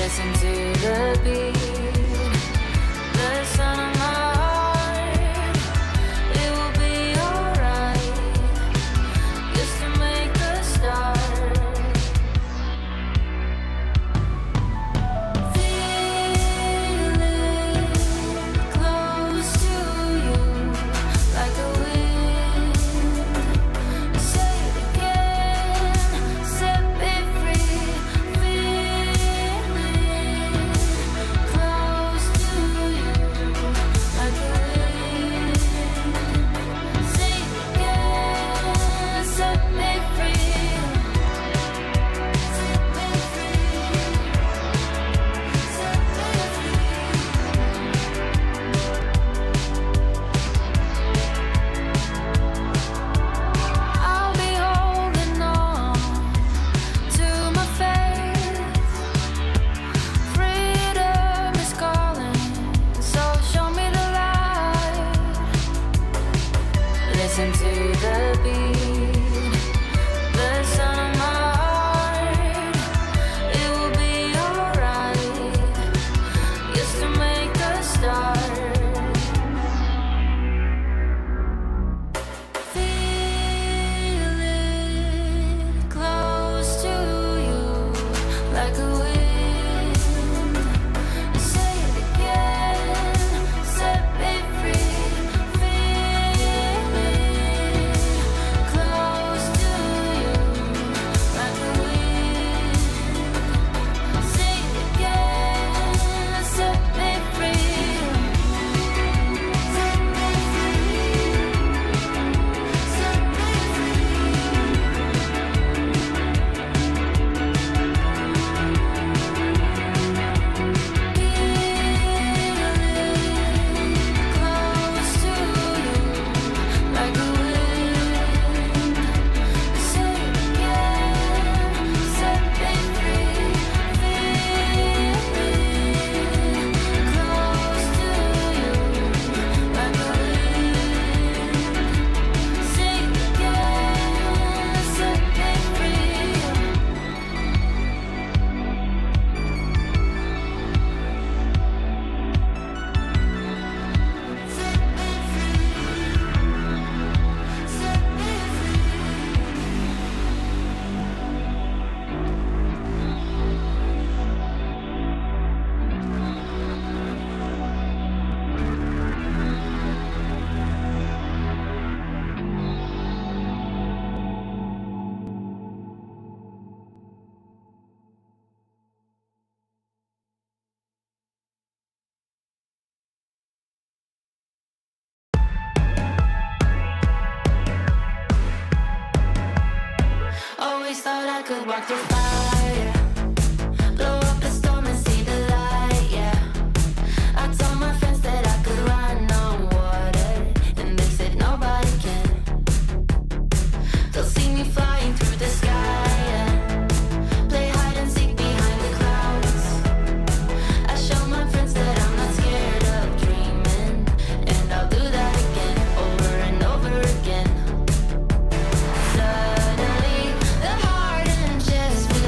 Listen to the beat, the sound of my heart. It will be alright, just to make a start. Feel it close to you, like a wind. Say it again, set me free. Feel it close to you, like a wind. Say it again, set me free. Set me free. Set me free. I'll be holding on to my faith. Freedom is calling, so show me the light. Listen to the beat, the sound of my heart. It will be alright, just to make a start. Feel it close to you, like a wind. Say it again, set me free. Feel it close to you, like a wind. Say it again, set me free. Set me free. Set me close to you, like a wind. Say it again, set me free. Feel it close to you, like a wind. Say it again, set me free. Set me free. Set me Always thought I could walk through fire, blow up the storm and see the light, yeah. I told my friends that I could run on water, and they said nobody can. They'll see me flying through the sky, yeah. Play hide and seek behind the clouds. I show my friends that I'm not scared of dreaming, and I'll do that again, over and over again. Suddenly, the heart and chest feel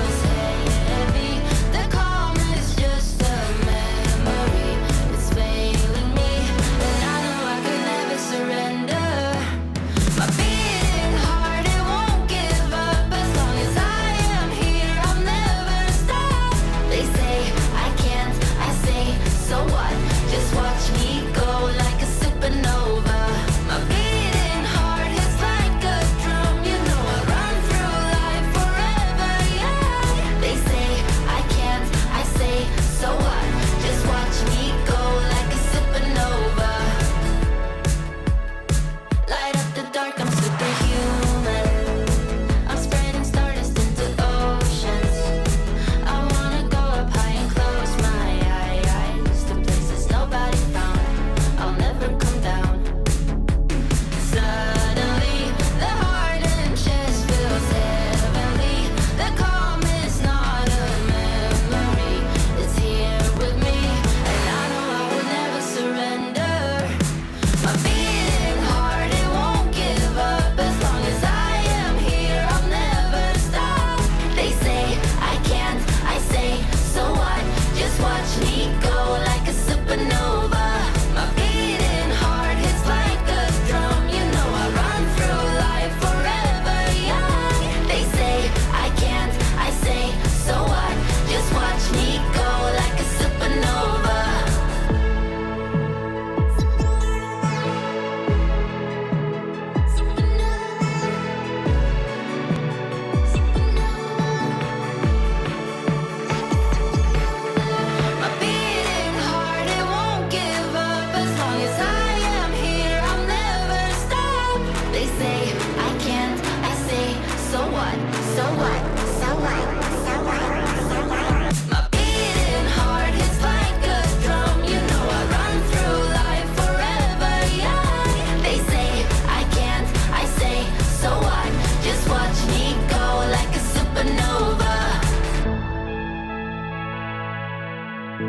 So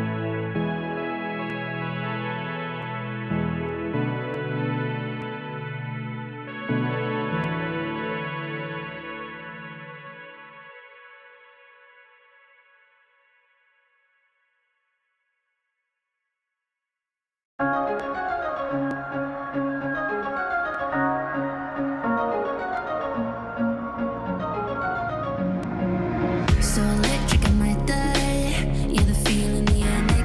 electric, I might die. Yeah, the feeling, the energy.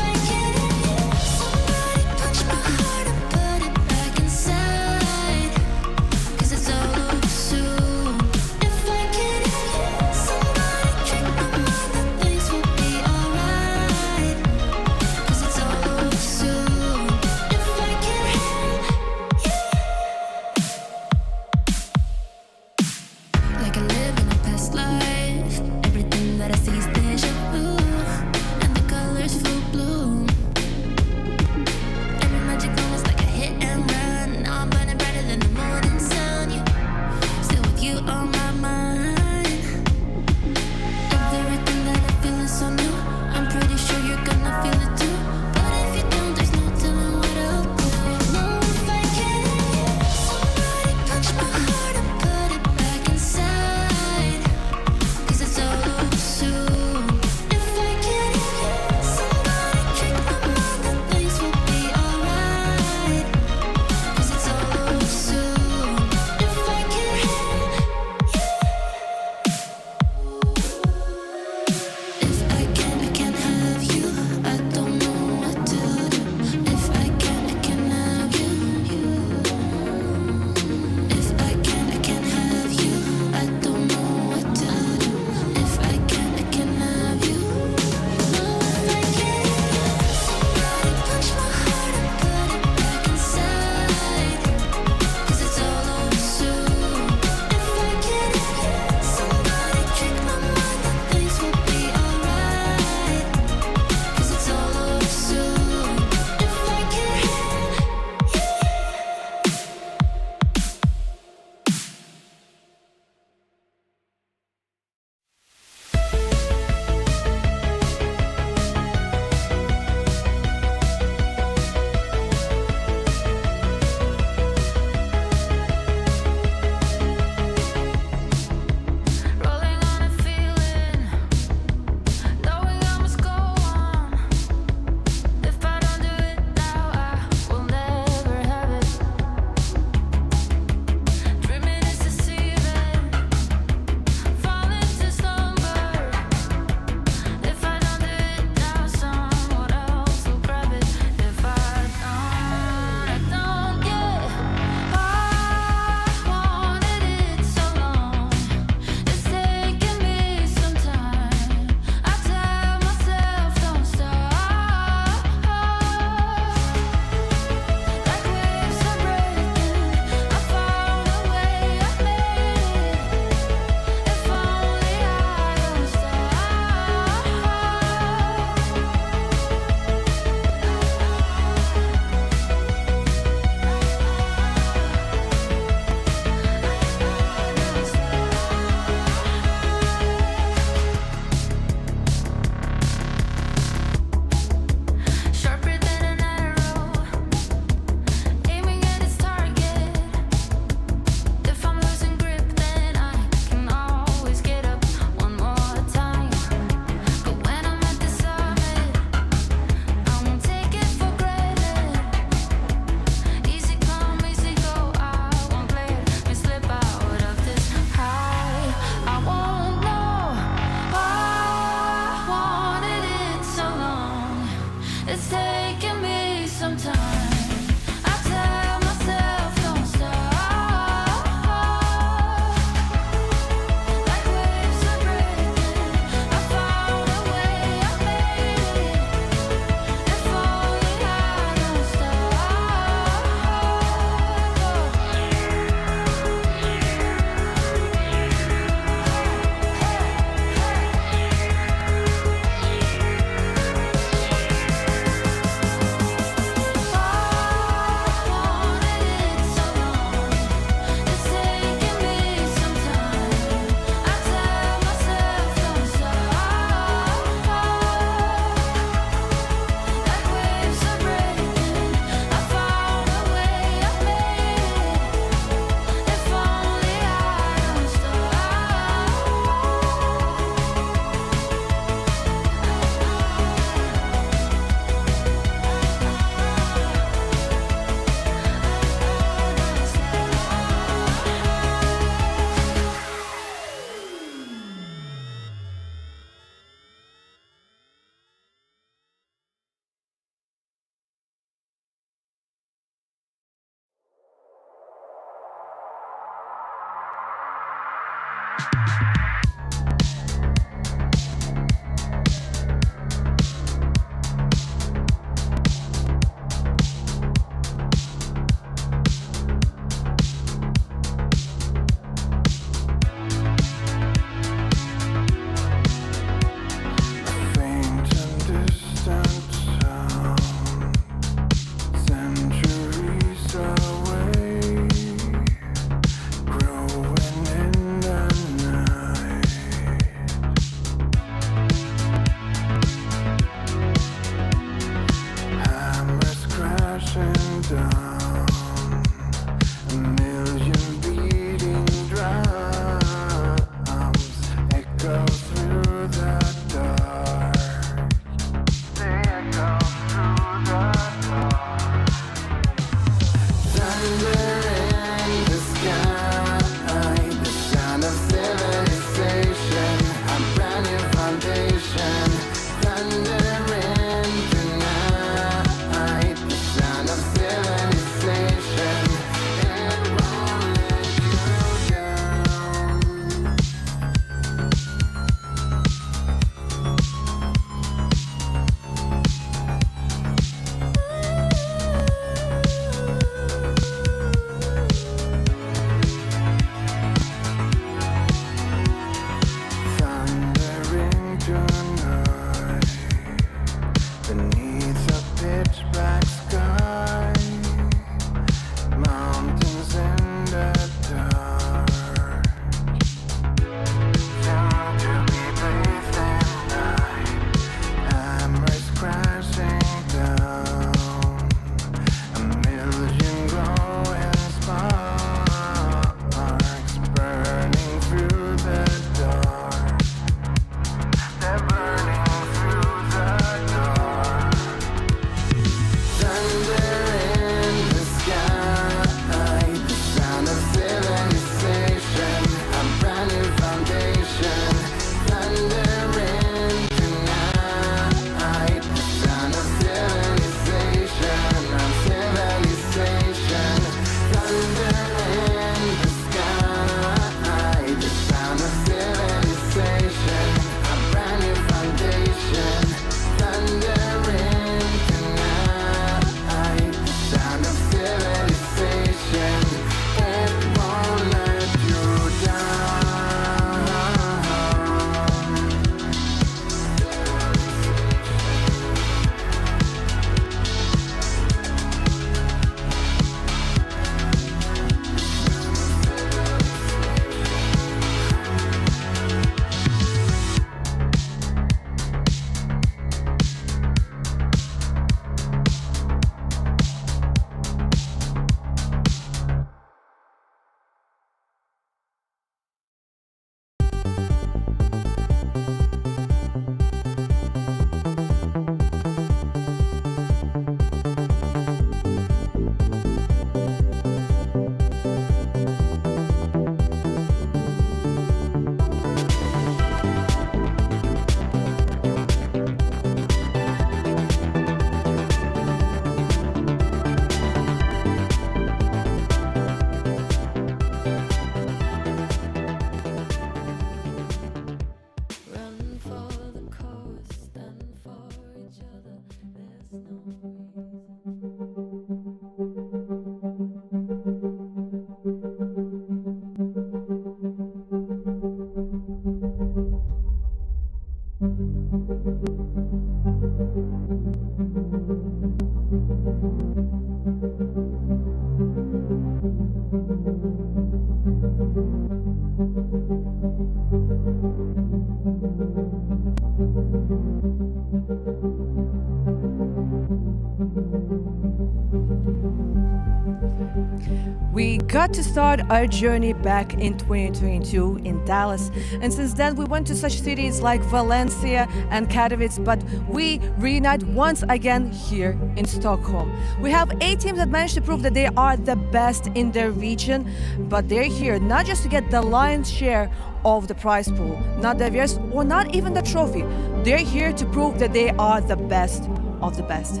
We got to start our journey back in 2022 in Dallas, and since then we went to such cities like Valencia and Katowice, but we reunite once again here in Stockholm. We have 8 teams that managed to prove that they are the best in their region, but they're here not just to get the lion's share of the prize pool, not the awards or not even the trophy. They're here to prove that they are the best of the best.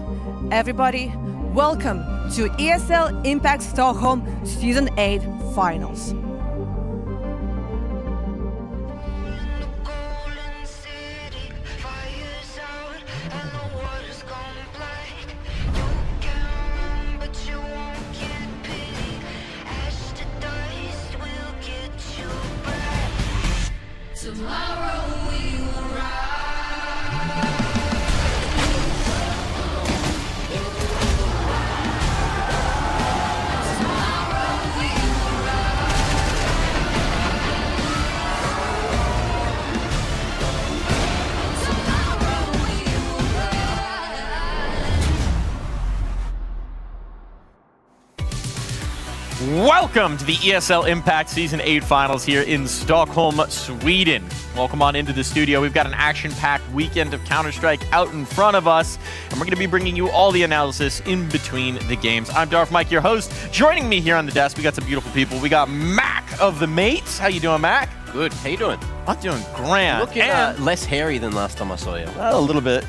Everybody, welcome to ESL Impact Stockholm Season 8 Finals. Welcome to the ESL Impact Season 8 Finals here in Stockholm, Sweden. Welcome on into the studio. We've got an action-packed weekend of Counter-Strike out in front of us, and we're going to be bringing you all the analysis in between the games. I'm Darth Mike, your host. Joining me here on the desk, we got some beautiful people. We got Mac of the Mates. How you doing, Mac? Good. How you doing? I'm doing grand. Looking less hairy than last time I saw you. Well, a little bit.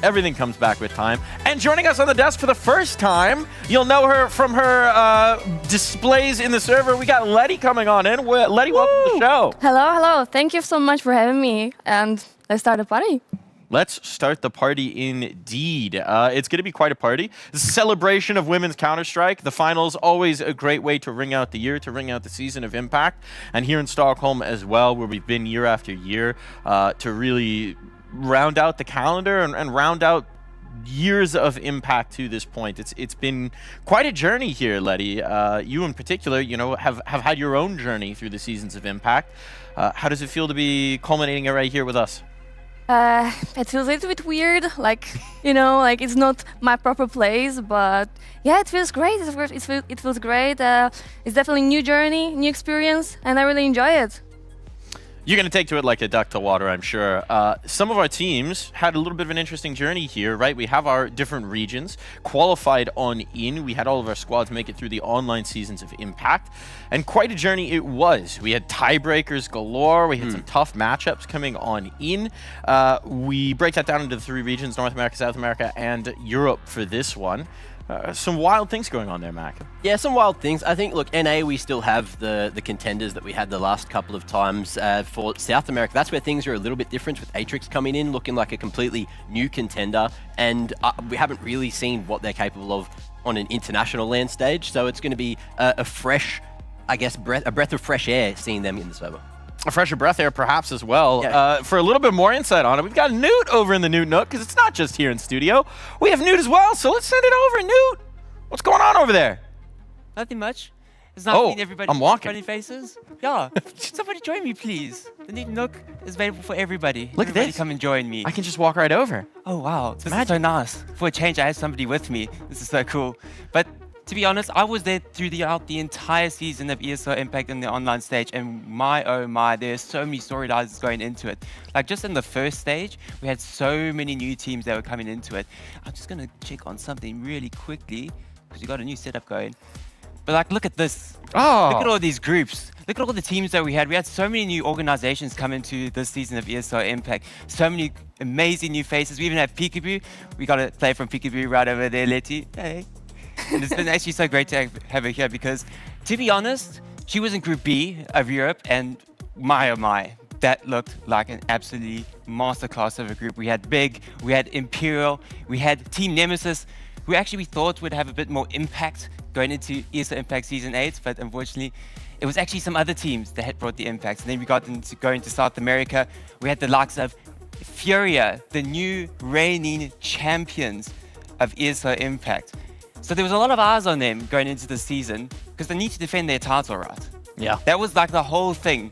Everything comes back with time. And joining us on the desk for the first time, you'll know her from her displays in the server. We got Letty coming on in. Letty, welcome to the show. Hello. Thank you so much for having me. And let's start the party. Let's start the party indeed. It's going to be quite a party. It's a celebration of women's Counter-Strike. The finals, always a great way to ring out the year, to ring out the season of Impact. And here in Stockholm as well, where we've been year after year, to really round out the calendar and round out years of Impact to this point. It's been quite a journey here, Letty. You in particular, you know, have had your own journey through the seasons of Impact. How does it feel to be culminating it right here with us? It feels a little bit weird, like, you know, like it's not my proper place, but yeah, it feels great. It feels great. It's definitely a new journey, new experience, and I really enjoy it. You're going to take to it like a duck to water, I'm sure. Some of our teams had a little bit of an interesting journey here, right? We have our different regions qualified on in. We had all of our squads make it through the online seasons of Impact, and quite a journey it was. We had tiebreakers galore. We had some tough matchups coming on in. We break that down into the three regions, North America, South America, and Europe for this one. Some wild things going on there, Mac. Yeah, some wild things. I think, look, NA, we still have the contenders that we had the last couple of times. For South America, that's where things are a little bit different, with Atrix coming in, looking like a completely new contender. And we haven't really seen what they're capable of on an international land stage. So it's going to be a fresh, I guess, a breath of fresh air seeing them in the server. A fresher breath air, perhaps, as well. Yeah. For a little bit more insight on it, we've got Newt over in the Newt Nook, because it's not just here in studio. We have Newt as well, so let's send it over. Newt, what's going on over there? Nothing much. It's not seeing everybody I'm walking. funny faces. Yeah. Somebody join me, please. The Neat Nook is available for everybody. Look at Everybody this. come and join me. I can just walk right over. Oh, wow. This is so nice. For a change, I have somebody with me. This is so cool. But to be honest, I was there throughout the entire season of ESL Impact in the online stage, and my oh my, there's so many storylines going into it. Like just in the first stage, we had so many new teams that were coming into it. I'm just gonna check on something really quickly, because we got a new setup going. But like, look at this. Oh. Look at all these groups. Look at all the teams that we had. We had so many new organizations come into this season of ESL Impact. So many amazing new faces. We even have Peekaboo. We got a player from Peekaboo right over there, Letty. Hey. And it's been actually so great to have her here, because, to be honest, she was in Group B of Europe, and my oh my, that looked like an absolutely masterclass of a group. We had Big, we had Imperial, we had Team Nemesis, who actually we thought would have a bit more impact going into ESL Impact Season 8, but unfortunately, it was actually some other teams that had brought the impacts. And then we got into going to South America. We had the likes of Furia, the new reigning champions of ESL Impact. So there was a lot of eyes on them going into the season, because they need to defend their title, right? Yeah. That was like the whole thing.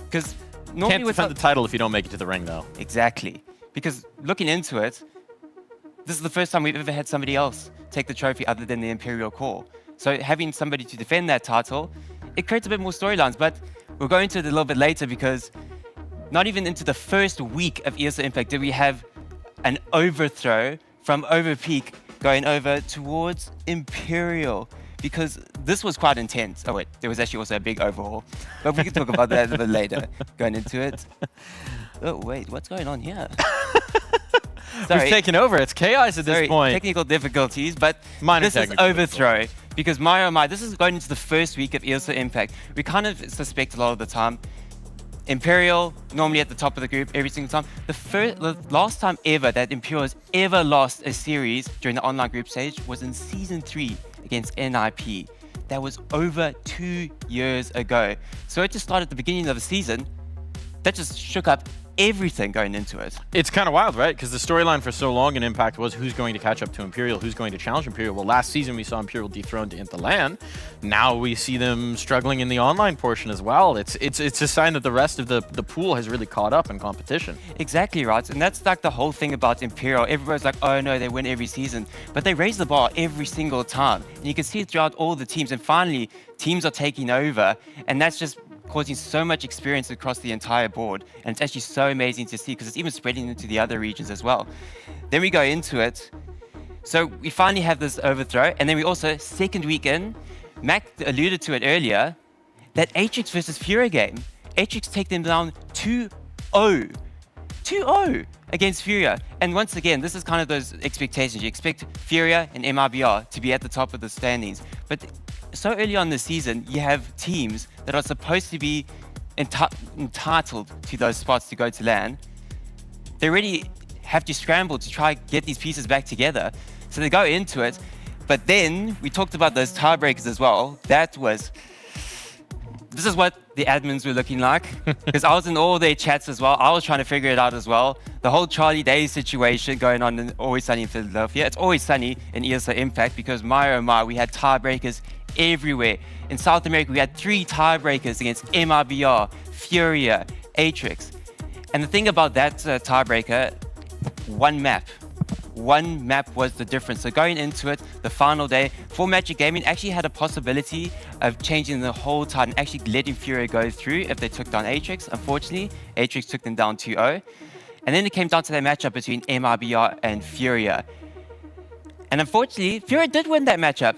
Because normally Can't defend the title if you don't make it to the ring, though. Exactly. Because looking into it, this is the first time we've ever had somebody else take the trophy other than the Imperial core. So having somebody to defend that title, it creates a bit more storylines. But we'll go into it a little bit later, because not even into the first week of ESL Impact did we have an overthrow from Overpeak going over towards Imperial, because this was quite intense. Oh wait, there was actually also a big overhaul, but we can talk about that a bit later, going into it. Oh wait, what's going on here? We've taken over. It's chaos at this point. Technical difficulties, but Minor this is technical overthrow, because my oh my, this is going into the first week of ESL Impact. We kind of suspect a lot of the time Imperial, normally at the top of the group every single time. The last time ever that Imperial has ever lost a series during the online group stage was in Season 3 against NIP. That was over 2 years ago. So it just started at the beginning of the season. that just shook up everything going into it. It's kind of wild, right? Because the storyline for so long in Impact was who's going to catch up to Imperial, who's going to challenge Imperial. Well, last season we saw Imperial dethroned into LAN. Now we see them struggling in the online portion as well. It's a sign that the rest of the pool has really caught up in competition. Exactly right, and that's like the whole thing about Imperial. Everybody's like, oh no, they win every season, but they raise the bar every single time. And you can see it throughout all the teams, and finally, teams are taking over, and that's just causing so much experience across the entire board. And it's actually so amazing to see because it's even spreading into the other regions as well. Then we go into it. So we finally have this overthrow. And then we also, second week in, Mac alluded to it earlier, that Atrix versus Furia game. Atrix take them down 2-0. 2-0 against Furia. And once again, this is kind of those expectations. You expect Furia and MIBR to be at the top of the standings. But so early on this season, you have teams that are supposed to be entitled to those spots to go to LAN. They already have to scramble to try get these pieces back together. So they go into it. But then we talked about those tiebreakers as well. This is what the admins were looking like, because I was in all their chats as well. I was trying to figure it out as well. The whole Charlie Day situation going on in Always Sunny in Philadelphia. It's always sunny in ESL Impact because my oh my, we had tiebreakers everywhere. In South America, we had 3 tiebreakers against MIBR, Furia, Atrix. And the thing about that tiebreaker, one map was the difference. So going into it, the final day, for Magic Gaming actually had a possibility of changing the whole tide and actually letting Furia go through if they took down Atrix. Unfortunately, Atrix took them down 2-0. And then it came down to that matchup between MIBR and Furia. And unfortunately, Furia did win that matchup,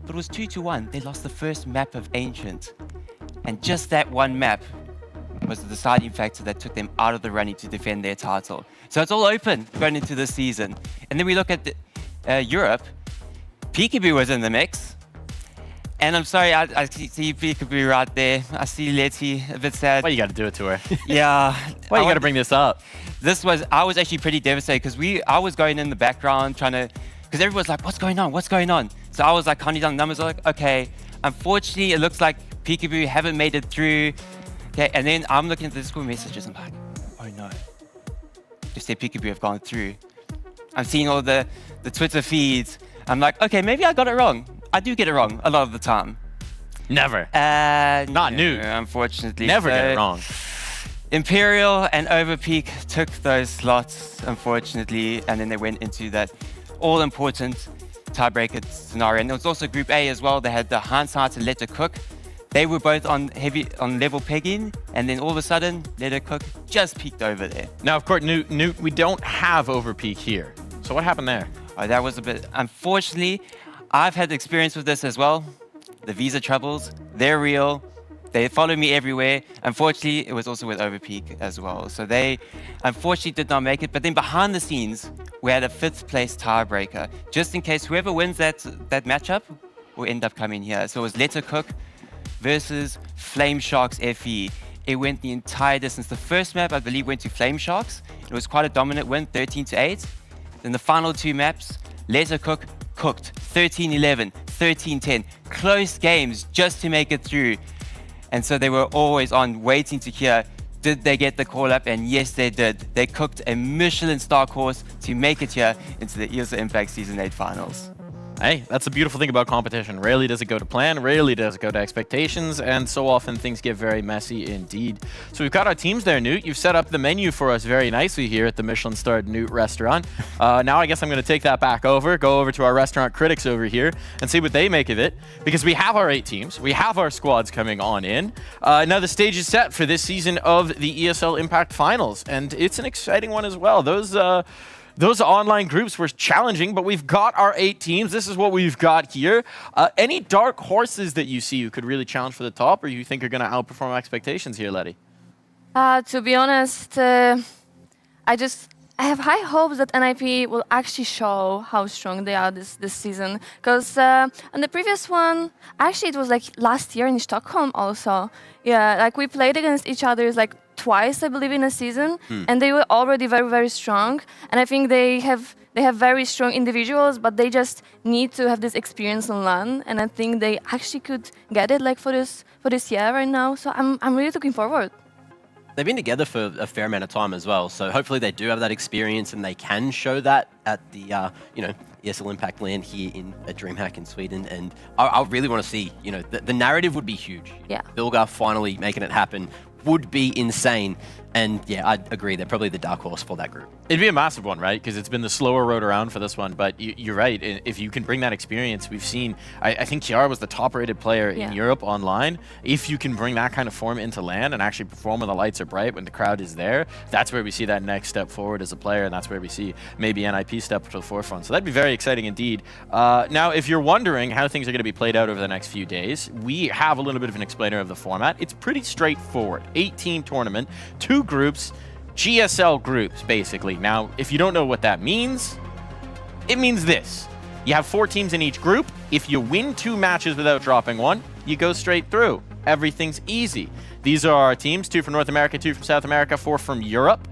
but it was 2-1. They lost the first map of Ancient. And just that one map was the deciding factor that took them out of the running to defend their title. So it's all open going into this season. And then we look at Europe. Peekaboo was in the mix. And I'm sorry, I see Peekaboo right there. I see Letty, a bit sad. Why you got to do it to her? Yeah. Why you got to bring this up? I was actually pretty devastated because I was going in the background trying to, because everyone's like, what's going on? What's going on? So I was like counting down the numbers. I was like, okay, unfortunately, it looks like Peekaboo haven't made it through. Okay, and then I'm looking at the Discord messages. I'm like, oh no. They say Peekaboo have gone through. I'm seeing all the Twitter feeds. I'm like, okay, maybe I got it wrong. I do get it wrong a lot of the time. Never. Not new. Unfortunately. Never get it wrong. Imperial and Overpeak took those slots, unfortunately, and then they went into that all-important tiebreaker scenario. And there was also Group A as well. They had the Hindsight and Let It Cook. They were both on level pegging, and then all of a sudden, Let It Cook just peaked over there. Now, of course, Newt, we don't have Overpeak here. So what happened there? Oh, that was a bit... Unfortunately, I've had experience with this as well. The visa troubles, they're real. They follow me everywhere. Unfortunately, it was also with Overpeak as well. So they unfortunately did not make it. But then behind the scenes, we had a 5th place tiebreaker. Just in case whoever wins that matchup will end up coming here. So it was Let It Cook versus Flame Sharks FE. It went the entire distance. The first map, I believe, went to Flame Sharks. It was quite a dominant win, 13-8. Then the final 2 maps, Let It Cook cooked, 13-11, 13-10. Close games just to make it through. And so they were always on waiting to hear, did they get the call up? And yes, they did. They cooked a Michelin star course to make it here into the ESL Impact Season 8 finals. Hey, that's the beautiful thing about competition. Rarely does it go to plan, rarely does it go to expectations, and so often things get very messy indeed. So we've got our teams there, Newt. You've set up the menu for us very nicely here at the Michelin-starred Newt restaurant. Now I guess I'm going to take that back over, go over to our restaurant critics over here, and see what they make of it, because we have our 8 teams. We have our squads coming on in. Now the stage is set for this season of the ESL Impact Finals, and it's an exciting one as well. Those online groups were challenging, but we've got our 8 teams. This is what we've got here. Any dark horses that you see who could really challenge for the top, or you think are going to outperform expectations here, Letty? To be honest, I have high hopes that NIP will actually show how strong they are this season. Because on the previous one, actually it was like last year in Stockholm also. Yeah, like we played against each other like twice, I believe, in a season, and they were already very, very strong. And I think they have very strong individuals, but they just need to have this experience on LAN. And I think they actually could get it like for this year right now. So I'm really looking forward. They've been together for a fair amount of time as well, so hopefully they do have that experience and they can show that at the ESL Impact LAN here at DreamHack in Sweden. And I really want to see, the narrative would be huge. Yeah. Bilga finally making it happen would be insane. And yeah, I agree. They're probably the dark horse for that group. It'd be a massive one, right? Because it's been the slower road around for this one. But you're right. If you can bring that experience, we've seen, I think Kiara was the top-rated player in Europe online. If you can bring that kind of form into LAN and actually perform when the lights are bright, when the crowd is there, that's where we see that next step forward as a player. And that's where we see maybe NIP step to the forefront. So that'd be very exciting indeed. Now, if you're wondering how things are going to be played out over the next few days, we have a little bit of an explainer of the format. It's pretty straightforward. 8-team tournament, 2 groups, GSL groups, basically. Now, if you don't know what that means, it means this. You have 4 teams in each group. If you win 2 matches without dropping one, you go straight through. Everything's easy. These are our teams, 2 from North America, 2 from South America, 4 from Europe.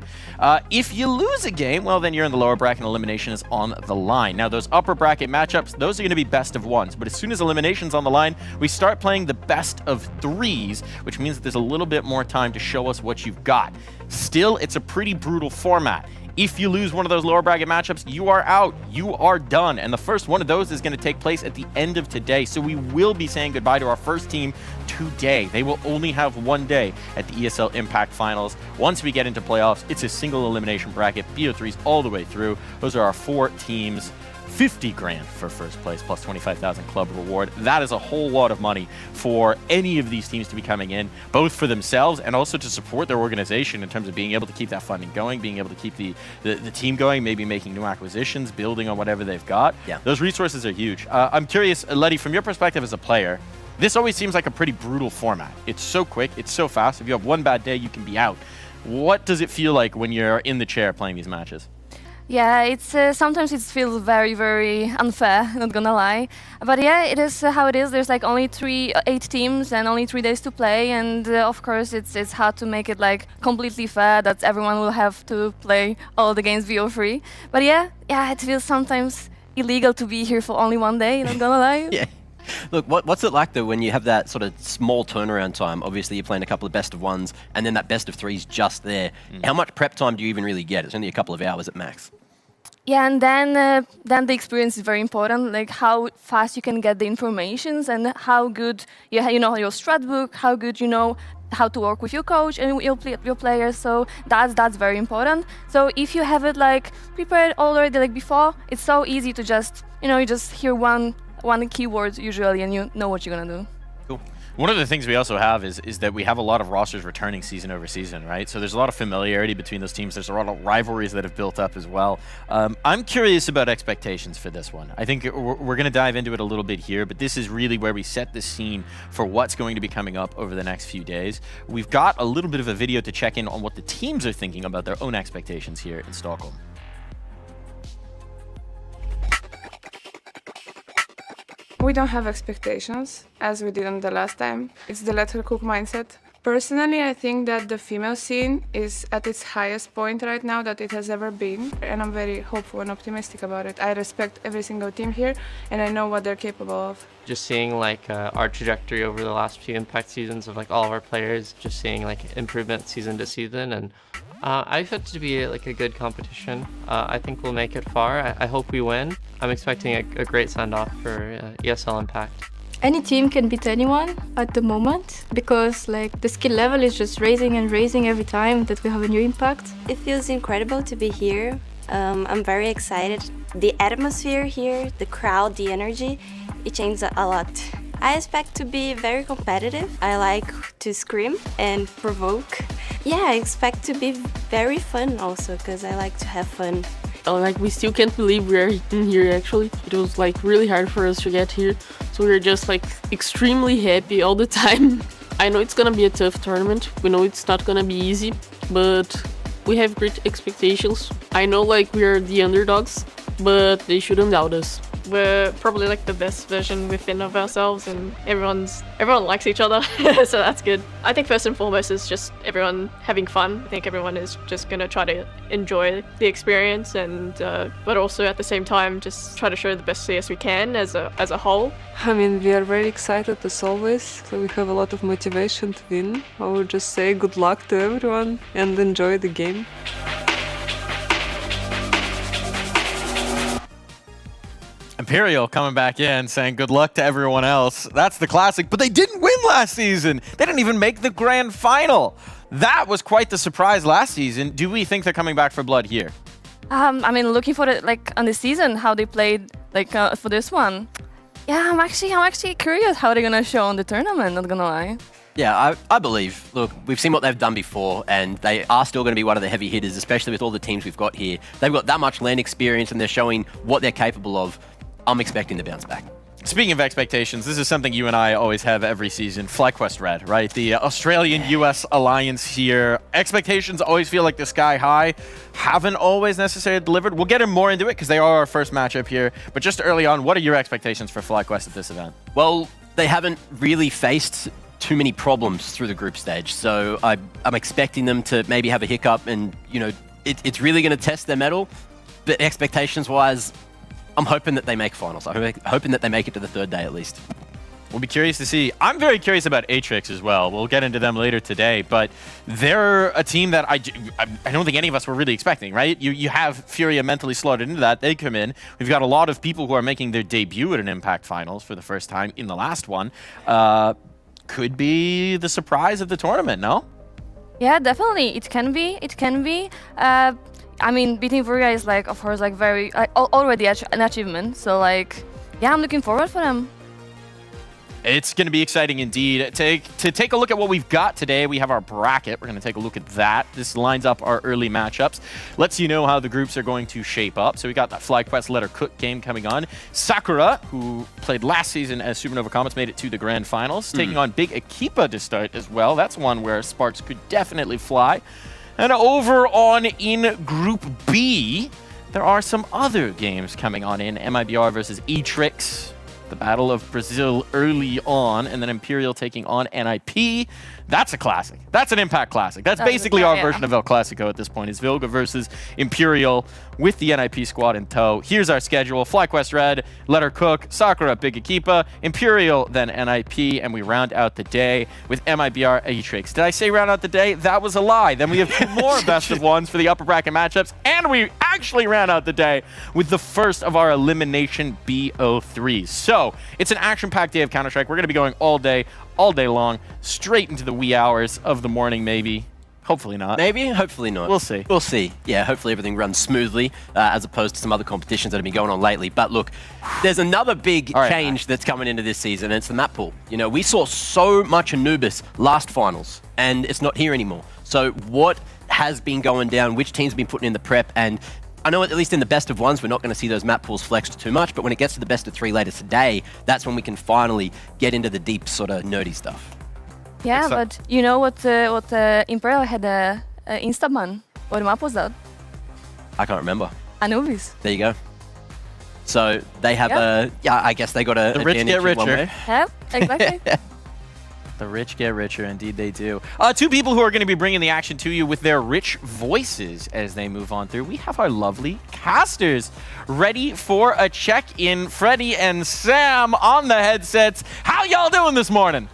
If you lose a game, well, then you're in the lower bracket and elimination is on the line. Now, those upper bracket matchups, those are going to be best of 1s. But as soon as elimination's on the line, we start playing the best of 3s, which means that there's a little bit more time to show us what you've got. Still, it's a pretty brutal format. If you lose one of those lower bracket matchups, you are out. You are done. And the first one of those is going to take place at the end of today. So we will be saying goodbye to our first team today. They will only have 1 day at the ESL Impact Finals. Once we get into playoffs, it's a single elimination bracket, BO3s all the way through. Those are our 4 teams. 50 grand for first place plus 25,000 club reward. That is a whole lot of money for any of these teams to be coming in, both for themselves and also to support their organization in terms of being able to keep that funding going, being able to keep the team going, maybe making new acquisitions, building on whatever they've got. Yeah. Those resources are huge. I'm curious, Letty, from your perspective as a player, this always seems like a pretty brutal format. It's so quick, it's so fast. If you have one bad day, you can be out. What does it feel like when you're in the chair playing these matches? Yeah, it's sometimes it feels very, very unfair, not gonna lie. But yeah, it is how it is. There's like only 8 teams and only 3 days to play, and of course it's hard to make it like completely fair that everyone will have to play all the games VO3. But yeah, it feels sometimes illegal to be here for only 1 day, not gonna lie. Yeah. Look, what's it like though when you have that sort of small turnaround time? Obviously you're playing a couple of best of 1s and then that best of 3's just there. How much prep time do you even really get? It's only a couple of hours at max. Yeah, and then the experience is very important, like how fast you can get the informations and how good you know your strat book, how good you know how to work with your coach and your players. So that's very important. So if you have it like prepared already like before, it's so easy to just you just hear one keyword usually and you know what you're gonna do. Cool. One of the things we also have is that we have a lot of rosters returning season over season, right? So there's a lot of familiarity between those teams. There's a lot of rivalries that have built up as well. I'm curious about expectations for this one. I think we're going to dive into it a little bit here, but this is really where we set the scene for what's going to be coming up over the next few days. We've got a little bit of a video to check in on what the teams are thinking about their own expectations here in Stockholm. We don't have expectations, as we didn't the last time. It's the let her cook mindset. Personally, I think that the female scene is at its highest point right now that it has ever been, and I'm very hopeful and optimistic about it. I respect every single team here, and I know what they're capable of. Just seeing like our trajectory over the last few Impact seasons of like all of our players, just seeing like improvement season to season, and I expect it to be like a good competition. I think we'll make it far. I hope we win. I'm expecting a great send-off for ESL Impact. Any team can beat anyone at the moment because like the skill level is just raising and raising every time that we have a new Impact. It feels incredible to be here. I'm very excited. The atmosphere here, the crowd, the energy, it changes a lot. I expect to be very competitive. I like to scream and provoke. Yeah, I expect to be very fun also because I like to have fun. Like we still can't believe we're in here actually. It was like really hard for us to get here. So we're just like extremely happy all the time. I know it's gonna be a tough tournament. We know it's not gonna be easy, but we have great expectations. I know like we are the underdogs, but they shouldn't doubt us. we're probably like the best version within of ourselves, and everyone likes each other, so that's good. I think first and foremost is just everyone having fun. I think everyone is just gonna try to enjoy the experience, and but also at the same time just try to show the best CS we can as a whole. I mean, we are very excited as always, so we have a lot of motivation to win. I would just say good luck to everyone and enjoy the game. Imperial coming back in saying good luck to everyone else. That's the classic, but they didn't win last season. They didn't even make the grand final. That was quite the surprise last season. Do we think they're coming back for blood here? I mean, looking for it like on the season, how they played like for this one. Yeah, I'm actually curious how they're gonna show on the tournament. Not gonna lie. Yeah, I believe. Look, we've seen what they've done before, and they are still going to be one of the heavy hitters, especially with all the teams we've got here. They've got that much land experience, and they're showing what they're capable of. I'm expecting to bounce back. Speaking of expectations, this is something you and I always have every season. FlyQuest Red, right? The Australian-US alliance here. Expectations always feel like the sky high. Haven't always necessarily delivered. We'll get more into it because they are our first matchup here. But just early on, what are your expectations for FlyQuest at this event? Well, they haven't really faced too many problems through the group stage. So I'm expecting them to maybe have a hiccup, and, you know, it's really going to test their mettle. But expectations-wise, I'm hoping that they make finals. I'm hoping that they make it to the third day at least. We'll be curious to see. I'm very curious about Atrix as well. We'll get into them later today, but they're a team that I don't think any of us were really expecting, right? You have Furia mentally slotted into that. They come in. We've got a lot of people who are making their debut at an Impact Finals for the first time in the last one. Could be the surprise of the tournament, no? Yeah, definitely. It can be. It can be. I mean, beating Furia is like, of course, like very already an achievement. So like, yeah, I'm looking forward for them. It's going to be exciting indeed. To take a look at what we've got today, we have our bracket. We're going to take a look at that. This lines up our early matchups. Lets you know how the groups are going to shape up. So we got that FlyQuest Let Her Cook game coming on. Sakura, who played last season as Supernova Comets, made it to the grand finals. Taking on Big Akipa to start as well. That's one where sparks could definitely fly. And over on in Group B, there are some other games coming on in. MIBR versus Atrix. The Battle of Brazil early on, and then Imperial taking on NIP. That's a classic. That's an Impact classic. That's basically our version of El Clasico at this point. Is Vilga versus Imperial with the NIP squad in tow. Here's our schedule. FlyQuest Red, Let Her Cook, Sakura, Big Akipa, Imperial, then NIP, and we round out the day with MIBR Atrix. Did I say round out the day? That was a lie. Then we have two more best of ones for the upper bracket matchups, and we actually round out the day with the first of our elimination BO3s. So it's an action-packed day of Counter-Strike. We're going to be going all day long, straight into the wee hours of the morning, maybe. Hopefully not. Maybe, hopefully not. We'll see. We'll see. Yeah, hopefully everything runs smoothly, as opposed to some other competitions that have been going on lately. But look, there's another big change that's coming into this season, and it's the map pool. You know, we saw so much Anubis last finals, and it's not here anymore. So what has been going down? Which teams have been putting in the prep? And I know at least in the best of ones, we're not going to see those map pools flexed too much, but when it gets to the best of 3 later today, that's when we can finally get into the deep sort of nerdy stuff. Yeah, but you know what Imperial had a Instaban? What map was that? I can't remember. Anubis. There you go. So they have I guess they got a the rich get richer. Yep, exactly. The rich get richer, indeed they do. Two people who are going to be bringing the action to you with their rich voices as they move on through. We have our lovely casters ready for a check-in. Freddie and Sam on the headsets. How y'all doing this morning?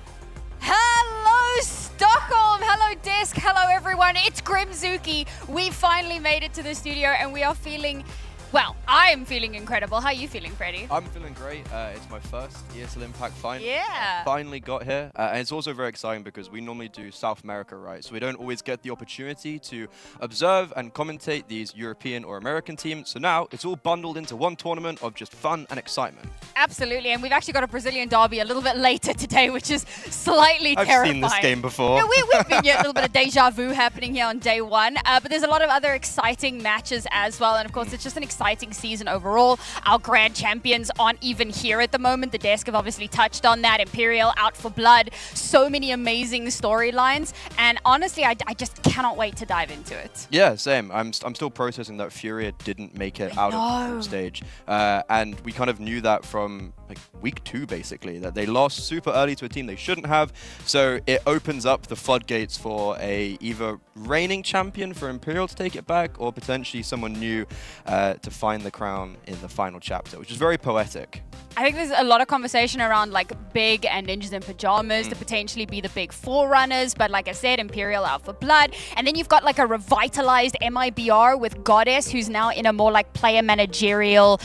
Hello, Stockholm. Hello, Disc. Hello, everyone. It's Grimzuki. We finally made it to the studio, and we are feeling... Well, I am feeling incredible. How are you feeling, Freddie? I'm feeling great. It's my first ESL Impact final. Yeah. Finally got here. And it's also very exciting because we normally do South America, right? So we don't always get the opportunity to observe and commentate these European or American teams. So now it's all bundled into one tournament of just fun and excitement. Absolutely. And we've actually got a Brazilian derby a little bit later today, which is slightly terrifying. I've seen this game before. Yeah, we've been a little bit of deja vu happening here on day one. But there's a lot of other exciting matches as well. And of course, it's just an exciting exciting season overall. Our grand champions aren't even here at the moment. The desk have obviously touched on that. Imperial out for blood. So many amazing storylines. And honestly, I just cannot wait to dive into it. Yeah, same. I'm still processing that Furia didn't make it out of the group stage. And we kind of knew that from like week 2, basically, that they lost super early to a team they shouldn't have. So it opens up the floodgates for a either reigning champion for Imperial to take it back, or potentially someone new to find the crown in the final chapter, which is very poetic. I think there's a lot of conversation around like Big and Ninjas in Pajamas to potentially be the big forerunners, but like I said, Imperial out for blood. And then you've got like a revitalized MIBR with Goddess, who's now in a more like player managerial,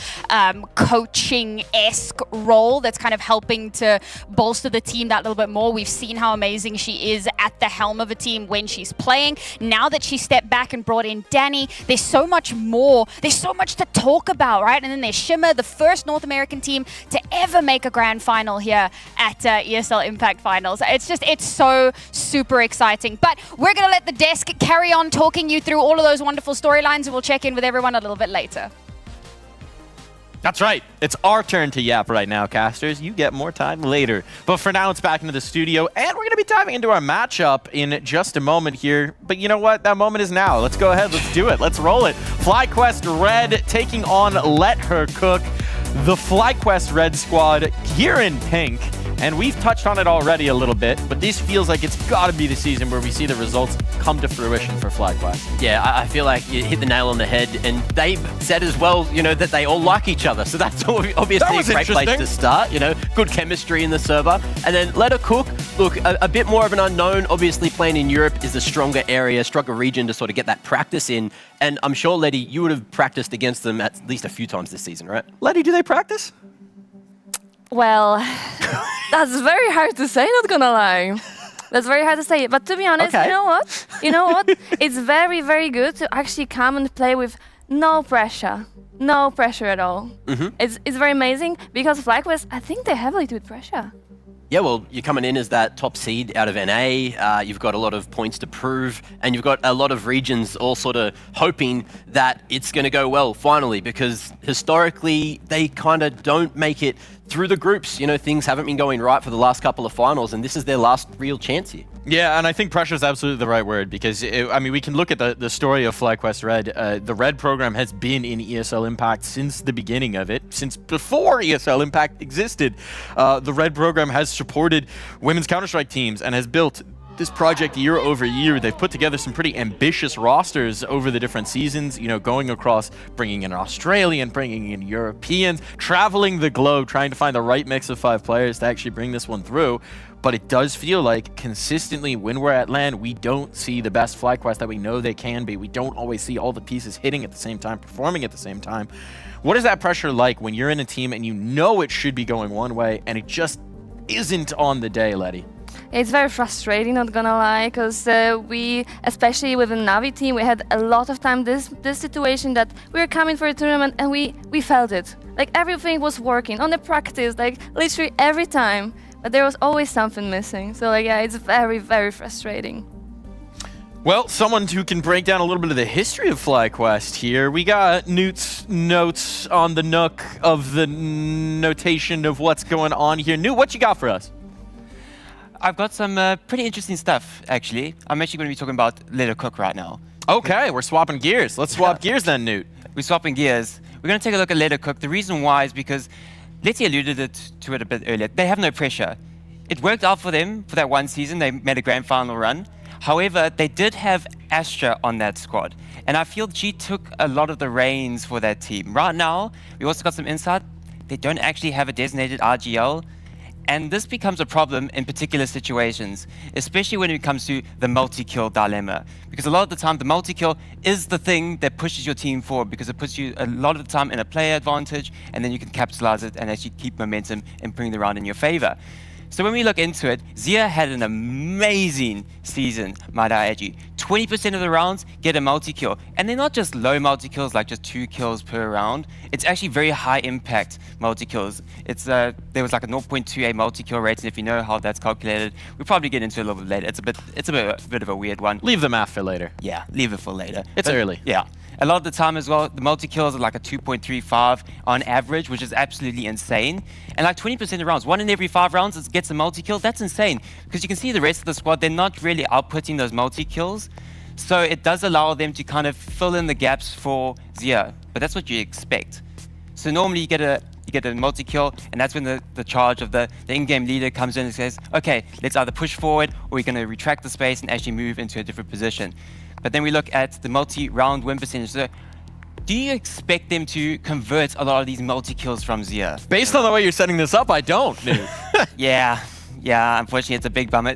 coaching-esque role that's kind of helping to bolster the team that little bit more. We've seen how amazing she is at the helm of a team when she's playing. Now that she stepped back and brought in Danny, there's so much more. There's so much to talk about, right? And then there's Shimmer, the first North American team to ever make a grand final here at ESL Impact Finals. It's so super exciting. But we're going to let the desk carry on talking you through all of those wonderful storylines, and we'll check in with everyone a little bit later. That's right. It's our turn to yap right now, casters. You get more time later. But for now, it's back into the studio, and we're going to be diving into our matchup in just a moment here. But you know what? That moment is now. Let's go ahead. Let's do it. Let's roll it. FlyQuest Red taking on Let Her Cook. The FlyQuest Red squad here in pink. And we've touched on it already a little bit, but this feels like it's got to be the season where we see the results come to fruition for FlyQuest. Yeah, I feel like you hit the nail on the head, and they said as well, you know, that they all like each other. So that's obviously a great place to start, you know, good chemistry in the server. And then Let Her Cook, look, a bit more of an unknown. Obviously playing in Europe is a stronger area, stronger region to sort of get that practice in. And I'm sure, Letty, you would have practiced against them at least a few times this season, right? Letty, do they practice? Well, that's very hard to say, not gonna lie. That's very hard to say. But to be honest, okay. You know what? It's very, very good to actually come and play with no pressure. No pressure at all. Mm-hmm. It's very amazing because FlyQuest, I think they heavily do with pressure. Yeah, well, you're coming in as that top seed out of NA. You've got a lot of points to prove, and you've got a lot of regions all sort of hoping that it's going to go well finally, because historically they kind of don't make it through the groups. You know, things haven't been going right for the last couple of finals, and this is their last real chance here. Yeah, and I think pressure is absolutely the right word, because, I mean, we can look at the story of FlyQuest Red. The Red program has been in ESL Impact since the beginning of it, since before ESL Impact existed. The Red program has supported women's Counter-Strike teams and has built this project year over year. They've put together some pretty ambitious rosters over the different seasons, you know, going across, bringing in Australian, bringing in Europeans, traveling the globe, trying to find the right mix of 5 players to actually bring this one through. But it does feel like consistently when we're at LAN, we don't see the best FlyQuest that we know they can be. We don't always see all the pieces hitting at the same time, performing at the same time. What is that pressure like when you're in a team and you know it should be going one way and it just isn't on the day, Letty? It's very frustrating, not gonna lie, because we, especially with the Navi team, we had a lot of time this situation that we were coming for a tournament and we felt it. Like everything was working on the practice, like literally every time, but there was always something missing. So like, yeah, it's very, very frustrating. Well, someone who can break down a little bit of the history of FlyQuest here. We got Newt's notes on the nook of the notation of what's going on here. Newt, what you got for us? I've got some pretty interesting stuff, actually. I'm actually going to be talking about Let Her Cook right now. Okay, we're swapping gears. Let's swap gears then, Newt. We're swapping gears. We're going to take a look at Let Her Cook. The reason why is because Letty alluded to it a bit earlier. They have no pressure. It worked out for them for that one season. They made a grand final run. However, they did have Astra on that squad. And I feel she took a lot of the reins for that team. Right now, we also got some insight. They don't actually have a designated RGL. And this becomes a problem in particular situations, especially when it comes to the multi-kill dilemma. Because a lot of the time, the multi-kill is the thing that pushes your team forward, because it puts you a lot of the time in a player advantage, and then you can capitalize it and actually keep momentum and bring the round in your favor. So when we look into it, Zia had an amazing season, might I add you. 20% of the rounds get a multi-kill. And they're not just low multi-kills, like just 2 kills per round. It's actually very high impact multi-kills. It's there was like a 0.28 multi-kill rate, and if you know how that's calculated, we'll probably get into it a little bit later. It's a bit of a weird one. Leave the math for later. Yeah, leave it for later. It's early. Yeah. A lot of the time as well, the multi-kills are like a 2.35 on average, which is absolutely insane. And like 20% of rounds, 1 in every 5 rounds gets a multi-kill. That's insane, because you can see the rest of the squad, they're not really outputting those multi-kills. So it does allow them to kind of fill in the gaps for Zia, but that's what you expect. So normally you get a multi-kill, and that's when the charge of the in-game leader comes in and says, okay, let's either push forward or we're going to retract the space and actually move into a different position. But then we look at the multi-round win percentage. So do you expect them to convert a lot of these multi-kills from Zia? Based on the way you're setting this up, I don't. Yeah, unfortunately it's a big bummer.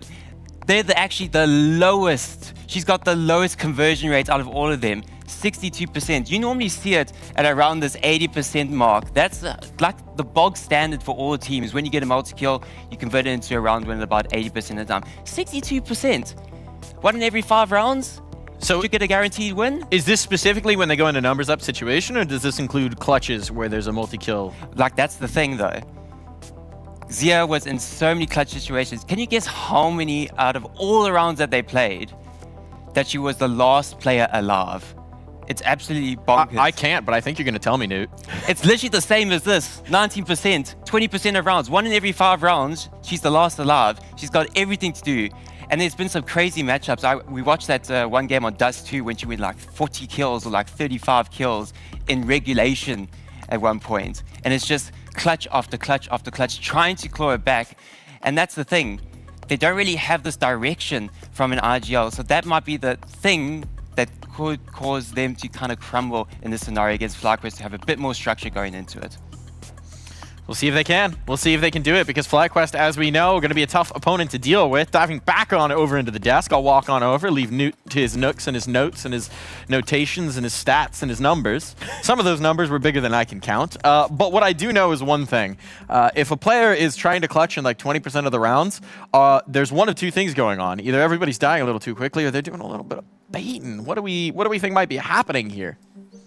They're actually the lowest. She's got the lowest conversion rate out of all of them, 62%. You normally see it at around this 80% mark. That's like the bog standard for all teams. When you get a multi-kill, you convert it into a round win about 80% of the time. 62%. 1 in every 5 rounds? So you get a guaranteed win? Is this specifically when they go into numbers up situation, or does this include clutches where there's a multi-kill? Like, that's the thing though. Zia was in so many clutch situations. Can you guess how many out of all the rounds that they played that she was the last player alive? It's absolutely bonkers. I can't, but I think you're going to tell me, Newt. It's literally the same as this. 19%, 20% of rounds. 1 in every 5 rounds, she's the last alive. She's got everything to do. And there's been some crazy matchups. We watched that one game on Dust 2 when she went like 40 kills or like 35 kills in regulation at one point. And it's just clutch after clutch after clutch, trying to claw it back. And that's the thing. They don't really have this direction from an IGL. So that might be the thing that could cause them to kind of crumble in this scenario against FlyQuest, to have a bit more structure going into it. We'll see if they can. We'll see if they can do it, because FlyQuest, as we know, are going to be a tough opponent to deal with. Diving back on over into the desk, I'll walk on over, leave Newt to his nooks and his notes and his notations and his stats and his numbers. Some of those numbers were bigger than I can count. But what I do know is one thing. If a player is trying to clutch in like 20% of the rounds, there's one of two things going on. Either everybody's dying a little too quickly, or they're doing a little bit of baiting. What do we think might be happening here?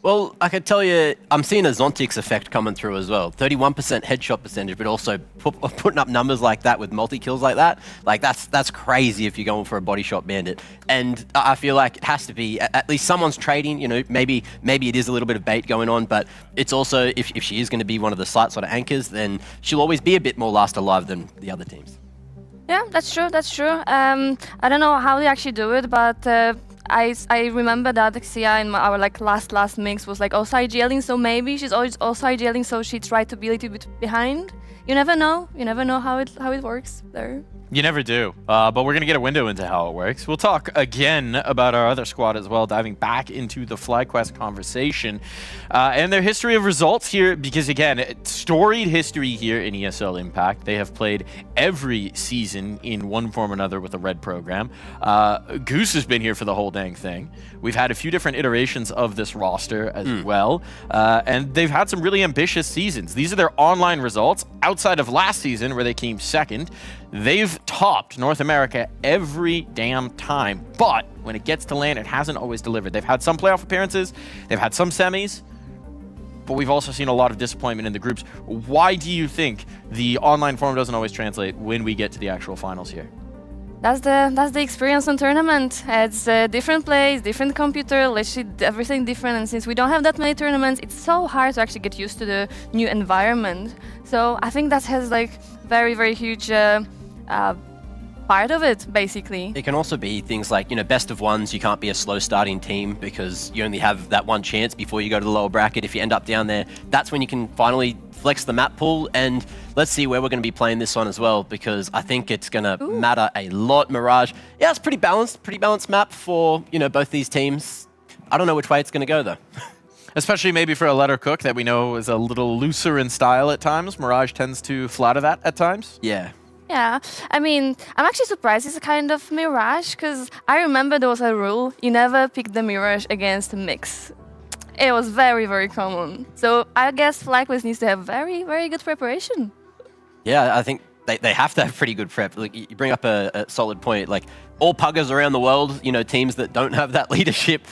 Well, I could tell you, I'm seeing a Zontix effect coming through as well. 31% headshot percentage, but also putting up numbers like that with multi-kills like that, like that's crazy if you're going for a body shot bandit. And I feel like it has to be, at least someone's trading, you know, maybe it is a little bit of bait going on, but it's also, if she is going to be one of the slight sort of anchors, then she'll always be a bit more last alive than the other teams. Yeah, that's true. I don't know how they actually do it, but I remember that Xia in our like last mix was like also IGLing, so maybe she's always also IGLing, so she tried to be a little bit behind. You never know. You never know how it works there. You never do, but we're going to get a window into how it works. We'll talk again about our other squad as well, diving back into the FlyQuest conversation and their history of results here, because again, storied history here in ESL Impact. They have played every season in one form or another with the Red program. Goose has been here for the whole dang thing. We've had a few different iterations of this roster as well, and they've had some really ambitious seasons. These are their online results. Outside of last season, where they came second, they've topped North America every damn time. But when it gets to LAN, it hasn't always delivered. They've had some playoff appearances, they've had some semis, but we've also seen a lot of disappointment in the groups. Why do you think the online form doesn't always translate when we get to the actual finals here? That's the experience on tournament. It's a different place, different computer, literally everything different. And since we don't have that many tournaments, it's so hard to actually get used to the new environment. So I think that has like very huge part of it, basically. It can also be things like, you know, best of ones. You can't be a slow starting team because you only have that one chance before you go to the lower bracket. If you end up down there, that's when you can finally flex the map pool. And let's see where we're going to be playing this on as well, because I think it's going to matter a lot. Mirage, yeah, it's pretty balanced map for, you know, both these teams. I don't know which way it's going to go though. Especially maybe for a Letter Cook that we know is a little looser in style at times. Mirage tends to flatter that at times. Yeah. Yeah, I mean, I'm actually surprised it's a kind of Mirage, because I remember there was a rule, you never pick the Mirage against a mix. It was very common. So I guess FlyQuest needs to have very good preparation. Yeah, I think they have to have pretty good prep. Like, you bring up a solid point. Like, all puggers around the world, you know, teams that don't have that leadership,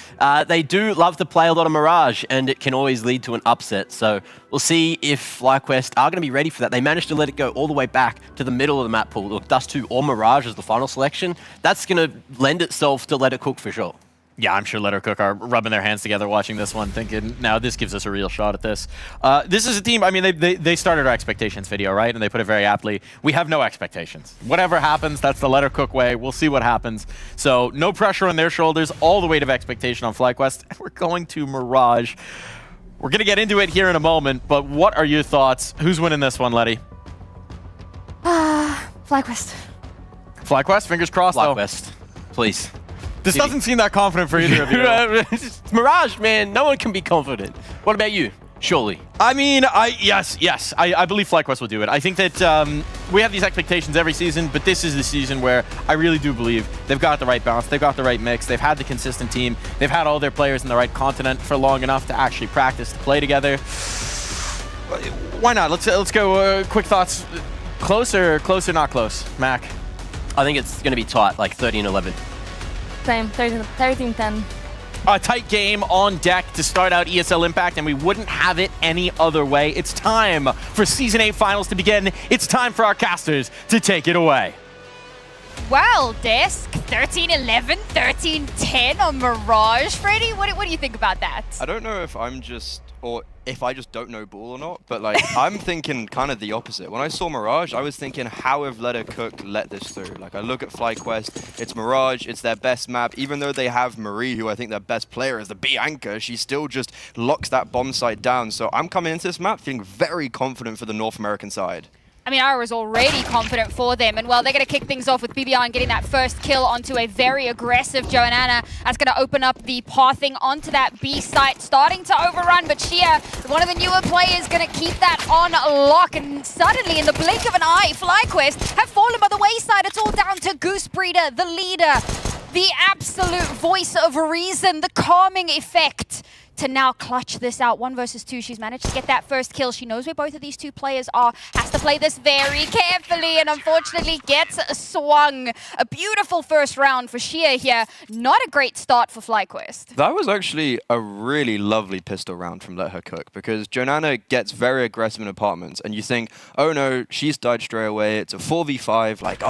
they do love to play a lot of Mirage, and it can always lead to an upset. So we'll see if FlyQuest are going to be ready for that. They managed to let it go all the way back to the middle of the map pool. Look, Dust 2 or Mirage as the final selection. That's going to lend itself to Let It Cook for sure. Yeah, I'm sure Let Her Cook are rubbing their hands together watching this one, thinking, now this gives us a real shot at this. This is a team, I mean, they started our expectations video, right? And they put it very aptly. We have no expectations. Whatever happens, that's the Let Her Cook way. We'll see what happens. So no pressure on their shoulders, all the weight of expectation on FlyQuest. And we're going to Mirage. We're going to get into it here in a moment, but what are your thoughts? Who's winning this one, Letty? FlyQuest. FlyQuest? Fingers crossed, FlyQuest, please. This doesn't seem that confident for either of you. It's Mirage, man. No one can be confident. What about you? Surely. I mean, yes. I believe FlyQuest will do it. I think that we have these expectations every season, but this is the season where I really do believe they've got the right balance, they've got the right mix, they've had the consistent team, they've had all their players in the right continent for long enough to actually practice, to play together. Why not? Let's go. Quick thoughts. Close or not close, Mac? I think it's going to be tight, like 13-11. Same, 13-10. A tight game on deck to start out ESL Impact, and we wouldn't have it any other way. It's time for Season 8 Finals to begin. It's time for our casters to take it away. Well, Desk, 13-11, 13-10 on Mirage. Freddie, what do you think about that? I don't know if I'm just, or if I just don't know ball or not, but like, I'm thinking kind of the opposite. When I saw Mirage, I was thinking, how have Let Her Cook let this through? Like, I look at FlyQuest, it's Mirage, it's their best map. Even though they have Marie, who I think their best player is the Bianca, she still just locks that bomb site down. So I'm coming into this map feeling very confident for the North American side. I mean, I was already confident for them, and well, they're going to kick things off with BBR and getting that first kill onto a very aggressive Joanna. That's going to open up the pathing onto that B site, starting to overrun, but Shia, one of the newer players, going to keep that on lock, and suddenly, in the blink of an eye, FlyQuest have fallen by the wayside. It's all down to Goose Breeder, the leader, the absolute voice of reason, the calming effect, to now clutch this out. 1 versus 2. She's managed to get that first kill. She knows where both of these two players are. Has to play this very carefully and unfortunately gets swung. A beautiful first round for Shia here. Not a great start for FlyQuest. That was actually a really lovely pistol round from Let Her Cook, because Joanna gets very aggressive in apartments and you think, oh no, she's died straight away. It's a 4v5. Like,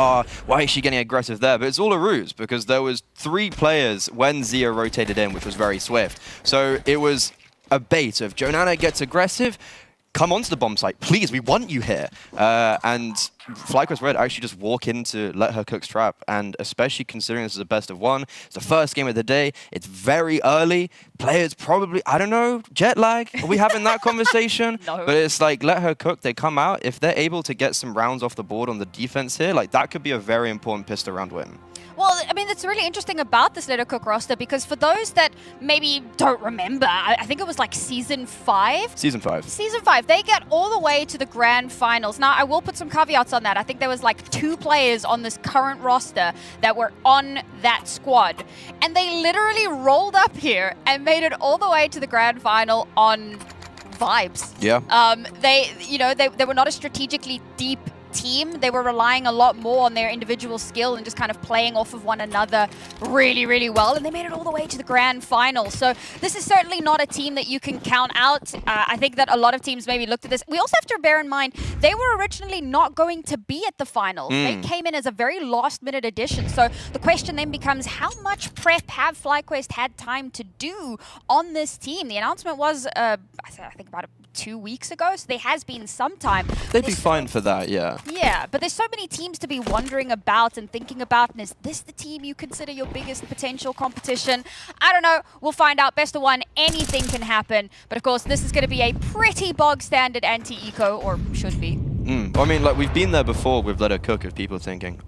why is she getting aggressive there? But it's all a ruse, because there was 3 players when Zia rotated in, which was very swift. So it was a bait of Joanna gets aggressive, come onto the bomb site, please, we want you here. And FlyQuest Red actually just walk into Let Her Cook's trap, and especially considering this is a best of 1, it's the first game of the day, it's very early, players probably, I don't know, jet lag, are we having that conversation? No. But it's like, Let Her Cook, they come out, if they're able to get some rounds off the board on the defense here, like that could be a very important pistol round win. Well, I mean, it's really interesting about this Let Her Cook roster, because for those that maybe don't remember, I think it was like Season 5? Season 5. Season 5, they get all the way to the grand finals. Now, I will put some caveats on that. I think there was like 2 players on this current roster that were on that squad. And they literally rolled up here and made it all the way to the grand final on vibes. Yeah. They were not a strategically deep team. They were relying a lot more on their individual skill and just kind of playing off of one another really, really well. And they made it all the way to the grand final. So this is certainly not a team that you can count out. I think that a lot of teams maybe looked at this. We also have to bear in mind, they were originally not going to be at the finals. They came in as a very last-minute addition. So the question then becomes, how much prep have FlyQuest had time to do on this team? The announcement was, I think about 2 weeks ago, so there has been some time. They'd be fine for that, yeah. Yeah, but there's so many teams to be wondering about and thinking about, and is this the team you consider your biggest potential competition? I don't know. We'll find out. Best of 1, anything can happen. But of course, this is going to be a pretty bog-standard anti-eco, or should be. I mean, like, we've been there before with Let Her Cook of people thinking,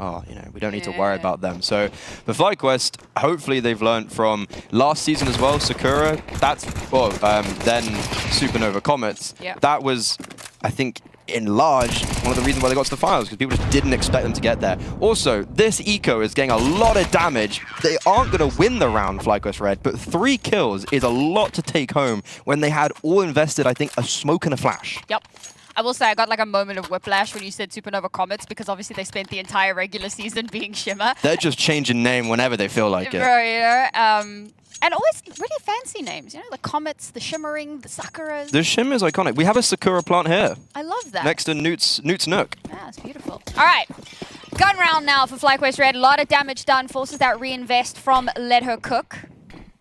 we don't need to worry about them. So for FlyQuest, hopefully they've learned from last season as well. Sakura, then Supernova Comets. Yeah. That was, I think, in large, one of the reasons why they got to the finals, because people just didn't expect them to get there. Also, this eco is getting a lot of damage. They aren't going to win the round, FlyQuest Red, but 3 kills is a lot to take home when they had all invested, I think, a smoke and a flash. Yep. I will say I got like a moment of whiplash when you said Supernova Comets, because obviously they spent the entire regular season being Shimmer. They're just changing name whenever they feel like it. And always really fancy names, the Comets, the Shimmering, the Sakuras. The Shimmer is iconic. We have a Sakura plant here. I love that. Next to Newt's Nook. Yeah, it's beautiful. All right. Gun round now for FlyQuest Red. A lot of damage done. Forces that reinvest from Let Her Cook.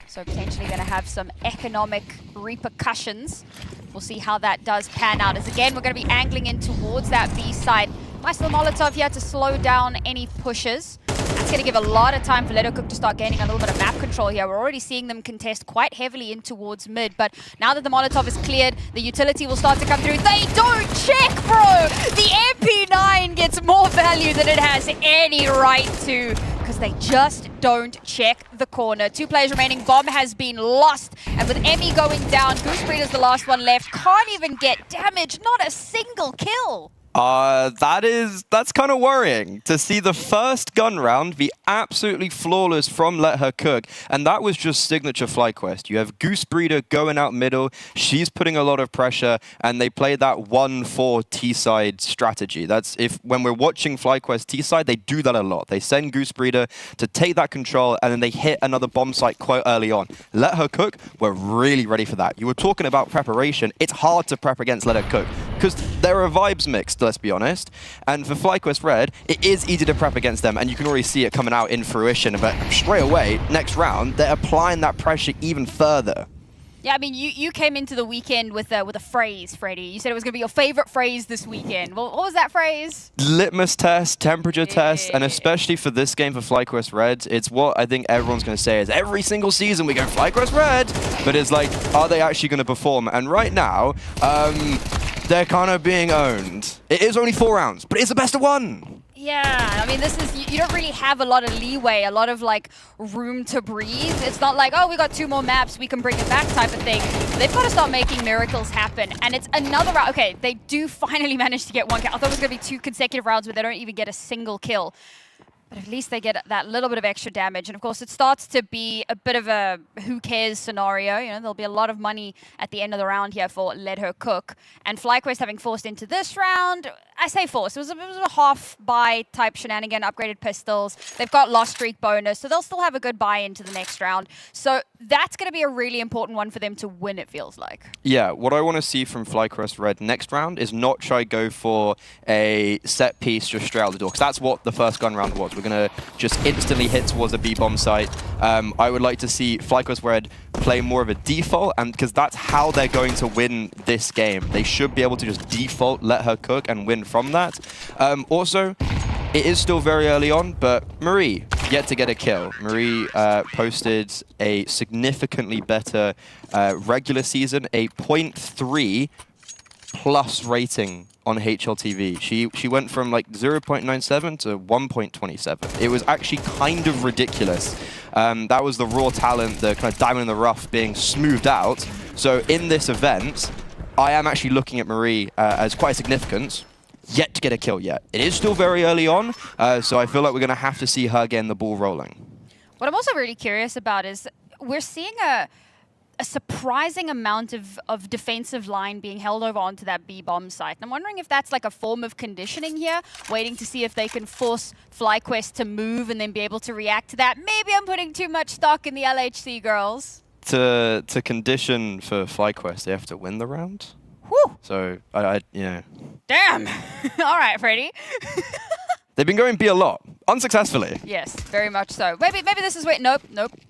So potentially going to have some economic repercussions. We'll see how that does pan out. As again, we're going to be angling in towards that B side. Nice little Molotov here to slow down any pushes. That's going to give a lot of time for Ledocook to start gaining a little bit of map control here. We're already seeing them contest quite heavily in towards mid, but now that the Molotov is cleared, the utility will start to come through. They don't check, bro! The MP9 gets more value than it has any right to, because they just don't check the corner. 2 players remaining. Bomb has been lost, and with Emmy going down, Goosebreeder's the last one left. Can't even get damage, not a single kill. That's kind of worrying to see the first gun round be absolutely flawless from Let Her Cook, and that was just signature FlyQuest. You have Goosebreeder going out middle, she's putting a lot of pressure, and they play that 1-4 T-side strategy. That's when we're watching FlyQuest T-side, they do that a lot. They send Goosebreeder to take that control, and then they hit another bomb site quite early on. Let Her Cook, we're really ready for that. You were talking about preparation. It's hard to prep against Let Her Cook, because there are vibes mixed, let's be honest. And for FlyQuest Red, it is easy to prep against them, and you can already see it coming out in fruition. But straight away, next round, they're applying that pressure even further. Yeah, I mean, you came into the weekend with a phrase, Freddie. You said it was going to be your favorite phrase this weekend. Well, what was that phrase? Litmus test, temperature test, and especially for this game for FlyQuest Red, it's what I think everyone's going to say is every single season we go FlyQuest Red, but it's like, are they actually going to perform? And right now, they're kind of being owned. It is only 4 rounds, but it's the best of 1. Yeah, I mean, this is, you don't really have a lot of leeway, a lot of like room to breathe. It's not like, oh, we got 2 more maps, we can bring it back type of thing. They've got to start making miracles happen. And it's another round. Okay, they do finally manage to get 1 kill. I thought it was going to be 2 consecutive rounds where they don't even get a single kill. But at least they get that little bit of extra damage. And of course, it starts to be a bit of a who cares scenario. You know, there'll be a lot of money at the end of the round here for Let Her Cook. And FlyQuest having forced into this round, I say forced. It was a half-buy type shenanigan, upgraded pistols. They've got lost streak bonus, so they'll still have a good buy into the next round. So that's going to be a really important one for them to win, it feels like. Yeah, what I want to see from FlyQuest Red next round is not try go for a set piece just straight out the door, because that's what the first gun round was. We're going to just instantly hit towards the B-bomb site. I would like to see FlyQuest Red play more of a default, and because that's how they're going to win this game. They should be able to just default Let Her Cook and win from that. Also, it is still very early on, but Marie yet to get a kill. Marie posted a significantly better regular season, a 0.3 plus rating on HLTV. She went from like 0.97 to 1.27. It was actually kind of ridiculous. That was the raw talent, the kind of diamond in the rough being smoothed out. So in this event, I am actually looking at Marie as quite significant. Yet to get a kill yet. It is still very early on, so I feel like we're going to have to see her getting the ball rolling. What I'm also really curious about is we're seeing a surprising amount of defensive line being held over onto that B-bomb site. And I'm wondering if that's like a form of conditioning here, waiting to see if they can force FlyQuest to move and then be able to react to that. Maybe I'm putting too much stock in the LHC girls. To condition for FlyQuest, they have to win the round. Whew. So, yeah. Damn! All right, Freddie. They've been going B a lot, unsuccessfully. Yes, very much so. Maybe this is where... Nope.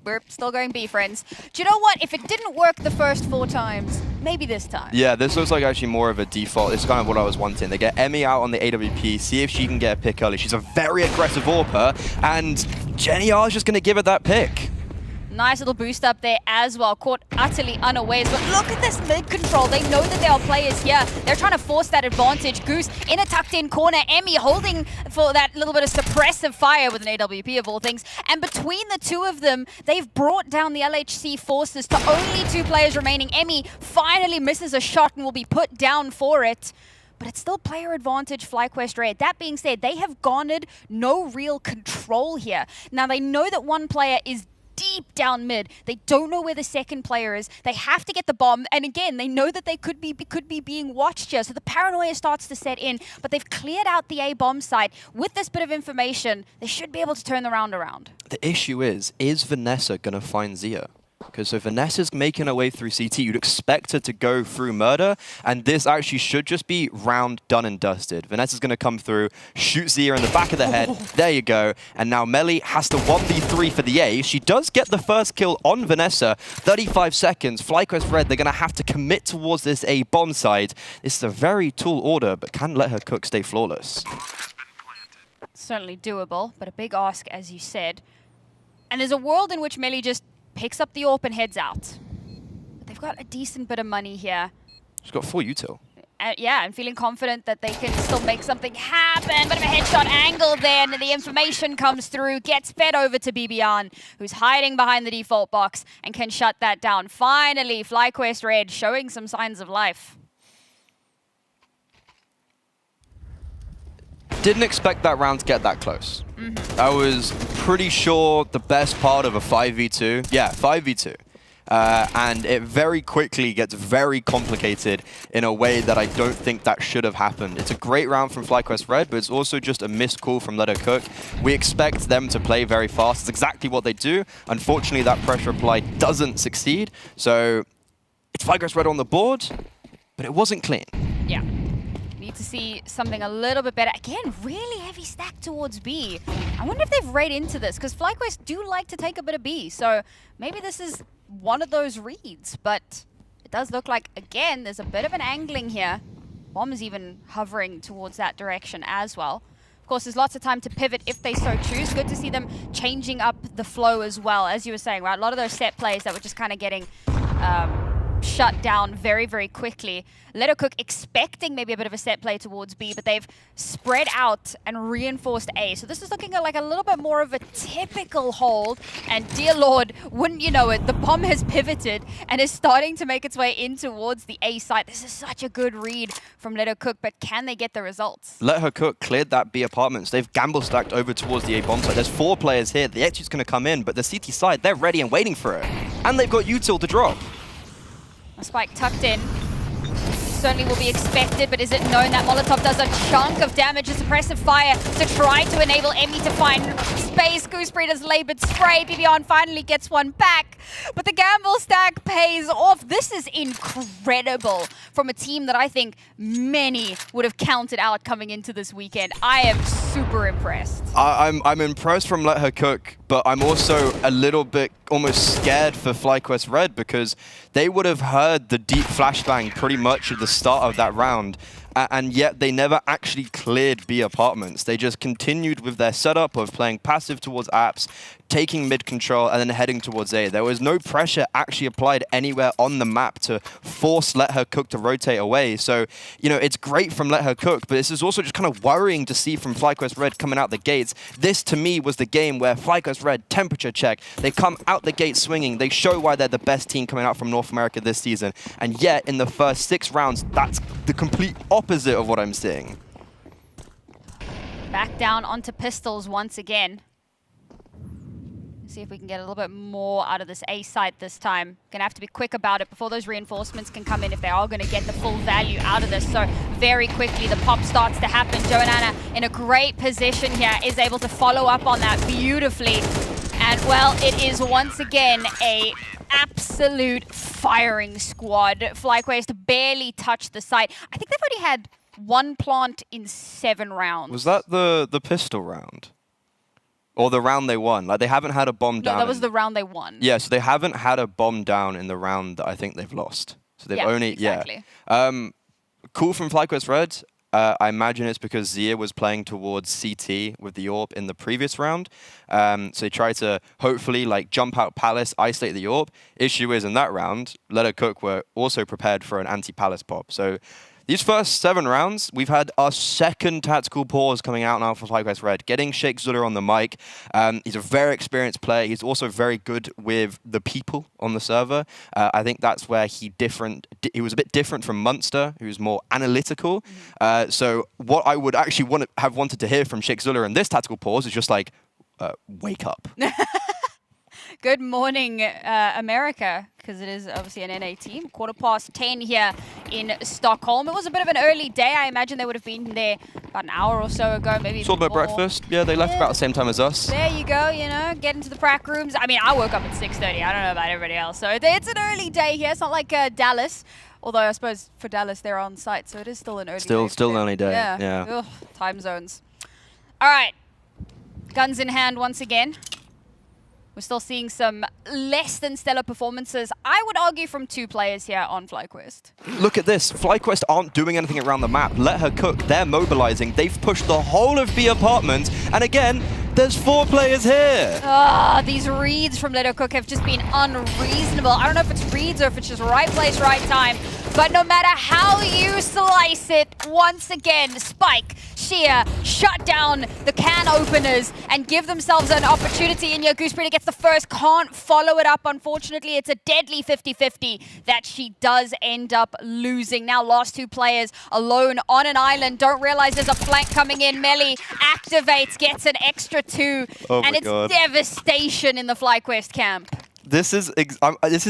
We're still going B, friends. Do you know what? If it didn't work the first 4 times, maybe this time. Yeah, this looks like actually more of a default. It's kind of what I was wanting. They get Emmy out on the AWP, see if she can get a pick early. She's a very aggressive AWPer, and Jenny R is just going to give it that pick. Nice little boost up there as well. Caught utterly unawares. But look at this mid control. They know that there are players here. They're trying to force that advantage. Goose in a tucked in corner. Emmy holding for that little bit of suppressive fire with an AWP of all things. And between the two of them, they've brought down the LHC forces to only 2 players remaining. Emmy finally misses a shot and will be put down for it. But it's still player advantage FlyQuest Red. That being said, they have garnered no real control here. Now, they know that one player is deep down mid. They don't know where the second player is. They have to get the bomb. And again, they know that they could be being watched here. So the paranoia starts to set in. But they've cleared out the A bomb site. With this bit of information, they should be able to turn the round around. The issue is Vanessa going to find Zia? because so Vanessa's making her way through CT. You'd expect her to go through Murder, and this actually should just be round done and dusted. Vanessa's going to come through, shoot Zia in the back of the head. There you go. And now Melly has to 1v3 for the A. She does get the first kill on Vanessa. 35 seconds. FlyQuest Red, they're going to have to commit towards this A bomb side. This is a very tall order, but can Let Her Cook stay flawless. Certainly doable, but a big ask, as you said. And there's a world in which Melly just picks up the AWP and heads out. But they've got a decent bit of money here. She's got 4 util. Yeah, I'm feeling confident that they can still make something happen. Bit of a headshot angle then, and the information comes through, gets fed over to Bibian, who's hiding behind the default box and can shut that down. Finally, FlyQuest Red showing some signs of life. Didn't expect that round to get that close. I was pretty sure the best part of a 5v2, yeah, 5v2. And it very quickly gets very complicated in a way that I don't think that should have happened. It's a great round from FlyQuest Red, but it's also just a missed call from Let Her Cook. We expect them to play very fast. It's exactly what they do. Unfortunately, that pressure apply doesn't succeed. So it's FlyQuest Red on the board, but it wasn't clean. Yeah. Need to see something a little bit better. Again, really heavy stack towards B. I wonder if they've read into this, because FlyQuest do like to take a bit of B. So maybe this is one of those reads, but it does look like, again, there's a bit of an angling here. Bomb is even hovering towards that direction as well. Of course, there's lots of time to pivot if they so choose. Good to see them changing up the flow as well, as you were saying, right? A lot of those set plays that were just kind of getting shut down very, very quickly. Let Her Cook expecting maybe a bit of a set play towards B, but they've spread out and reinforced A. So this is looking like a little bit more of a typical hold. And dear Lord, wouldn't you know it, the bomb has pivoted and is starting to make its way in towards the A site. This is such a good read from Let Her Cook, but can they get the results? Let Her Cook cleared that B apartments. They've gamble stacked over towards the A bomb site. There's 4 players here. The exit's going to come in, but the CT side, they're ready and waiting for it. And they've got util to drop. A spike tucked in. Certainly will be expected, but is it known that Molotov does a chunk of damage, a suppressive fire to try to enable Emmy to find space. Gooseberry does labored spray. Bibian finally gets one back, but the gamble stack pays off. This is incredible from a team that I think many would have counted out coming into this weekend. I am super impressed. I'm impressed from Let Her Cook, but I'm also a little bit almost scared for FlyQuest Red because they would have heard the deep flashbang pretty much at the start of that round, and yet they never actually cleared B apartments. They just continued with their setup of playing passive towards apps, taking mid control, and then heading towards A. There was no pressure actually applied anywhere on the map to force Let Her Cook to rotate away. So, you know, it's great from Let Her Cook, but this is also just kind of worrying to see from FlyQuest Red coming out the gates. This, to me, was the game where FlyQuest Red, temperature check, they come out the gate swinging, they show why they're the best team coming out from North America this season, and yet in the first 6 rounds, that's the complete opposite of what I'm seeing. Back down onto pistols once again. See if we can get a little bit more out of this A site this time. Gonna have to be quick about it before those reinforcements can come in if they are gonna get the full value out of this. So very quickly the pop starts to happen. Joanna in a great position here is able to follow up on that beautifully. And well, it is once again a absolute firing squad. FlyQuest barely touched the site. I think they've only had 1 plant in 7 rounds. Was that the pistol round? Or the round they won? Like, they haven't had a bomb down. No, that was the round they won. Yeah, so they haven't had a bomb down in the round that I think they've lost. So they've only, exactly. Cool from FlyQuest Red. I imagine it's because Zia was playing towards CT with the AWP in the previous round. So they tried to hopefully like jump out Palace, isolate the AWP. Issue is in that round, Let Her Cook were also prepared for an anti-Palace pop. So these first 7 rounds, we've had our second tactical pause coming out now for FlyQuest Red. Getting Sheikh Zula on the mic. He's a very experienced player. He's also very good with the people on the server. I think that's where he was a bit different from Munster, who's more analytical. So what I would actually have wanted to hear from Sheikh Zula in this tactical pause is just like, wake up. Good morning, America, because it is obviously an NA team. 10:15 here in Stockholm. It was a bit of an early day. I imagine they would have been there about an hour or so ago, maybe Saw them at more. breakfast. Yeah, they left about the same time as us. There you go, you know, get into the prac rooms. I mean, I woke up at 6:30. I don't know about everybody else. So it's an early day here. It's not like Dallas. Although I suppose for Dallas, they're on site, so it is still an early day. Still an early day. Yeah. Ugh, time zones. All right. Guns in hand once again. We're still seeing some less than stellar performances, I would argue, from 2 players here on FlyQuest. Look at this. FlyQuest aren't doing anything around the map. Let her cook. They're mobilizing. They've pushed the whole of B apartments. And again, there's 4 players here. These reads from Let Her Cook have just been unreasonable. I don't know if it's reads or if it's just right place, right time. But no matter how you slice it, once again, Spike, Sheer, shut down the can openers and give themselves an opportunity. And Gooseberry gets the first, can't follow it up. Unfortunately, it's a deadly 50-50 that she does end up losing. Now last 2 players alone on an island. Don't realize there's a flank coming in. Melly activates, gets an extra 2. And it's devastation in the FlyQuest camp. This is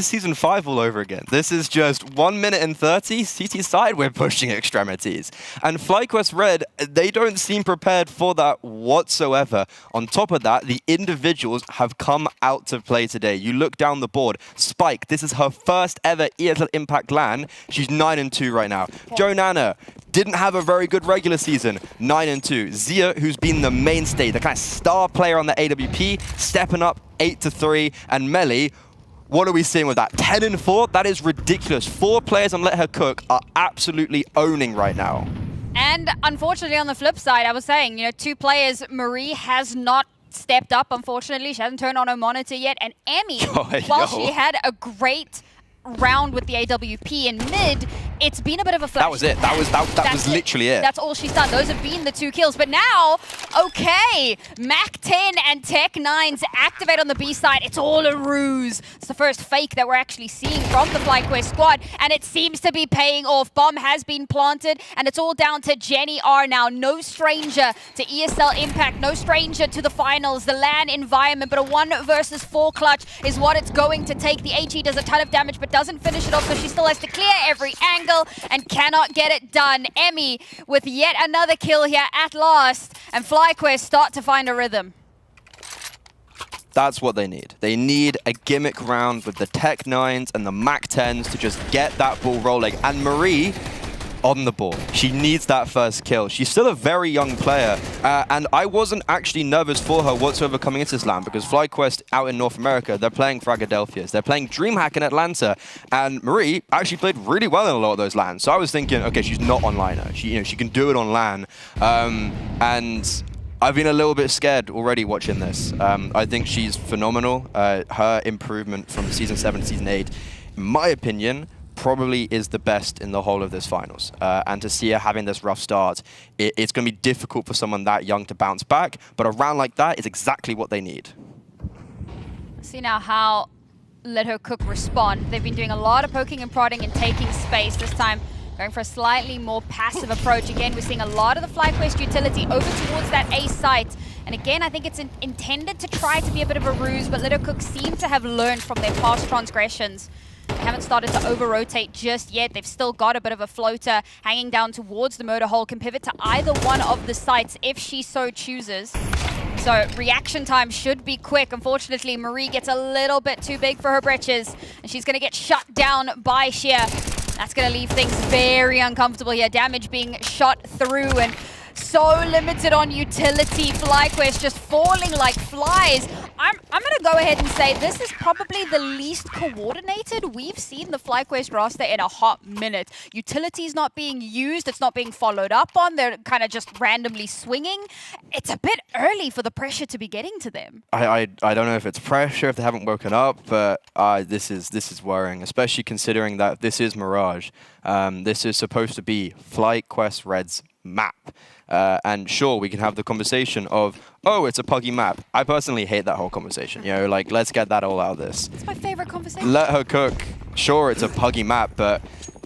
season 5 all over again. This is just 1 minute and 30. CT side, we're pushing extremities. And FlyQuest Red, they don't seem prepared for that whatsoever. On top of that, the individuals have come out to play today. You look down the board. Spike, this is her first ever ESL Impact LAN. She's 9-2 right now. Jonana didn't have a very good regular season, 9-2. Zia, who's been the mainstay, the kind of star player on the AWP, stepping up 8-3. And Melly, what are we seeing with that? 10-4? That is ridiculous. 4 players on Let Her Cook are absolutely owning right now. And unfortunately, on the flip side, I was saying, 2 players, Marie has not stepped up, unfortunately. She hasn't turned on her monitor yet. And Emmy, while she had a great round with the AWP in mid, it's been a bit of a flash. That was it. That was literally it. That's all she's done. Those have been the 2 kills. But now, okay, Mac-10 and Tech-9s activate on the B side. It's all a ruse. It's the first fake that we're actually seeing from the FlyQuest squad, and it seems to be paying off. Bomb has been planted, and it's all down to Jenny R now. No stranger to ESL Impact, no stranger to the finals, the LAN environment, but a 1 versus 4 clutch is what it's going to take. The HE does a ton of damage, but doesn't finish it off, so she still has to clear every angle and cannot get it done. Emmy with yet another kill here at last, and FlyQuest start to find a rhythm. That's what they need. They need a gimmick round with the Tech-9s and the Mac-10s to just get that ball rolling. And Marie on the ball. She needs that first kill. She's still a very young player, and I wasn't actually nervous for her whatsoever coming into this LAN, because FlyQuest out in North America, they're playing Fragadelphias, they're playing DreamHack in Atlanta, and Marie actually played really well in a lot of those LANs. So I was thinking, okay, she's not on liner. She can do it on LAN, and I've been a little bit scared already watching this. I think she's phenomenal. Her improvement from Season 7 to Season 8, in my opinion, probably is the best in the whole of this finals. And to see her having this rough start, it's going to be difficult for someone that young to bounce back, but a round like that is exactly what they need. See now how Let Her Cook respond. They've been doing a lot of poking and prodding and taking space. This time going for a slightly more passive approach. Again, we're seeing a lot of the FlyQuest utility over towards that A site. And again, I think it's intended to try to be a bit of a ruse, but Let Her Cook seem to have learned from their past transgressions. They haven't started to over-rotate just yet. They've still got a bit of a floater hanging down towards the motor hole. Can pivot to either one of the sites if she so chooses. So reaction time should be quick. Unfortunately, Marie gets a little bit too big for her britches, and she's going to get shut down by Sheer. That's going to leave things very uncomfortable here. Damage being shot through, and so limited on utility. FlyQuest just falling like flies. I'm going to go ahead and say this is probably the least coordinated we've seen the FlyQuest roster in a hot minute. Utility's not being used. It's not being followed up on. They're kind of just randomly swinging. It's a bit early for the pressure to be getting to them. I don't know if it's pressure, if they haven't woken up, but this is worrying, especially considering that this is Mirage. This is supposed to be FlyQuest Red's map. And sure, we can have the conversation of, oh, it's a puggy map. I personally hate that whole conversation. Like, let's get that all out of this. It's my favorite conversation. Let Her Cook. Sure, it's a puggy map, but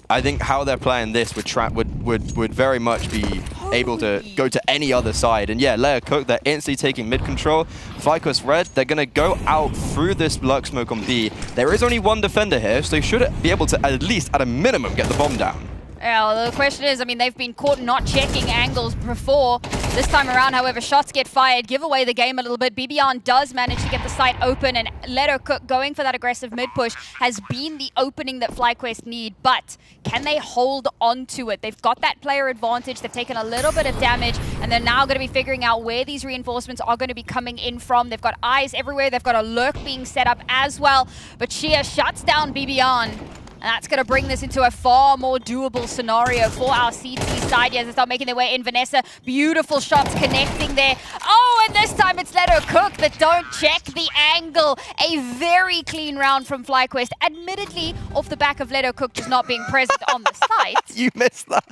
I think how they're playing this would very much be able to go to any other side. And yeah, Let Her Cook, they're instantly taking mid control. FlyQuest Red, they're going to go out through this Lurk smoke on B. There is only one defender here, so they should be able to at least, at a minimum, get the bomb down. Yeah, well, the question is, I mean, they've been caught not checking angles before. This time around, however, shots get fired, give away the game a little bit. BBR does manage to get the site open, and Leto Cook going for that aggressive mid-push has been the opening that FlyQuest need, but can they hold on to it? They've got that player advantage, they've taken a little bit of damage, and they're now going to be figuring out where these reinforcements are going to be coming in from. They've got eyes everywhere, they've got a lurk being set up as well, but Shia shuts down BBR. And that's going to bring this into a far more doable scenario for our CT side as they start making their way in. Vanessa, beautiful shots connecting there. Oh, and this time it's Leto Cook that don't check the angle. A very clean round from FlyQuest. Admittedly, off the back of Leto Cook just not being present on the site. You missed that.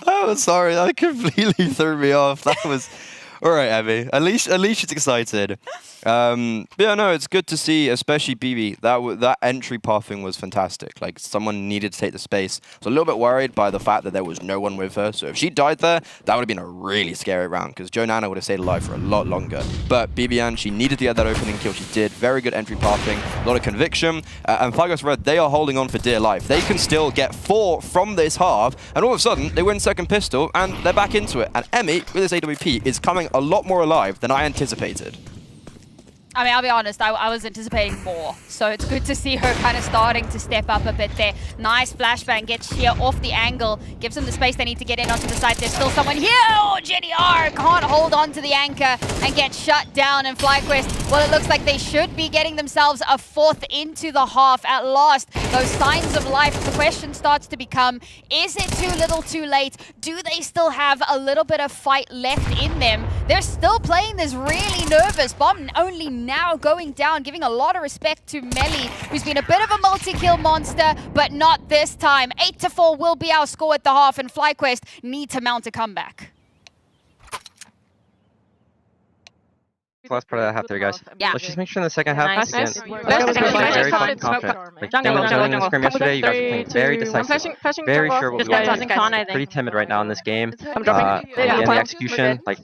Oh, sorry, that completely threw me off. That was... All right, Abby. At least she's excited. But yeah, no, it's good to see, especially BB. That entry pathing was fantastic. Like, someone needed to take the space. I was a little bit worried by the fact that there was no one with her. So if she died there, that would have been a really scary round because Jo Nana would have stayed alive for a lot longer. But BBN, she needed to get that opening kill. She did. Very good entry pathing, a lot of conviction. And FlyQuest Red, they are holding on for dear life. They can still get 4 from this half, and all of a sudden they win second pistol and they're back into it. And Emmy with this AWP is coming a lot more alive than I anticipated. I mean, I'll be honest, I was anticipating more. So it's good to see her kind of starting to step up a bit there. Nice flashbang, gets Shia off the angle, gives them the space they need to get in onto the side. There's still someone here. Oh, Jenny R can't hold on to the anchor and get shut down. And FlyQuest, well, it looks like they should be getting themselves a 4th into the half at last. Those signs of life, the question starts to become, is it too little too late? Do they still have a little bit of fight left in them? They're still playing this really nervous. Bomb only now going down, giving a lot of respect to Melly, who's been a bit of a multi-kill monster, but not this time. 8-4 will be our score at the half, and FlyQuest need to mount a comeback. Last part of that half there, guys. Yeah. Let's just make sure in the second half, Nice. you guys are playing very fucking confident. Like, Jungling in the scrim yesterday, you guys are playing very decisive. Very sure what we want. Pretty timid right now in this game. And the execution, like,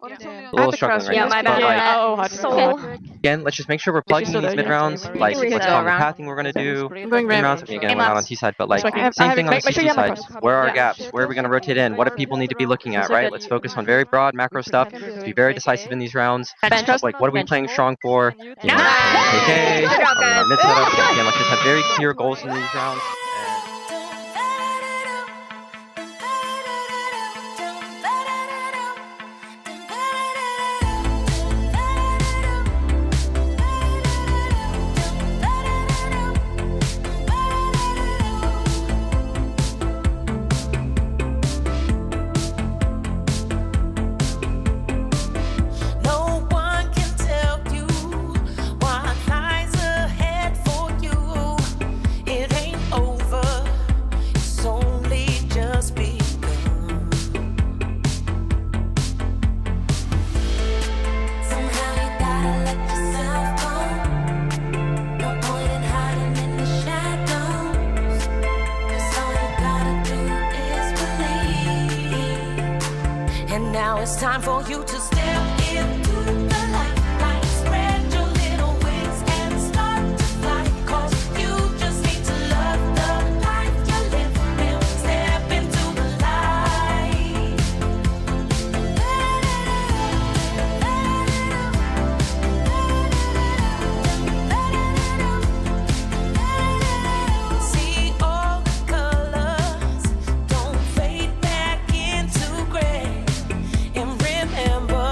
a little struggling right now. my bad. But, like, again, let's just make sure we're plugging these mid rounds. Like, let's call the pathing we're gonna do. Mid rounds. Again, we're not on T side, but like same thing on the CT side. Where are our gaps? Where are we gonna rotate in? What do people need to be looking at? Right? Let's focus on very broad macro stuff. Let's be very decisive in these rounds. Like, what are we playing strong for? You know, okay. Our mid setup. Again, let's just have very clear goals in these rounds. No one can tell you what lies ahead for you. It ain't over, it's only just begun. Somehow you gotta let yourself go. No point in hiding in the shadows, 'cause all you gotta do is believe. And now it's time for you to step into the light, spread your little wings and start to fly. 'Cause you just need to love the life you live and step into the light. See all the colors, don't fade back into gray. And remember,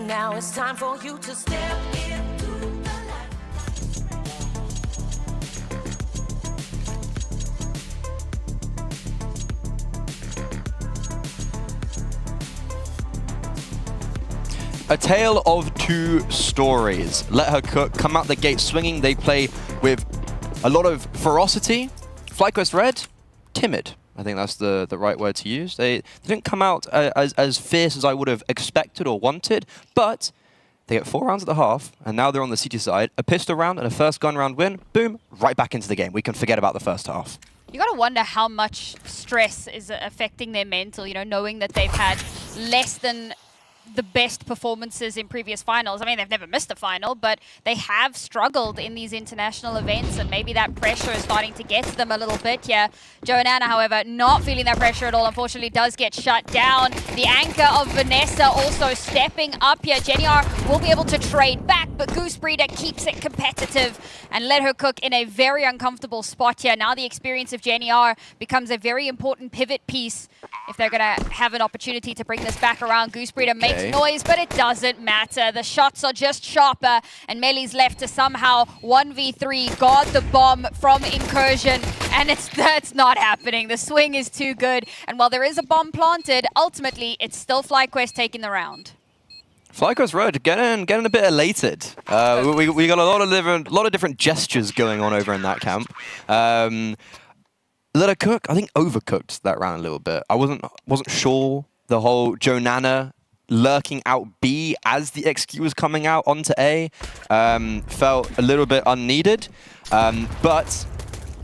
now it's time for you to step into the light. A tale of two stories. Let Her Cook come out the gate swinging. They play with a lot of ferocity. FlyQuest Red, timid. I think that's the right word to use. They didn't come out as fierce as I would have expected or wanted, but they get 4 rounds at the half, and now they're on the CT side. A pistol round and a first gun round win. Boom, right back into the game. We can forget about the first half. You got to wonder how much stress is affecting their mental, you know, knowing that they've had less than the best performances in previous finals. I mean, they've never missed a final, but they have struggled in these international events, and maybe that pressure is starting to get to them a little bit. Yeah, Joanna, however, not feeling that pressure at all, unfortunately does get shut down. The anchor of Vanessa also stepping up here. Jenny R will be able to trade back, but Goose Breeder keeps it competitive and Let Her Cook in a very uncomfortable spot here. Now the experience of Jenny R becomes a very important pivot piece if they're going to have an opportunity to bring this back around. Goose Breeder makes noise, but it doesn't matter. The shots are just sharper, and Melly's left to somehow 1v3 guard the bomb from Incursion, and that's not happening. The swing is too good, and while there is a bomb planted, ultimately it's still FlyQuest taking the round. FlyQuest Red getting a bit elated. We got a lot of different gestures going on over in that camp. Let Her Cook, I think, overcooked that round a little bit. I wasn't sure the whole Jonana lurking out B as the XQ was coming out onto A felt a little bit unneeded. But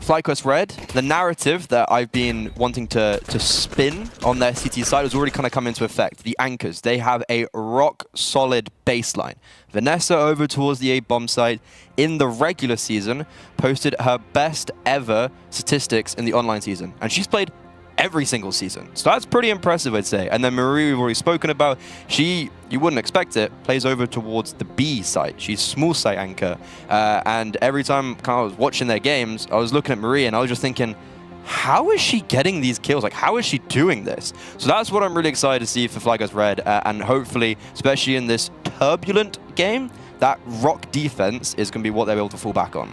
FlyQuest Red, the narrative that I've been wanting to spin on their CT side has already kind of come into effect. The anchors, they have a rock-solid baseline. Vanessa over towards the A bomb site in the regular season posted her best ever statistics in the online season. And she's played every single season. So that's pretty impressive, I'd say. And then Marie, we've already spoken about. She, you wouldn't expect it, plays over towards the B site. She's small site anchor. And every time I was watching their games, I was looking at Marie and I was just thinking, how is she getting these kills? Like, how is she doing this? So that's what I'm really excited to see for FlyQuest Red. And hopefully, especially in this turbulent game, that rock defense is going to be what they're able to fall back on.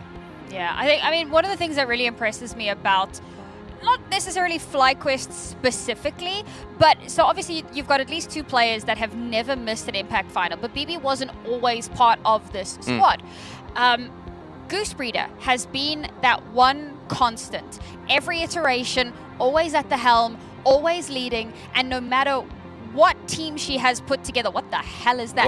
Yeah, I mean, one of the things that really impresses me about not necessarily FlyQuest specifically, but so obviously you've got at least 2 players that have never missed an Impact final, but BB wasn't always part of this squad. Goose Breeder has been that one constant. Every iteration, always at the helm, always leading, and no matter what team she has put together, what the hell is that?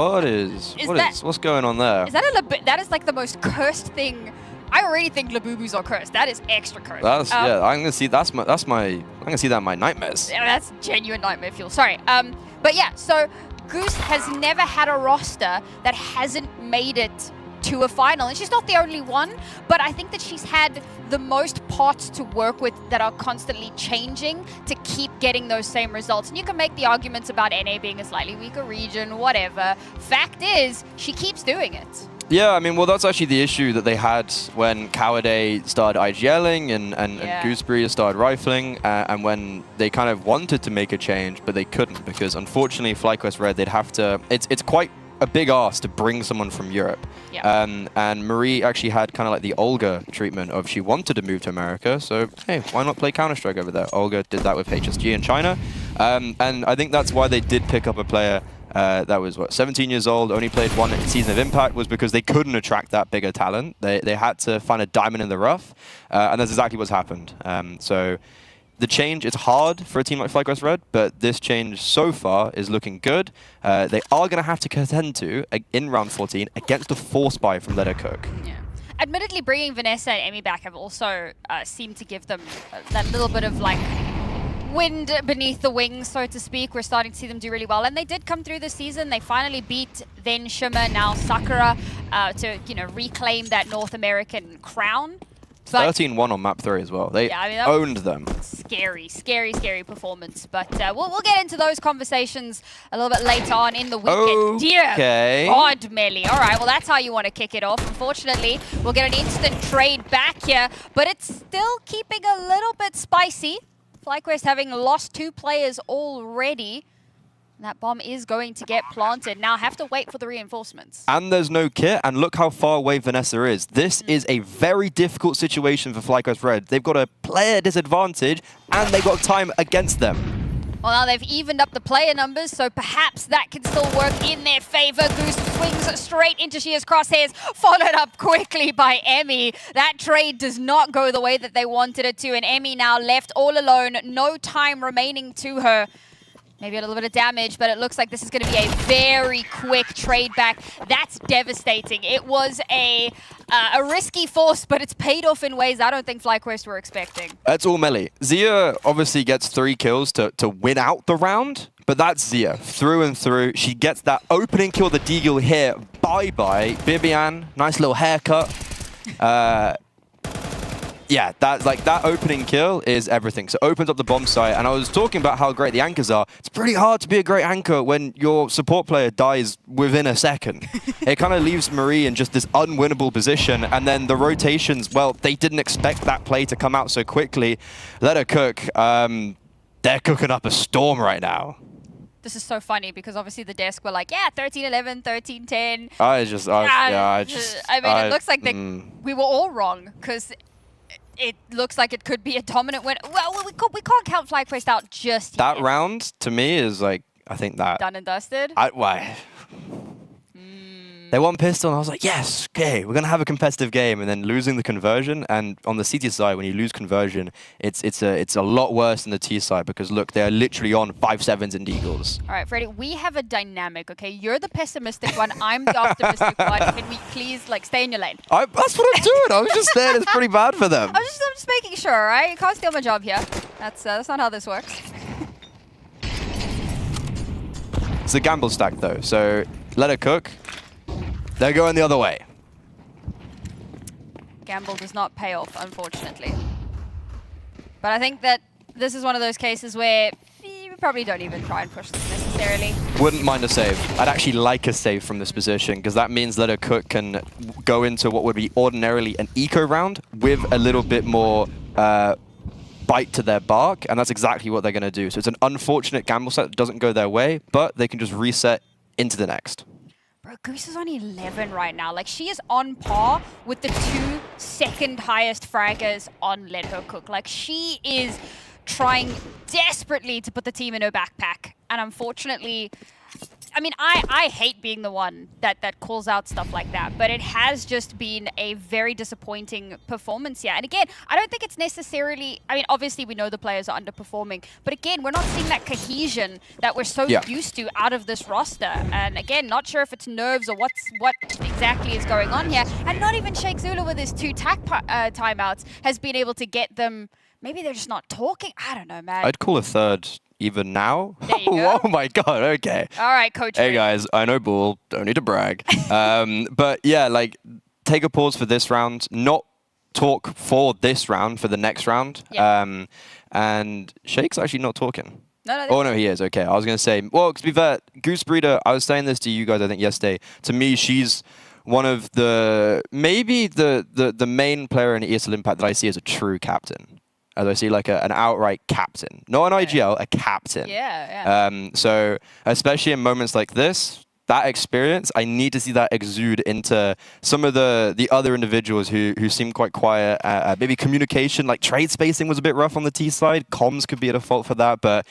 What's going on there? Is that that is like the most cursed thing. I already think Labubus are cursed. That is extra cursed. Yeah, I'm gonna see I'm gonna see that in my nightmares. Yeah, that's genuine nightmare fuel. Sorry. But yeah, so Goose has never had a roster that hasn't made it to a final, and she's not the only one, but I think that she's had the most parts to work with that are constantly changing to keep getting those same results. And you can make the arguments about NA being a slightly weaker region, whatever. Fact is, she keeps doing it. Yeah, I mean, well, that's actually the issue that they had when Cowarday started IGLing and Goose Breeder started rifling, and when they kind of wanted to make a change, but they couldn't, because unfortunately, FlyQuest Red, they'd have to... It's quite a big ask to bring someone from Europe. Yep. And Marie actually had kind of like the Olga treatment of she wanted to move to America, so hey, why not play Counter-Strike over there? Olga did that with HSG in China, and I think that's why they did pick up a player that was, 17 years old, only played 1 season of Impact, was because they couldn't attract that bigger talent. They had to find a diamond in the rough, and that's exactly what's happened. So the change, it's hard for a team like FlyQuest Red, but this change so far is looking good. They are going to have to contend to, in round 14, against a force buy from Let Her Cook. Yeah. Admittedly, bringing Vanessa and Emmy back have also seemed to give them that little bit of like wind beneath the wings, so to speak. We're starting to see them do really well, and they did come through this season. They finally beat then Shimmer, now Sakura, to reclaim that North American crown. 13-1 on map 3 as well. They owned them. Scary, scary, scary performance. But we'll get into those conversations a little bit later on in the weekend. Okay. Dear God, Melly. All right, well, that's how you want to kick it off. Unfortunately, we'll get an instant trade back here, but it's still keeping a little bit spicy. FlyQuest having lost 2 players already. That bomb is going to get planted. Now have to wait for the reinforcements. And there's no kit, and look how far away Vanessa is. This is a very difficult situation for FlyQuest Red. They've got a player disadvantage, and they've got time against them. Well, now they've evened up the player numbers, so perhaps that can still work in their favor. Goose swings straight into Shia's crosshairs, followed up quickly by Emmy. That trade does not go the way that they wanted it to, and Emmy now left all alone, no time remaining to her. Maybe a little bit of damage, but it looks like this is going to be a very quick trade back. That's devastating. It was a risky force, but it's paid off in ways I don't think FlyQuest were expecting. That's all melee. Zia obviously gets 3 kills to win out the round, but that's Zia through and through. She gets that opening kill, the deagle here. Bye-bye. Bibian, nice little haircut. Yeah, that opening kill is everything. So it opens up the bomb site, and I was talking about how great the anchors are. It's pretty hard to be a great anchor when your support player dies within a second. It kind of leaves Marie in just this unwinnable position, and then the rotations, well, they didn't expect that play to come out so quickly. Let her cook. They're cooking up a storm right now. This is so funny because obviously the desk were like, yeah, 13-11, 13-10. I mean, it looks like we were all wrong because it looks like it could be a dominant win. Well, we can't count FlyQuest out just that yet. round, to me, is like, I think that... Done and dusted? Why? They won pistol, and I was like, yes, okay, we're going to have a competitive game, and then losing the conversion, and on the CT side, when you lose conversion, it's a lot worse than the T side, because look, they're literally on 5-7s and deagles. All right, Freddie, we have a dynamic, okay? You're the pessimistic one, I'm the optimistic one. Can we please, like, stay in your lane? That's what I'm doing, I was just saying it's pretty bad for them. I'm just making sure, all right? You can't steal my job here. That's not how this works. It's a gamble stack, though, so let her cook. They're going the other way. Gamble does not pay off, unfortunately. But I think that this is one of those cases where you probably don't even try and push this necessarily. Wouldn't mind a save. I'd actually like a save from this position, because that means Let Her Cook can go into what would be ordinarily an eco round with a little bit more bite to their bark, and that's exactly what they're going to do. So it's an unfortunate gamble set that doesn't go their way, but they can just reset into the next. Bro, Goose is on 11 right now. Like, she is on par with the 2 second highest fraggers on Let Her Cook. Like, she is trying desperately to put the team in her backpack. And unfortunately, I mean, I hate being the one that calls out stuff like that, but it has just been a very disappointing performance here. And again, I don't think it's necessarily, I mean, obviously we know the players are underperforming, but again, we're not seeing that cohesion that we're so used to out of this roster. And again, not sure if it's nerves or what exactly is going on here. And not even Sheikh Zulu with his 2 timeouts has been able to get them, maybe they're just not talking. I don't know, man. I'd call a third even now. There you go. Oh my god, okay. All right, Coach. Hey guys, I know ball, don't need to brag. But yeah, like, take a pause for this round, not talk for this round, for the next round. Yeah. And Sheikh's actually not talking. No, he is, okay. I was going to say, well, to be fair, Goose Breeder, I was saying this to you guys, I think, yesterday. To me, she's one of maybe the main player in ESL Impact that I see as a true captain. As I see, like an outright captain. Not an IGL, a captain. Yeah. So, especially in moments like this, that experience, I need to see that exude into some of the other individuals who seem quite quiet. Maybe communication, like trade spacing was a bit rough on the T side. Comms could be at a fault for that. But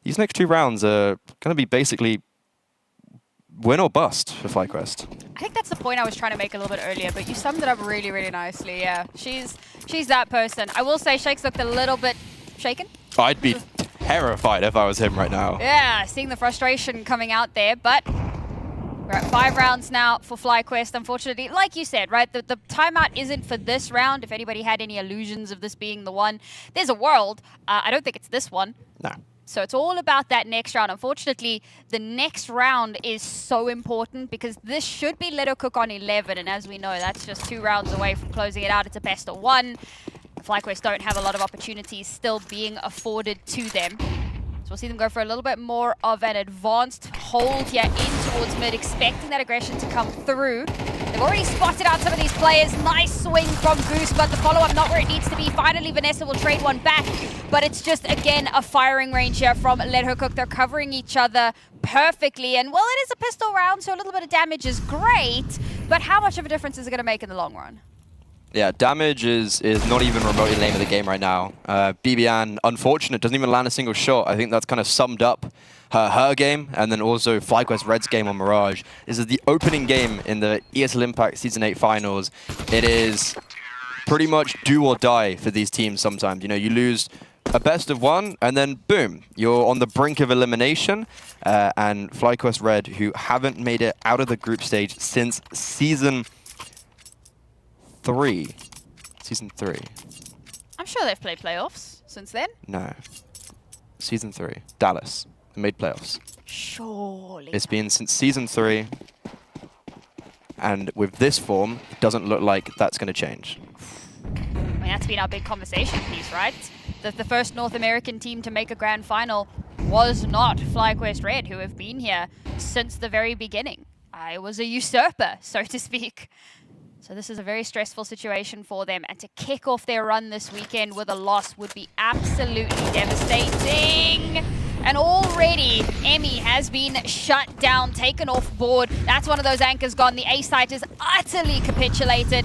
these next 2 rounds are going to be basically win or bust for FlyQuest. I think that's the point I was trying to make a little bit earlier, but you summed it up really, really nicely. Yeah, she's that person. I will say Sheikh's looked a little bit shaken. I'd be terrified if I was him right now. Yeah, seeing the frustration coming out there, but we're at 5 rounds now for FlyQuest. Unfortunately, like you said, right, the timeout isn't for this round. If anybody had any illusions of this being the one, there's a world. I don't think it's this one. No. So it's all about that next round. Unfortunately, the next round is so important because this should be Let Her Cook on 11. And as we know, that's just 2 rounds away from closing it out. It's a best of 1. FlyQuest don't have a lot of opportunities still being afforded to them. So we'll see them go for a little bit more of an advanced hold here in towards mid, expecting that aggression to come through. They've already spotted out some of these players. Nice swing from Goose, but the follow-up not where it needs to be. Finally, Vanessa will trade one back, but it's just, again, a firing range here from Let Her Cook. They're covering each other perfectly, and well, it is a pistol round, so a little bit of damage is great, but how much of a difference is it going to make in the long run? Yeah, damage is not even remotely the name of the game right now. Bibian, unfortunate, doesn't even land a single shot. I think that's kind of summed up her game, and then also FlyQuest Red's game on Mirage. This is the opening game in the ESL Impact Season 8 finals. It is pretty much do or die for these teams sometimes. You know, you lose a best of one, and then boom, you're on the brink of elimination. And FlyQuest Red, who haven't made it out of the group stage since Season 3. Season 3. I'm sure they've played playoffs since then. No. Season 3. Dallas. They made playoffs. Surely. It's been since Season 3. And with this form, it doesn't look like that's going to change. I mean, that's been our big conversation piece, right? That the first North American team to make a grand final was not FlyQuest Red, who have been here since the very beginning. I was a usurper, so to speak. So this is a very stressful situation for them, and to kick off their run this weekend with a loss would be absolutely devastating. And already, Emmy has been shut down, taken off board. That's one of those anchors gone. The A site is utterly capitulated.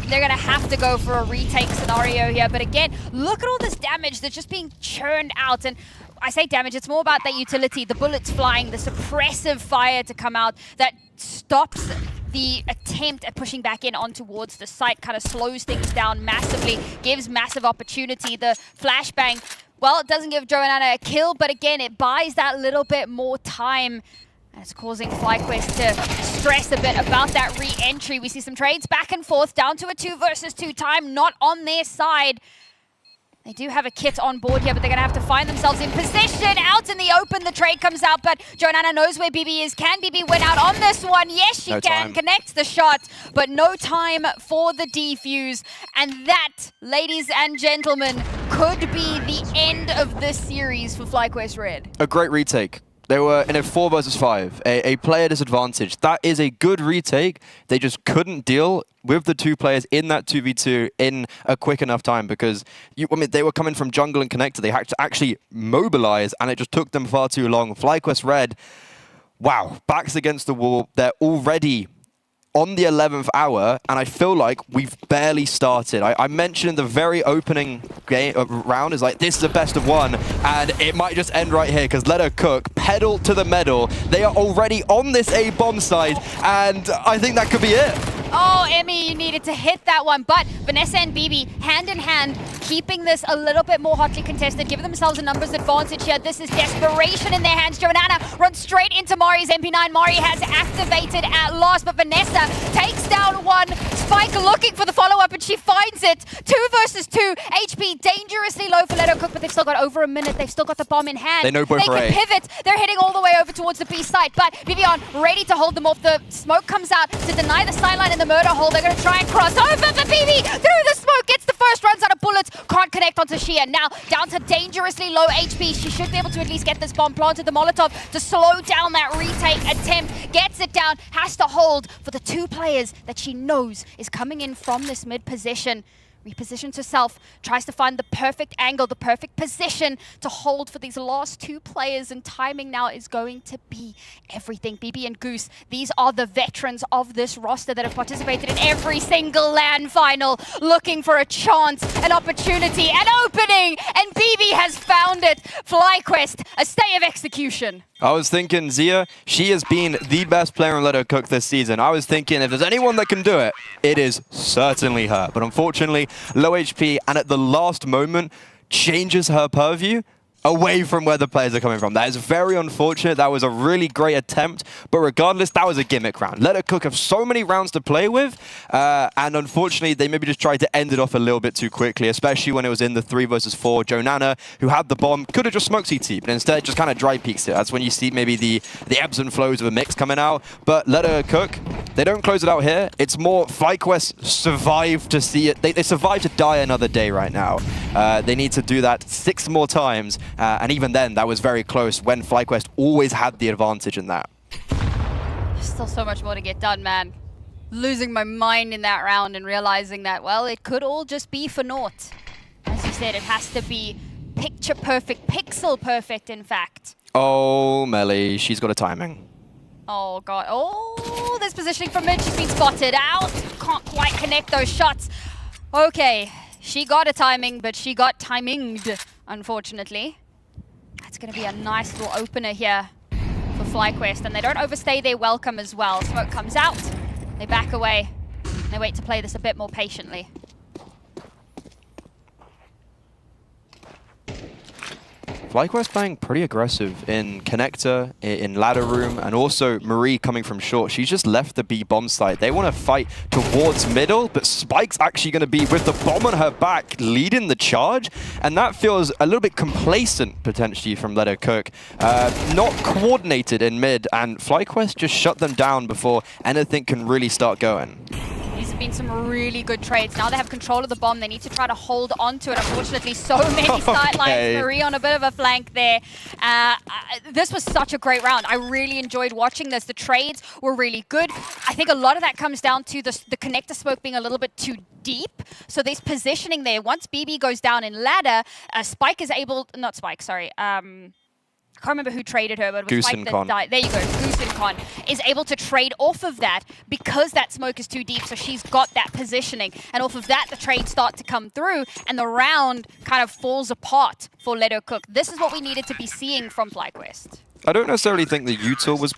They're going to have to go for a retake scenario here. But again, look at all this damage that's just being churned out. And I say damage, it's more about that utility, the bullets flying, the suppressive fire to come out that stops the attempt at pushing back in on towards the site, kind of slows things down massively, gives massive opportunity. The flashbang, well, it doesn't give Joanna a kill, but again, it buys that little bit more time. And it's causing FlyQuest to stress a bit about that re-entry. We see some trades back and forth, down to a 2 versus 2 time, not on their side. They do have a kit on board here, but they're going to have to find themselves in position. Out in the open, the trade comes out, but Joanna knows where BB is. Can BB win out on this one? Yes, she can. Connects the shot, but no time for the defuse. And that, ladies and gentlemen, could be the end of this series for FlyQuest Red. A great retake. They were in a 4 versus 5, a player disadvantage. That is a good retake. They just couldn't deal with the 2 players in that 2v2 in a quick enough time because they were coming from jungle and connector. They had to actually mobilize, and it just took them far too long. FlyQuest Red, wow, backs against the wall. They're already on the 11th hour, and I feel like we've barely started. I mentioned in the very opening game round is like, this is a best of 1, and it might just end right here because Let Her Cook, pedal to the metal. They are already on this A bomb side, and I think that could be it. Oh, Emmy, you needed to hit that one, but Vanessa and BB, hand in hand, keeping this a little bit more hotly contested, giving themselves a numbers advantage here. This is desperation in their hands. Joanna runs straight into Mari's MP9. Mari has activated at last, but Vanessa takes down one. Spike looking for the follow-up, and she finds it. 2 versus 2. HP dangerously low for Let Her Cook, but they've still got over a minute. They've still got the bomb in hand. They know both They can pivot. They're heading all the way over towards the B site, but Vivian ready to hold them off. The smoke comes out to deny the sideline in the murder hole. They're going to try and cross over, but BB through the smoke gets the first, runs out of bullets, can't connect onto Shia. Now down to dangerously low HP. She should be able to at least get this bomb planted. The Molotov to slow down that retake attempt. Gets it down, has to hold for the 2 players that she knows is coming in from this mid position. Repositions herself, tries to find the perfect angle, the perfect position to hold for these last 2 players, and timing now is going to be everything. BB and Goose, these are the veterans of this roster that have participated in every single LAN final, looking for a chance, an opportunity, an opening, and BB has found it. FlyQuest, a stay of execution. I was thinking, Zia, she has been the best player in Let Her Cook this season. I was thinking, if there's anyone that can do it, it is certainly her. But unfortunately, low HP, and at the last moment, changes her purview away from where the players are coming from. That is very unfortunate. That was a really great attempt, but regardless, that was a gimmick round. Let Her Cook have so many rounds to play with, and unfortunately, they maybe just tried to end it off a little bit too quickly, especially when it was in the 3 versus 4. Joanna, who had the bomb, could have just smoked CT, but instead just kind of dry peeks it. That's when you see maybe the ebbs and flows of a mix coming out, but Let Her Cook, they don't close it out here. It's more FlyQuest survive to see it. They survive to die another day right now. They need to do that 6 more times, and even then, that was very close when FlyQuest always had the advantage in that. There's still so much more to get done, man. losing my mind in that round and realizing that, well, it could all just be for naught. As you said, it has to be picture perfect, pixel perfect, in fact. Oh, Melly, she's got a timing. Oh, God. Oh, there's positioning from mid. She's been spotted out. Can't quite connect those shots. Okay, she got a timing, but she got timinged, unfortunately. That's going to be a nice little opener here for FlyQuest, and they don't overstay their welcome as well. Smoke comes out, they back away, they wait to play this a bit more patiently. FlyQuest playing pretty aggressive in connector, in ladder room, and also Marie coming from short. She's just left the B bomb site. They want to fight towards middle, but Spike's actually going to be with the bomb on her back, leading the charge, and that feels a little bit complacent potentially from Leto Cook. Not coordinated in mid, and FlyQuest just shut them down before anything can really start going. These have been some really good trades. Now they have control of the bomb. They need to try to hold on to it. Unfortunately, so many sidelines. Marie on a bit of a flank there. This was such a great round. I really enjoyed watching this. The trades were really good. I think a lot of that comes down to the connector smoke being a little bit too deep. So there's positioning there. Once BB goes down in ladder, Spike is able... Not Spike, sorry. I can't remember who traded her, but it was Spike that died. There you go, Goosencon is able to trade off of that because that smoke is too deep, so she's got that positioning. And off of that, the trades start to come through, and the round kind of falls apart for Leto Cook. This is what we needed to be seeing from FlyQuest. I don't necessarily think the util was...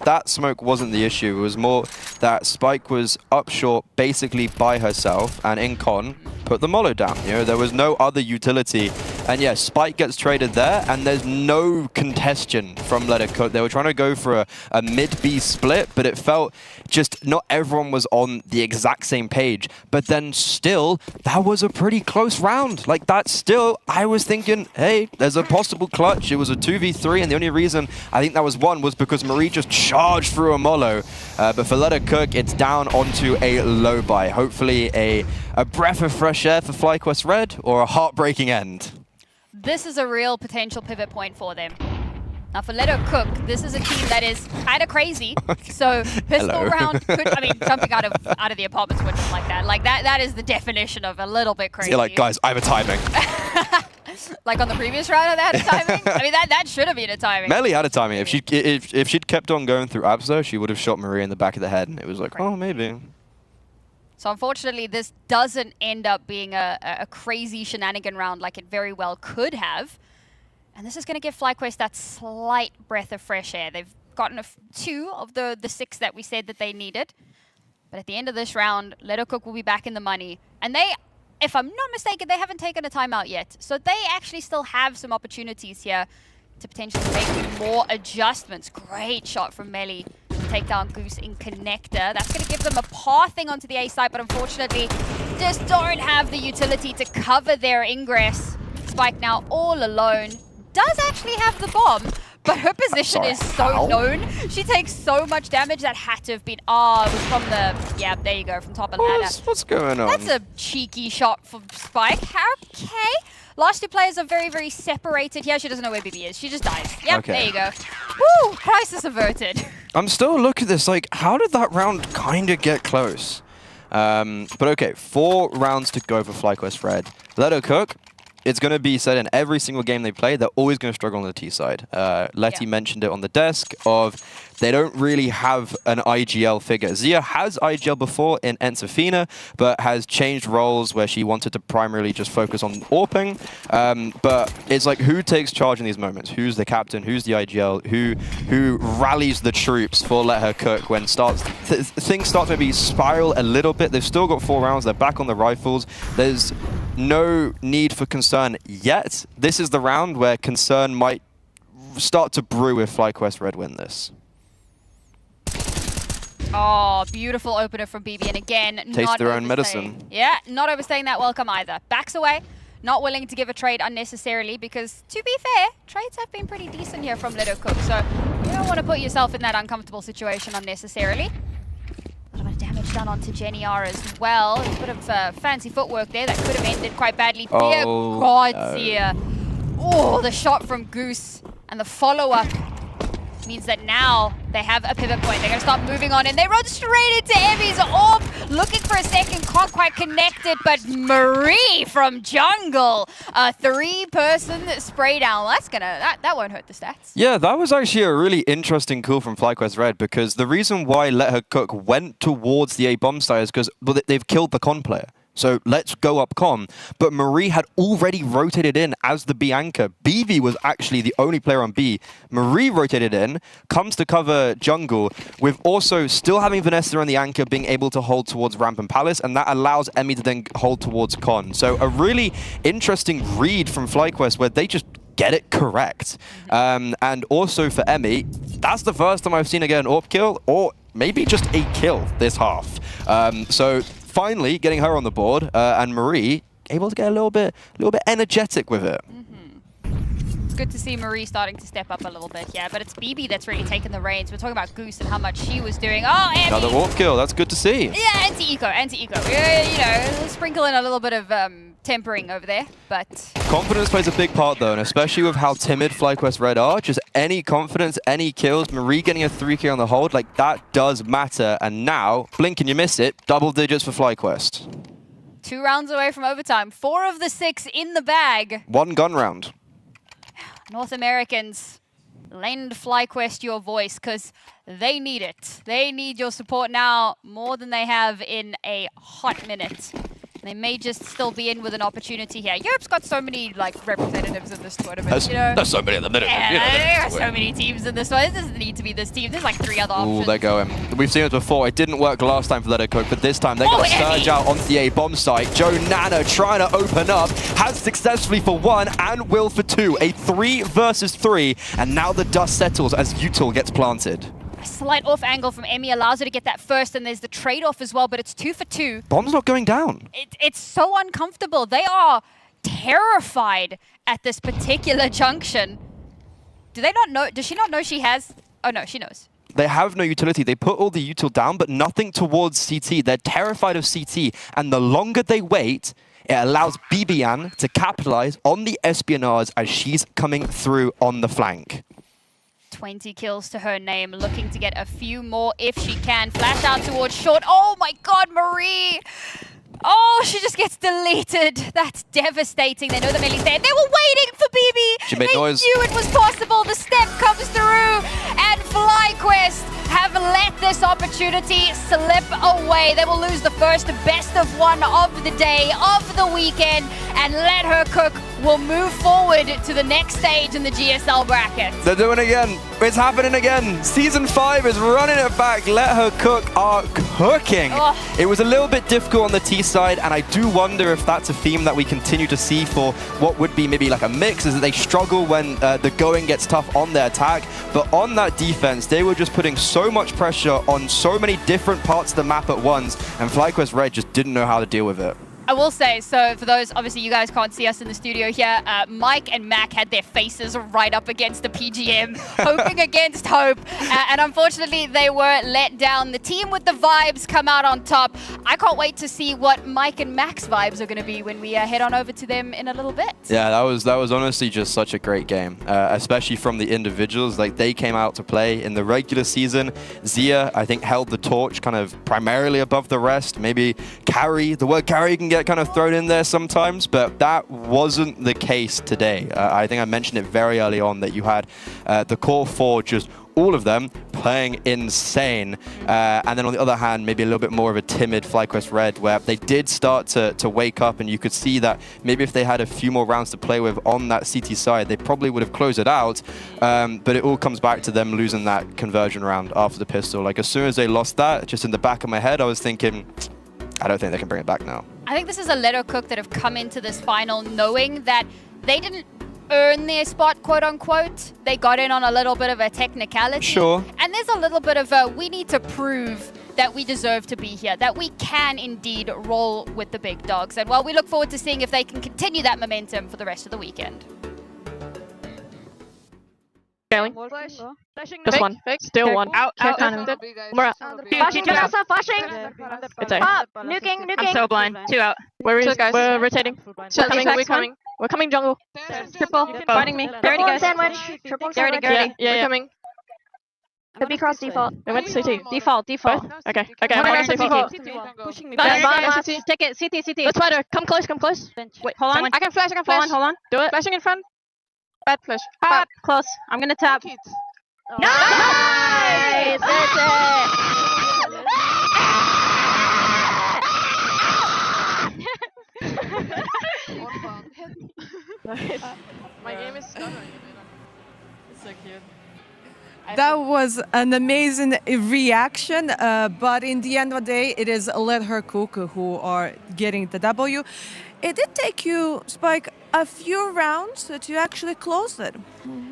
That smoke wasn't the issue. It was more that Spike was up short basically by herself, and in con put the mollo down. You know, there was no other utility. And yeah, Spike gets traded there, and there's no contestion from Leto Cook. They were trying to go for a mid-B split, but it felt just not everyone was on the exact same page. But then still, that was a pretty close round. Like that still, I was thinking, hey, there's a possible clutch. It was a 2v3, and the only reason I think that was one was because Marie just charged through a mollo. But for Leto Cook, it's down onto a low buy. Hopefully a breath of fresh air for FlyQuest Red, or a heartbreaking end. This is a real potential pivot point for them. Now for Leto Cook, this is a team that is kind of crazy. So pistol round could, I mean, jumping out of the apartments window like that is the definition of a little bit crazy. You're like, guys, I have a timing. Like on the previous round, that had a timing. I mean, that should have been a timing. Melly had a timing. If she'd kept on going through Abzo, she would have shot Marie in the back of the head, and it was like, oh, maybe. So unfortunately, this doesn't end up being a crazy shenanigan round like it very well could have. And this is going to give FlyQuest that slight breath of fresh air. They've gotten 2 of the 6 that we said that they needed. But at the end of this round, Leto Cook will be back in the money. And they, if I'm not mistaken, they haven't taken a timeout yet. So they actually still have some opportunities here to potentially make more adjustments. Great shot from Melly. Take down Goose in connector. That's going to give them a pathing onto the A side, but unfortunately just don't have the utility to cover their ingress. Spike now all alone. Does actually have the bomb, but her position is so known. She takes so much damage. That had to have been... it was from the... Yeah, there you go, from top of ladder. What's going on? That's a cheeky shot from Spike. Okay. Last 2 players are very, very separated here. She doesn't know where BB is. She just dies. Yep, okay. There you go. Woo! Crisis averted. I'm still looking at this like, how did that round kind of get close? But okay, 4 rounds to go for FlyQuest Red. Leto Cook, it's going to be said in every single game they play, they're always going to struggle on the T side. Letty mentioned it on the desk of they don't really have an IGL figure. Zia has IGL before in Ensafina, but has changed roles where she wanted to primarily just focus on AWPing. But it's like, who takes charge in these moments? Who's the captain? Who's the IGL? Who rallies the troops for Let Her Cook when things start to maybe spiral a little bit? They've still got 4 rounds. They're back on the rifles. There's no need for concern yet. This is the round where concern might start to brew if FlyQuest Red win this. Oh, beautiful opener from BB, and again, taste their own medicine. Yeah, not overstaying that welcome either. Backs away, not willing to give a trade unnecessarily, because to be fair, trades have been pretty decent here from Leto Cook, so you don't want to put yourself in that uncomfortable situation unnecessarily. A little bit of damage done onto Jenny R as well. A bit of fancy footwork there that could have ended quite badly. Dear God, Zia. Oh, the shot from Goose and the follow-up means that now they have a pivot point. They're going to start moving on, and they run straight into Emmy's AWP, looking for a second, can't quite connect it, but Marie from jungle, a 3-person spray down. That's that won't hurt the stats. Yeah, that was actually a really interesting call from FlyQuest Red, because the reason why Let Her Cook went towards the A bomb site is because they've killed the con player. So let's go up con. But Marie had already rotated in as the B anchor. BV was actually the only player on B. Marie rotated in, comes to cover jungle, with also still having Vanessa on the anchor being able to hold towards ramp and palace, and that allows Emmy to then hold towards con. So a really interesting read from FlyQuest where they just get it correct. And also for Emmy, that's the first time I've seen her get an AWP kill, or maybe just a kill this half. So finally getting her on the board, and Marie able to get a little bit energetic with it. It's good to see Marie starting to step up a little bit, yeah, but it's BB that's really taken the reins. We're talking about Goose and how much she was doing. Oh, Emmy! Another AWP kill, that's good to see. Yeah, anti-eco. You know, sprinkle in a little bit of tempering over there, but... Confidence plays a big part though, and especially with how timid FlyQuest Red are, just any confidence, any kills, Marie getting a 3K on the hold, like that does matter. And now, blink and you miss it, double digits for FlyQuest. 2 rounds away from overtime, 4 of the 6 in the bag. 1 gun round. North Americans, lend FlyQuest your voice, because they need it. They need your support now more than they have in a hot minute. They may just still be in with an opportunity here. Europe's got so many representatives in this tournament. There's so many at the minute. There are so many teams in this one. It doesn't need to be this team. There's 3 other options. Ooh, they're going. We've seen it before. It didn't work last time for Let Her Cook, but this time they're going to surge out onto the A bomb site. Joe Nana trying to open up, has successfully for 1 and will for 2. A 3 versus 3, and now the dust settles as Util gets planted. Slight off angle from Emmy allows her to get that first, and there's the trade-off as well, but it's 2 for 2. Bomb's not going down. It's so uncomfortable. They are terrified at this particular junction. Do they not know? Does she not know she has? Oh no, she knows. They have no utility. They put all the util down, but nothing towards CT. They're terrified of CT, and the longer they wait, it allows Bibian to capitalize on the espionage as she's coming through on the flank. 20 kills to her name, looking to get a few more if she can. Flash out towards short. Oh my god, Marie! Oh, she just gets deleted. That's devastating. They know the Millie's there. They were waiting for BB. She made noise. They knew it was possible. The step comes through, and FlyQuest have let this opportunity slip away. They will lose the first best of 1 of the day, of the weekend, and Let Her Cook will move forward to the next stage in the GSL bracket. They're doing it again. It's happening again. Season 5 is running it back. Let Her Cook are cooking. Oh. It was a little bit difficult on the T side, and I do wonder if that's a theme that we continue to see for what would be maybe like a mix, is that they struggle when the going gets tough on their attack. But on that defense, they were just putting so much pressure on so many different parts of the map at once, and FlyQuest Red just didn't know how to deal with it. I will say, so for those, obviously you guys can't see us in the studio here, Mike and Mac had their faces right up against the PGM, hoping against hope, and unfortunately they were let down. The team with the vibes come out on top. I can't wait to see what Mike and Mac's vibes are going to be when we head on over to them in a little bit. Yeah, that was honestly just such a great game, especially from the individuals. Like, they came out to play in the regular season. Zia, I think, held the torch kind of primarily above the rest. Maybe carry, the word carry can get kind of thrown in there sometimes, but that wasn't the case today. I think I mentioned it very early on that you had the core 4, just all of them playing insane. And then on the other hand, maybe a little bit more of a timid FlyQuest Red, where they did start to wake up, and you could see that maybe if they had a few more rounds to play with on that CT side, they probably would have closed it out. But it all comes back to them losing that conversion round after the pistol. Like, as soon as they lost that, just in the back of my head, I was thinking, I don't think they can bring it back now. I think this is a Let Her Cook that have come into this final knowing that they didn't earn their spot, quote unquote. They got in on a little bit of a technicality. Sure. And there's a little bit of a, we need to prove that we deserve to be here, that we can indeed roll with the big dogs. And well, we look forward to seeing if they can continue that momentum for the rest of the weekend. Just one. Still one. Out. We're out. Flashing. It's A. Pop. Nuking. I'm so blind. 2 out. We're rotating. We're coming. We're coming jungle. Triple. Finding me. There already goes. Sandwich. Yeah. We're coming. Could be cross default. We went to CT. Default. Okay. I'm going to default. Pushing me Nice, back. nice. Take it. CT. Let's spider. Come close. Wait, hold on. I can flash. Hold on. Do it. Flashing in front. Bad flash. Hot. Close. I'm gonna tap. Nice! That's it! My game is stuttering. It's so cute. That was an amazing reaction, but in the end of the day, it is Let Her Cook who are getting the W. It did take you, Spike, a few rounds to actually close it.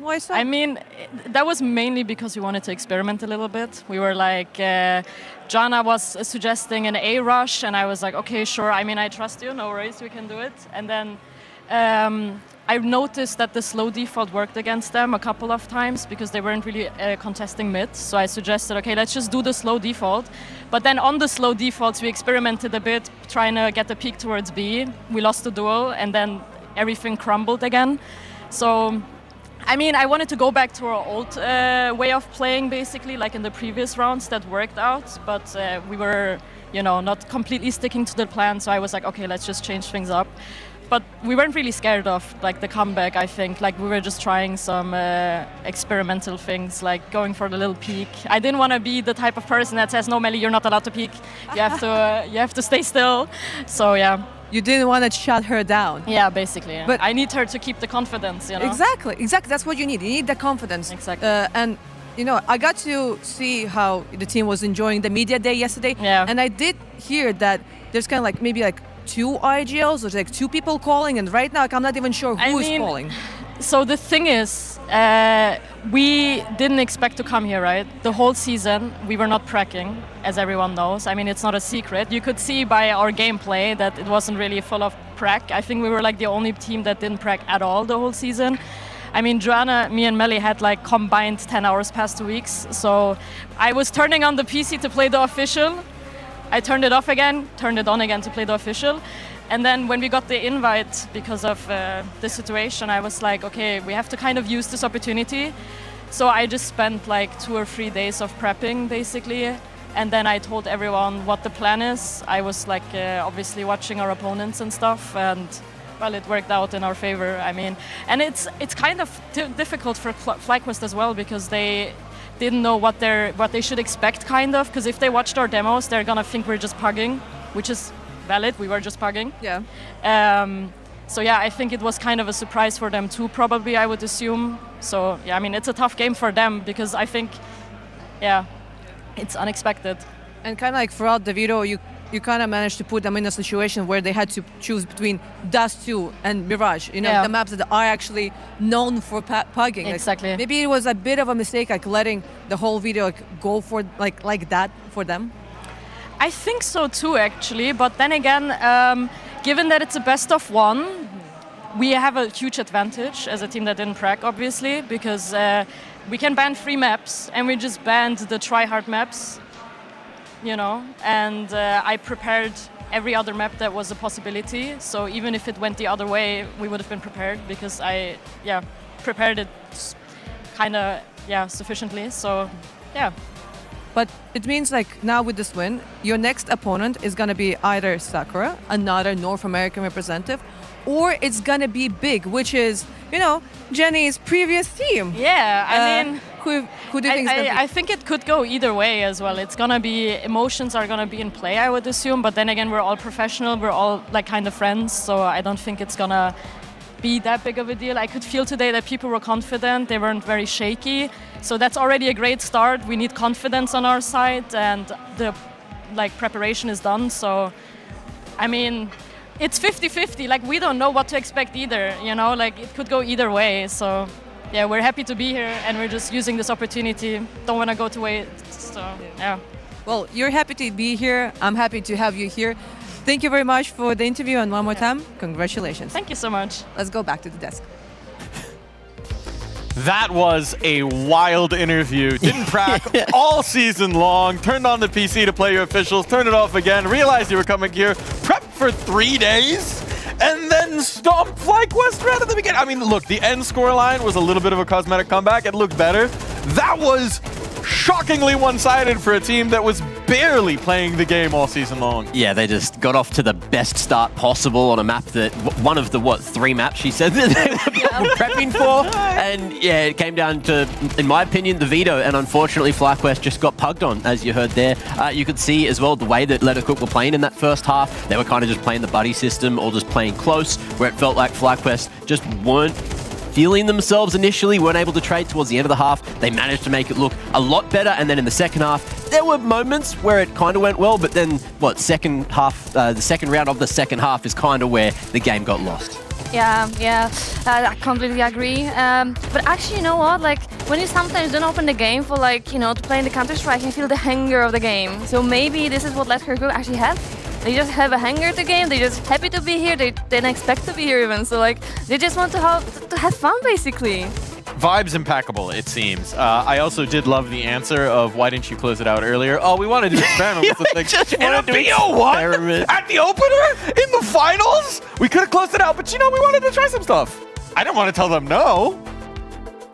Why so? I mean, that was mainly because we wanted to experiment a little bit. We were like, Jana was suggesting an A rush, and I was like, okay, sure. I mean, I trust you. No worries, we can do it. And then I noticed that the slow default worked against them a couple of times because they weren't really contesting mid. So I suggested, okay, let's just do the slow default. But then on the slow defaults, we experimented a bit, trying to get the peak towards B. We lost the duel, and then everything crumbled again. So, I mean, I wanted to go back to our old way of playing, basically, like in the previous rounds that worked out. But we were, not completely sticking to the plan. So I was like, okay, let's just change things up. But we weren't really scared of the comeback, I think. Like, we were just trying some experimental things, like going for the little peek. I didn't want to be the type of person that says, no, Melly, you're not allowed to peek. You have to stay still. So, yeah. You didn't want to shut her down. Yeah, basically. Yeah. But I need her to keep the confidence, Exactly. That's what you need. You need the confidence. Exactly. And, I got to see how the team was enjoying the media day yesterday. Yeah. And I did hear that there's kind of maybe 2 IGLs, there's 2 people calling, and right now I'm not even sure who's calling. So the thing is, we didn't expect to come here, right? The whole season we were not pracking, as everyone knows. I mean, it's not a secret. You could see by our gameplay that it wasn't really full of prac. I think we were the only team that didn't prac at all the whole season. I mean, Joanna, me and Melly had combined 10 hours past 2 weeks. So I was turning on the PC to play the official. I turned it off again, turned it on again to play the official. And then when we got the invite because of the situation, I was like, okay, we have to kind of use this opportunity. So I just spent 2 or 3 days of prepping, basically. And then I told everyone what the plan is. I was obviously watching our opponents and stuff. And well, it worked out in our favor. I mean, and it's kind of difficult for FlyQuest as well because they didn't know what they should expect, kind of, because if they watched our demos, they're gonna think we're just pugging, which is valid. We were just pugging. Yeah. So yeah, I think it was kind of a surprise for them too, probably, I would assume. So yeah, I mean, it's a tough game for them because I think, yeah, it's unexpected. And kind of throughout the video, you kind of managed to put them in a situation where they had to choose between Dust 2 and Mirage, the maps that are actually known for pugging. Exactly. Maybe it was a bit of a mistake, letting the whole video go for like that for them. I think so too, actually. But then again, given that it's a best of 1, we have a huge advantage as a team that didn't prac, obviously, because we can ban 3 maps, and we just banned the try-hard maps. And I prepared every other map that was a possibility. So even if it went the other way, we would have been prepared because I, prepared it kind of, sufficiently. So, yeah. But it means now with this win, your next opponent is going to be either Sakura, another North American representative, or it's going to be Big, which is, Jenny's previous team. Yeah, I mean, who do you think is going to be? I think it could go either way as well. It's going to be, emotions are going to be in play, I would assume. But then again, we're all professional. We're all kind of friends. So I don't think it's going to be that big of a deal. I could feel today that people were confident. They weren't very shaky. So that's already a great start. We need confidence on our side. And the preparation is done. So, I mean, it's 50-50. We don't know what to expect either. It could go either way. So, yeah, we're happy to be here, and we're just using this opportunity. Don't want to go to waste. So, yeah. Well, you're happy to be here. I'm happy to have you here. Thank you very much for the interview, and one more time, congratulations. Thank you so much. Let's go back to the desk. That was a wild interview. Didn't prac all season long. Turned on the PC to play your officials. Turned it off again. Realized you were coming here. Prepped for 3 days. And then stomped FlyQuest right at the beginning. I mean, look, the end scoreline was a little bit of a cosmetic comeback. It looked better. That was shockingly one-sided for a team that was barely playing the game all season long. Yeah, they just got off to the best start possible on a map that, one of the, 3 maps she said that they were prepping for. And yeah, it came down to, in my opinion, the veto. And unfortunately, FlyQuest just got pugged on, as you heard there. You could see as well the way that Lettercook were playing in that first half. They were kind of just playing the buddy system or just playing close, where it felt like FlyQuest just weren't feeling themselves initially, weren't able to trade towards the end of the half. They managed to make it look a lot better, and then in the second half, there were moments where it kind of went well, but then, second half, the second round of the second half is kind of where the game got lost. Yeah, I completely agree. But actually, you know what? Like, when you sometimes don't open the game for, to play in the Counter-Strike, you feel the hunger of the game. So maybe this is what Lettercook actually have. They just have a hunger to game. They're just happy to be here. They didn't expect to be here even. So they just want to have fun basically. Vibes impeccable, it seems. I also did love the answer of why didn't you close it out earlier? Oh, we wanted to experiment with the thing. Just in a BO1 at the opener in the finals. We could have closed it out, but we wanted to try some stuff. I didn't want to tell them no.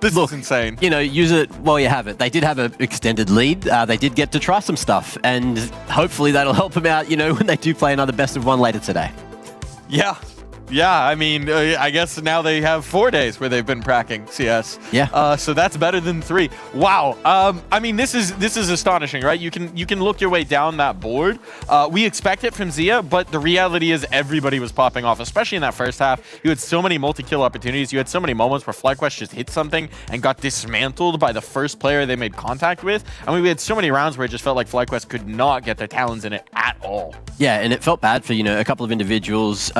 This is insane. Use it while you have it. They did have an extended lead. They did get to try some stuff, and hopefully that'll help them out, when they do play another best of 1 later today. Yeah, I mean, I guess now they have 4 days where they've been cracking CS. Yeah. So that's better than 3. Wow. I mean, this is astonishing, right? You can look your way down that board. We expect it from Zia, but the reality is everybody was popping off, especially in that first half. You had so many multi-kill opportunities. You had so many moments where FlyQuest just hit something and got dismantled by the first player they made contact with. I mean, we had so many rounds where it just felt like FlyQuest could not get their talons in it at all. Yeah, and it felt bad for, a couple of individuals.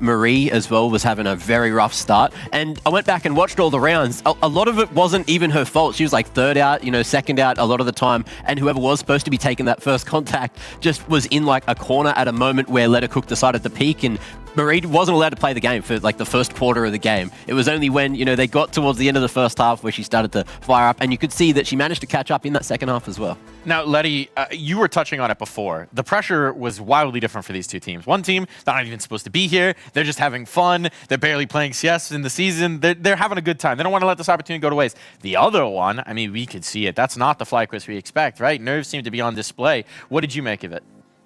Marie as well was having a very rough start. And I went back and watched all the rounds. A lot of it wasn't even her fault. She was like third out, second out a lot of the time. And whoever was supposed to be taking that first contact just was in like a corner at a moment where Lettercook decided to peek, and Marie wasn't allowed to play the game for like the first quarter of the game. It was only when, they got towards the end of the first half where she started to fire up, and you could see that she managed to catch up in that second half as well. Now, Letty, you were touching on it before. The pressure was wildly different for these two teams. One team, they're not even supposed to be here. They're just having fun. They're barely playing CS in the season. They're having a good time. They don't want to let this opportunity go to waste. The other one, I mean, we could see it. That's not the FlyQuest we expect, right? Nerves seem to be on display. What did you make of it?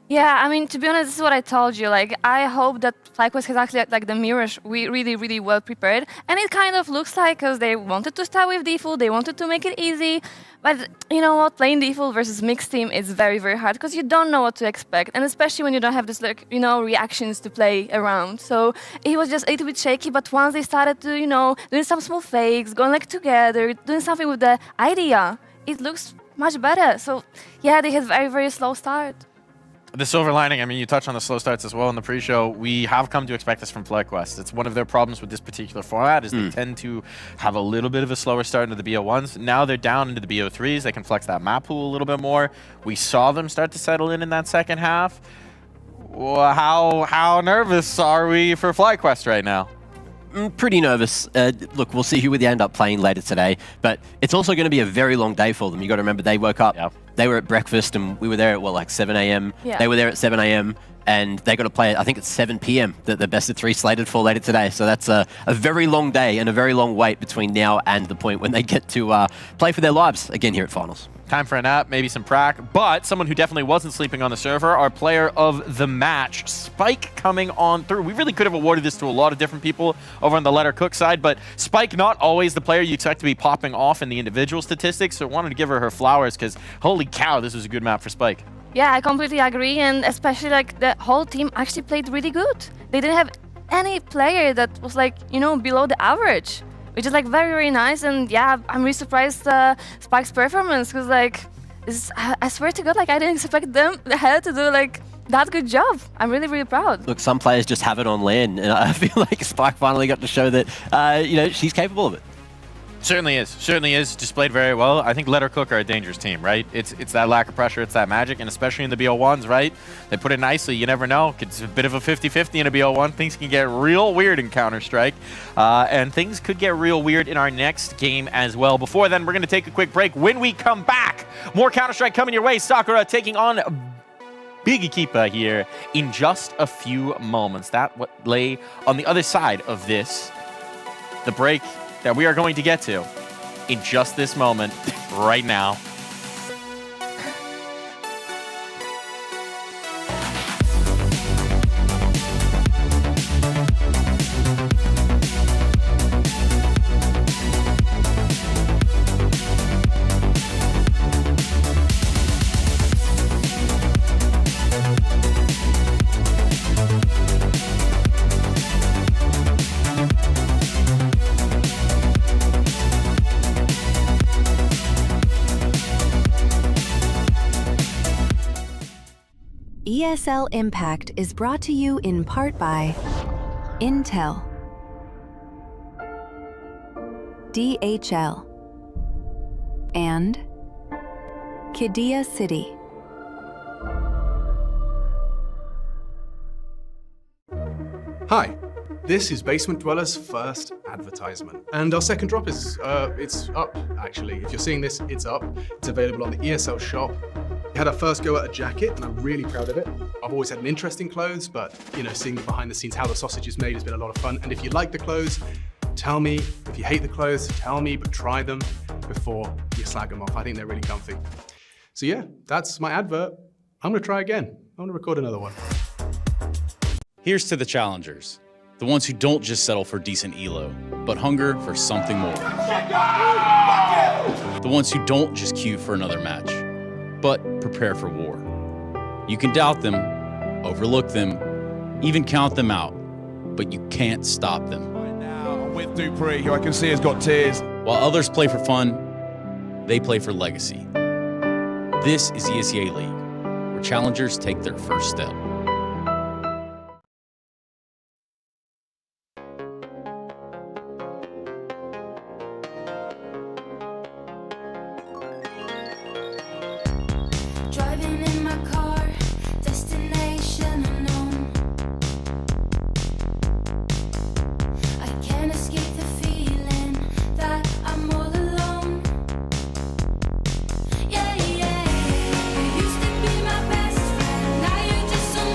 Yeah, I mean, to be honest, this is what I told you. Like, I hope that FlyQuest has actually, like, the mirrors really, really well prepared. And it kind of looks like, because they wanted to start with default, they wanted to make it easy. But you know what? Playing default versus mixed team is very, very hard because you don't know what to expect. And especially when you don't have this, reactions to play around. So it was just a little bit shaky. But once they started to, doing some small fakes, going, together, doing something with the idea, it looks much better. So, yeah, they had very, very slow start. The silver lining, I mean, you touched on the slow starts as well in the pre-show. We have come to expect this from FlyQuest. It's one of their problems with this particular format is they tend to have a little bit of a slower start into the BO1s. Now they're down into the BO3s. They can flex that map pool a little bit more. We saw them start to settle in that second half. Well, how nervous are we for FlyQuest right now? Pretty nervous. Look, we'll see who they end up playing later today, but it's also going to be a very long day for them. You got to remember they woke up, they were at breakfast, and we were there at 7 a.m. Yeah. They were there at 7 a.m. and they got to play, I think it's 7 p.m. that the best of 3 slated for later today. So that's a very long day and a very long wait between now and the point when they get to play for their lives again here at Finals. Time for a nap, maybe some prac, but someone who definitely wasn't sleeping on the server, our player of the match, Spike, coming on through. We really could have awarded this to a lot of different people over on the Lettercook side, but Spike, not always the player you expect to be popping off in the individual statistics, so I wanted to give her flowers because holy cow, this was a good map for Spike. Yeah, I completely agree, and especially the whole team actually played really good. They didn't have any player that was below the average, which is very, very nice. And yeah, I'm really surprised Spike's performance because I swear to God, I didn't expect her to do that good job. I'm really, really proud. Look, some players just have it on LAN, and I feel like Spike finally got to show that she's capable of it. Certainly is. Displayed very well. I think Lettercook are a dangerous team, right? It's that lack of pressure, it's that magic, and especially in the BO1s, right? They put it nicely. You never know. It's a bit of a 50-50 in a BO1. Things can get real weird in Counter-Strike, and things could get real weird in our next game as well. Before then, we're going to take a quick break. When we come back, more Counter-Strike coming your way. Sakura taking on Big Equipa here in just a few moments. That what lay on the other side of this. The break that we are going to get to in just this moment right now. ESL Impact is brought to you in part by Intel, DHL, and Qiddiya City. Hi, this is Basement Dweller's first advertisement. And our second drop is, it's up, actually. If you're seeing this, it's up. It's available on the ESL shop. We had our first go at a jacket, and I'm really proud of it. I've always had an interest in clothes, but, you know, seeing behind the scenes how the sausage is made has been a lot of fun. And if you like the clothes, tell me. If you hate the clothes, tell me, but try them before you slag them off. I think they're really comfy. So yeah, that's my advert. I'm gonna try again. I'm gonna record another one. Here's to the challengers, the ones who don't just settle for decent elo, but hunger for something more. The ones who don't just queue for another match, but prepare for war. You can doubt them, overlook them, even count them out, but you can't stop them. Right now, I'm with Dupree, who I can see has got tears. While others play for fun, they play for legacy. This is ESEA League, where challengers take their first step. Driving in my car, destination unknown. I can't escape the feeling that I'm all alone. Yeah, yeah. You used to be my best friend, now you're just some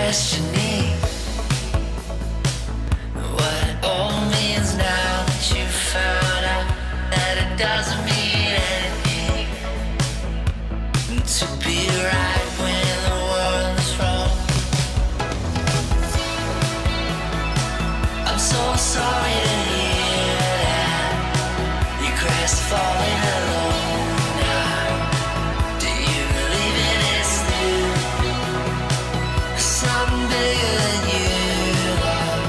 questioning what it all means now that you found out that it doesn't mean anything to be right when the world is wrong. I'm so sorry to hear that you crashed falling alone now. Do you believe it is new? Something bigger than you, love.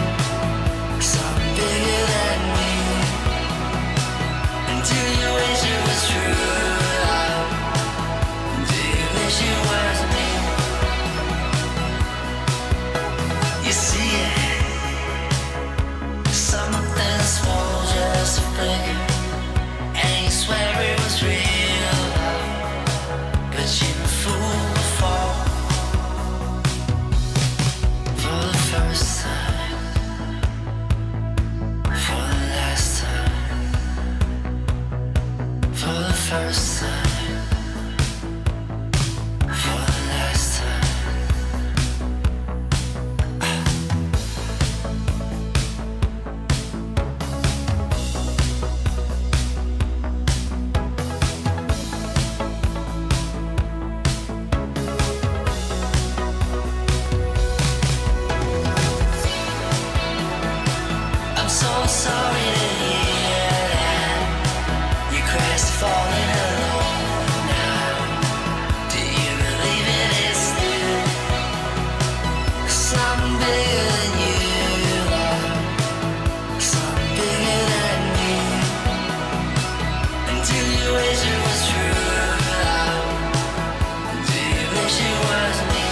Something bigger than me. And do you wish it was true, love? Do you wish it was me? You see it, something small, just a flicker, and you swear it was real, love. But you're a fool before. For the first time, for the last time, for the first time, for the last time. I'm so sorry to hear that you crashed falling alone now. Do you believe it is new? Something bigger than you, love. Something bigger than me. And do you wish it was true, love? Do you wish it was me?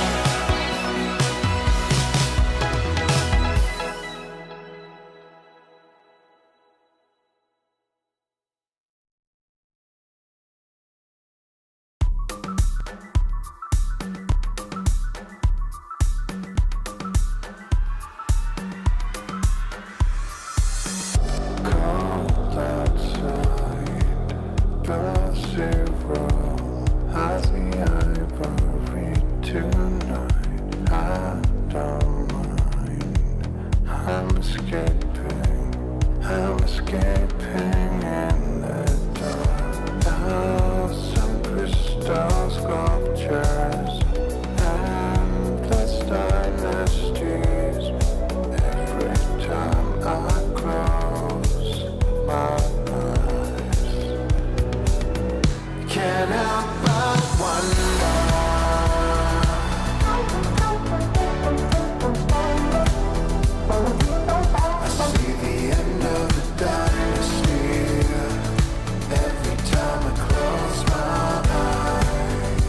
I'm escaping in the dark. Some crystal sculptures, endless dynasties. Every time I close my eyes, can't help but wonder. I see the end of the dynasty every time I close my eyes.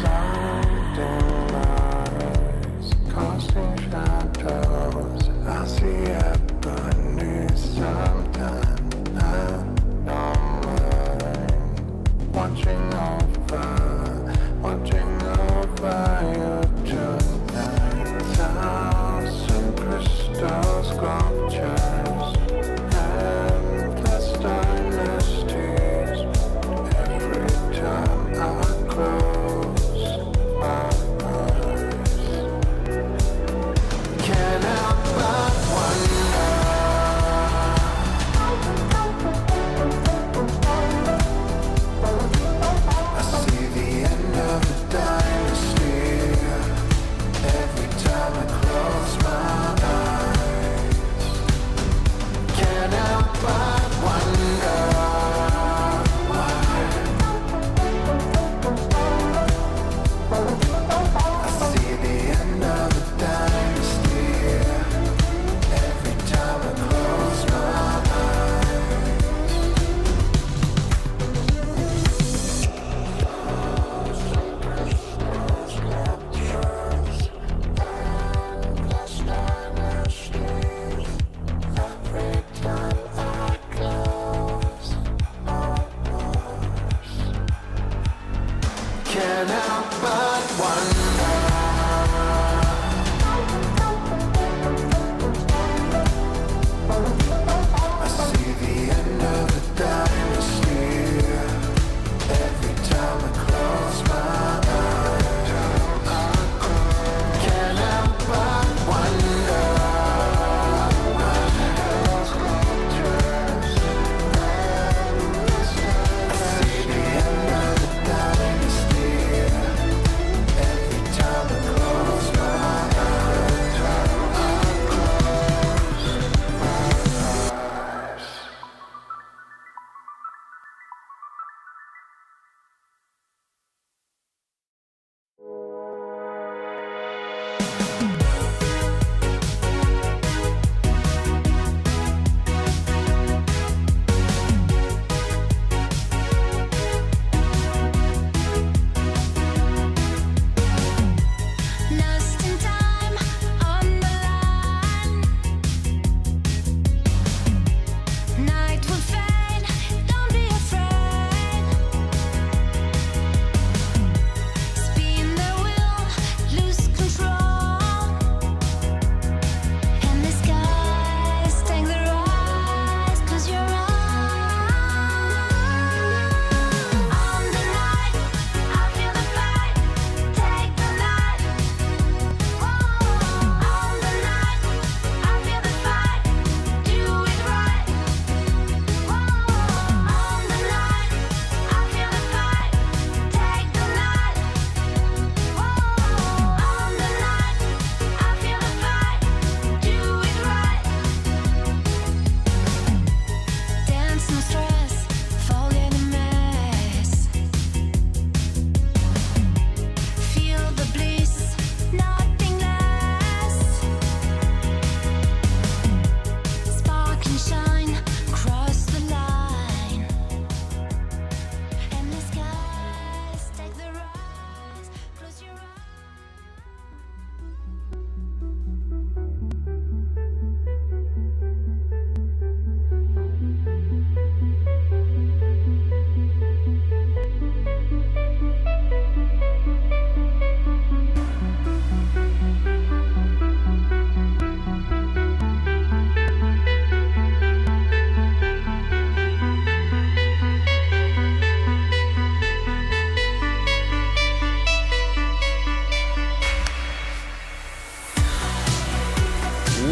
Blinding lights, casting shadows. I see ebony sometimes. I'm watching over you tonight. Thousand crystal sculptures, endless dynasties. Every time I close my eyes, can't help but wonder. I see the end of the dynasty every time I close my eyes. Can't help but wonder why. I see the end of the dynasty every time I close my can't help but wonder. I see the end of the dynasty every time I close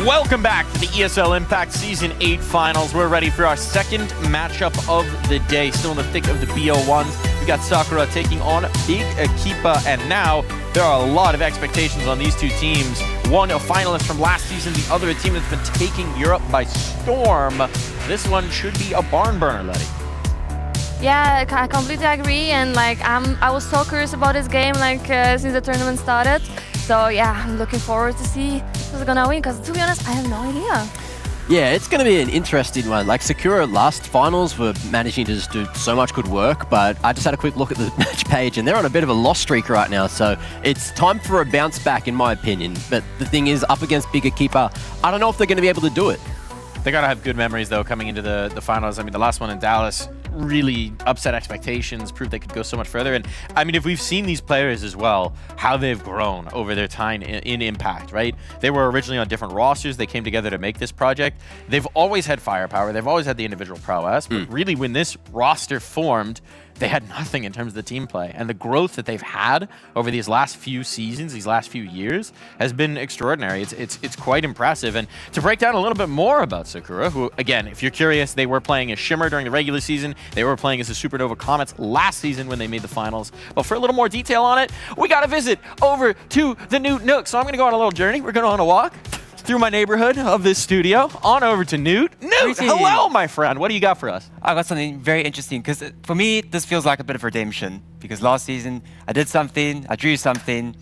Welcome back to the ESL Impact Season 8 Finals. We're ready for our second matchup of the day. Still in the thick of the BO1s. We got Sakura taking on Big Akipa, and now there are a lot of expectations on these two teams. One a finalist from last season, the other a team that's been taking Europe by storm. This one should be a barn burner, Letty. Yeah, I completely agree, and like I was so curious about this game since the tournament started. So yeah, I'm looking forward to see who's gonna win, because to be honest, I have no idea. Yeah, it's going to be an interesting one. Like Sakura last finals were managing to just do so much good work, but I just had a quick look at the match page and they're on a bit of a loss streak right now. So it's time for a bounce back, in my opinion. But the thing is, up against Big Akipa, I don't know if they're going to be able to do it. They got to have good memories, though, coming into the finals. I mean, the last one in Dallas really upset expectations, proved they could go so much further. And I mean, if we've seen these players as well, how they've grown over their time in Impact, right? They were originally on different rosters. They came together to make this project. They've always had firepower. They've always had the individual prowess. But really, when this roster formed, they had nothing in terms of the team play. And the growth that they've had over these last few seasons, these last few years, has been extraordinary. It's quite impressive. And to break down a little bit more about Sakura, who, again, if you're curious, they were playing as Shimmer during the regular season. They were playing as the Supernova Comets last season when they made the finals. But for a little more detail on it, we got to visit over to the Newt Nook. So I'm going to go on a little journey. We're going on a walk through my neighborhood of this studio, on over to Newt. Newt, hello, my friend. What do you got for us? I got something very interesting, because for me, this feels like a bit of redemption, because last season, I did something, I drew something,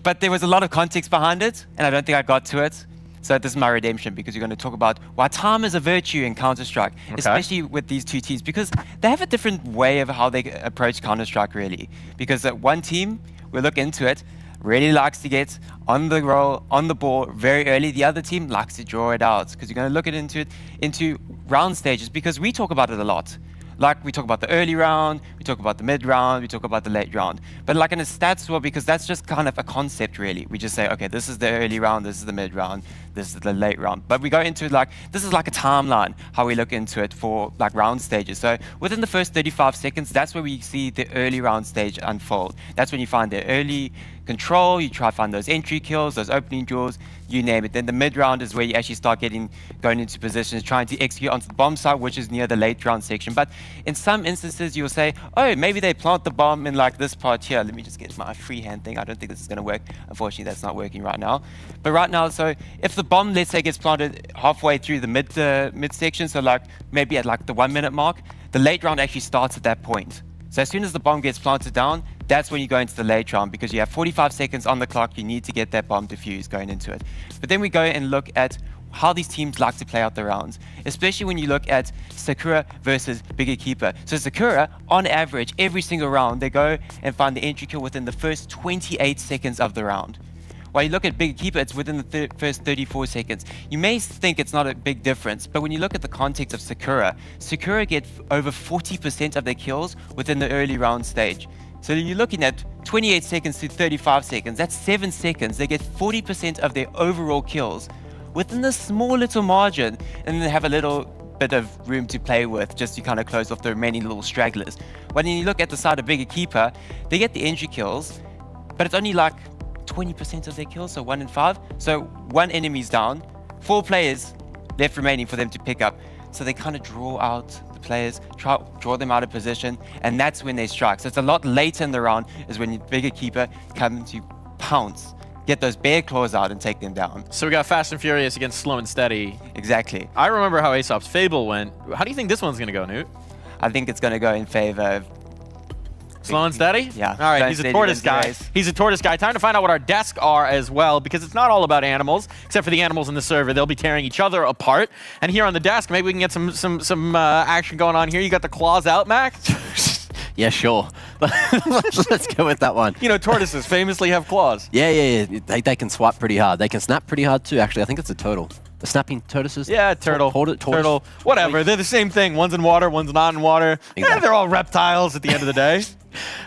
but there was a lot of context behind it, and I don't think I got to it. So this is my redemption, because you're going to talk about why time is a virtue in Counter-Strike, especially with these two teams, because they have a different way of how they approach Counter-Strike, really. Because one team, we'll look into it, really likes to get on the roll, on the ball very early. The other team likes to draw it out, because you're going to look into round stages, because we talk about it a lot. Like we talk about the early round, we talk about the mid round, we talk about the late round. But like in a stats world, because that's just kind of a concept, really. We just say, okay, this is the early round, this is the mid round, this is the late round. But we go into it like, this is like a timeline, how we look into it for like round stages. So within the first 35 seconds, that's where we see the early round stage unfold. That's when you find the early control, you try to find those entry kills, those opening draws, you name it. Then the mid round is where you actually start going into positions, trying to execute onto the bomb site, which is near the late round section. But in some instances, you'll say, oh, maybe they plant the bomb in like this part here. Let me just get my freehand thing. I don't think this is going to work. Unfortunately, that's not working right now. But right now, so if the bomb, let's say, gets planted halfway through the mid section, so like maybe at like the 1 minute mark, the late round actually starts at that point. So as soon as the bomb gets planted down, that's when you go into the late round, because you have 45 seconds on the clock. You need to get that bomb defused going into it. But then we go and look at how these teams like to play out the rounds, especially when you look at Sakura versus Big Akipa. So Sakura, on average, every single round, they go and find the entry kill within the first 28 seconds of the round. While you look at Big Akipa, it's within the first 34 seconds. You may think it's not a big difference, but when you look at the context of Sakura get over 40% of their kills within the early round stage. So you're looking at 28 seconds to 35 seconds. That's 7 seconds. They get 40% of their overall kills within this small little margin, and then have a little bit of room to play with just to kind of close off the remaining little stragglers. When you look at the side of Big Akipa, they get the entry kills, but it's only like 20% of their kills, so 1 in 5. So 1 enemy's down, 4 players left remaining for them to pick up. So they kind of draw out the players, draw them out of position, and that's when they strike. So it's a lot later in the round is when Big Akipa come to pounce, get those bear claws out and take them down. So we got Fast and Furious against Slow and Steady. Exactly. I remember how Aesop's Fable went. How do you think this one's going to go, Newt? I think it's going to go in favor of Slow and Steady? Yeah. All right, he's a tortoise guy. He's a tortoise guy. Time to find out what our desks are as well, because it's not all about animals, except for the animals in the server. They'll be tearing each other apart. And here on the desk, maybe we can get some action going on here. You got the claws out, Mac? Yeah, sure. Let's go with that one. You know, tortoises famously have claws. Yeah. They can swipe pretty hard. They can snap pretty hard too, actually. I think it's a turtle. The snapping tortoises? Yeah, turtle. Turtle. Whatever. They're the same thing. One's in water, one's not in water. Exactly. They're all reptiles at the end of the day.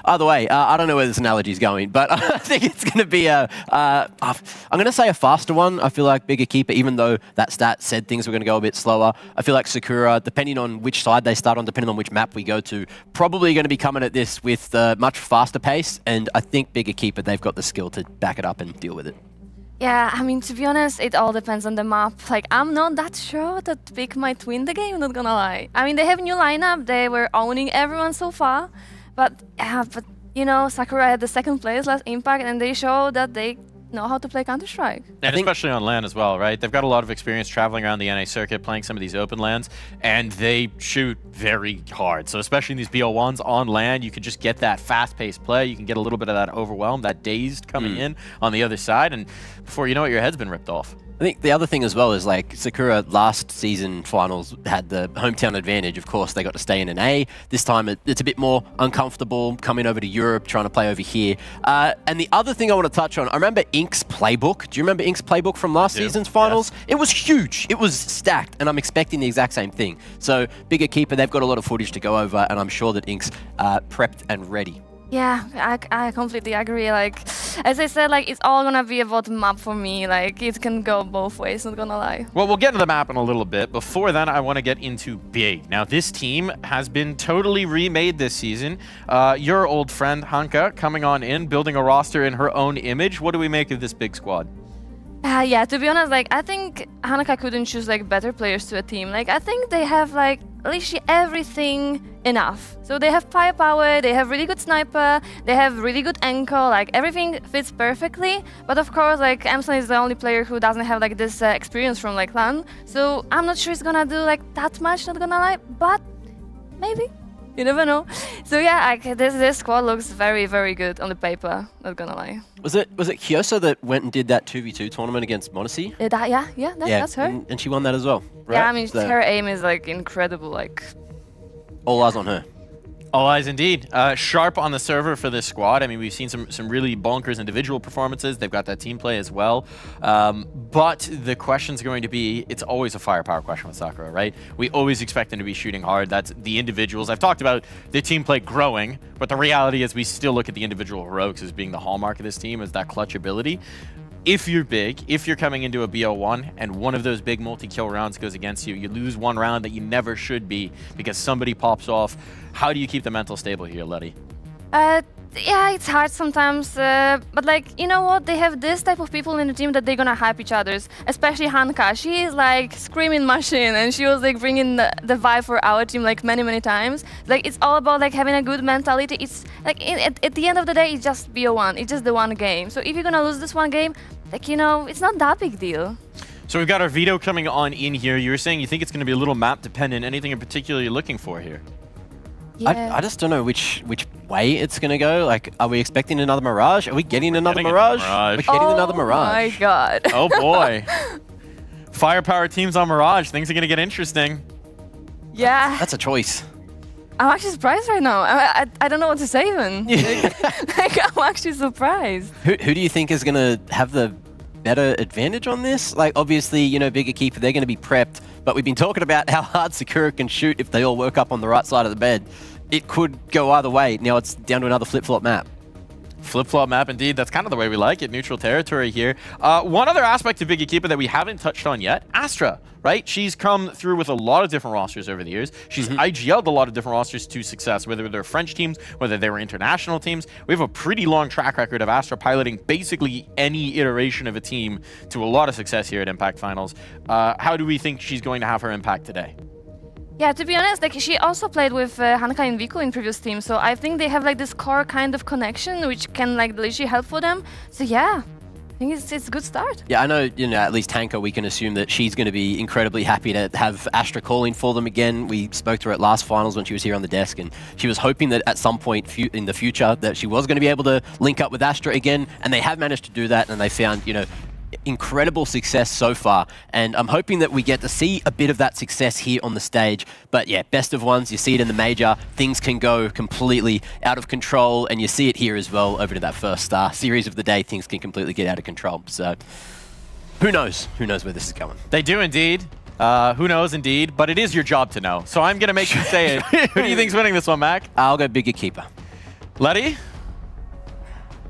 Either way, I don't know where this analogy is going, but I think it's going to be I'm going to say a faster one. I feel like Big Akipa, even though that stat said things were going to go a bit slower, I feel like Sakura, depending on which side they start on, depending on which map we go to, probably going to be coming at this with much faster pace, and I think Big Akipa, they've got the skill to back it up and deal with it. Yeah, I mean, to be honest, it all depends on the map. Like, I'm not that sure that Big might win the game, not gonna lie. I mean, they have a new lineup, they were owning everyone so far, but you know, Sakura had the second place last Impact, and they showed that they know how to play Counter-Strike. And especially on LAN as well, right? They've got a lot of experience traveling around the NA circuit, playing some of these open LANs, and they shoot very hard. So especially in these BO1s on LAN, you can just get that fast-paced play. You can get a little bit of that overwhelm, that dazed coming in on the other side, and before you know it, your head's been ripped off. I think the other thing as well is like Sakura last season finals had the hometown advantage. Of course, they got to stay in an A. This time it's a bit more uncomfortable coming over to Europe, trying to play over here. And the other thing I want to touch on, I remember Ink's playbook. Do you remember Ink's playbook from last season's finals? Yes. It was huge. It was stacked, and I'm expecting the exact same thing. So Bigger Keeper, they've got a lot of footage to go over, and I'm sure that Ink's prepped and ready. Yeah, I completely agree. Like, as I said, like, it's all gonna be about the map for me. Like, it can go both ways, not gonna lie. Well, we'll get into the map in a little bit. Before then, I want to get into Big. Now, this team has been totally remade this season. Your old friend, Hanka, coming on in, building a roster in her own image. What do we make of this Big squad? Yeah, to be honest, like, I think Hanaka couldn't choose, like, better players to a team. Like, I think they have, like, literally everything enough. So they have firepower, they have really good sniper, they have really good ankle, like, everything fits perfectly. But of course, like, Amson is the only player who doesn't have, like, this experience from, like, LAN. So I'm not sure it's gonna do, like, that much, not gonna lie, but maybe. You never know. So yeah, this squad looks very, very good on the paper, not gonna lie. Was it Kyosa that went and did that 2v2 tournament against Monacy? That's her. And she won that as well, right? Yeah, I mean, her aim is like incredible, like... All eyes on her. All eyes indeed. Sharp on the server for this squad. I mean, we've seen some really bonkers individual performances. They've got that team play as well. But the question's going to be, it's always a firepower question with Sakura, right? We always expect them to be shooting hard. That's the individuals. I've talked about the team play growing, but the reality is we still look at the individual heroics as being the hallmark of this team, as that clutch ability. If you're big, if you're coming into a BO1 and one of those big multi-kill rounds goes against you, you lose one round that you never should be because somebody pops off. How do you keep the mental stable here, Letty? Yeah, it's hard sometimes, but like, you know what? They have this type of people in the team that they're gonna hype each other's, especially Hanka. She is like screaming machine, and she was like bringing the vibe for our team like many times. Like, it's all about like having a good mentality. It's like at the end of the day, it's just BO1. It's just the one game. So if you're gonna lose this one game, like, you know, it's not that big deal. So we've got our veto coming on in here. You were saying you think it's going to be a little map dependent. Anything in particular you're looking for here? Yeah. I just don't know which way it's going to go. Like, are we expecting another Mirage? Are we getting another Mirage? We're getting another Mirage. Oh my god. Oh boy. Firepower teams on Mirage. Things are going to get interesting. Yeah. That's a choice. I'm actually surprised right now. I don't know what to say even. Like, I'm actually surprised. Who do you think is going to have the better advantage on this? Like, obviously, you know, Bigger Keeper, they're going to be prepped, but we've been talking about how hard Sakura can shoot if they all work up on the right side of the bed. It could go either way. Now it's down to another flip-flop map. Flip-flop map, indeed. That's kind of the way we like it. Neutral territory here. One other aspect of Bigger Keeper that we haven't touched on yet, Astra, right? She's come through with a lot of different rosters over the years. She's IGL'd a lot of different rosters to success, whether they're French teams, whether they were international teams. We have a pretty long track record of Astra piloting basically any iteration of a team to a lot of success here at Impact Finals. How do we think she's going to have her impact today? Yeah, to be honest, like, she also played with Hanka and Vico in previous teams, so I think they have like this core kind of connection which can like literally help for them. So yeah, I think it's a good start. Yeah, I know, you know, at least Hanka, we can assume that she's going to be incredibly happy to have Astra calling for them again. We spoke to her at last finals when she was here on the desk, and she was hoping that at some point in the future that she was going to be able to link up with Astra again, and they have managed to do that, and they found, you know, incredible success so far, and I'm hoping that we get to see a bit of that success here on the stage. But yeah, best of ones, you see it in the major, things can go completely out of control, and you see it here as well over to that first series of the day. Things can completely get out of control, so who knows where this is going. They do indeed. Who knows indeed, but it is your job to know, so I'm gonna make you say it. Who do you think's winning this one, Mac? I'll go Bigger Keeper. Letty?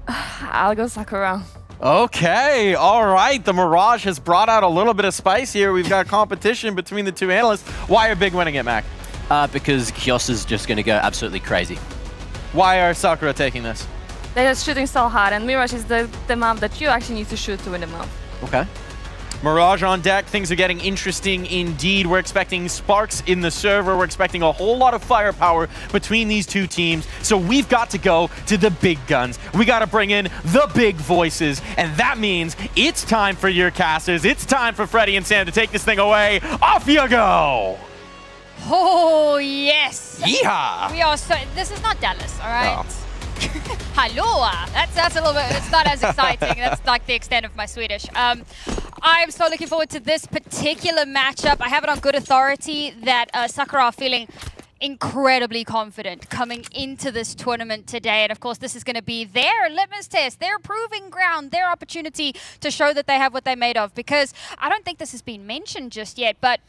I'll go Sakura. Okay, all right. The Mirage has brought out a little bit of spice here. We've got competition between the two analysts. Why are Big winning it, Mac? Because Kyosa's just going to go absolutely crazy. Why are Sakura taking this? They're just shooting so hard, and Mirage is the map that you actually need to shoot to win the map. Okay. Mirage on deck. Things are getting interesting indeed. We're expecting sparks in the server. We're expecting a whole lot of firepower between these two teams. So we've got to go to the big guns. We got to bring in the big voices. And that means it's time for your casters. It's time for Freddy and Sam to take this thing away. Off you go! Oh, yes. Yeehaw! We are so... This is not Dallas, all right? Hello. That's a little bit... It's not as exciting. That's like the extent of my Swedish. I'm so looking forward to this particular matchup. I have it on good authority that Sakura are feeling incredibly confident coming into this tournament today. And of course, this is going to be their litmus test, their proving ground, their opportunity to show that they have what they're made of. Because I don't think this has been mentioned just yet, but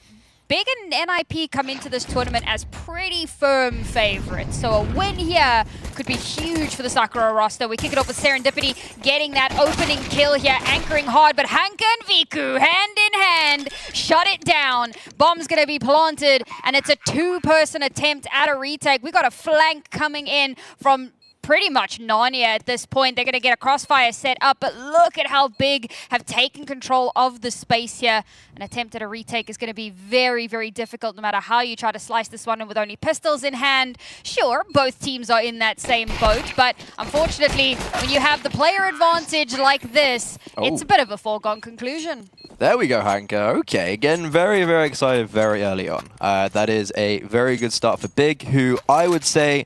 Big and NIP come into this tournament as pretty firm favorites. So a win here could be huge for the Sakura roster. We kick it off with Serendipity getting that opening kill here, anchoring hard, but Hanka and Viku, hand in hand, shut it down. Bomb's gonna be planted, and it's a two-person attempt at a retake. We got a flank coming in from pretty much Narnia at this point. They're going to get a crossfire set up, but look at how Big have taken control of the space here. An attempt at a retake is going to be very, very difficult no matter how you try to slice this one with only pistols in hand. Sure, both teams are in that same boat, but unfortunately, when you have the player advantage like this, it's a bit of a foregone conclusion. There we go, Hanka. Okay, again, very, very excited very early on. That is a very good start for Big, who I would say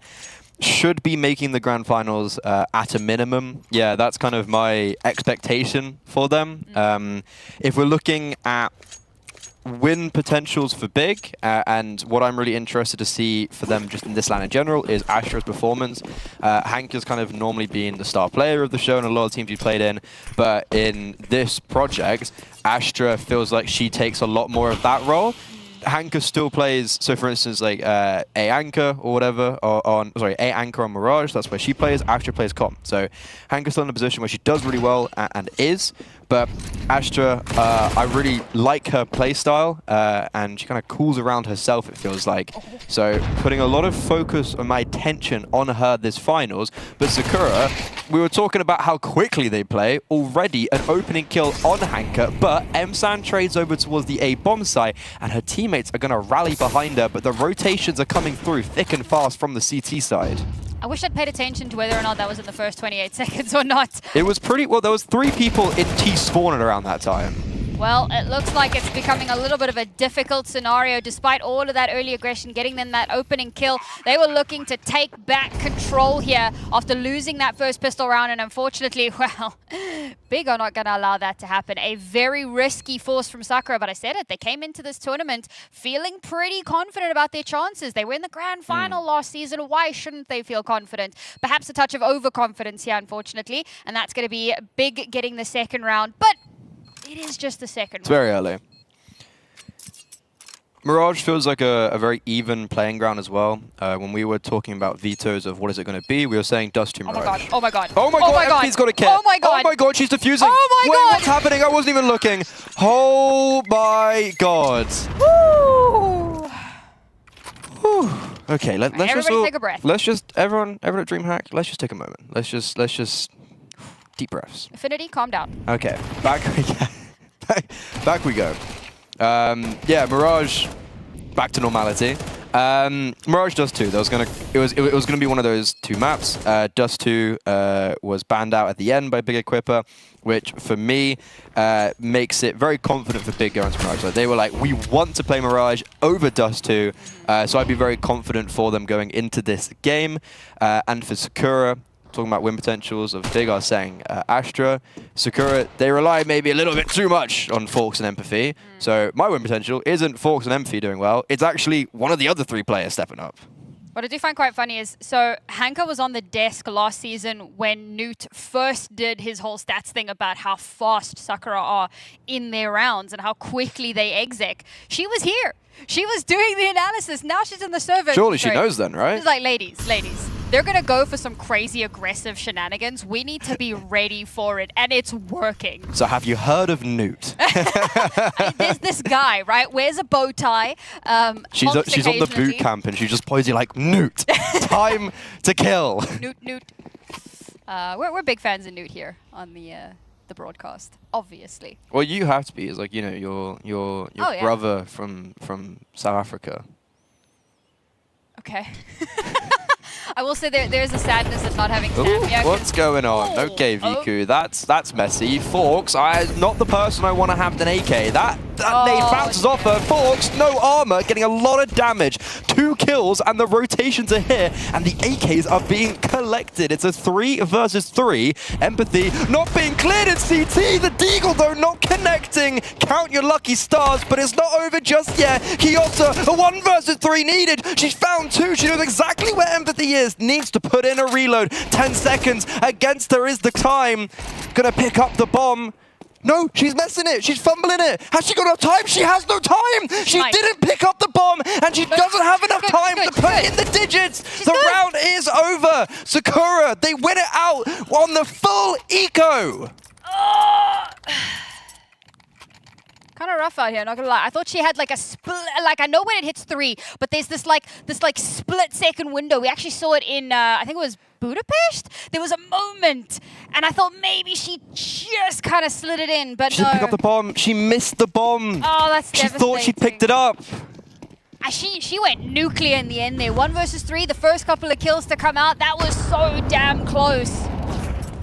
should be making the grand finals at a minimum. Yeah, that's kind of my expectation for them. If we're looking at win potentials for Big, and what I'm really interested to see for them just in this LAN in general is Astra's performance. Hank has kind of normally been the star player of the show in a lot of teams he's played in, but in this project, Astra feels like she takes a lot more of that role. Hanka still plays, so for instance, like A Anchor or whatever, A Anchor on Mirage, that's where she plays. Astra plays Com. So Hanka's still in a position where she does really well and is, but Astra, I really like her playstyle, and she kind of cools around herself, it feels like. So putting a lot of focus on my attention on her this finals, but Sakura, we were talking about how quickly they play. Already an opening kill on Hanka, but M-San trades over towards the A-bomb site, and her teammates are going to rally behind her, but the rotations are coming through thick and fast from the CT side. I wish I'd paid attention to whether or not that was in the first 28 seconds or not. It was pretty, well, there was 3 people in T-spawn at around that time. Well, it looks like it's becoming a little bit of a difficult scenario. Despite all of that early aggression, getting them that opening kill, they were looking to take back control here after losing that first pistol round, and unfortunately, well, Big are not going to allow that to happen. A very risky force from Sakura, but I said it, they came into this tournament feeling pretty confident about their chances. They were in the grand final last season. Why shouldn't they feel confident? Perhaps a touch of overconfidence here, unfortunately, and that's going to be Big getting the second round, but it is just the second It's very early. Mirage feels like a very even playing ground as well. When we were talking about vetoes of what is it going to be, we were saying Dust to Mirage. Oh my god. Oh my god, FP's got a kit. Oh my god. Oh my god, she's defusing. Oh my god. What's happening? I wasn't even looking. Oh my god. Woo. Whew. Okay, let's Everybody just all, take a breath. Let's just everyone at DreamHack, let's just take a moment. Let's just deep breaths. Affinity, calm down. Okay, back we go. Yeah, Mirage, back to normality. Mirage Dust 2. It was gonna be one of those 2 maps. Dust 2 was banned out at the end by Big Equipper, which for me makes it very confident for Big going to Mirage. Like, they were like, we want to play Mirage over Dust 2, so I'd be very confident for them going into this game. And for Sakura, talking about win potentials of Big, I was saying Astra, Sakura, they rely maybe a little bit too much on Forks and Empathy. So my win potential isn't Forks and Empathy doing well, it's actually one of the other 3 players stepping up. What I do find quite funny is, so Hanka was on the desk last season when Newt first did his whole stats thing about how fast Sakura are in their rounds and how quickly they exec. She was here. She was doing the analysis. Now she's in the server. Surely she knows then, right? She's like, ladies, they're going to go for some crazy aggressive shenanigans. We need to be ready for it, and it's working. So have you heard of Newt? There's this guy, right? Wears a bow tie. She's on the boot camp and she's just posing like, Newt, time to kill. Newt. We're big fans of Newt here on the broadcast, obviously. Well, you have to be. It's like, you know, your yeah. brother from South Africa. Okay. I will say there's a sadness of not having Sammy. What's going on? Okay, Viku, that's messy. Forks, not the person I want to have an AK. That nade bounces off her. Forks, no armor, getting a lot of damage. 2 kills, and the rotations are here, and the AKs are being collected. It's a 3 versus 3. Empathy not being cleared in CT. The Deagle, though, not connecting. Count your lucky stars, but it's not over just yet. Kyosa, a 1 versus 3 needed. She's found 2. She knows exactly where Empathy is. Needs to put in a reload. 10 seconds against her is the time. Gonna pick up the bomb. No, she's messing it. She's fumbling it. Has she got enough time? She has no time. She didn't pick up the bomb, and she doesn't have enough time to put in the digits. The round is over. Sakura, they win it out on the full eco. Kind of rough out here, not gonna lie. I thought she had like a split, like I know when it hits 3, but there's this split second window. We actually saw it in, I think it was Budapest. There was a moment, and I thought maybe she just kind of slid it in, but she no. She didn't pick up the bomb. She missed the bomb. Oh, that's devastating. She thought she picked it up. She went nuclear in the end there. 1 versus 3, the first couple of kills to come out. That was so damn close.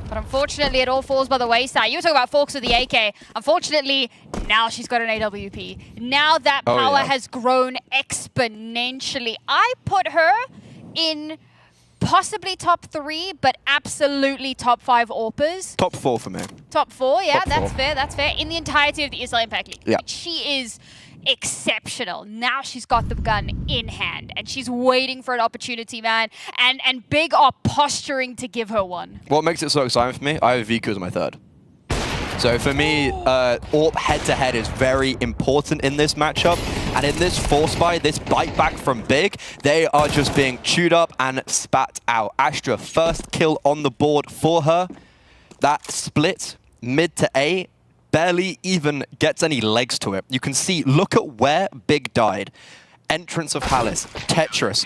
But unfortunately, it all falls by the wayside. You were talking about Forks with the AK. Unfortunately, now she's got an AWP. Now that power has grown exponentially. I put her in possibly top 3, but absolutely top 5 AWPers. Top 4 for me. Top 4, yeah, Top that's 4. fair, that's fair. In the entirety of the ESL Impact League. Yeah. She is exceptional. Now she's got the gun in hand, and she's waiting for an opportunity, man. And Big are posturing to give her one. What makes it so exciting for me? I have Viku as my 3rd. So for me, AWP head-to-head is very important in this matchup. And in this force buy, this bite back from Big, they are just being chewed up and spat out. Astra, first kill on the board for her. That split mid to A barely even gets any legs to it. You can see, look at where Big died. Entrance of Palace, Tetris,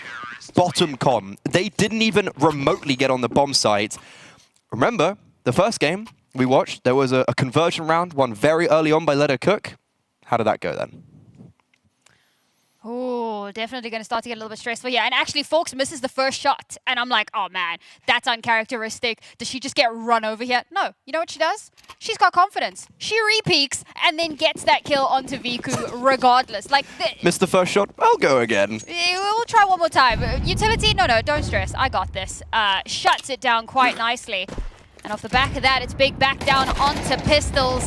bottom con. They didn't even remotely get on the bomb site. Remember, the first game we watched, there was a conversion round, won very early on by Let Her Cook. How did that go then? Oh, definitely going to start to get a little bit stressful here. And actually, Forks misses the first shot. And I'm like, oh man, that's uncharacteristic. Does she just get run over here? No. You know what she does? She's got confidence. She re-peeks and then gets that kill onto Viku regardless. Like, Missed the first shot, I'll go again. We'll try one more time. Utility? No, don't stress. I got this. Shuts it down quite nicely. And off the back of that, it's Big back down onto Pistols.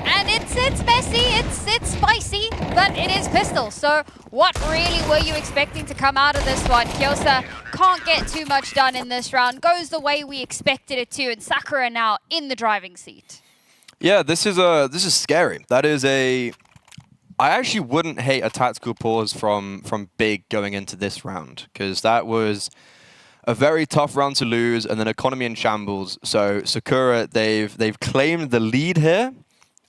And it's messy, it's spicy, but it is Pistols. So what really were you expecting to come out of this one? Kyosa can't get too much done in this round. Goes the way we expected it to, and Sakura now in the driving seat. Yeah, this is scary. That is I actually wouldn't hate a tactical pause from Big going into this round, because that was a very tough round to lose, and then economy in shambles. So Sakura, they've claimed the lead here,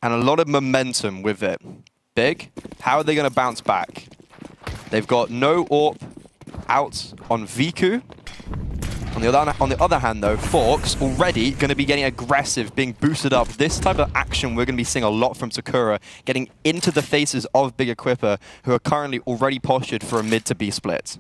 and a lot of momentum with it. Big, how are they going to bounce back? They've got no AWP out on Viku. On the other hand, though, Forks already going to be getting aggressive, being boosted up. This type of action we're going to be seeing a lot from Sakura, getting into the faces of Big Equipper, who are currently already postured for a mid to B split.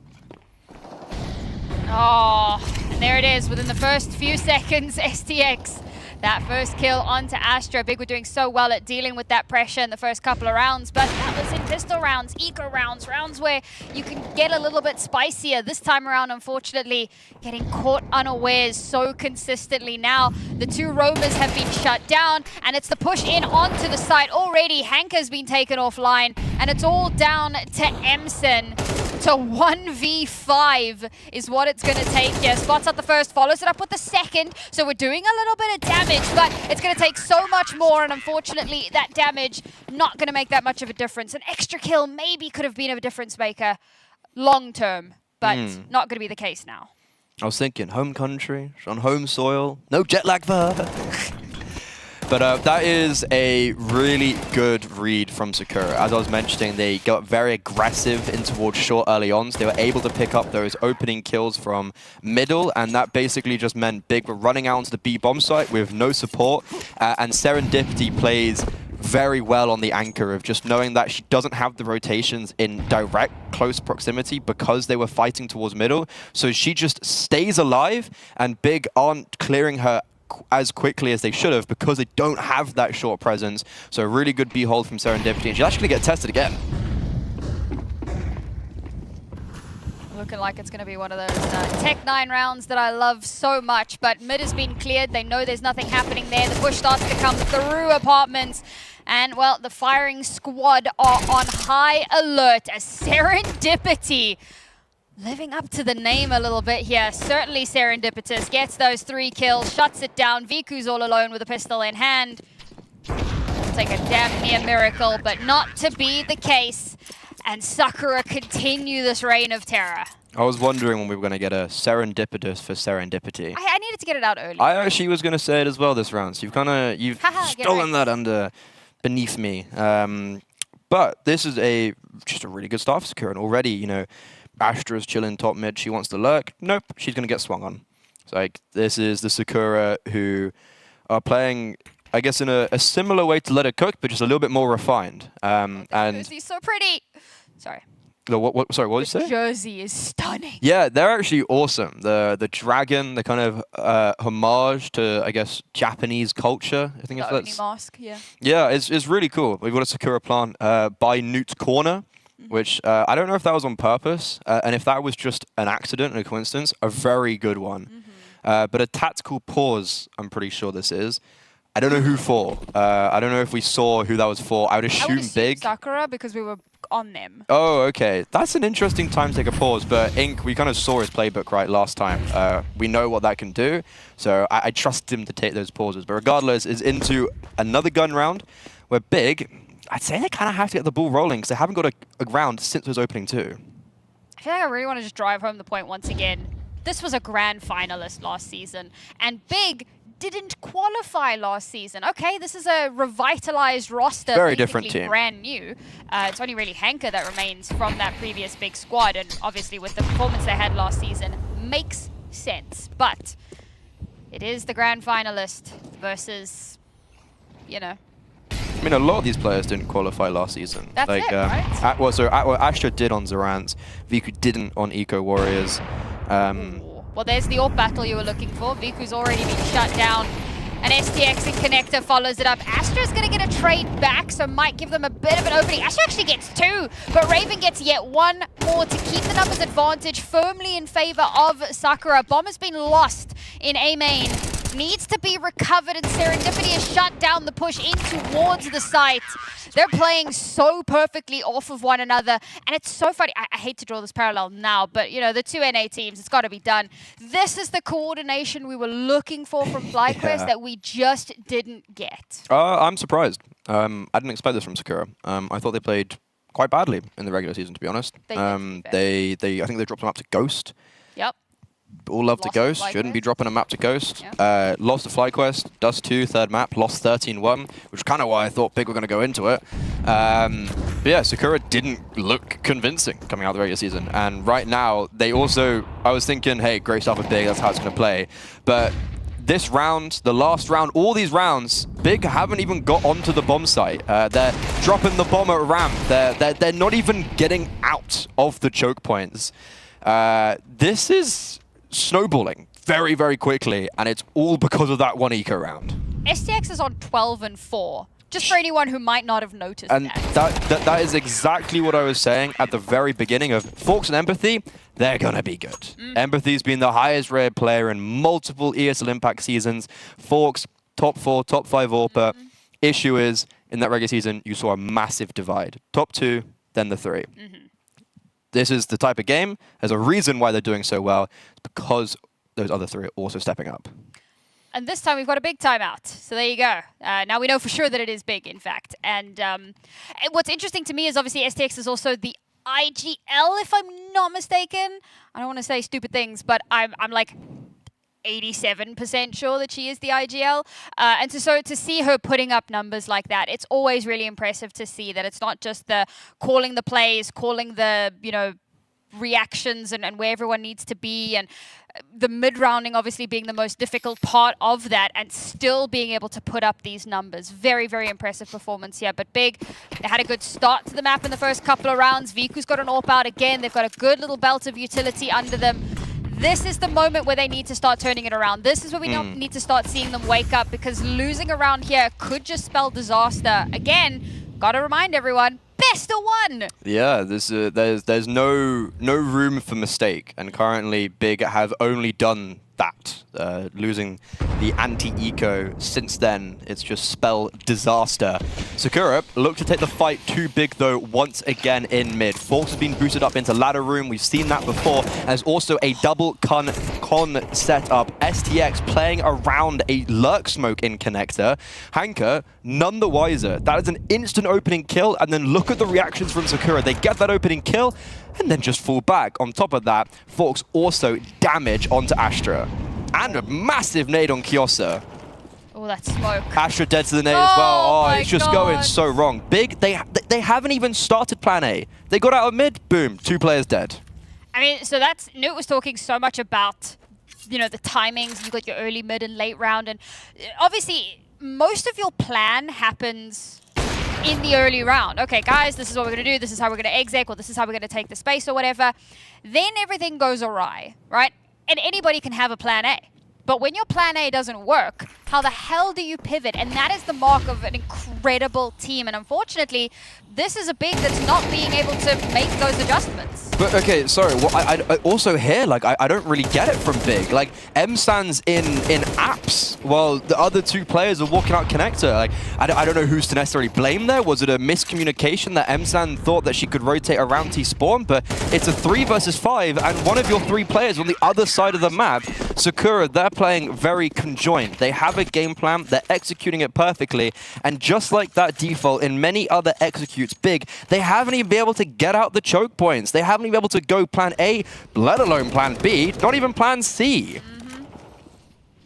Oh, and there it is. Within the first few seconds, STX, that first kill onto Astra. Big were doing so well at dealing with that pressure in the first couple of rounds, but that was in pistol rounds, eco rounds, rounds where you can get a little bit spicier. This time around, unfortunately, getting caught unawares so consistently. Now, the 2 roamers have been shut down, and it's the push in onto the site. Already, Hanka's been taken offline, and it's all down to Emson. To 1v5 is what it's going to take here. Spots up the first, follows it up with the second. So we're doing a little bit of damage, but it's going to take so much more. And unfortunately, that damage not going to make that much of a difference. An extra kill maybe could have been a difference maker long term, but not going to be the case now. I was thinking, home country, on home soil, no jet lag there. But that is a really good read from Sakura. As I was mentioning, they got very aggressive in towards short early on, so they were able to pick up those opening kills from middle, and that basically just meant Big were running out onto the B bomb site with no support, and Serendipity plays very well on the anchor of just knowing that she doesn't have the rotations in direct close proximity because they were fighting towards middle, so she just stays alive, and Big aren't clearing her as quickly as they should have because they don't have that short presence. So a really good B-hold from Serendipity, and she's actually going to get tested again. Looking like it's going to be one of those Tech 9 rounds that I love so much, but mid has been cleared. They know there's nothing happening there. The push starts to come through apartments, and, well, the firing squad are on high alert as Serendipity living up to the name a little bit here. Certainly Serendipitous gets those 3 kills, shuts it down. Viku's all alone with a pistol in hand. It'll take a damn near miracle, but not to be the case. And Sakura continue this reign of terror. I was wondering when we were going to get a Serendipitous for Serendipity. I needed to get it out early. I actually was going to say it as well this round, so you've stolen that beneath me. But this is just a really good start for Sakura, and already, you know, Astra's chilling top mid. She wants to lurk. Nope, she's going to get swung on. It's like, this is the Sakura who are playing, I guess, in a similar way to Let It Cook, but just a little bit more refined. And Jersey's so pretty. Sorry. Sorry, what did you say? Jersey is stunning. Yeah, they're actually awesome. The dragon, the kind of homage to, I guess, Japanese culture. I think the that's mask, yeah. Yeah, it's really cool. We've got a Sakura plant by Newt's Corner, which I don't know if that was on purpose, and if that was just an accident and a coincidence, a very good one. But a tactical pause, I'm pretty sure this is. I don't know who for. I don't know if we saw who that was for. I would assume Big. Sakura, because we were on them. Oh, okay. That's an interesting time to take a pause, but Ink, we kind of saw his playbook right last time. We know what that can do, so I trust him to take those pauses. But regardless, is into another gun round where Big, I'd say they kind of have to get the ball rolling because they haven't got a round since those opening 2. I feel like I really want to just drive home the point once again. This was a grand finalist last season, and Big didn't qualify last season. Okay, this is a revitalized roster. Very different team. Brand new. It's only really Henker that remains from that previous big squad, and obviously with the performance they had last season, makes sense. But it is the grand finalist versus, you know. I mean, a lot of these players didn't qualify last season. That's like, it, right? Astra did on Zorant, Viku didn't on Eco Warriors. Well, there's the AWP battle you were looking for. Viku's already been shut down. And STX and Connector follows it up. Astra's going to get a trade back, so might give them a bit of an opening. Astra actually gets 2, but Raven gets yet 1 more to keep the numbers advantage firmly in favor of Sakura. Bomb has been lost in A main. Needs to be recovered, and Serendipity has shut down the push in towards the site. They're playing so perfectly off of one another, and it's so funny. I hate to draw this parallel now, but, you know, the 2 NA teams, it's got to be done. This is the coordination we were looking for from FlyQuest that we just didn't get. I'm surprised. I didn't expect this from Sakura. I thought they played quite badly in the regular season, to be honest. I think they dropped a map to Ghost. Yep. All love to Ghost. Shouldn't be dropping a map to Ghost. Lost to FlyQuest. Dust 2, third map. Lost 13-1, which is kind of why I thought Big were going to go into it. But yeah, Sakura didn't look convincing coming out of the regular season. And right now, they also, I was thinking, hey, great stuff with Big. That's how it's going to play. But this round, the last round, all these rounds, Big haven't even got onto the bomb site. They're dropping the bomb at ramp. They're not even getting out of the choke points. This is snowballing very, very quickly, and it's all because of that 1 eco round. STX is on 12-4, just for anyone who might not have noticed and that is exactly what I was saying at the very beginning of Forks and Empathy. They're going to be good. Empathy's been the highest rated player in multiple ESL Impact seasons. Forks, top 4, top 5 AWPer. Issue is, in that regular season, you saw a massive divide. Top 2, then the 3. This is the type of game. There's a reason why they're doing so well. It's because those other 3 are also stepping up. And this time we've got a big timeout. So there you go. Now we know for sure that it is big, in fact. And what's interesting to me is obviously STX is also the IGL, if I'm not mistaken. I don't want to say stupid things, but I'm like, 87% sure that she is the IGL. And so to see her putting up numbers like that, it's always really impressive to see that it's not just the calling the plays, calling the, you know, reactions and where everyone needs to be, and the mid-rounding obviously being the most difficult part of that, and still being able to put up these numbers. Very, very impressive performance here. But Big, they had a good start to the map in the first couple of rounds. Viku's got an AWP out again. They've got a good little belt of utility under them. This is the moment where they need to start turning it around. This is where we need to start seeing them wake up, because losing around here could just spell disaster. Again, gotta remind everyone, best of one. Yeah, there's no room for mistake, and currently Big have only done that. Losing the anti-eco, since then it's just spelled disaster. Sakura look to take the fight to Big though once again in mid. Forks has been boosted up into ladder room. We've seen that before. There's also a double con setup. STX playing around a lurk smoke in connector. Hanka none the wiser. That is an instant opening kill, and then look at the reactions from Sakura. They get that opening kill and then just fall back. On top of that, Forks also damage onto Astra. And a massive nade on Kiosa. Oh, that smoke. Astra dead to the nade as well. Oh, it's just going so wrong. Big, they haven't even started plan A. They got out of mid, boom, 2 players dead. I mean, so that's, Newt was talking so much about, you know, the timings. You got your early, mid, and late round. And obviously, most of your plan happens in the early round. Okay, guys, this is what we're going to do. This is how we're going to exec, or this is how we're going to take the space or whatever. Then everything goes awry, right? And anybody can have a plan A. But when your plan A doesn't work, how the hell do you pivot? And that is the mark of an incredible team. And unfortunately, this is a Big that's not being able to make those adjustments. But okay, sorry, well, I also here, like, I don't really get it from Big. Like, M-Stand's in apps while the other 2 players are walking out connector. Like, I don't know who's to necessarily blame there. Was it a miscommunication that M-Stand thought that she could rotate around T-spawn? But it's a 3 versus 5, and one of your 3 players on the other side of the map, Sakura, they're playing very conjoined. They have a game plan, they're executing it perfectly, and just like that default in many other executes, Big, they haven't even been able to get out the choke points. They haven't even been able to go plan A, let alone plan B, not even plan C.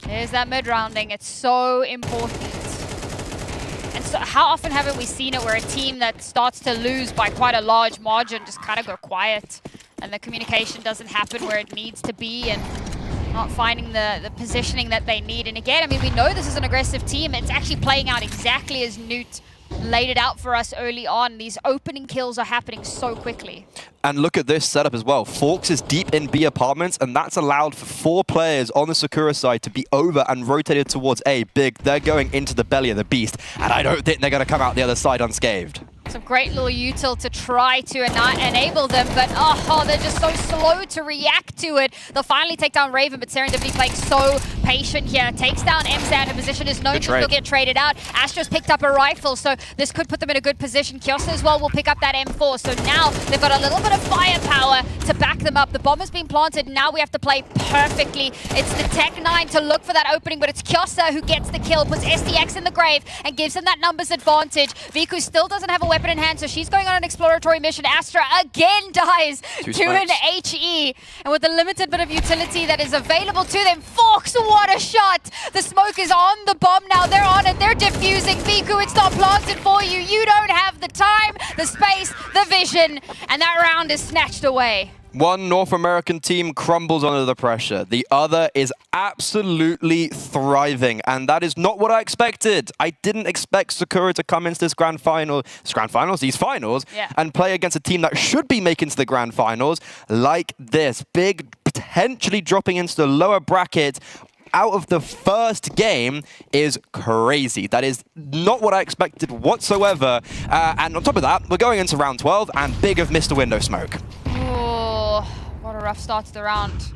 There's that mid-rounding. It's so important. And so how often haven't we seen it where a team that starts to lose by quite a large margin just kind of go quiet, and the communication doesn't happen where it needs to be, and not finding the positioning that they need. And again, I mean, we know this is an aggressive team. It's actually playing out exactly as Newt laid it out for us early on. These opening kills are happening so quickly. And look at this setup as well. Forks is deep in B apartments, and that's allowed for 4 players on the Sakura side to be over and rotated towards A. Big, they're going into the belly of the beast, and I don't think they're going to come out the other side unscathed. Some great little util to try to enable them, but oh, they're just so slow to react to it. They'll finally take down Raven, but Serendipity playing so patient here. Takes down M-Sand. Her position is known to still get traded out. Astra's picked up a rifle, so this could put them in a good position. Kiosa as well will pick up that M4, so now they've got a little bit of firepower to back them up. The bomb has been planted. Now we have to play perfectly. It's the Tech 9 to look for that opening, but it's Kiosa who gets the kill, puts STX in the grave, and gives them that numbers advantage. Viku still doesn't have a weapon in hand, so she's going on an exploratory mission. Astra again dies to an HE, and with the limited bit of utility that is available to them, Forks, what a shot! The smoke is on the bomb now. They're on it. They're defusing. Viku, it's not planted for you. You don't have the time, the space, the vision, and that round is snatched away. One North American team crumbles under the pressure. The other is absolutely thriving, and that is not what I expected. I didn't expect Sakura to come into these finals, and play against a team that should be making to the grand finals like this. Big, potentially dropping into the lower bracket out of the first game is crazy. That is not what I expected whatsoever. And on top of that, we're going into round 12, and Big have missed a window smoke. Oh, what a rough start to the round.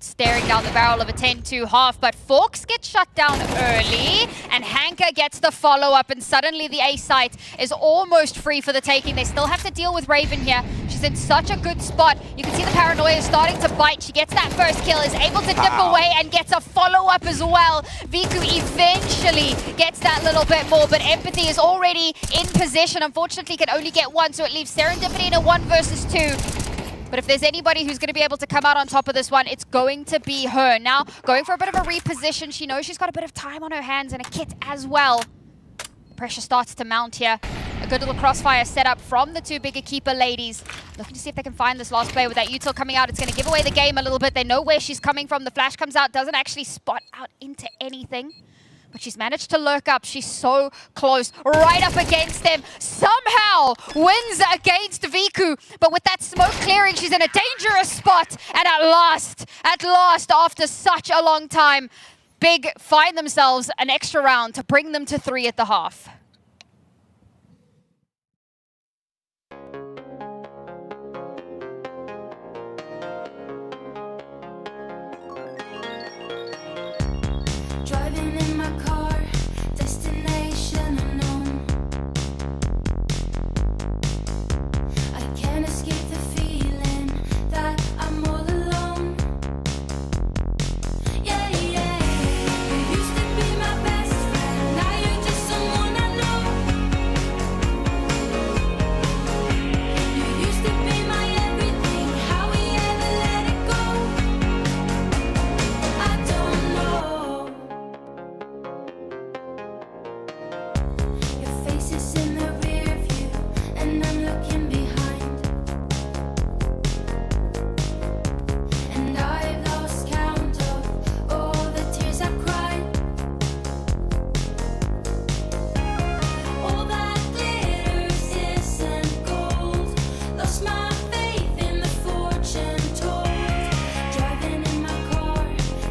Staring down the barrel of a 10-2 half, but Forks gets shut down early, and Hanka gets the follow-up, and suddenly the A site is almost free for the taking. They still have to deal with Raven here. She's in such a good spot. You can see the paranoia is starting to bite. She gets that first kill, is able to dip away, and gets a follow-up as well. Viku eventually gets that little bit more, but Empathy is already in position. Unfortunately, can only get one, so it leaves Serendipity in a 1 versus 2. But if there's anybody who's going to be able to come out on top of this one, it's going to be her. Now, going for a bit of a reposition. She knows she's got a bit of time on her hands and a kit as well. Pressure starts to mount here. A good little crossfire set up from the two bigger keeper ladies. Looking to see if they can find this last player with that util coming out. It's going to give away the game a little bit. They know where she's coming from. The flash comes out, doesn't actually spot out into anything. But she's managed to lurk up. She's so close, right up against them. Somehow wins against Viku. But with that smoke clearing, she's in a dangerous spot. And at last, after such a long time, Big find themselves an extra round to bring them to 3 at the half. Driving in my car, destination unknown. I can't escape the feeling that I'm all alone. Yeah, yeah. You used to be my best friend, now you're just someone I know. You used to be my everything, how we ever let it go, I don't know. Your face is in the rear view, and I'm looking behind. And I've lost count of all the tears I've cried. All that glitters isn't gold. Lost my faith in the fortune told. Driving in my car,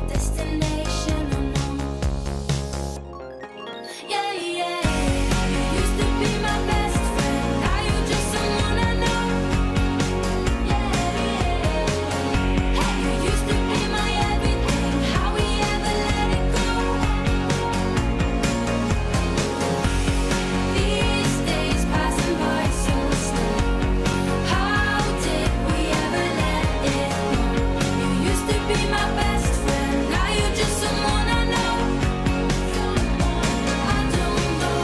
destination unknown. Yeah, yeah. You used to be my best friend, now you're just someone I know. Yeah, yeah. Hey, you used to be my everything, how we ever let it go. These days passing by so slow. How did we ever let it go? You used to be my best friend, now you're just someone I know. I don't know.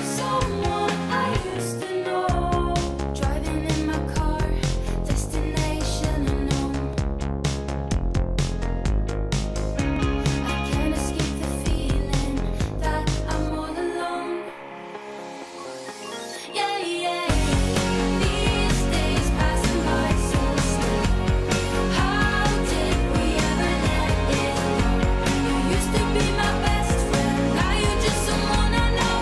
Someone I used to know. Driving in my car, destination unknown. I can't escape the feeling that I'm all alone. Yeah, yeah. These days passing by so slow. How did we ever let it go? You used to be my best friend, now you're just someone I know.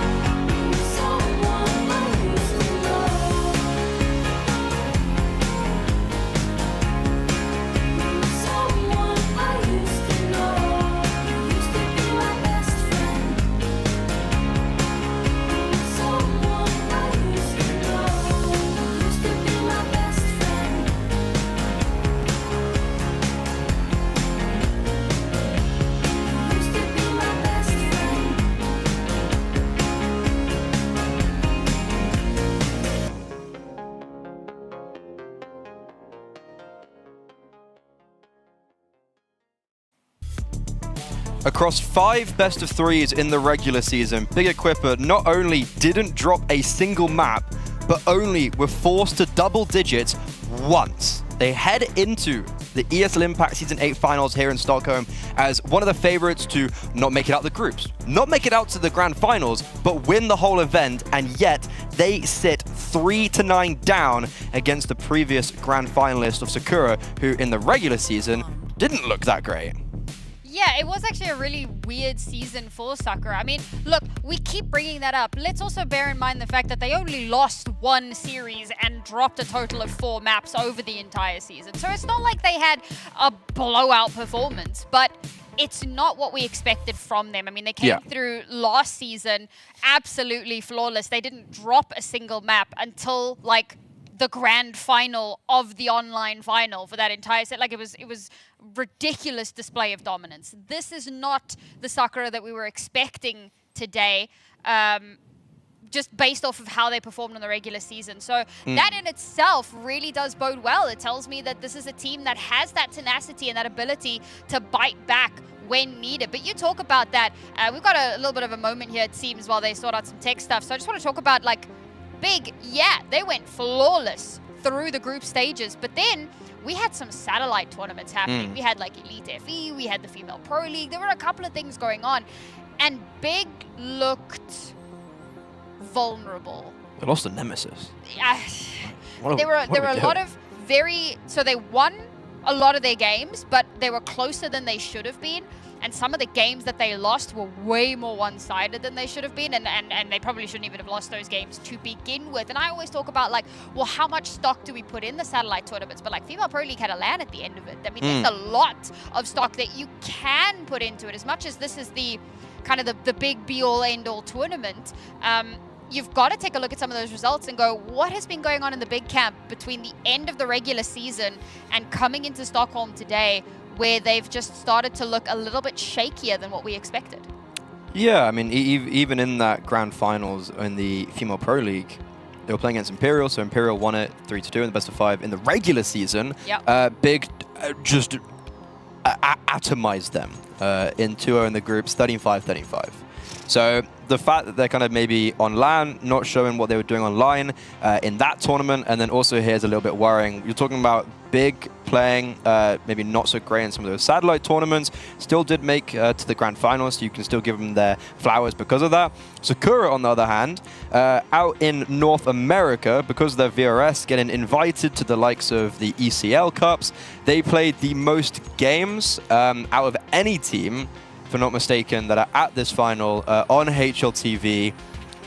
Someone I used to know. Someone I used to know. You used to be my best friend. Someone I used to know. You used to be my best friend. You used to be my best friend. Across 5 best of 3s in the regular season, Big Equipper not only didn't drop a single map, but only were forced to double digits once. They head into the ESL Impact Season 8 finals here in Stockholm as one of the favorites to not make it out the groups, not make it out to the grand finals, but win the whole event, and yet they sit 3-9 down against the previous grand finalist of Sakura, who in the regular season didn't look that great. Yeah, it was actually a really weird season for Sakura. I mean, look, we keep bringing that up. Let's also bear in mind the fact that they only lost 1 series and dropped a total of 4 maps over the entire season. So it's not like they had a blowout performance, but it's not what we expected from them. I mean, they came through last season absolutely flawless. They didn't drop a single map until, like, the grand final of the online final for that entire set. Like, it was ridiculous display of dominance. This is not the Sakura that we were expecting today. just based off of how they performed in the regular season. So that in itself really does bode well. It tells me that this is a team that has that tenacity and that ability to bite back when needed. But you talk about that. We've got a little bit of a moment here, it seems, while they sort out some tech stuff. So I just want to talk about, like, Big, yeah, they went flawless through the group stages. But then we had some satellite tournaments happening. We had, like, Elite FE, we had the Female Pro League. There were a couple of things going on. And Big looked vulnerable. They lost a nemesis. There were a lot of so they won a lot of their games, but they were closer than they should have been. And some of the games that they lost were way more one-sided than they should have been. And they probably shouldn't even have lost those games to begin with. And I always talk about, like, well, how much stock do we put in the satellite tournaments? But, like, Female Pro League had a LAN at the end of it. I mean, there's a lot of stock that you can put into it. As much as this is the kind of the big be-all, end-all tournament, you've got to take a look at some of those results and go, what has been going on in the big camp between the end of the regular season and coming into Stockholm today, where they've just started to look a little bit shakier than what we expected? Yeah, I mean, even in that grand finals in the Female Pro League, they were playing against Imperial, so Imperial won it 3-2 in the best of 5 in the regular season. Yep. Big just atomized them in 2-0 in the groups, 13-5, 13-5. So the fact that they're kind of maybe on LAN, not showing what they were doing online in that tournament, and then also here's a little bit worrying. You're talking about Big playing maybe not so great in some of those satellite tournaments, still did make to the grand finals, so you can still give them their flowers because of that. Sakura, on the other hand, out in North America, because of their VRS, getting invited to the likes of the ECL Cups. They played the most games out of any team, if I'm not mistaken, that are at this final on HLTV,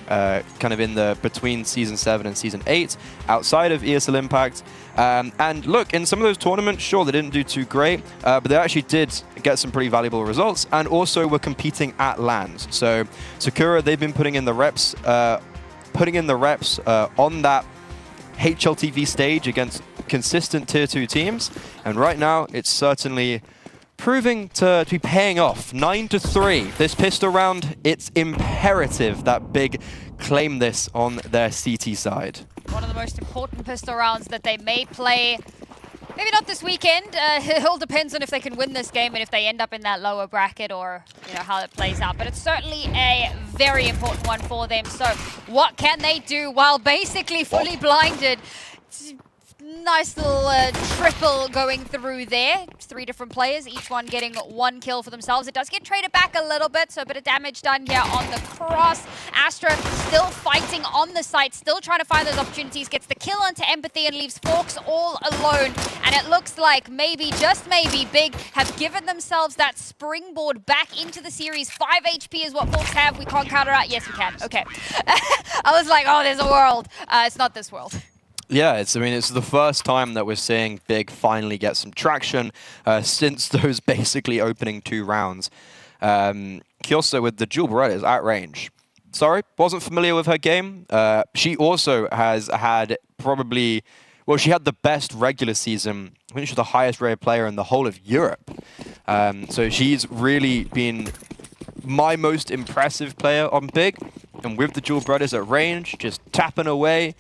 kind of in the between Season 7 and Season 8, outside of ESL Impact. And look, in some of those tournaments, sure, they didn't do too great, but they actually did get some pretty valuable results, and also were competing at LANs. So Sakura, they've been putting in the reps on that HLTV stage against consistent Tier 2 teams, and right now it's certainly proving to be paying off. 9-3. This pistol round, it's imperative that Big claim this on their CT side. One of the most important pistol rounds that they may play. Maybe not this weekend. It all depends on if they can win this game and if they end up in that lower bracket, or how it plays out. But it's certainly a very important one for them. So what can they do while basically fully blinded? Nice little triple going through there. 3 different players, each one getting 1 kill for themselves. It does get traded back a little bit, so a bit of damage done here on the cross. Astra still fighting on the site, still trying to find those opportunities. Gets the kill onto Empathy and leaves Forks all alone. And it looks like maybe, just maybe, Big have given themselves that springboard back into the series. 5 HP is what Forks have. We can't counter out. Yes, we can. Okay. I was like, oh, there's a world. It's not this world. Yeah, it's the first time that we're seeing Big finally get some traction since those basically opening 2 rounds. Kyoso with the dual Berettas at range. Sorry, wasn't familiar with her game. She also has had probably, well, she had the best regular season. I think she was the highest rated player in the whole of Europe. So she's really been my most impressive player on Big. And with the dual Berettas at range, just tapping away.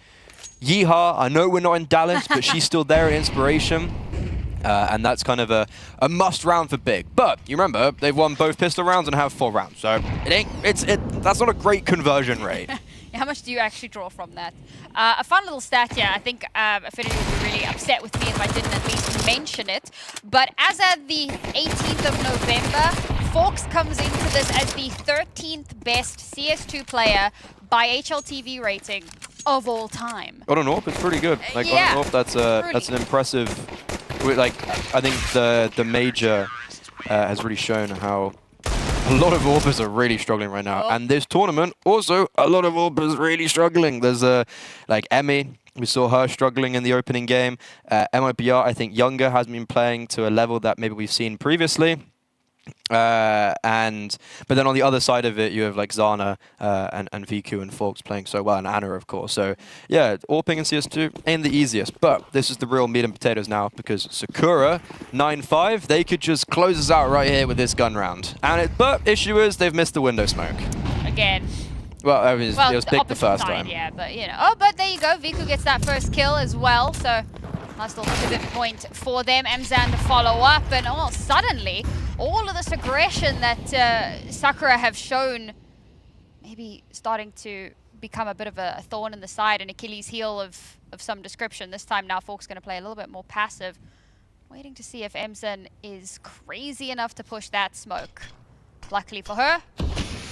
Yeehaw, I know we're not in Dallas, but she's still there in Inspiration. And that's kind of a must round for Big. But you remember, they've won both pistol rounds and have 4 rounds. So that's not a great conversion rate. How much do you actually draw from that? A fun little stat here. I think Affinity would be really upset with me if I didn't at least mention it. But as of the 18th of November, Forks comes into this as the 13th best CS2 player by HLTV rating of all time. On an AWP, it's pretty good. Like, yeah, on an AWP, that's an impressive. Like, I think the major has really shown how a lot of AWPers are really struggling right now. And this tournament, also, a lot of AWPers really struggling. There's like Emmy. We saw her struggling in the opening game. MIBR, I think Younger has been playing to a level that maybe we've seen previously. But then on the other side of it, you have like Zana and VQ and Forks playing so well, and Anna, of course. So yeah, AWPing in CS2 ain't the easiest, but this is the real meat and potatoes now, because Sakura 9-5, they could just close us out right here with this gun round. But issue is they've missed the window smoke. Again, Well, I mean, it was big the first side, time. Yeah, but you know. Oh, but there you go. Viku gets that first kill as well. So nice little pivot point for them. Mzan to follow up, and suddenly all of this aggression that Sakura have shown, maybe starting to become a bit of a thorn in the side, an Achilles heel of some description. This time now, Fork's going to play a little bit more passive, waiting to see if Mzan is crazy enough to push that smoke. Luckily for her,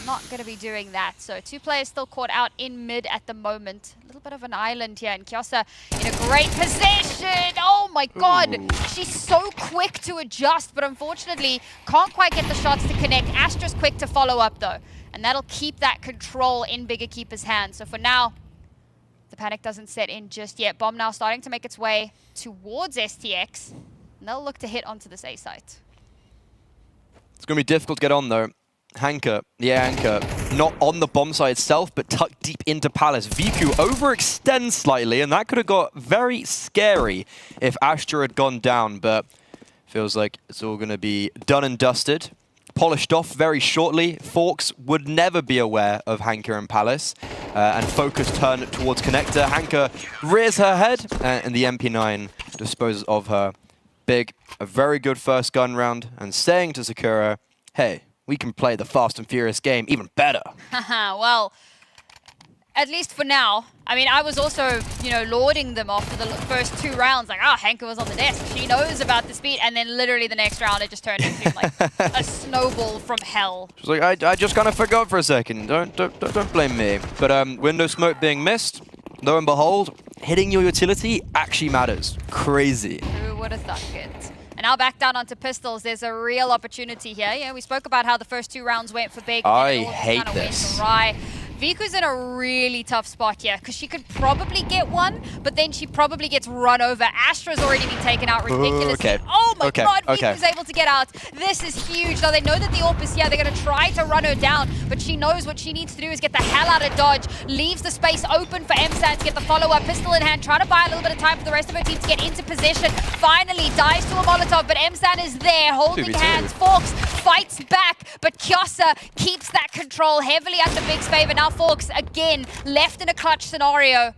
not going to be doing that. So 2 players still caught out in mid at the moment. A little bit of an island here, and Kyosa in a great position. Oh my god, she's so quick to adjust, but unfortunately can't quite get the shots to connect. Astra's quick to follow up though, and that'll keep that control in Bigger Keeper's hands. So for now, the panic doesn't set in just yet. Bomb now starting to make its way towards STX, and they'll look to hit onto this A site. It's going to be difficult to get on though. Hanker, the air anchor, not on the bomb site itself, but tucked deep into Palace. Viku overextends slightly, and that could have got very scary if Astra had gone down, but feels like it's all going to be done and dusted. Polished off very shortly. Forks would never be aware of Hanker and Palace, and focus turned towards Connector. Hanker rears her head, and the MP9 disposes of her. Big, a very good first gun round, and saying to Sakura, hey, we can play the Fast and Furious game even better. Well, at least for now. I mean, I was also, lauding them after the first 2 rounds. Like, Hanker was on the desk. She knows about the speed. And then literally the next round, it just turned into like a snowball from hell. She's like, I just kind of forgot for a second. Don't blame me. But window smoke being missed, lo and behold, hitting your utility actually matters. Crazy. Who would have thought it? And now back down onto pistols. There's a real opportunity here. Yeah, we spoke about how the first 2 rounds went for Big. I hate this. Viku's in a really tough spot here because she could probably get one, but then she probably gets run over. Astra's already been taken out ridiculously. Okay. Oh my god, Viku's able to get out. This is huge. Now they know that the AWP is here. They're going to try to run her down, but she knows what she needs to do is get the hell out of dodge. Leaves the space open for Mzan to get the follow-up. Pistol in hand, trying to buy a little bit of time for the rest of her team to get into position. Finally dies to a Molotov, but Mzan is there holding hands. Forks fights back, but Kyosa keeps that control heavily at the Big's favor. Now Forks again left in a clutch scenario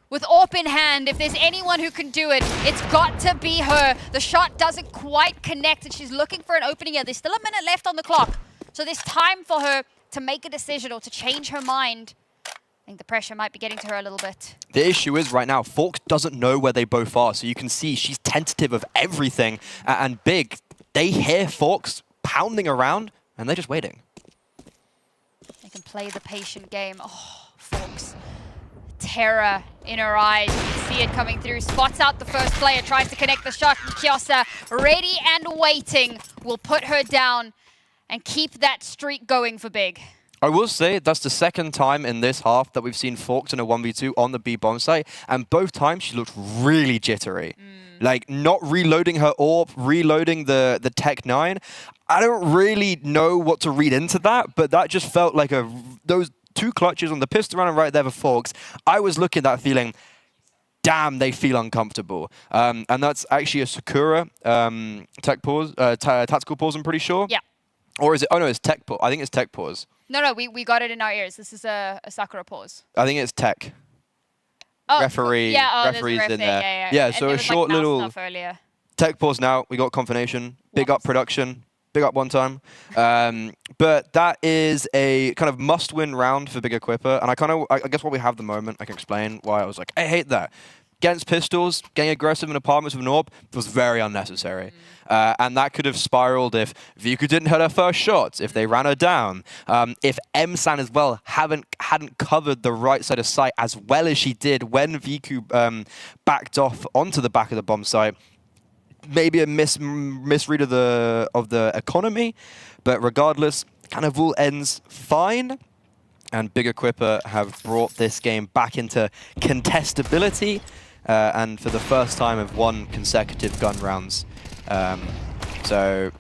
with AWP in hand. If there's anyone who can do it, it's got to be her. The shot doesn't quite connect, and she's looking for an opening here. There's still a minute left on the clock, so there's time for her to make a decision or to change her mind. I think the pressure might be getting to her a little bit. The issue is right now, Forks doesn't know where they both are, so you can see she's tentative of everything, and Big, they hear Forks pounding around, and they're just waiting. They can play the patient game. Oh, Forks. Terror in her eyes. You can see it coming through. Spots out the first player, tries to connect the shot. Kyosa, ready and waiting, will put her down and keep that streak going for Big. I will say that's the second time in this half that we've seen Forks in a 1v2 on the B bomb site, and both times she looked really jittery. Like, not reloading her AWP, reloading the Tech 9. I don't really know what to read into that, but that just felt like those 2 clutches on the pistol round and right there for Forks. I was looking at that feeling, damn, they feel uncomfortable. And that's actually a Sakura tactical pause, I'm pretty sure. Yeah. Or is it? Oh no, it's tech pause. I think it's tech pause. No, we got it in our ears. This is a Sakura pause. I think it's tech. Oh, referee's there's a ref in there. there. Yeah. So a short little tech pause now. We got confirmation. Big up production. Big up one time. But that is a kind of must-win round for Big Equipper. And I guess while we have the moment, I can explain why I was like, I hate that. Against pistols, getting aggressive in apartments with an AWP was very unnecessary. And that could have spiraled if Viku didn't hit her first shot, if they ran her down, if Mzan as well hadn't covered the right side of sight as well as she did when Viku backed off onto the back of the bomb site. Maybe a misread of the economy, but regardless, kind of all ends fine. And Big Equipper have brought this game back into contestability, and for the first time have won consecutive gun rounds. So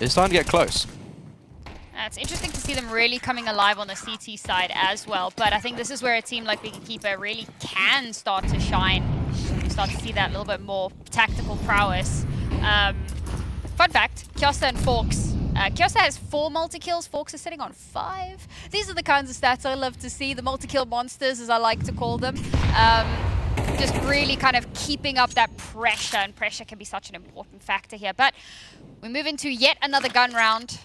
it's time to get close. It's interesting to see them really coming alive on the CT side as well, but I think this is where a team like Big Keeper really can start to shine. We start to see that little bit more tactical prowess. Fun fact, Kyosa and Forks Kyosa has 4 multi-kills, Forks is sitting on 5. These are the kinds of stats I love to see, the multi-kill monsters, as I like to call them. Just really kind of keeping up that pressure, and pressure can be such an important factor here. But we move into yet another gun round.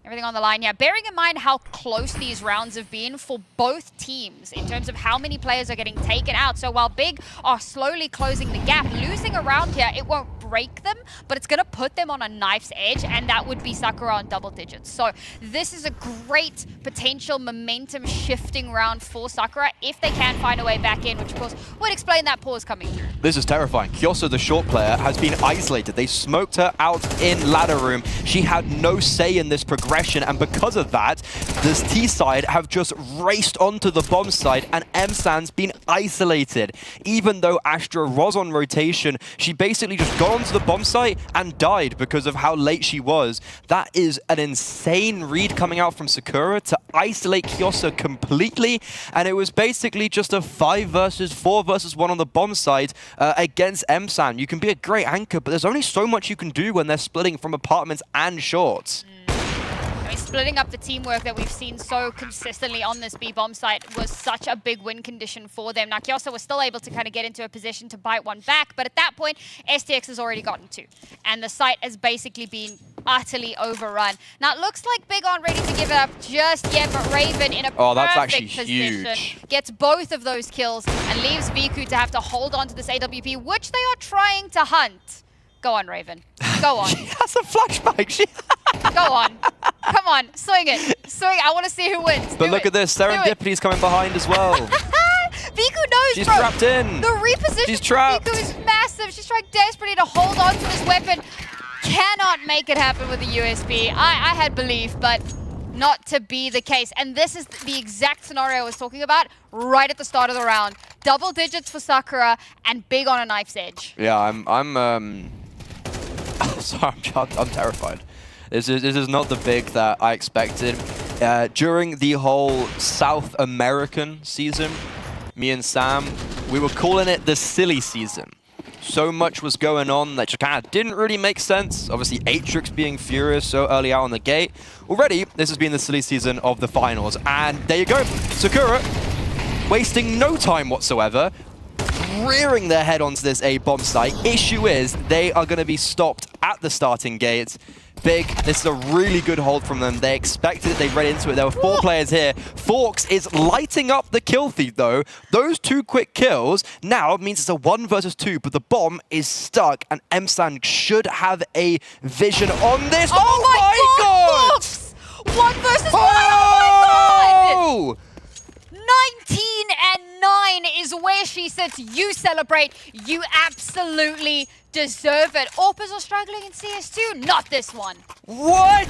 Everything on the line here. Bearing in mind how close these rounds have been for both teams in terms of how many players are getting taken out. So while Big are slowly closing the gap, losing a round here, it won't break them, but it's going to put them on a knife's edge, and that would be Sakura on double digits. So this is a great potential momentum shifting round for Sakura if they can find a way back in, which of course would explain that pause coming through. This is terrifying. Kyosa, the short player, has been isolated. They smoked her out in ladder room. She had no say in this progression, and because of that, this T side have just raced onto the bomb side, and MSAN's been isolated. Even though Astra was on rotation, she basically just got onto the bomb site and died because of how late she was. That is an insane read coming out from Sakura to isolate Kyosa completely, and it was basically just a 5 versus 4 versus 1 on the bomb side against MSAN. You can be a great anchor, but there's only so much you can do when they're splitting from apartments and shorts. I mean, splitting up the teamwork that we've seen so consistently on this B-bomb site was such a big win condition for them. Now, Kyosa was still able to kind of get into a position to bite one back, but at that point, STX has already gotten 2. And the site has basically been utterly overrun. Now, it looks like Big aren't ready to give it up just yet, but Raven in a perfect position gets both of those kills and leaves Viku to have to hold on to this AWP, which they are trying to hunt. Go on, Raven. Go on. She has a flashback. Go on. Come on, swing it. Swing. I want to see who wins. But look at this. Serendipity's coming behind as well. Viku knows, She's bro. trapped in. The reposition She's trapped. Viku is massive. She's trying desperately to hold on to this weapon. Cannot make it happen with the USB. I had belief, but not to be the case. And this is the exact scenario I was talking about right at the start of the round. Double digits for Sakura and Big on a knife's edge. Yeah, I'm sorry, I'm terrified. This is not the Big that I expected. During the whole South American season, me and Sam, we were calling it the silly season. So much was going on that just kind of didn't really make sense. Obviously, Atrix being furious so early out on the gate. Already, this has been the silly season of the finals. And there you go. Sakura, wasting no time whatsoever, rearing their head onto this A-bomb site. Issue is, they are going to be stopped at the starting gate. Big, this is a really good hold from them. They expected it, they read into it. There were 4 players here. Forks is lighting up the kill feed though. Those 2 quick kills now means it's a 1 versus 2, but the bomb is stuck and MSAN should have a vision on this. Oh my god! Forks! 1 versus 1! Oh my god! 19-9 is where she sits. You celebrate. You absolutely deserve it. Orpas are struggling in CS2. Not this one. What?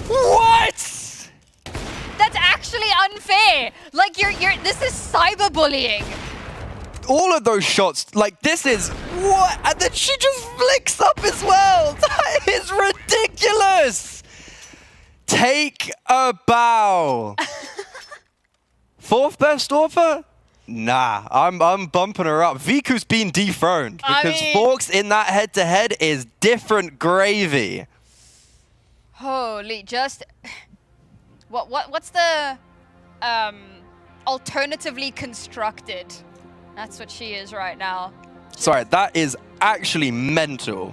What? That's actually unfair. Like this is cyberbullying. All of those shots, like this is what? And then she just flicks up as well. That is ridiculous. Take a bow. 4th best Orpa? Nah, I'm bumping her up. Viku's been dethroned because Forks in that head-to-head is different gravy. Holy, just what's the alternatively constructed? That's what she is right now. Sorry, that is actually mental.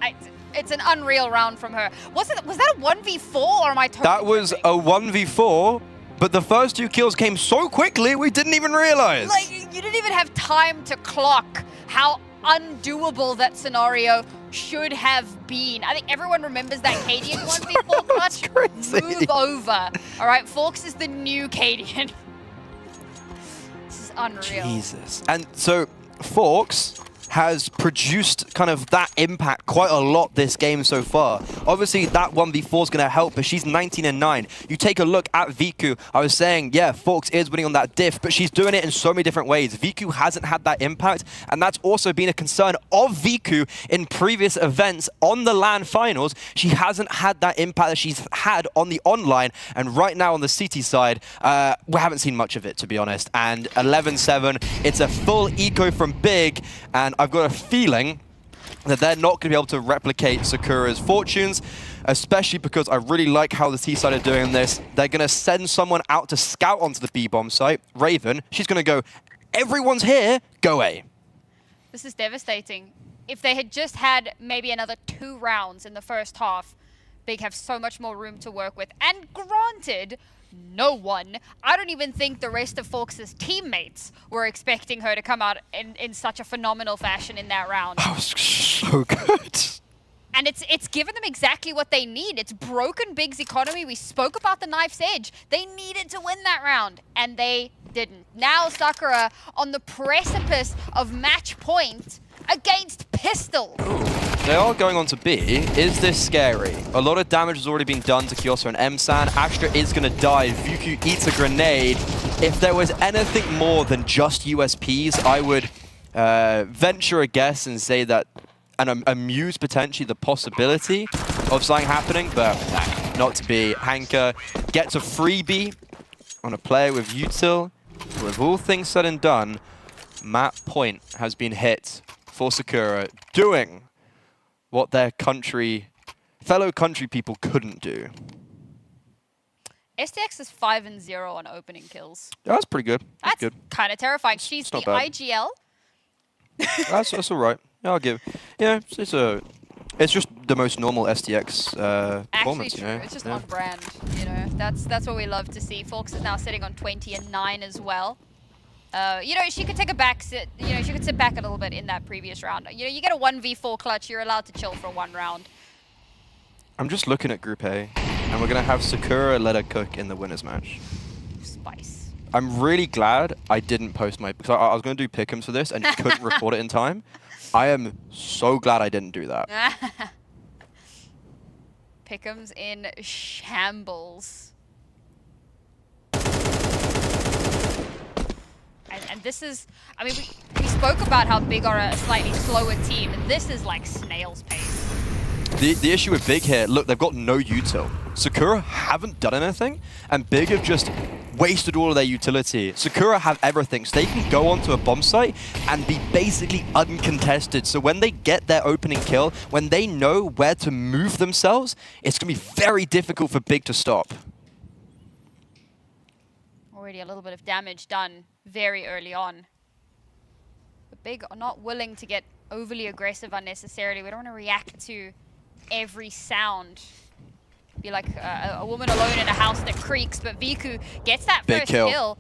It's an unreal round from her. Was that a 1v4 or am I totally That was a 1v4. But the first 2 kills came so quickly, we didn't even realize. Like, you didn't even have time to clock how undoable that scenario should have been. I think everyone remembers that Cadian 1v4 clutch. Move over. All right, Forks is the new Cadian. This is unreal. Jesus. And so, Forks has produced kind of that impact quite a lot this game so far. Obviously, that 1v4 is going to help, but she's 19-9. You take a look at Viku. I was saying, yeah, Forks is winning on that diff, but she's doing it in so many different ways. Viku hasn't had that impact, and that's also been a concern of Viku in previous events on the LAN finals. She hasn't had that impact that she's had on the online, and right now on the CT side, we haven't seen much of it, to be honest. And 11-7, it's a full eco from Big, and I've got a feeling that they're not going to be able to replicate Sakura's fortunes. especially because I really like how the T side are doing this. They're going to send someone out to scout onto the B bomb site. Raven, she's going to go, everyone's here, go A. This is devastating. If they had just had maybe another 2 rounds in the first half, Big have so much more room to work with. And granted, no one, I don't even think the rest of Fawkes' teammates were expecting her to come out in such a phenomenal fashion in that round. That was so good. And it's given them exactly what they need. It's broken Big's economy. We spoke about the knife's edge. They needed to win that round, and they didn't. Now Sakura on the precipice of match point against Pistol. They are going on to B. Is this scary? A lot of damage has already been done to Kyoso and MSAN. Astra is going to die. Vuku eats a grenade. If there was anything more than just USPs, I would venture a guess and say that and amuse potentially the possibility of something happening, but not to be. Hanka gets a freebie on a player with util. With all things said and done, map point has been hit for Sakura, doing what their fellow country people couldn't do. STX is 5-0 on opening kills. That's pretty good. That's good. kind of terrifying. She's the IGL. That's all right. Yeah, I'll give. Yeah, it's just the most normal STX performance. Actually, you know? It's just on brand. You know, that's what we love to see. Fawkes is now sitting on 20-9 as well. You know, she could take a back sit. You know, she could sit back a little bit in that previous round. You know, you get a 1v4 clutch, you're allowed to chill for 1 round. I'm just looking at Group A, and we're gonna have Sakura let her cook in the winners match. Spice. I'm really glad I didn't post my, because I was gonna do pick'ems for this and couldn't record it in time. I am so glad I didn't do that. Pick'ems in shambles. And this is, I mean, we spoke about how Big are a slightly slower team, and this is like snail's pace. The issue with Big here, look, they've got no util. Sakura haven't done anything, and Big have just wasted all of their utility. Sakura have everything, so they can go onto a bomb site and be basically uncontested. So when they get their opening kill, when they know where to move themselves, it's going to be very difficult for Big to stop. Already a little bit of damage done very early on. But Big are not willing to get overly aggressive unnecessarily. We don't want to react to every sound. Be like a woman alone in a house that creaks, but Viku gets that first kill.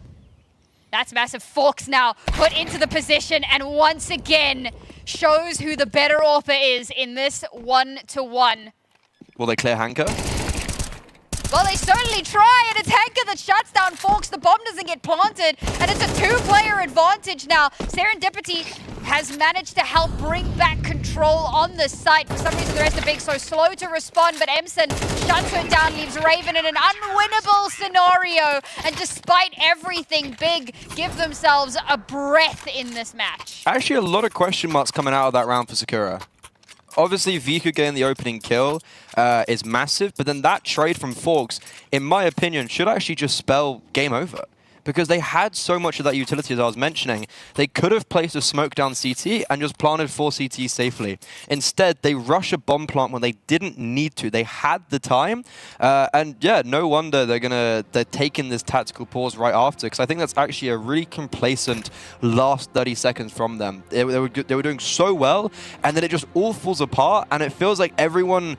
That's massive. Fawkes now put into the position and once again shows who the better AWPer is in this 1-to-1. Will they clear Hanka? Well, they certainly try, and it's Hanka that shuts down Fawkes. The bomb doesn't get planted, and it's a 2-player advantage now. Serendipity has managed to help bring back control on the site. For some reason, the rest of Big so slow to respond, but Emson shuts her down, leaves Raven in an unwinnable scenario. And despite everything, Big give themselves a breath in this match. Actually, a lot of question marks coming out of that round for Sakura. Obviously, Viku getting the opening kill is massive, but then that trade from Fawkes, in my opinion, should actually just spell game over. Because they had so much of that utility, as I was mentioning. They could have placed a smoke down CT and just planted 4 CT safely. Instead, they rush a bomb plant when they didn't need to. They had the time. And yeah, no wonder they're taking this tactical pause right after, because I think that's actually a really complacent last 30 seconds from them. They were doing so well, and then it just all falls apart, and it feels like everyone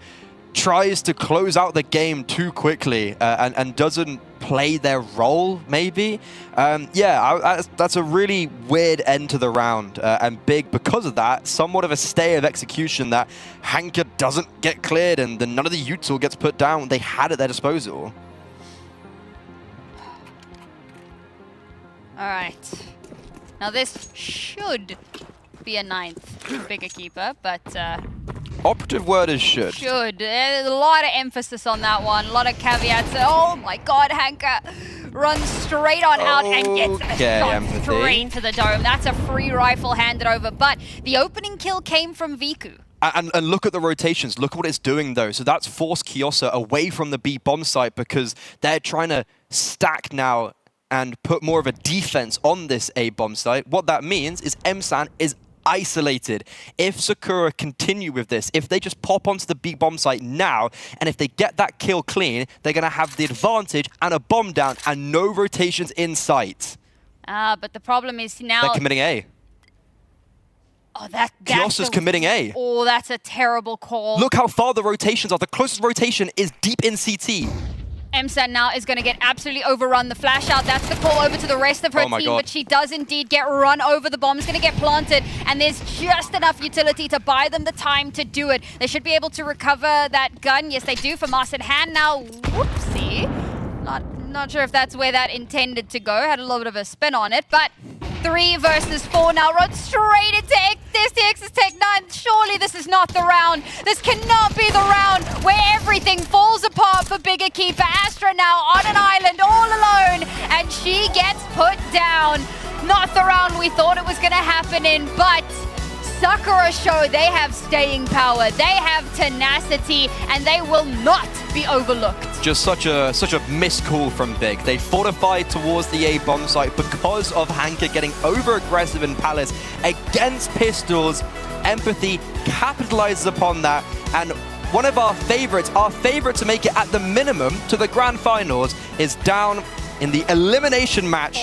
tries to close out the game too quickly and doesn't play their role, maybe. That's a really weird end to the round. And Big, because of that, somewhat of a stay of execution that Hanka doesn't get cleared and then none of the util gets put down. They had at their disposal. All right. Now this should be a 9th bigger keeper, but operative word is should. Should. There's a lot of emphasis on that one. A lot of caveats. Oh my god, Hanka runs straight on out and gets a shot straight to the dome. That's a free rifle handed over, but the opening kill came from Viku. And look at the rotations. Look at what it's doing, though. So that's forced Kyoso away from the B bomb site because they're trying to stack now and put more of a defense on this A bomb site. What that means is MSAN is isolated. If Sakura continue with this, if they just pop onto the B bomb site now, and if they get that kill clean, they're going to have the advantage and a bomb down and no rotations in sight. But the problem is now... They're committing A. Oh, that's Kiosa's committing A. Oh, that's a terrible call. Look how far the rotations are. The closest rotation is deep in CT. MSAT now is going to get absolutely overrun. The flash out, that's the call over to the rest of her team, but she does indeed get run over. The bomb's going to get planted, and there's just enough utility to buy them the time to do it. They should be able to recover that gun. Yes, they do for Mars in hand now. Whoopsie. Not sure if that's where that intended to go. Had a little bit of a spin on it, but 3 versus 4 now. Run straight into STX's Tech 9. Surely this is not the round. This cannot be the round where everything falls apart for Bigger Keeper. Astra now on an island all alone, and she gets put down. Not the round we thought it was going to happen in, but Sakura show they have staying power, they have tenacity, and they will not be overlooked. Just such a missed call from Big. They fortified towards the A bomb site because of Hanka getting over-aggressive in Palace against Pistols. Empathy capitalizes upon that, and one of our favorites to make it at the minimum to the grand finals, is down in the elimination match.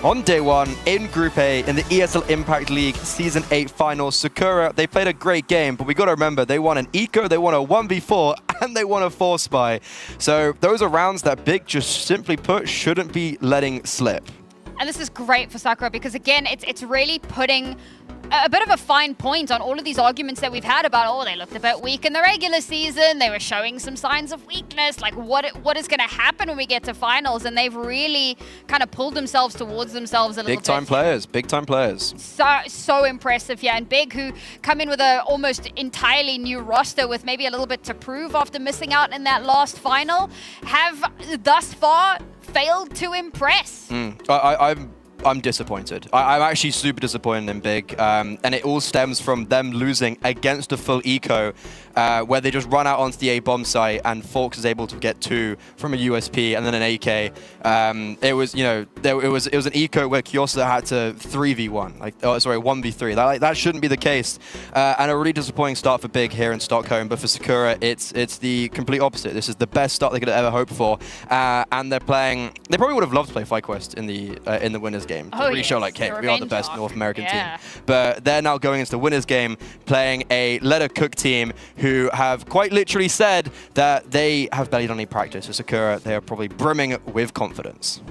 On day 1 in Group A in the ESL Impact League Season 8 Finals. Sakura, they played a great game, but we got to remember, they won an eco, they won a 1v4, and they won a 4-spy. So those are rounds that Big, just simply put, shouldn't be letting slip. And this is great for Sakura because, again, it's really putting a bit of a fine point on all of these arguments that we've had about, oh, they looked a bit weak in the regular season, they were showing some signs of weakness, like what is going to happen when we get to finals, and they've really kind of pulled themselves towards themselves a little bit. Big time players. So impressive, yeah. And Big, who come in with a almost entirely new roster with maybe a little bit to prove after missing out in that last final, have thus far failed to impress. I'm disappointed. I'm actually super disappointed in Big, and it all stems from them losing against a full eco, where they just run out onto the A bomb site, and Forks is able to get 2 from a USP and then an AK. It was, it was an eco where Kiosa had to 3v1, 1v3. That shouldn't be the case, and a really disappointing start for Big here in Stockholm. But for Sakura, it's the complete opposite. This is the best start they could have ever hoped for, and they're playing. They probably would have loved to play FlyQuest in the winners game. To really show like, hey, we are the best North American team. But they're now going into the winners game, playing a Let Her Cook team who have quite literally said that they have barely done any practice. So Sakura, they are probably brimming with confidence.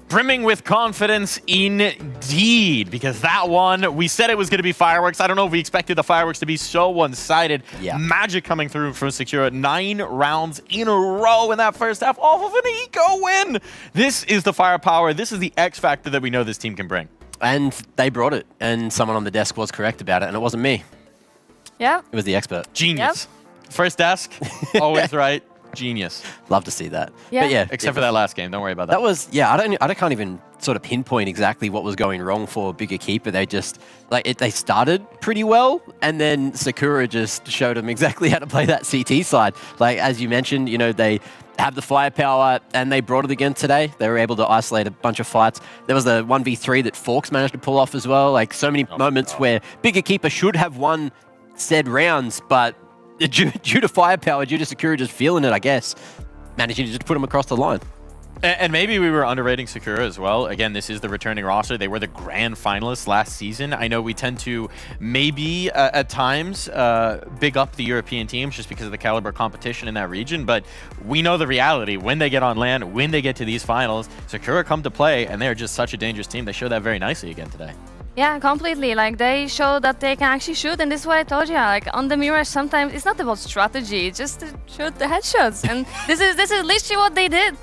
Brimming with confidence indeed, because that one, we said it was going to be fireworks. I don't know if we expected the fireworks to be so one-sided. Yeah. Magic coming through from Sakura. 9 rounds in a row in that first half off of an eco win. This is the firepower. This is the X factor that we know this team can bring. And they brought it, and someone on the desk was correct about it, and it wasn't me. Yeah. It was the expert. Genius. First desk, always right. Genius. Love to see that. Yeah. But yeah, except for that last game. Don't worry about that. That was, yeah, I can't even sort of pinpoint exactly what was going wrong for Bigger Keeper. They just, they started pretty well, and then Sakura just showed them exactly how to play that CT side. Like, as you mentioned, they have the firepower, and they brought it again today. They were able to isolate a bunch of fights. There was the 1v3 that Forks managed to pull off as well. Like, so many moments where Bigger Keeper should have won said rounds, but due to firepower, due to Sakura just feeling it, I guess, managing to just put them across the line. And maybe we were underrating Sakura as well. Again, this is the returning roster. They were the grand finalists last season. I know we tend to maybe at times big up the European teams just because of the caliber of competition in that region, but we know the reality. When they get on land, when they get to these finals, Sakura come to play, and they're just such a dangerous team. They showed that very nicely again today. Yeah, completely. Like, they show that they can actually shoot, and this is what I told you. Like, on the Mirage, sometimes it's not about strategy, it's just to shoot the headshots. And this is literally what they did.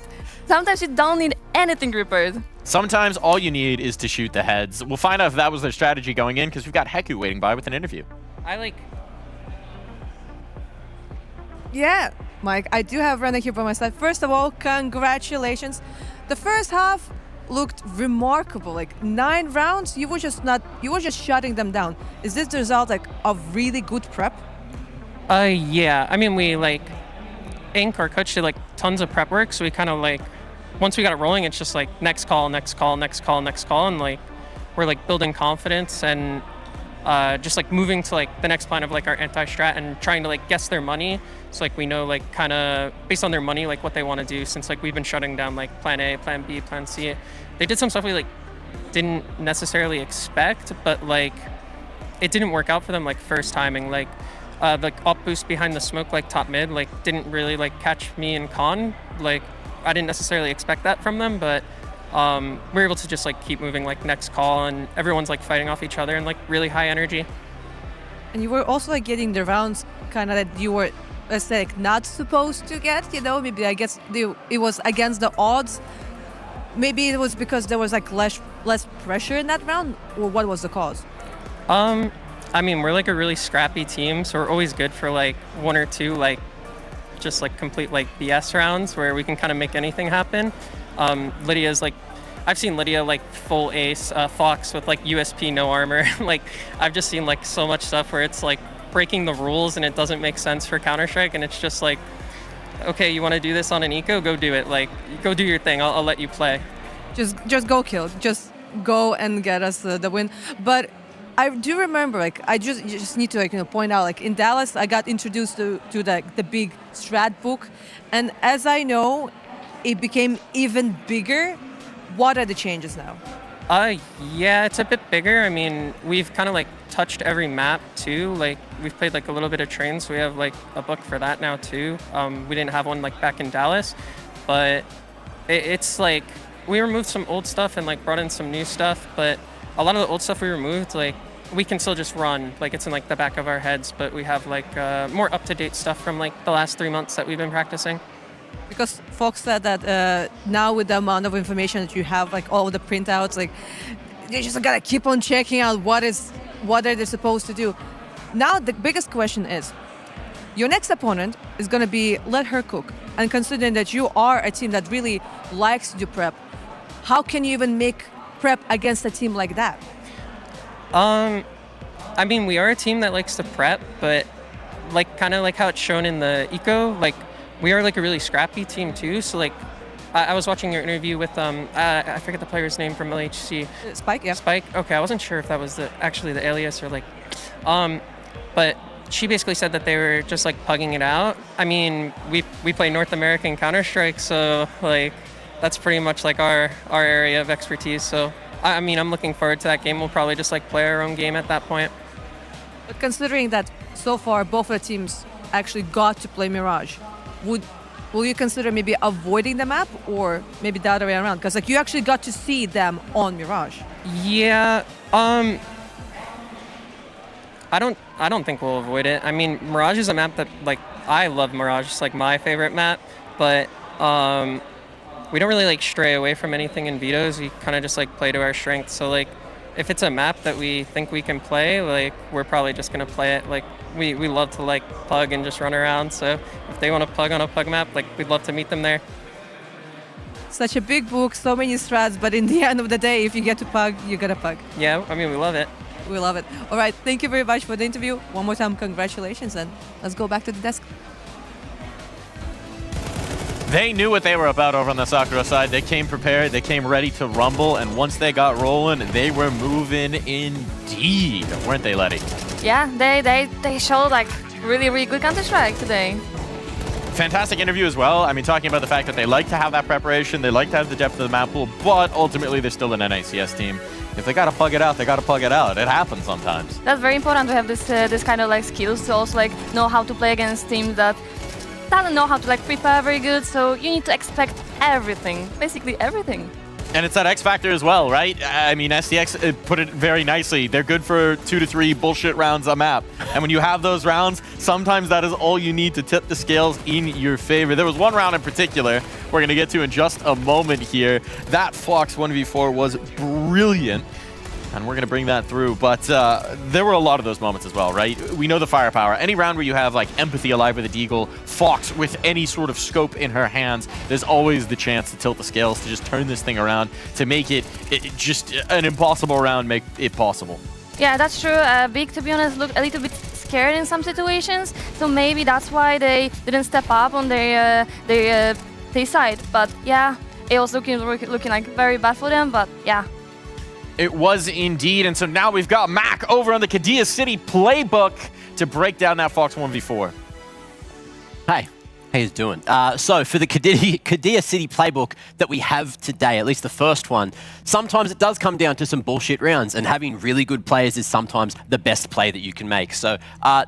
Sometimes you don't need anything prepared. Sometimes all you need is to shoot the heads. We'll find out if that was their strategy going in, because we've got Heku waiting by with an interview. Yeah, Mike, I do have Rena here by my side. First of all, congratulations. The first half looked remarkable. Like, 9 rounds, you were just shutting them down. Is this the result of really good prep? Yeah. I mean, we Ink, our coach, did tons of prep work, so we kind of once we got it rolling, it's just like next call, next call, next call, next call, and like we're like building confidence and just like moving to like the next plan of like our anti-strat and trying to like guess their money. So like we know like kind of based on their money like what they want to do, since like we've been shutting down like plan A, plan B, plan C. They did some stuff we like didn't necessarily expect, but like it didn't work out for them like first timing. Like the up boost behind the smoke like top mid like didn't really like catch me and Con. Like I didn't necessarily expect that from them, but we're able to just like keep moving like next call, and everyone's like fighting off each other and like really high energy. And you were also like getting the rounds kind of that you were, let's say, like, not supposed to get, you know, maybe I guess it was against the odds. Maybe it was because there was like less pressure in that round, or what was the cause? I mean, we're like a really scrappy team, so we're always good for like one or two like just like complete like BS rounds where we can kind of make anything happen. Lydia's like, I've seen Lydia like full ace Fox with like USP no armor. Like I've just seen like so much stuff where it's like breaking the rules and it doesn't make sense for Counter-Strike, and it's just like, okay, you want to do this on an eco, go do it. Like go do your thing. I'll let you play. Just go kill. Just go and get us the win. But I do remember, like, I just need to like, you know, point out, like in Dallas, I got introduced to the big strat book, and as I know, it became even bigger. What are the changes now? Yeah, it's a bit bigger. I mean, we've kind of like touched every map too. Like we've played like a little bit of train, so we have like a book for that now too. We didn't have one like back in Dallas, but it's like we removed some old stuff and like brought in some new stuff, but a lot of the old stuff we removed, like we can still just run, like it's in like the back of our heads, but we have like more up-to-date stuff from like the last 3 months that we've been practicing. Because Fox said that now with the amount of information that you have, like all of the printouts, like you just gotta keep on checking out what are they supposed to do. Now the biggest question is, your next opponent is gonna be Let Her Cook, and considering that you are a team that really likes to do prep, how can you even make prep against a team like that? I mean, we are a team that likes to prep, but like kind of like how it's shown in the eco, like we are like a really scrappy team too. So like I was watching your interview with I forget the player's name from LHC. Spike, yeah. Spike. Okay, I wasn't sure if that was actually the alias or like, but she basically said that they were just like pugging it out. I mean, we play North American Counter-Strike, so like that's pretty much like our area of expertise. So I mean, I'm looking forward to that game. We'll probably just like play our own game at that point. But considering that so far both of the teams actually got to play Mirage, will you consider maybe avoiding the map, or maybe the other way around? Because like you actually got to see them on Mirage. Yeah. I don't think we'll avoid it. I mean, Mirage is a map that like I love Mirage. It's like my favorite map, but we don't really like stray away from anything in vetoes. We kind of just like play to our strengths. So like if it's a map that we think we can play, like we're probably just gonna play it. Like we love to like pug and just run around. So if they want to pug on a pug map, like we'd love to meet them there. Such a big book, so many strats, but in the end of the day, if you get to pug, you gotta pug. Yeah, I mean, we love it. We love it. All right, thank you very much for the interview. One more time, congratulations, and let's go back to the desk. They knew what they were about over on the Sakura side. They came prepared, they came ready to rumble, and once they got rolling, they were moving indeed, weren't they, Letty? Yeah, they showed like really good Counter-Strike today. Fantastic interview as well. I mean, talking about the fact that they like to have that preparation, they like to have the depth of the map pool, but ultimately they're still an NICS team. If they gotta plug it out, they gotta plug it out. It happens sometimes. That's very important to have this kind of like skills to also like know how to play against teams that doesn't know how to like prepare very good. So you need to expect everything, basically everything. And it's that X factor as well, right? I mean, STX put it very nicely. They're good for 2 to 3 bullshit rounds a map. And when you have those rounds, sometimes that is all you need to tip the scales in your favor. There was one round in particular we're going to get to in just a moment here. That Fox 1v4 was brilliant. And we're going to bring that through. But there were a lot of those moments as well, right? We know the firepower. Any round where you have like Empathy alive with a Deagle, Fox with any sort of scope in her hands, there's always the chance to tilt the scales, to just turn this thing around, to make it just an impossible round, make it possible. Yeah, that's true. Big, to be honest, looked a little bit scared in some situations. So maybe that's why they didn't step up on their side. But yeah, it was looking like very bad for them, but yeah. It was indeed, and so now we've got Mac over on the Qiddiya City playbook to break down that Fox 1v4. Hey. How you doing? So for the Qiddiya City playbook that we have today, at least the first one, sometimes it does come down to some bullshit rounds, and having really good players is sometimes the best play that you can make. So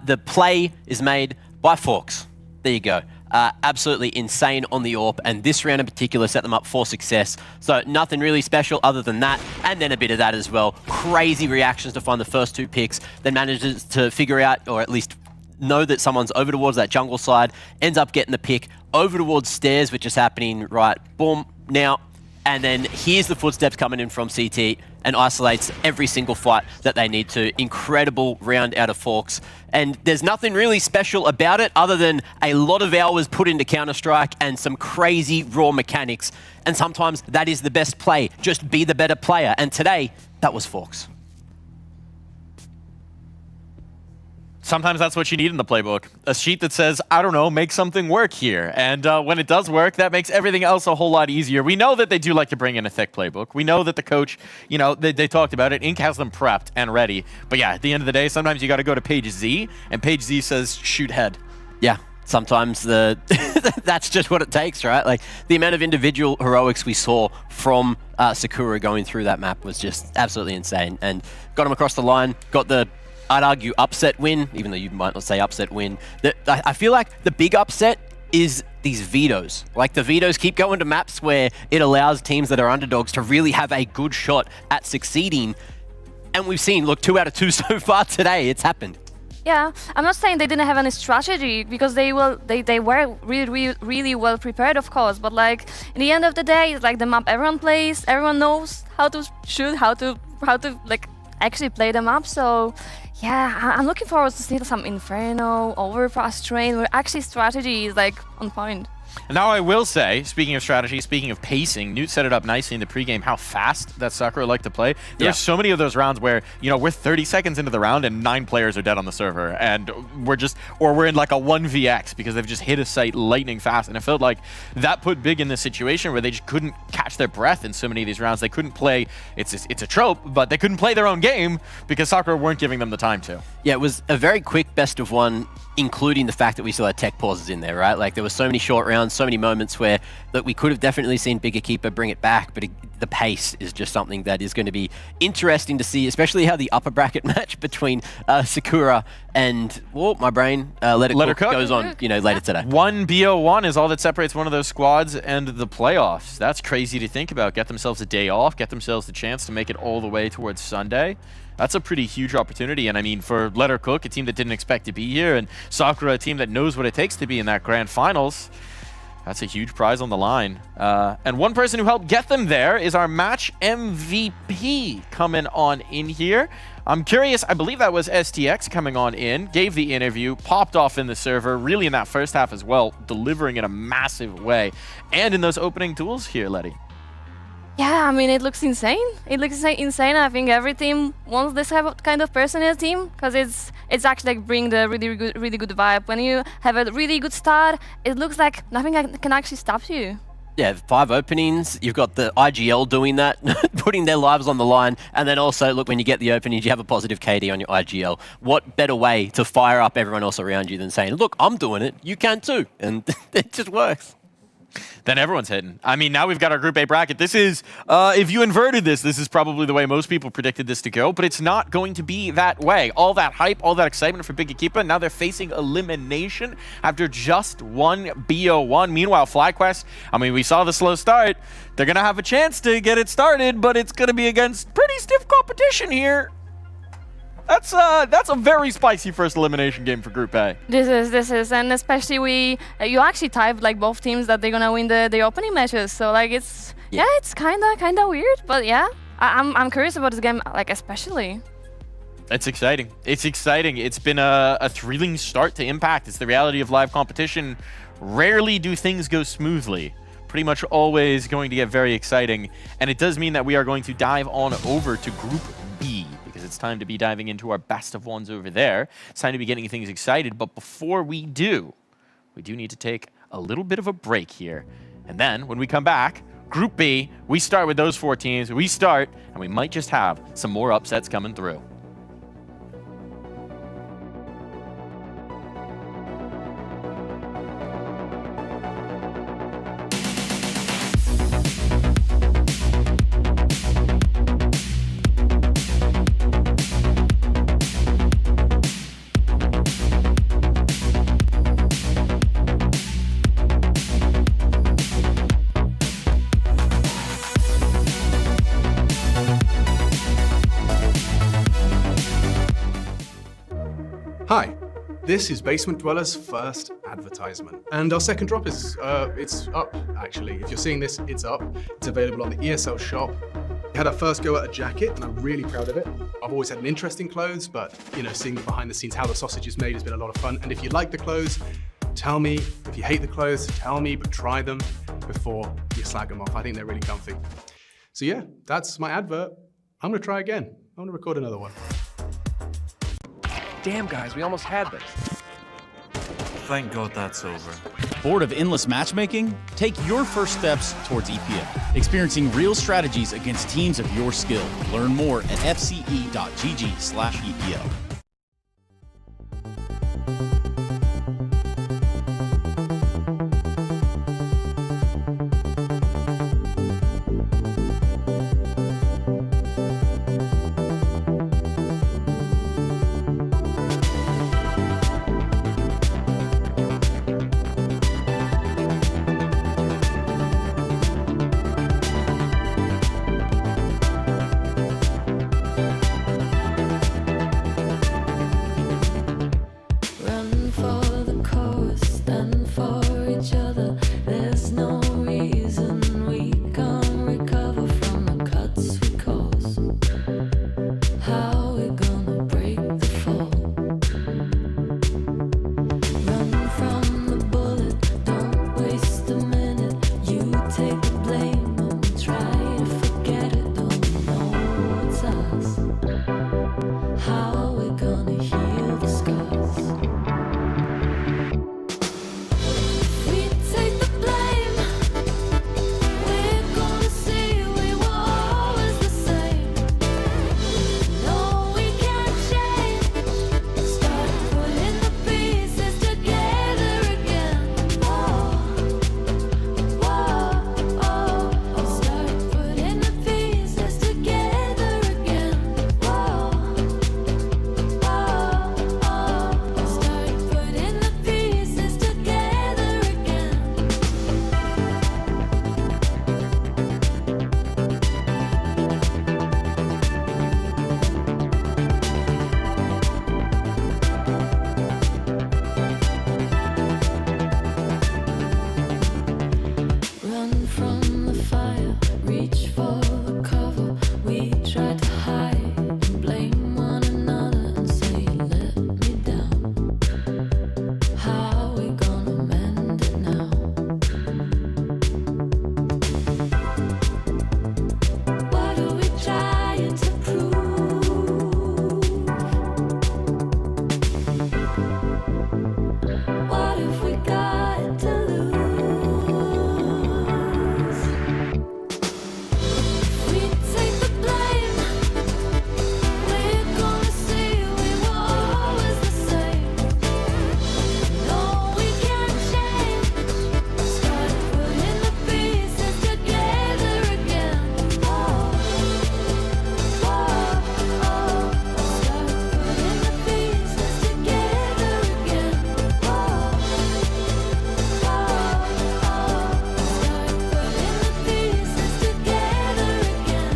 the play is made by Forks. There you go. Absolutely insane on the AWP, and this round in particular set them up for success. So nothing really special other than that, and then a bit of that as well. Crazy reactions to find the first 2 picks, then manages to figure out, or at least know that someone's over towards that jungle side, ends up getting the pick over towards stairs, which is happening right, boom, now, and then here's the footsteps coming in from CT and isolates every single fight that they need to. Incredible round out of Forks. And there's nothing really special about it other than a lot of hours put into Counter-Strike and some crazy raw mechanics. And sometimes that is the best play. Just be the better player. And today, that was Forks. Sometimes that's what you need in the playbook. A sheet that says, I don't know, make something work here. And when it does work, that makes everything else a whole lot easier. We know that they do like to bring in a thick playbook. We know that the coach, you know, they talked about it. Ink has them prepped and ready. But yeah, at the end of the day, sometimes you got to go to page Z, and page Z says, shoot head. Yeah. Sometimes that's just what it takes, right? Like the amount of individual heroics we saw from Sakura going through that map was just absolutely insane. And got him across the line, got the, I'd argue, upset win, even though you might not say upset win. I feel like the big upset is these vetoes. Like the vetoes keep going to maps where it allows teams that are underdogs to really have a good shot at succeeding. And we've seen, look, 2 out of 2 so far today. It's happened. Yeah, I'm not saying they didn't have any strategy, because they were really well prepared, of course. But like in the end of the day, it's like the map everyone plays, everyone knows how to shoot, how to like actually play the map. So yeah, I'm looking forward to see some Inferno, Overpass Train, where actually strategy is like on point. Now I will say, speaking of strategy, speaking of pacing, Newt set it up nicely in the pregame how fast that Sakura like to play. There's so many of those rounds where, you know, we're 30 seconds into the round and 9 players are dead on the server, and we're in like a 1vx because they've just hit a site lightning fast, and it felt like that put Big in this situation where they just couldn't catch their breath in so many of these rounds. They couldn't play, it's a trope, but they couldn't play their own game because Sakura weren't giving them the time to. Yeah, it was a very quick best of one, including the fact that we still had tech pauses in there, right? Like there were so many short rounds, so many moments where that we could have definitely seen Bigger Keeper bring it back, but the pace is just something that is going to be interesting to see, especially how the upper bracket match between Sakura and, my brain, Let It Cook goes on, you know, later today. 1 BO1 is all that separates one of those squads and the playoffs. That's crazy to think about. Get themselves a day off, get themselves the chance to make it all the way towards Sunday. That's a pretty huge opportunity, and I mean, for Let Her Cook, a team that didn't expect to be here, and Sakura, a team that knows what it takes to be in that grand finals, that's a huge prize on the line. And one person who helped get them there is our match MVP coming on in here. I'm curious, I believe that was STX coming on in, gave the interview, popped off in the server, really in that first half as well, delivering in a massive way. And in those opening duels here, Letty. Yeah, I mean, it looks insane. It looks insane. I think every team wants this kind of person in a team, because it's actually like bring the really good vibe. When you have a really good start, it looks like nothing can actually stop you. Yeah, 5 openings. You've got the IGL doing that, putting their lives on the line. And then also, look, when you get the openings, you have a positive KD on your IGL. What better way to fire up everyone else around you than saying, look, I'm doing it, you can too. And it just works. Then everyone's hitting. I mean, now we've got our Group A bracket. This is, if you inverted this is probably the way most people predicted this to go, but it's not going to be that way. All that hype, all that excitement for Big Equipa, now they're facing elimination after just 1 BO1. Meanwhile, FlyQuest, I mean, we saw the slow start. They're going to have a chance to get it started, but it's going to be against pretty stiff competition here. That's a very spicy first elimination game for Group A. This is, and especially you actually typed like both teams that they're gonna win the opening matches. So like it's kinda weird, but yeah, I'm curious about this game, like especially. It's exciting. It's exciting. It's been a thrilling start to Impact. It's the reality of live competition. Rarely do things go smoothly. Pretty much always going to get very exciting, and it does mean that we are going to dive on over to Group B. It's time to be diving into our best of ones over there. It's time to be getting things excited. But before we do need to take a little bit of a break here. And then when we come back, Group B, we start with those 4 teams. We start, and we might just have some more upsets coming through. Hi, this is Basement Dweller's first advertisement. And our second drop is, it's up, actually. If you're seeing this, it's up. It's available on the ESL shop. We had our first go at a jacket, and I'm really proud of it. I've always had an interest in clothes, but, you know, seeing behind the scenes how the sausage is made has been a lot of fun. And if you like the clothes, tell me. If you hate the clothes, tell me, but try them before you slag them off. I think they're really comfy. So yeah, that's my advert. I'm gonna try again. I'm gonna record another one. Damn, guys, we almost had this. Thank God that's over. Bored of endless matchmaking? Take your first steps towards EPL, experiencing real strategies against teams of your skill. Learn more at fce.gg/EPL. Run for the cause, stand for each other. There's no reason we can't recover from the cuts we cause. How we gonna break the fall? Run from the bullet, don't waste a minute. You take the blame and try to forget it. Don't know it's us. How we gonna heal the scars? We take the blame. We're gonna see we were always the same. No, we can't change. Start putting the pieces together again. Whoa, whoa, oh. Start putting the pieces together again. Whoa, whoa, oh. Start putting the pieces together again. Run from the fire, reach for the cover. We try to hide and blame one another and say, let me down. How we gonna mend it now? What are we trying to prove? What if we got to lose? We take the blame. We're gonna see we were always the same. No, we can't change. Start putting the pieces together again. Whoa, whoa, oh. Start putting the pieces together again. Whoa, whoa, oh. Start putting the pieces together again.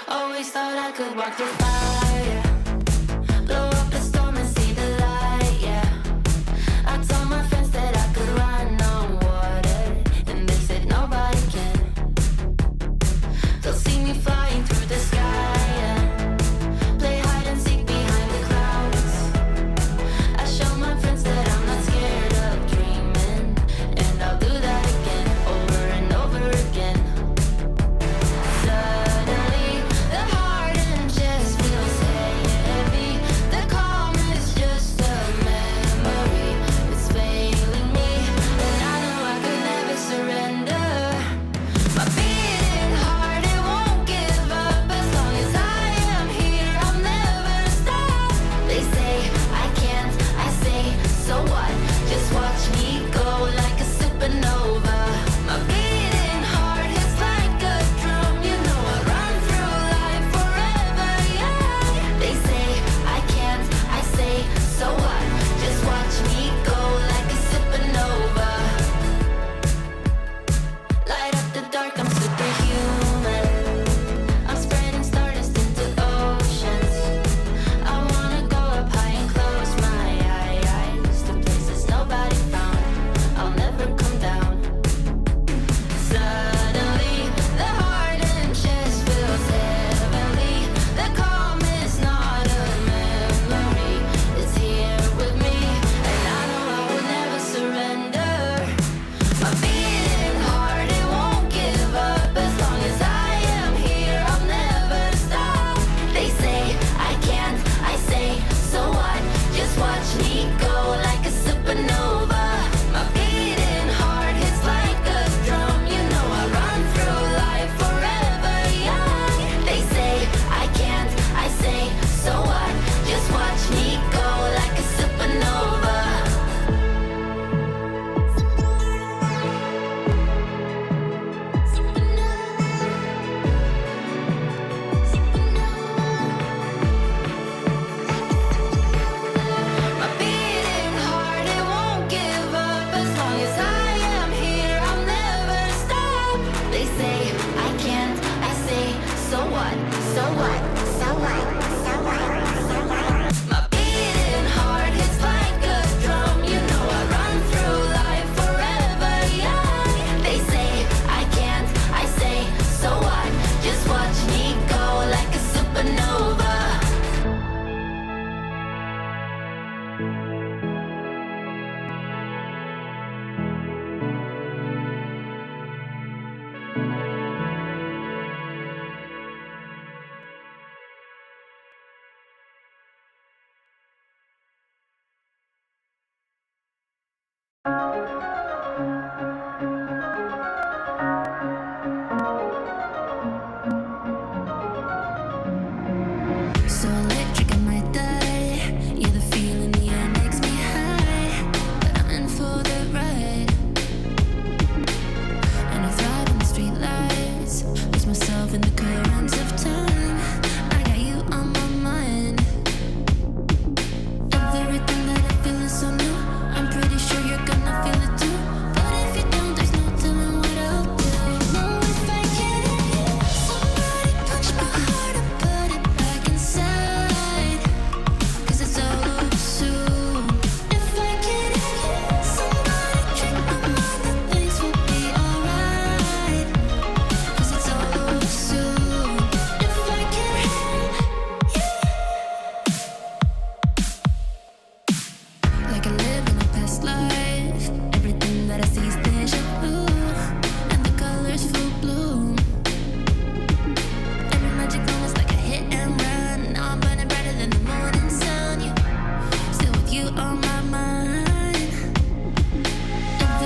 Always thought I could walk through fire, blow up the storm and see the light, yeah. I told my friends that I could run on water, and they said nobody can. what? So what? So what? So what? My beating heart hits like a drum. You know I run through life forever young. They say I can't, I say so what? Just watch me go like a supernova. So electric, I might die. Yeah, the feeling in the air makes me high. But I'm in for the ride. And I thrive in the street lights. Lose myself in the currents of time. I got you on my mind. Everything that I feel is so new. I'm pretty sure you're gonna feel it too. But if you don't, there's no telling what I'll do. No, if I can hear you, somebody punch my heart and put it back inside. 'Cause it's all over soon. If I can hear you, somebody trick my mind that things will be alright. 'Cause it's all over soon. If I can hear you, like I live in a past life. Everything that I see is deja vu, and the colors full bloom. Every magic moment's like a hit and run. Now I'm burning brighter than the morning sun. You, still with you on my mind.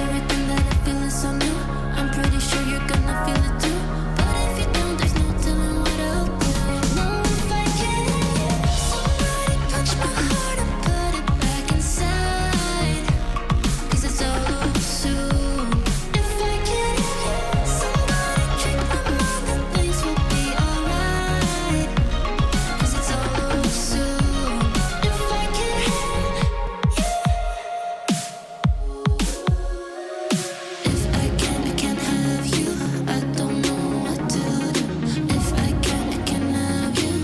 Everything that I feel is so new. I'm pretty sure you're gonna feel it too. But if you don't, there's no telling what I'll do. No, if I can hear you, somebody punch my heart and put it back inside. 'Cause it's all over soon. If I can hear you, somebody trick my mind that things will be alright. 'Cause it's all over soon. If I can hear you, if I can have you. I don't know what to do. If I can have you.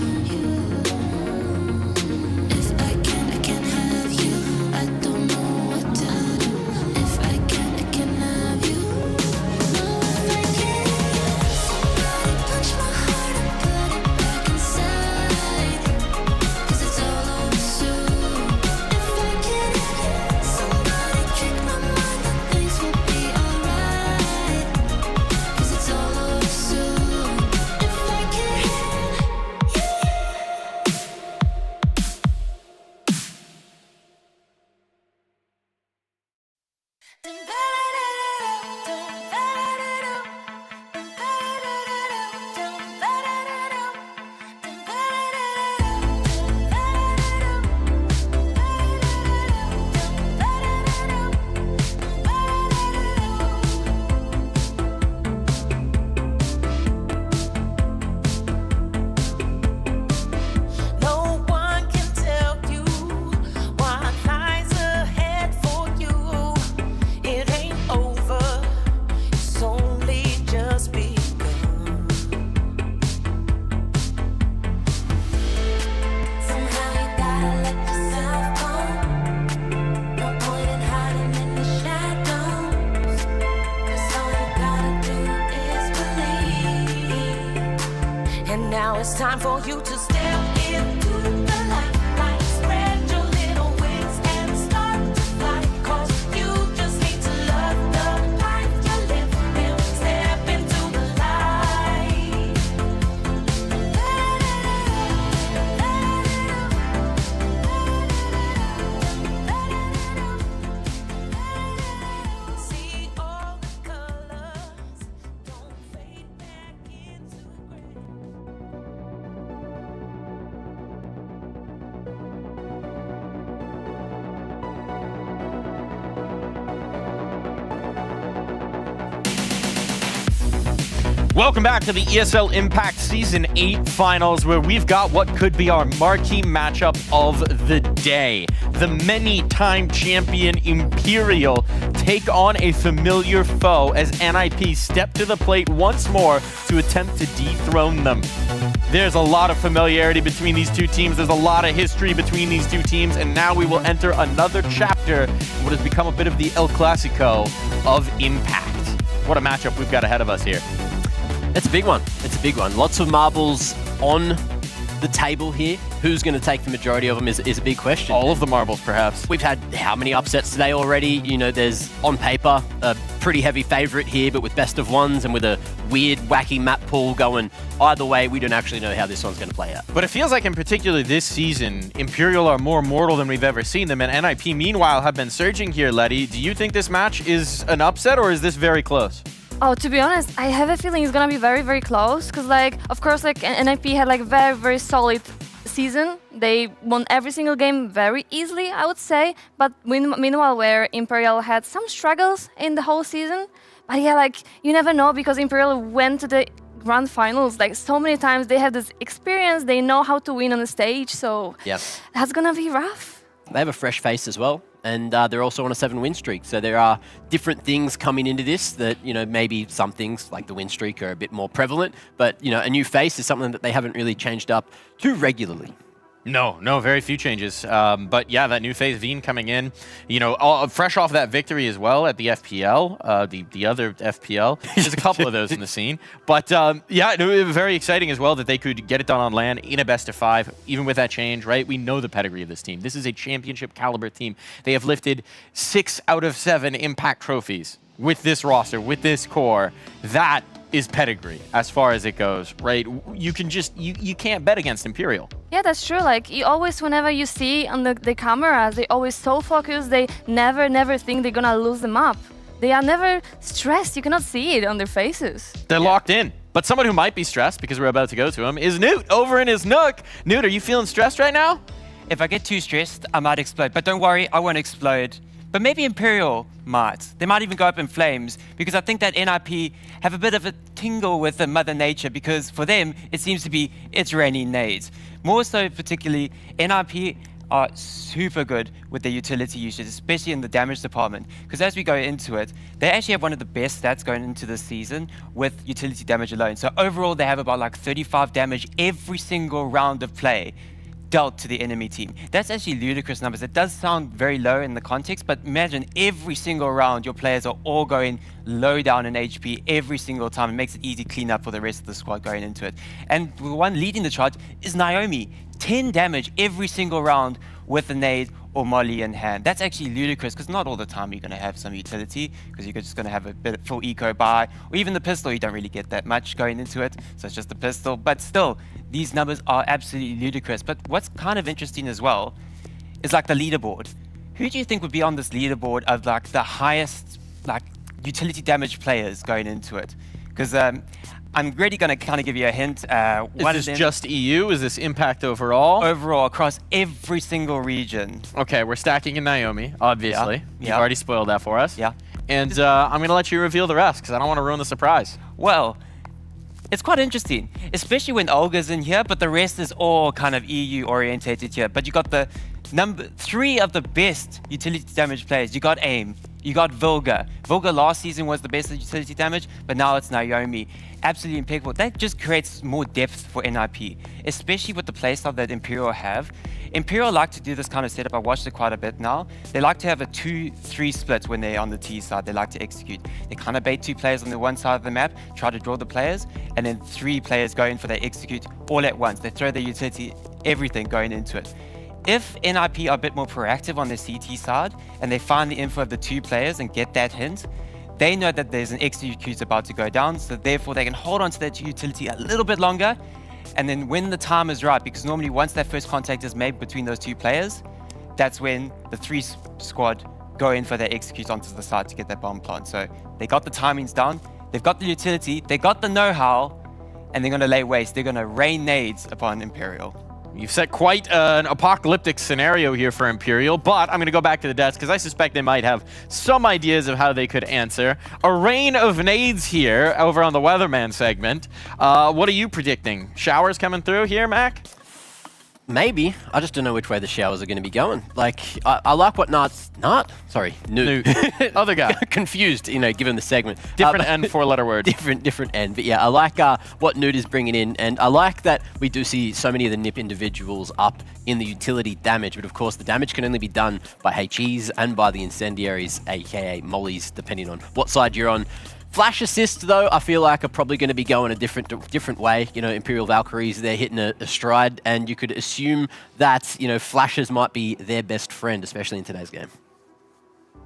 If I can have you. I don't know what to do. If I can have you. No, if I can hear you, somebody punch my heart and put it back inside. 'Cause it's all over soon. If I can hear you, somebody trick my mind that things will be alright. 'Cause it's all over soon. If I can hear you. No one can tell you what lies ahead for you. It ain't over, it's only just begun. Somehow you gotta let yourself go. No point in hiding in the shadows. 'Cause all you gotta do is believe. And now it's time for you to step into the light. Like spread your little wings and start to fly. 'Cause you just need to love the life you live. Then step into the light. See all the colors, don't fade back into gray. Welcome back to the ESL Impact Season 8 Finals, where we've got what could be our marquee matchup of the day. the many-time champion Imperial take on a familiar foe as NIP step to the plate once more to attempt to dethrone them. There's a lot of familiarity between these two teams. There's a lot of history between these two teams, and now we will enter another chapter in what has become a bit of the El Clasico of Impact. What a matchup we've got ahead of us here. It's a big one. It's a big one. Lots of marbles on the table here. Who's going to take the majority of them is a big question. All of the marbles, perhaps. We've had how many upsets today already? You know, there's, on paper, a pretty heavy favourite here, but with best of ones and with a weird, wacky map pool going either way, we don't actually know how this one's going to play out. But it feels like, in particular this season, Imperial are more mortal than we've ever seen them, and NIP, meanwhile, have been surging here, Letty. Do you think this match is an upset, or is this very close? Oh, to be honest, I have a feeling it's gonna be very, very close. Because, like, of course, like NIP had like very, very solid season. They won every single game very easily, I would say. But meanwhile, where Imperial had some struggles in the whole season. But yeah, like you never know because Imperial went to the grand finals like so many times. They have this experience. They know how to win on the stage. So that's gonna be rough. They have a fresh face as well. And they're also on a 7-win streak. So there are different things coming into this that, you know, maybe some things like the win streak are a bit more prevalent. But, you know, a new face is something that they haven't really changed up too regularly. No, very few changes. But yeah, that new phase Veen coming in, you know, fresh off that victory as well at the FPL, the other FPL. There's a couple of those in the scene. But yeah, it was very exciting as well that they could get it done on land in a best of 5, even with that change, right? We know the pedigree of this team. This is a championship caliber team. They have lifted 6 out of 7 Impact trophies with this roster, with this core. That is pedigree as far as it goes, right? You can just, you can't bet against Imperial. Yeah, that's true. Like, you always, whenever you see on the cameras, they always so focused, they never think they're gonna lose the map. They are never stressed. You cannot see it on their faces. They're locked in. But someone who might be stressed, because we're about to go to him, is Newt over in his nook. Newt, are you feeling stressed right now? If I get too stressed, I might explode. But don't worry, I won't explode. But maybe Imperial might. They might even go up in flames because I think that NIP have a bit of a tingle with the Mother Nature because for them, it seems to be it's raining nades. More so particularly, NIP are super good with their utility usage, especially in the damage department. Because as we go into it, they actually have one of the best stats going into this season with utility damage alone. So overall, they have about like 35 damage every single round of play dealt to the enemy team. That's actually ludicrous numbers. It does sound very low in the context, but imagine every single round your players are all going low down in HP every single time. It makes it easy clean up for the rest of the squad going into it. And the one leading the charge is Naomi. 10 damage every single round with a nade or molly in hand. That's actually ludicrous because not all the time you're going to have some utility because you're just going to have a bit of full eco buy, or even the pistol, you don't really get that much going into it, so it's just a pistol. But still, these numbers are absolutely ludicrous. But what's kind of interesting as well is like the leaderboard. Who do you think would be on this leaderboard of like the highest like utility damage players going into it? Because I'm really going to kind of give you a hint. Is this just EU? Is this Impact overall? Overall, across every single region. Okay, we're stacking in Naomi, obviously. Yeah. You've already spoiled that for us. Yeah. And I'm going to let you reveal the rest because I don't want to ruin the surprise. Well, it's quite interesting, especially when Olga's in here, but the rest is all kind of EU orientated here. But you got the number 3 of the best utility damage players. You got AIM. You got Vilga. Vilga last season was the best at utility damage, but now it's Naomi. Absolutely impeccable. That just creates more depth for NIP, especially with the playstyle that Imperial have. Imperial like to do this kind of setup. I watched it quite a bit now. They like to have a 2-3 split when they're on the T side. They like to execute. They kind of bait 2 players on the one side of the map, try to draw the players, and then 3 players go in for their execute all at once. They throw their utility, everything going into it. If NIP are a bit more proactive on their CT side and they find the info of the 2 players and get that hint, they know that there's an execute about to go down, so therefore they can hold on to that utility a little bit longer, and then when the time is right, because normally once that first contact is made between those 2 players, that's when the 3 squad go in for their execute onto the side to get that bomb plant. So they got the timings down, they've got the utility, they got the know-how, and they're going to lay waste. They're going to rain nades upon Imperial. You've set quite an apocalyptic scenario here for Imperial, but I'm going to go back to the desk because I suspect they might have some ideas of how they could answer. A rain of nades here over on the Weatherman segment. What are you predicting? Showers coming through here, Mac? maybe. I just don't know which way the showers are going to be going. Like, I like what Newt. Other guy. Confused, given the segment. Different N, four-letter word. Different N. But yeah, I like what Newt is bringing in, and I like that we do see so many of the NIP individuals up in the utility damage, but of course the damage can only be done by HEs and by the incendiaries, aka mollies, depending on what side you're on. Flash assists, though, I feel like are probably going to be going a different way. Imperial Valkyries, they're hitting a stride, and you could assume that, flashes might be their best friend, especially in today's game.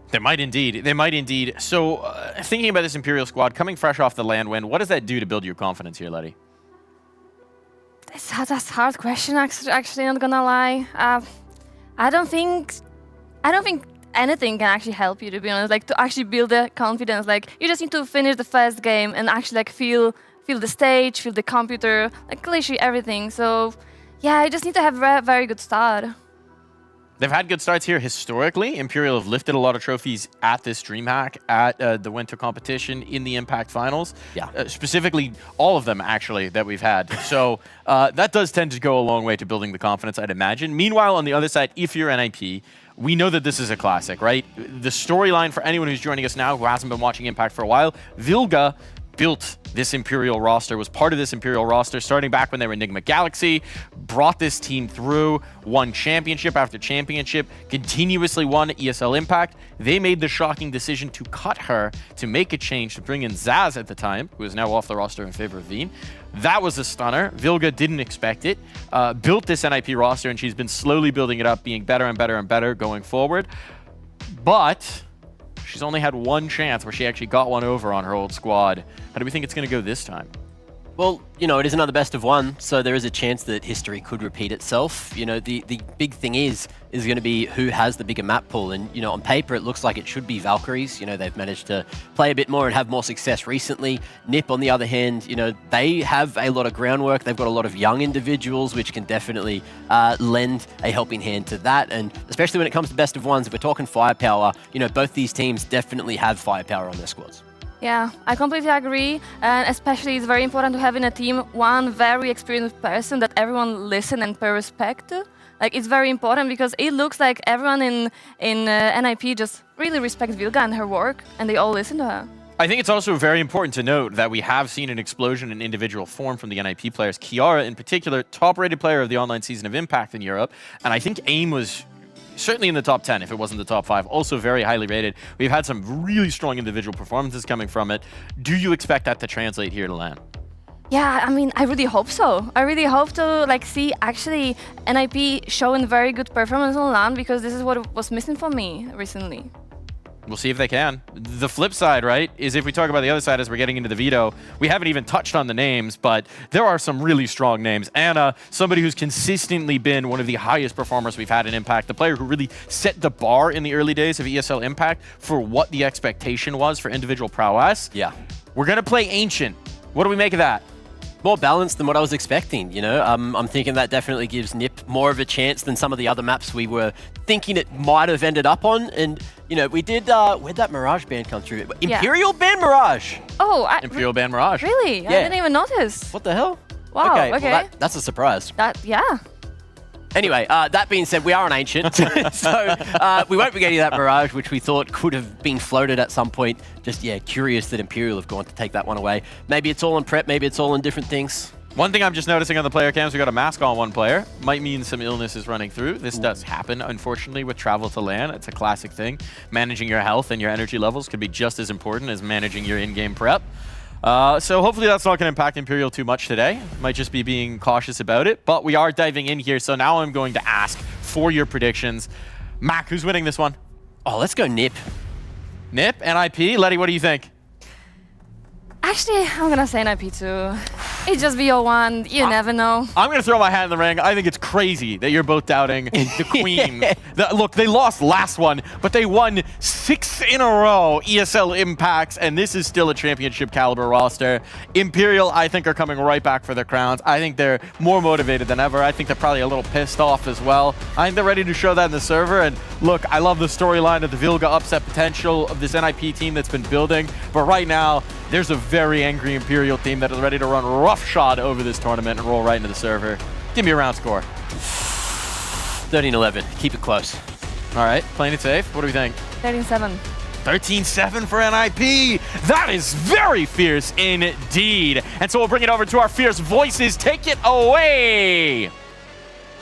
They might indeed. They might indeed. So, thinking about this Imperial squad, coming fresh off the land win, what does that do to build your confidence here, Letty? That's a hard question, actually, not gonna lie. I don't think anything can actually help you, to be honest, like to actually build the confidence. Like you just need to finish the first game and actually like feel the stage, feel the computer, like literally everything. So yeah, I just need to have a very good start. They've had good starts here historically. Imperial have lifted a lot of trophies at this DreamHack, at the winter competition, in the Impact Finals. Yeah. Specifically, all of them, actually, that we've had. So that does tend to go a long way to building the confidence, I'd imagine. Meanwhile, on the other side, if you're NIP, we know that this is a classic, right? The storyline for anyone who's joining us now who hasn't been watching Impact for a while, Vilga built this Imperial roster, was part of this Imperial roster starting back when they were Enigma Galaxy, brought this team through, won championship after championship, continuously won ESL Impact. They made the shocking decision to cut her, to make a change, to bring in Zaz at the time, who is now off the roster in favor of Veen. That was a stunner. Vilga didn't expect it, built this NIP roster, and she's been slowly building it up, being better and better and better going forward. But she's only had one chance where she actually got one over on her old squad. How do we think it's going to go this time? Well, it is another best of one, so there is a chance that history could repeat itself. The big thing is going to be who has the bigger map pool, and on paper it looks like it should be Valkyries. They've managed to play a bit more and have more success recently. NIP, on the other hand, they have a lot of groundwork. They've got a lot of young individuals, which can definitely lend a helping hand to that. And especially when it comes to best of ones, if we're talking firepower, both these teams definitely have firepower on their squads. Yeah, I completely agree, and especially it's very important to have in a team one very experienced person that everyone listen and pay respect to. Like it's very important because it looks like everyone in NIP just really respects Vilga and her work, and they all listen to her. I think it's also very important to note that we have seen an explosion in individual form from the NIP players. Kiara, in particular, top-rated player of the online season of Impact in Europe, and I think AIM was certainly in the top 10, if it wasn't the top 5, also very highly rated. We've had some really strong individual performances coming from it. Do you expect that to translate here to LAN? Yeah, I mean, I really hope so. I really hope to see actually NIP showing very good performance on LAN, because this is what was missing for me recently. We'll see if they can. The flip side, right, is if we talk about the other side as we're getting into the veto, we haven't even touched on the names, but there are some really strong names. Anna, somebody who's consistently been one of the highest performers we've had in Impact, the player who really set the bar in the early days of ESL Impact for what the expectation was for individual prowess. Yeah. We're going to play Ancient. What do we make of that? More balanced than what I was expecting, I'm thinking that definitely gives NIP more of a chance than some of the other maps we were thinking it might have ended up on. And, we did, where'd that Mirage ban come through? Imperial ban Mirage! Oh, Imperial ban Mirage. Really? Yeah. I didn't even notice. What the hell? Wow, okay. Well, that's a surprise. Yeah. Anyway, that being said, we are an Ancient, so we won't be getting that Mirage, which we thought could have been floated at some point. Just, curious that Imperial have gone to take that one away. Maybe it's all in prep, maybe it's all in different things. One thing I'm just noticing on the player cams, we got a mask on one player. Might mean some illness is running through. This does happen, unfortunately, with travel to LAN. It's a classic thing. Managing your health and your energy levels could be just as important as managing your in-game prep. So hopefully that's not going to impact Imperial too much today. Might just be being cautious about it. But we are diving in here, so now I'm going to ask for your predictions. Mac, who's winning this one? Oh, let's go NIP. NIP? NIP? Letty, what do you think? Actually, I'm gonna say NIP too. It's just BO1, you never know. I'm going to throw my hat in the ring. I think it's crazy that you're both doubting the Queen. Look, they lost last one, but they won 6 in a row ESL Impacts, and this is still a championship caliber roster. Imperial, I think, are coming right back for their crowns. I think they're more motivated than ever. I think they're probably a little pissed off as well. I think they're ready to show that in the server, and look, I love the storyline of the Vilga upset potential of this NIP team that's been building, but right now, there's a very angry Imperial team that is ready to run roughshod over this tournament and roll right into the server. Give me a round score. 13-11. Keep it close. All right, playing it safe. What do we think? 13-7. 13-7 for NIP. That is very fierce indeed. And so we'll bring it over to our fierce voices. Take it away.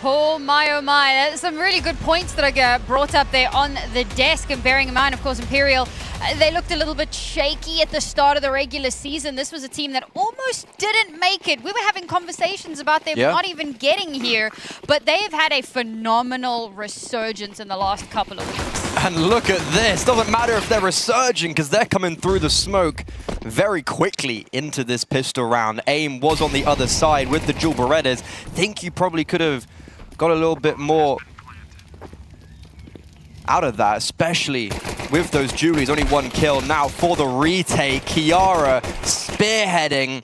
Oh my, that's some really good points that I brought up there on the desk. And bearing in mind, of course, Imperial, they looked a little bit shaky at the start of the regular season. This was a team that almost didn't make it. We were having conversations about them not even getting here, but they've had a phenomenal resurgence in the last couple of weeks. And look at this. Doesn't matter if they're resurging because they're coming through the smoke very quickly into this pistol round. AIM was on the other side with the dual Berettas. Think you probably could have got a little bit more out of that, especially with those Julies. Only one kill now for the retake. Kiara spearheading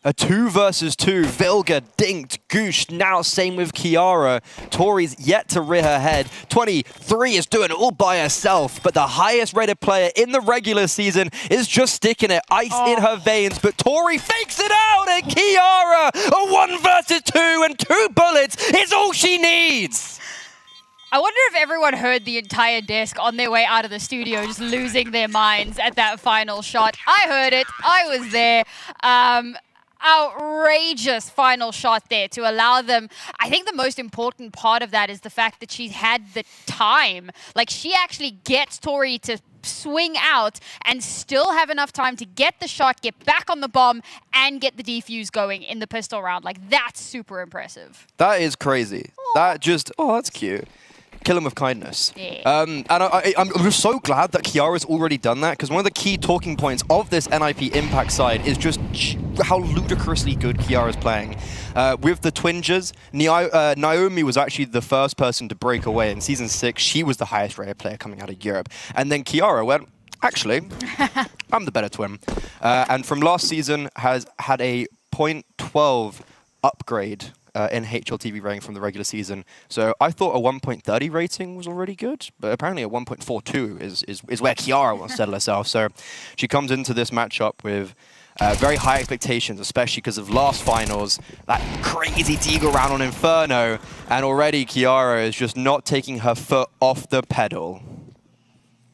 a 2 versus 2. Vilga dinked Goosh. Now same with Kiara. Tori's yet to rear her head. 23 is doing it all by herself, but the highest rated player in the regular season is just sticking it. Ice in her veins, but Tori fakes it out, and Kiara, a 1 versus 2 and 2 bullets is all she needs. I wonder if everyone heard the entire desk on their way out of the studio just losing their minds at that final shot. I heard it. I was there. Outrageous final shot there to allow them. I think the most important part of that is the fact that she's had the time. Like, she actually gets Tori to swing out and still have enough time to get the shot, get back on the bomb, and get the defuse going in the pistol round. Like, that's super impressive. That is crazy. That just, that's cute. Kill him with kindness. Yeah. And I'm just so glad that Kiara's already done that, because one of the key talking points of this NIP Impact side is just how ludicrously good Kiara's playing. With the Twingers, Naomi was actually the first person to break away. In Season 6, she was the highest rated player coming out of Europe. And then Kiara went, actually, I'm the better twin. And from last season, has had a 0.12 upgrade in HLTV rating from the regular season. So I thought a 1.30 rating was already good, but apparently a 1.42 is where Kiara wants to settle herself. So she comes into this matchup with very high expectations, especially because of last finals, that crazy Deagle round on Inferno, and already Kiara is just not taking her foot off the pedal.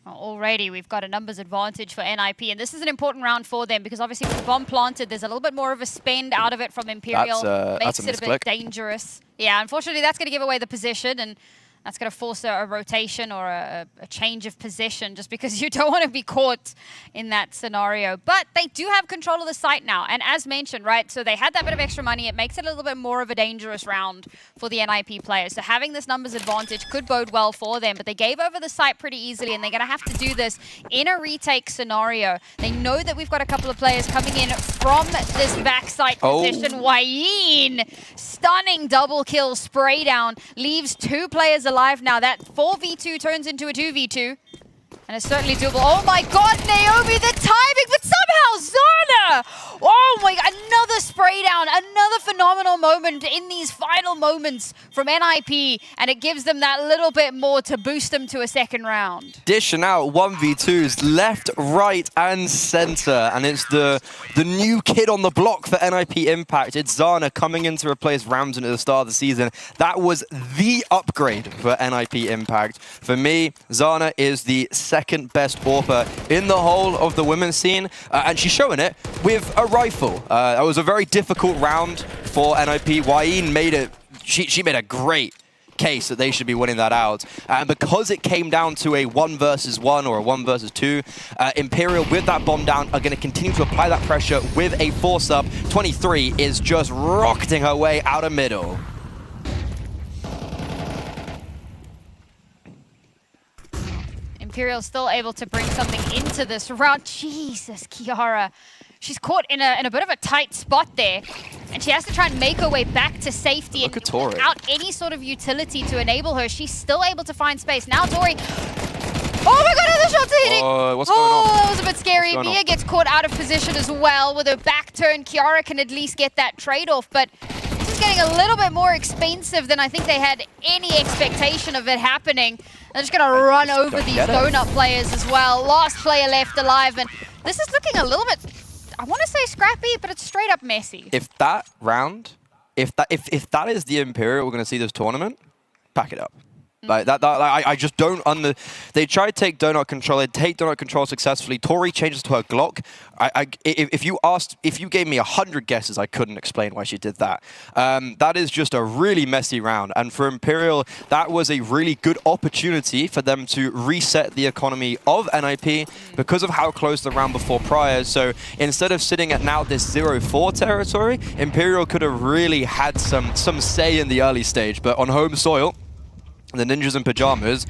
Already, we've got a numbers advantage for NIP, and this is an important round for them because obviously with the bomb planted, there's a little bit more of a spend out of it from Imperial. Makes it a bit dangerous. Yeah, unfortunately, that's going to give away the position, and that's going to force a rotation or a change of position just because you don't want to be caught in that scenario. But they do have control of the site now. And as mentioned, right, so they had that bit of extra money. It makes it a little bit more of a dangerous round for the NIP players. So having this numbers advantage could bode well for them. But they gave over the site pretty easily, and they're going to have to do this in a retake scenario. They know that we've got a couple of players coming in from this backside position. Wayin, stunning double kill spray down, leaves 2 players alive now. That 4v2 turns into a 2v2. And it's certainly doable. Oh my god, Naomi, the timing, but somehow Zana! Oh my god, another spray down, another phenomenal moment in these final moments from NIP, and it gives them that little bit more to boost them to a second round. Dishing out 1v2s left, right, and center, and it's the new kid on the block for NIP Impact. It's Zana coming in to replace Ramsden at the start of the season. That was the upgrade for NIP Impact. For me, Zana is the second best AWPer in the whole of the women's scene, and she's showing it with a rifle. That was a very difficult round for NIP. Wayin made it. She made a great case that they should be winning that out. And because it came down to a 1 versus 1 or a 1 versus 2, Imperial with that bomb down are going to continue to apply that pressure with a force up. 23 is just rocketing her way out of middle. Imperial still able to bring something into this round. Jesus, Kiara. She's caught in a bit of a tight spot there, and she has to try and make her way back to safety. Look at Tori. Without any sort of utility to enable her, she's still able to find space. Now Tori... Oh my god, other shots are hitting! What's going on? That was a bit scary. Mia gets caught out of position as well. With her back turn, Kiara can at least get that trade-off, but this is getting a little bit more expensive than I think they had any expectation of it happening. They're just going to run over these donut players as well. Last player left alive, and this is looking a little bit, I want to say scrappy, but it's straight up messy. If that round, if that is the Imperial we're going to see this tournament, pack it up. Like that I just don't They try to take donut control. They take donut control successfully. Tori changes to her Glock. If you gave me 100 guesses, I couldn't explain why she did that. That is just a really messy round. And for Imperial, that was a really good opportunity for them to reset the economy of NIP because of how close the round before prior. So instead of sitting at now this 0-4 territory, Imperial could have really had some say in the early stage. But on home soil, the Ninjas in Pajamas,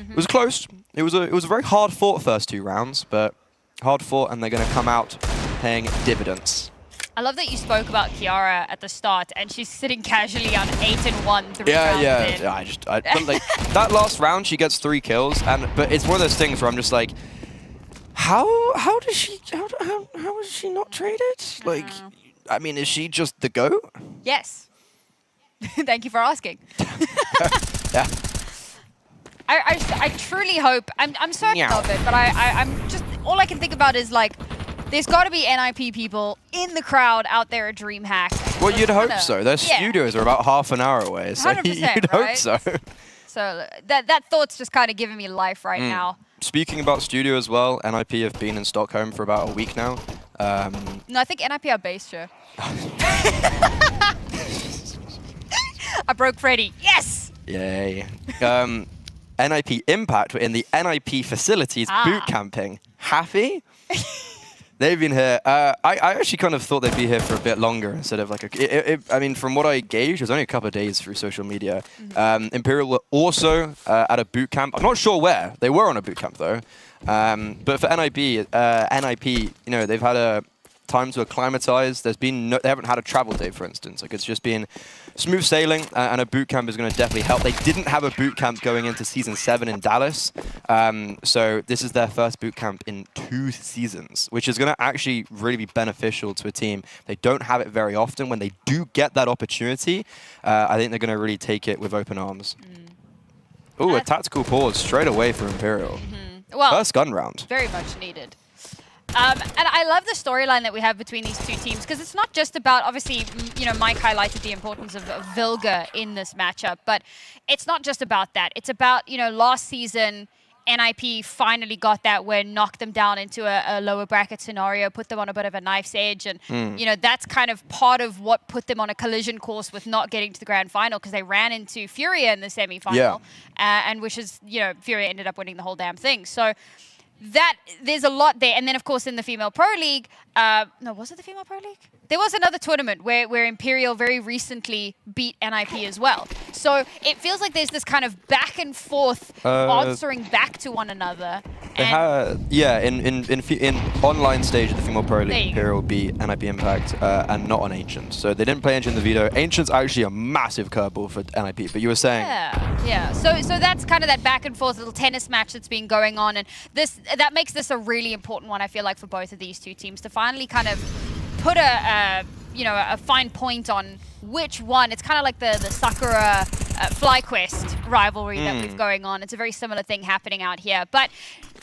it was close. It was a very hard fought first 2 rounds, but hard fought, and they're going to come out paying dividends. I love that you spoke about Kiara at the start, and she's sitting casually on 8-1 3 rounds in. Yeah. But like that last round, she gets 3 kills, but it's one of those things where I'm just like, how is she not traded? Like, I mean, is she just the GOAT? Yes. Thank you for asking. Yeah. I truly hope, I'm certain of it, but I'm just, all I can think about is like, there's got to be NIP people in the crowd out there at DreamHack. Well, you'd hope so. Their studios are about half an hour away, so 100%, you'd hope so. So that thought's just kind of giving me life right now. Speaking about studio as well, NIP have been in Stockholm for about a week now. No, I think NIP are based here. I broke Freddy. Yes! Yay. NIP Impact were in the NIP facilities boot camping. Happy? They've been here. I actually kind of thought they'd be here for a bit longer instead of like I mean, from what I gauged, it was only a couple of days through social media. Imperial were also at a boot camp. I'm not sure where. They were on a boot camp though. But for NIP, you know, they've had time to acclimatize. They haven't had a travel day, for instance. Like, it's just been smooth sailing, and a boot camp is going to definitely help. They didn't have a boot camp going into Season 7 in Dallas, so this is their first boot camp in 2 seasons, which is going to actually really be beneficial to a team. They don't have it very often. When they do get that opportunity, I think they're going to really take it with open arms. Ooh, a tactical pause straight away for Imperial. Well, first gun round. Very much needed. And I love the storyline that we have between these 2 teams, because it's not just about, obviously, you know, Mike highlighted the importance of Vilga in this matchup, but it's not just about that. It's about, you know, last season, NIP finally got that win, knocked them down into a lower bracket scenario, put them on a bit of a knife's edge, and, you know, that's kind of part of what put them on a collision course with not getting to the grand final, because they ran into Furia in the semi-final, and which is, you know, Furia ended up winning the whole damn thing. So that there's a lot there. And then, of course, in the Female Pro League, no, was it the Female Pro League? There was another tournament where Imperial very recently beat NIP as well. So it feels like there's this kind of back and forth answering back to one another. They had, yeah, in online stage of the Female Pro League, Imperial beat NIP Impact and not on Ancient. So they didn't play Ancient in the veto. Ancient's actually a massive curveball for NIP, but you were saying... Yeah. So that's kind of that back and forth little tennis match that's been going on, and that makes this a really important one, I feel like, for both of these 2 teams to finally kind of put a fine point on which one. It's kind of like the Sakura FlyQuest rivalry that we've going on. It's a very similar thing happening out here. But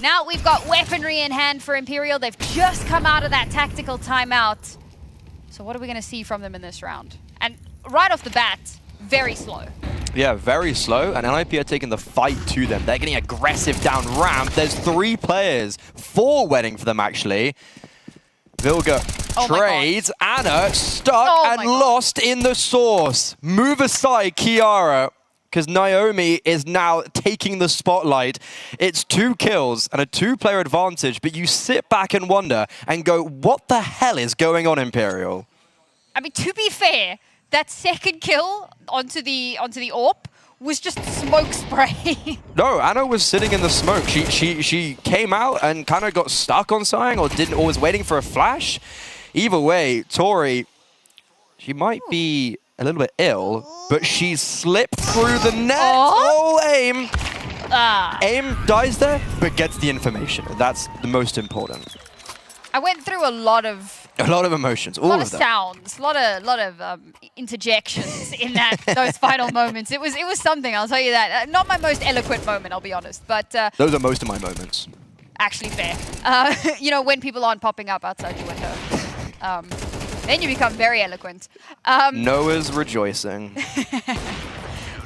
now we've got weaponry in hand for Imperial. They've just come out of that tactical timeout. So what are we going to see from them in this round? And right off the bat, very slow. Yeah, very slow, and NIP are taking the fight to them. They're getting aggressive down ramp. There's 3 players, 4 waiting for them, actually. Vilga trades, Anna stuck and lost in the source. Move aside, Kiara, because Naomi is now taking the spotlight. It's 2 kills and a 2-player advantage, but you sit back and wonder and go, what the hell is going on, Imperial? I mean, to be fair, that second kill onto the AWP was just smoke spray. No, Anna was sitting in the smoke. She came out and kind of got stuck on something, or was waiting for a flash. Either way, Tori, she might be a little bit ill, but she slipped through the net. Oh, aim. Aim dies there, but gets the information. That's the most important. I went through a lot of emotions, all of them. Sounds, a lot of interjections in those final moments. It was something, I'll tell you that. Not my most eloquent moment, I'll be honest, but those are most of my moments. Actually, fair. You know, when people aren't popping up outside your window, then you become very eloquent. Noah's rejoicing.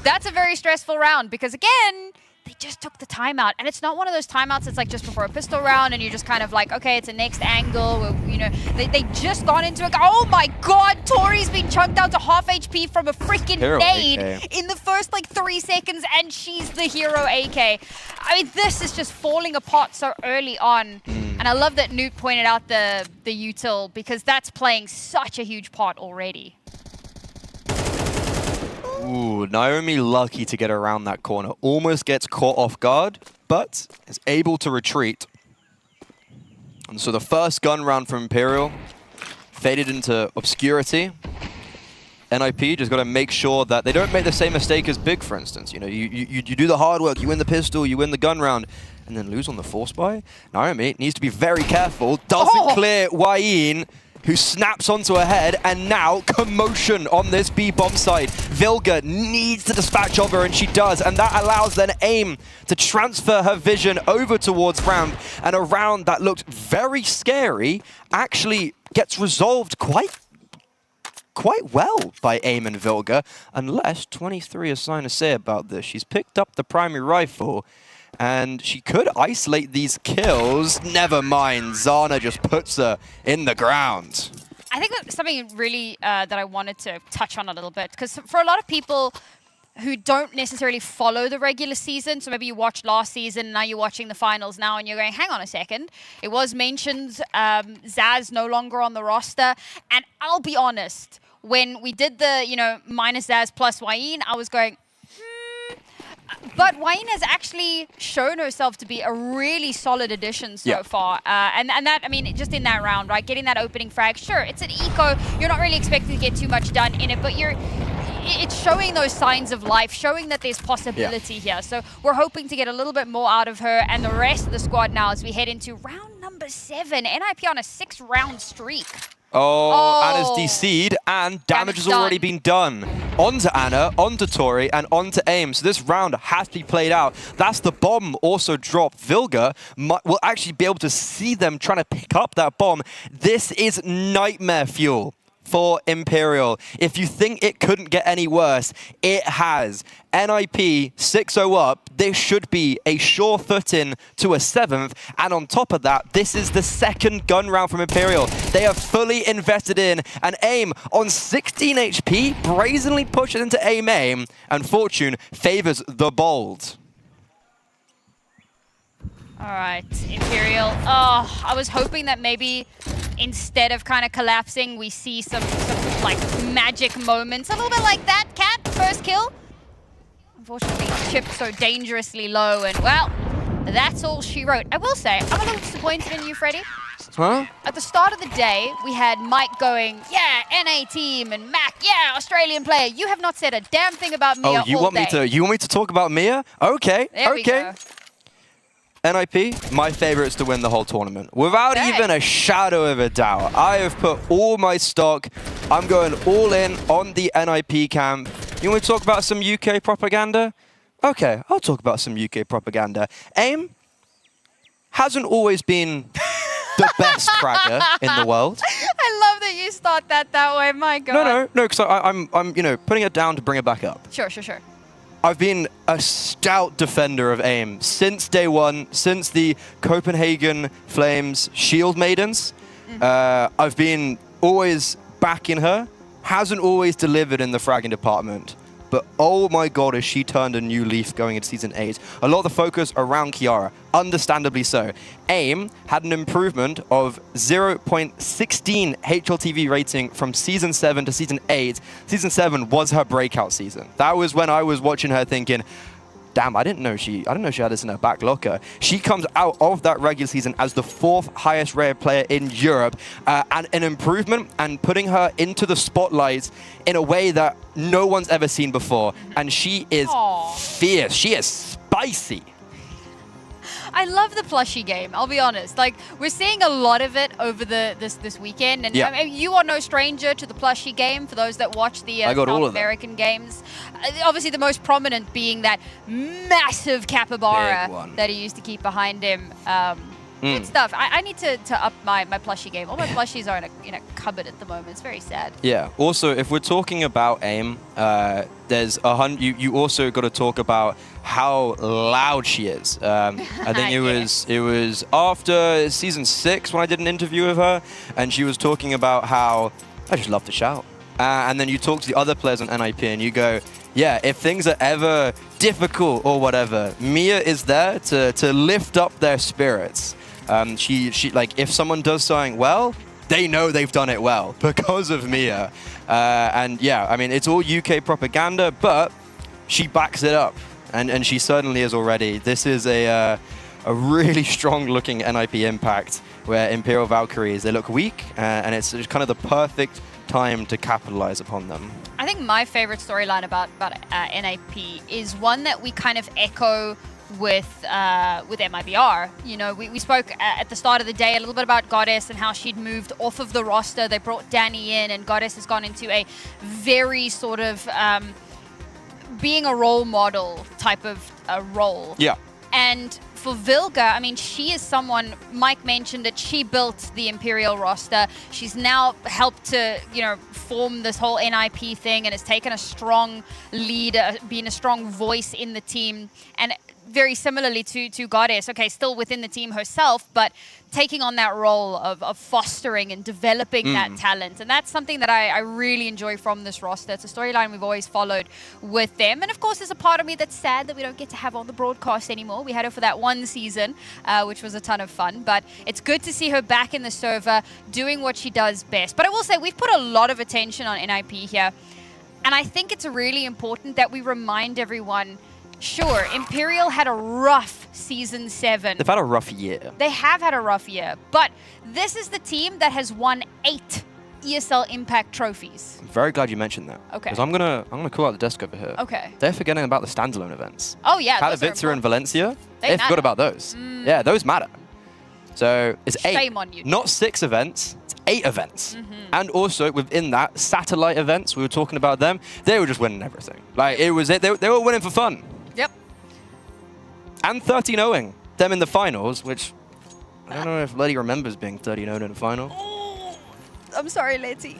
That's a very stressful round because, again, they just took the timeout. And it's not one of those timeouts that's like just before a pistol round and you're just kind of like, okay, it's a next angle. You know, they just got into it. Oh my God, Tori's been chunked down to half HP from a freaking nade in the first like 3 seconds, and she's the hero AK. I mean, this is just falling apart so early on. And I love that Newt pointed out the util because that's playing such a huge part already. Ooh, Naomi lucky to get around that corner. Almost gets caught off guard, but is able to retreat. And so the first gun round from Imperial faded into obscurity. NIP just got to make sure that they don't make the same mistake as Big, for instance. You know, you do the hard work, you win the pistol, you win the gun round, and then lose on the force buy. Naomi needs to be very careful. Doesn't clear Wayne, who snaps onto her head, and now commotion on this B bomb side. Vilga needs to dispatch of her, and she does, and that allows then AIM to transfer her vision over towards Ramp, and a round that looked very scary actually gets resolved quite well by AIM and Vilga, unless 23 has something to say about this. She's picked up the primary rifle, and she could isolate these kills. Never mind, Zana just puts her in the ground. I think that's something really that I wanted to touch on a little bit, because for a lot of people who don't necessarily follow the regular season, so maybe you watched last season, now you're watching the finals now, and you're going, hang on a second. It was mentioned Zaz no longer on the roster, and I'll be honest, when we did the, you know, minus Zaz plus Wayne, I was going, But Wayne has actually shown herself to be a really solid addition so far. And that, I mean, just in that round, right? Getting that opening frag, sure, it's an eco. You're not really expecting to get too much done in it, but it's showing those signs of life, showing that there's possibility here. So we're hoping to get a little bit more out of her and the rest of the squad now as we head into round number 7. NIP on a 6-round streak. Oh, Anna's DC'd, and damage has already been done. Onto Anna, onto Tori, and onto AIM. So this round has to be played out. That's the bomb also dropped. Vilga will actually be able to see them trying to pick up that bomb. This is nightmare fuel for Imperial. If you think it couldn't get any worse, it has. NIP 6-0 up. This should be a sure footing to a 7th. And on top of that, this is the second gun round from Imperial. They are fully invested in. And AIM on 16 HP brazenly pushes into AIM. And Fortune favors the bold. All right, Imperial. Oh, I was hoping that maybe instead of kind of collapsing, we see some like magic moments. A little bit like that, Cat, first kill. Unfortunately, chipped so dangerously low, and well, that's all she wrote. I will say, I'm a little disappointed in you, Freddie. Huh? At the start of the day, we had Mike going, yeah, NA team, and Mac, yeah, Australian player. You have not said a damn thing about Mia. Oh, you want me to talk about Mia? Okay, there we go. NIP, my favorites to win the whole tournament. Without even a shadow of a doubt. I have put all my stock. I'm going all in on the NIP camp. You want to talk about some UK propaganda? Okay, I'll talk about some UK propaganda. AIM hasn't always been the best fragger in the world. I love that you start that way, my God. No, because I'm you know, putting it down to bring it back up. Sure. I've been a stout defender of AIM since day one, since the Copenhagen Flames Shield Maidens. I've been always backing her. Hasn't always delivered in the fragging department. But oh my God, has she turned a new leaf going into Season 8. A lot of the focus around Kiara, understandably so. AIM had an improvement of 0.16 HLTV rating from Season 7 to Season 8. Season 7 was her breakout season. That was when I was watching her thinking, damn, I didn't know she had this in her back locker. She comes out of that regular season as the 4th highest rated player in Europe, and an improvement and putting her into the spotlight in a way that no one's ever seen before. And she is fierce. She is spicy. I love the plushie game, I'll be honest. Like, we're seeing a lot of it over this weekend. And I mean, you are no stranger to the plushie game, for those that watch the South American games. Obviously, the most prominent being that massive capybara that he used to keep behind him. Good stuff. I need to up my plushie game. All my plushies are in a cupboard at the moment. It's very sad. Yeah. Also, if we're talking about aim, there's you also got to talk about how loud she is. I think it was after season 6 when I did an interview with her, and she was talking about how I just love to shout. And then you talk to the other players on NIP and you go, yeah, if things are ever difficult or whatever, Mia is there to lift up their spirits. She like, if someone does something well, they know they've done it well because of Mia. And yeah, I mean, it's all UK propaganda, but she backs it up. And she certainly is already. This is a really strong looking NIP impact where Imperial Valkyries, they look weak, and it's just kind of the perfect time to capitalize upon them. I think my favorite storyline about NIP is one that we kind of echo with MIBR. You know, we spoke at the start of the day a little bit about Goddess and how she'd moved off of the roster. They brought Danny in, and Goddess has gone into a very sort of being a role model type of role. Yeah. And for Vilga, I mean, she is someone, Mike mentioned that she built the Imperial roster. She's now helped to, you know, form this whole NIP thing and has taken a strong leader, being a strong voice in the team. And very similarly to Goddess, okay, still within the team herself, but taking on that role of fostering and developing that talent. And that's something that I really enjoy from this roster. It's a storyline we've always followed with them. And of course, there's a part of me that's sad that we don't get to have on the broadcast anymore. We had her for that one season, which was a ton of fun. But it's good to see her back in the server, doing what she does best. But I will say, we've put a lot of attention on NIP here. And I think it's really important that we remind everyone, sure, Imperial had a rough season 7. They've had a rough year. They have had a rough year, but this is the team that has won 8 ESL Impact trophies. I'm very glad you mentioned that. Okay. Because I'm gonna call out the desk over here. Okay. They're forgetting about the standalone events. Oh yeah, Katowice and Valencia. They forgot about those. Yeah, those matter. So it's 8. Shame on you. Not 6 events. It's 8 events. And also within that, satellite events. We were talking about them. They were just winning everything. Like it was it. They were winning for fun. Yep. And 13-0ing them in the finals, which I don't know if Letty remembers being 13-0 in the final. I'm sorry, Letty.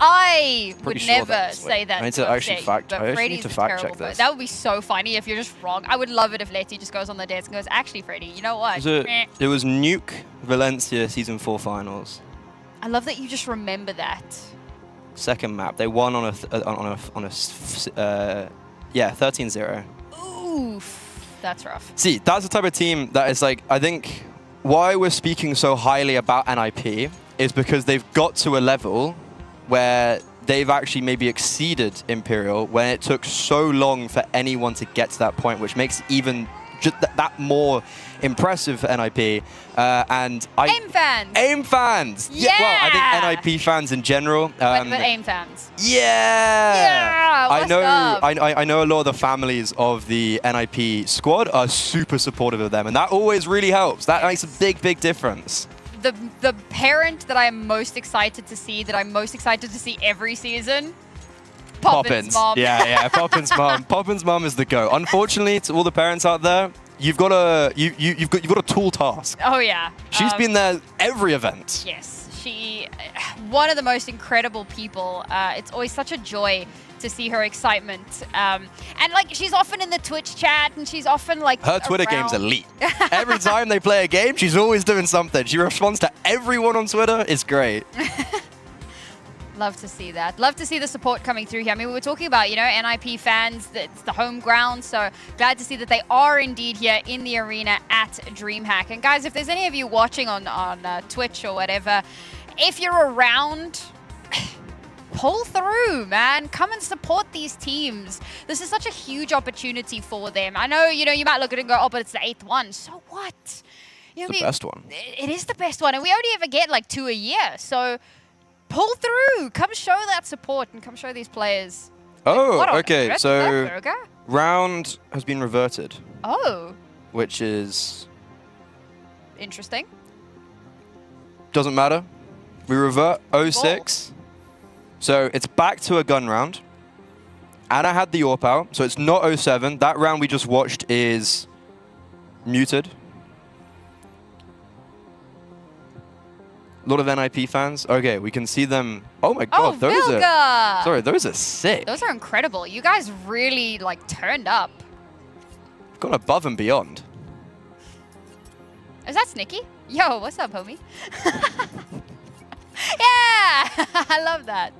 I would Pretty sure never that's- say wait, that. I need to actually fact. I actually need to fact check this. That would be so funny if you're just wrong. I would love it if Letty just goes on the desk and goes, actually, Freddie, you know what? It was Nuke Valencia season 4 finals. I love that you just remember that. Second map. They won on a 13-0. Oof, that's rough. See, that's the type of team that is like, I think why we're speaking so highly about NIP is because they've got to a level where they've actually maybe exceeded Imperial when it took so long for anyone to get to that point, which makes even just that more impressive for NIP. AIM fans! AIM fans! Yeah! Well, I think NIP fans in general. But AIM fans. Yeah! What's up? I know a lot of the families of the NIP squad are super supportive of them, and that always really helps. That makes a big, big difference. The parent that I am most excited to see, that I'm most excited to see every season, Poppin's mom. Yeah, Poppin's mom. Poppin's mom is the go. Unfortunately, to all the parents out there, you've got a tall task. Oh yeah. She's been there every event. Yes, she, one of the most incredible people. It's always such a joy to see her excitement. And like, she's often in the Twitch chat, and she's often like her Twitter game's elite. Every time they play a game, she's always doing something. She responds to everyone on Twitter. It's great. Love to see that. Love to see the support coming through here. I mean, we were talking about, you know, NIP fans, it's the home ground, so glad to see that they are indeed here in the arena at DreamHack. And guys, if there's any of you watching on Twitch or whatever, if you're around, pull through, man. Come and support these teams. This is such a huge opportunity for them. I know, you might look at it and go, oh, but it's the 8th one. So what? It's the best one. It is the best one, and we only ever get like 2 a year, so pull through. Come show that support and come show these players. Oh, What on okay. earth So is that, Virga? round has been reverted. Oh, Which is interesting. doesn't matter. We revert 06. So it's back to a gun round. And I had the AWP out, so it's not 07. That round we just watched is muted. A lot of NIP fans. Okay, we can see them. Oh my god, those Vilga! are... Sorry, those are sick. Those are incredible. You guys really, like, turned up. Gone above and beyond. Is that Snicky? Yo, what's up, homie? Yeah! I love that.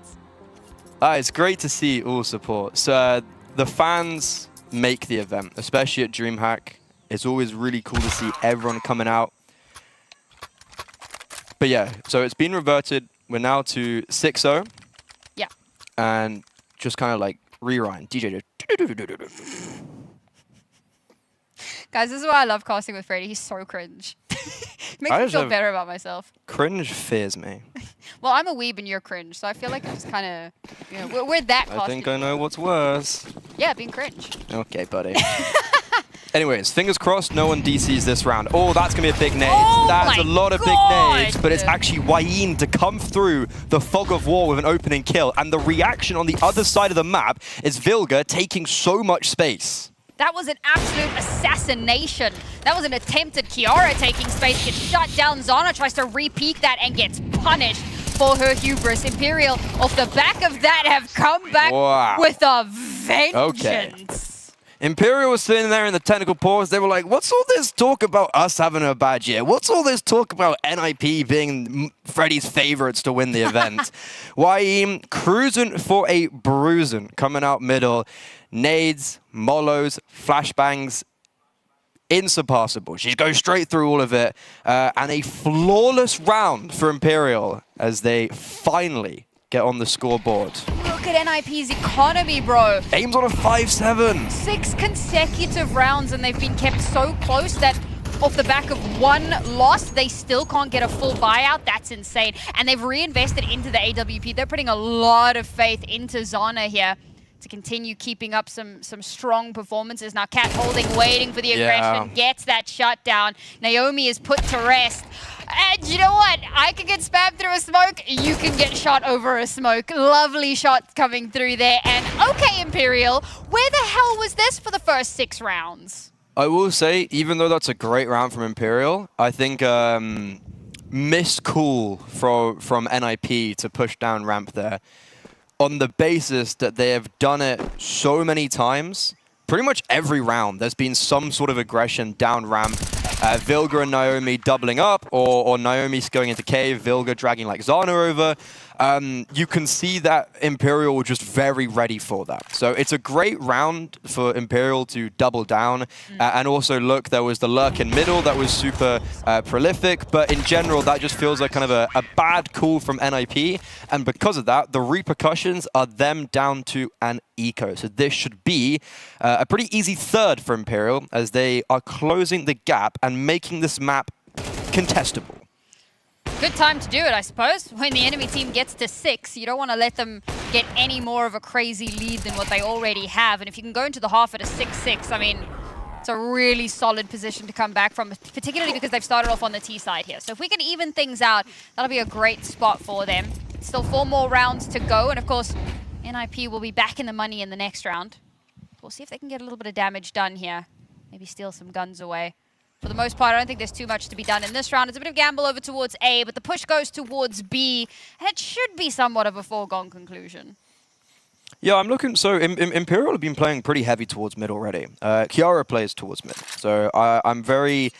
It's great to see all support. So the fans make the event, especially at DreamHack. It's always really cool to see everyone coming out. But yeah, so it's been reverted. We're now to 6-0. Yeah. And just kind of like rewind. DJ. Guys, this is why I love casting with Freddy. He's so cringe. Makes me feel better about myself. Cringe fears me. Well, I'm a weeb and you're cringe, so I feel like it's just kind of, you know, we're that casting. I think I know what's worse. Yeah, being cringe. Okay, buddy. Anyways, fingers crossed no one DCs this round. Oh, that's going to be a big nade. Oh That's a lot of big God. nades, but it's actually Wayne to come through the fog of war with an opening kill. And the reaction on the other side of the map is Vilga taking so much space. That was an absolute assassination. That was an attempt at Kiara taking space, gets shut down. Zana tries to re-peek that and gets punished for her hubris. Imperial, off the back of that, have come back with a vengeance. Okay. Imperial was sitting there in the technical pause. They were like, what's all this talk about us having a bad year? What's all this talk about NIP being Freddy's favorites to win the event? Waim cruising for a bruising, coming out middle. Nades, molos, flashbangs, unsurpassable. She goes straight through all of it. And a flawless round for Imperial as they finally get on the scoreboard. Look at NIP's economy, bro. Aims on a 5-7. 6 consecutive rounds, and they've been kept so close that off the back of one loss, they still can't get a full buyout. That's insane. And they've reinvested into the AWP. They're putting a lot of faith into Zana here to continue keeping up some strong performances. Now Cat holding, waiting for the aggression, gets that shutdown. Naomi is put to rest. And you know what? I can get spammed through a smoke. You can get shot over a smoke. Lovely shot coming through there. And okay, Imperial, where the hell was this for the first 6 rounds? I will say, even though that's a great round from Imperial, I think missed call from NIP to push down ramp there, on the basis that they have done it so many times. Pretty much every round, there's been some sort of aggression down ramp. Vilga and Naomi doubling up, or Naomi going into cave, Vilga dragging like Zana over. You can see that Imperial were just very ready for that. So it's a great round for Imperial to double down. And also, look, there was the lurk in middle that was super prolific. But in general, that just feels like kind of a bad call from NIP. And because of that, the repercussions are them down to an eco. So this should be a pretty easy third for Imperial, as they are closing the gap and making this map contestable. Good time to do it, I suppose. When the enemy team gets to 6, you don't want to let them get any more of a crazy lead than what they already have. And if you can go into the half at a 6-6, I mean, it's a really solid position to come back from, particularly because they've started off on the T side here. So if we can even things out, that'll be a great spot for them. Still 4 more rounds to go. And of course, NIP will be back in the money in the next round. We'll see if they can get a little bit of damage done here. Maybe steal some guns away. For the most part, I don't think there's too much to be done in this round. It's a bit of gamble over towards A, but the push goes towards B, and it should be somewhat of a foregone conclusion. Yeah, I'm looking... So Imperial have been playing pretty heavy towards mid already. Kiara plays towards mid, so I'm very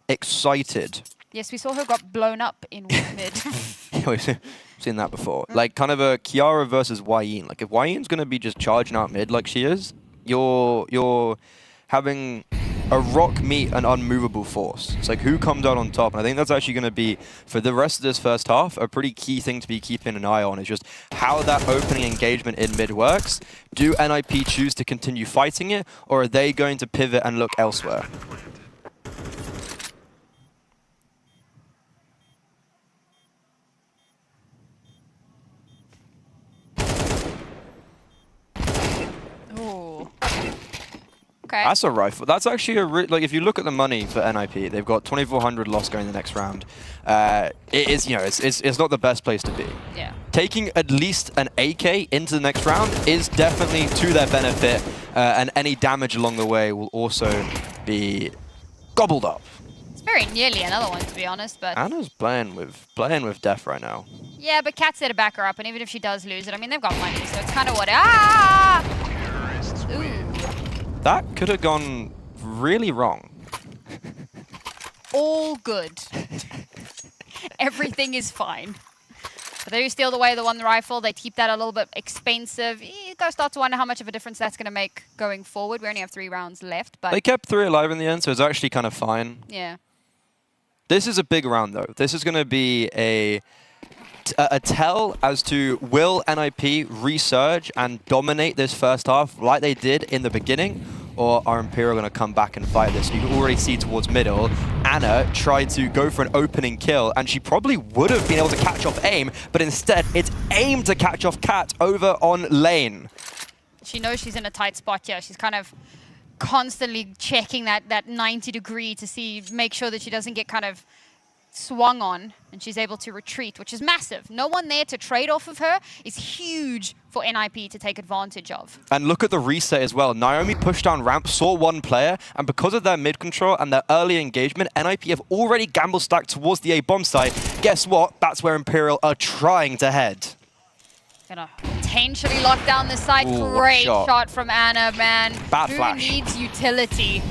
excited. Yes, we saw her got blown up in mid. We've seen that before. Like, kind of a Kiara versus Wayne. Like, if Wayne's going to be just charging out mid like she is, you're having a rock meet an unmovable force. It's like, who comes out on top? And I think that's actually going to be, for the rest of this first half, a pretty key thing to be keeping an eye on, is just how that opening engagement in mid works. Do NIP choose to continue fighting it, or are they going to pivot and look elsewhere? Okay. That's a rifle. That's actually a like, if you look at the money for NIP, they've got 2,400 loss going the next round. It is, you know, it's not the best place to be. Yeah. Taking at least an AK into the next round is definitely to their benefit, and any damage along the way will also be gobbled up. Very nearly another one, to be honest, but... Anna's playing with death right now. Yeah, but Cat's there to back her up, and even if she does lose it, I mean, they've got money, so it's kind of what... Ah! Ooh. That could have gone really wrong. All good. Everything is fine. But they do steal away the one rifle. They keep that a little bit expensive. You gotta start to wonder how much of a difference that's gonna make going forward. We only have 3 rounds left, but... They kept 3 alive in the end, so it's actually kind of fine. Yeah. This is a big round, though. This is going to be a tell as to will NIP resurge and dominate this first half like they did in the beginning, or are Imperial going to come back and fight this? You can already see towards middle, Anna tried to go for an opening kill, and she probably would have been able to catch off AIM, but instead it's AIM to catch off Cat over on lane. She knows she's in a tight spot here. She's kind of constantly checking that 90 degree to make sure that she doesn't get kind of swung on, and she's able to retreat, which is massive. No one there to trade off of her is huge for NIP to take advantage of. And look at the reset as well. Naomi pushed down ramp, saw one player, and because of their mid control and their early engagement, NIP have already gamble stacked towards the A bomb site. Guess what? That's where Imperial are trying to head. Gonna potentially lock down this side. Ooh, great shot from Anna, man. Bad Who flash. needs utility?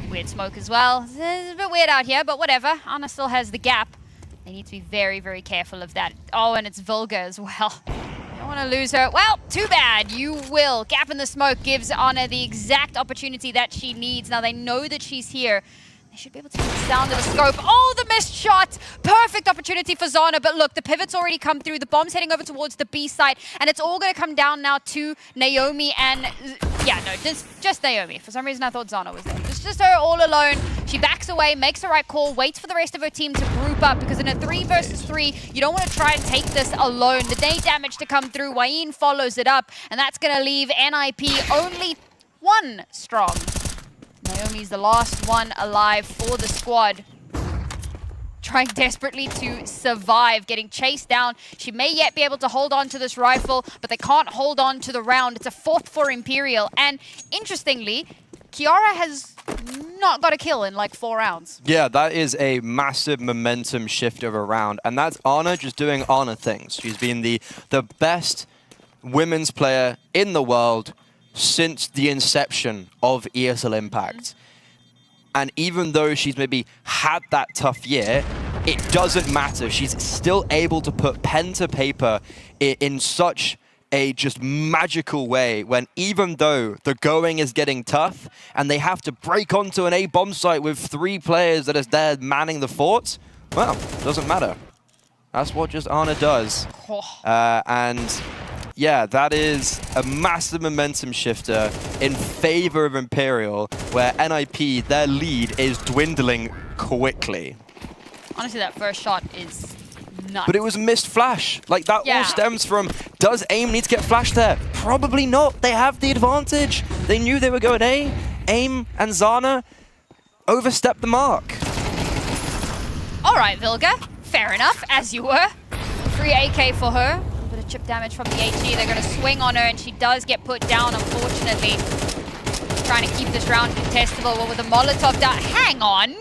Weird smoke as well. It's a bit weird out here, but whatever. Anna still has the gap. They need to be very, very careful of that. Oh, and it's Vilga as well. Don't want to lose her. Well, too bad. You will. Gap in the smoke gives Anna the exact opportunity that she needs. Now they know that she's here. They should be able to get the sound of the scope. Oh, the missed shot! Perfect opportunity for Zana, but look, the pivot's already come through. The bomb's heading over towards the B site, and it's all going to come down now to Naomi and... Yeah, no, just Naomi. For some reason, I thought Zana was there. It's just her all alone. She backs away, makes the right call, waits for the rest of her team to group up, because in a 3 versus 3, you don't want to try and take this alone. The nade damage to come through, Wain follows it up, and that's going to leave NIP only 1 strong. Naomi's the last one alive for the squad. Trying desperately to survive, getting chased down. She may yet be able to hold on to this rifle, but they can't hold on to the round. It's a 4th for Imperial. And interestingly, Kiara has not got a kill in like 4 rounds. Yeah, that is a massive momentum shift of a round. And that's Anna just doing Anna things. She's been the best women's player in the world since the inception of ESL Impact. And even though she's maybe had that tough year, it doesn't matter. She's still able to put pen to paper in such a just magical way, when even though the going is getting tough and they have to break onto an A bomb site with 3 players that is there manning the fort, well, doesn't matter. That's what just Anna does. And yeah, that is a massive momentum shifter in favor of Imperial, where NIP, their lead, is dwindling quickly. Honestly, that first shot is nuts. But it was a missed flash. Like, that all stems from, does AIM need to get flashed there? Probably not. They have the advantage. They knew they were going A. AIM and Zana overstepped the mark. All right, Vilga. Fair enough, as you were. Free AK for her. Chip damage from the HE. They're going to swing on her, and she does get put down, unfortunately. Trying to keep this round contestable, but with a Molotov down. Hang on.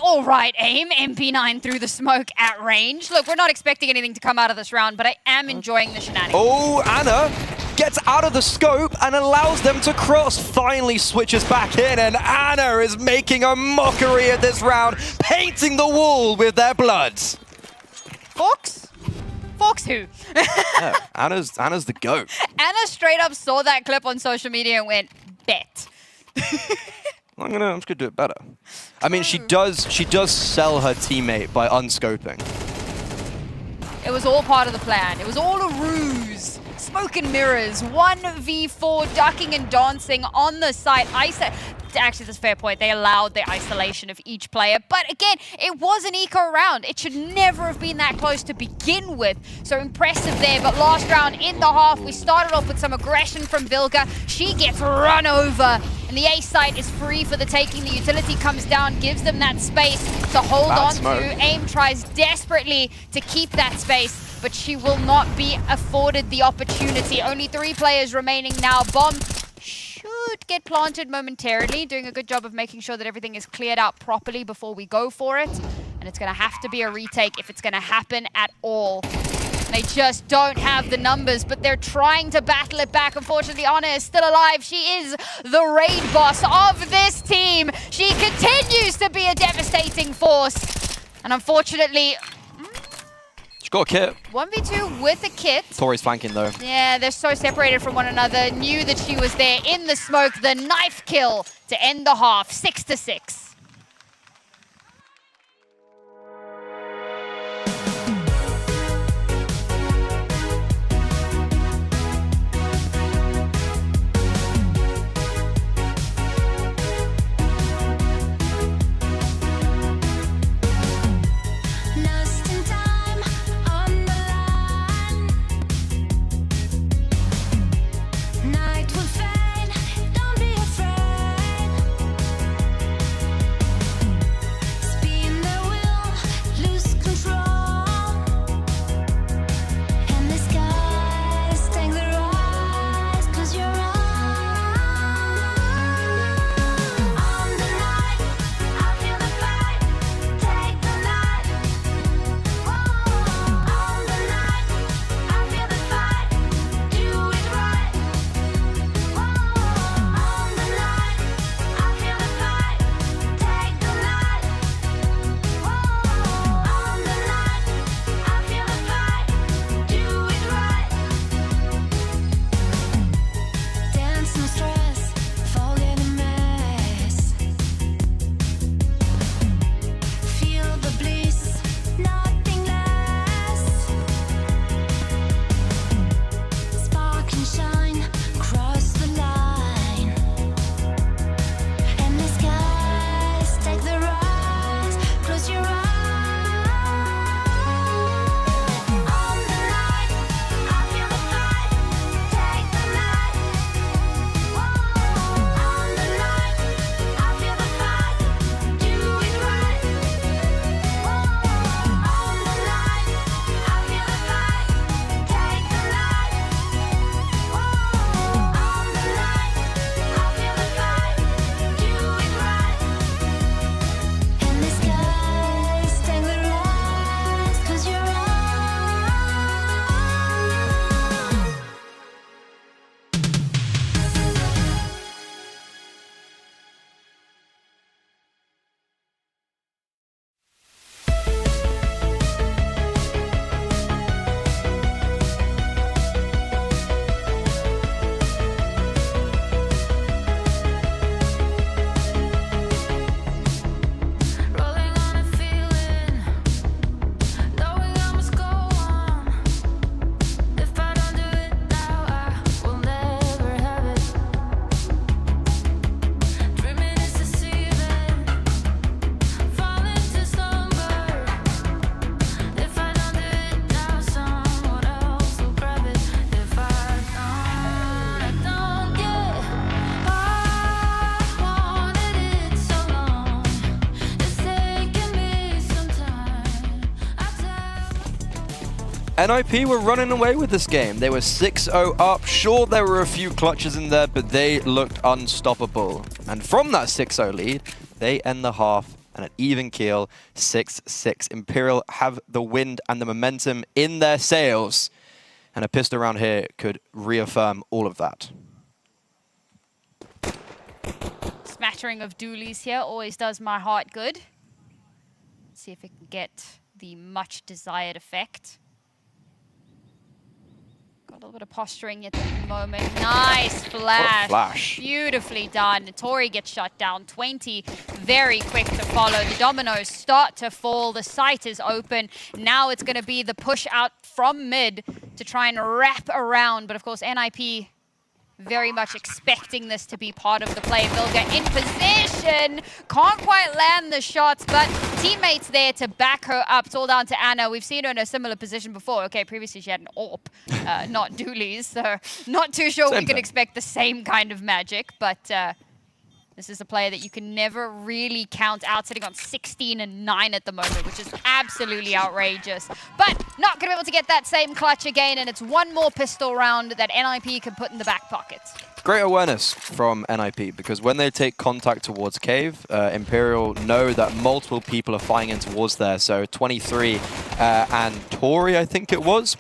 All right, AIM. MP9 through the smoke at range. Look, we're not expecting anything to come out of this round, but I am enjoying the shenanigans. Oh, Anna gets out of the scope and allows them to cross. Finally switches back in, and Anna is making a mockery of this round, painting the wall with their blood. Fox? Fox who? Yeah, Anna's the GOAT. Anna straight up saw that clip on social media and went, bet. I'm just gonna do it better. I mean, she does sell her teammate by unscoping. It was all part of the plan. It was all a ruse. Smoke and mirrors, 1v4, ducking and dancing on the site. Actually, that's a fair point. They allowed the isolation of each player. But again, it was an eco round. It should never have been that close to begin with. So impressive there. But last round in the half, we started off with some aggression from Vilga. She gets run over. And the A site is free for the taking. The utility comes down, gives them that space to hold on to. AIM tries desperately to keep that space, but she will not be afforded the opportunity. Only 3 players remaining now. Bomb should could get planted momentarily, doing a good job of making sure that everything is cleared out properly before we go for it. And it's going to have to be a retake if it's going to happen at all. They just don't have the numbers, but they're trying to battle it back. Unfortunately, Anna is still alive. She is the raid boss of this team. She continues to be a devastating force. And unfortunately, She's got a kit. 1v2 with a kit. Tori's flanking though. Yeah, they're so separated from one another. Knew that she was there in the smoke. The knife kill to end the half, 6-6. NIP were running away with this game. They were 6-0 up. Sure, there were a few clutches in there, but they looked unstoppable. And from that 6-0 lead, they end the half and an even keel, 6-6. Imperial have the wind and the momentum in their sails. And a pistol round here could reaffirm all of that. Smattering of dualies here always does my heart good. See if it can get the much desired effect. Got a little bit of posturing at the moment. Nice flash. What a flash. Beautifully done. Tori gets shut down. 20 very quick to follow. The dominoes start to fall. The site is open. Now it's going to be the push out from mid to try and wrap around. But of course, NIP very much expecting this to be part of the play. Vilga in position. Can't quite land the shots, but teammates there to back her up. It's all down to Anna. We've seen her in a similar position before. Okay, previously she had an AWP, not dualies, so not too sure we can expect the same kind of magic, but This is a player that you can never really count out, sitting on 16-9 at the moment, which is absolutely outrageous. But not going to be able to get that same clutch again, and it's one more pistol round that NIP can put in the back pockets. Great awareness from NIP, because when they take contact towards Cave, Imperial know that multiple people are flying in towards there. So 23 and Tori, I think it was,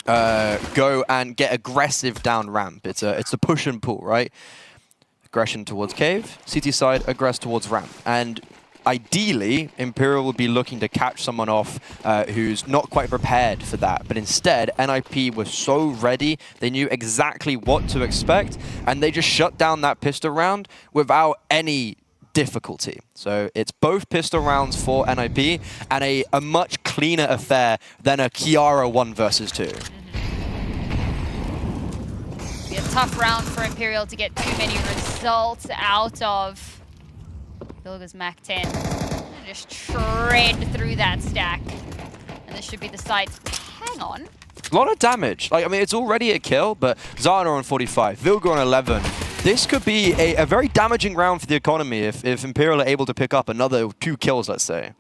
go and get aggressive down ramp. It's a push and pull, right? Aggression towards Cave, CT side, aggress towards ramp. And ideally, Imperial would be looking to catch someone off who's not quite prepared for that. But instead, NIP was so ready, they knew exactly what to expect, and they just shut down that pistol round without any difficulty. So it's both pistol rounds for NIP, and a much cleaner affair than a Kiara 1 versus 2. Be a tough round for Imperial to get too many results out of. Vilga's Mach 10. Just shred through that stack. And this should be the site. Hang on. A lot of damage. Like, I mean, it's already a kill, but Zana on 45, Vilga on 11. This could be a very damaging round for the economy if Imperial are able to pick up another 2 kills, let's say.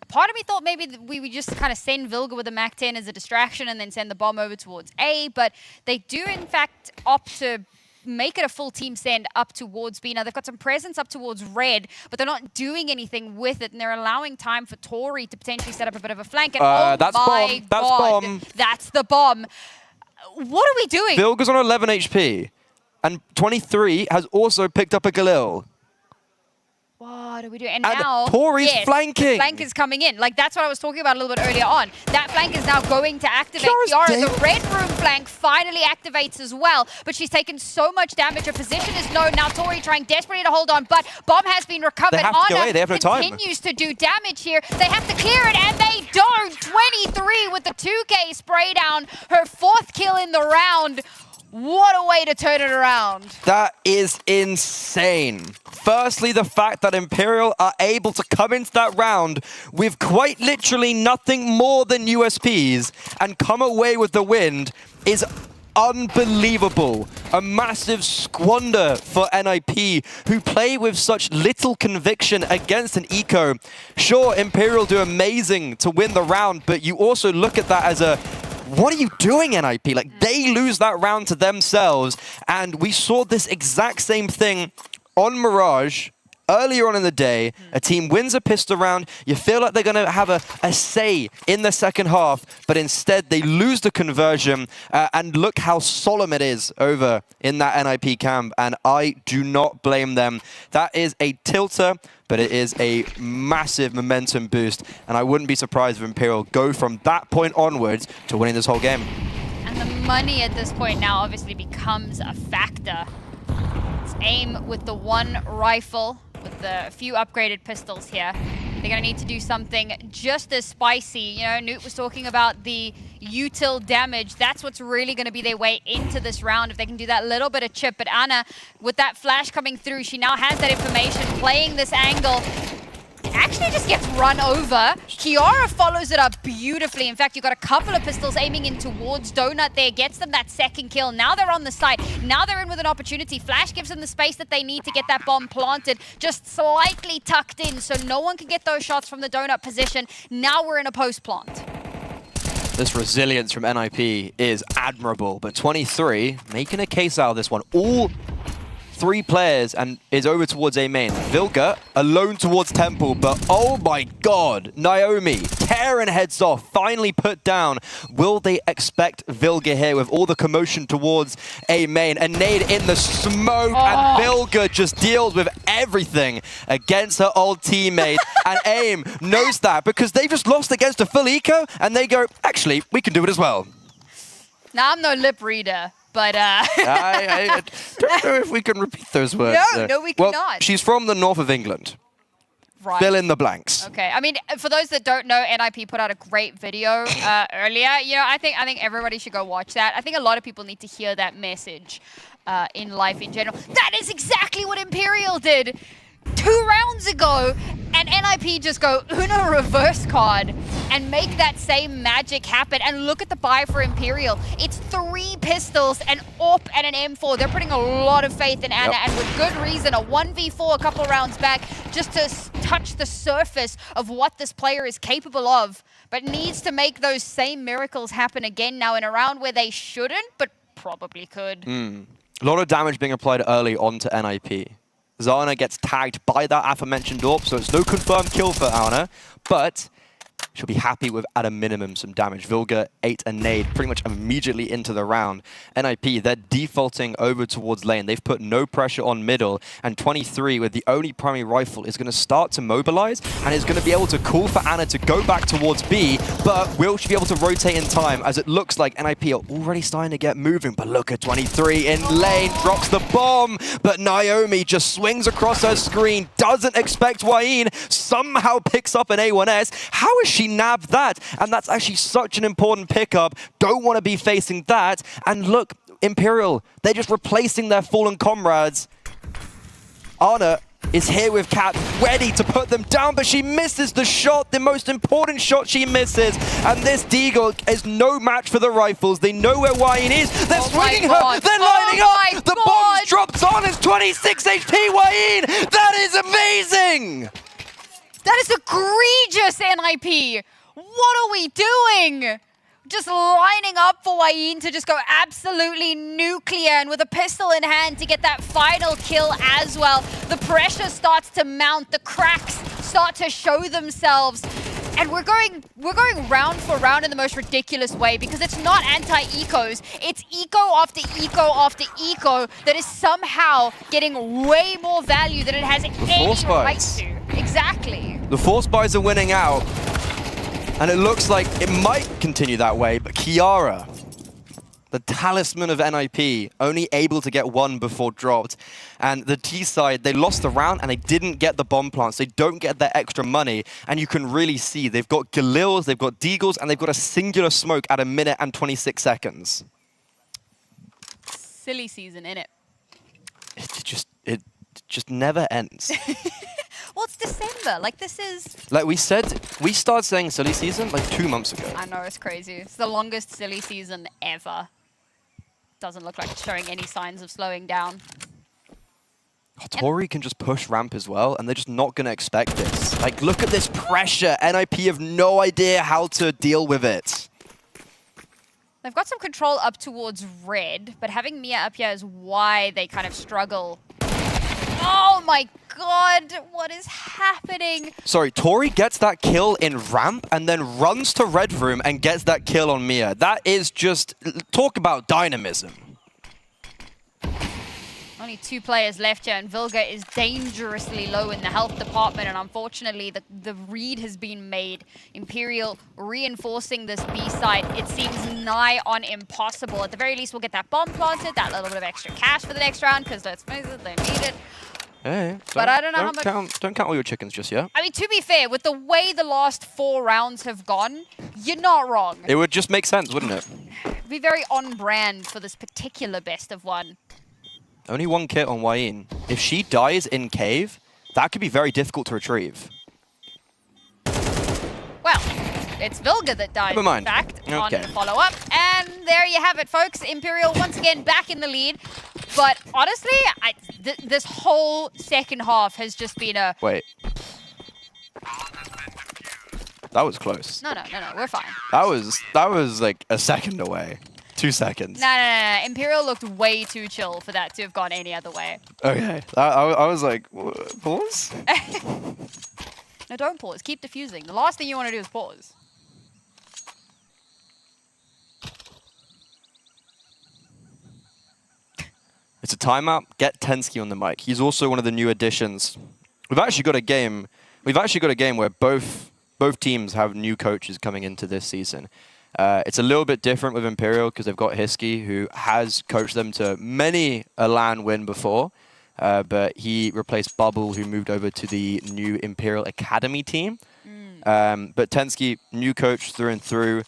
Part of me thought maybe we would just kind of send Vilga with a Mach 10 as a distraction and then send the bomb over towards A, but they do in fact opt to make it a full team send up towards B. Now they've got some presence up towards red, but they're not doing anything with it, and they're allowing time for Tori to potentially set up a bit of a flank. And oh that's my bomb. That's God, bomb. That's the bomb. What are we doing? Vilga's on 11 HP, and 23 has also picked up a Galil. What are we doing? And now Tori's flanking. Flank is coming in. Like, that's what I was talking about a little bit earlier on. That flank is now going to activate. Kiara, the red room flank finally activates as well, but she's taken so much damage. Her position is low. Now Tori trying desperately to hold on, but bomb has been recovered. They have to go away. They have no time. Continues to do damage here. They have to clear it, and they don't. 23 with the 2K spray down. Her 4th kill in the round. What a way to turn it around. That is insane. Firstly, the fact that Imperial are able to come into that round with quite literally nothing more than USPs and come away with the win is unbelievable. A massive squander for NIP, who play with such little conviction against an eco. Sure, Imperial do amazing to win the round, but you also look at that as a, what are you doing, NIP? Like, they lose that round to themselves, and we saw this exact same thing on Mirage earlier on in the day. A team wins a pistol round, you feel like they're going to have a say in the second half, but instead they lose the conversion, and look how solemn it is over in that NIP camp, and I do not blame them. That is a tilter, but it is a massive momentum boost, and I wouldn't be surprised if Imperial go from that point onwards to winning this whole game. And the money at this point now obviously becomes a factor. It's aim with the 1 rifle, with the few upgraded pistols here. They're going to need to do something just as spicy. You know, Newt was talking about the util damage. That's what's really going to be their way into this round, if they can do that little bit of chip. But Anna, with that flash coming through, she now has that information, playing this angle. Actually just gets run over. Kiara follows it up beautifully. In fact, you've got a couple of pistols aiming in towards Donut there. Gets them that 2nd kill. Now they're on the site. Now they're in with an opportunity. Flash gives them the space that they need to get that bomb planted. Just slightly tucked in, so no one can get those shots from the Donut position. Now we're in a post plant. This resilience from NIP is admirable, but 23 making a case out of this one. All 3 players and is over towards A main. Vilga alone towards Temple, but oh my God, Naomi tearing heads off, finally put down. Will they expect Vilga here with all the commotion towards A main? A nade in the smoke, and Vilga just deals with everything against her old teammate. And AIM knows that because they just lost against a full eco, and they go, actually, we can do it as well. Now, I'm no lip reader, but I don't know if we can repeat those words. No, we cannot. Well, she's from the north of England. Right. Fill in the blanks. Okay. I mean, for those that don't know, NIP put out a great video earlier. You know, I think everybody should go watch that. I think a lot of people need to hear that message in life in general. That is exactly what Imperial did 2 rounds ago. And NIP just go Uno reverse card and make that same magic happen. And look at the buy for Imperial. It's 3 pistols, an AWP, and an M4. They're putting a lot of faith in Ana, and with good reason. A 1v4 a couple rounds back just to touch the surface of what this player is capable of, but needs to make those same miracles happen again now in a round where they shouldn't, but probably could. A lot of damage being applied early onto NIP. Zana gets tagged by that aforementioned AWP, so it's no confirmed kill for Ana, but she'll be happy with, at a minimum, some damage. Vilga ate a nade pretty much immediately into the round. NIP, they're defaulting over towards lane. They've put no pressure on middle, and 23, with the only primary rifle, is going to start to mobilize, and is going to be able to call for Ana to go back towards B, but will she be able to rotate in time, as it looks like NIP are already starting to get moving, but look at 23 in lane, drops the bomb, but Naomi just swings across her screen, doesn't expect Wayin, somehow picks up an A1S. How is she nabbed that? And that's actually such an important pickup. Don't want to be facing that. And look, Imperial, they're just replacing their fallen comrades. Ana is here with Cat, ready to put them down, but she misses the shot, the most important shot she misses. And this Deagle is no match for the rifles. They know where Wayin is. They're swinging her. They're lining up. The bomb's dropped on. It's 26 HP Wayin. That is amazing. That is egregious, NIP! What are we doing? Just lining up for Wayin to just go absolutely nuclear, and with a pistol in hand to get that final kill as well. The pressure starts to mount, the cracks start to show themselves. And we're going round for round in the most ridiculous way, because it's not anti-ecos. It's eco after eco after eco that is somehow getting way more value than it has any right to. Exactly. The force buys are winning out, and it looks like it might continue that way, but Kiara, the talisman of NIP, only able to get 1 before dropped. And the T side, they lost the round and they didn't get the bomb plants. They don't get their extra money. And you can really see they've got Galils, they've got Deagles, and they've got a singular smoke at 1 minute and 26 seconds. Silly season, innit? It just never ends. Well, it's December. Like, this is... Like we said, we started saying silly season like 2 months ago. I know, it's crazy. It's the longest silly season ever. Doesn't look like it's showing any signs of slowing down. Tori can just push ramp as well, and they're just not going to expect this. Like, look at this pressure. NIP have no idea how to deal with it. They've got some control up towards red, but having Mia up here is why they kind of struggle. Oh my god, what is happening? Sorry, Tori gets that kill in ramp and then runs to red room and gets that kill on Mia. That is just... talk about dynamism. Only 2 players left here, and Vilga is dangerously low in the health department, and unfortunately the read has been made. Imperial reinforcing this B site. It seems nigh on impossible. At the very least, we'll get that bomb planted, that little bit of extra cash for the next round, because let's face it, they need it. Hey, but I don't know how much... Don't count all your chickens just yet. I mean, to be fair, with the way the last 4 rounds have gone, you're not wrong. It would just make sense, wouldn't it? It'd be very on brand for this particular best of 1. Only 1 kit on Wayin. If she dies in cave, that could be very difficult to retrieve. Well, it's Vilga that died, Never mind. in fact, on Okay. the follow-up. And there you have it, folks. Imperial once again back in the lead. But honestly, this whole second half has just been a... Wait. That was close. No, we're fine. That was like a second away. 2 seconds. No. Imperial looked way too chill for that to have gone any other way. Okay. I was like, pause? No, don't pause. Keep defusing. The last thing you want to do is pause. It's a timeout. Get Tensky on the mic. He's also one of the new additions. We've actually got a game where both teams have new coaches coming into this season. It's a little bit different with Imperial because they've got Hisky, who has coached them to many a LAN win before, but he replaced Bubble, who moved over to the new Imperial Academy team. But Tensky, new coach through and through,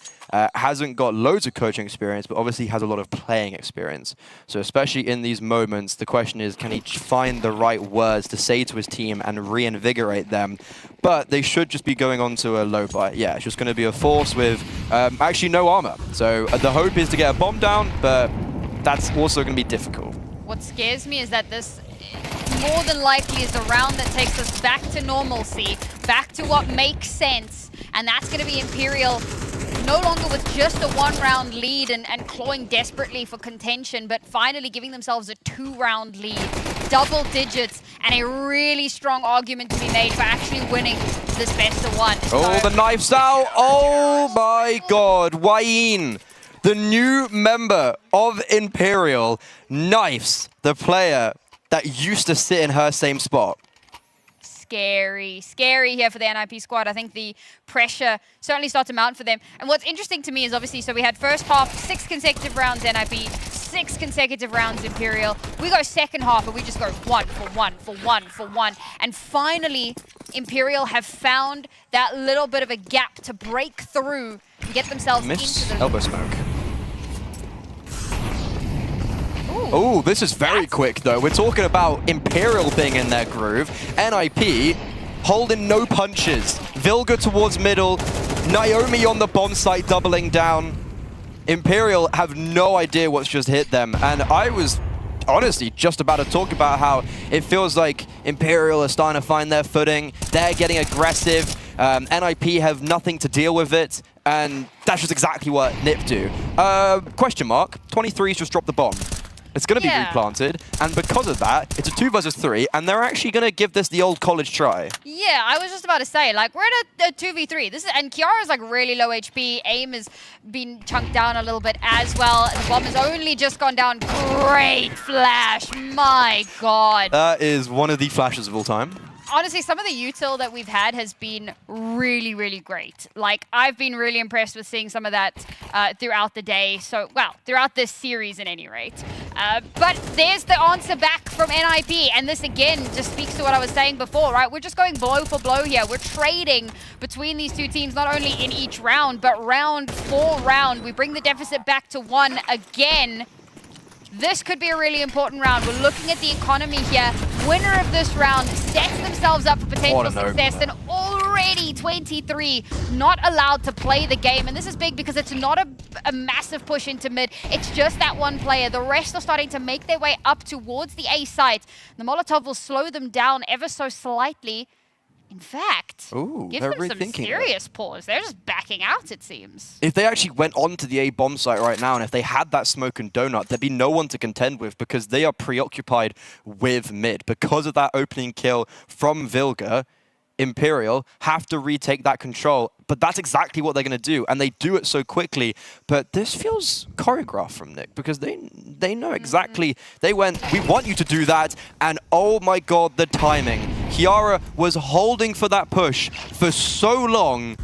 hasn't got loads of coaching experience, but obviously has a lot of playing experience. So especially in these moments, the question is, can he find the right words to say to his team and reinvigorate them? But they should just be going on to a low buy. Yeah, it's just going to be a force with actually no armor. So the hope is to get a bomb down, but that's also going to be difficult. What scares me is that this more than likely is a round that takes us back to normalcy, back to what makes sense, and that's going to be Imperial no longer with just a one-round lead and clawing desperately for contention, but finally giving themselves a two-round lead, double digits, and a really strong argument to be made for actually winning this best of one. Oh, the knife's out! Oh my god, Wayne, the new member of Imperial, knifes the player that used to sit in her same spot. Scary here for the NIP squad. I think the pressure certainly starts to mount for them. And what's interesting to me is obviously, so we had first half, 6 consecutive rounds NIP, 6 consecutive rounds Imperial. We go second half and we just go 1 for 1 for 1 for 1. And finally, Imperial have found that little bit of a gap to break through and get themselves into the elbow smoke. Oh, this is very quick, though. We're talking about Imperial being in their groove. NIP holding no punches. Vilga towards middle. Naomi on the bomb site doubling down. Imperial have no idea what's just hit them. And I was honestly just about to talk about how it feels like Imperial are starting to find their footing. They're getting aggressive. NIP have nothing to deal with it. And that's just exactly what NIP do. Question mark. 23's just dropped the bomb. It's going to be replanted, and because of that, it's a 2 versus 3, and they're actually going to give this the old college try. Yeah, I was just about to say, like, we're at a 2v3. And Kiara's like really low HP. Aim has been chunked down a little bit as well. The bomb has only just gone down. Great flash, my god. That is one of the flashes of all time. Honestly, some of the util that we've had has been really, really great. Like, I've been really impressed with seeing some of that throughout the day. So, well, throughout this series at any rate. But there's the answer back from NIP. And this, again, just speaks to what I was saying before, right? We're just going blow for blow here. We're trading between these two teams, not only in each round, but round for round. We bring the deficit back to 1 again. This could be a really important round. We're looking at the economy here. Winner of this round sets themselves up for potential success, and already 23 not allowed to play the game. And this is big because it's not a massive push into mid. It's just that one player. The rest are starting to make their way up towards the A site. The Molotov will slow them down ever so slightly. In fact, give them some serious pause. They're just backing out, it seems. If they actually went on to the A bomb site right now, and if they had that smoke and donut, there'd be no one to contend with because they are preoccupied with mid. Because of that opening kill from Vilga, Imperial have to retake that control. But that's exactly what they're going to do, and they do it so quickly. But this feels choreographed from Nick because they know exactly. They went, we want you to do that, and oh my god, the timing. Kiara was holding for that push for so long,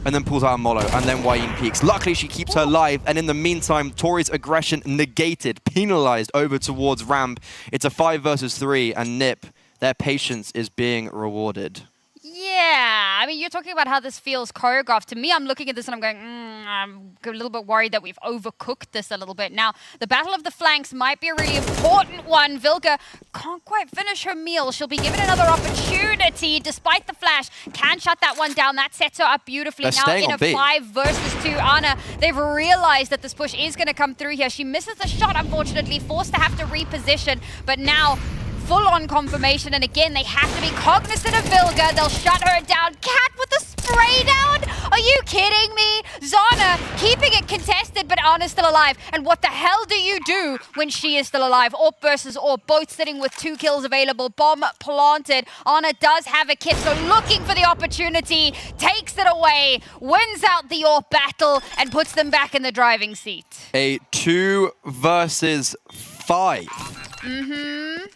and then pulls out a Molo, and then Wayne peeks. Luckily, she keeps her live, and in the meantime, Tori's aggression negated, penalized over towards Ramp. It's a 5 versus 3, and NIP, their patience is being rewarded. Yeah, I mean, you're talking about how this feels choreographed. To me, I'm looking at this and I'm going, I'm a little bit worried that we've overcooked this a little bit. Now, the battle of the flanks might be a really important one. Vilga can't quite finish her meal. She'll be given another opportunity despite the flash. Can shut that one down. That sets her up beautifully. Now in a 5 versus 2, Ana, they've realized that this push is going to come through here. She misses the shot, unfortunately, forced to have to reposition. But now, full-on confirmation, and again, they have to be cognizant of Vilga. They'll shut her down. Cat with the spray down? Are you kidding me? Zana keeping it contested, but Ana's still alive. And what the hell do you do when she is still alive? Orp versus Orp, both sitting with 2 kills available. Bomb planted. Ana does have a kit, so looking for the opportunity, takes it away, wins out the Orp battle, and puts them back in the driving seat. A 2 versus 5.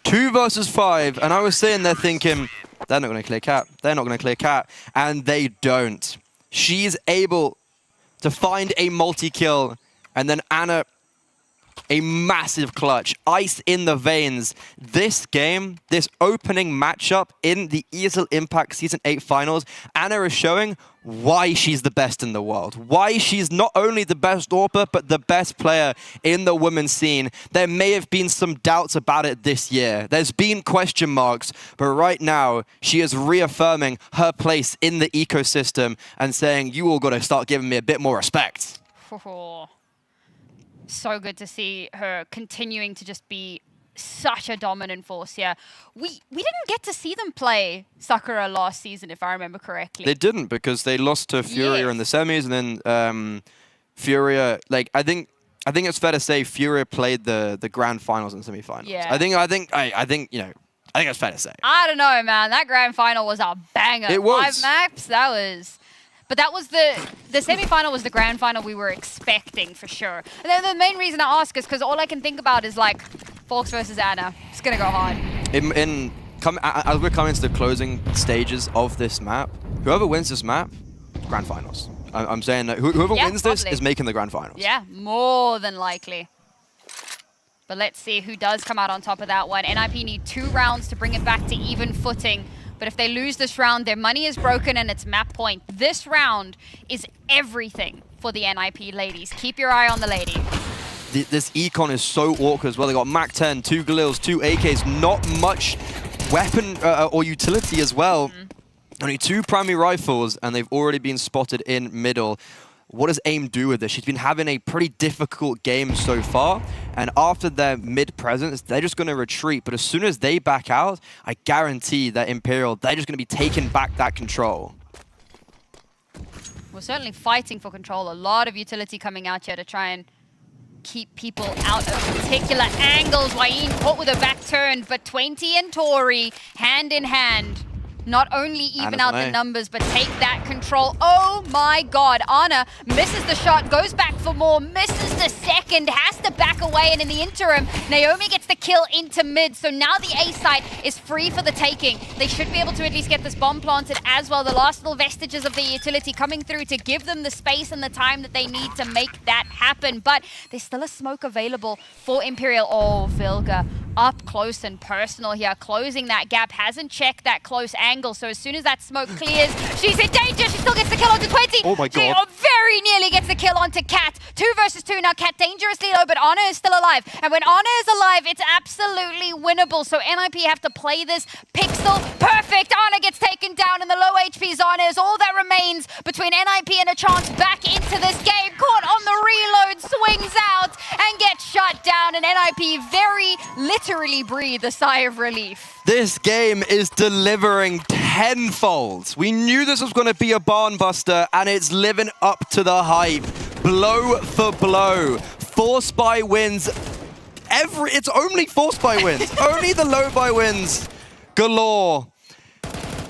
2 versus 5, and I was sitting there thinking, they're not going to clear Cat. They're not going to clear Cat, and they don't. She's able to find a multi-kill, and then Ana a massive clutch, ice in the veins. This game, this opening matchup in the ESL Impact Season 8 finals, Ana is showing why she's the best in the world. Why she's not only the best AWPer, but the best player in the women's scene. There may have been some doubts about it this year. There's been question marks, but right now, she is reaffirming her place in the ecosystem and saying, you all got to start giving me a bit more respect. So good to see her continuing to just be such a dominant force here. We didn't get to see them play Sakura last season, if I remember correctly. They didn't, because they lost to Furia in the semis, and then Furia, like, I think it's fair to say Furia played the grand finals and semifinals. Yeah. I think you know, I think it's fair to say. I don't know, man. That grand final was a banger. It was. 5 maps, that was... But that was the semi-final was the grand final we were expecting for sure. And then the main reason I ask is because all I can think about is like Folks versus Ana. It's gonna go hard. As we're coming to the closing stages of this map, whoever wins this map, grand finals. I'm saying that whoever wins this is making the grand finals. Yeah, more than likely. But let's see who does come out on top of that one. NIP need 2 rounds to bring it back to even footing. But if they lose this round, their money is broken and it's map point. This round is everything for the NIP ladies. Keep your eye on the lady. This econ is so awkward as well. They got Mac 10, 2 Galils, 2 AKs, not much weapon or utility as well. Only 2 primary rifles, and they've already been spotted in middle. What does AIM do with this? She's been having a pretty difficult game so far, and after their mid presence, they're just going to retreat. But as soon as they back out, I guarantee that Imperial, they're just going to be taking back that control. We're certainly fighting for control. A lot of utility coming out here to try and keep people out of particular angles. Wayin caught with a back turn, but 20 and Tori, hand in hand. Not only even out the numbers, but take that control. Oh my god, Ana misses the shot, goes back for more, misses the second, has to back away, and in the interim, Naomi gets the kill into mid, so now the A site is free for the taking. They should be able to at least get this bomb planted as well. The last little vestiges of the utility coming through to give them the space and the time that they need to make that happen, but there's still a smoke available for Imperial. Oh, Vilga up close and personal here, closing that gap, hasn't checked that close angle, so as soon as that smoke clears, she's in danger. She still gets the kill onto 20. Oh my god. She very nearly gets the kill onto Cat. 2 versus 2 now. Cat dangerously low, but Ana is still alive. And when Ana is alive, it's absolutely winnable. So NIP have to play this pixel perfect. Ana gets taken down, and the low HP Zana is all that remains between NIP and a chance back into this game. Caught on the reload, swings out, and gets shut down. And NIP very literally breathe a sigh of relief. This game is delivering tenfold. We knew this was going to be a barn buster, and it's living up to the hype. Blow for blow. 4 spy wins. It's only 4 spy wins. Only the low buy wins galore.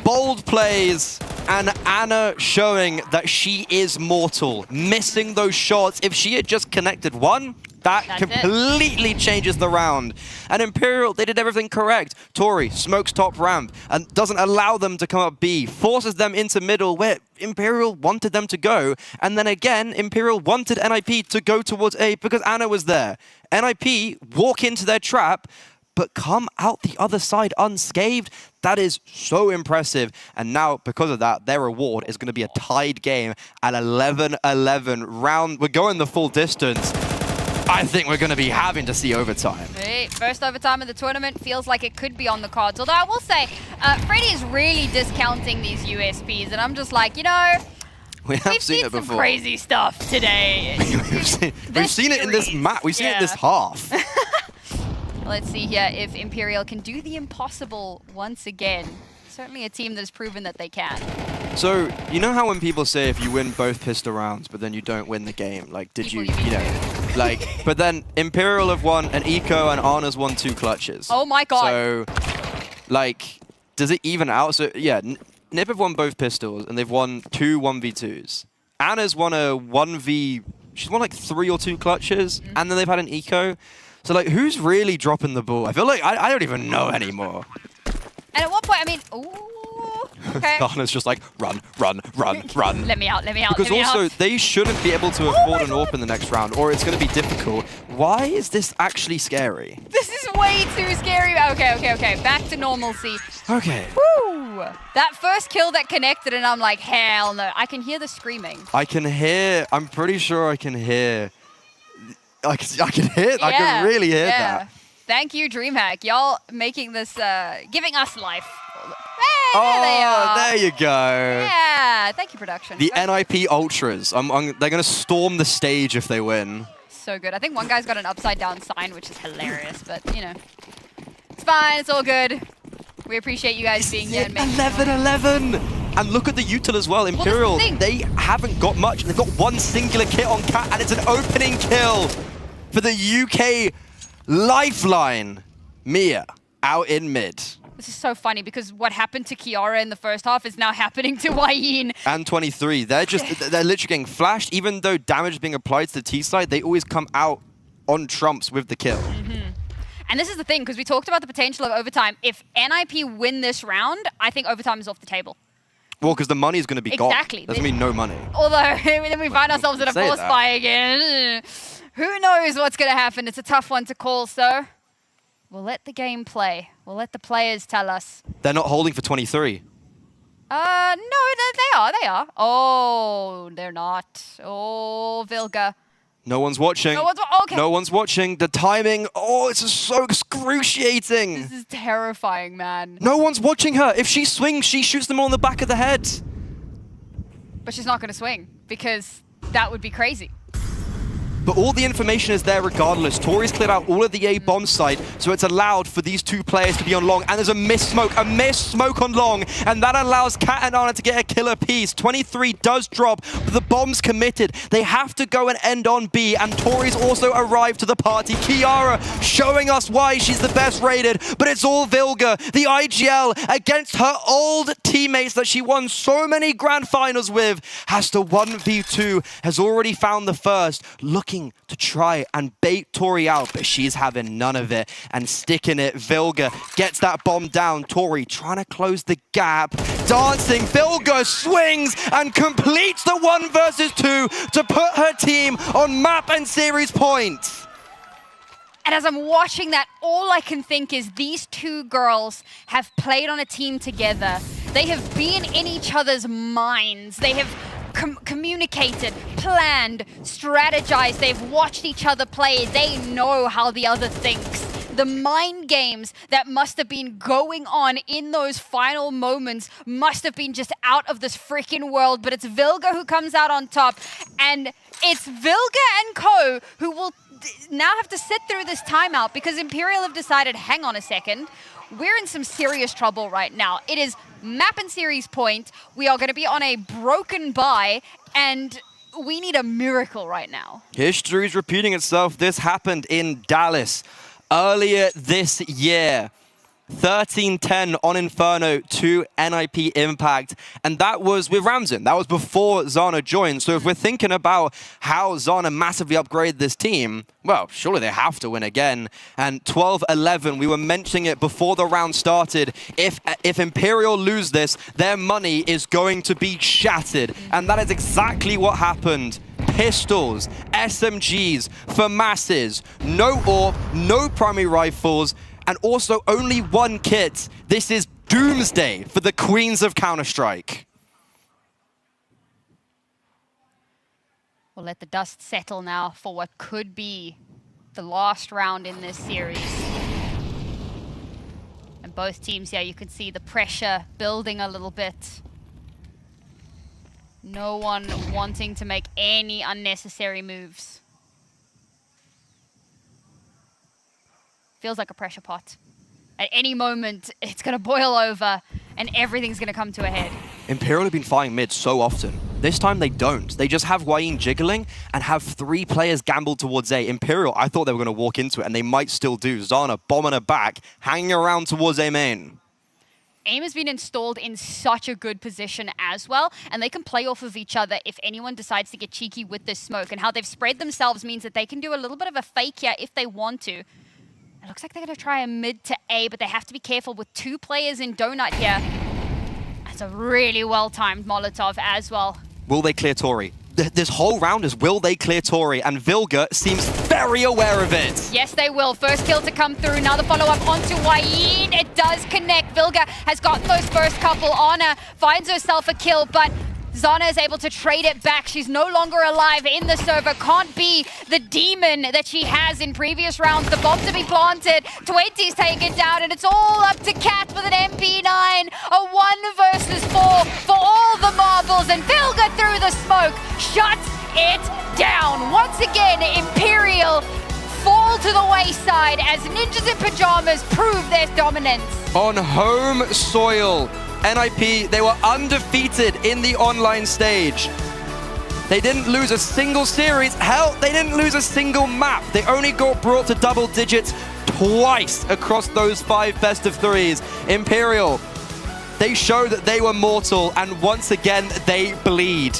Bold plays, and Ana showing that she is mortal. Missing those shots. If she had just connected one, that completely changes the round. And Imperial, they did everything correct. Tori smokes top ramp and doesn't allow them to come up B, forces them into middle where Imperial wanted them to go. And then again, Imperial wanted NIP to go towards A because Ana was there. NIP walk into their trap, but come out the other side unscathed. That is so impressive. And now, because of that, their reward is going to be a tied game at 11-11 round. We're going the full distance. I think we're going to be having to see overtime. Hey, first overtime of the tournament feels like it could be on the cards. Although I will say, Freddie is really discounting these USPs, and I'm just like, you know, we've seen it before. Some crazy stuff today. we've seen it in this map. We've seen it in this half. Let's see here if Imperial can do the impossible once again. Certainly a team that has proven that they can. So, you know how when people say if you win both pistol rounds, but then you don't win the game, like, did you know, like, but then Imperial have won an Eco and Ana's won 2 clutches. Oh my god. So, like, does it even out? So, yeah, Nip have won both pistols, and they've won 2 1v2s. Ana's won a 1v, she's won like 3 or 2 clutches, and then they've had an Eco. So, like, who's really dropping the ball? I feel like I don't even know anymore. And at what point, I mean, ooh. Okay. Zana's just like, run, run, run, run. Let me out, let me out, Because let me also, out. they shouldn't be able to afford an AWP in the next round, or it's going to be difficult. Why is this actually scary? This is way too scary. Okay. Back to normalcy. Okay. Woo! That first kill that connected, and I'm like, hell no. I can hear the screaming. I can hear, I'm pretty sure I can hear. I can really hear that. Thank you, DreamHack. Y'all making this, giving us life. Hey, there they are. There you go. Yeah, thank you, production. The NIP Ultras. They're going to storm the stage if they win. So good. I think one guy's got an upside down sign, which is hilarious, but you know. It's fine, it's all good. We appreciate you guys being here and making 11-11! And look at the util as well. Imperial, they haven't got much. They've got one singular kit on Cat, and it's an opening kill for the UK lifeline. Mia out in mid. This is so funny because what happened to Kiara in the first half is now happening to Wayne. And 23. They're literally getting flashed. Even though damage is being applied to the T side, they always come out on trumps with the kill. And this is the thing, because we talked about the potential of overtime. If NIP win this round, I think overtime is off the table. Well, because the money is going to be gone. Exactly. Doesn't mean no money. Although, then we find ourselves in a Say force that. fight again. Who knows what's going to happen? It's a tough one to call, so we'll let the game play. We'll let the players tell us. They're not holding for 23. No, they are. Oh, they're not. Oh, Vilga. No one's watching. Okay. No one's watching. The timing, it's just so excruciating. This is terrifying, man. No one's watching her. If she swings, she shoots them all in the back of the head. But she's not going to swing, because that would be crazy. But all the information is there regardless. Tori's cleared out all of the A bomb site, so it's allowed for these two players to be on long. And there's a missed smoke on long, and that allows Cat and Anna to get a killer piece. 23 does drop, but the bomb's committed. They have to go and end on B, and Tori's also arrived to the party. Kiara showing us why she's the best rated, but it's all Vilga, the IGL, against her old teammates that she won so many grand finals with, has to 1v2, has already found the first, looking to try and bait Tori out, but she's having none of it and sticking it. Vilga gets that bomb down. Tori trying to close the gap. Dancing, Vilga swings and completes the 1 versus 2 to put her team on map and series points. And as I'm watching that, all I can think is these two girls have played on a team together. They have been in each other's minds. They have communicated, planned, strategized. They've watched each other play. They know how the other thinks. The mind games that must have been going on in those final moments must have been just out of this freaking world. But it's Vilga who comes out on top. And it's Vilga and co who will now have to sit through this timeout because Imperial have decided, hang on a second, we're in some serious trouble right now. It is map and series point. We are going to be on a broken bye, and we need a miracle right now. History's repeating itself. This happened in Dallas earlier this year. 13-10 on Inferno to NIP Impact. And that was with Ramzan. That was before Zana joined. So if we're thinking about how Zana massively upgraded this team, well, surely they have to win again. And 12-11, we were mentioning it before the round started. If Imperial lose this, their money is going to be shattered. And that is exactly what happened. Pistols, SMGs, FAMASs, no AWP, no primary rifles, and also only one kit. This is doomsday for the Queens of Counter-Strike. We'll let the dust settle now for what could be the last round in this series. And both teams here, you can see the pressure building a little bit. No one wanting to make any unnecessary moves. Feels like a pressure pot. At any moment, it's going to boil over and everything's going to come to a head. Imperial have been fighting mid so often. This time they don't. They just have Wayne jiggling and have 3 players gamble towards A. Imperial, I thought they were going to walk into it, and they might still do. Zana bombing her back, hanging around towards A main. AIM has been installed in such a good position as well, and they can play off of each other if anyone decides to get cheeky with this smoke. And how they've spread themselves means that they can do a little bit of a fake here if they want to. It looks like they're going to try a mid to A, but they have to be careful with 2 players in Donut here. That's a really well-timed Molotov as well. Will they clear Tori? This whole round is will they clear Tori, and Vilga seems very aware of it. Yes, they will. First kill to come through. Now the follow-up onto Wayne. It does connect. Vilga has gotten those first couple on her, finds herself a kill, but Zana is able to trade it back. She's no longer alive in the server. Can't be the demon that she has in previous rounds. The bomb to be planted. 20's taken down, and it's all up to Cat with an MP9. A 1 versus 4 for all the marbles, and Vilga through the smoke shuts it down. Once again, Imperial fall to the wayside as Ninjas in Pajamas prove their dominance. On home soil, NIP, they were undefeated in the online stage. They didn't lose a single series. Hell, they didn't lose a single map. They only got brought to double digits twice across those 5 best of 3s. Imperial, they showed that they were mortal, and once again, they bleed.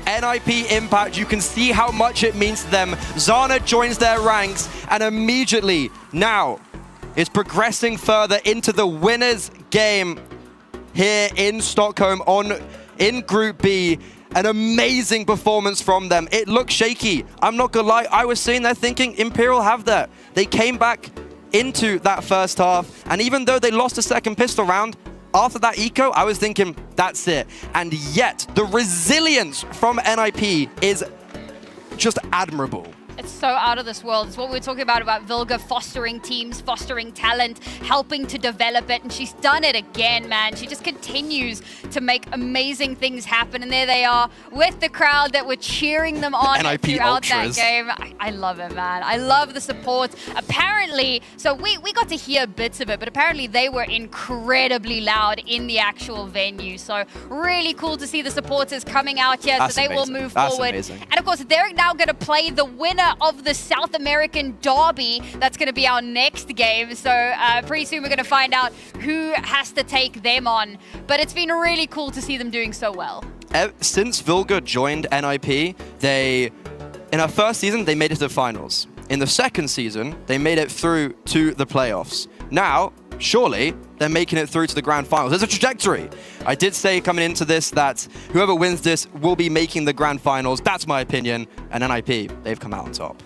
NIP Impact, you can see how much it means to them. Zana joins their ranks, and immediately now is progressing further into the winner's game here in Stockholm in Group B. An amazing performance from them. It looked shaky. I'm not gonna lie, I was sitting there thinking Imperial have that. They came back into that first half, and even though they lost a second pistol round, after that eco, I was thinking, that's it. And yet, the resilience from NIP is just admirable. It's so out of this world. It's what we were talking about Vilga fostering teams, fostering talent, helping to develop it. And she's done it again, man. She just continues to make amazing things happen. And there they are with the crowd that were cheering them on NIP throughout Ultras. that game. I love it, man. I love the support. Apparently, so we got to hear bits of it, but apparently they were incredibly loud in the actual venue. So really cool to see the supporters coming out here. That's so they amazing. will move That's forward. amazing. And of course, they're now going to play the winner of the South American Derby. That's going to be our next game. So pretty soon we're going to find out who has to take them on. But it's been really cool to see them doing so well. Since Vilga joined NIP, in our first season, they made it to the finals. In the second season, they made it through to the playoffs. Now, surely, they're making it through to the grand finals. There's a trajectory. I did say coming into this that whoever wins this will be making the grand finals. That's my opinion. And NIP, they've come out on top.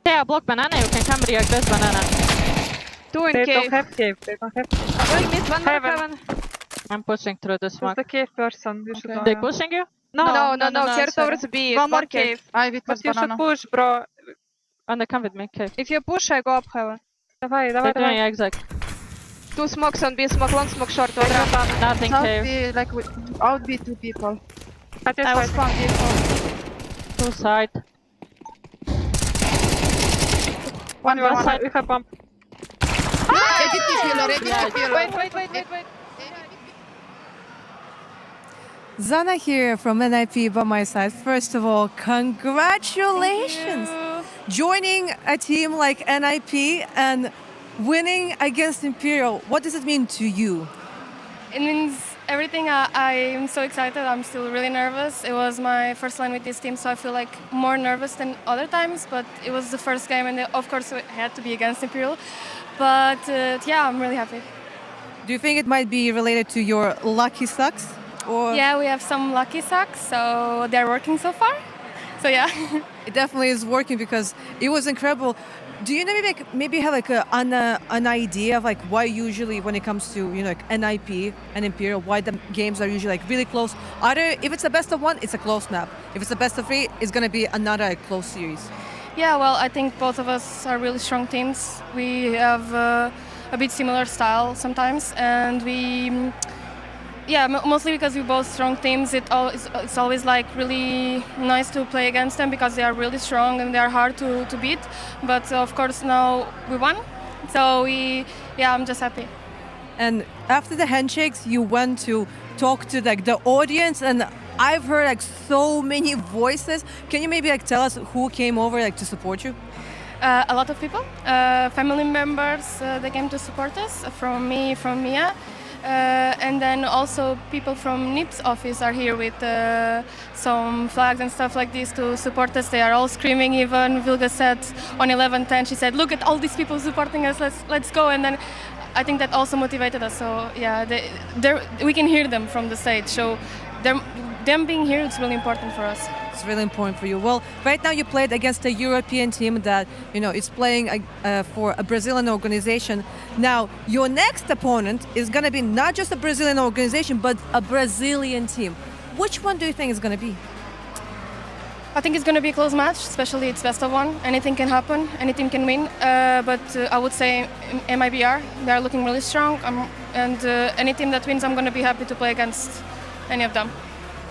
Yeah, block banana, you can come react banana. Two in They cave. don't have cave. They don't have cave. Going mid, one more heaven. I'm pushing through the smoke. The cave person. You should They pushing you? No, Here towards B. One more cave. But you should push, bro. And they come with me, cave. If you push, I go up heaven. Давай, They're doing exact. Two smokes on B, smoke long, smoke short. Nothing cave. Be like out be 2 people. I was spawn B. Two side. One side. We have bomb. Wait. Zana here from NIP by my side. First of all, congratulations! Joining a team like NIP and winning against Imperial. What does it mean to you? It means everything. I'm so excited. I'm still really nervous. It was my first line with this team, so I feel like more nervous than other times, but it was the first game, and of course it had to be against Imperial. But yeah, I'm really happy. Do you think it might be related to your lucky sucks? Or? Yeah, we have some lucky socks, so they're working so far. So yeah. It definitely is working because it was incredible. Do you maybe have like an idea of like why usually when it comes to like NIP and Imperial, why the games are usually like really close? Either if it's a best of 1, it's a close map. If it's a best of 3, it's gonna be another close series. Yeah, well, I think both of us are really strong teams. We have a bit similar style sometimes, and we. Yeah, mostly because we're both strong teams. It's always like really nice to play against them because they are really strong and they are hard to beat. But of course now we won, so I'm just happy. And after the handshakes, you went to talk to like the audience, and I've heard like so many voices. Can you maybe like tell us who came over like to support you? A lot of people, family members. They came to support us. From me, from Mia. And then also people from NIP's office are here with some flags and stuff like this to support us. They are all screaming. Even Vilga said on 11:10, she said, "Look at all these people supporting us. Let's go." And then I think that also motivated us. So yeah, we can hear them from the stage. So them being here, it's really important for us. It's really important for you. Well, right now you played against a European team that, you know, is playing for a Brazilian organization. Now, your next opponent is going to be not just a Brazilian organization, but a Brazilian team. Which one do you think is going to be? I think it's going to be a close match, especially it's best of one. Anything can happen, any team can win. But I would say MIBR, they are looking really strong. And any team that wins, I'm going to be happy to play against any of them.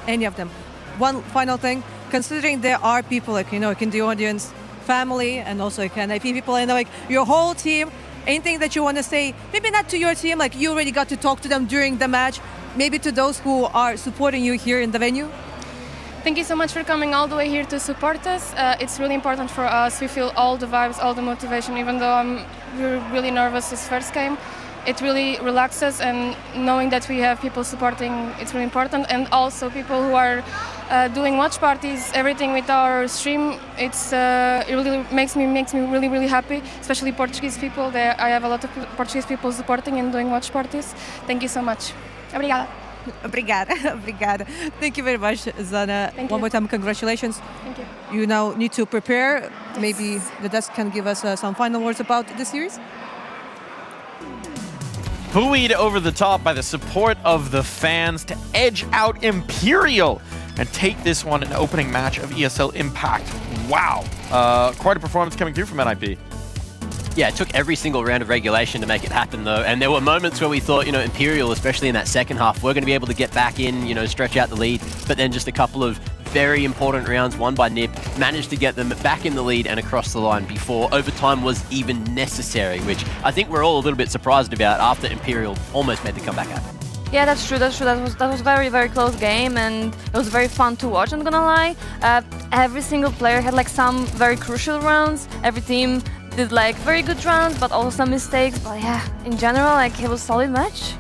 Any of them. One final thing, considering there are people like, you know, like in the audience, family, and also like NIP people, and like your whole team, anything that you want to say, maybe not to your team, like you already got to talk to them during the match, maybe to those who are supporting you here in the venue? Thank you so much for coming all the way here to support us. It's really important for us. We feel all the vibes, all the motivation, even though we're really nervous this first game. It really relaxes, and knowing that we have people supporting, it's really important. And also people who are doing watch parties, everything with our stream, it really makes me really happy, especially Portuguese people. I have a lot of Portuguese people supporting and doing watch parties. Thank you so much. Obrigada. Obrigada. Thank you very much, Zana. One more time, congratulations. Thank you. You now need to prepare. Yes. Maybe the desk can give us some final words about the series. Buoyed over the top by the support of the fans to edge out Imperial and take this one an opening match of ESL Impact. Wow. Quite a performance coming through from NIP. Yeah, it took every single round of regulation to make it happen, though. And there were moments where we thought, you know, Imperial, especially in that second half, we're going to be able to get back in, you know, stretch out the lead. But then just a couple of very important rounds won by NIP managed to get them back in the lead and across the line before overtime was even necessary, which I think we're all a little bit surprised about after Imperial almost made the comeback happen. Yeah, that's true. That was very close game, and it was very fun to watch. I'm not gonna lie. Every single player had like some very crucial rounds. Every team did like very good rounds, but also some mistakes. But yeah, in general, like it was a solid match.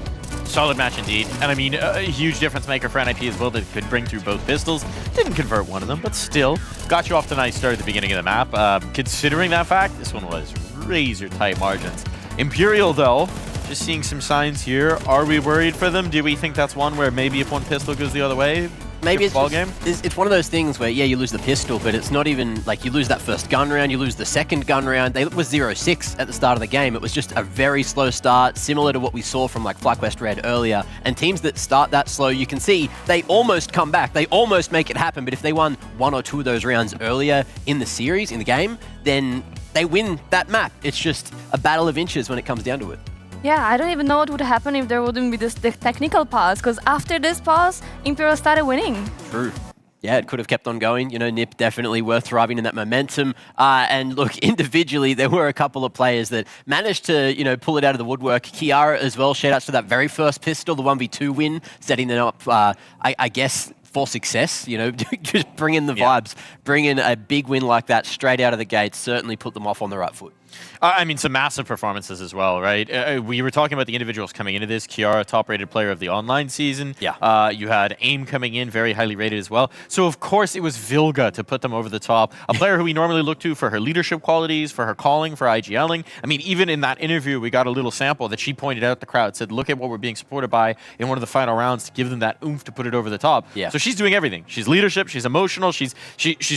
Solid match indeed. And I mean, a huge difference maker for NIP as well that could bring through both pistols. Didn't convert one of them, but still got you off to a nice start at the beginning of the map. Considering that fact, this one was razor tight margins. Imperial though, just seeing some signs here. Are we worried for them? Do we think that's one where maybe if one pistol goes the other way, maybe it's ball game? It's one of those things where, yeah, you lose the pistol, but it's not even like you lose that first gun round, you lose the second gun round. It was 0-6 at the start of the game. It was just a very slow start, similar to what we saw from like FlyQuest Red earlier. And teams that start that slow, you can see they almost come back. They almost make it happen. But if they won one or two of those rounds earlier in the series, in the game, then they win that map. It's just a battle of inches when it comes down to it. Yeah, I don't even know what would happen if there wouldn't be the technical pause, because after this pause, Imperial started winning. True. Yeah, it could have kept on going. You know, NIP definitely were thriving in that momentum. And look, individually, there were a couple of players that managed to, you know, pull it out of the woodwork. Kiara as well, shout outs to that very first pistol, the 1v2 win, setting them up, I guess, for success, you know, just bring in the vibes, bring in a big win like that straight out of the gate, certainly put them off on the right foot. I mean, some massive performances as well, right? We were talking about the individuals coming into this. Kiara, top-rated player of the online season. Yeah. You had AIM coming in, very highly rated as well. So, of course, it was Vilga to put them over the top. A player who we normally look to for her leadership qualities, for her calling, for IGLing. I mean, even in that interview, we got a little sample that she pointed out the crowd, said, look at what we're being supported by in one of the final rounds to give them that oomph to put it over the top. Yeah. So she's doing everything. She's leadership, she's emotional, she's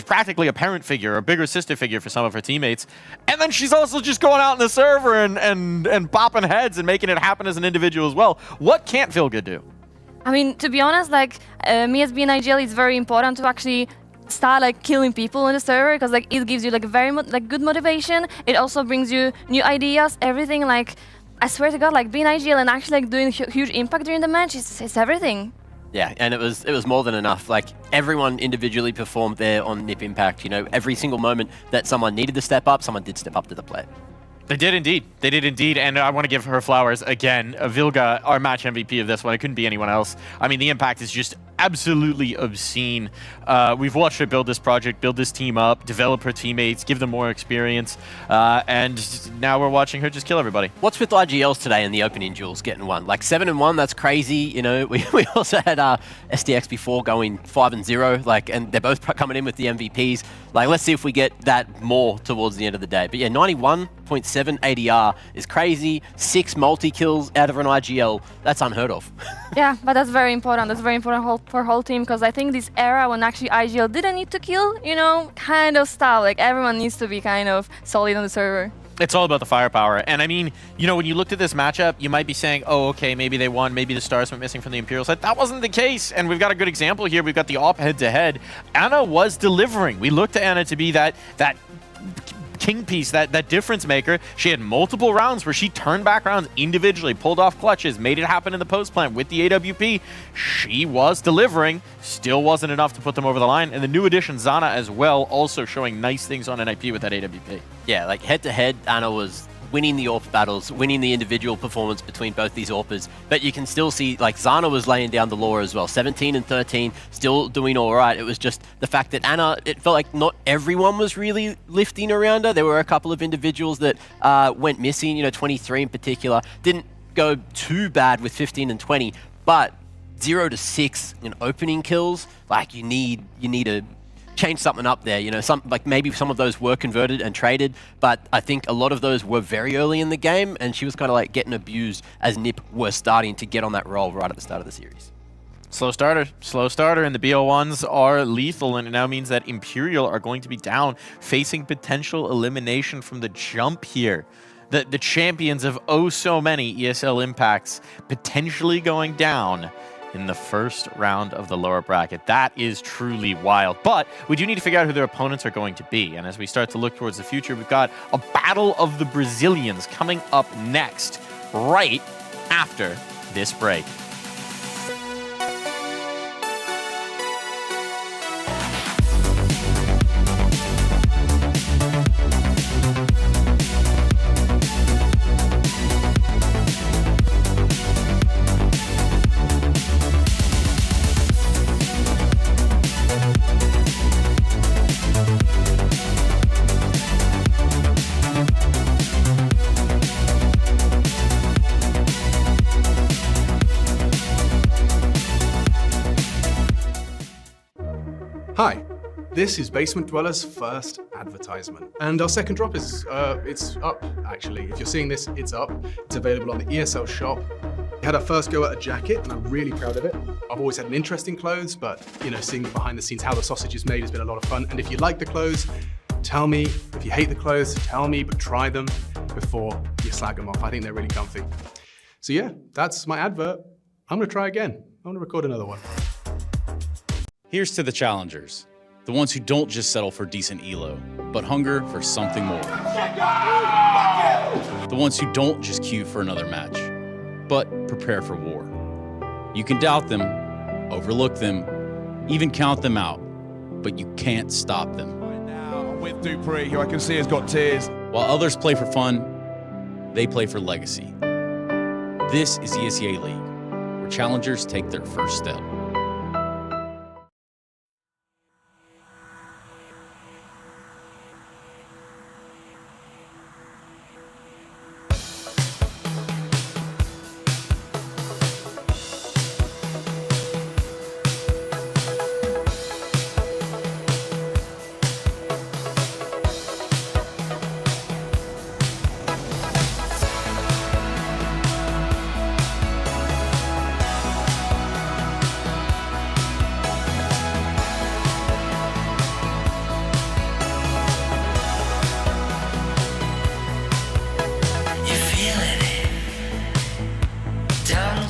practically a parent figure, a bigger sister figure for some of her teammates. And then she's also just going out in the server and popping heads and making it happen as an individual as well. What can't Vilga do? I mean, to be honest, like me as being IGL, it's very important to actually start like killing people on the server, because like it gives you like very good motivation. It also brings you new ideas, everything. Like I swear to God, like being IGL and actually like doing huge impact during the match, it's everything. Yeah, and it was more than enough. Like everyone individually performed there on NIP Impact. You know, every single moment that someone needed to step up, someone did step up to the plate. They did indeed. They did indeed. And I want to give her flowers again. Vilga, our match MVP of this one. It couldn't be anyone else. I mean, the impact is just absolutely obscene. We've watched her build this project, build this team up, develop her teammates, give them more experience. And now we're watching her just kill everybody. What's with IGLs today in the opening duels getting one? Like 7-1, that's crazy. You know, we also had SDX before going 5-0. Like, and they're both coming in with the MVPs. Like, let's see if we get that more towards the end of the day. But yeah, 91.5 6.7 ADR is crazy. 6 multi-kills out of an IGL. That's unheard of. Yeah, but that's very important. That's very important for whole team, because I think this era when actually IGL didn't need to kill, you know, kind of style. Like everyone needs to be kind of solid on the server. It's all about the firepower. And I mean, you know, when you looked at this matchup, you might be saying, oh, okay, maybe they won, maybe the stars went missing from the Imperial side. That wasn't the case. And we've got a good example here. We've got the AWP head-to-head. Anna was delivering. We looked to Anna to be that king piece, that difference maker. She had multiple rounds where she turned back rounds individually, pulled off clutches, made it happen in the post plant with the AWP. She was delivering, still wasn't enough to put them over the line. And the new addition, Zana, as well, also showing nice things on NIP with that AWP. Yeah, like head-to-head, Anna was winning the AWP battles, winning the individual performance between both these AWPers. But you can still see, like, Zana was laying down the law as well. 17 and 13, still doing all right. It was just the fact that Anna, it felt like not everyone was really lifting around her. There were a couple of individuals that went missing, you know, 23 in particular. Didn't go too bad with 15 and 20, but 0 to 6 in opening kills, like, you need to change something up there, you know, maybe some of those were converted and traded, but I think a lot of those were very early in the game, and she was kind of like getting abused as NIP were starting to get on that roll right at the start of the series. Slow starter, and the BO1s are lethal, and it now means that Imperial are going to be down, facing potential elimination from the jump here. The champions of oh so many ESL impacts potentially going down in the first round of the lower bracket. That is truly wild. But we do need to figure out who their opponents are going to be. And as we start to look towards the future, we've got a battle of the Brazilians coming up next, right after this break. Hi, this is Basement Dweller's first advertisement. And our second drop is, it's up, actually. If you're seeing this, it's up. It's available on the ESL shop. We had our first go at a jacket, and I'm really proud of it. I've always had an interest in clothes, but, you know, seeing behind the scenes how the sausage is made has been a lot of fun. And if you like the clothes, tell me. If you hate the clothes, tell me, but try them before you slag them off. I think they're really comfy. So yeah, that's my advert. I'm gonna try again. I'm gonna record another one. Here's to the challengers, the ones who don't just settle for decent elo, but hunger for something more. The ones who don't just queue for another match, but prepare for war. You can doubt them, overlook them, even count them out, but you can't stop them. Right now, I'm with Dupree, who I can see has got tears. While others play for fun, they play for legacy. This is ESEA League, where challengers take their first step.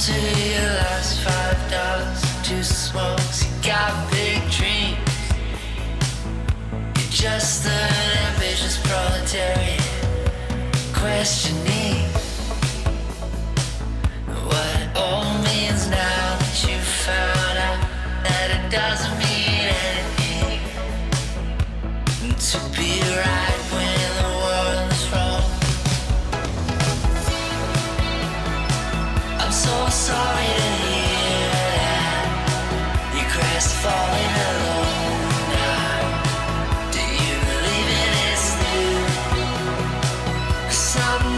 to your last $5 to smokes. You got big dreams. You're just an ambitious proletariat, questioning what it all means now that you found out that it doesn't mean anything to be right when the world is wrong. I'm so sorry to hear that you're crestfallen alone now. Do you believe in it's new? Some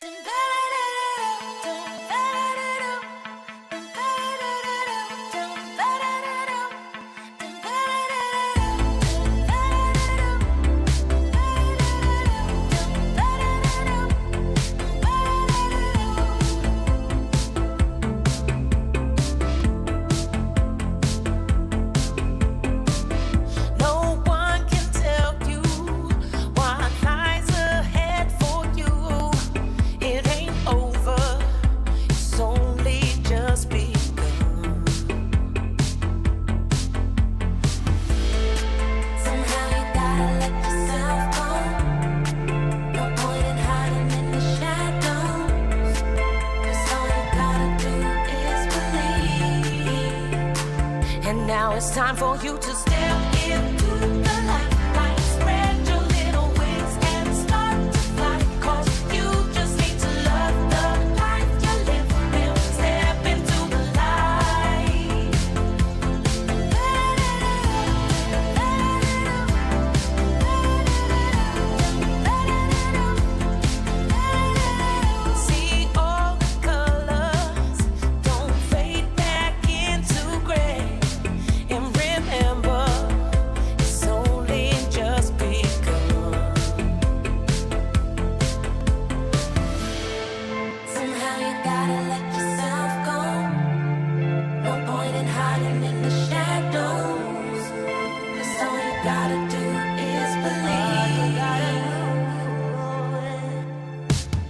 No one can tell you what lies ahead for you. It ain't over, it's only just begun. Somehow you gotta let yourself go. No point in hiding in the shadows. 'Cause all you gotta do is believe. And now it's time for you to step into the light. Spread your little wings and start to fly. 'Cause you just need to love the life you live. Then step into the light. See all the colors, don't fade back into gray. And remember, it's only just begun. Somehow you gotta let yourself go. No point in hiding in the shadows. 'Cause all you gotta do is believe.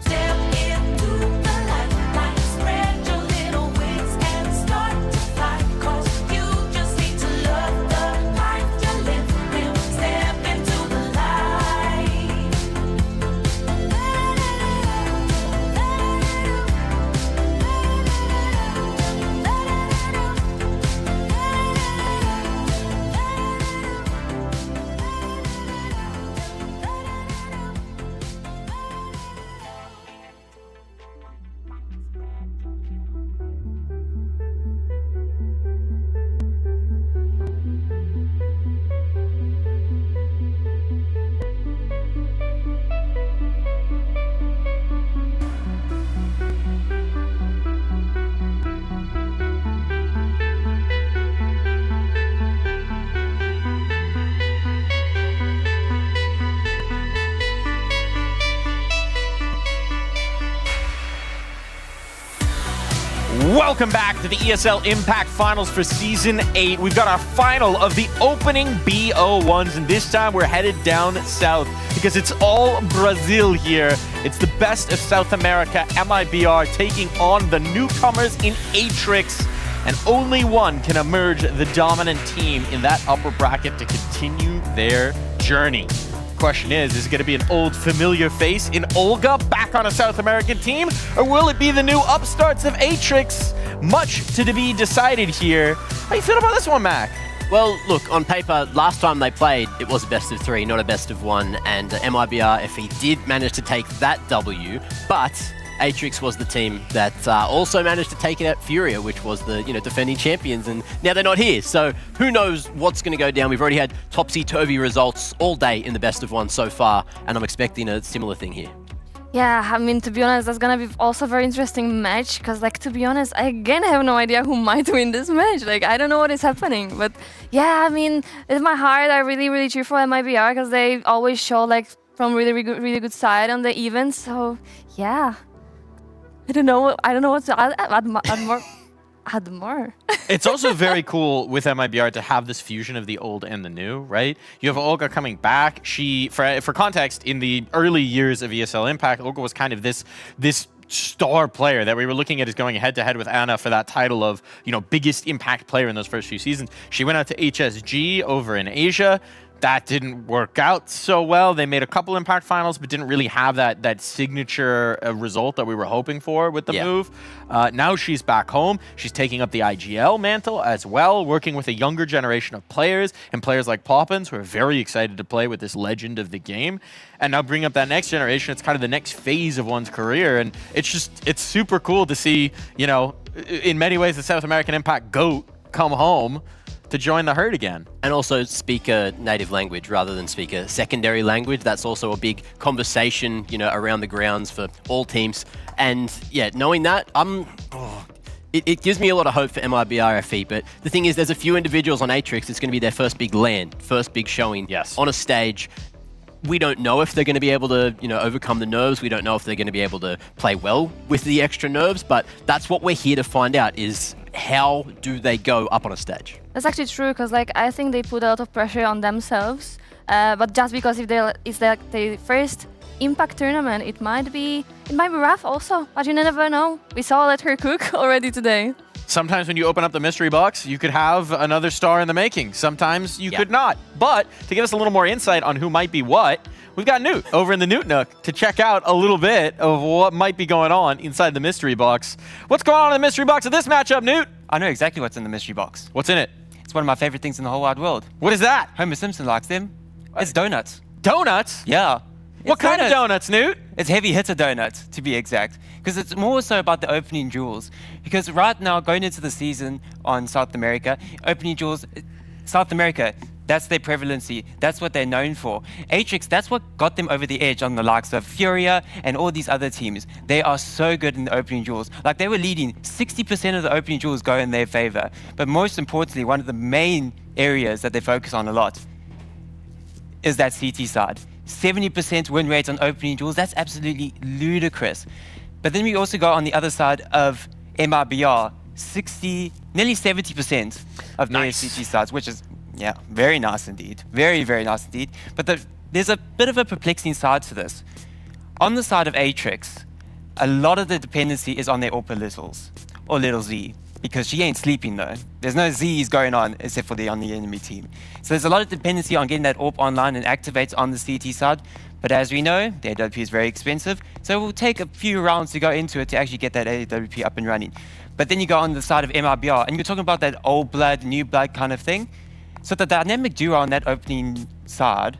Step into the light, spread your little wings and start to fly. 'Cause you just need to love the life you live. Then step into the light. Welcome back to the ESL Impact Finals for Season 8. We've got our final of the opening BO1s, and this time we're headed down south because it's all Brazil here. It's the best of South America, MIBR, taking on the newcomers in Atrix, and only one can emerge the dominant team in that upper bracket to continue their journey. Question is it going to be an old familiar face in Olga back on a South American team, or will it be the new upstarts of Atrix? Much to be decided here. How you feel about this one, Mac? Well, look, on paper, last time they played, it was a best of 3, not a best of 1, and MIBR, if he did manage to take that W, but Atrix was the team that also managed to take it at Furia, which was the defending champions, and now they're not here. So who knows what's going to go down? We've already had topsy-turvy results all day in the best of 1 so far, and I'm expecting a similar thing here. Yeah, I mean, to be honest, that's gonna be also a very interesting match, because, like, to be honest, I again have no idea who might win this match. Like, I don't know what is happening, but yeah, I mean, in my heart, I really cheer for MIBR, because they always show, like, from really good side on the events, so yeah. I don't know what to add more. It's also very cool with MIBR to have this fusion of the old and the new, right? You have Olga coming back. She, for context, in the early years of ESL Impact, Olga was kind of this star player that we were looking at as going head-to-head with Anna for that title of, biggest impact player in those first few seasons. She went out to HSG over in Asia. That didn't work out so well. They made a couple Impact finals, but didn't really have that signature result that we were hoping for with the move. Now she's back home. She's taking up the IGL mantle as well, working with a younger generation of players, and players like Poppins, who are very excited to play with this legend of the game. And now bring up that next generation. It's kind of the next phase of one's career, and it's super cool to see, in many ways, the South American Impact GOAT come home to join the herd again. And also speak a native language rather than speak a secondary language. That's also a big conversation, you know, around the grounds for all teams. And yeah, knowing that, it gives me a lot of hope for MIBR FE, but the thing is there's a few individuals on Atrix, it's going to be their first big LAN, first big showing on a stage. We don't know if they're going to be able to, you know, overcome the nerves. We don't know if they're going to be able to play well with the extra nerves, but that's what we're here to find out is how do they go up on a stage? That's actually true, because like I think they put a lot of pressure on themselves, but just because if it's like the first Impact tournament, it might be rough also, but you never know. We saw Let Her Cook already today. Sometimes when you open up the mystery box, you could have another star in the making. Sometimes you could not. But to give us a little more insight on who might be what, we've got Newt over in the Newt Nook to check out a little bit of what might be going on inside the mystery box. What's going on in the mystery box of this matchup, Newt? I know exactly what's in the mystery box. What's in it? It's one of my favorite things in the whole wide world. What is that? Homer Simpson likes them. It's donuts. Donuts? Yeah. What kind of donuts, Newt? It's heavy hitter donuts, to be exact. Because it's more so about the opening jewels. Because right now, going into the season on South America, opening jewels, South America, that's their prevalency. That's what they're known for. Atrix, that's what got them over the edge on the likes of Furia and all these other teams. They are so good in the opening jewels. Like they were leading, 60% of the opening jewels go in their favor. But most importantly, one of the main areas that they focus on a lot is that CT side. 70% win rate on opening jewels, that's absolutely ludicrous. But then we also go on the other side of MIBR, nearly 70% of their CT sides, which is, yeah, very nice indeed. Very, very nice indeed. But there's a bit of a perplexing side to this. On the side of Atrix, a lot of the dependency is on their AWP littles, or little Z, because she ain't sleeping though. There's no Z's going on except for on the enemy team. So there's a lot of dependency on getting that AWP online and activates on the CT side. But as we know, the AWP is very expensive, so it will take a few rounds to go into it to actually get that AWP up and running. But then you go on the side of MIBR, and you're talking about that old blood, new blood kind of thing. So the dynamic duo on that opening side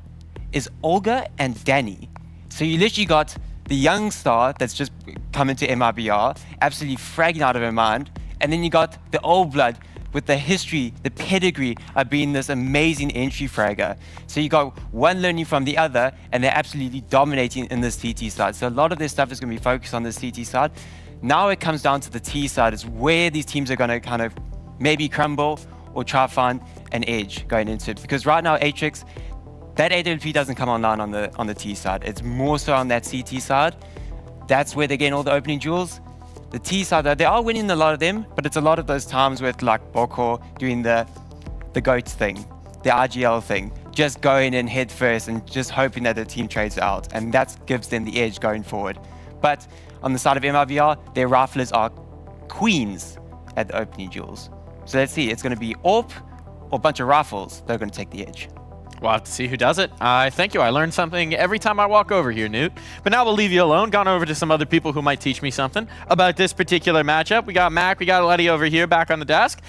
is Olga and Danny. So you literally got the young star that's just come into MIBR, absolutely fragging out of her mind, and then you got the old blood with the history, the pedigree of being this amazing entry fragger. So you got one learning from the other, and they're absolutely dominating in this CT side. So a lot of their stuff is going to be focused on the CT side. Now it comes down to the T side, is where these teams are going to kind of maybe crumble or try to find an edge going into it. Because right now, Atrix, that AWP doesn't come online on the T side. It's more so on that CT side. That's where they're getting all the opening jewels. The T side, they are winning a lot of them, but it's a lot of those times with like Boko doing the GOAT thing, the RGL thing, just going in head first and just hoping that the team trades out, and that gives them the edge going forward. But on the side of MIBR, their riflers are queens at the opening jewels. So let's see, it's going to be AWP or a bunch of rifles that are going to take the edge. We'll have to see who does it. Thank you. I learn something every time I walk over here, Newt. But now we'll leave you alone. Gone over to some other people who might teach me something about this particular matchup. We got Mac, we got Letty over here back on the desk.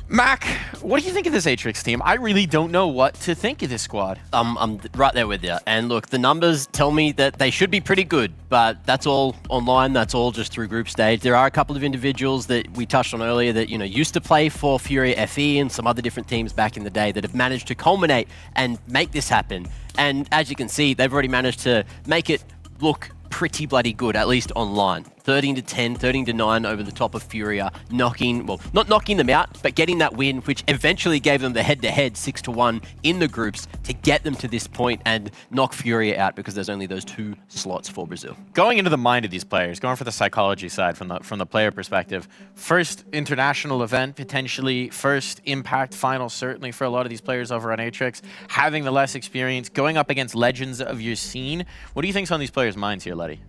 Mac, what do you think of this Atrix team? I really don't know what to think of this squad. I'm right there with you. And look, the numbers tell me that they should be pretty good, but that's all online. That's all just through Groupstage. There are a couple of individuals that we touched on earlier that, you know, used to play for Furia FE and some other different teams back in the day that have managed to culminate and make this happen. And as you can see, they've already managed to make it look pretty bloody good, at least online. 13-10, 13-9 over the top of Furia, well, not knocking them out, but getting that win, which eventually gave them the head-to-head 6-1 in the groups to get them to this point and knock Furia out because there's only those 2 slots for Brazil. Going into the mind of these players, going for the psychology side from the player perspective, first international event, potentially first Impact final, certainly for a lot of these players over on Atrix, having the less experience, going up against legends of your scene. What do you think's on these players' minds here, Letty?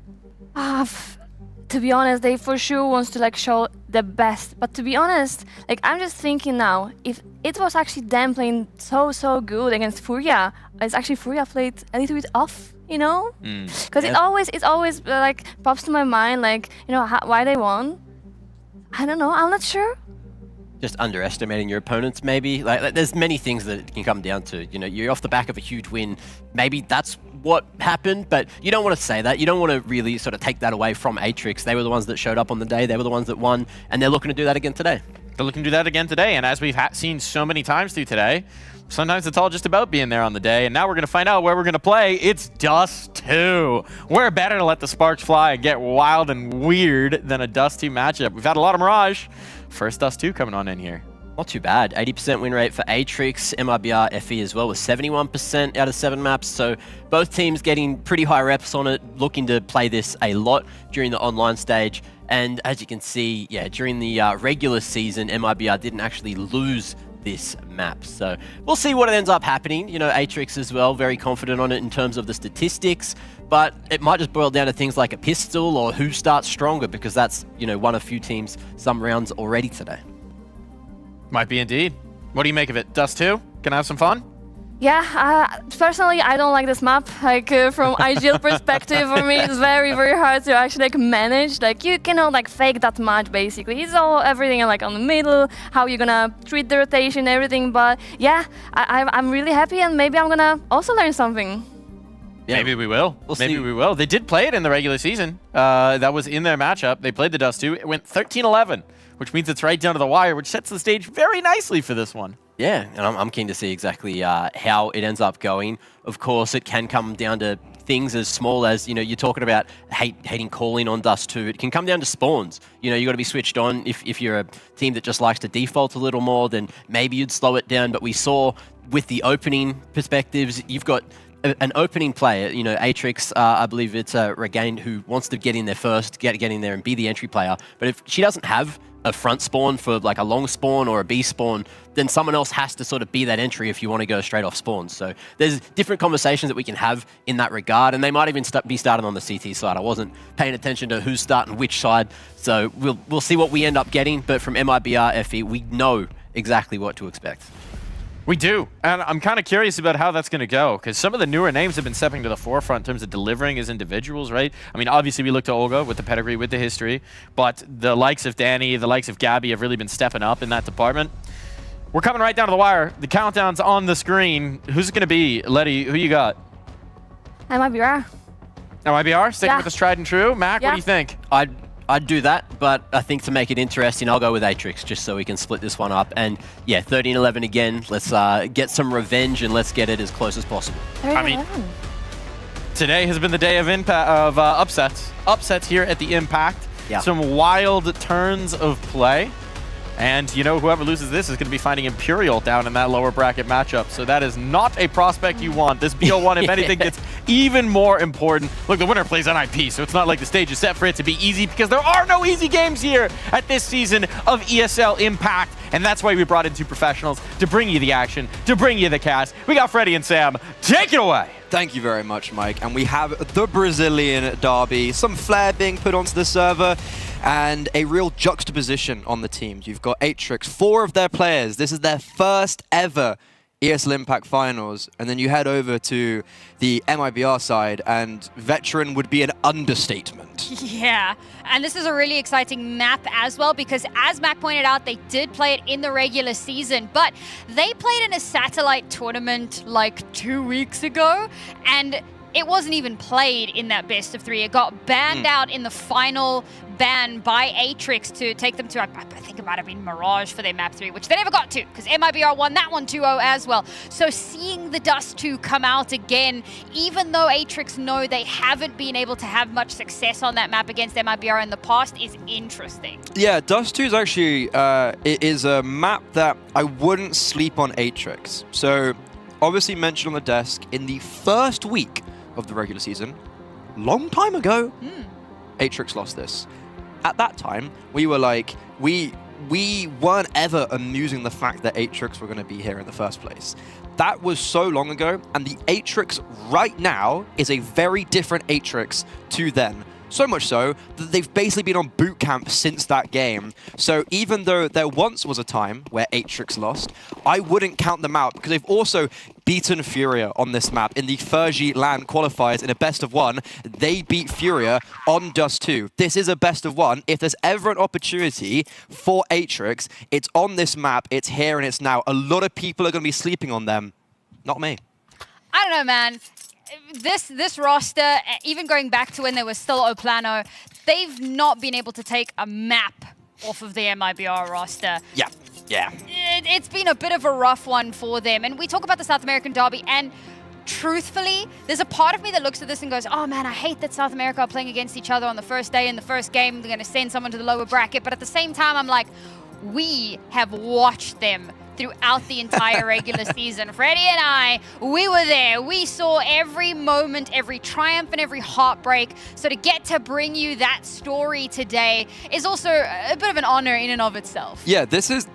To be honest, they for sure wants to like show the best. But to be honest, like I'm just thinking now, if it was actually them playing so good against Furia, it's actually Furia played a little bit off, you know? Because it always like pops to my mind, like, you know, why they won. I don't know. I'm not sure. Just underestimating your opponents, maybe. Like there's many things that it can come down to. You know, you're off the back of a huge win. Maybe that's what happened, but you don't want to say that. You don't want to really sort of take that away from Atrix. They were the ones that showed up on the day. They were the ones that won, and they're looking to do that again today. They're looking to do that again today, and as we've seen so many times through today, sometimes it's all just about being there on the day, and now we're going to find out where we're going to play. It's Dust 2. Where better to let the sparks fly and get wild and weird than a Dust 2 matchup? We've had a lot of Mirage. First Dust 2 coming on in here. Not too bad. 80% win rate for Atrix, MIBR, FE as well with 71% out of 7 maps. So both teams getting pretty high reps on it, looking to play this a lot during the online stage. And as you can see, yeah, during the regular season, MIBR didn't actually lose this map. So we'll see what ends up happening. You know, Atrix as well, very confident on it in terms of the statistics, but it might just boil down to things like a pistol or who starts stronger, because that's, you know, one of few teams some rounds already today. Might be indeed. What do you make of it? Dust 2? Can I have some fun? Yeah, personally, I don't like this map. Like, from IGL perspective, for me, it's very, very hard to actually like manage. Like, you cannot like fake that much, basically. It's all everything like on the middle, how you're gonna treat the rotation, everything. But yeah, I'm really happy, and maybe I'm gonna also learn something. Yeah. Maybe we will. Maybe we will. They did play it in the regular season. That was in their matchup. They played the Dust 2. It went 13-11, which means it's right down to the wire, which sets the stage very nicely for this one. Yeah, and I'm keen to see exactly how it ends up going. Of course, it can come down to things as small as, you know, you're talking about hating calling on Dust 2. It can come down to spawns. You know, you got to be switched on. If you're a team that just likes to default a little more, then maybe you'd slow it down. But we saw with the opening perspectives, you've got an opening player, you know, Atrix, I believe it's Regained, who wants to get in there first, get in there and be the entry player. But if she doesn't have a front spawn for like a long spawn or a B spawn, then someone else has to sort of be that entry if you want to go straight off spawn. So there's different conversations that we can have in that regard, and they might even be starting on the CT side. I wasn't paying attention to who's starting which side, so we'll see what we end up getting. But from MIBR, FE, we know exactly what to expect. We do, and I'm kind of curious about how that's going to go, because some of the newer names have been stepping to the forefront in terms of delivering as individuals, right? I mean, obviously we look to Olga with the pedigree, with the history, but the likes of Danny, the likes of Gabby have really been stepping up in that department. We're coming right down to the wire. The countdown's on the screen. Who's it going to be? Letty, who you got? MIBR. MIBR? Sticking with the tried and true? Mac, what do you think? I'd do that, but I think to make it interesting, I'll go with Atrix just so we can split this one up. And yeah, 13-11 again. Let's get some revenge and let's get it as close as possible. I mean, today has been the day of upsets. Upsets here at the Impact. Yeah. Some wild turns of play. And, you know, whoever loses this is going to be finding Imperial down in that lower bracket matchup. So that is not a prospect you want. This BO1, if anything, gets even more important. Look, the winner plays NIP, so it's not like the stage is set for it to be easy, because there are no easy games here at this season of ESL Impact. And that's why we brought in two professionals to bring you the action, to bring you the cast. We got Freddie and Sam. Take it away. Thank you very much, Mike. And we have the Brazilian derby, some flair being put onto the server, and a real juxtaposition on the teams. You've got Atrix, 4 of their players. This is their first ever ESL Impact Finals. And then you head over to the MIBR side, and veteran would be an understatement. Yeah, and this is a really exciting map as well, because as Mac pointed out, they did play it in the regular season, but they played in a satellite tournament like 2 weeks ago, and it wasn't even played in that best of 3. It got banned out in the final ban by Atrix to take them to, I think it might have been Mirage for their map 3, which they never got to, because MIBR won that one 2-0 as well. So seeing the Dust 2 come out again, even though Atrix know they haven't been able to have much success on that map against MIBR in the past, is interesting. Yeah, Dust 2 is actually, it is a map that I wouldn't sleep on Atrix. So obviously mentioned on the desk, in the first week of the regular season, long time ago, Atrix lost this. At that time, we were like, we weren't ever amusing the fact that Atrix were going to be here in the first place. That was so long ago, and the Atrix right now is a very different Atrix to then. So much so that they've basically been on boot camp since that game. So even though there once was a time where Atrix lost, I wouldn't count them out, because they've also beaten Furia on this map in the Fergie LAN qualifiers in a best of 1. They beat Furia on Dust 2. This is a best of 1. If there's ever an opportunity for Atrix, it's on this map, it's here and it's now. A lot of people are going to be sleeping on them. Not me. I don't know, man. This roster, even going back to when they were still Oplano, they've not been able to take a map off of the MIBR roster. Yeah, yeah. It's been a bit of a rough one for them. And we talk about the South American Derby, and truthfully, there's a part of me that looks at this and goes, oh man, I hate that South America are playing against each other on the first day in the first game. They're going to send someone to the lower bracket. But at the same time, I'm like, we have watched them throughout the entire regular season. Freddie and I, we were there. We saw every moment, every triumph, and every heartbreak. So to get to bring you that story today is also a bit of an honor in and of itself. Yeah, this is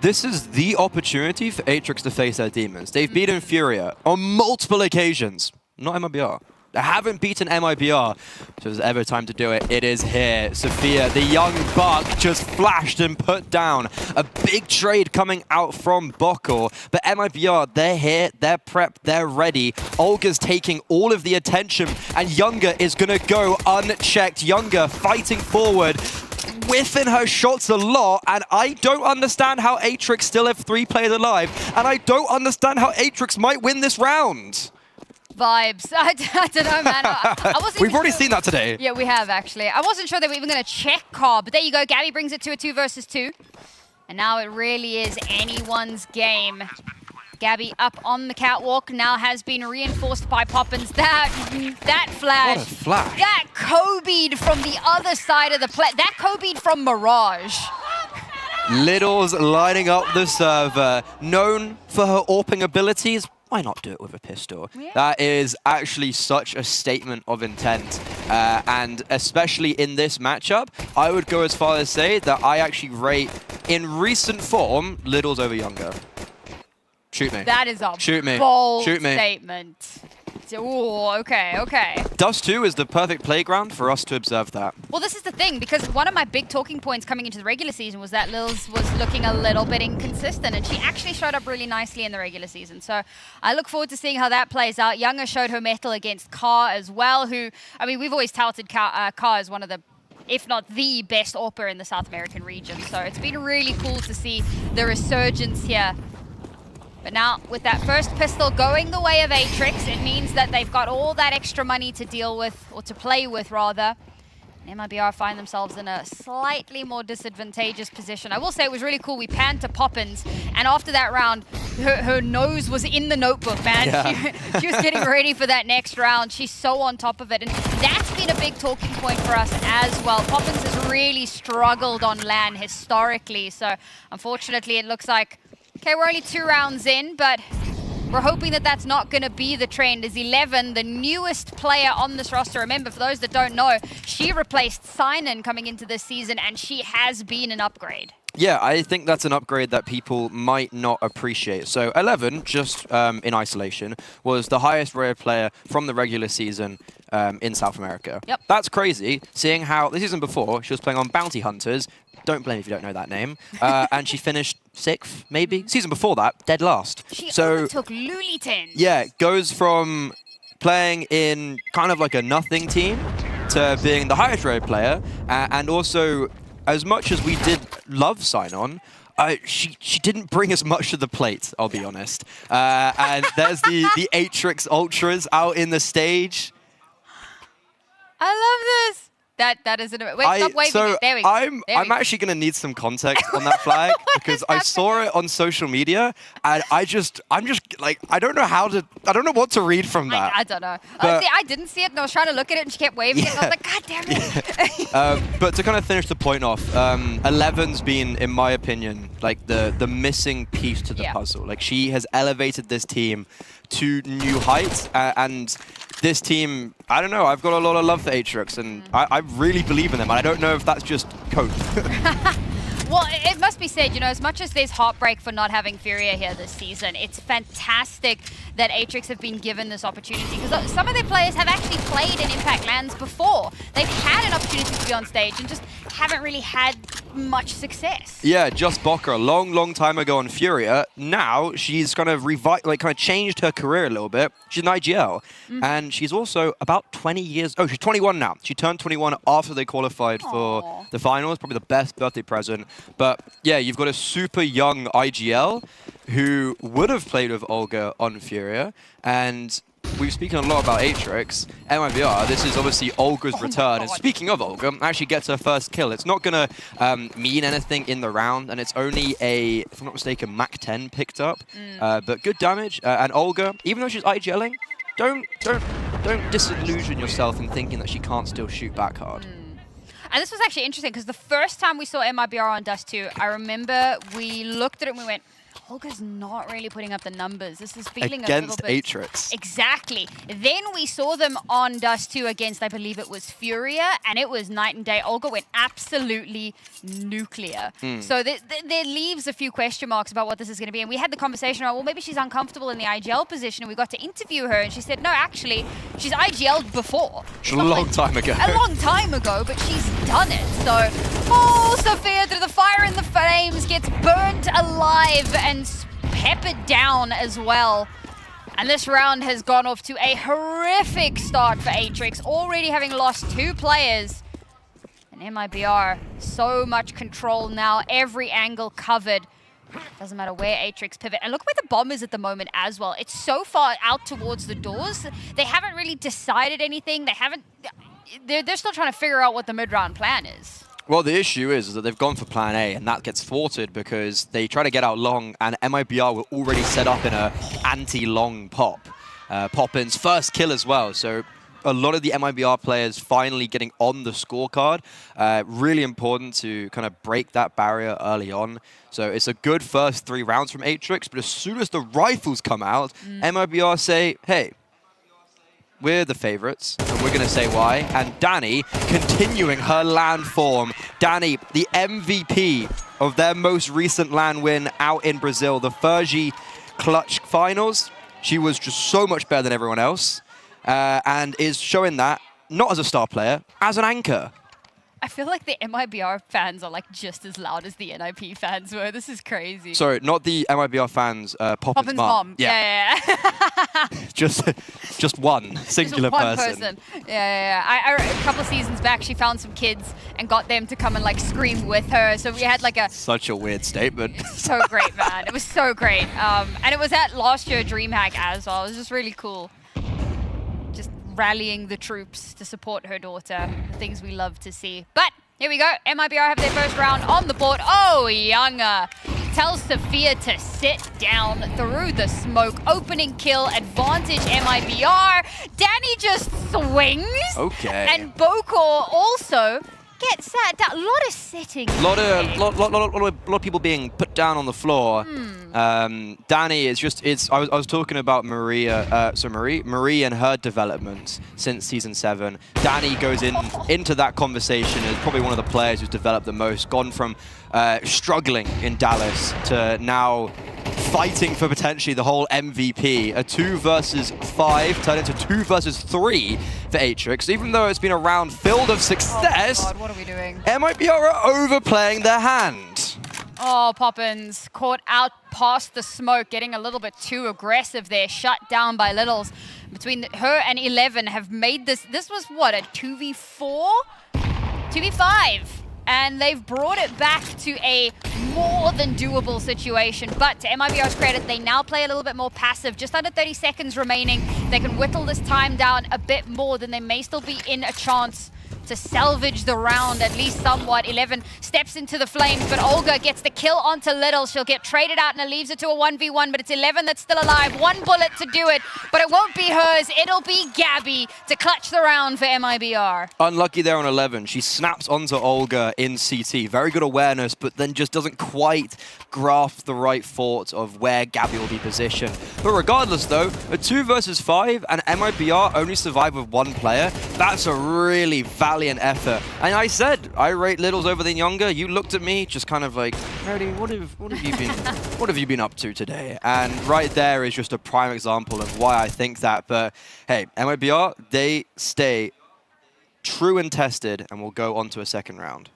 the opportunity for Atrix to face their demons. They've beaten Furia on multiple occasions. Not MIBR. They haven't beaten MIBR. So if there's ever time to do it, it is here. Sophia, the young buck, just flashed and put down. A big trade coming out from Bokor. But MIBR, they're here, they're prepped, they're ready. Olga's taking all of the attention, and Younger is going to go unchecked. Younger fighting forward, whiffing her shots a lot, and I don't understand how Atrix still have 3 players alive, and I don't understand how Atrix might win this round. Vibes. I don't know, man. I wasn't We've already sure. seen that today. Yeah, we have, actually. I wasn't sure they were even going to check Cobb, but there you go. Gabby brings it to a 2 versus 2. And now it really is anyone's game. Gabby up on the catwalk now has been reinforced by Poppins. That flash. What a flash. That Kobe'd from the other side of the play. That Kobe'd from Mirage. Little's lining up the server. Known for her AWPing abilities, why not do it with a pistol? Yeah. That is actually such a statement of intent. And especially in this matchup, I would go as far as say that I actually rate, in recent form, Little's over Younger. Shoot me. That is a Shoot me. bold Shoot me. statement. Ooh, okay. Dust 2 is the perfect playground for us to observe that. Well, this is the thing, because one of my big talking points coming into the regular season was that Lils was looking a little bit inconsistent, and she actually showed up really nicely in the regular season. So I look forward to seeing how that plays out. Younger showed her mettle against Ka as well, who, I mean, we've always touted Ka as one of the, if not the best AWPer in the South American region. So it's been really cool to see the resurgence here. But now, with that first pistol going the way of Atrix, it means that they've got all that extra money to deal with, or to play with, rather. And MIBR find themselves in a slightly more disadvantageous position. I will say it was really cool. We panned to Poppins, and after that round, her nose was in the notebook, man. Yeah. She was getting ready for that next round. She's so on top of it, and that's been a big talking point for us as well. Poppins has really struggled on LAN historically, so unfortunately it looks like, okay, we're only 2 rounds in, but we're hoping that that's not going to be the trend, as 11, the newest player on this roster. Remember, for those that don't know, she replaced Sinan coming into this season, and she has been an upgrade. Yeah, I think that's an upgrade that people might not appreciate. So 11, just in isolation, was the highest rated player from the regular season in South America. Yep. That's crazy, seeing how the season before she was playing on Bounty Hunters. Don't blame me if you don't know that name. And she finished 6th, maybe. Season before that, dead last. She so took Luliton. Yeah, goes from playing in kind of like a nothing team to being the highest rated player. And also, as much as we did love Sign-On, she didn't bring as much to the plate, I'll be honest. And there's the Atrix Ultras out in the stage. I love this. That is an... Wait, stop waving so it. There we go. I'm actually going to need some context on that flag because I saw it on social media and I'm just like, I don't know what to read from that. I don't know. But, I didn't see it and I was trying to look at it and she kept waving it. And I was like, God damn it. But to kind of finish the point off, 11's been, in my opinion, like the missing piece to the puzzle. Like she has elevated this team to new heights and this team, I don't know, I've got a lot of love for Atrix and I really believe in them. And I don't know if that's just code. Well, it must be said, you know, as much as there's heartbreak for not having Furia here this season, it's fantastic that Atrix have been given this opportunity because some of their players have actually played in Impact LANs before. They've had an opportunity to be on stage and just haven't really had much success. Yeah, just Bokor a long time ago on Furia. Now she's kind of changed her career a little bit. She's an IGL, and she's also about 20 years. Oh, she's 21 now. She turned 21 after they qualified for the finals. Probably the best birthday present. But yeah, you've got a super young IGL who would have played with Olga on Furia, and we've spoken a lot about Atrix, MIBR. This is obviously Olga's return. And speaking of Olga, actually gets her first kill. It's not going to mean anything in the round, and it's only a, if I'm not mistaken, Mach 10 picked up. But good damage. And Olga, even though she's IGLing, don't disillusion yourself in thinking that she can't still shoot back hard. And this was actually interesting because the first time we saw MIBR on Dust 2, I remember we looked at it and we went, Olga's not really putting up the numbers. This is feeling a little bit... Against Atrix. Exactly. Then we saw them on Dust 2 against, I believe it was Furia, and it was night and day. Olga went absolutely nuclear. So there leaves a few question marks about what this is going to be. And we had the conversation about, well, maybe she's uncomfortable in the IGL position, and we got to interview her, and she said, no, actually, she's IGL'd before. A long time ago. A long time ago, but she's done it. So, Sophia through the fire and the flames gets burnt alive and peppered down as well. And this round has gone off to a horrific start for Atrix, already having lost 2 players. And MIBR, so much control now, every angle covered. Doesn't matter where Atrix pivot. And look where the bomb is at the moment as well. It's so far out towards the doors. They haven't really decided anything. They're still trying to figure out what the mid-round plan is. Well, the issue is that they've gone for plan A, and that gets thwarted because they try to get out long, and MIBR were already set up in a anti-long pop. Poppin's first kill as well, so a lot of the MIBR players finally getting on the scorecard. Really important to kind of break that barrier early on. So it's a good first 3 rounds from Atrix, but as soon as the rifles come out, MIBR say, hey, we're the favorites, and we're going to say why. And Danny continuing her LAN form. Danny, the MVP of their most recent LAN win out in Brazil, the Fergie Clutch Finals. She was just so much better than everyone else, and is showing that, not as a star player, as an anchor. I feel like the MIBR fans are like just as loud as the NIP fans were. This is crazy. Sorry, not the MIBR fans, Poppin's mom. Yeah. just one singular just one person. Yeah. A couple seasons back, she found some kids and got them to come and like scream with her. So we had like a... Such a weird statement. So great, man. It was so great. And it was at last year DreamHack as well. It was just really cool. Just rallying the troops to support her daughter. The things we love to see. But here we go. MIBR have their first round on the board. Oh, Younger tells Sophia to sit down through the smoke. Opening kill, advantage MIBR. Danny just swings. Okay. And Bokor also gets sat down. A lot of sitting. A lot of people being put down on the floor. Danny is just, I was talking about Marie and her development since Season 7. Danny goes into that conversation as probably one of the players who's developed the most, gone from struggling in Dallas to now fighting for potentially the whole MVP. A 2 versus 5 turned into 2 versus 3 for Atrix. Even though it's been a round filled of success, oh God, what are we doing? MIBR are overplaying their hand. Oh, Poppins caught out past the smoke, getting a little bit too aggressive there, shut down by Littles. Between her and 11 have made this was what, a 2v4? 2v5. And they've brought it back to a more than doable situation. But to MIBR's credit, they now play a little bit more passive. Just under 30 seconds remaining. They can whittle this time down a bit more, then they may still be in a chance to salvage the round, at least somewhat. 11 steps into the flames, but Olga gets the kill onto Little. She'll get traded out and it leaves it to a 1v1, but it's 11 that's still alive. 1 bullet to do it, but it won't be hers. It'll be Gabby to clutch the round for MIBR. Unlucky there on 11. She snaps onto Olga in CT. Very good awareness, but then just doesn't quite grasp the right thought of where Gabby will be positioned. But regardless though, a 2 versus 5 and MIBR only survive with 1 player. That's a really valiant effort. And I said, I rate Littles over than Younger. You looked at me just kind of like, Brody, what have you been up to today? And right there is just a prime example of why I think that. But hey, MIBR, they stay true and tested and will go on to a second round.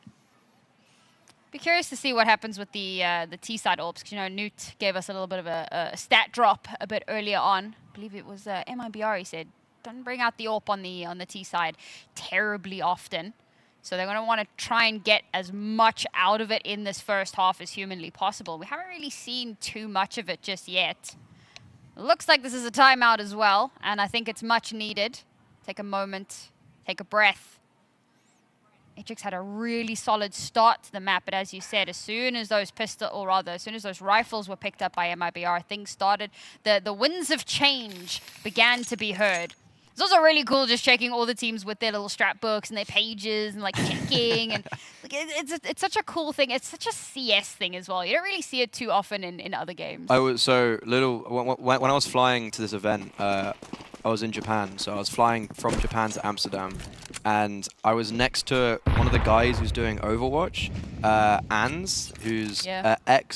Be curious to see what happens with the T-side AWPs, because, you know, Newt gave us a little bit of a stat drop a bit earlier on. I believe it was MIBR, he said, don't bring out the AWP on the T-side terribly often. So they're going to want to try and get as much out of it in this first half as humanly possible. We haven't really seen too much of it just yet. Looks like this is a timeout as well, and I think it's much needed. Take a moment, take a breath. Atrix had a really solid start to the map, but as you said, as soon as those as soon as those rifles were picked up by MIBR, things started, the winds of change began to be heard. It's also really cool just checking all the teams with their little strat books and their pages and like checking and like, it's such a cool thing. It's such a CS thing as well. You don't really see it too often in other games. I was when I was flying to this event, I was in Japan, so I was flying from Japan to Amsterdam, and I was next to one of the guys who's doing Overwatch, Ans, who's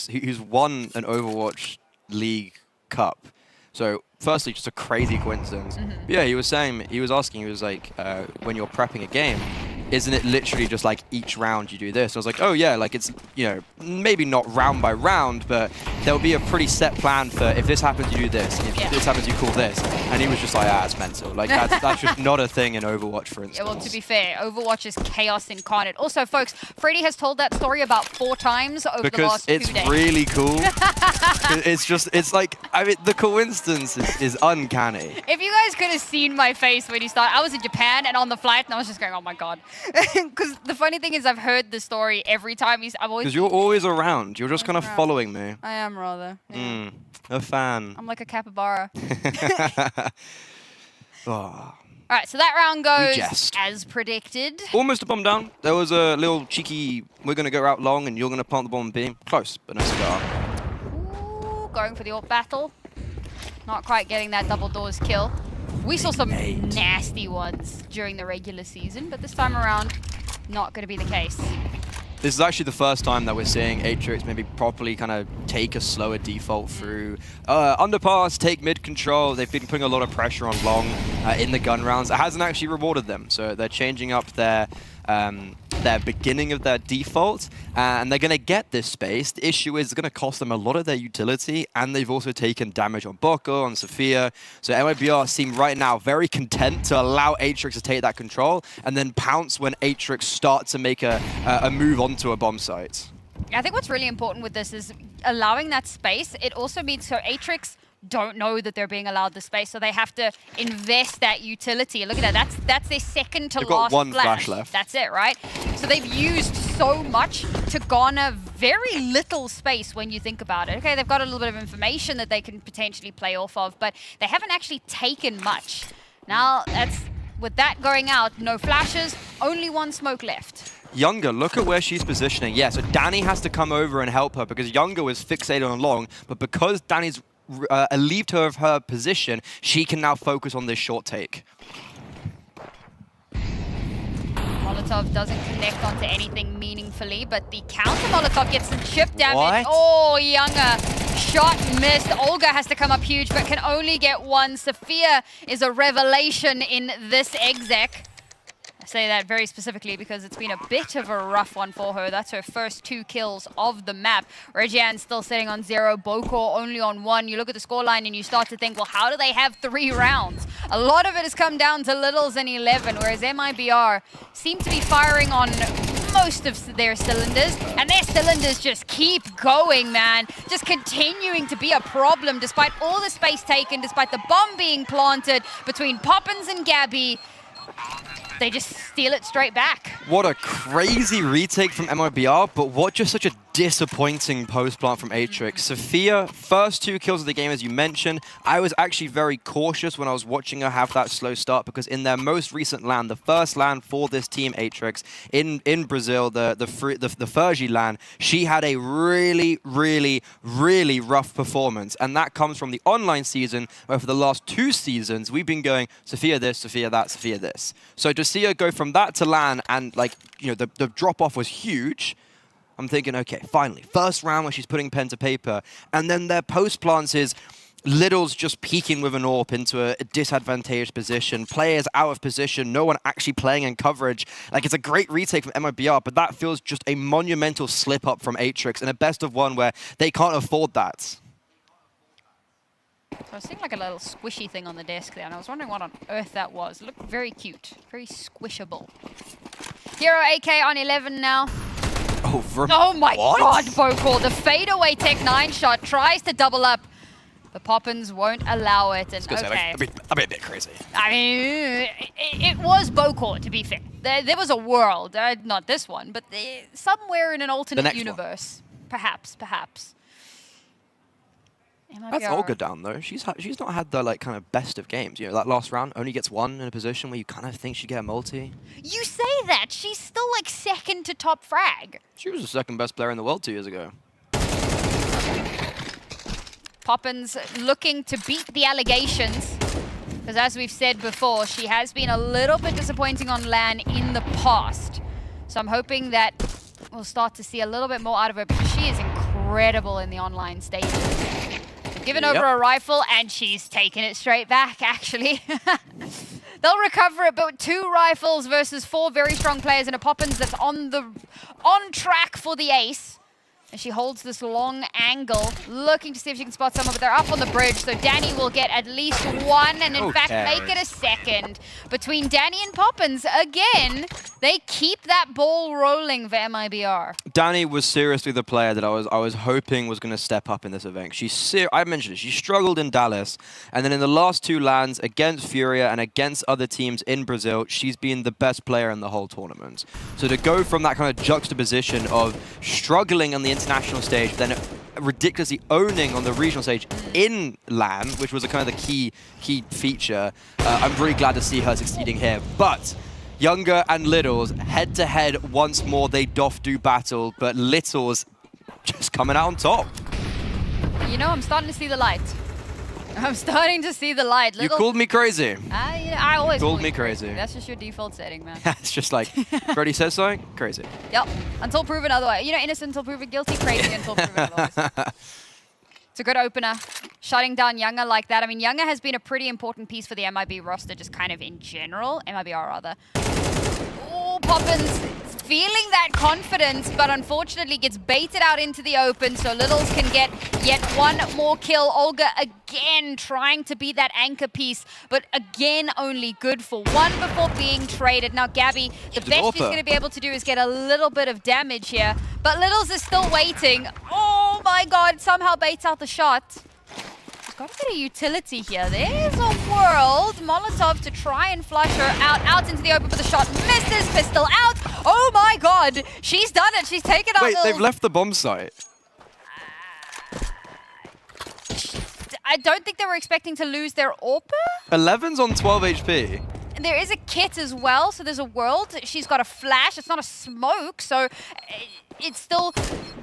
who's won an Overwatch League Cup. So firstly, just a crazy coincidence. But yeah, he was asking, he was like, when you're prepping a game, isn't it literally just like each round you do this? I was like, oh yeah, like it's, you know, maybe not round by round, but there'll be a pretty set plan for if this happens, you do this, and if this happens, you call this. And he was just like, it's mental. Like that's just not a thing in Overwatch, for instance. Yeah, well, to be fair, Overwatch is chaos incarnate. Also, folks, Freddy has told that story about 4 times over the last 2 days. Because it's really cool. it's like, I mean, the coincidence is uncanny. If you guys could have seen my face when he started, I was in Japan and on the flight, and I was just going, oh my god. Because the funny thing is, I've heard the story every time. Because you're always around. You're just kind of following me. I am rather. Yeah. A fan. I'm like a capybara. Oh. All right, so that round goes Just. as predicted. Almost a bomb down. There was a little cheeky, we're going to go out long and you're going to plant the bomb B. Close, but no cigar. Ooh, going for the AWP battle. Not quite getting that double doors kill. We saw some nasty ones during the regular season, but this time around, not going to be the case. This is actually the first time that we're seeing Atrix maybe properly kind of take a slower default through underpass, take mid control. They've been putting a lot of pressure on long in the gun rounds. It hasn't actually rewarded them, so they're changing up their beginning of their default, and they're going to get this space. The issue is it's going to cost them a lot of their utility, and they've also taken damage on Boko, on Sophia. So MIBR seem right now very content to allow Atrix to take that control, and then pounce when Atrix start to make a move onto a bomb site. I think what's really important with this is allowing that space. It also means so Atrix don't know that they're being allowed the space, so they have to invest that utility. Look at that. That's their second to They've last got one flash left. That's it, right? So they've used so much to garner very little space when you think about it. Okay, they've got a little bit of information that they can potentially play off of, but they haven't actually taken much. Now, with that going out, no flashes, only one smoke left. Younger, look at where she's positioning. Yeah, so Danny has to come over and help her because Younger was fixated on long, but because Danny's relieved her of her position, she can now focus on this short take. Molotov doesn't connect onto anything meaningfully, but the counter Molotov gets some chip damage. What? Oh, Younger. Shot missed. Olga has to come up huge, but can only get one. Sophia is a revelation in this exec. I say that very specifically because it's been a bit of a rough one for her. That's her first 2 kills of the map. Regian's still sitting on 0, Boko only on 1. You look at the scoreline and you start to think, well, how do they have 3 rounds? A lot of it has come down to Littles and 11, whereas MIBR seem to be firing on most of their cylinders, and their cylinders just keep going, man. Just continuing to be a problem despite all the space taken, despite the bomb being planted between Poppins and Gabby. They just steal it straight back. What a crazy retake from MIBR, but what just such a disappointing post-plant from Atrix. Sophia, first 2 kills of the game, as you mentioned. I was actually very cautious when I was watching her have that slow start, because in their most recent LAN, the first LAN for this team, Atrix, in Brazil, the Fergie LAN, she had a really, really, really rough performance. And that comes from the online season, where for the last 2 seasons, we've been going Sophia this, Sophia that, Sophia this. So to see her go from that to LAN, and like, you know, the drop-off was huge. I'm thinking, okay, finally, first round where she's putting pen to paper, and then their post plants is Little's just peeking with an AWP into a disadvantaged position, players out of position, no one actually playing in coverage. Like, it's a great retake from MIBR, but that feels just a monumental slip up from Atrix in a best of 1 where they can't afford that. So I was seeing like a little squishy thing on the desk there, and I was wondering what on earth that was. It looked very cute, very squishable. Hero AK on 11 now. Oh my god, Boko. The fadeaway Tech 9 shot tries to double up, The Poppins won't allow it, and okay. A bit crazy. I mean, it was Bocor, to be fair. There was a world, not this one, but somewhere in an alternate universe. Perhaps. That's Olga down though. She's not had the like kind of best of games. You know, that last round only gets one in a position where you kind of think she'd get a multi. You say that, she's still like second to top frag. She was the second best player in the world 2 years ago. Poppins looking to beat the allegations. Because as we've said before, she has been a little bit disappointing on LAN in the past. So I'm hoping that we'll start to see a little bit more out of her, because she is incredible in the online stages. Given over a rifle, and she's taken it straight back, actually. They'll recover it, but 2 rifles versus 4 very strong players, and a Poppins that's on track for the ace. And she holds this long angle, looking to see if she can spot someone, but they're up on the bridge, so Danny will get at least 1, and in fact make it a second. Between Danny and Poppins, again, they keep that ball rolling for MIBR. Danny was seriously the player that I was hoping was going to step up in this event. I mentioned it, she struggled in Dallas, and then in the last 2 LANs against Furia and against other teams in Brazil, she's been the best player in the whole tournament. So to go from that kind of juxtaposition of struggling on the international stage, then ridiculously owning on the regional stage in LAN, which was a kind of the key feature. I'm really glad to see her succeeding here. But Younger and Littles head-to-head once more. They doth do battle, but Littles just coming out on top. You know, I'm starting to see the light. I'm starting to see the light. You called me crazy. I always called me crazy. That's just your default setting, man. It's just like, Freddie says something, crazy. Yep. Until proven otherwise. You know, innocent until proven guilty, crazy until proven otherwise. It's a good opener. Shutting down Younger like that. I mean, Younger has been a pretty important piece for the MIB roster, just kind of in general. MIBR, rather. Oh, Poppins feeling that confidence, but unfortunately gets baited out into the open, so Littles can get yet 1 more kill. Olga again trying to be that anchor piece, but again only good for 1 before being traded. Now Gabby, the best she's going to be able to do is get a little bit of damage here, but Littles is still waiting. Oh my god, somehow baits out the shot. Got to get a utility here. There's a world. Molotov to try and flush her out into the open, but the shot misses. Pistol out. Oh my god. She's done it. She's taken out. Wait, they've left the bomb site. I don't think they were expecting to lose their AWPer. 11's on 12 HP. And there is a kit as well, so there's a world. She's got a flash. It's not a smoke, so it's still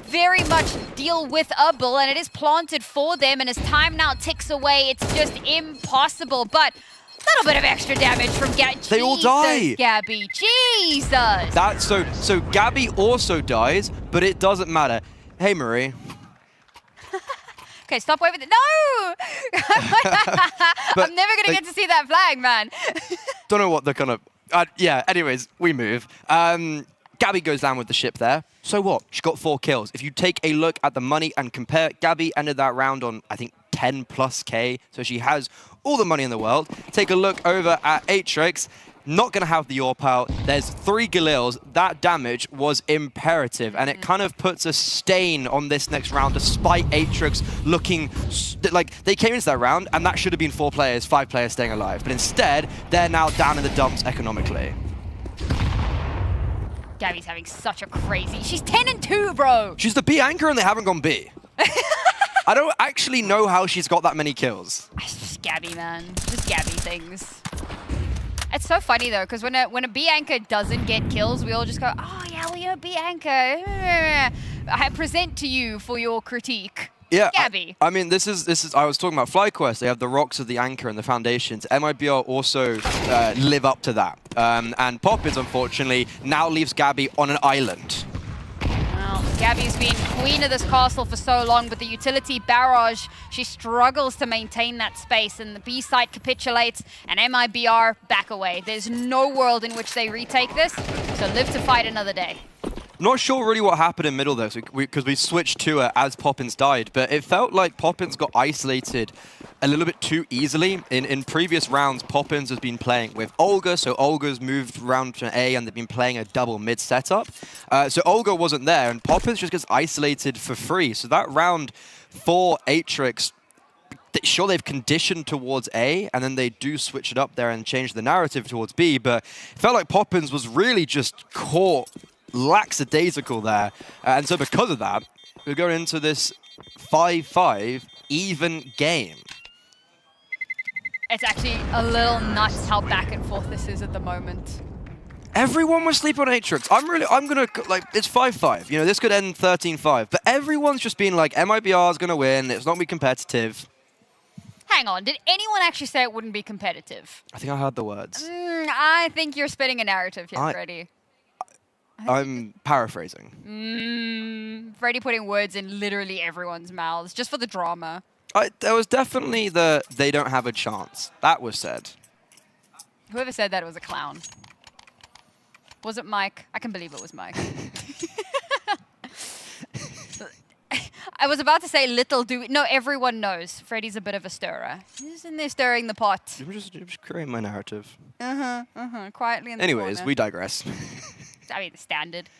very much deal with Ubble, and it is planted for them, and as time now ticks away, it's just impossible. But a little bit of extra damage from Gabby. They all die. Gabby, Jesus. That's so Gabby also dies, but it doesn't matter. Hey, Marie. Okay, stop waving it. No! I'm never going to get to see that flag, man. Don't know what the kind of... yeah, anyways, we move. Gabby goes down with the ship there. So what? She got 4 kills. If you take a look at the money and compare, Gabby ended that round on, I think, 10+K. So she has all the money in the world. Take a look over at Atrix. Not going to have the AWP out. There's 3 Galils. That damage was imperative, and it kind of puts a stain on this next round, despite Atrix looking like they came into that round, and that should have been 4 players, 5 players staying alive. But instead, they're now down in the dumps economically. Gabby's having such a crazy... She's 10-2, bro! She's the B anchor, and they haven't gone B. I don't actually know how she's got that many kills. It's just Gabby, man. Just Gabby things. It's so funny though, because when a B anchor doesn't get kills, we all just go, oh yeah, well, you're a B anchor. I present to you for your critique. Yeah, Gabby. I mean, this is. I was talking about FlyQuest. They have the rocks of the anchor and the foundations. MIBR also live up to that. And Poppins, unfortunately, now leaves Gabby on an island. Well, Gabby's been queen of this castle for so long, but the utility barrage, she struggles to maintain that space, and the B site capitulates, and MIBR back away. There's no world in which they retake this, so live to fight another day. Not sure really what happened in middle there, because we switched to it as Poppins died, but it felt like Poppins got isolated a little bit too easily. In previous rounds, Poppins has been playing with Olga, so Olga's moved around to A, and they've been playing a double mid setup. So Olga wasn't there, and Poppins just gets isolated for free. So that round for Atrix, sure, they've conditioned towards A, and then they do switch it up there and change the narrative towards B, but it felt like Poppins was really just caught lackadaisical there. And so because of that, we're going into this 5-5 even game. It's actually a little nuts how back and forth this is at the moment. Everyone was sleeping on Atrix. I'm gonna, like, it's 5-5. You know, this could end 13-5, but everyone's just been like, MIBR is gonna win, it's not gonna be competitive. Hang on, did anyone actually say it wouldn't be competitive? I think I heard the words. I think you're spinning a narrative here, Freddie. I'm paraphrasing. Freddie putting words in literally everyone's mouths, just for the drama. There was definitely they don't have a chance. That was said. Whoever said that was a clown. Was it Mike? I can believe it was Mike. I was about to say little do we... No, everyone knows. Freddie's a bit of a stirrer. He's in there stirring the pot. I'm just creating my narrative. Quietly in the Anyways, corner. we digress. I mean, the standard.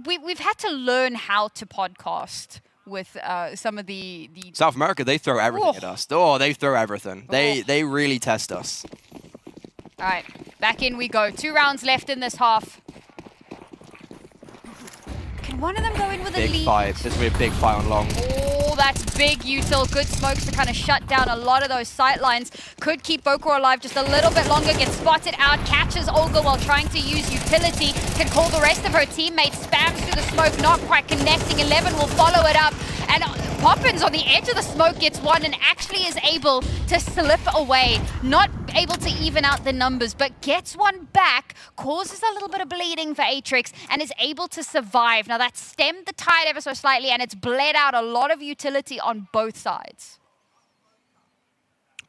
We've had to learn how to podcast with some of the... South America, they throw everything at us. Oh, they throw everything. They really test us. All right, back in we go. 2 rounds left in this half. Can one of them go in with a lead? Big fight. This will be a big fight on long. Oh, that's big, Util. Good smokes to kind of shut down a lot of those sight lines. Could keep Bokor alive just a little bit longer. Gets spotted out. Catches Olga while trying to use utility. Can call the rest of her teammates. Spams through the smoke. Not quite connecting. 11 will follow it up. And Poppins on the edge of the smoke gets one and actually is able to slip away. Not able to even out the numbers, but gets one back, causes a little bit of bleeding for Atrix, and is able to survive. Now that stemmed the tide ever so slightly, and it's bled out a lot of utility on both sides.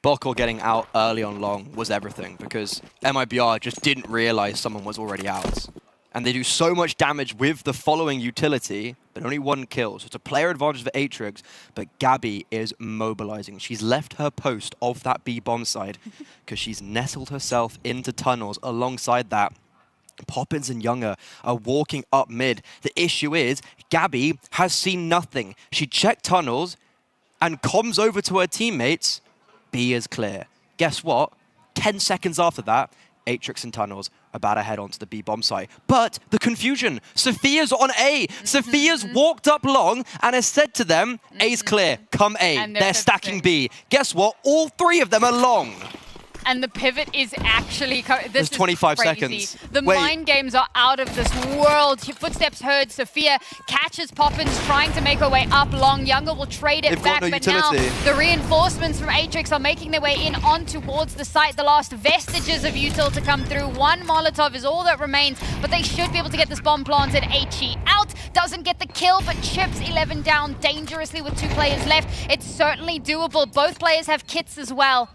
Bokor getting out early on long was everything, because MIBR just didn't realize someone was already out. And they do so much damage with the following utility, but only 1 kill. So it's a player advantage for Atrix, but Gabby is mobilizing. She's left her post of that B bomb side because she's nestled herself into tunnels alongside that. Poppins and Younger are walking up mid. The issue is, Gabby has seen nothing. She checked tunnels and comms over to her teammates. B is clear. Guess what? 10 seconds after that, Atrix and tunnels about to head onto the B bomb site. But the confusion, Sophia's on A. Sophia's walked up long and has said to them, A's clear, come A. And they're stacking B. Guess what? All 3 of them are long. And the pivot is actually... There's 25 crazy. seconds. The mind games are out of this world. Footsteps heard. Sophia catches Poppins, trying to make her way up long. Younger will trade it back, but now the reinforcements from Atrix are making their way in on towards the site. The last vestiges of Util to come through. 1 Molotov is all that remains, but they should be able to get this bomb planted. HE out. Doesn't get the kill, but chips 11 down dangerously with 2 players left. It's certainly doable. Both players have kits as well.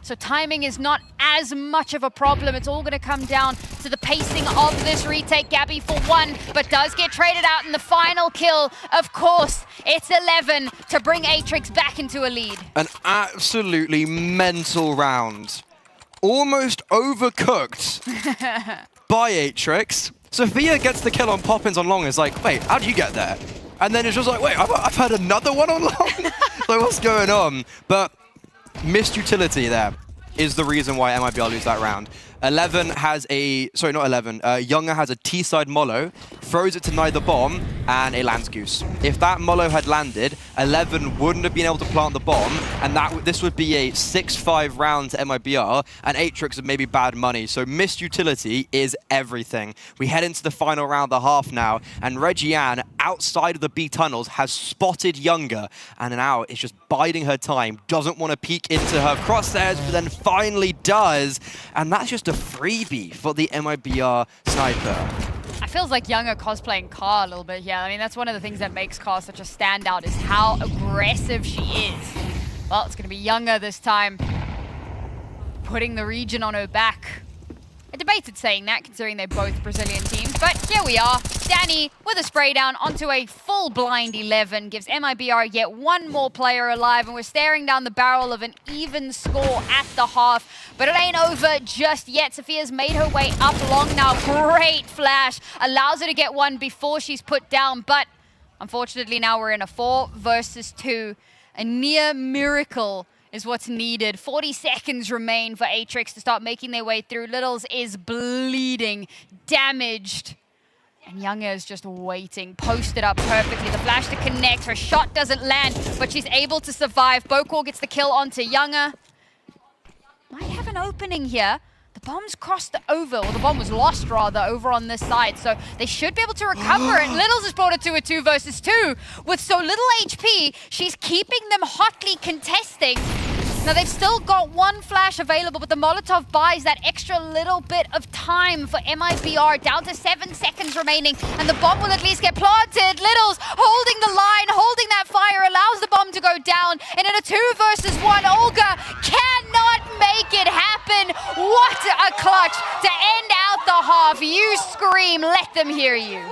So timing is not as much of a problem. It's all going to come down to the pacing of this retake. Gabby for 1, but does get traded out in the final kill. Of course, it's 11 to bring Atrix back into a lead. An absolutely mental round. Almost overcooked by Atrix. Sophia gets the kill on Poppins on long. It's like, wait, how did you get there? And then it's just like, wait, I've had another one on long? Like, what's going on? But missed utility there is the reason why MIBR lose that round. 11 has a... Sorry, not 11. Younger has a T-side Molo, throws it to neither bomb, and a Lance Goose. If that Molo had landed, 11 wouldn't have been able to plant the bomb, and this would be a 6-5 round to MIBR, and Atrix would maybe bad money. So missed utility is everything. We head into the final round, the half now, and Reggie-Ann, outside of the B tunnels, has spotted Younger, and now is just biding her time, doesn't want to peek into her crosshairs, but then finally does, and that's just a freebie for the MIBR sniper. It feels like Younger cosplaying Car a little bit here. I mean, that's one of the things that makes Car such a standout, is how aggressive she is. Well, it's going to be Younger this time, putting the region on her back. I debated saying that, considering they're both Brazilian teams, but here we are. Danny with a spray down onto a full blind 11, gives MIBR yet 1 more player alive, and we're staring down the barrel of an even score at the half. But it ain't over just yet. Sophia's made her way up long now. Great flash. Allows her to get 1 before she's put down, but unfortunately now we're in a 4 versus 2. A near miracle is what's needed. 40 seconds remain for Atrix to start making their way through. Littles is bleeding, damaged. And Younger is just waiting, posted up perfectly. The flash to connect, her shot doesn't land, but she's able to survive. Bokor gets the kill onto Younger. Might have an opening here. The bomb's crossed over, or the bomb was lost rather, over on this side. So they should be able to recover it. Littles has brought it to a 2 versus 2. With so little HP, she's keeping them hotly contesting. Now they've still got one flash available, but the Molotov buys that extra little bit of time for MIBR, down to 7 seconds remaining, and the bomb will at least get planted. Littles holding the line, holding that fire, allows the bomb to go down, and in a 2 versus 1, Olga cannot make it happen. What a clutch to end out the half. You scream, let them hear you.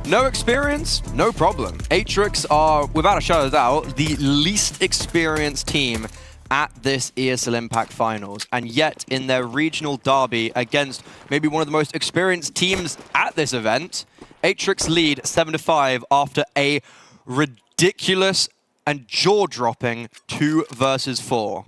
No experience? No problem. Atrix are, without a shadow of doubt, the least experienced team at this ESL Impact Finals. And yet, in their regional derby against maybe one of the most experienced teams at this event, Atrix lead 7-5 after a ridiculous and jaw-dropping 2 versus 4.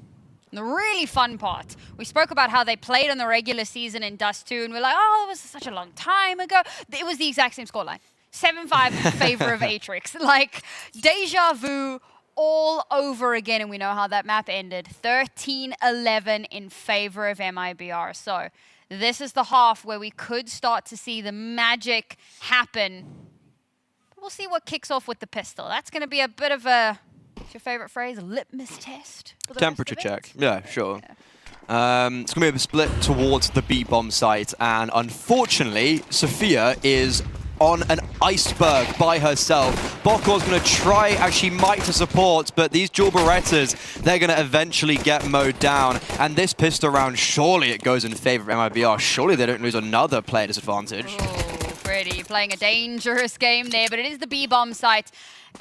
The really fun part, we spoke about how they played in the regular season in Dust 2, and we're like, oh, it was such a long time ago. It was the exact same scoreline. 7-5 in favor of Atrix. Like, deja vu all over again, and we know how that map ended. 13-11 in favor of MIBR. So this is the half where we could start to see the magic happen. We'll see what kicks off with the pistol. That's going to be a bit of a, what's your favorite phrase, a litmus test? Temperature check. Yeah, sure. Yeah. It's going to be a split towards the B-bomb site, and unfortunately, Sophia is on an iceberg by herself. Bokor's going to try as she might to support, but these dual Berettas, they're going to eventually get mowed down. And this pistol round, surely it goes in favor of MIBR. Surely they don't lose another player disadvantage. Pretty playing a dangerous game there, but it is the B-bomb site.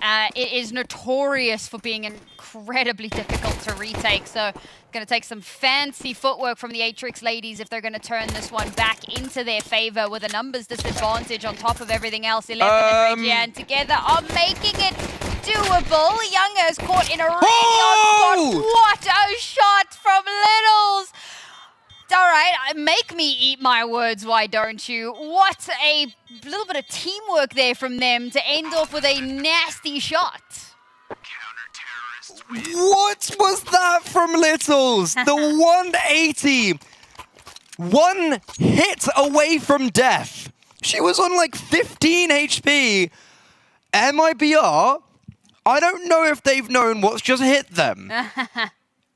It is notorious for being incredibly difficult to retake, so going to take some fancy footwork from the Atrix ladies if they're going to turn this one back into their favor with a numbers disadvantage on top of everything else. 11 and Regian together are making it doable. Younger is caught in a really odd spot. What a shot from Littles! All right, make me eat my words, why don't you? What a little bit of teamwork there from them to end off with a nasty shot. What was that from Littles? The 180. One hit away from death. She was on like 15 HP. MIBR, I don't know if they've known what's just hit them.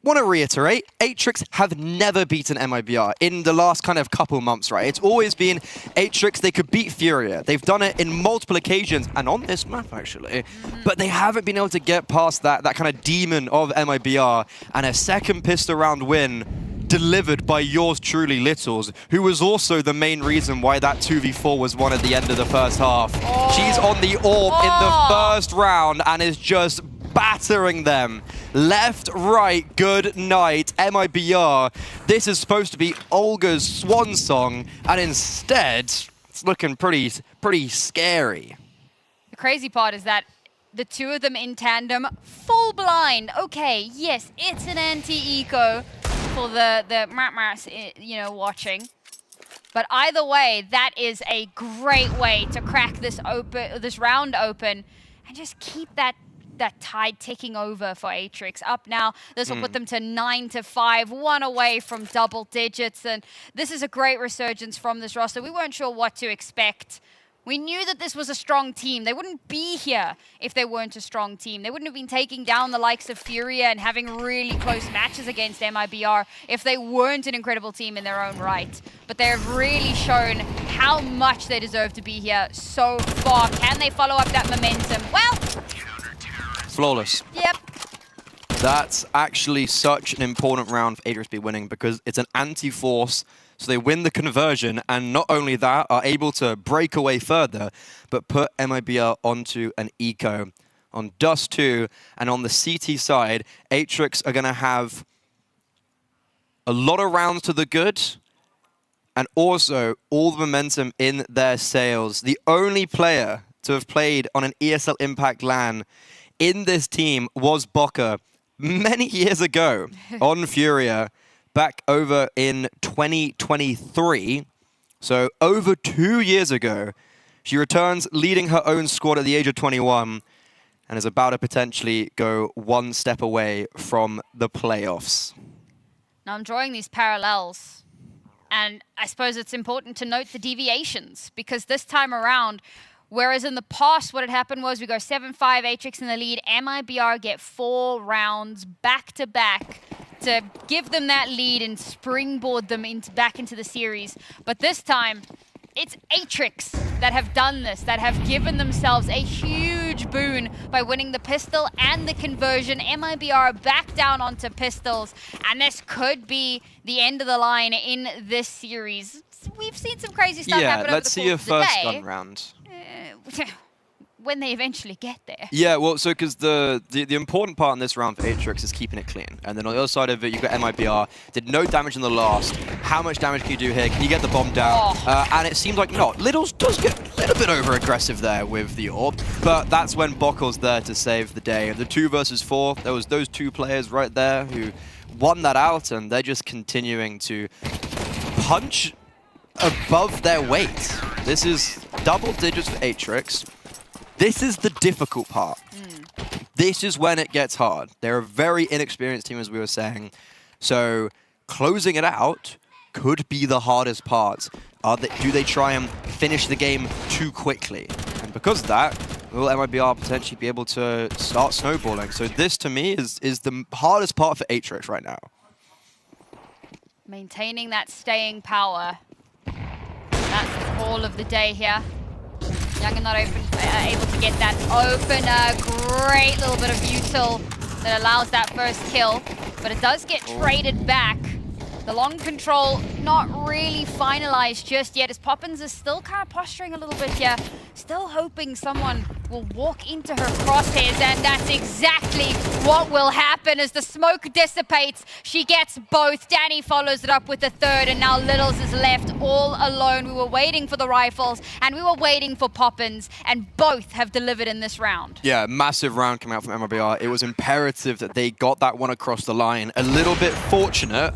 Want to reiterate, Atrix have never beaten MIBR in the last kind of couple months, right? It's always been Atrix, they could beat Furia. They've done it in multiple occasions, and on this map, actually. But they haven't been able to get past that kind of demon of MIBR, and a second pistol round win delivered by yours truly, Littles, who was also the main reason why that 2v4 was won at the end of the first half. She's on the orb in the first round and is just battering them. Left, right, good night, MIBR. This is supposed to be Olga's swan song, and instead, it's looking pretty scary. The crazy part is that the two of them in tandem, full blind. Okay, yes, it's an anti-eco for the Matmas, you know, watching. But either way, that is a great way to crack this round open and just keep that tide ticking over for Atrix. Up now, this will put them to 9-5, one away from double digits, and this is a great resurgence from this roster. We weren't sure what to expect. We knew that this was a strong team. They wouldn't be here if they weren't a strong team. They wouldn't have been taking down the likes of Furia and having really close matches against MIBR if they weren't an incredible team in their own right. But they have really shown how much they deserve to be here so far. Can they follow up that momentum? Well, flawless. Yep. That's actually such an important round for Atrix to be winning because it's an anti-force, so they win the conversion, and not only that, are able to break away further, but put MIBR onto an eco. On Dust 2, and on the CT side, Atrix are going to have a lot of rounds to the good, and also all the momentum in their sails. The only player to have played on an ESL Impact LAN in this team was Bokker many years ago on Furia, back over in 2023. So over 2 years ago, she returns leading her own squad at the age of 21 and is about to potentially go one step away from the playoffs. now I'm drawing these parallels, and I suppose it's important to note the deviations, because this time around, whereas in the past, what had happened was we go 7-5, Atrix in the lead, MIBR get 4 rounds back-to-back to give them that lead and springboard them back into the series. But this time, it's Atrix that have done this, that have given themselves a huge boon by winning the pistol and the conversion. MIBR back down onto pistols, and this could be the end of the line in this series. We've seen some crazy stuff happen over the course of the day. Yeah, let's see a first gun round. When they eventually get there. Yeah, well, so because the important part in this round for Atrix is keeping it clean. And then on the other side of it, you've got MIBR. Did no damage in the last. How much damage can you do here? Can you get the bomb down? And it seems like not. Littles does get a little bit over-aggressive there with the orb. But that's when Bokkel's there to save the day. The 2 versus 4, there was those 2 players right there who won that out. And they're just continuing to punch above their weight. This is double digits for Atrix. This is the difficult part. This is when it gets hard. They're a very inexperienced team, as we were saying. So closing it out could be the hardest part. Do they try and finish the game too quickly? And because of that, will MIBR potentially be able to start snowballing? So this, to me, is the hardest part for Atrix right now. Maintaining that staying power. That's the call of the day here. Young not able to get that opener. Great little bit of util that allows that first kill, but it does get traded back. The long control not really finalized just yet, as Poppins is still kind of posturing a little bit here, still hoping someone will walk into her crosshairs, and that's exactly what will happen as the smoke dissipates. She gets both. Danny follows it up with the third, and now Littles is left all alone. We were waiting for the rifles, and we were waiting for Poppins, and both have delivered in this round. Yeah, massive round coming out from MIBR. It was imperative that they got that one across the line. A little bit fortunate,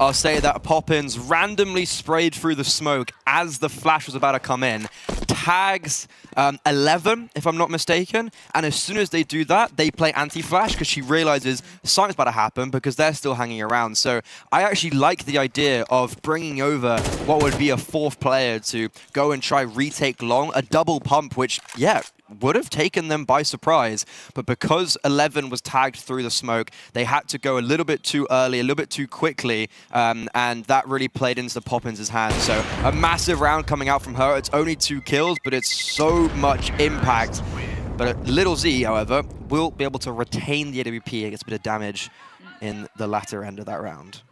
I'll say, that Poppins randomly sprayed through the smoke as the flash was about to come in. Tags 11, if I'm not mistaken, and as soon as they do that, they play anti-flash because she realizes something's about to happen because they're still hanging around. So I actually like the idea of bringing over what would be a fourth player to go and try retake long, a double pump, which, yeah, would have taken them by surprise, but because 11 was tagged through the smoke, they had to go a little bit too early, a little bit too quickly, and that really played into Poppins' hands. So a massive round coming out from her. It's only 2 kills, but it's so much impact. But Little Z, however, will be able to retain the AWP. It gets a bit of damage in the latter end of that round.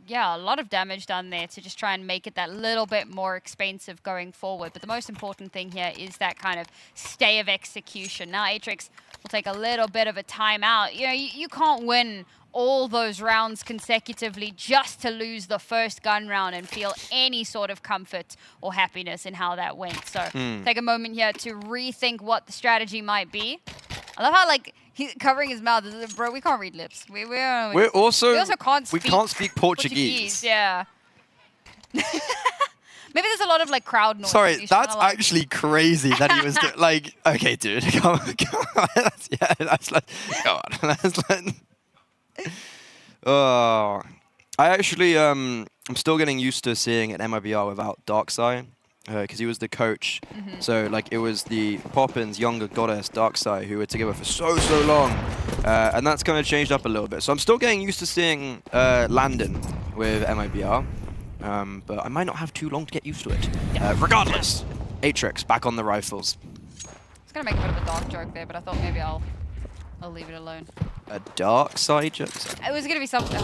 Yeah, a lot of damage done there to just try and make it that little bit more expensive going forward. But the most important thing here is that kind of stay of execution. Now Atrix will take a little bit of a timeout. You know, you can't win all those rounds consecutively just to lose the first gun round and feel any sort of comfort or happiness in how that went. So take a moment here to rethink what the strategy might be. I love how, like, he's covering his mouth. Bro, we can't read lips. We also can't speak Portuguese. Yeah. Maybe there's a lot of, like, crowd noise. Sorry, that's actually crazy that he was like, okay, dude, come on. That's like, come on. Oh, I actually, I'm still getting used to seeing an MIBR without Darkside. Because he was the coach. So, like, it was the Poppins' younger goddess, Darkside, who were together for so long. And that's kind of changed up a little bit. So I'm still getting used to seeing Landon with MIBR. But I might not have too long to get used to it. Regardless, Atrix back on the rifles. I was going to make a bit of a dark joke there, but I thought maybe I'll leave it alone. A Darkside joke? It was going to be something...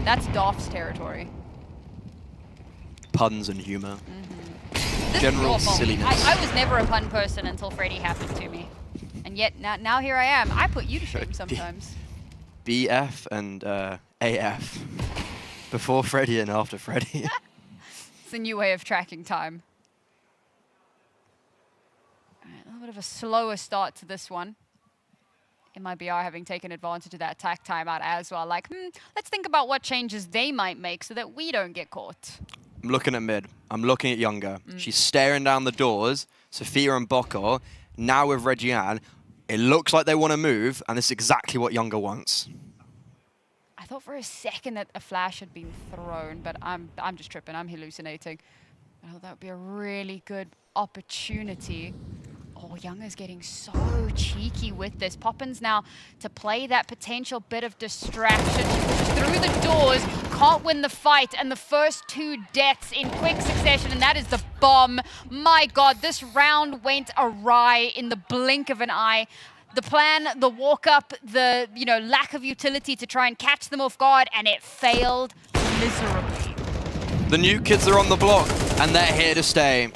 That's Doff's territory. Puns and humor. General silliness. I was never a pun person until Freddy happened to me. And yet, now here I am. I put you to shame sometimes. BF and AF. Before Freddy and after Freddy. It's a new way of tracking time. All right, a little bit of a slower start to this one. MIBR having taken advantage of that attack timeout as well. Like, let's think about what changes they might make so that we don't get caught. I'm looking at mid. I'm looking at Younger. She's staring down the doors. Sophia and Boko. Now with Reggiane. It looks like they want to move, and this is exactly what Younger wants. I thought for a second that a flash had been thrown, but I'm just tripping. I'm hallucinating. I thought that would be a really good opportunity. Oh, Younger's getting so cheeky with this. Poppins now to play that potential bit of distraction. Through the doors, can't win the fight, and the first 2 deaths in quick succession, and that is the bomb. My God, this round went awry in the blink of an eye. The plan, the walk up, the lack of utility to try and catch them off guard, and it failed miserably. The new kids are on the block, and they're here to stay.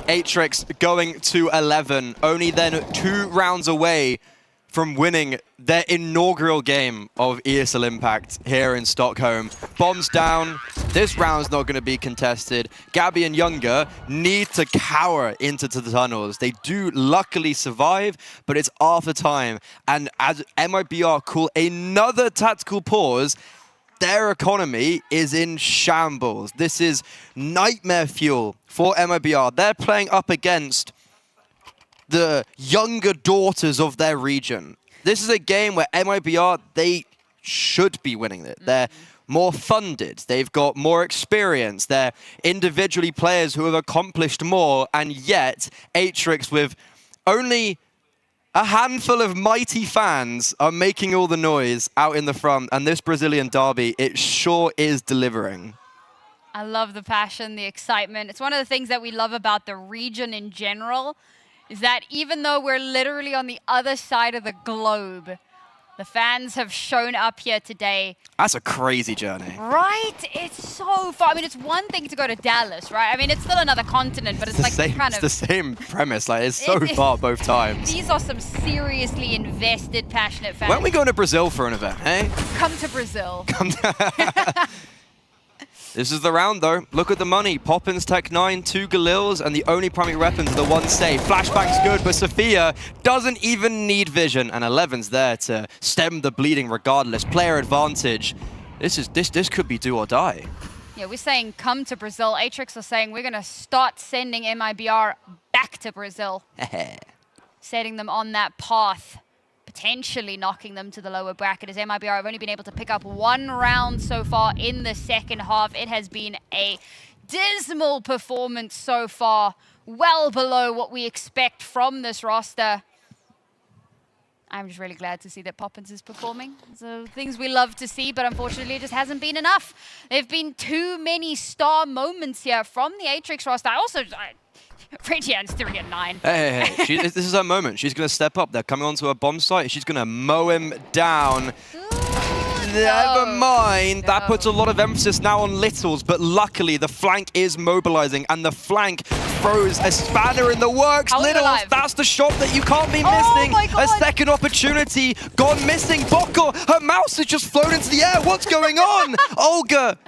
Atrix going to 11, only then 2 rounds away from winning their inaugural game of ESL Impact here in Stockholm. Bombs down. This round's not going to be contested. Gabby and Younger need to cower into the tunnels. They do luckily survive, but it's after time. And as MIBR call another tactical pause, their economy is in shambles. This is nightmare fuel for MIBR. They're playing up against the younger daughters of their region. This is a game where MIBR, they should be winning it. They're more funded. They've got more experience. They're individually players who have accomplished more, and yet Atrix, with only a handful of mighty fans, are making all the noise out in the front, and this Brazilian derby, it sure is delivering. I love the passion, the excitement. It's one of the things that we love about the region in general, is that even though we're literally on the other side of the globe, the fans have shown up here today. That's a crazy journey. Right? It's so far. I mean, it's one thing to go to Dallas, right? I mean, it's still another continent, but it's like kind of... It's the same premise. Like, it's so far both times. These are some seriously invested, passionate fans. Why don't we go to Brazil for an event, eh? Come to Brazil. This is the round, though. Look at the money. Poppins, Tech 9, 2 Galils, and the only primary weapons are the one safe. Flashbang's good, but Sophia doesn't even need vision, and 11's there to stem the bleeding regardless. Player advantage. This could be do or die. Yeah, we're saying come to Brazil. Atrix are saying we're going to start sending MIBR back to Brazil. Setting them on that path. Potentially knocking them to the lower bracket, as MIBR have only been able to pick up 1 round so far in the second half. It has been a dismal performance so far, well below what we expect from this roster. I'm just really glad to see that Poppins is performing. So things we love to see, but unfortunately it just hasn't been enough. There have been too many star moments here from the Atrix roster. Regian's 3 and 9. Hey. This is her moment. She's going to step up. They're coming onto a bomb site. She's going to mow him down. Never mind. That puts a lot of emphasis now on Littles, but luckily the flank is mobilizing, and the flank throws a spanner in the works. Littles, that's the shot that you can't be missing. A second opportunity gone missing. Boko, her mouse has just flown into the air. What's going on? Olga,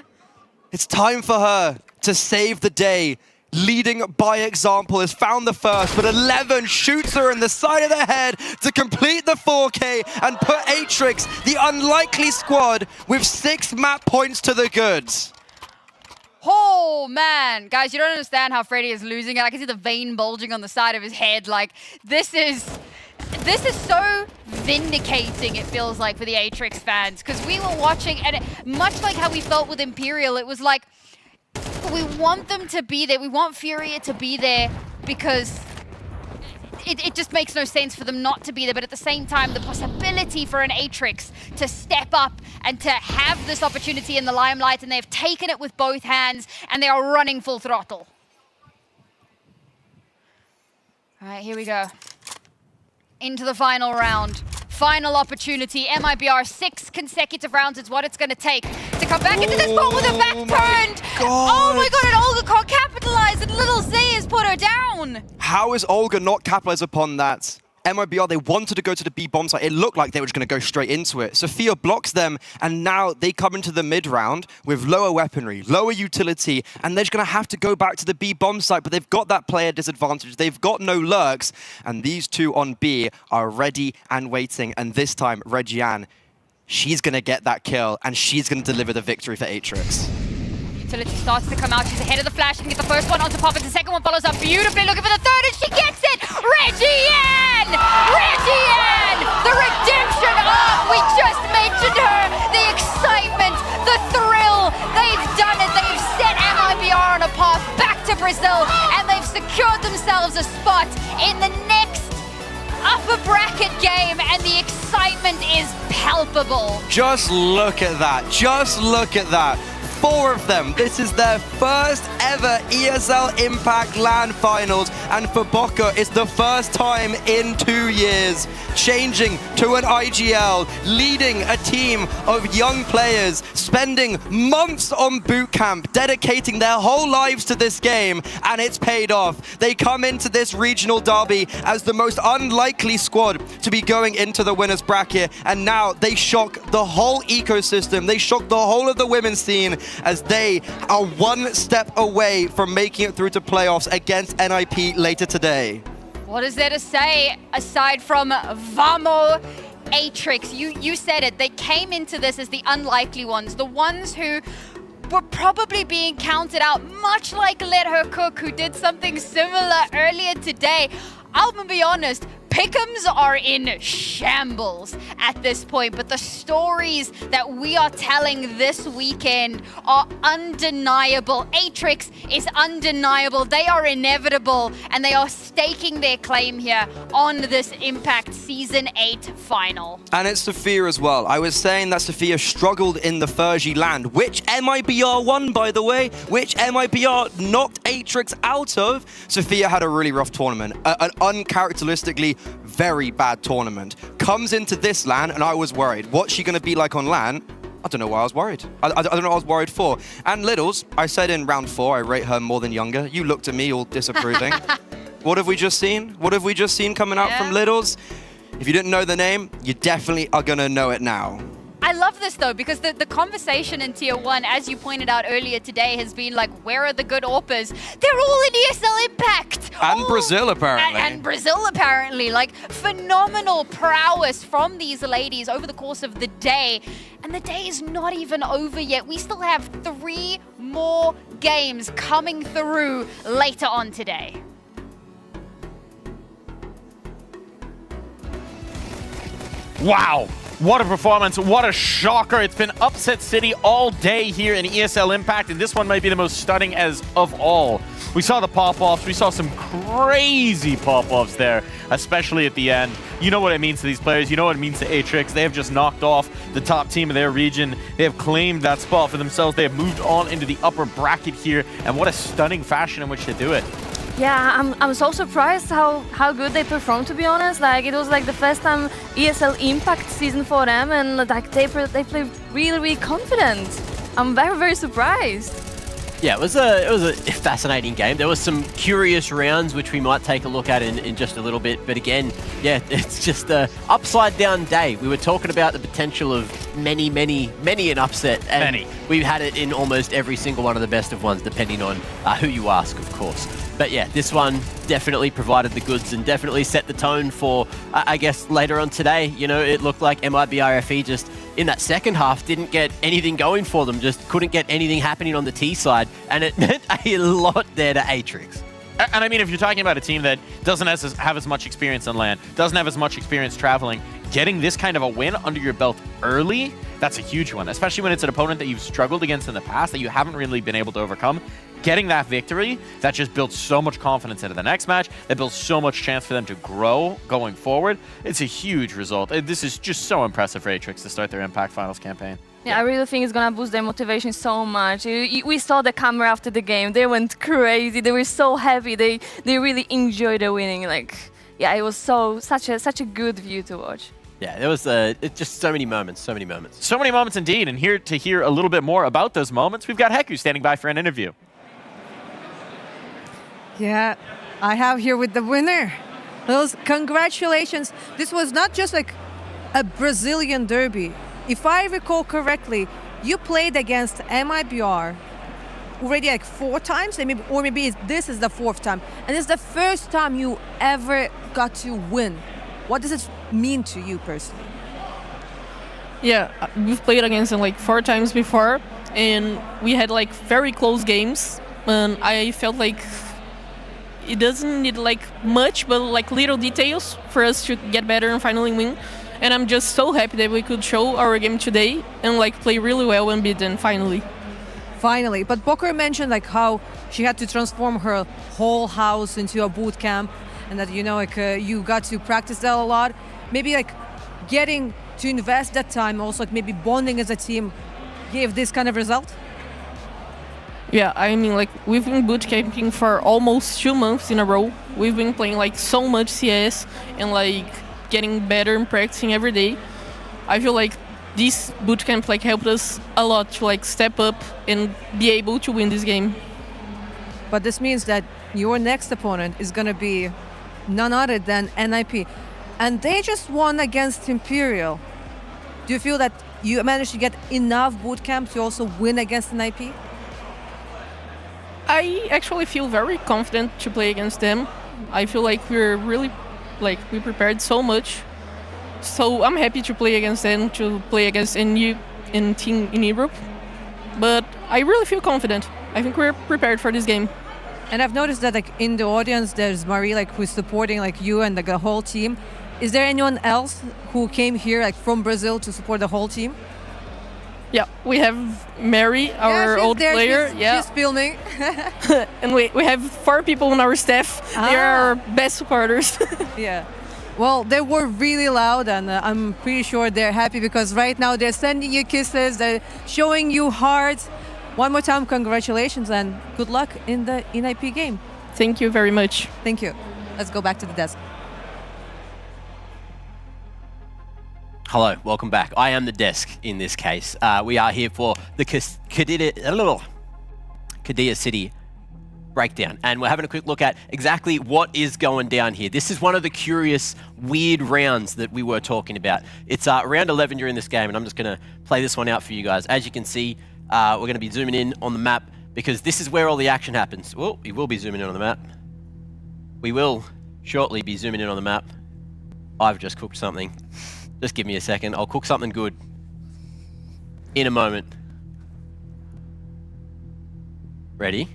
it's time for her to save the day. Leading by example, has found the first, but 11 shoots her in the side of the head to complete the 4K and put Atrix, the unlikely squad, with 6 map points to the goods. Oh, man. Guys, you don't understand how Freddy is losing it. I can see the vein bulging on the side of his head. Like, this is so vindicating, it feels like, for the Atrix fans. Because we were watching, and much like how we felt with Imperial, it was like, we want them to be there. We want Furia to be there because it just makes no sense for them not to be there. But at the same time, the possibility for an Atrix to step up and to have this opportunity in the limelight, and they've taken it with both hands, and they are running full throttle. All right, here we go. Into the final round. Final opportunity. MIBR 6 consecutive rounds is what it's going to take to come back into this spot with a back turned. Oh my god, and Olga can't capitalize, and Little Zay has put her down. How is Olga not capitalized upon that? MIBR, they wanted to go to the B bomb site. It looked like they were just going to go straight into it. Sophia blocks them, and now they come into the mid round with lower weaponry, lower utility, and they're just going to have to go back to the B bomb site, but they've got that player disadvantage. They've got no lurks, and these two on B are ready and waiting, and this time, Regian, she's going to get that kill, and she's going to deliver the victory for Atrix. Utility starts to come out. She's ahead of the flash. She can get the first one onto Poppins. The second one follows up beautifully. Looking for the third, and she gets it! Regian! Regian! The redemption arc! We just mentioned her! The excitement! The thrill! They've done it! They've set MIBR on a path back to Brazil, and they've secured themselves a spot in the next upper bracket game, and the excitement is palpable. Just look at that. Just look at that. 4 of them. This is their first ever ESL Impact LAN finals, and for Boko, it's the first time in 2 years. Changing to an IGL, leading a team of young players, spending months on boot camp, dedicating their whole lives to this game, and it's paid off. They come into this regional derby as the most unlikely squad to be going into the winners bracket, and now they shock the whole ecosystem. They shock the whole of the women's scene, as they are 1 step away from making it through to playoffs against NIP later today. What is there to say aside from Vamo Atrix? You said it. They came into this as the unlikely ones, the ones who were probably being counted out, much like Let Her Cook, who did something similar earlier today. I'm gonna be honest, Pick'ems are in shambles at this point, but the stories that we are telling this weekend are undeniable. Atrix is undeniable. They are inevitable, and they are staking their claim here on this Impact Season 8 final. And it's Sophia as well. I was saying that Sophia struggled in the Fergie land, which MIBR won, by the way, which MIBR knocked Atrix out of. Sophia had a really rough tournament, an uncharacteristically very bad tournament. Comes into this LAN, and I was worried. What's she going to be like on LAN? I don't know why I was worried. I don't know what I was worried for. And Littles, I said in round 4, I rate her more than Younger. You looked at me all disapproving. What have we just seen? What have we just seen coming out from Littles? If you didn't know the name, you definitely are going to know it now. I love this though, because the conversation in Tier 1, as you pointed out earlier today, has been like, where are the good AWPers? They're all in ESL Impact! And Brazil, apparently. And Brazil, apparently. Like, phenomenal prowess from these ladies over the course of the day. And the day is not even over yet. We still have 3 more games coming through later on today. Wow. What a performance, what a shocker. It's been upset city all day here in ESL Impact, and this one might be the most stunning as of all. We saw the pop-offs, we saw some crazy pop-offs there, especially at the end. You know what it means to these players, you know what it means to Atrix. They have just knocked off the top team of their region. They have claimed that spot for themselves. They have moved on into the upper bracket here, and what a stunning fashion in which to do it. Yeah, I'm so surprised how good they performed, to be honest. Like, it was like the first time ESL Impact season for them, and like they played really, really confident. I'm very, very surprised. Yeah, it was a fascinating game. There was some curious rounds which we might take a look at in just a little bit. But again, yeah, it's just a upside down day. We were talking about the potential of many an upset, and we've had it in almost every single one of the best of ones, depending on who you ask, of course. But yeah, this one definitely provided the goods and definitely set the tone for, I guess, later on today. You know, it looked like MIBRFE just in that second half didn't get anything going for them, just couldn't get anything happening on the T side, and it meant a lot there to Atrix. And I mean, if you're talking about a team that doesn't have as much experience on LAN, doesn't have as much experience traveling, getting this kind of a win under your belt early, that's a huge one, especially when it's an opponent that you've struggled against in the past that you haven't really been able to overcome. Getting that victory, that just builds so much confidence into the next match. That builds so much chance for them to grow going forward. It's a huge result. This is just so impressive for Atrix to start their Impact Finals campaign. Yeah, I really think it's gonna boost their motivation so much. We saw the camera after the game. They went crazy. They were so happy. They really enjoyed the winning. Like, yeah, it was such a good view to watch. Yeah, there was just so many moments, so many moments. So many moments indeed. And here to hear a little bit more about those moments, we've got Heku standing by for an interview. Yeah, I have here with the winner. Those congratulations. This was not just like a Brazilian derby. If I recall correctly, you played against MIBR already like 4 times, or maybe this is the 4th time, and it's the first time you ever got to win. What does it mean to you personally? Yeah, we've played against them like 4 times before, and we had like very close games, and I felt like it doesn't need like much, but like little details for us to get better and finally win. And I'm just so happy that we could show our game today and like play really well and beat them finally. Finally, but Boker mentioned like how she had to transform her whole house into a boot camp, and that you got to practice that a lot. Maybe like getting to invest that time, also like maybe bonding as a team, gave this kind of result. Yeah, I mean, like, we've been boot camping for almost 2 months in a row. We've been playing like so much CS and like getting better and practicing every day. I feel like this boot camp like helped us a lot to like step up and be able to win this game. But this means that your next opponent is gonna be none other than NIP, and they just won against Imperial. Do you feel that you managed to get enough boot camp to also win against NIP? I actually feel very confident to play against them. I feel like we prepared so much. So I'm happy to play against them, to play against any team in Europe. But I really feel confident. I think we're prepared for this game. And I've noticed that like in the audience, there's Marie like who's supporting like you and like, the whole team. Is there anyone else who came here like from Brazil to support the whole team? Yeah, we have Mary, our old player. She's filming. And we have 4 people on our staff. They are our best supporters. Yeah. Well, they were really loud, and I'm pretty sure they're happy because right now they're sending you kisses, they're showing you hearts. One more time, congratulations and good luck in the NIP game. Thank you very much. Thank you. Let's go back to the desk. Hello, welcome back. I am the desk in this case. We are here for the Qiddiya City breakdown, and we're having a quick look at exactly what is going down here. This is one of the curious, weird rounds that we were talking about. It's round 11 during this game, and I'm just going to play this one out for you guys. As you can see, we're going to be zooming in on the map because this is where all the action happens. Well, we will be zooming in on the map. We will shortly be zooming in on the map. I've just cooked something. Just give me a second. I'll cook something good in a moment. Ready?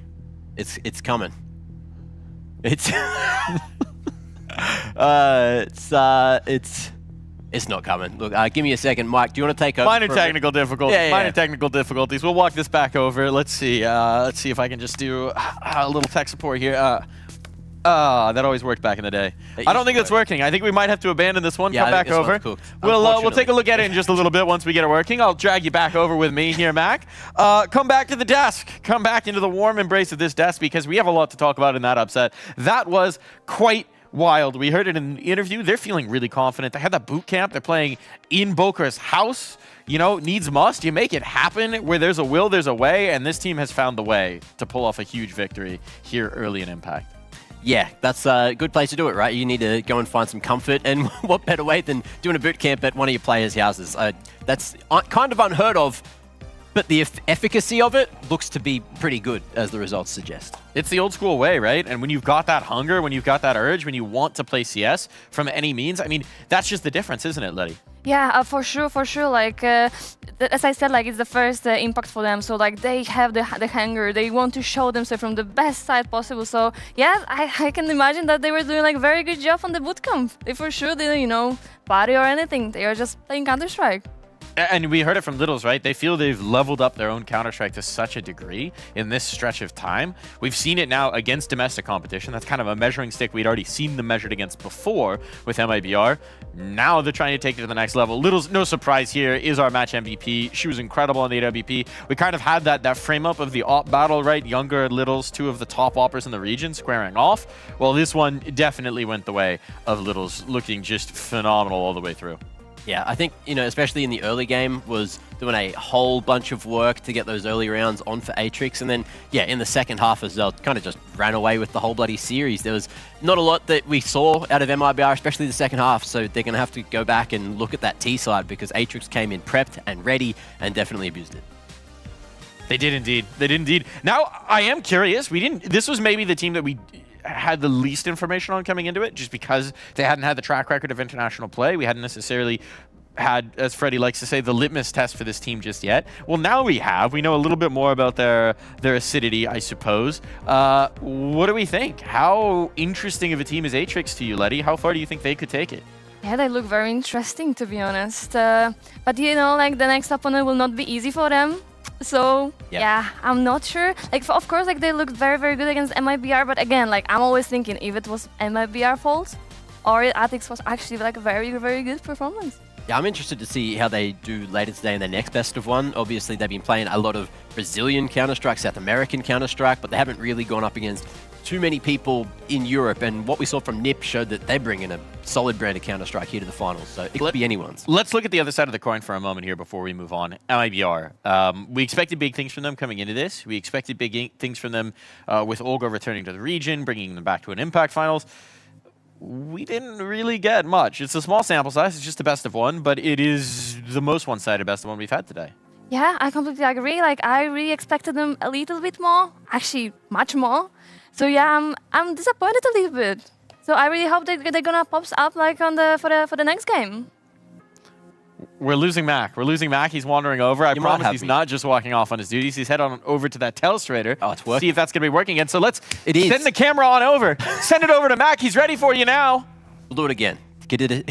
It's coming. It's it's not coming. Look, give me a second, Mike. Do you want to take over? Minor technical difficulties. Yeah. Minor technical difficulties. We'll walk this back over. Let's see. Let's see if I can just do a little tech support here. That always worked back in the day. I don't think that's working. I think we might have to abandon this one. Come back over. We'll take a look at it in just a little bit once we get it working. I'll drag you back over with me here, Mac. Come back to the desk. Come back into the warm embrace of this desk because we have a lot to talk about in that upset. That was quite wild. We heard it in the interview. They're feeling really confident. They had that boot camp. They're playing in Boker's house. You know, needs must. You make it happen. Where there's a will, there's a way. And this team has found the way to pull off a huge victory here early in Impact. Yeah, that's a good place to do it, right? You need to go and find some comfort, and what better way than doing a boot camp at one of your players' houses? That's kind of unheard of, but the efficacy of it looks to be pretty good, as the results suggest. It's the old school way, right? And when you've got that hunger, when you've got that urge, when you want to play CS from any means, I mean, that's just the difference, isn't it, Letty? Yeah, for sure. Like, as I said, like it's the first impact for them. So like they have the hunger. They want to show themselves from the best side possible. So yeah, I can imagine that they were doing like very good job on the bootcamp. They for sure didn't, you know, party or anything. They are just playing Counter-Strike. And we heard it from Littles, right? They feel they've leveled up their own Counter-Strike to such a degree in this stretch of time. We've seen it now against domestic competition. That's kind of a measuring stick we'd already seen them measured against before with MIBR. Now they're trying to take it to the next level. Littles, no surprise here, is our match MVP. She was incredible on the AWP. We kind of had that frame up of the op battle, right? Younger Littles, 2 of the top oppers in the region squaring off. Well, this one definitely went the way of Littles, looking just phenomenal all the way through. Yeah, I think, you know, especially in the early game, was doing a whole bunch of work to get those early rounds on for Atrix. And then, yeah, in the second half as well, kind of just ran away with the whole bloody series. There was not a lot that we saw out of MIBR, especially the second half. So they're going to have to go back and look at that T side because Atrix came in prepped and ready and definitely abused it. They did indeed. They did indeed. Now, I am curious. This was maybe the team that we had the least information on coming into it, just because they hadn't had the track record of international play. We hadn't necessarily had, as Freddie likes to say, the litmus test for this team just yet. Well, now we have. We know a little bit more about their acidity, I suppose. What do we think? How interesting of a team is Atrix to you, Letty? How far do you think they could take it? Yeah, they look very interesting, to be honest. But, you know, like the next opponent will not be easy for them. So, yeah, I'm not sure. Like, of course, like they looked very, very good against MIBR. But again, like I'm always thinking if it was MIBR fault or Atrix was actually like a very, very good performance. Yeah, I'm interested to see how they do later today in their next best of one. Obviously, they've been playing a lot of Brazilian Counter-Strike, South American Counter-Strike, but they haven't really gone up against too many people in Europe. And what we saw from NIP showed that they bring in a solid brand of Counter-Strike here to the finals. So it could be anyone's. Let's look at the other side of the coin for a moment here before we move on. MIBR. We expected big things from them coming into this. We expected big things from them with Olga returning to the region, bringing them back to an Impact Finals. We didn't really get much. It's a small sample size. It's just the best of one, but it is the most one-sided best of one we've had today. Yeah, I completely agree. Like I really expected them a little bit more, actually much more. So yeah, I'm disappointed a little bit. So I really hope they're gonna pop up like for the next game. We're losing Mac. We're losing Mac. He's wandering over. I promise he's not just walking off on his duties. He's head on over to that telestrator. Oh, it's working. See if that's going to be working again. So let's send the camera on over. Send it over to Mac. He's ready for you now. We'll do it again. Kadita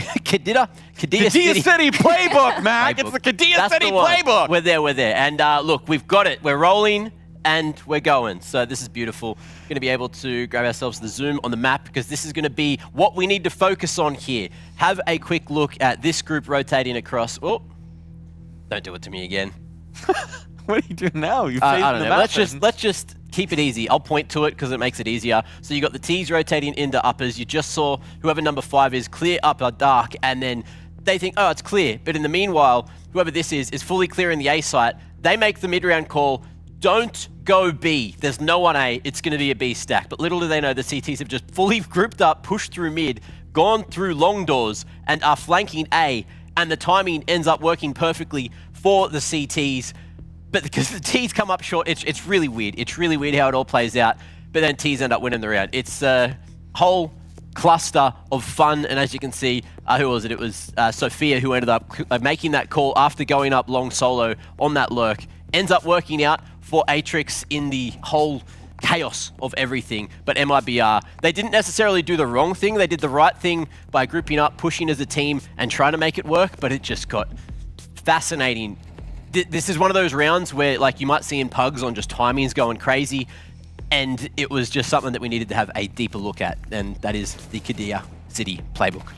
City playbook, Mac. It's the Kadita City playbook. We're there. And look, we've got it. We're rolling and we're going. So this is beautiful. We're going to be able to grab ourselves the zoom on the map because this is going to be what we need to focus on here. Have a quick look at this group rotating across. Oh, don't do it to me again. What are you doing now? You're I don't know. Let's just keep it easy. I'll point to it because it makes it easier. So you got the T's rotating into uppers. You just saw whoever number 5 is clear upper dark, and then they think, oh, it's clear. But in the meanwhile, whoever this is fully clear in the A site. They make the mid-round call. Don't go B. There's no one A. It's going to be a B stack. But little do they know the CTs have just fully grouped up, pushed through mid, gone through long doors, and are flanking A. And the timing ends up working perfectly for the CTs. But because the T's come up short, it's really weird. It's really weird how it all plays out. But then T's end up winning the round. It's a whole cluster of fun. And as you can see, who was it? It was Sophia who ended up making that call after going up long solo on that lurk. Ends up working out for Atrix in the whole chaos of everything. But MIBR, they didn't necessarily do the wrong thing. They did the right thing by grouping up, pushing as a team, and trying to make it work. But it just got fascinating. This is one of those rounds where, like, you might see in pugs on just timings going crazy, and it was just something that we needed to have a deeper look at, and that is the Kadita City playbook.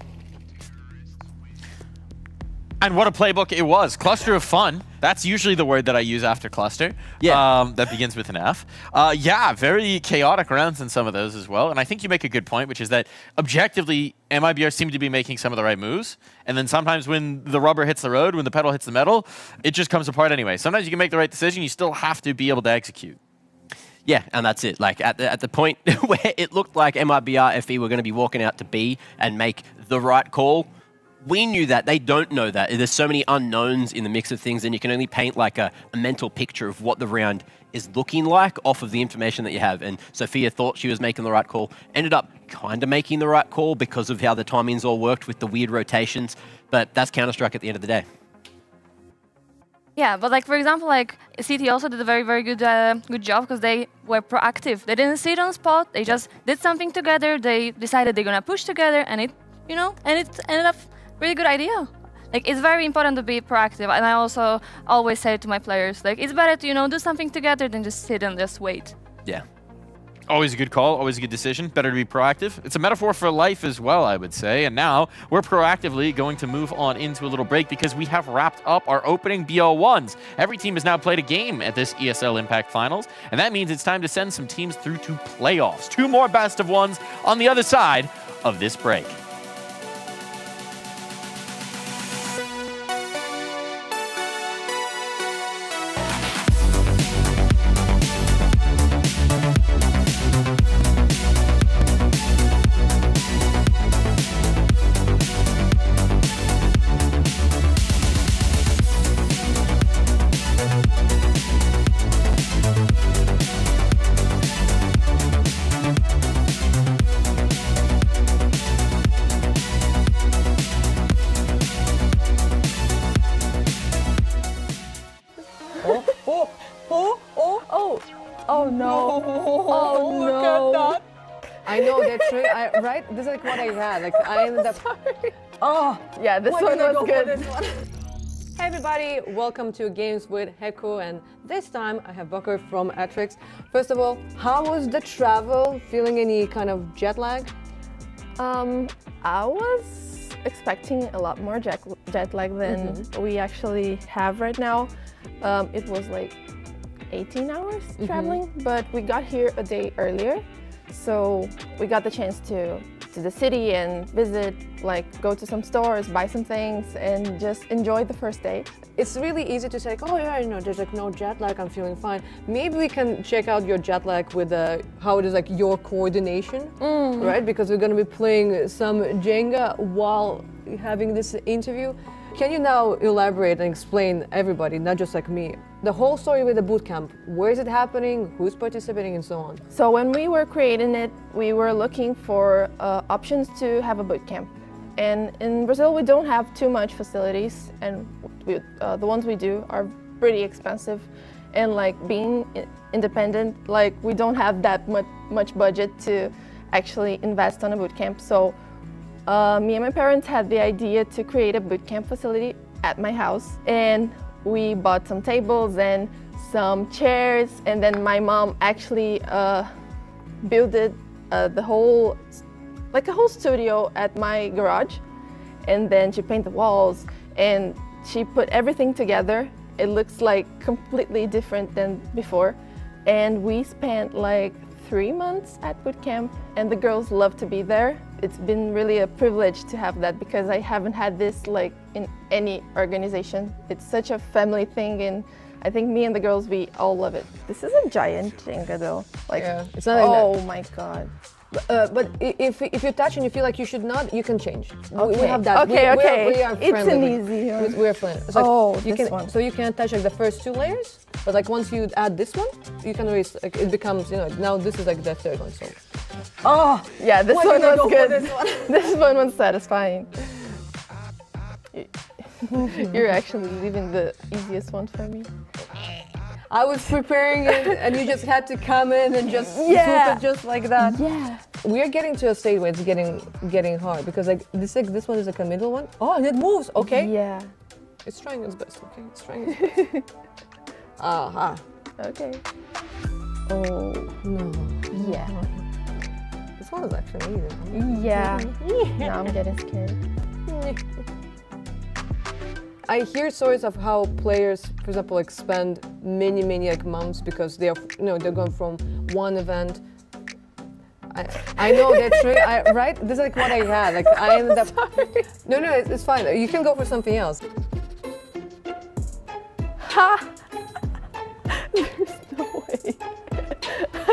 And what a playbook it was. Cluster of fun. That's usually the word that I use after cluster. Yeah. That begins with an F. Yeah, very chaotic rounds in some of those as well. And I think you make a good point, which is that objectively, MIBR seem to be making some of the right moves. And then sometimes when the rubber hits the road, when the pedal hits the metal, it just comes apart anyway. Sometimes you can make the right decision. You still have to be able to execute. Yeah, and that's it. Like at the point where it looked like MIBR FE were going to be walking out to B and make the right call, we knew that. They don't know that. There's so many unknowns in the mix of things, and you can only paint like a mental picture of what the round is looking like off of the information that you have. And Sophia thought she was making the right call, ended up kind of making the right call because of how the timings all worked with the weird rotations. But that's Counter-Strike at the end of the day. Yeah, but like for example, like CT also did a very, very good good job because they were proactive. They didn't sit on spot. They just did something together. They decided they're gonna push together, and it ended up really good idea. Like, it's very important to be proactive, and I also always say to my players, like, it's better to, do something together than just sit and just wait. Yeah. Always a good call, always a good decision. Better to be proactive. It's a metaphor for life as well, I would say. And now we're proactively going to move on into a little break because we have wrapped up our opening BL1s. Every team has now played a game at this ESL Impact Finals, and that means it's time to send some teams through to playoffs. 2 more best of ones on the other side of this break. Oh no! Oh no! Look at that! I know that trick, right? This is like what I had. Like I ended up. Oh yeah, this one was good. Hey everybody, welcome to Games with Heko, and this time I have Booker from Atrix. First of all, how was the travel? Feeling any kind of jet lag? I was expecting a lot more jet lag than we actually have right now. It was like 18 hours traveling, but we got here a day earlier, so we got the chance to the city and visit, like go to some stores, buy some things, and just enjoy the first day. It's really easy to say, like, oh yeah, there's like no jet lag, I'm feeling fine. Maybe we can check out your jet lag with how it is like your coordination, right? Because we're gonna be playing some Jenga while having this interview. Can you now elaborate and explain everybody, not just like me, the whole story with the bootcamp? Where is it happening? Who's participating and so on? So when we were creating it, we were looking for options to have a bootcamp. And in Brazil, we don't have too much facilities, and the ones we do are pretty expensive. And like being independent, like we don't have that much budget to actually invest on a boot camp. So me and my parents had the idea to create a boot camp facility at my house, and we bought some tables and some chairs, and then my mom actually built the whole studio at my garage, and then she painted the walls and she put everything together. It looks like completely different than before, and we spent like 3 months at boot camp, and the girls love to be there. It's been really a privilege to have that because I haven't had this like in any organization. It's such a family thing, and I think me and the girls, we all love it. This is a giant Jenga though. Like, yeah, it's not like oh my god. But if you touch and you feel like you should not, you can change. Okay. We have that. Okay, We are it's friendly. an easy one. We're friendly. It's like you this can, one. So you can touch like the first 2 layers, but like once you add this one, you can raise. Like it becomes, now this is like the 3rd one. So. Oh yeah, this Why one did I was go for good. this one? This one was satisfying. You're actually leaving the easiest one for me. I was preparing it, and you just had to come in and just swoop it just like that. Yeah. We are getting to a state where it's getting hard because like this one is like a middle one. Oh, and it moves. Okay. Yeah. It's trying its best. Okay, it's trying its best. Aha. Okay. Oh No. yeah. This one is actually easy. Yeah. Now I'm getting scared. I hear stories of how players, for example, like spend many like months because they are, they're going from one event. I know that's true, right? This is like what I had. Like I ended up. No, it's fine. You can go for something else. Ha! There's no way.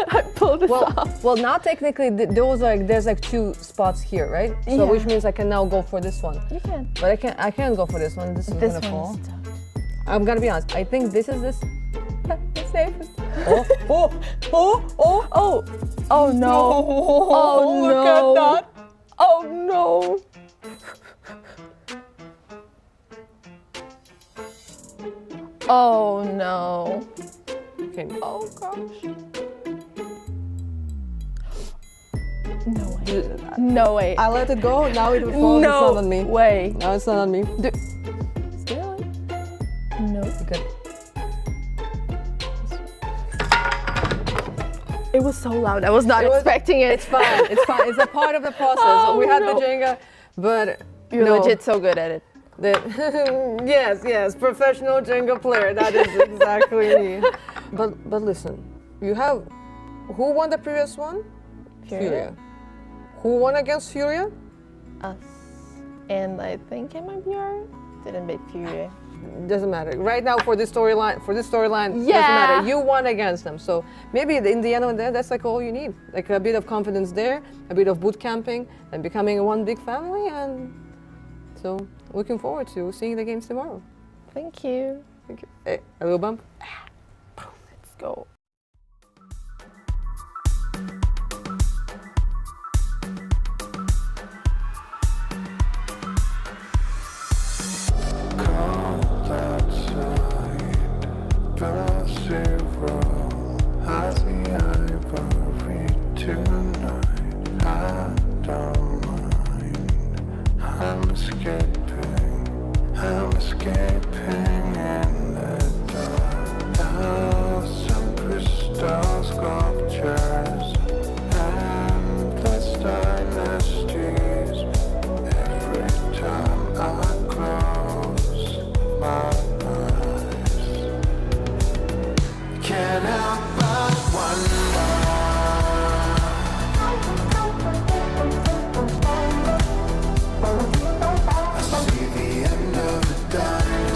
I pulled this off. Well, now technically there's like 2 spots here, right? So Yeah. which means I can now go for this one. You can. But I can't go for this one. This is This gonna fall. one is tough. I'm gonna be honest. I think this is this. The safest. Oh no. Oh no. Look at that. Oh no. Oh no. Okay. Oh gosh. No way. No way. I let it go. Now it will fall. No It's not on me. way. No, it's not on me. Still? No. Good. It was so loud. I was not expecting it. It's fine. It's fine. It's a part of the process. Oh, we had no. the Jenga, but You're legit so good at it. Yes, professional Jenga player. That is exactly me. But listen, you have who won the previous one? Furia. Who won against Furia? Us. And I think MIBR didn't beat Furia. Doesn't matter. Right now for this storyline, doesn't Yeah. matter. You won against them. So maybe in the end of the day, that's like all you need. Like a bit of confidence there, a bit of boot camping, and becoming one big family. And so looking forward to seeing the games tomorrow. Thank you. Thank you. Hey, a little bump. Let's go. I see the end of the dynasty.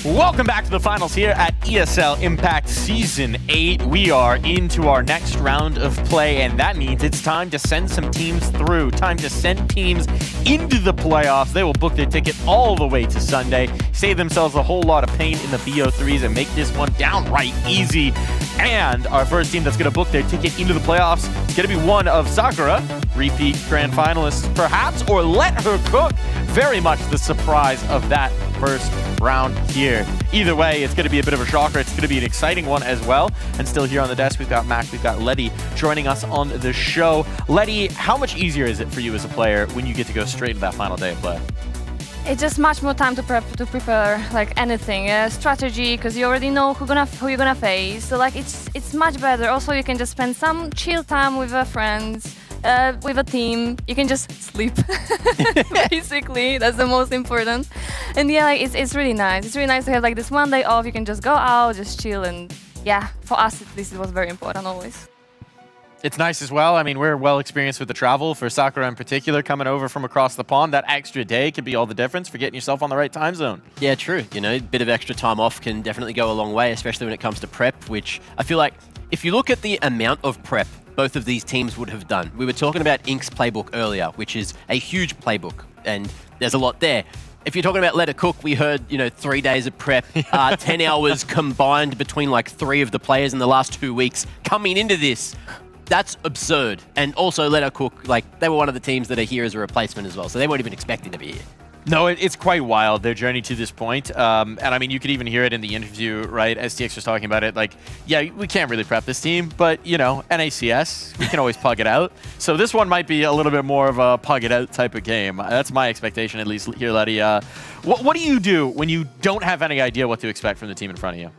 Welcome back to the finals here at ESL Impact Season 8. We are into our next round of play, and that means it's time to send some teams through. Time to send teams into the playoffs. They will book their ticket all the way to Sunday, save themselves a whole lot of pain in the BO3s, and make this one downright easy. And our first team that's going to book their ticket into the playoffs is going to be one of Sakura, repeat grand finalists perhaps, or Let Her Cook. Very much the surprise of that first round here. Either way, it's going to be a bit of a shocker. It's going to be an exciting one as well. And still here on the desk, we've got Mac, we've got Letty joining us on the show. Letty, how much easier is it for you as a player when you get to go straight to that final day of play? It's just much more time to prepare like anything, strategy, because you already know who you're gonna face. So like it's much better. Also, you can just spend some chill time with friends, with a team. You can just sleep, basically. That's the most important. And yeah, like, it's really nice. It's really nice to have like this one day off. You can just go out, just chill, and yeah, for us at least it was very important always. It's nice as well. I mean, we're well experienced with the travel. For Sakura in particular, coming over from across the pond, that extra day could be all the difference for getting yourself on the right time zone. Yeah, true. You know, a bit of extra time off can definitely go a long way, especially when it comes to prep, which I feel like if you look at the amount of prep both of these teams would have done. We were talking about Ink's playbook earlier, which is a huge playbook, and there's a lot there. If you're talking about Let Her Cook, we heard, 3 days of prep, 10 hours combined between like 3 of the players in the last 2 weeks coming into this. That's absurd. And also Let Her Cook, like, they were one of the teams that are here as a replacement as well, so they weren't even expecting to be here. No, it's quite wild, their journey to this point. And I mean, you could even hear it in the interview, right? STX was talking about it, like, yeah, we can't really prep this team, but, NACS, we can always pug it out. So this one might be a little bit more of a pug it out type of game. That's my expectation, at least here, Letty. What do you do when you don't have any idea what to expect from the team in front of you?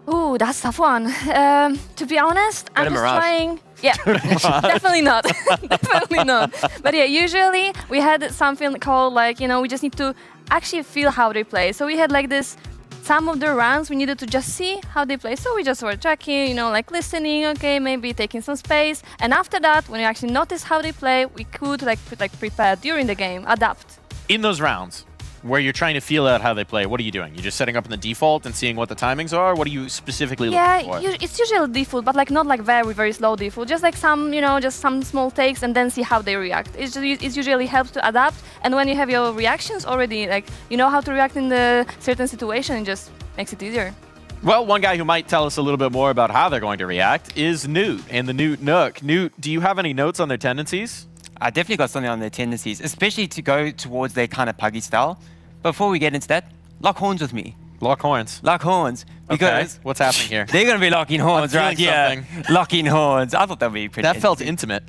Ooh, that's a tough one. To be honest, I'm just trying. Yeah, definitely not. Definitely not. But yeah, usually we had something called like, we just need to actually feel how they play. So we had like this, some of the rounds we needed to just see how they play. So we just were checking, like listening, okay, maybe taking some space. And after that, when we actually notice how they play, we could like prepare during the game, adapt. In those rounds, where you're trying to feel out how they play, what are you doing? You're just setting up in the default and seeing what the timings are? What are you specifically looking for? Yeah, it's usually default, but like not like very, very slow default. Just like some, just some small takes and then see how they react. It usually helps to adapt. And when you have your reactions already, like you know how to react in the certain situation, it just makes it easier. Well, one guy who might tell us a little bit more about how they're going to react is Newt and the Newt Nook. Newt, do you have any notes on their tendencies? I definitely got something on their tendencies, especially to go towards their kind of puggy style. Before we get into that, lock horns with me. Lock horns? Lock horns. Because okay. What's happening here? They're going to be locking horns right here. Locking horns. I thought that would be pretty That felt intimate.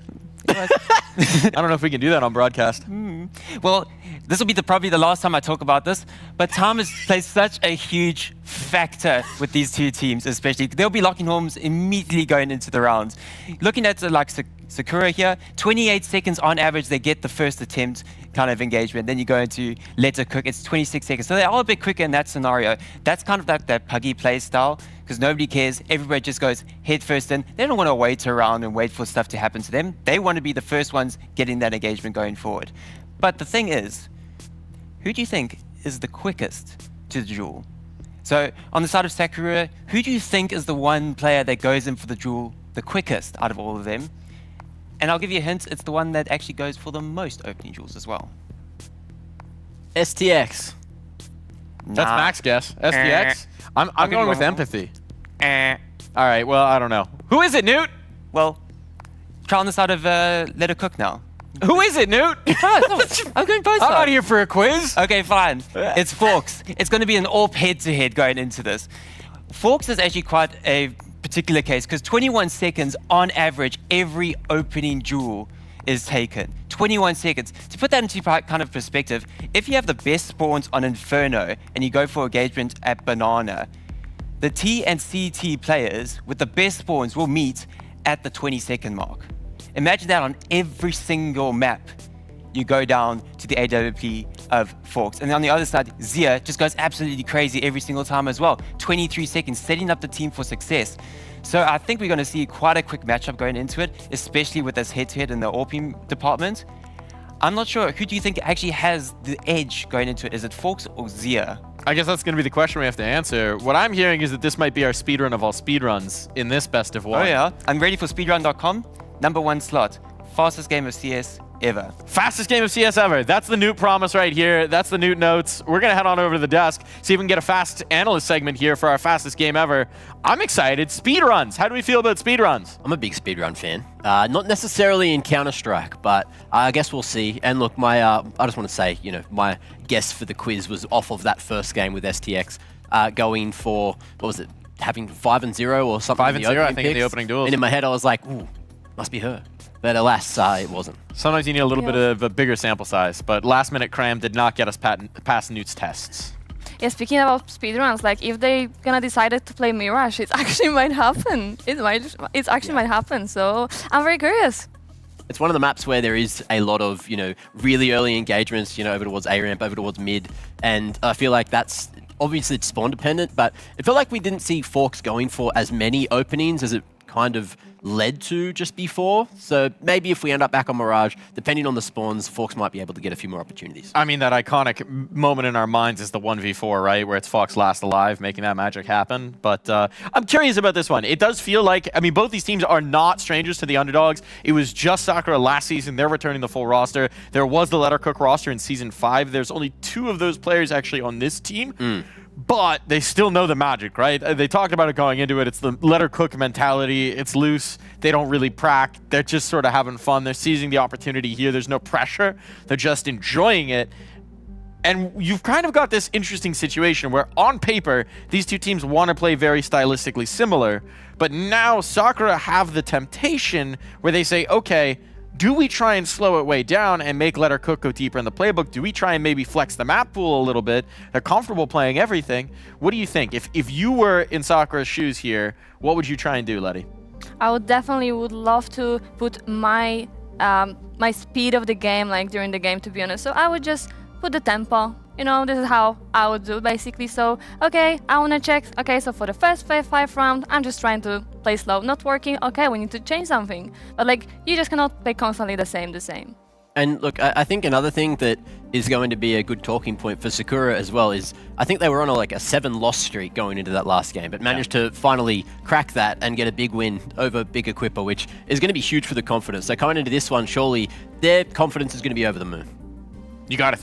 I don't know if we can do that on broadcast. Well, this will be probably the last time I talk about this, but time has played such a huge factor with these two teams, especially. They'll be locking horns immediately going into the rounds. Looking at like Sakura here, 28 seconds on average, they get the first attempt kind of engagement. Then you go into Let Her Cook, it's 26 seconds. So they are a bit quicker in that scenario. That's kind of like that puggy play style, because nobody cares. Everybody just goes head first in. They don't want to wait around and wait for stuff to happen to them. They want to be the first ones getting that engagement going forward. But the thing is, who do you think is the quickest to the duel? So on the side of Sakura, who do you think is the one player that goes in for the duel the quickest out of all of them? And I'll give you a hint, it's the one that actually goes for the most opening duels as well. STX. That's Mac's guess. STX? I'm going with empathy. All right, well, I don't know. Who is it, Newt? Well, try on the side of Let Her Cook now. Who is it, Newt? I'm going both sides. I'm not here for a quiz. Okay, fine. It's Forks. It's going to be an AWP head-to-head going into this. Forks is actually quite a particular case because 21 seconds on average every opening duel is taken. 21 seconds. To put that into kind of perspective, if you have the best spawns on Inferno and you go for engagement at Banana, the T and CT players with the best spawns will meet at the 20-second mark. Imagine that on every single map. You go down to the AWP of Forks. And on the other side, Zia just goes absolutely crazy every single time as well. 23 seconds, setting up the team for success. So I think we're going to see quite a quick matchup going into it, especially with this head-to-head in the AWP department. I'm not sure. Who do you think actually has the edge going into it? Is it Forks or Zia? I guess that's going to be the question we have to answer. What I'm hearing is that this might be our speedrun of all speedruns in this best of one. Oh yeah, I'm ready for speedrun.com. #1 slot. Fastest game of CS ever. Fastest game of CS ever. That's the Newt promise right here. That's the Newt notes. We're going to head on over to the desk, see if we can get a fast analyst segment here for our fastest game ever. I'm excited. Speedruns. How do we feel about speedruns? I'm a big speedrun fan. Not necessarily in Counter-Strike, but I guess we'll see. And look, my I just want to say, my guess for the quiz was off of that first game with STX, going for, what was it, having 5-0 or something? 5-0, I think, in the opening duels. And in my head, I was like, ooh, must be her. But alas, it wasn't. Sometimes you need a little bit of a bigger sample size, but last minute cram did not get us past Newt's tests. Yeah, speaking about speedruns, like if they gonna decide to play Mirage, it actually might happen. It actually might happen. So I'm very curious. It's one of the maps where there is a lot of, really early engagements, over towards A ramp, over towards mid, and I feel like that's obviously it's spawn dependent, but it felt like we didn't see Forks going for as many openings as it kind of led to just before. So maybe if we end up back on Mirage, depending on the spawns, Forks might be able to get a few more opportunities. I mean, that iconic moment in our minds is the 1v4, right? Where it's Fox last alive, making that magic happen. But I'm curious about this one. It does feel like, I mean, both these teams are not strangers to the underdogs. It was just Sakura last season. They're returning the full roster. There was the Lettercook roster in Season 5. There's only 2 of those players actually on this team. But they still know the magic, right? They talked about it going into it. It's the Lettercook mentality. It's loose. They don't really prac. They're just sort of having fun. They're seizing the opportunity here. There's no pressure. They're just enjoying it. And you've kind of got this interesting situation where on paper, these two teams want to play very stylistically similar. But now Sakura have the temptation where they say, okay, do we try and slow it way down and make Lettercook go deeper in the playbook? Do we try and maybe flex the map pool a little bit? They're comfortable playing everything. What do you think? If you were in Sakura's shoes here, what would you try and do, Letty? I would love to put my my speed of the game like during the game, to be honest. So I would just put the tempo. This is how I would do basically. So, okay, I want to check. Okay, so for the first 5 round, I'm just trying to play slow. Not working. Okay, we need to change something. But you just cannot play constantly the same. And look, I think another thing that is going to be a good talking point for Sakura as well is I think they were on a 7-loss streak going into that last game, but managed to finally crack that and get a big win over Big Equipper, which is going to be huge for the confidence. So coming into this one, surely their confidence is going to be over the moon. You got to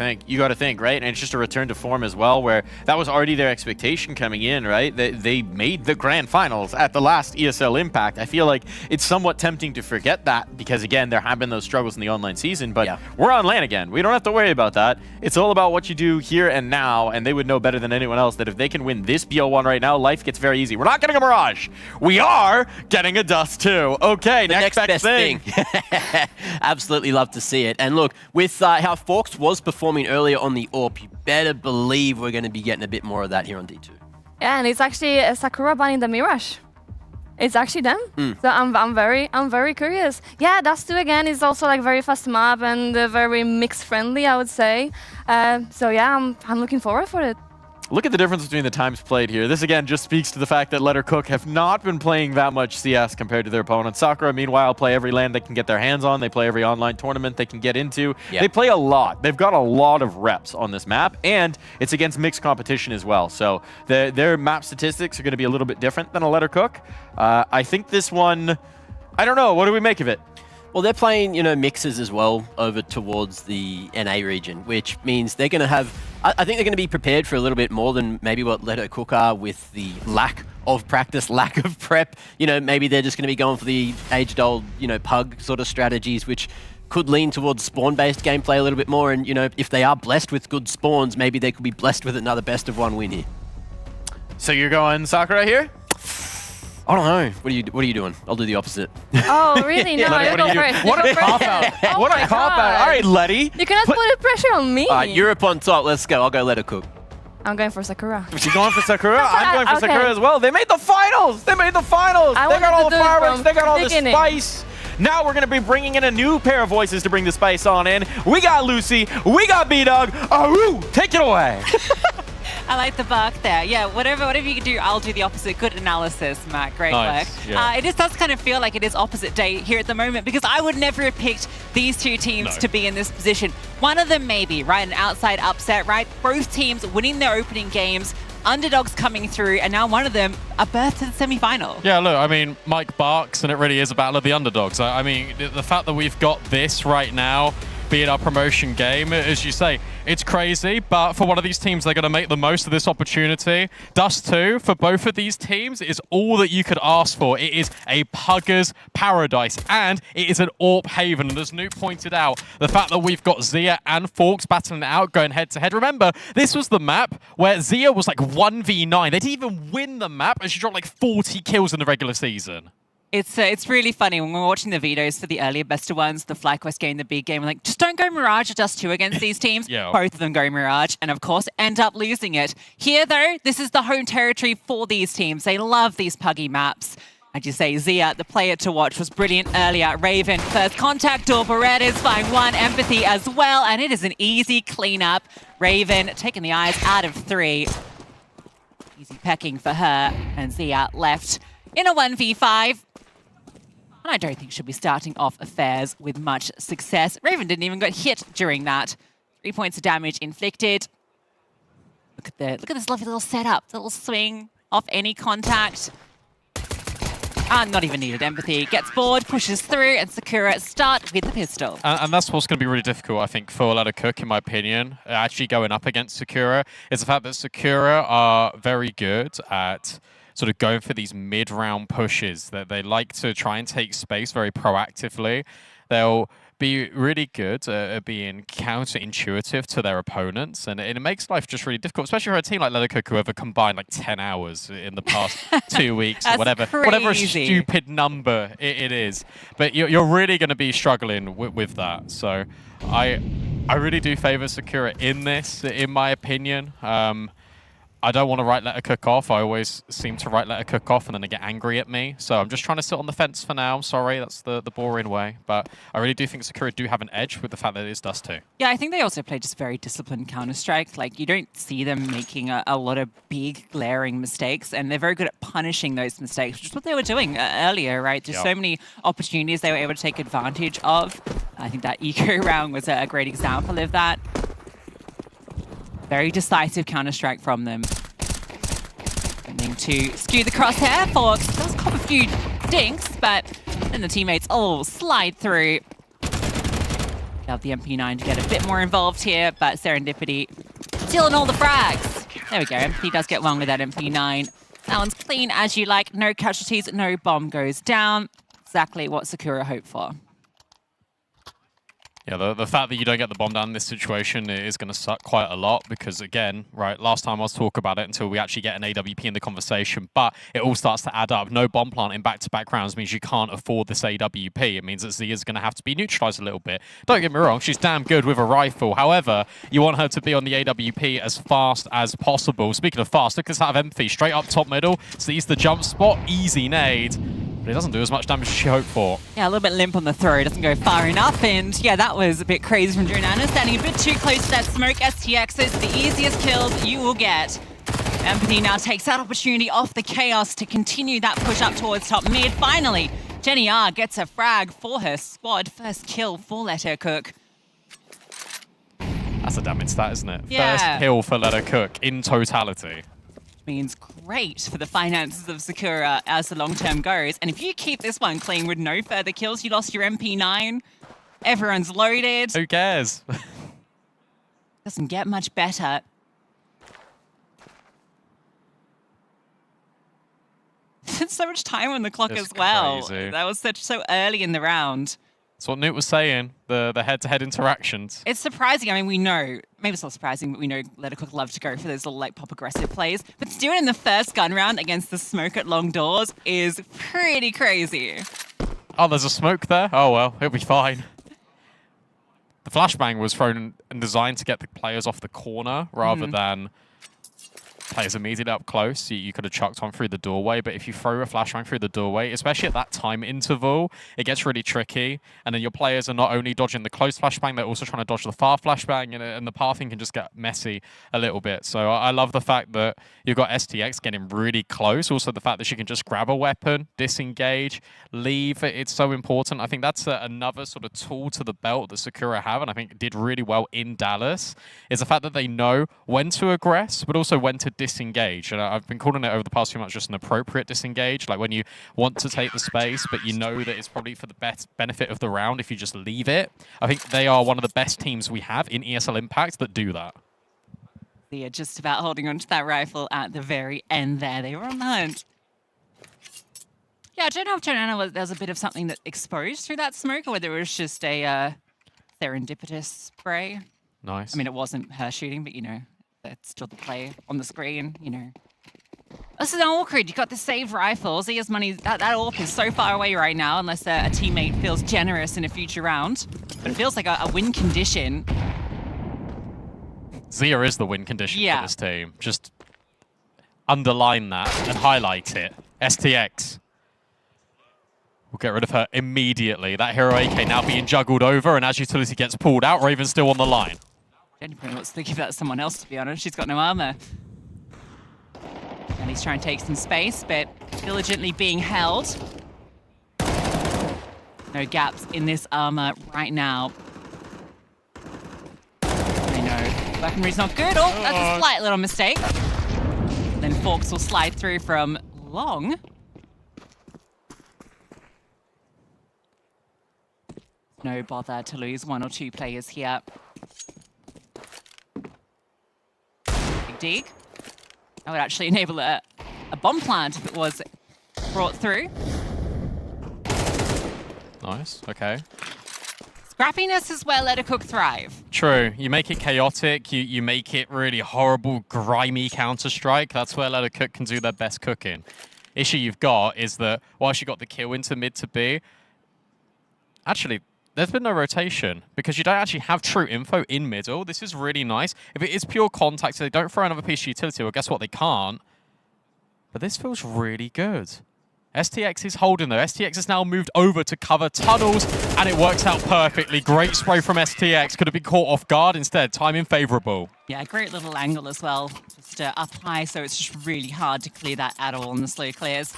think, right? And it's just a return to form as well, where that was already their expectation coming in, right? They made the grand finals at the last ESL Impact. I feel like it's somewhat tempting to forget that because, again, there have been those struggles in the online season, but we're on LAN again. We don't have to worry about that. It's all about what you do here and now, and they would know better than anyone else that if they can win this BL1 right now, life gets very easy. We're not getting a Mirage. We are getting a Dust 2. Okay, next best thing. Absolutely love to see it. And look, with how Forks was performing earlier on the AWP, you better believe we're going to be getting a bit more of that here on D2. Yeah, and it's actually Sakura banning the Mirage. It's actually them. So I'm very curious. Yeah, Dust 2 again is also very fast map and very mix friendly, I would say. So yeah, I'm looking forward for it. Look at the difference between the times played here. This again just speaks to the fact that Lettercook have not been playing that much CS compared to their opponents. Sakura, meanwhile, play every LAN they can get their hands on. They play every online tournament they can get into. Yep. They play a lot. They've got a lot of reps on this map, and it's against mixed competition as well. So their map statistics are going to be a little bit different than a Lettercook. I think this one, I don't know. What do we make of it? Well, they're playing, mixes as well over towards the NA region, which means they're going to have, I think they're going to be prepared for a little bit more than maybe what Lettercook are with the lack of practice, lack of prep. Maybe they're just going to be going for the age-old, pug sort of strategies, which could lean towards spawn-based gameplay a little bit more. And, if they are blessed with good spawns, maybe they could be blessed with another best-of-1 win here. So you're going Sakura here? I don't know. What are you doing? I'll do the opposite. Oh, really? No, you go first. What a cop-out. What a cop-out. All right, Letty. You cannot put pressure on me. Europe on top. Let's go. I'll go Lettercook. I'm going for Sakura. You're going for Sakura? I'm going for Sakura as well. They made the finals. They got all the fireworks. They got all the spice. Now we're going to be bringing in a new pair of voices to bring the spice on in. We got Lucy. We got B-Dog. Take it away. I like the bark there. Yeah, whatever you can do, I'll do the opposite. Good analysis, Matt. Great Nice, work. yeah. It just does kind of feel like it is opposite day here at the moment because I would never have picked these two teams to be in this position. One of them maybe, right? An outside upset, right? Both teams winning their opening games, underdogs coming through, and now one of them a berth to the semi-final. Yeah, look, I mean, Mike barks, and it really is a battle of the underdogs. I mean, the fact that we've got this right now, being our promotion game, as you say, it's crazy, but for one of these teams, they're going to make the most of this opportunity. Dust 2, for both of these teams, is all that you could ask for. It is a pugger's paradise, and it is an AWP haven. And as Nuke pointed out, the fact that we've got Zia and Forks battling it out, going head-to-head. Remember, this was the map where Zia was like 1v9. They didn't even win the map, and she dropped like 40 kills in the regular season. It's really funny when we're watching the videos for the earlier best of ones, the FlyQuest game, the big game, we're like, just don't go Mirage or Dust 2 against these teams. Yeah. Both of them go Mirage and, of course, end up losing it. Here, though, this is the home territory for these teams. They love these puggy maps. As you say, Zia, the player to watch, was brilliant earlier. Raven, first contact, Dorbaret is flying one, Empathy as well, and it is an easy cleanup. Raven taking the eyes out of 3. Easy pecking for her, and Zia left in a 1v5. And I don't think she'll be starting off affairs with much success. Raven didn't even get hit during that. 3 points of damage inflicted. Look at this lovely little setup, little swing off any contact. Not even needed. Empathy gets bored, pushes through, and Sakura start with the pistol. And that's what's going to be really difficult, I think, for Letta Cook, in my opinion, actually going up against Sakura, is the fact that Sakura are very good at sort of going for these mid-round pushes. That they like to try and take space very proactively. They'll be really good at being counterintuitive to their opponents, and it makes life just really difficult, especially for a team like Letta Cook, who have combined like 10 hours in the past 2 weeks, or whatever stupid number it is. But you're really going to be struggling with that. So I really do favor Sakura in this, in my opinion. I don't want to write Letta Cook off. I always seem to write Letta Cook off and then they get angry at me. So I'm just trying to sit on the fence for now. I'm sorry, that's the boring way. But I really do think Sakura do have an edge with the fact that it is Dust 2. Yeah, I think they also play just very disciplined Counter-Strike. Like, you don't see them making a lot of big, glaring mistakes, and they're very good at punishing those mistakes, which is what they were doing earlier, right? Just so many opportunities they were able to take advantage of. I think that eco round was a great example of that. Very decisive Counter-Strike from them. Tending to skew the crosshair. Forks does cop a few dinks, but then the teammates all slide through. Love the MP9 to get a bit more involved here, but Serendipity stealing all the frags. There we go. MP does get one with that MP9. That one's clean as you like. No casualties, no bomb goes down. Exactly what Sakura hoped for. Yeah, the fact that you don't get the bomb down in this situation is going to suck quite a lot because, again, right, last time I was talking about it until we actually get an AWP in the conversation, but it all starts to add up. No bomb plant in back-to-back rounds means you can't afford this AWP. It means that Zia's going to have to be neutralized a little bit. Don't get me wrong, she's damn good with a rifle. However, you want her to be on the AWP as fast as possible. Speaking of fast, look at this out of Empathy. Straight up top middle, sees the jump spot, easy nade. But it doesn't do as much damage as she hoped for. Yeah, a little bit limp on the throw. Doesn't go far enough. And yeah, that was a bit crazy from Dronana. Standing a bit too close to that smoke. STX is the easiest kills you will get. Empathy now takes that opportunity off the chaos to continue that push up towards top mid. Finally, Jenny R gets a frag for her squad. First kill for Letta Cook. That's a damage stat, isn't it? Yeah. First kill for Letta Cook in totality. Means great for the finances of Sakura as the long term goes. And if you keep this one clean with no further kills, you lost your MP9. Everyone's loaded. Who cares? Doesn't get much better. So much time on the clock It's as well. crazy. That was so early in the round. That's what Newt was saying, the head-to-head interactions. It's surprising. I mean, we know, maybe it's not surprising, but we know Letta Cook love to go for those little like pop aggressive plays. But to do it in the first gun round against the smoke at long doors is pretty crazy. Oh, there's a smoke there? Oh, well, it'll be fine. The flashbang was thrown and designed to get the players off the corner rather than players immediately up close. You could have chucked one through the doorway, but if you throw a flashbang through the doorway, especially at that time interval, it gets really tricky. And then your players are not only dodging the close flashbang, they're also trying to dodge the far flashbang, and the pathing can just get messy a little bit. So I love the fact that you've got STX getting really close. Also the fact that she can just grab a weapon, disengage, leave. It's so important. I think that's another sort of tool to the belt that Sakura have, and I think did really well in Dallas, is the fact that they know when to aggress, but also when to disengage. And I've been calling it over the past few months just an appropriate disengage, like when you want to take the space, but you know that it's probably for the best benefit of the round if you just leave it. I think they are one of the best teams we have in ESL Impact that do that. They're just about holding onto that rifle at the very end there. They were on the hunt. Yeah, I don't know if Joanna there was a bit of something that exposed through that smoke, or whether it was just a serendipitous spray. Nice. I mean, it wasn't her shooting, but, you know, that's still the play on the screen, you know. This is awkward. You got the save rifle. Zia's money, that AWP is so far away right now, unless a teammate feels generous in a future round. But it feels like a win condition. Zia is the win condition for this team. Just underline that and highlight it. STX. We'll get rid of her immediately. That hero AK now being juggled over, and as utility gets pulled out, Raven's still on the line. Jenny probably wants to give that to someone else, to be honest. She's got no armor. And he's trying to take some space, but diligently being held. No gaps in this armor right now. I know. Weaponry's not good. Oh, that's a slight little mistake. Then Forks will slide through from long. No bother to lose one or two players here. Big dig. That would actually enable a bomb plant if it was brought through. Nice, okay. Scrappiness as well, let a cook thrive. True. You make it chaotic, you make it really horrible, grimy Counter-Strike. That's where Let a Cook can do their best cooking. Issue you've got is that while she got the kill into mid to B, actually, there's been no rotation because you don't actually have true info in middle. This is really nice. If it is pure contact, so they don't throw another piece of utility, well, guess what? They can't. But this feels really good. STX is holding though. STX has now moved over to cover tunnels, and it works out perfectly. Great spray from STX. Could have been caught off guard instead. Timing favorable. Yeah, great little angle as well. Just up high, so it's just really hard to clear that at all in the slow clears.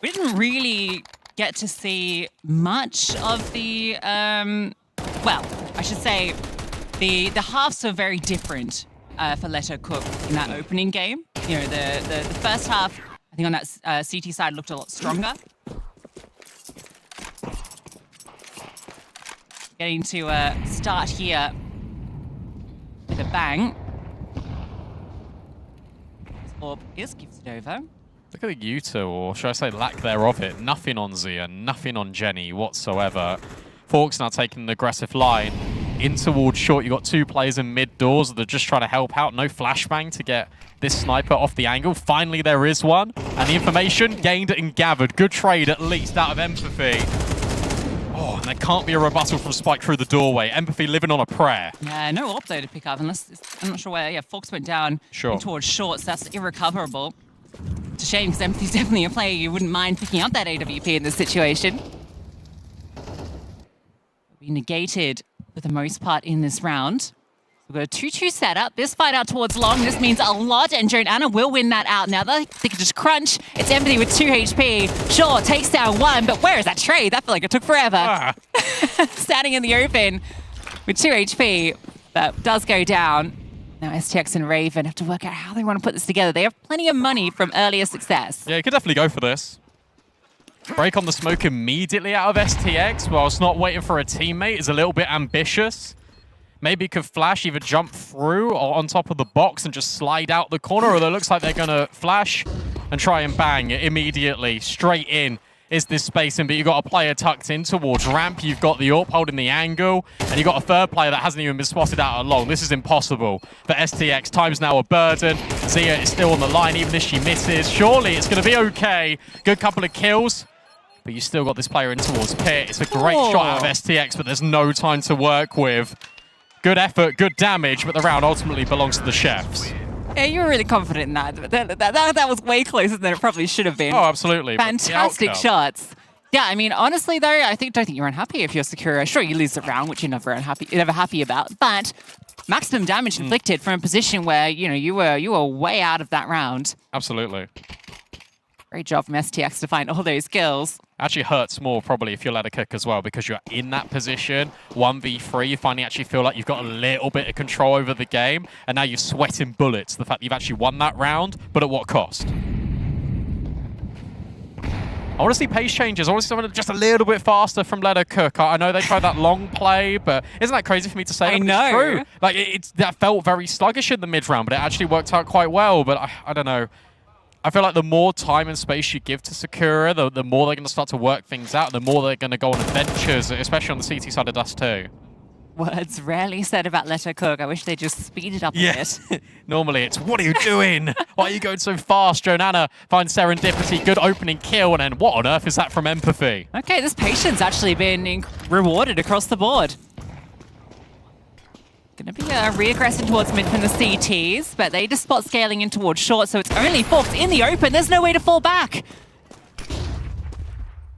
We didn't really get to see much of the, well, I should say the halves are very different for Let Her Cook in that opening game. You know, the first half, I think on that CT side looked a lot stronger. Getting to start here with a bang. Orb is gifted over. Look at the Yuta, or should I say lack thereof it. Nothing on Zia, nothing on Jenny whatsoever. Forks now taking an aggressive line in towards short. You've got two players in mid doors that are just trying to help out. No flashbang to get this sniper off the angle. Finally, there is one. And the information gained and gathered. Good trade, at least, out of Empathy. Oh, and there can't be a rebuttal from Spike through the doorway. Empathy living on a prayer. Yeah, no AWP though to pick up, unless, I'm not sure where, yeah, Forks went down towards short, so that's irrecoverable. It's a shame, because Empathy's definitely a player you wouldn't mind picking up that AWP in this situation. We negated for the most part in this round. We've got a 2-2 setup. This fight out towards long, this means a lot, and Joanna will win that out. Now they can just crunch. It's Empathy with 2 HP. Sure, takes down 1, but where is that trade? I feel like it took forever. Standing in the open with 2 HP, that does go down. Now STX and Raven have to work out how they want to put this together. They have plenty of money from earlier success. Yeah, you could definitely go for this. Break on the smoke immediately out of STX whilst not waiting for a teammate is a little bit ambitious. Maybe could flash, either jump through or on top of the box and just slide out the corner, or it looks like they're going to flash and try and bang immediately. Straight in is this spacing, but you've got a player tucked in towards ramp. You've got the AWP holding the angle, and you've got a third player that hasn't even been spotted out along. This is impossible for STX. Time's now a burden. Zia is still on the line, even if she misses. Surely it's going to be okay. Good couple of kills. But you still got this player in towards pit. It's a great shot out of STX, but there's no time to work with. Good effort, good damage, but the round ultimately belongs to the chefs. Yeah, you were really confident in that. That was way closer than it probably should have been. Oh, absolutely. but the Fantastic outcome- shots. Yeah, I mean, honestly though, don't think you're unhappy if you're Sakura. Sure, you lose the round, which you're never happy about, but maximum damage inflicted from a position where you were way out of that round. Absolutely. Great job from STX to find all those kills. Actually hurts more probably if you're let a cook as well, because you're in that position, 1v3, you finally actually feel like you've got a little bit of control over the game, and now you're sweating bullets, the fact that you've actually won that round, but at what cost? I want to see pace changes. I want to see something just a little bit faster from Let Her Cook. I know they tried that long play, but isn't that crazy for me to say? I But know. It's true. Like, that felt very sluggish in the mid-round, but it actually worked out quite well. But I don't know. I feel like the more time and space you give to Sakura, the more they're going to start to work things out, the more they're going to go on adventures, especially on the CT side of Dust 2. Words rarely said about Let Her Cook. I wish they just speed it up Yes. a bit. Normally it's, what are you doing? Why are you going so fast? Jonanna finds serendipity, good opening kill, and then what on earth is that from Empathy? Okay, this patience actually been rewarded across the board. Gonna be a re-aggression towards mid from the CTs, but they just spot scaling in towards short, so it's only Forked in the open. There's no way to fall back.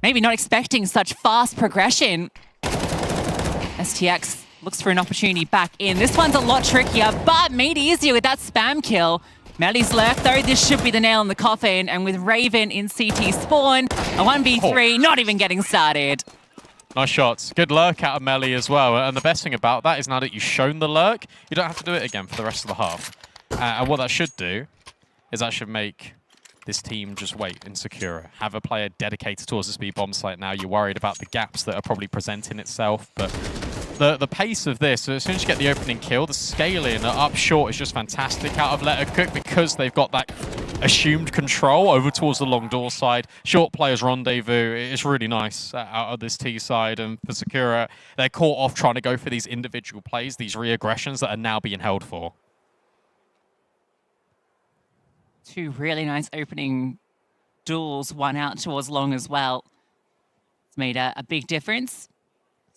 Maybe not expecting such fast progression. STX looks for an opportunity back in. This one's a lot trickier, but made easier with that spam kill. Melly's left, though. This should be the nail in the coffin. And with Raven in CT spawn, a 1v3, not even getting started. Nice shots. Good lurk out of Melly as well. And the best thing about that is now that you've shown the lurk, you don't have to do it again for the rest of the half. And what that should do is that should make this team just wait in Sakura. Have a player dedicated towards the speed bomb site now. You're worried about the gaps that are probably presenting itself, but the pace of this, as soon as you get the opening kill, the scaling up short is just fantastic out of Let Her Cook because they've got that assumed control over towards the long door side. Short players rendezvous. It's really nice out of this T side, and for Sakura, they're caught off trying to go for these individual plays, these re-aggressions that are now being held for. Two really nice opening duels, one out towards long as well. It's made a big difference.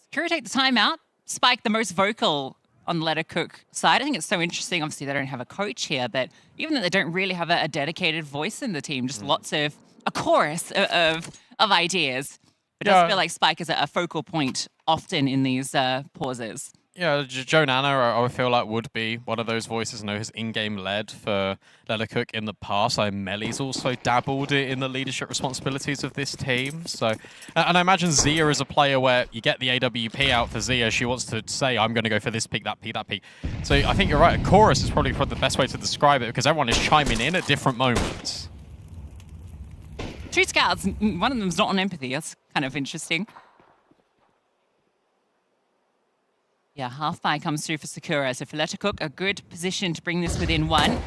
Sakura take the timeout. Spike the most vocal on the Let Her Cook side. I think it's so interesting. Obviously, they don't have a coach here, but even that they don't really have a dedicated voice in the team, just lots of a chorus of ideas. It does feel like Spike is a focal point often in these pauses. Yeah, Jonanna, I feel like would be one of those voices. I know his in-game led for Let Her Cook in the past. Melly's also dabbled in the leadership responsibilities of this team. So, and I imagine Zia is a player where you get the AWP out for Zia. She wants to say, I'm going to go for this pick, that pick, that pick. So I think you're right. A chorus is probably the best way to describe it because everyone is chiming in at different moments. Two scouts, one of them's not on empathy. That's kind of interesting. Yeah, half buy comes through for Sakura. So for Let Her Cook, a good position to bring this within one.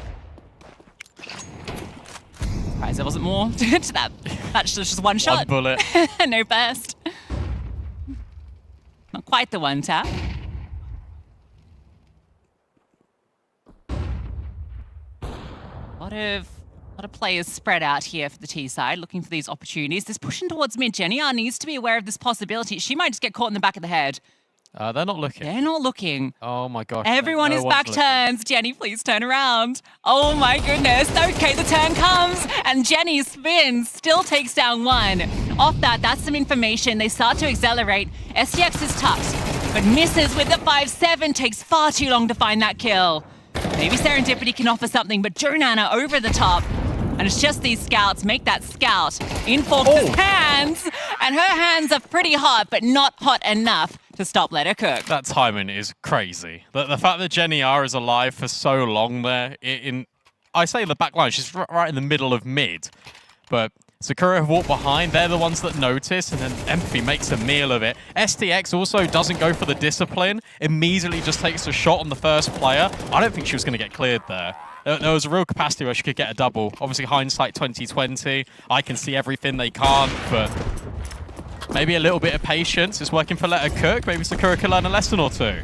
Surprised there wasn't more to that. That's just one shot. One bullet. No burst. Not quite the one tap. A lot of players spread out here for the T side, looking for these opportunities. This pushing towards mid. Jenny needs to be aware of this possibility. She might just get caught in the back of the head. They're not looking. They're not looking. Oh my gosh. Everyone is back turns. Jenny, please turn around. Oh my goodness. Okay, the turn comes and Jenny spins, still takes down one. Off that's some information. They start to accelerate. STX is tucked, but misses with the 5-7. Takes far too long to find that kill. Maybe Serendipity can offer something, but Jonanna over the top. And it's just these scouts make that scout in Forks' hands. And her hands are pretty hot, but not hot enough to stop Let Her Cook. That timing is crazy. The fact that Jenny R is alive for so long there, I say the back line, she's right in the middle of mid. But Sakura have walked behind, they're the ones that notice, and then Empathy makes a meal of it. STX also doesn't go for the discipline, immediately just takes a shot on the first player. I don't think she was going to get cleared there. There was a real capacity where she could get a double. Obviously, hindsight 2020. I can see everything they can't, but maybe a little bit of patience is working for Let Her Cook. Maybe Sakura can learn a lesson or two.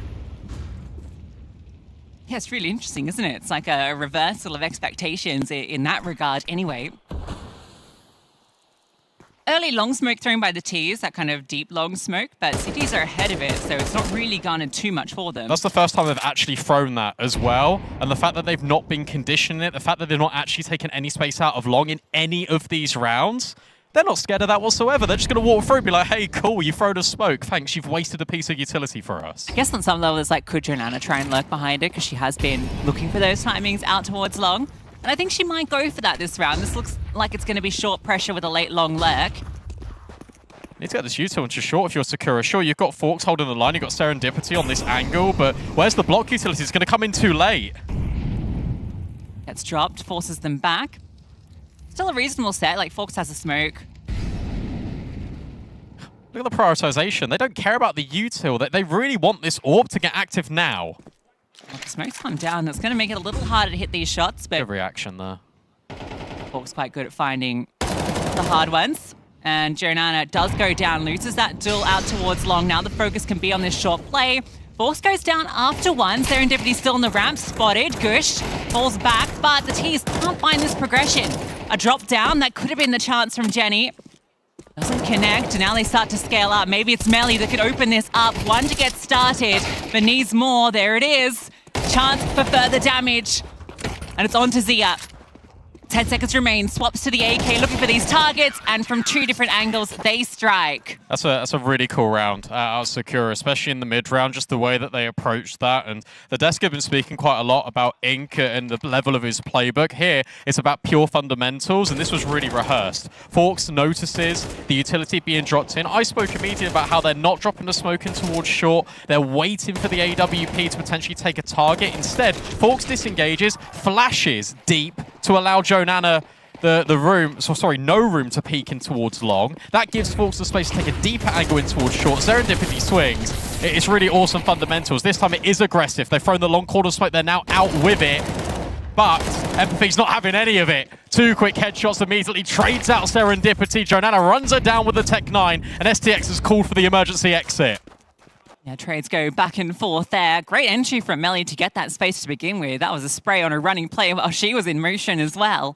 Yeah, it's really interesting, isn't it? It's like a reversal of expectations in that regard anyway. early long smoke thrown by the T's, that kind of deep long smoke, but Cities are ahead of it, so it's not really garnered too much for them. That's the first time they've actually thrown that as well. And the fact that they've not been conditioning it, the fact that they've not actually taken any space out of long in any of these rounds, they're not scared of that whatsoever. They're just going to walk through and be like, hey, cool, you throwed a smoke. Thanks, you've wasted a piece of utility for us. I guess on some level, it's like, could Jonana try and lurk behind it? Because she has been looking for those timings out towards long. And I think she might go for that this round. This looks like it's going to be short pressure with a late long lurk. Need to get this util into short if you're Sakura. Sure, you've got Forks holding the line, you've got Serendipity on this angle, but where's the block utility? It's going to come in too late. Gets dropped, forces them back. Still a reasonable set, like Forks has a smoke. Look at the prioritization. They don't care about the util. They really want this orb to get active now. Well, the smoke's come down. That's going to make it a little harder to hit these shots, but good reaction there. Forks quite good at finding the hard ones. And Jonana does go down, loses that duel out towards long. Now the focus can be on this short play. Forks goes down after one. Serendipity still on the ramp, spotted. Gush falls back, but the T's can't find this progression. A drop down, that could have been the chance from Jenny. Doesn't connect, and now they start to scale up. Maybe it's Melly that could open this up. One to get started, but needs more. There it is. Chance for further damage. And it's on to Zia. 10 seconds remain, swaps to the AK, looking for these targets, and from two different angles, they strike. That's a really cool round out of Sakura, especially in the mid-round, just the way that they approached that. And the desk have been speaking quite a lot about Ink and the level of his playbook. Here, it's about pure fundamentals, and this was really rehearsed. Forks notices the utility being dropped in. I spoke immediately about how they're not dropping the smoke in towards short. They're waiting for the AWP to potentially take a target. Instead, Forks disengages, flashes deep to allow Jonana no room to peek in towards long. That gives Forks the space to take a deeper angle in towards short. Serendipity swings. It's really awesome fundamentals. This time it is aggressive. They've thrown the long corner smoke. They're now out with it. But Empathy's not having any of it. Two quick headshots immediately. Trades out Serendipity. Jonana runs her down with the Tech 9. And STX has called for the emergency exit. Yeah, trades go back and forth there. Great entry from Melly to get that space to begin with. That was a spray on a running play while she was in motion as well.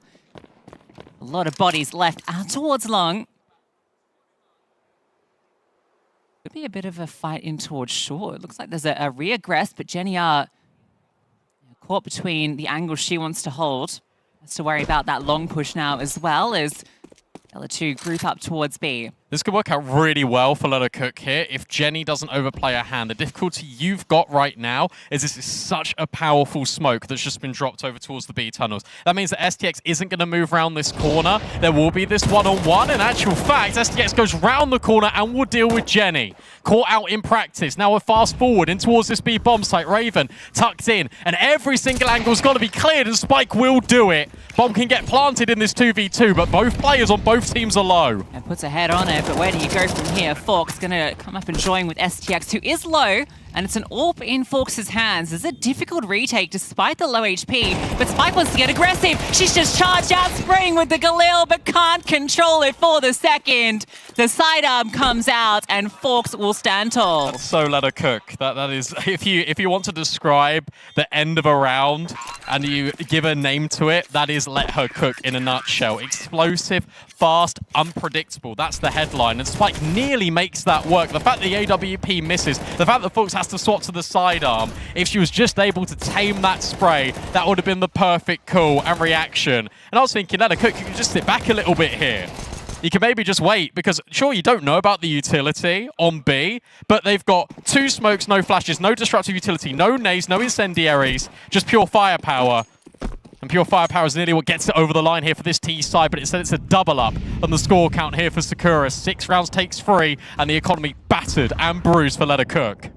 A lot of bodies left out towards long. Could be a bit of a fight in towards short. It looks like there's a re-aggress, but Jenny are caught between the angle she wants to hold. Has to worry about that long push now as well as L2 group up towards B. This could work out really well for Letta Cook here if Jenny doesn't overplay her hand. The difficulty you've got right now is this is such a powerful smoke that's just been dropped over towards the B tunnels. That means that STX isn't going to move around this corner. There will be this one-on-one. In actual fact, STX goes round the corner and will deal with Jenny. Caught out in practice. Now we're fast forward in towards this B bomb site. Raven tucked in, and every single angle's got to be cleared, and Spike will do it. Bomb can get planted in this 2v2, but both players on both teams are low. And puts a head on it, but where do you go from here? Forks gonna come up and join with STX, who is low, and it's an AWP in Forks' hands. It's a difficult retake despite the low HP, but Spike wants to get aggressive. She's just charged out, spraying with the Galil, but can't control it for the second. The sidearm comes out, and Forks will stand tall. That's so Letta Cook. That is, if you want to describe the end of a round and you give a name to it, that is Let Her Cook in a nutshell. Explosive, fast, unpredictable. That's the headline, and Spike nearly makes that work. The fact that the AWP misses, the fact that Forks has to swap to the sidearm, if she was just able to tame that spray, that would have been the perfect call and reaction. And I was thinking, Letta Cook, you can just sit back a little bit here. You can maybe just wait, because sure, you don't know about the utility on B, but they've got two smokes, no flashes, no disruptive utility, no nades, no incendiaries, just pure firepower. And pure firepower is nearly what gets it over the line here for this T side, but it's a double up on the score count here for Sakura. 6 rounds takes 3, and the economy battered and bruised for Letta Cook.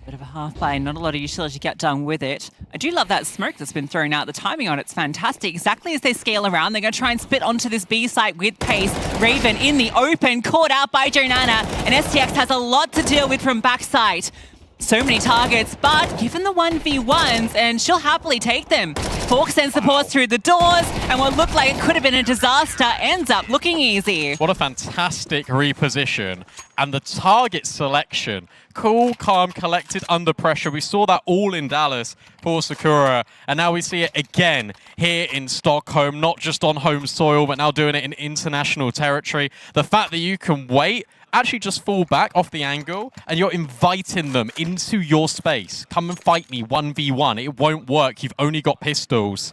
Bit of a half buy, not a lot of utility to get done with it. I do love that smoke that's been thrown out. The timing on it's fantastic. Exactly as they scale around, they're going to try and spit onto this B site with pace. Raven in the open, caught out by Jonana, and STX has a lot to deal with from backside. So many targets, but given the 1v1s, and she'll happily take them. Forks sends supports through the doors, and what looked like it could have been a disaster ends up looking easy. What a fantastic reposition And the target selection, cool, calm, collected under pressure. We saw that all in Dallas for Sakura. And now we see it again here in Stockholm, not just on home soil, but now doing it in international territory. The fact that you can wait, actually just fall back off the angle, and you're inviting them into your space. Come and fight me 1v1. It won't work. You've only got pistols.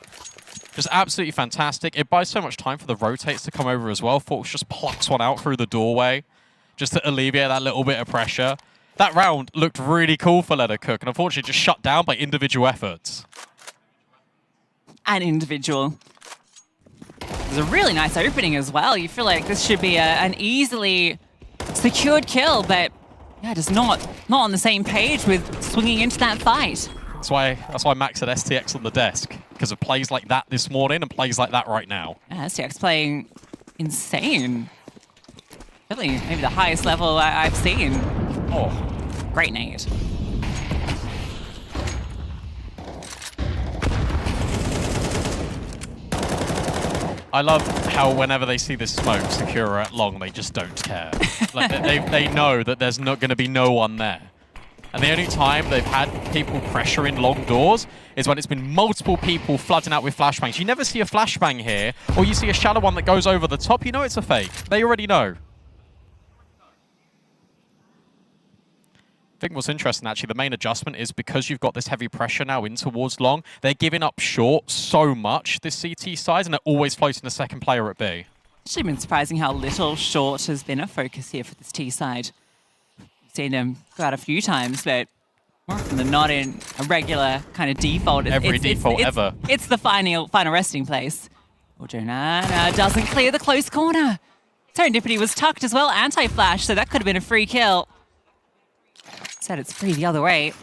Just absolutely fantastic. It buys so much time for the rotates to come over as well. Fox just plucks one out through the doorway, just to alleviate that little bit of pressure. That round looked really cool for Let Her Cook, and unfortunately just shut down by individual efforts. An individual. It was a really nice opening as well. You feel like this should be an easily secured kill, but yeah, just not on the same page with swinging into that fight. That's why Max had STX on the desk, because of plays like that this morning and plays like that right now. Yeah, STX playing insane. Really, maybe the highest level I've seen. Oh, great nade. I love how whenever they see this smoke, Sakura at long, they just don't care. Like they know that there's not going to be no one there. And the only time they've had people pressuring long doors is when it's been multiple people flooding out with flashbangs. You never see a flashbang here, or you see a shallow one that goes over the top. You know it's a fake. They already know. I think what's interesting, actually, the main adjustment is because you've got this heavy pressure now in towards long, they're giving up short so much, this CT side, and they're always floating the second player at B. It's actually been surprising how little short has been a focus here for this T side. Seen them go out a few times, but more often than not in a regular kind of default. Every default ever. It's the final resting place. Jonana doesn't clear the close corner. Serendipity was tucked as well, anti-flash, so that could have been a free kill. Said it's free the other way.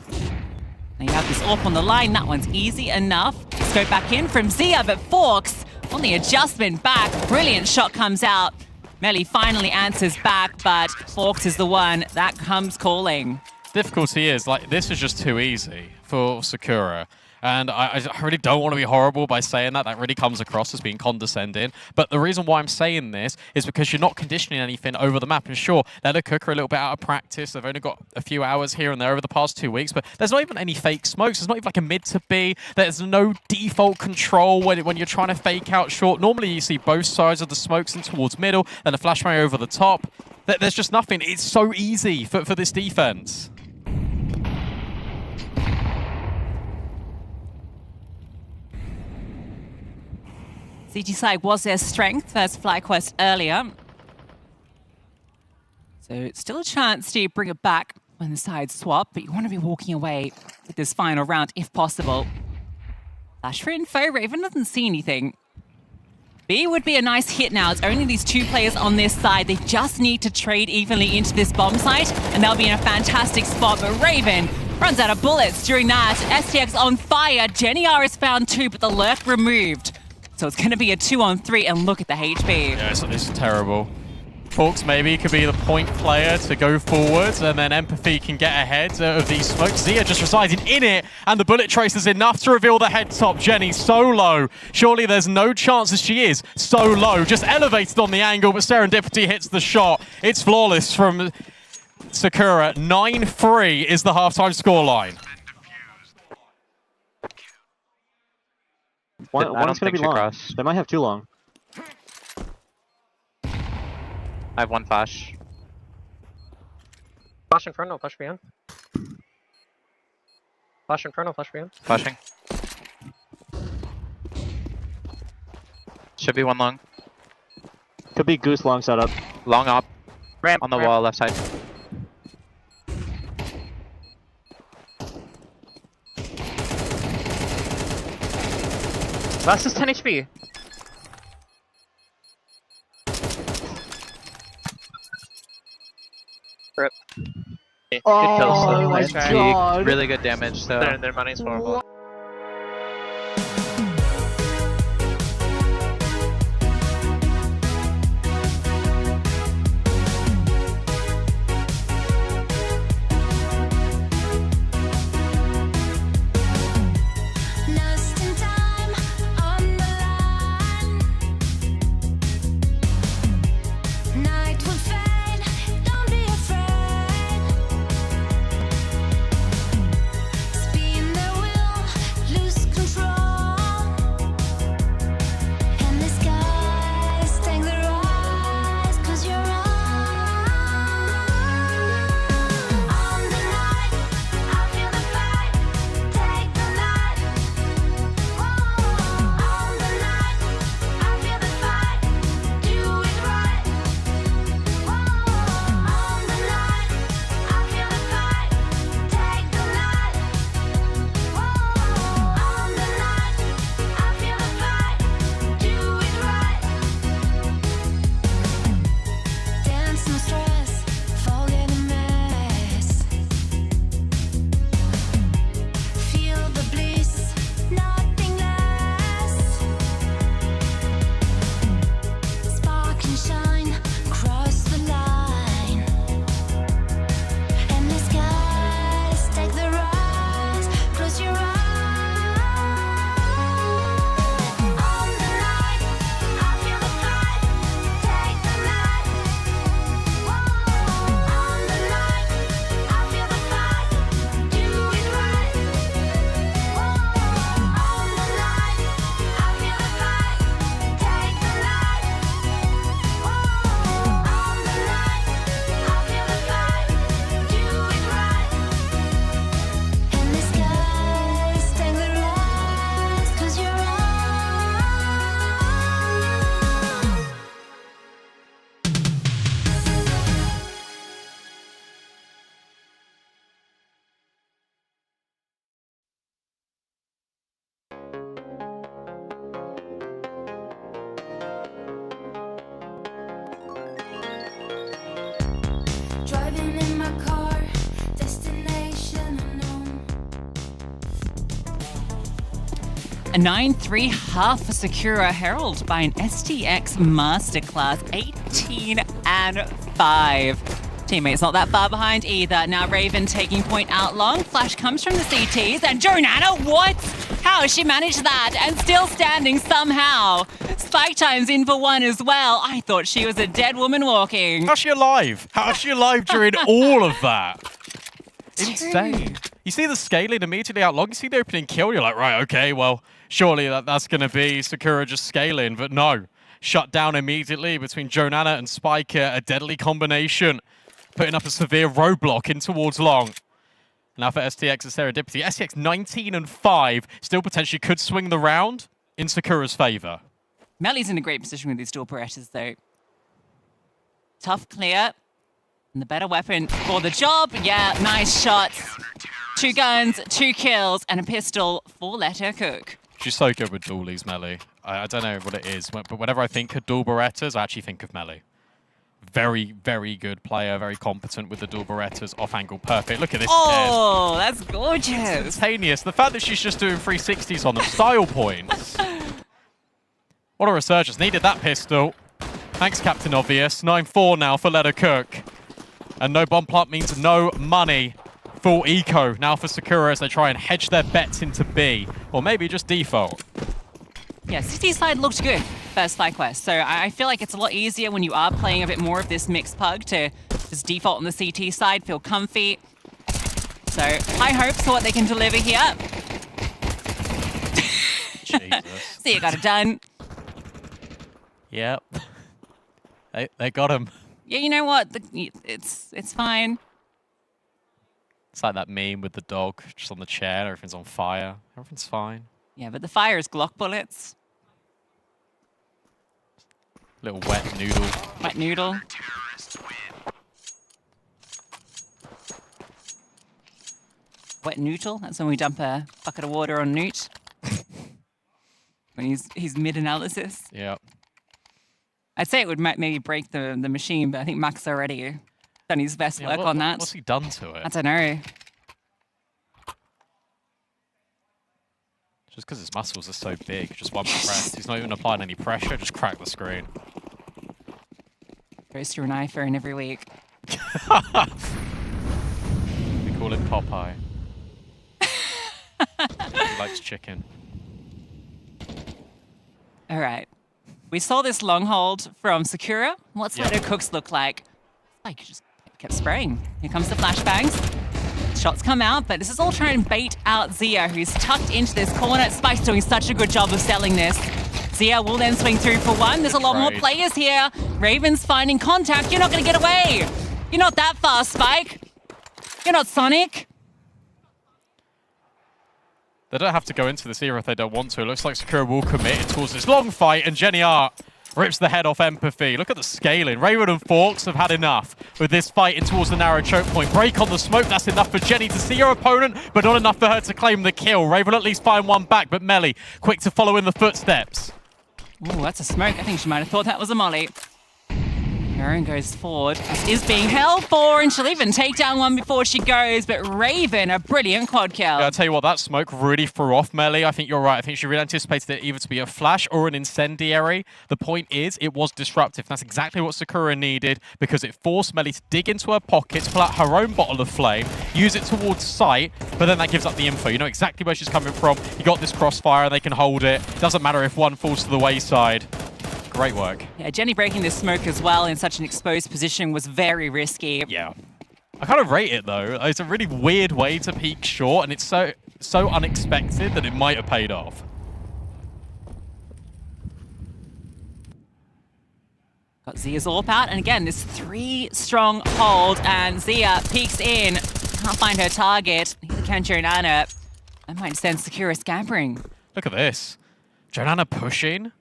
Now you have this AWP on the line. That one's easy enough. Scope back in from Zia, but Forks on the adjustment back. Brilliant shot comes out. Melly finally answers back, but Forks is the one that comes calling. Difficulty is, like, this is just too easy for Sakura. And I really don't want to be horrible by saying that. That really comes across as being condescending. But the reason why I'm saying this is because you're not conditioning anything over the map. And sure, Let Her Cook are a little bit out of practice. They've only got a few hours here and there over the past 2 weeks. But there's not even any fake smokes. There's not even like a mid to B. There's no default control when you're trying to fake out short. Normally you see both sides of the smokes in towards middle, then a flashbang over the top. There's just nothing. It's so easy for this defense. CT side was their strength as FlyQuest earlier. So it's still a chance to bring it back when the sides swap, but you want to be walking away with this final round if possible. Flash for info, Raven doesn't see anything. B would be a nice hit now. It's only these two players on this side. They just need to trade evenly into this bomb site, and they'll be in a fantastic spot. But Raven runs out of bullets during that. STX on fire. Jenny R is found too, but the lurk removed. So it's going to be a 2-on-3, and look at the HP. Yeah, so this is terrible. Forks maybe could be the point player to go forwards, and then Empathy can get ahead of these smokes. Zia just residing in it, and the bullet trace is enough to reveal the head top. Jenny so low. Surely there's no chance as she is so low. Just elevated on the angle, but Serendipity hits the shot. It's flawless from Sakura. 9-3 is the halftime scoreline. One's going to be long. They might have two long. I have one flash. Flash Inferno, flash behind. Flash Inferno, flash behind. Flashing. Should be one long. Could be Goose long setup. Long up. Ramp on the wall, left side. Last is 10 HP. Rip. Oh my god. Really good damage, so. Their money's horrible. Lost in time on the line. Night will fade, don't be afraid. A 9-3 half for Sakura, heralded by an STX masterclass, 18-5. Teammates not that far behind either. Now Raven taking point out long. Flash comes from the CTs, and Jonana, what? How has she managed that? And still standing somehow. Spike time's in for one as well. I thought she was a dead woman walking. How's she alive? How's she alive during all of that? Insane. You see the scaling immediately out long. You see the opening kill. You're like, right, okay, well, surely that's going to be Sakura just scaling. But no. Shut down immediately between Jonana and Spiker. A deadly combination. Putting up a severe roadblock in towards long. Now for STX and Serendipity. STX 19-5. Still potentially could swing the round in Sakura's favor. Melly's in a great position with these dual Berettas, though. Tough clear. And the better weapon for the job. Yeah, nice shots. 2 guns, 2 kills, and a pistol for Let Her Cook. She's so good with dualies, Melly. I don't know what it is, but whenever I think of dual Berettas, I actually think of Melly. Very, very good player, very competent with the dual Berettas, off angle, perfect. Look at this. Oh, that's gorgeous. Instantaneous. The fact that she's just doing 360s on them, style points. What a resurgence. Needed that pistol. Thanks, Captain Obvious. 9-4 now for Let Her Cook. And no bomb plant means no money. Full eco now for Sakura as they try and hedge their bets into B. Or maybe just default. Yeah, CT side looked good first FlyQuest, so I feel like it's a lot easier when you are playing a bit more of this mixed pug to just default on the CT side, feel comfy. So high hopes for what they can deliver here. Jesus. See, you got it done. Yep. They got him. Yeah, you know what? It's fine. It's like that meme with the dog just on the chair, everything's on fire. Everything's fine. Yeah, but the fire is Glock bullets. Little wet noodle. Wet noodle. Wet noodle? That's when we dump a bucket of water on Newt. When he's mid-analysis. Yeah. I'd say it would maybe break the machine, but I think Max already done his best work on that. What's he done to it? I don't know. Just because his muscles are so big, just one press. He's not even applying any pressure, just crack the screen. Goes through an iPhone every week. We call him Popeye. He likes chicken. All right. We saw this long hold from Sakura. What's Let Her Cooks look like? Like, just kept spraying. Here comes the flashbangs. Shots come out, but this is all trying to bait out Zia, who's tucked into this corner. Spike's doing such a good job of selling this. Zia will then swing through for one. There's a lot more players here. Raven's finding contact. You're not going to get away. You're not that fast, Spike. You're not Sonic. They don't have to go into this era if they don't want to. It looks like Sakura will commit towards this long fight, and Jenny Art rips the head off Empathy. Look at the scaling. Raven and Forks have had enough with this fight in towards the narrow choke point. Break on the smoke. That's enough for Jenny to see her opponent, but not enough for her to claim the kill. Raven at least find one back, but Melly quick to follow in the footsteps. Ooh, that's a smoke. I think she might have thought that was a molly. Aaron goes forward. This is being held for, and she'll even take down one before she goes, but Raven, a brilliant quad kill. Yeah, I'll tell you what, that smoke really threw off Melly. I think you're right. I think she really anticipated it either to be a flash or an incendiary. The point is, it was disruptive. That's exactly what Sakura needed, because it forced Melly to dig into her pockets, pull out her own bottle of flame, use it towards sight, but then that gives up the info. You know exactly where she's coming from. You got this crossfire, and they can hold it. Doesn't matter if one falls to the wayside. Great work. Yeah, Jenny breaking this smoke as well in such an exposed position was very risky. Yeah. I kind of rate it, though. It's a really weird way to peek short, and it's so unexpected that it might have paid off. Got Zia's AWP out, and again, this 3-strong hold, and Zia peeks in. Can't find her target. Neither can Jonana. That might send Sakura scampering. Look at this. Jonana pushing.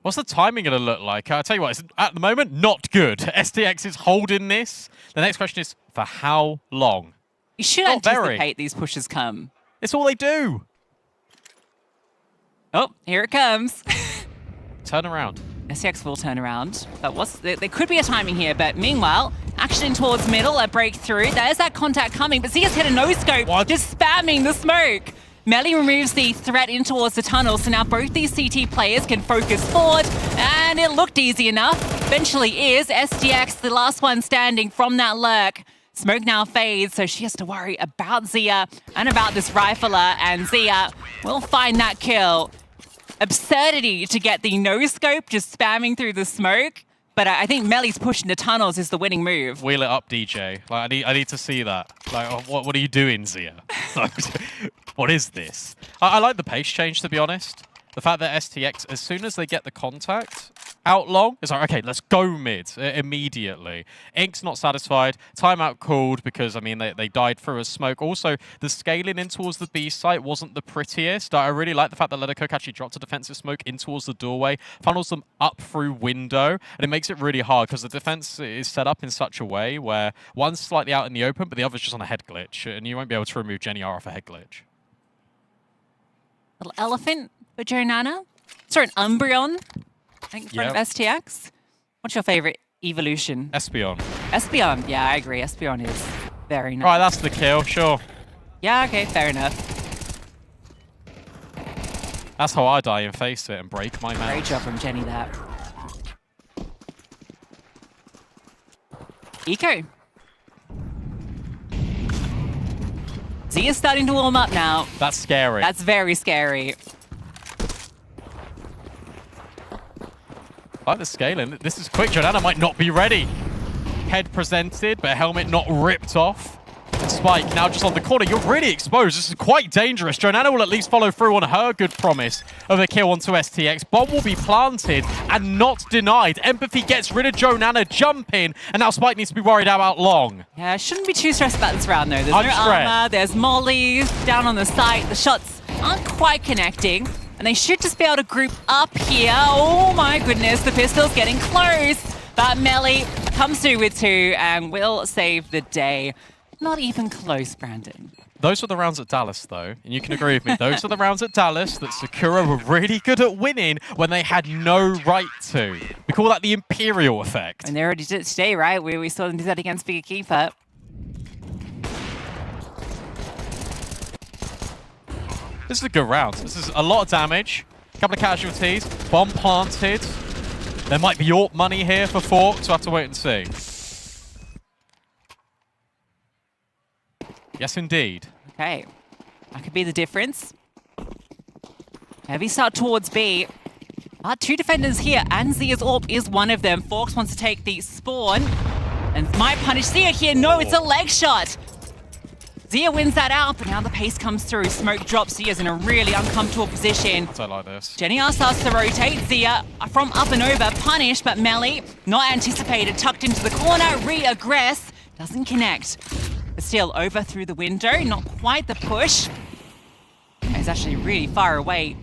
What's the timing going to look like? I'll tell you what, it's, at the moment, not good. STX is holding this. The next question is, for how long? You should anticipate these pushes come. It's all they do. Oh, here it comes. Turn around. STX will turn around. But there could be a timing here, but meanwhile, action towards middle, a breakthrough. There's that contact coming, but Zia's hit a no-scope, just spamming the smoke. Melly removes the threat in towards the tunnel, so now both these CT players can focus forward, and it looked easy enough. Eventually is SDX, the last one standing from that lurk. Smoke now fades, so she has to worry about Zia and about this rifler, and Zia will find that kill. Absurdity to get the no-scope, just spamming through the smoke. But I think Melly's push into tunnels is the winning move. Wheel it up, DJ. Like, I need to see that. Like, what are you doing, Zia? What is this? I like the pace change, to be honest. The fact that STX, as soon as they get the contact out long, it's like, okay, let's go mid immediately. Ink's not satisfied. Timeout called because, I mean, they died through a smoke. Also, the scaling in towards the B site wasn't the prettiest. I really like the fact that Lettercook actually dropped a defensive smoke in towards the doorway, funnels them up through window, and it makes it really hard because the defense is set up in such a way where one's slightly out in the open, but the other's just on a head glitch, and you won't be able to remove Jenny R off a head glitch. Little elephant for Jonana. Sorry, an Umbreon. I think in front of STX. What's your favorite evolution? Espeon. Espeon. Yeah, I agree. Espeon is very nice. Right, that's the kill, sure. Yeah, okay, fair enough. That's how I die and face it and break my mouse. Great job from Jenny there. Eco. Zia's starting to warm up now. That's scary. That's very scary. I like the scaling. This is quick. Jonana might not be ready. Head presented, but helmet not ripped off. And Spike now just on the corner. You're really exposed. This is quite dangerous. Jonana will at least follow through on her good promise of a kill onto STX. Bomb will be planted and not denied. Empathy gets rid of Jonana, jumping, and now Spike needs to be worried about long. Yeah, shouldn't be too stressed about this round though. There's I'm no stressed. armor, there's Molly down on the site. The shots aren't quite connecting. And they should just be able to group up here. Oh my goodness, the pistol's getting close. But Melly comes through with 2 and will save the day. Not even close, Brandon. Those were the rounds at Dallas, though, and you can agree with me. Those are the rounds at Dallas that Sakura were really good at winning when they had no right to. We call that the Imperial effect. And they already did it today, right? We saw them do that against Bigger Keeper. This is a good round. This is a lot of damage. A couple of casualties. Bomb planted. There might be AWP money here for Fork, so I have to wait and see. Yes, indeed. Okay. That could be the difference. Heavy start towards B. 2 defenders here, and Zia's AWP is one of them. Forks wants to take the spawn and might punish Zia here. No, it's a leg shot. Zia wins that out, but now the pace comes through. Smoke drops. Zia's in a really uncomfortable position. I don't like this. Jenny R starts to rotate. Zia from up and over, punished, but Melly, not anticipated, tucked into the corner, re-aggress, doesn't connect. But still, over through the window, not quite the push. It's actually really far away.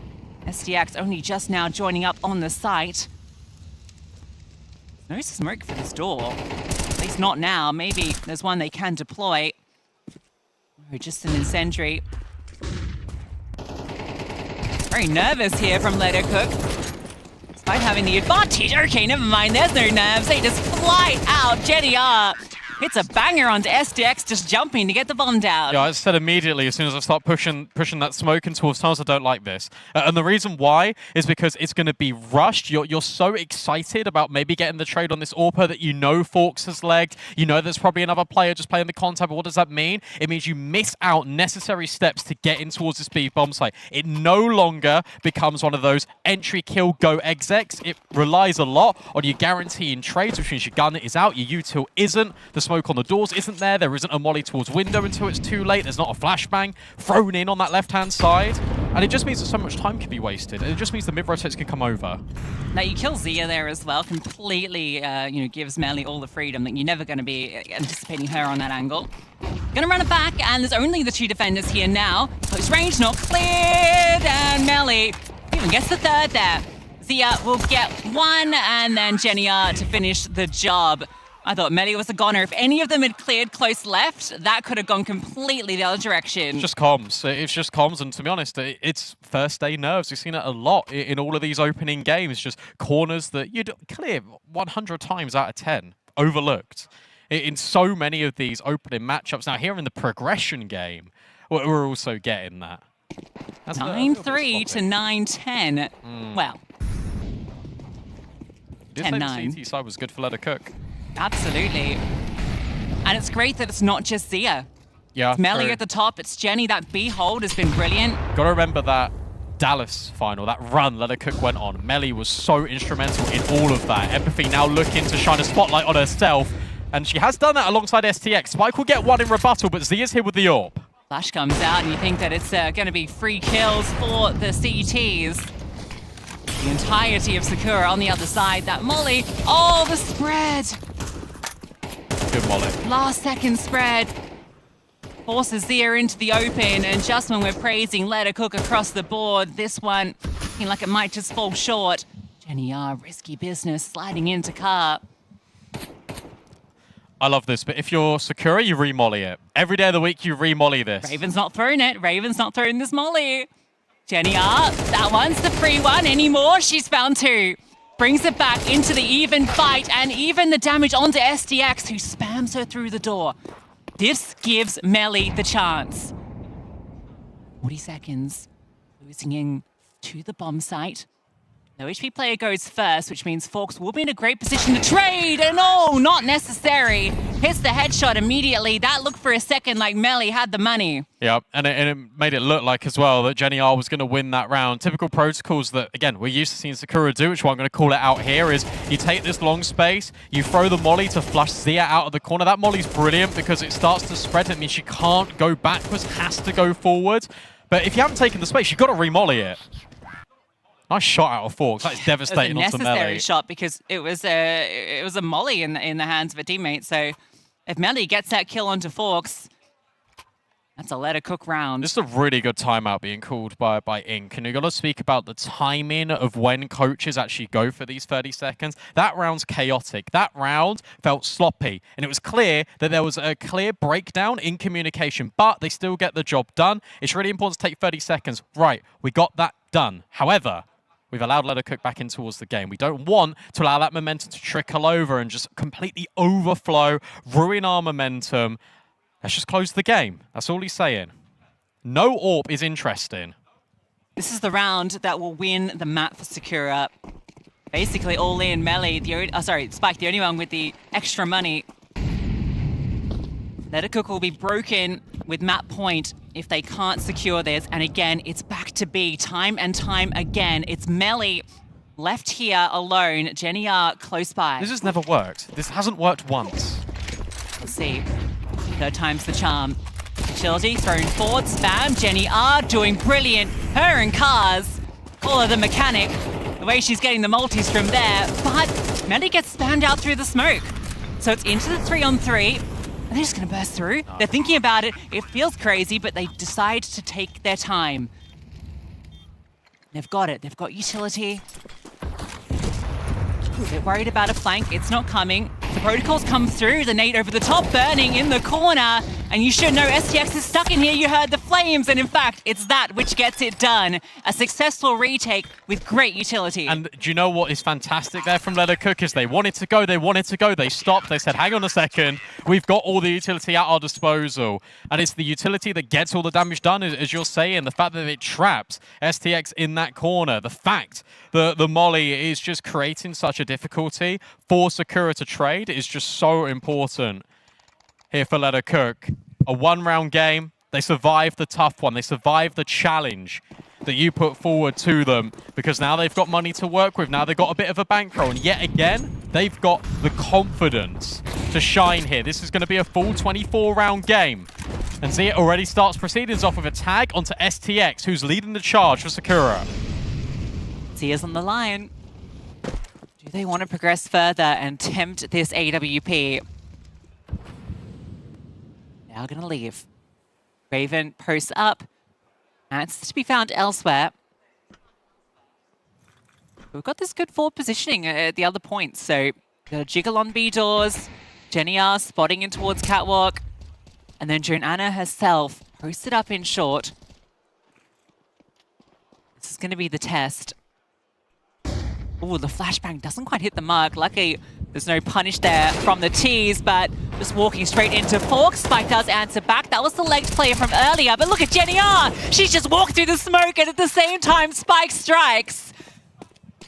SDX only just now joining up on the site. No smoke for this door. At least not now. Maybe there's one they can deploy. Oh, just an incendiary. Very nervous here from Lettercook. Despite having the advantage. Okay, never mind. There's no nerves. They just fly out. Jenny R hits a banger onto SDX, just jumping to get the bomb down. Yeah, I said immediately as soon as I start pushing that smoke in towards tunnels, I don't like this. And the reason why is because it's going to be rushed. You're so excited about maybe getting the trade on this AWPer that you know Forks has legged. You know there's probably another player just playing the contact, but what does that mean? It means you miss out necessary steps to get in towards this B bomb site. It no longer becomes one of those entry, kill, go, execs. It relies a lot on you guaranteeing trades, which means your gun is out, your util isn't, the smoke on the doors isn't there isn't a molly towards window until it's too late, there's not a flashbang thrown in on that left-hand side, and it just means that so much time can be wasted, and it just means the mid-rotates can come over. Now you kill Zia there as well, completely gives Melly all the freedom that you're never going to be anticipating her on that angle. Gonna run it back, and there's only the 2 defenders here now. Close range, not cleared, and Melly even gets the 3rd there. Zia will get 1, and then Jenny R to finish the job. I thought Melly was a goner. If any of them had cleared close left, that could have gone completely the other direction. It's just comms. It's just comms, and to be honest, it's first day nerves. We've seen it a lot in all of these opening games. Just corners that you'd clear 100 times out of 10, overlooked. In so many of these opening matchups. Now, here in the progression game, we're also getting that. That's 9-3 to 9-10. Well, This time 10-9. the CT side was good for Leda Cook. Absolutely. And it's great that it's not just Zia. Yeah, It's Melly true. at the top, it's Jenny. That B hold has been brilliant. Got to remember that Dallas final, that run Leda Cook went on. Melly was so instrumental in all of that. Empathy now looking to shine a spotlight on herself, and she has done that alongside STX. Spike will get one in rebuttal, but Zia's here with the AWP. Flash comes out, and you think that it's going to be free kills for the CTs. The entirety of Sakura on the other side. That Molly. Oh, the spread. Good Molly. Last second spread. Forces Zia into the open, and just when we're praising Leda Cook across the board, this one looking like it might just fall short. Jenny R, risky business, sliding into car. I love this, but if you're Sakura, you re-molly it. Every day of the week, you re-molly this. Raven's not throwing it. Raven's not throwing this Molly. Jenny R, that one's the free one. Any more? She's found two. Brings it back into the even fight, and even the damage onto STX, who spams her through the door. This gives Melly the chance. 40 seconds. Losing in to the bomb site. The HP player goes first, which means Forks will be in a great position to trade, and oh, not necessary. Hits the headshot immediately. That looked for a second like Melly had the money. Yeah, and it made it look like as well that Jenny R was going to win that round. Typical protocols that, again, we're used to seeing Sakura do, which is why I'm going to call it out here, is you take this long space, you throw the molly to flush Zia out of the corner. That molly's brilliant because it starts to spread. It means she can't go backwards, has to go forward. But if you haven't taken the space, you've got to re-molly it. Nice shot out of Forks. That's devastating It was a onto Melly. necessary shot because it was a molly in the hands of a teammate. So if Melly gets that kill onto Forks, that's a Leda Cook round. This is a really good timeout being called by Inc. And you've got to speak about the timing of when coaches actually go for these 30 seconds. That round's chaotic. That round felt sloppy. And it was clear that there was a clear breakdown in communication, but they still get the job done. It's really important to take 30 seconds. Right, we got that done. However, we've allowed Leda Cook back in towards the game. We don't want to allow that momentum to trickle over and just completely overflow, ruin our momentum. Let's just close the game. That's all he's saying. No AWP is interesting. This is the round that will win the map for Sakura. Basically all in. Melly, Spike, the only one with the extra money. Leda Cook will be broken with map point if they can't secure this. And again, it's back to B time and time again. It's Melly left here alone. Jenny R close by. This has never worked. This hasn't worked once. Let's see. Third time's the charm. Utility thrown forward, spam. Jenny R doing brilliant. Her and Cars. All of the mechanic. The way she's getting the multis from there. But Melly gets spammed out through the smoke. So it's into the 3-on-3. And they're just going to burst through. They're thinking about it. It feels crazy, but they decide to take their time. They've got it. They've got utility. They're worried about a flank. It's not coming. The protocols come through. The nade over the top, burning in the corner. And you should know STX is stuck in here. You heard the flames. And in fact, it's that which gets it done. A successful retake with great utility. And do you know what is fantastic there from Leda Cook is they wanted to go, they stopped, they said, hang on a second, we've got all the utility at our disposal. And it's the utility that gets all the damage done, as you're saying, the fact that it traps STX in that corner, the fact that the molly is just creating such a difficulty for Sakura to trade is just so important here for Leda Cook. A one-round game. They survived the tough one. They survived the challenge that you put forward to them because now they've got money to work with. Now they've got a bit of a bankroll. And yet again, they've got the confidence to shine here. This is going to be a full 24-round game. And Zia already starts proceedings off with a tag onto STX, who's leading the charge for Sakura. Zia's on the line. Do they want to progress further and tempt this AWP? Now going to leave. Raven posts up. Answers to be found elsewhere. We've got this good forward positioning at the other points. So got a jiggle on B doors. Jenny R spotting in towards Catwalk. And then Joanna herself posted up in short. This is going to be the test. Oh, the flashbang doesn't quite hit the mark. Lucky There's no punish there from the T's, but just walking straight into Fork. Spike does answer back. That was the legged player from earlier, but look at Jenny R. She's just walked through the smoke, and at the same time, Spike strikes.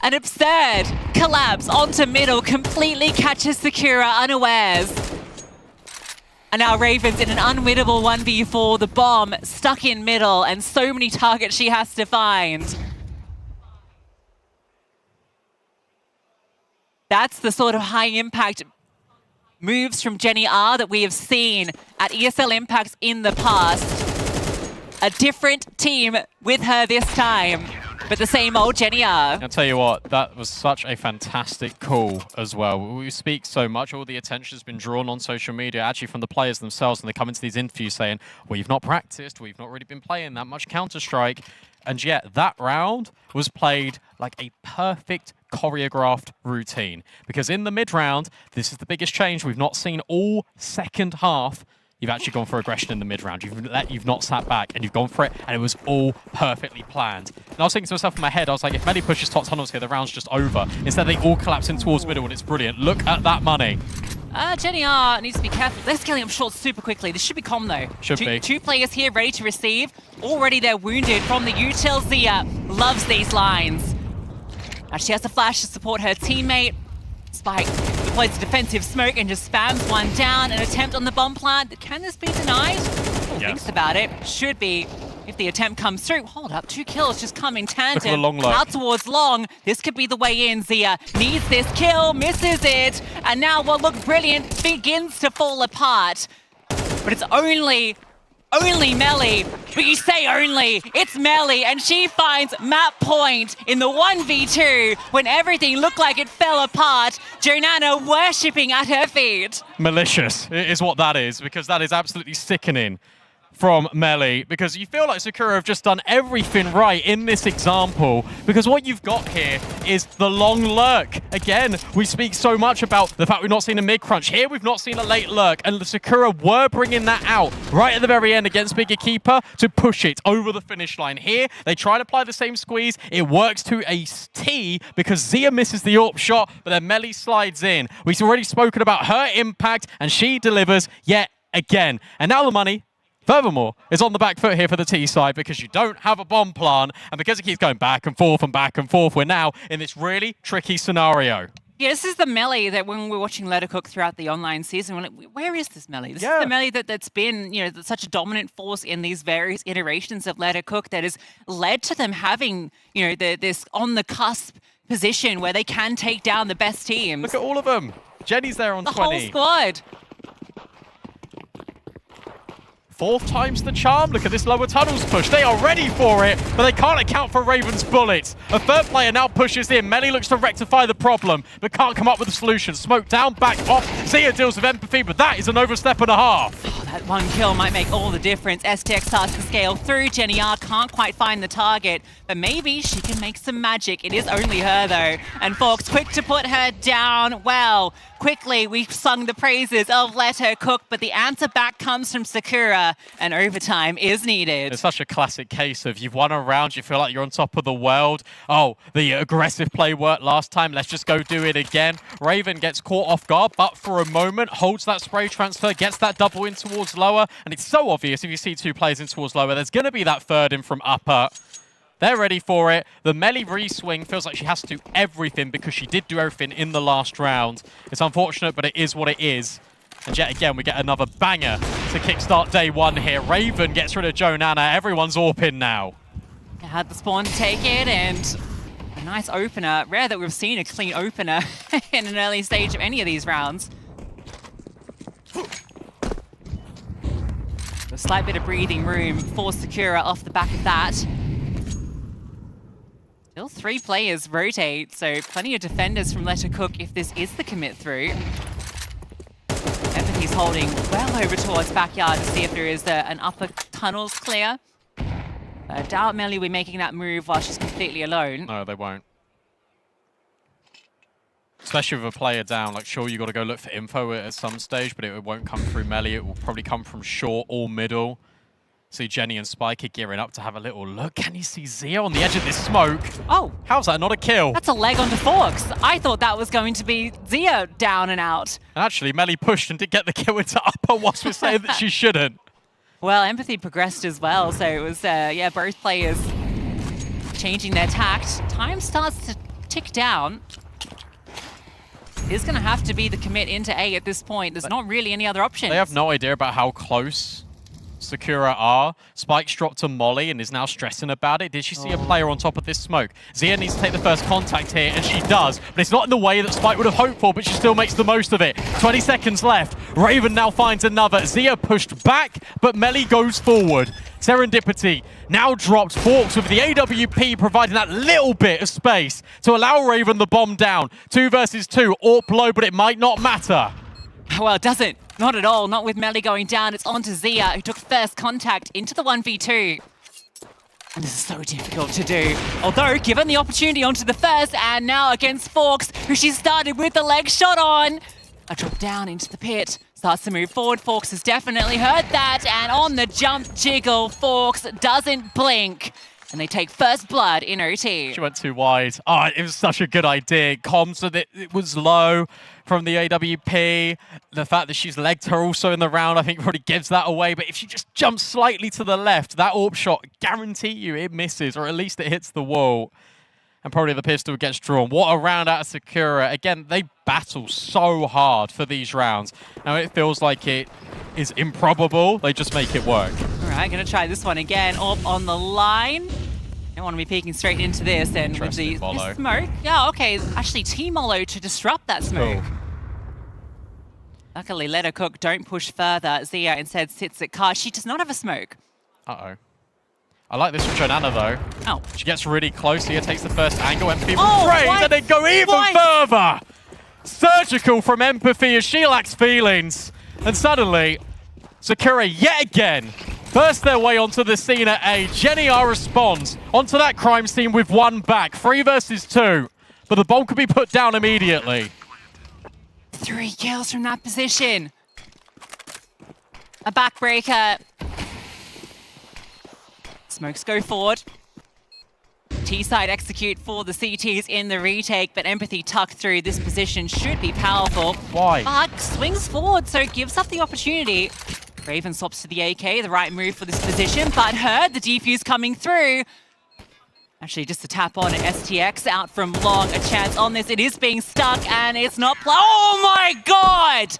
An absurd collapse onto middle, completely catches Sakura unawares. And now Raven's in an unwinnable 1v4, the bomb stuck in middle, and so many targets she has to find. That's the sort of high impact moves from Jenny R that we have seen at ESL Impacts in the past. A different team with her this time, but the same old Jenny R. I'll tell you what, that was such a fantastic call as well. We speak so much, all the attention has been drawn on social media, actually from the players themselves, and they come into these interviews saying, we've not practiced, we've not really been playing that much Counter-Strike. And yet, that round was played like a perfect choreographed routine. Because in the mid-round, this is the biggest change we've not seen all second half. You've actually gone for aggression in the mid-round. You've not sat back, and you've gone for it, and it was all perfectly planned. And I was thinking to myself in my head, I was like, if Melly pushes top tunnels here, the round's just over. Instead, they all collapse in towards middle, and it's brilliant. Look at that money. Jenny R needs to be careful. They're scaling up short super quickly. This should be calm, though. Should be. Two players here ready to receive. Already they're wounded from the util. Zia loves these lines. Now she has to flash to support her teammate. Spike deploys a defensive smoke and just spams one down. An attempt on the bomb plant. Can this be denied? Thinks about it. Should be. If the attempt comes through, hold up, 2 kills just come in tandem. Look at the long lurk. Out towards long. This could be the way in. Zia needs this kill, misses it, and now what looked brilliant begins to fall apart. But it's only Melly. But you say only, it's Melly, and she finds map point in the 1v2 when everything looked like it fell apart. Jonana worshipping at her feet. Malicious is what that is, because that is absolutely sickening from Melly, because you feel like Sakura have just done everything right in this example, because what you've got here is the long lurk. Again, we speak so much about the fact we've not seen a mid-crunch. Here we've not seen a late lurk, and the Sakura were bringing that out right at the very end against Bigger Keeper to push it over the finish line. Here, they try to apply the same squeeze. It works to a T because Zia misses the AWP shot, but then Melly slides in. We've already spoken about her impact, and she delivers yet again. And now the money, furthermore, is on the back foot here for the T side because you don't have a bomb plant, and because it keeps going back and forth and back and forth, we're now in this really tricky scenario. Yeah, this is the Melly that when we're watching Lettercook throughout the online season, we're like, where is this Melly? This is the Melly that's been, such a dominant force in these various iterations of Lettercook that has led to them having, this on the cusp position where they can take down the best teams. Look at all of them. Jenny's there on the 20. The whole squad. 4th time's the charm. Look at this lower tunnels push. They are ready for it, but they can't account for Raven's bullets. A third player now pushes in. Melly looks to rectify the problem, but can't come up with a solution. Smoke down, back off. Zia deals with empathy, but that is an overstep and a half. Oh, that one kill might make all the difference. STX starts to scale through. Jenny R can't quite find the target, but maybe she can make some magic. It is only her, though. And Fox quick to put her down. Well, quickly, we've sung the praises of Let Her Cook, but the answer back comes from Sakura, and overtime is needed. It's such a classic case of you've won a round, you feel like you're on top of the world. Oh, the aggressive play worked last time, let's just go do it again. Raven gets caught off guard, but for a moment, holds that spray transfer, gets that double in towards lower, and it's so obvious if you see 2 players in towards lower, there's going to be that third in from upper. They're ready for it. The Melly re-swing feels like she has to do everything because she did do everything in the last round. It's unfortunate, but it is what it is. And yet again, we get another banger to kickstart day 1 here. Raven gets rid of Jonana. Everyone's AWPing now. Had the spawn to take it, and a nice opener. Rare that we've seen a clean opener in an early stage of any of these rounds. A slight bit of breathing room for Sakura off the back of that. Still 3 players rotate, so plenty of defenders from Lettercook if this is the commit through. Empathy's holding well over towards backyard to see if there is an upper tunnels clear. Doubt Melly will be making that move while she's completely alone. No, they won't. Especially with a player down, like sure you got to go look for info at some stage, but it won't come through Melly. It will probably come from short or middle. See Jenny and Spike are gearing up to have a little look. Can you see Zia on the edge of this smoke? Oh. How's that not a kill? That's a leg onto Forks. I thought that was going to be Zia down and out. And actually, Melly pushed and did get the kill into upper whilst we're saying that she shouldn't. Well, Empathy progressed as well, so it was, yeah, both players changing their tact. Time starts to tick down. It's going to have to be the commit into A at this point. There's not really any other options. They have no idea about how close Sakura are. Spike's dropped to Molly and is now stressing about it. Did she see a player on top of this smoke? Zia needs to take the first contact here, and she does. But it's not in the way that Spike would have hoped for, but she still makes the most of it. 20 seconds left. Raven now finds another. Zia pushed back, but Melly goes forward. Serendipity now dropped. Forks with the AWP providing that little bit of space to allow Raven the bomb down. 2 versus 2. AWP low, but it might not matter. Well, it doesn't. Not at all. Not with Melly going down. It's on to Zia, who took first contact into the 1v2. And this is so difficult to do. Although, given the opportunity onto the first, and now against Forks, who she started with the leg shot on. A drop down into the pit. Starts to move forward. Forks has definitely heard that. And on the jump jiggle, Forks doesn't blink. And they take first blood in OT. She went too wide. Oh, it was such a good idea. Comms that it was low from the AWP. The fact that she's legged her also in the round, I think probably gives that away. But if she just jumps slightly to the left, that AWP shot, guarantee you it misses, or at least it hits the wall. And probably the pistol gets drawn. What a round out of Sakura. Again, they battle so hard for these rounds. Now it feels like it is improbable. They just make it work. All right, going to try this one again. Up on the line. Don't want to be peeking straight into this. And with the smoke. Yeah, okay. Actually, T-Molo to disrupt that smoke. Cool. Luckily, Let Her Cook don't push further. Zia instead sits at car. She does not have a smoke. Uh-oh. I like this from Jonana, though. Oh. She gets really close here, takes the first angle, and people Oh, praise, what? and then go even further! Surgical from Empathy as she lacks feelings. And suddenly, Sakura yet again burst their way onto the scene at A. Jenny R responds onto that crime scene with one back. 3 versus 2. But the bomb could be put down immediately. 3 kills from that position. A backbreaker. Smokes go forward. T-side execute for the CTs in the retake, but Empathy tucked through. This position should be powerful. Why? But swings forward, so gives up the opportunity. Raven swaps to the AK, the right move for this position, but heard the defuse coming through. Actually, just a tap on STX out from long. A chance on this. It is being stuck, and it's not oh my god!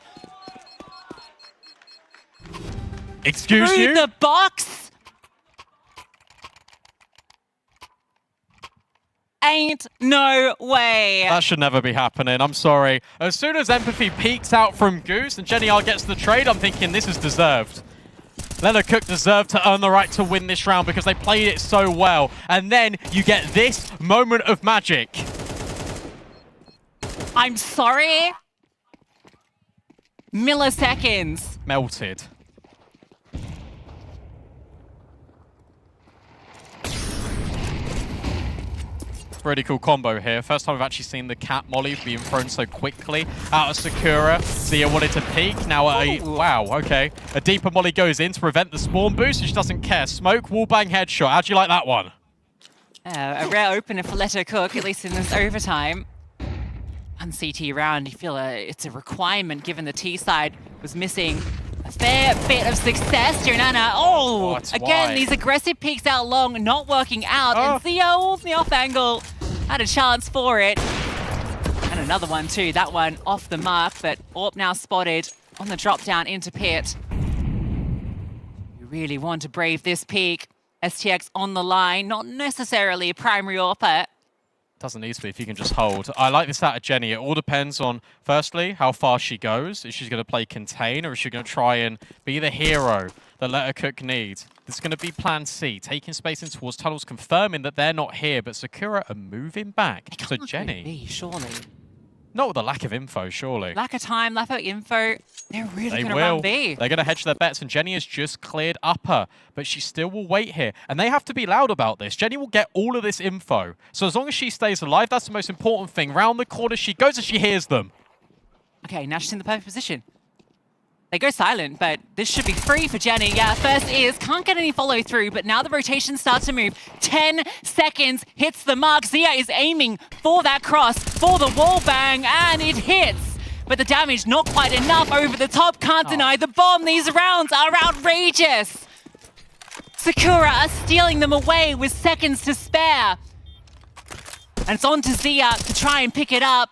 Excuse Through you? the box? Ain't no way. That should never be happening. I'm sorry. As soon as Empathy peeks out from Goose and Jenny R gets the trade, I'm thinking this is deserved. Let Her Cook deserved to earn the right to win this round because they played it so well. And then you get this moment of magic. I'm sorry. Milliseconds. Melted. Really cool combo here. First time we've actually seen the cat molly being thrown so quickly out of Sakura. Zia wanted to peek. Now wow, okay. A deeper molly goes in to prevent the spawn boost, which doesn't care. Smoke, wallbang, headshot. How'd you like that one? A rare opener for Let Her Cook, at least in this overtime. On CT round, you feel it's a requirement given the T side was missing a fair bit of success. Jonana, again, these aggressive peeks out long, not working out. And Zia, the off angle, had a chance for it. And another one too, that one off the mark, but AWP now spotted on the drop down into pit. You really want to brave this peak. STX on the line, not necessarily a primary AWPer. Doesn't need to be if you can just hold. I like this out of Jenny. It all depends on, firstly, how far she goes. Is she going to play contain or is she going to try and be the hero that Let Her Cook needs? This is going to be plan C, taking space in towards tunnels, confirming that they're not here, but Sakura are moving back. So Jenny... B, surely. Not with a lack of info, surely. Lack of time, lack of info. They're really They going to will. run B. They're going to hedge their bets, and Jenny has just cleared upper, but she still will wait here. And they have to be loud about this. Jenny will get all of this info. So as long as she stays alive, that's the most important thing. Round the corner she goes as she hears them. Okay, now she's in the perfect position. They go silent, but this should be free for Jenny. Yeah, first is, can't get any follow through, but now the rotation starts to move. 10 seconds, hits the mark. Zia is aiming for that cross, for the wall bang, and it hits. But the damage not quite enough over the top. Can't deny the bomb. These rounds are outrageous. Sakura are stealing them away with seconds to spare. And it's on to Zia to try and pick it up.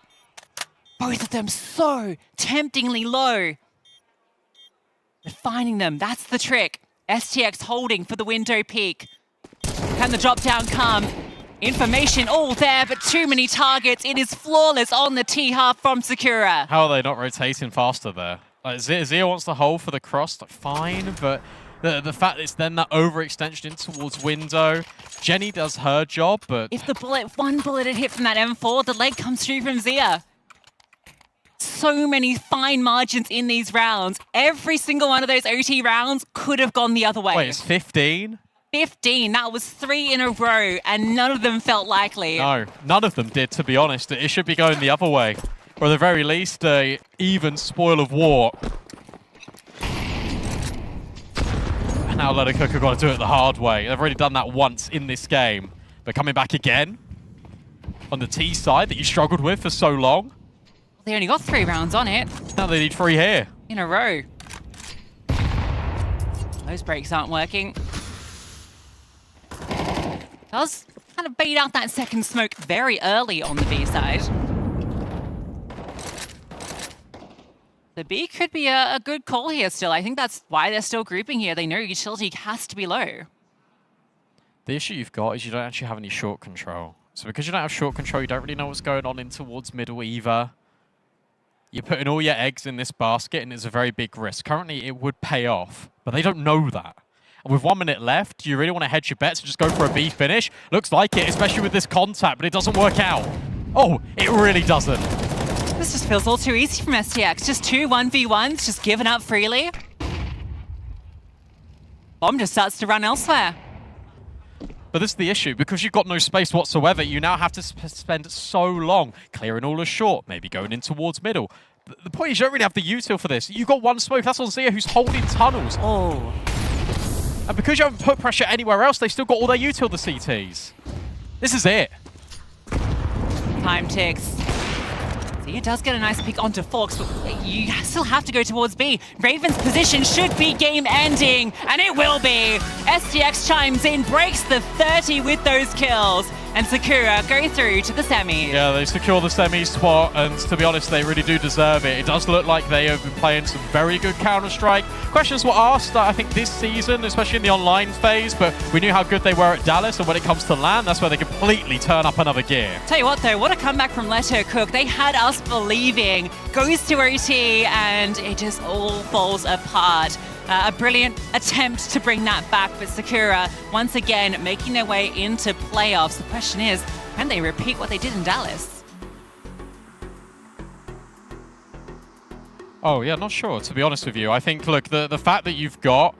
Both of them so temptingly low. They're finding them, that's the trick. STX holding for the window peak. Can the drop down come? Information all there, but too many targets. It is flawless on the T-half from Sakura. How are they not rotating faster there? Like, Zia wants to hold for the cross, like, fine, but the fact it's then that overextension in towards window. Jenny does her job, but... If the one bullet had hit from that M4, the leg comes through from Zia. So many fine margins in these rounds. Every single one of those OT rounds could have gone the other way. Wait, it's 15? 15. That was 3 in a row, and none of them felt likely. No, none of them did, to be honest. It should be going the other way. Or at the very least, a even spoil of war. And now Cook have got to do it the hard way. They've already done that once in this game. But coming back again on the T side that you struggled with for so long. They only got 3 rounds on it. Now they need 3 here. In a row. Those brakes aren't working. Does kind of bait out that second smoke very early on the B side. The B could be a good call here still. I think that's why they're still grouping here. They know utility has to be low. The issue you've got is you don't actually have any short control. So because you don't have short control, you don't really know what's going on in towards middle either. You're putting all your eggs in this basket, and it's a very big risk. Currently, it would pay off, but they don't know that. And with 1 minute left, do you really want to hedge your bets and just go for a B finish? Looks like it, especially with this contact, but it doesn't work out. Oh, it really doesn't. This just feels all too easy from STX. Just 2 1v1s, just giving up freely. Bomb just starts to run elsewhere. But this is the issue. Because you've got no space whatsoever, you now have to spend so long clearing all the short, maybe going in towards middle. The point is you don't really have the util for this. You've got one smoke. That's on Zia, who's holding tunnels. Oh. And because you haven't put pressure anywhere else, they still got all their util, the CTs. This is it. Time ticks. Zia does get a nice pick onto Fox, but you still have to go towards B. Raven's position should be game-ending, and it will be. STX chimes in, breaks the 30 with those kills, and Sakura go through to the semis. Yeah, they secure the semi spot, and to be honest, they really do deserve it. It does look like they have been playing some very good Counter-Strike. Questions were asked, I think, this season, especially in the online phase, but we knew how good they were at Dallas, and when it comes to LAN, that's where they completely turn up another gear. Tell you what, though, what a comeback from Leto Cook. They had us believing, goes to OT, and it just all falls apart. A brilliant attempt to bring that back, but Sakura, once again, making their way into playoffs. The question is, can they repeat what they did in Dallas? Oh, yeah, not sure, to be honest with you. I think, look, the fact that you've got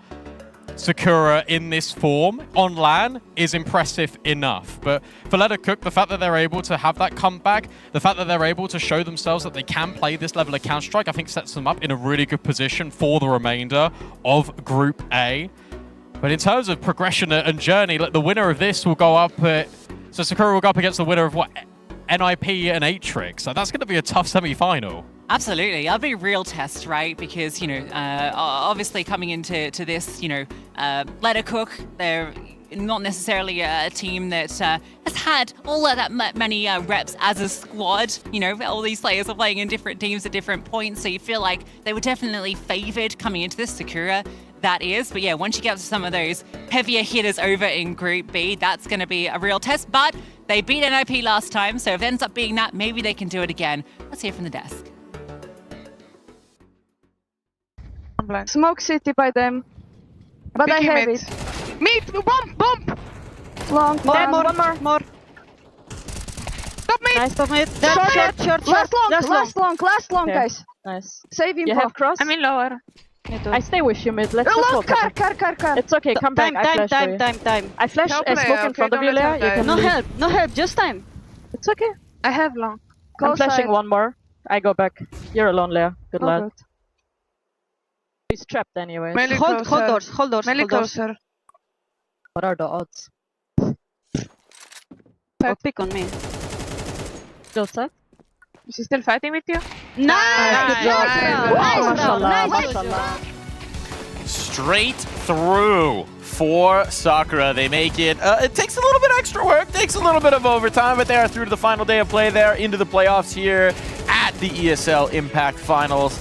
Sakura in this form on LAN is impressive enough. But for Leto Cook, the fact that they're able to have that comeback, the fact that they're able to show themselves that they can play this level of Counter-Strike, I think sets them up in a really good position for the remainder of Group A. But in terms of progression and journey, the winner of this will go up... so Sakura will go up against the winner of what? NIP and Atrix. So that's going to be a tough semi-final. Absolutely. That'll be a real test, right? Because, you know, obviously coming into this, you know, Leto Cook, they're not necessarily a team that has had all of that many reps as a squad. You know, all these players are playing in different teams at different points, so you feel like they were definitely favored coming into this. Sakura, that is. But yeah, once you get to some of those heavier hitters over in Group B, that's going to be a real test. But they beat NIP last time, so if it ends up being that, maybe they can do it again. Let's hear from the desk. Smoke city by them. But I have it. Meet! Bomb! Long. More. Stop me! Nice, stop me. Short. Last long, okay. guys. Nice. Save him. You have cross? I'm in lower. I stay with you mid. Let's long just car. It's okay, come back. I flash Time. I flash smoke in front of you, Leia. You can No help, just time. It's okay. I have long. I'm flashing one more. I go back. You're alone, Leia. Good lad. He's trapped anyway. Melee Hold closer. doors, hold doors, Melee hold doors. closer. What are the odds? Oh, pick on me. Joseph? Is he still fighting with you? Nice! Good job! Nice, Mashallah, nice. mashallah. Straight through for Sakura. They make it. It takes a little bit extra work, takes a little bit of overtime, but they are through to the final day of play there, into the playoffs here at the ESL Impact Finals.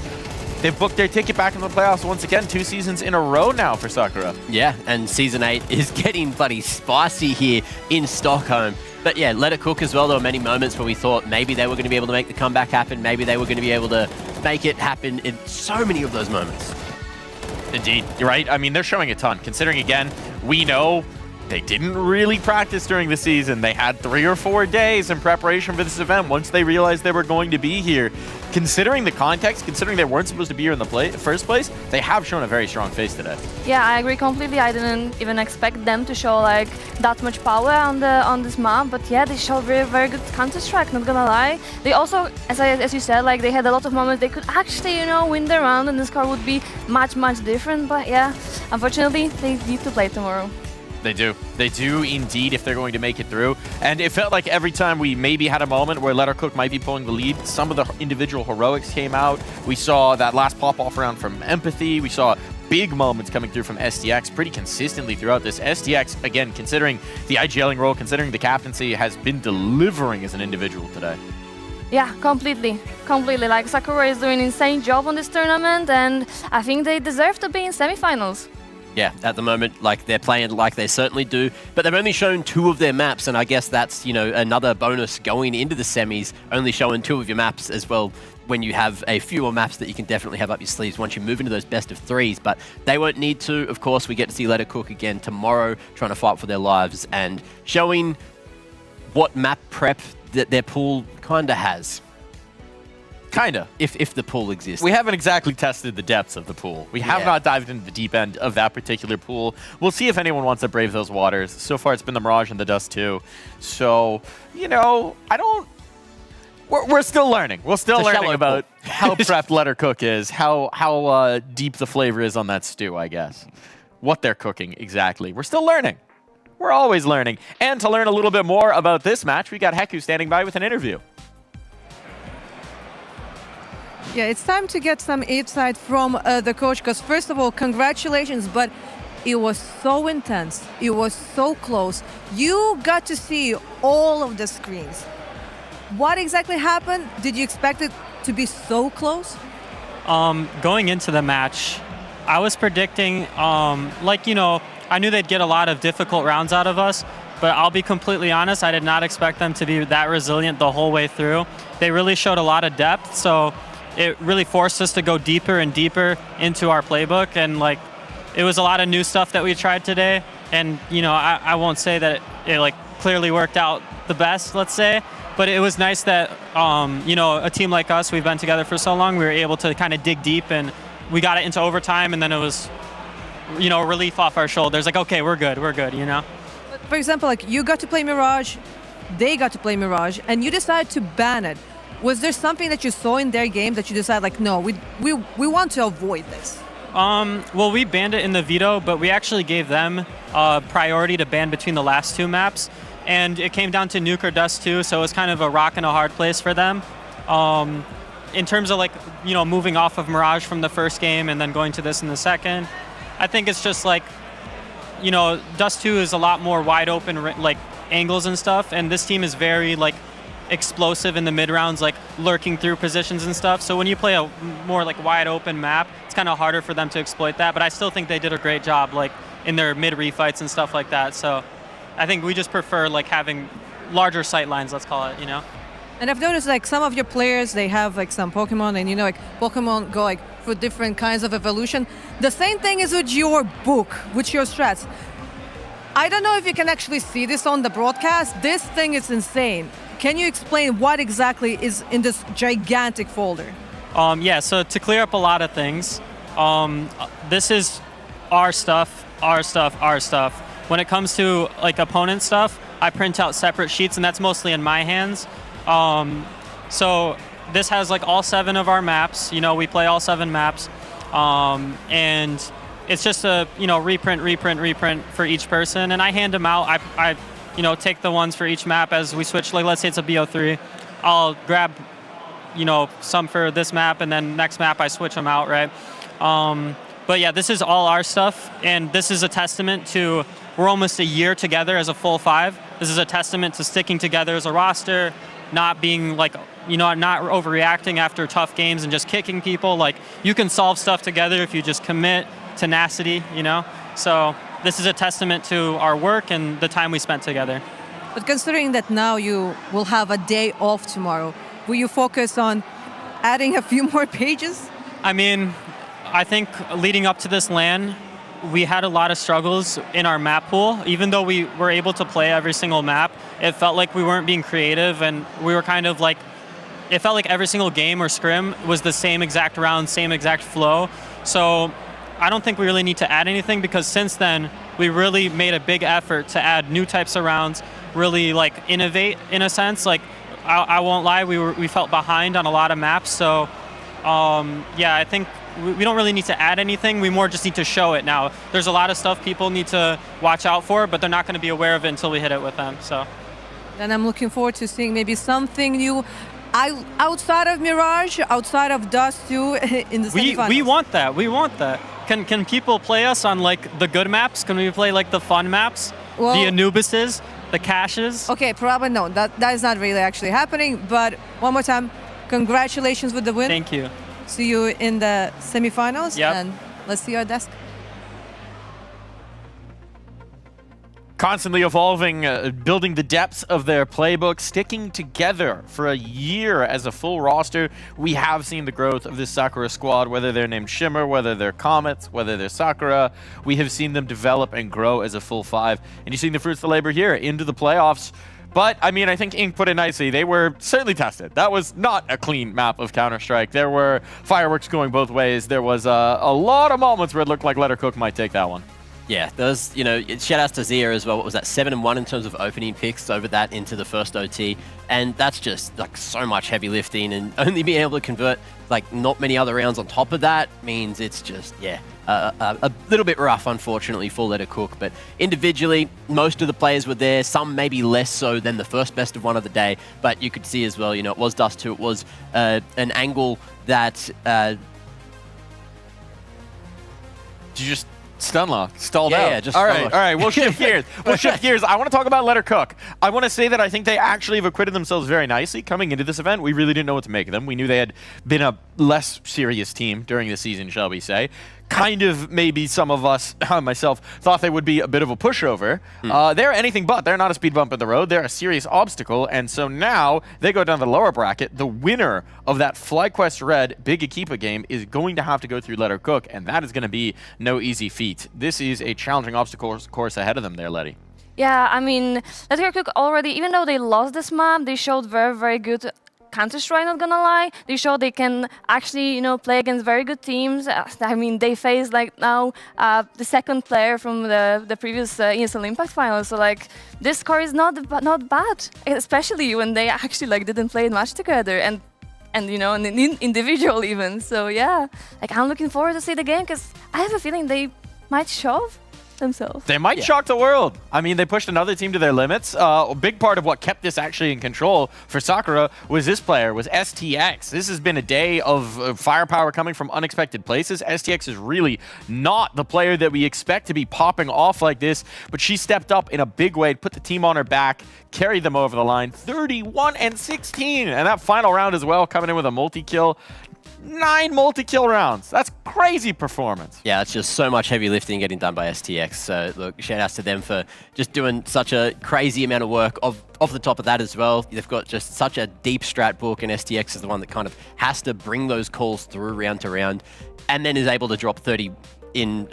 They've booked their ticket back in the playoffs once again, 2 seasons in a row now for Sakura. Yeah, and Season 8 is getting bloody spicy here in Stockholm. But yeah, let it cook as well. There were many moments where we thought maybe they were going to be able to make the comeback happen, maybe they were going to be able to make it happen in so many of those moments. Indeed, you're right. I mean, they're showing a ton, considering, again, we know they didn't really practice during the season. They had 3 or 4 days in preparation for this event once they realized they were going to be here. Considering the context, considering they weren't supposed to be here in the first place, they have shown a very strong face today. Yeah, I agree completely. I didn't even expect them to show like that much power on this map, but yeah, they showed very, very good Counter-Strike, not gonna lie. They also, as you said, like they had a lot of moments they could actually, you know, win the round and the score would be much, much different, but yeah, unfortunately, they need to play tomorrow. They do. They do indeed if they're going to make it through. And it felt like every time we maybe had a moment where Let Her Cook might be pulling the lead, some of the individual heroics came out. We saw that last pop-off round from Empathy. We saw big moments coming through from STX pretty consistently throughout this. STX, again, considering the IGLing role, considering the captaincy, has been delivering as an individual today. Yeah, completely. Like Sakura is doing an insane job on this tournament and I think they deserve to be in semifinals. Yeah, at the moment, like they're playing like they certainly do, but they've only shown 2 of their maps, and I guess that's, you know, another bonus going into the semis, only showing 2 of your maps as well, when you have a fewer maps that you can definitely have up your sleeves once you move into those best of 3s, but they won't need to. Of course, we get to see Let It Cook again tomorrow, trying to fight for their lives and showing what map prep that their pool kinda has. Kinda. If the pool exists. We haven't exactly tested the depths of the pool. We have not dived into the deep end of that particular pool. We'll see if anyone wants to brave those waters. So far, it's been the Mirage and the Dust 2. So, you know, we're still learning. We're still learning about how prepped Let Her Cook is, how deep the flavor is on that stew, I guess. What they're cooking exactly. We're still learning. We're always learning. And to learn a little bit more about this match, we got Heku standing by with an interview. Yeah, it's time to get some insight from the coach, because first of all, congratulations, but it was so intense. It was so close. You got to see all of the screens. What exactly happened? Did you expect it to be so close? Going into the match, I was predicting, like, you know, I knew they'd get a lot of difficult rounds out of us, but I'll be completely honest, I did not expect them to be that resilient the whole way through. They really showed a lot of depth, so it really forced us to go deeper and deeper into our playbook, and like it was a lot of new stuff that we tried today, and you know, I won't say that it like clearly worked out the best, let's say, but it was nice that you know, a team like us, we've been together for so long, we were able to kind of dig deep, and we got it into overtime, and then it was, you know, relief off our shoulders, like okay, we're good, you know. But for example, like you got to play Mirage, they got to play Mirage, and you decided to ban it. Was there something that you saw in their game that you decided, like, no, we want to avoid this? Well, we banned it in the veto, but we actually gave them priority to ban between the last 2 maps, and it came down to Nuke or Dust 2, so it was kind of a rock and a hard place for them. In terms of, like, you know, moving off of Mirage from the first game and then going to this in the second, I think it's just like, you know, Dust 2 is a lot more wide open, like, angles and stuff, and this team is very, like, explosive in the mid rounds, like lurking through positions and stuff. So when you play a more like wide open map, it's kind of harder for them to exploit that. But I still think they did a great job, like in their mid refights and stuff like that. So I think we just prefer like having larger sight lines, let's call it, you know. And I've noticed like some of your players, they have like some Pokemon, and you know, like Pokemon go like for different kinds of evolution. The same thing is with your book, with your strats. I don't know if you can actually see this on the broadcast. This thing is insane. Can you explain what exactly is in this gigantic folder? Yeah, so to clear up a lot of things, this is our stuff. When it comes to like opponent stuff, I print out separate sheets, and that's mostly in my hands. So this has like all 7 of our maps. You know, we play all 7 maps. And it's just a reprint for each person, and I hand them out. I take the ones for each map as we switch. Like let's say it's a BO3, I'll grab some for this map, and then next map I switch them out, right? But yeah, this is all our stuff, and this is a testament to we're almost a year together as a full 5. This is a testament to sticking together as a roster, not being like, not overreacting after tough games and just kicking people. Like, you can solve stuff together if you just commit, tenacity, So this is a testament to our work and the time we spent together. But considering that now you will have a day off tomorrow, will you focus on adding a few more pages? I mean, I think leading up to this LAN, we had a lot of struggles in our map pool. Even though we were able to play every single map, it felt like we weren't being creative, and we were kind of like, it felt like every single game or scrim was the same exact round, same exact flow. So I don't think we really need to add anything, because since then, we really made a big effort to add new types of rounds, really like innovate in a sense. Like, I won't lie, we felt behind on a lot of maps. So yeah, I think we don't really need to add anything. We more just need to show it now. There's a lot of stuff people need to watch out for, but they're not going to be aware of it until we hit it with them. So then I'm looking forward to seeing maybe something new outside of Mirage, outside of Dust 2 in the semifinals. We want that. We want that. Can people play us on like the good maps? Can we play like the fun maps? Well, the Anubises, the Caches? Okay, probably no. That is not really actually happening. But one more time, congratulations with the win. Thank you. See you in the semifinals. Yep. And let's see our desk. Constantly evolving, building the depths of their playbook, sticking together for a year as a full roster. We have seen the growth of this Sakura squad, whether they're named Shimmer, whether they're Comets, whether they're Sakura. We have seen them develop and grow as a full 5. And you're seeing the fruits of the labor here into the playoffs. But, I mean, I think Ink put it nicely. They were certainly tested. That was not a clean map of Counter-Strike. There were fireworks going both ways. There was a lot of moments where it looked like Let Her Cook might take that one. Yeah, there's, shout outs to Zia as well. What was that, 7-1 in terms of opening picks over that into the first OT. And that's just like so much heavy lifting, and only being able to convert like not many other rounds on top of that means it's just, a little bit rough, unfortunately, for Let Her Cook. But individually, most of the players were there, some maybe less so than the first best of one of the day. But you could see as well, it was Dust 2, it was an angle that... Did you just Stunlock, stalled out. Yeah, just all right, we'll shift gears. I want to talk about Let Her Cook. I want to say that I think they actually have acquitted themselves very nicely coming into this event. We really didn't know what to make of them. We knew they had been a less serious team during the season, shall we say. Kind of maybe some of us, myself, thought they would be a bit of a pushover. They're anything but. They're not a speed bump in the road. They're a serious obstacle. And so now they go down the lower bracket. The winner of that FlyQuest Red Big Equipa game is going to have to go through Let Her Cook, and that is going to be no easy feat. This is a challenging obstacle course ahead of them there, Letty. Yeah, I mean, Let Her Cook already, even though they lost this map, they showed very, very good Counter-Strike, not gonna lie. They showed they can actually, play against very good teams. I mean, they faced like now the second player from the previous ESL Impact final. So like this score is not bad, especially when they actually didn't play much together and individual even. So yeah, I'm looking forward to see the game because I have a feeling they might shove themselves. They might shock the world. I mean, they pushed another team to their limits. A big part of what kept this actually in control for Sakura was this player, was STX. This has been a day of firepower coming from unexpected places. STX is really not the player that we expect to be popping off like this, but she stepped up in a big way, put the team on her back, carried them over the line, 31-16. And that final round as well, coming in with a multi-kill. 9 multi-kill rounds. That's crazy performance. Yeah, it's just so much heavy lifting getting done by STX. So look, shout outs to them for just doing such a crazy amount of work. Off the top of that as well, they've got just such a deep strat book, and STX is the one that kind of has to bring those calls through round to round, and then is able to drop 30 in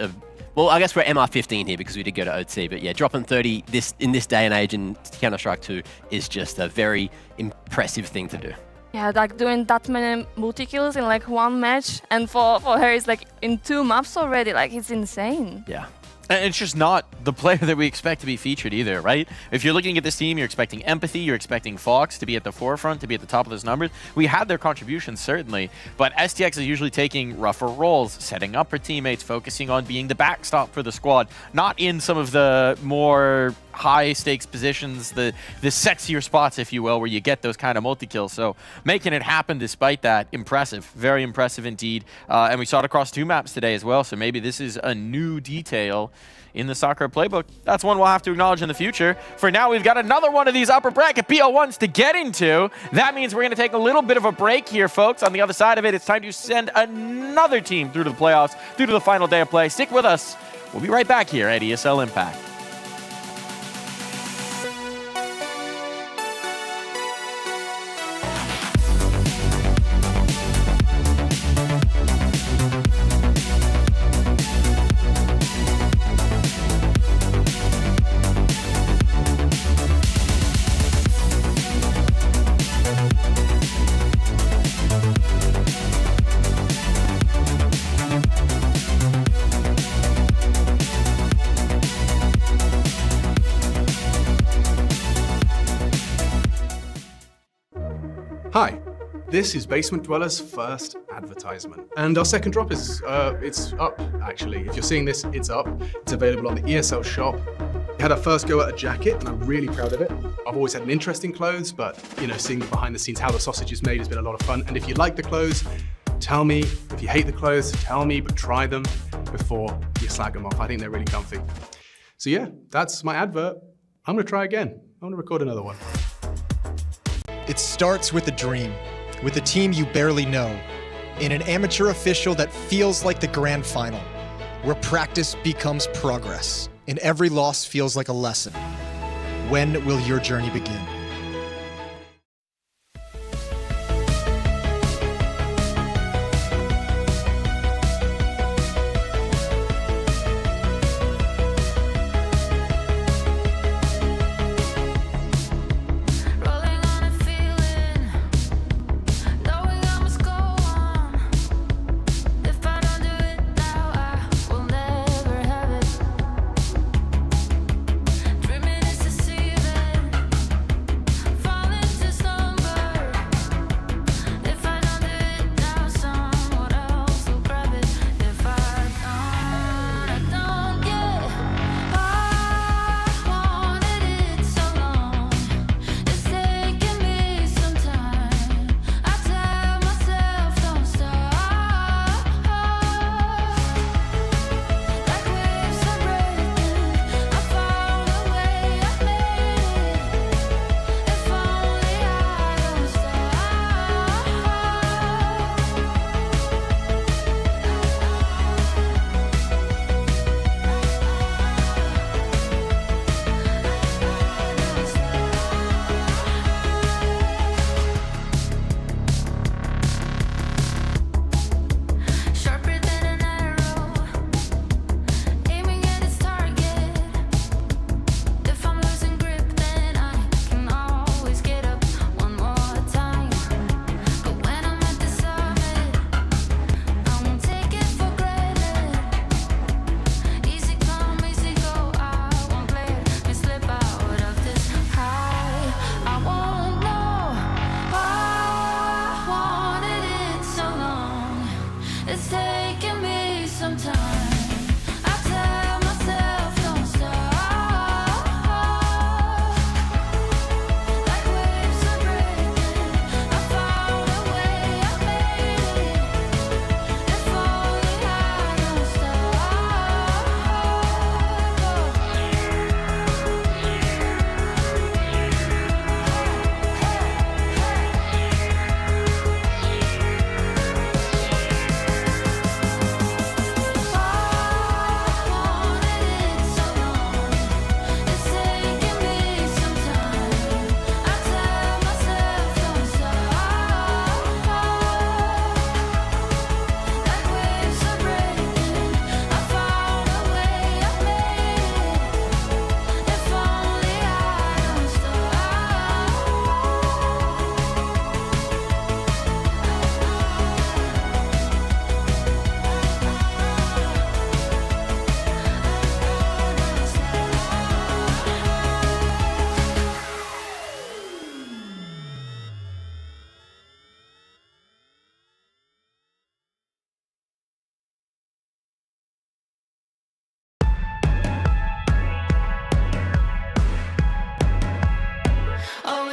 well, I guess we're MR15 here because we did go to OT, but yeah, dropping 30 in this day and age in Counter-Strike 2 is just a very impressive thing to do. Yeah, doing that many multi-kills in one match, and for her it's in 2 maps already, it's insane. Yeah. And it's just not the player that we expect to be featured either, right? If you're looking at this team, you're expecting empathy, you're expecting Fox to be at the forefront, to be at the top of those numbers. We had their contributions, certainly, but STX is usually taking rougher roles, setting up for teammates, focusing on being the backstop for the squad, not in some of the more high-stakes positions, the sexier spots, if you will, where you get those kind of multi-kills. So making it happen despite that, impressive. Very impressive indeed. And we saw it across 2 maps today as well, so maybe this is a new detail in the soccer playbook. That's one we'll have to acknowledge in the future. For now, we've got another one of these upper bracket BL1s to get into. That means we're going to take a little bit of a break here, folks. On the other side of it, it's time to send another team through to the playoffs, through to the final day of play. Stick with us. We'll be right back here at ESL Impact. Hi, this is Basement Dweller's first advertisement. And our second drop is, it's up, actually. If you're seeing this, it's up. It's available on the ESL shop. We had our first go at a jacket, and I'm really proud of it. I've always had an interest in clothes, but, you know, seeing behind the scenes how the sausage is made has been a lot of fun. And if you like the clothes, tell me. If you hate the clothes, tell me, but try them before you slag them off. I think they're really comfy. So yeah, that's my advert. I'm gonna try again. I'm gonna record another one. It starts with a dream, with a team you barely know, in an amateur official that feels like the grand final, where practice becomes progress, and every loss feels like a lesson. When will your journey begin?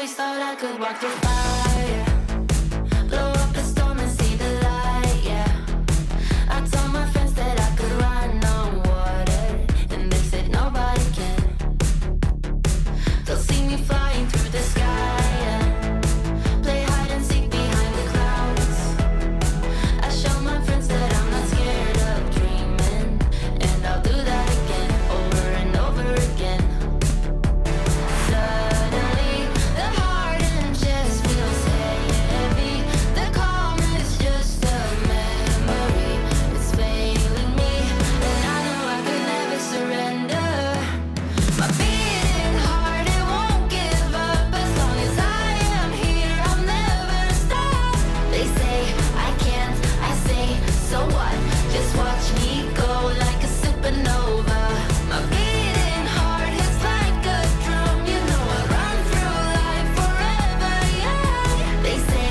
always thought I could walk through fire, blow up a storm and see the light, yeah. I told my friends that I could run on water, and they said nobody can. They'll see me flying through the sky, yeah. Play hide and seek behind the clouds. I show my friends that I'm not scared of dreaming, and I'll do that again, over and over again. Suddenly, the heart and chest feels heavy. The calm is just a memory. It's failing me, and I know I could never surrender. My beating heart, it won't give up. As long as I am here, I'll never stop. They say I can't, I say, so what? Just watch me go like a supernova. My beating heart hits like a drum. You know I run through life forever, yeah. They say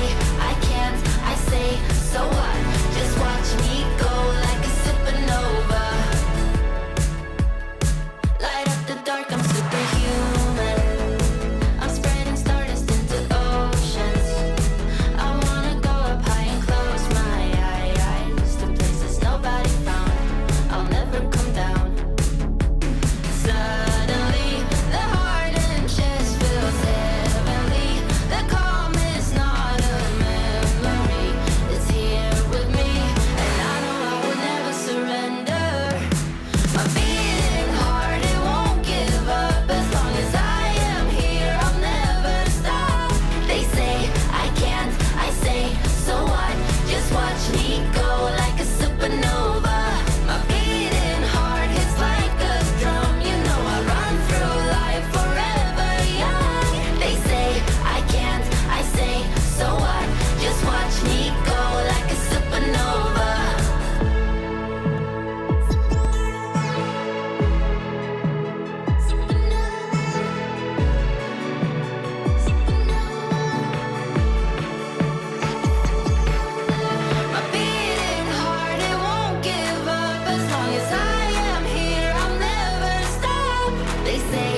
I can't, I say, so what? Just watch me go like a supernova. Light up the dark, I'm superhuman. I'm spreading stardust into oceans. I wanna go up high and close my eyes to places nobody found. I'll never come down. Suddenly, the heart and chest feels heavenly. The calm is not a memory. It's here with me, and I know I will never surrender. My beating heart, it won't give up. As long as I am here, I'll never stop. They say I can't, I say, so what? Just watch me go like a supernova. My beating heart hits like a drum. You know I run through life forever young. They say I can't, I say, so what? Just watch me go like a supernova. My beating heart, it won't give up. As long as I am here, I'll never stop. They say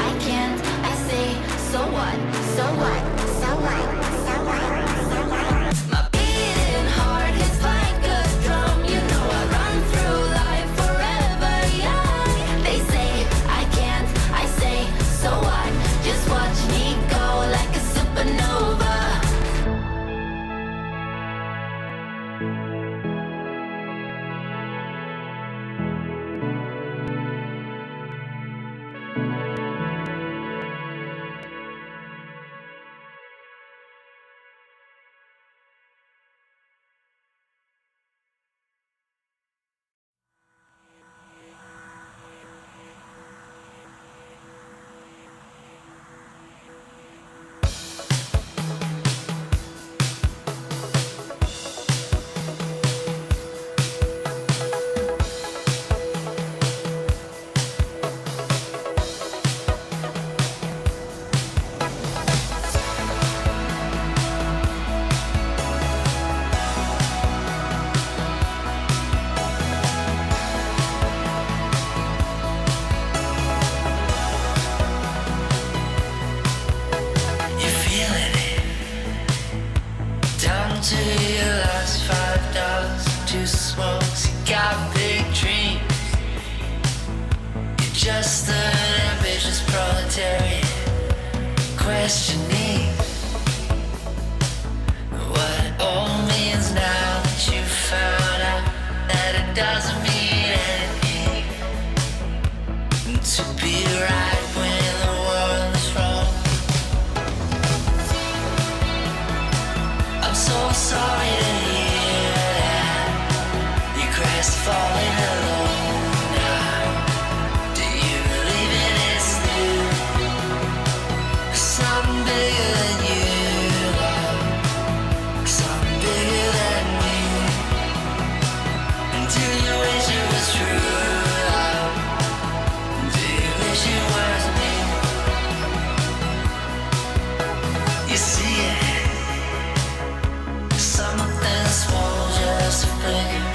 I can't, I say, so what? So what? So what? So what? So what? My beating heart hits like a drum. You know I run through life forever young. They say I can't, I say, so what? Just watch me go like a supernova. You're feeling it down to your last $5 to smoke. You got big dreams. You're just an ambitious proletariat, questioning what it all means now that you found out that it doesn't mean anything to be right when the world is wrong. I'm so sorry to hear that you crestfallen alone now. Do you believe in it's new? Something bigger than you, love. Something bigger than me. And do you wish it was true, love? Do you wish it was me? You see it. Something small, just a flicker,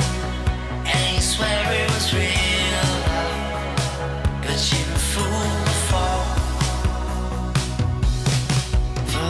and you swear it was real love, but you were fooled before. For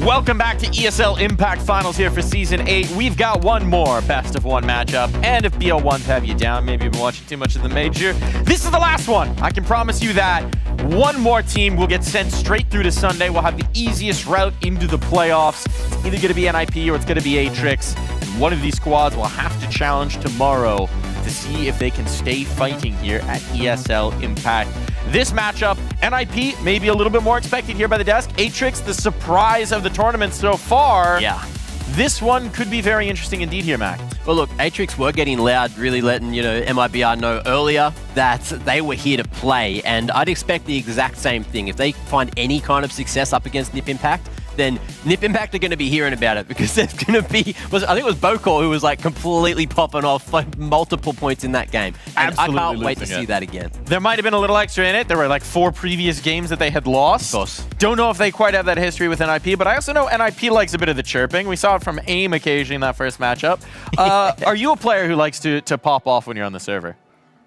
Welcome back to ESL Impact Finals here for Season 8. We've got one more best of one matchup, and if BL1's have you down, maybe you've been watching too much of the major, this is the last one. I can promise you that. One more team will get sent straight through to Sunday. We'll have the easiest route into the playoffs. It's either going to be NIP or it's going to be Atrix. And one of these squads will have to challenge tomorrow to see if they can stay fighting here at ESL Impact. This matchup, NIP, maybe a little bit more expected here by the desk. Atrix, the surprise of the tournament so far. Yeah. This one could be very interesting indeed here, Mac. Well, look, Atrix were getting loud, really letting, MIBR know earlier that they were here to play, and I'd expect the exact same thing. If they find any kind of success up against NIP Impact, then NIP Impact are going to be hearing about it, because there's going to be, I think it was Bokor who was like completely popping off like multiple points in that game. And Absolutely I can't wait to losing see that again. There might have been a little extra in it. There were like 4 previous games that they had lost. Of course. Don't know if they quite have that history with NIP, but I also know NIP likes a bit of the chirping. We saw it from AIM occasionally in that first matchup. Are you a player who likes to pop off when you're on the server?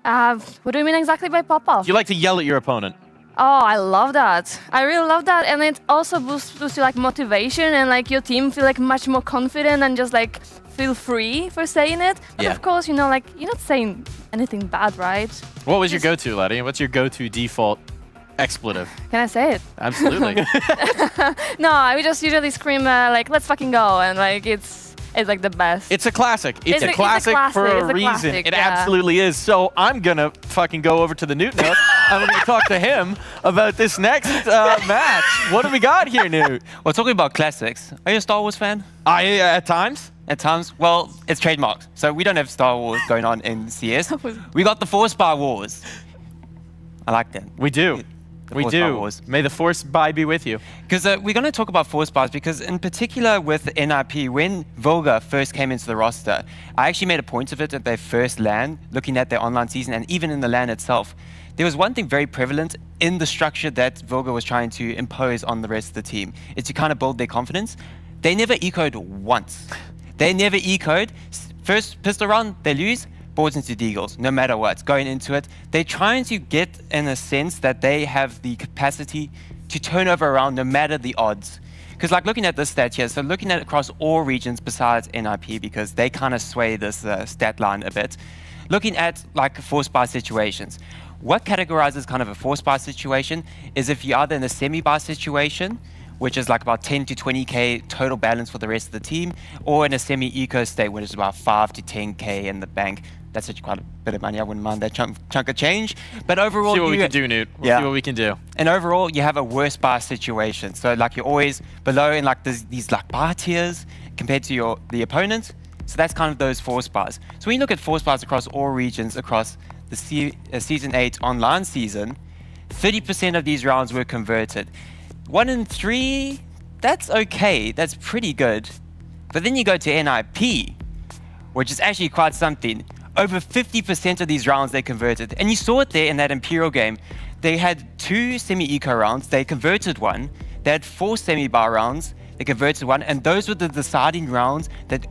What do you mean exactly by pop off? You like to yell at your opponent? Oh, I love that. I really love that, and it also boosts your like motivation and like your team feel like much more confident and just like feel free for saying it. But Yeah. of course, like you're not saying anything bad, right? What was your go-to, Laddie? What's your go-to default expletive? Can I say it? Absolutely. No, we just usually scream like "Let's fucking go," and like it's like the best. It's a classic. It's a a classic for classic. a It's a reason. classic, It yeah. absolutely is. So I'm gonna fucking go over to the Newt Nook. I'm gonna talk to him about this next match. What do we got here, Newt? Well, talking about classics, are you a Star Wars fan? At times. At times? Well, it's trademarked. So we don't have Star Wars going on in CS. We got the Force Bar Wars. I like that. We do. We Force Bar do. Wars. May the Force by be with you. Because we're going to talk about Force Bars because in particular with NIP, when Volga first came into the roster, I actually made a point of it at their first LAN, looking at their online season and even in the LAN itself. There was one thing very prevalent in the structure that Volga was trying to impose on the rest of the team, is to kind of build their confidence. They never ecoed once. They never ecoed. First pistol round, they lose. Boards into deagles, no matter what, going into it. They're trying to get in a sense that they have the capacity to turn over around no matter the odds. Because like looking at this stat here, so looking at it across all regions besides NIP, because they kind of sway this stat line a bit. Looking at like force bar situations. What categorizes kind of a force bar situation is if you're either in a semi-bar situation, which is like about 10 to 20k total balance for the rest of the team, or in a semi-eco state, which is about 5 to 10k in the bank. That's actually quite a bit of money. I wouldn't mind that chunk of change. But overall, See what we can do, Newt. We'll see what we can do. And overall, you have a worse bar situation. So like you're always below in like these like bar tiers compared to the opponent. So that's kind of those force bars. So when you look at force bars across all regions across the Season 8 online season, 30% of these rounds were converted. 1 in 3, that's okay. That's pretty good. But then you go to NIP, which is actually quite something. Over 50% of these rounds they converted. And you saw it there in that Imperial game. They had 2 semi-eco rounds. They converted 1. They had 4 semi-bar rounds. They converted 1. And those were the deciding rounds that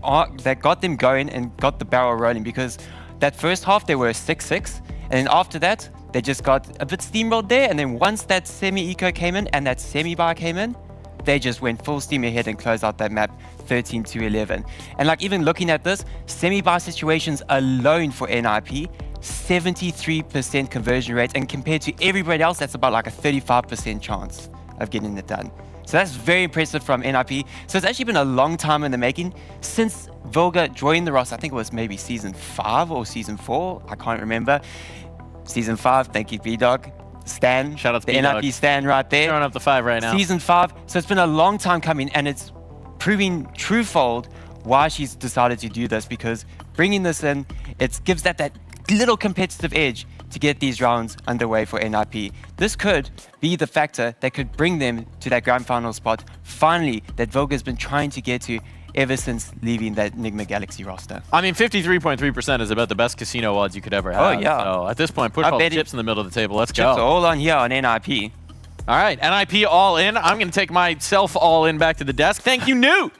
got them going and got the barrel rolling. Because that first half, they were 6-6. And then after that, they just got a bit steamrolled there. And then once that semi-eco came in and that semi-bar came in, they just went full steam ahead and closed out that map 13 to 11. And like even looking at this, semi-bar situations alone for NIP, 73% conversion rate. And compared to everybody else, that's about like a 35% chance of getting it done. So that's very impressive from NIP. So it's actually been a long time in the making since Volga joined the roster. I think it was maybe Season 5 or Season 4. I can't remember. Season 5, thank you, B-Dog. Stan, shout out to the B-Dog. NIP Stan right there. Throwing up the 5 right now. Season 5. So it's been a long time coming, and it's proving truefold why she's decided to do this, because bringing this in, it gives that little competitive edge to get these rounds underway for NIP. This could be the factor that could bring them to that grand final spot, finally, that Volga's been trying to get to ever since leaving that Enigma Galaxy roster. I mean, 53.3% is about the best casino odds you could ever have. Oh, yeah. So at this point, put all the chips in the middle of the table. Let's go. Chips are all on here on NIP. All right, NIP all in. I'm going to take myself all in back to the desk. Thank you, Newt,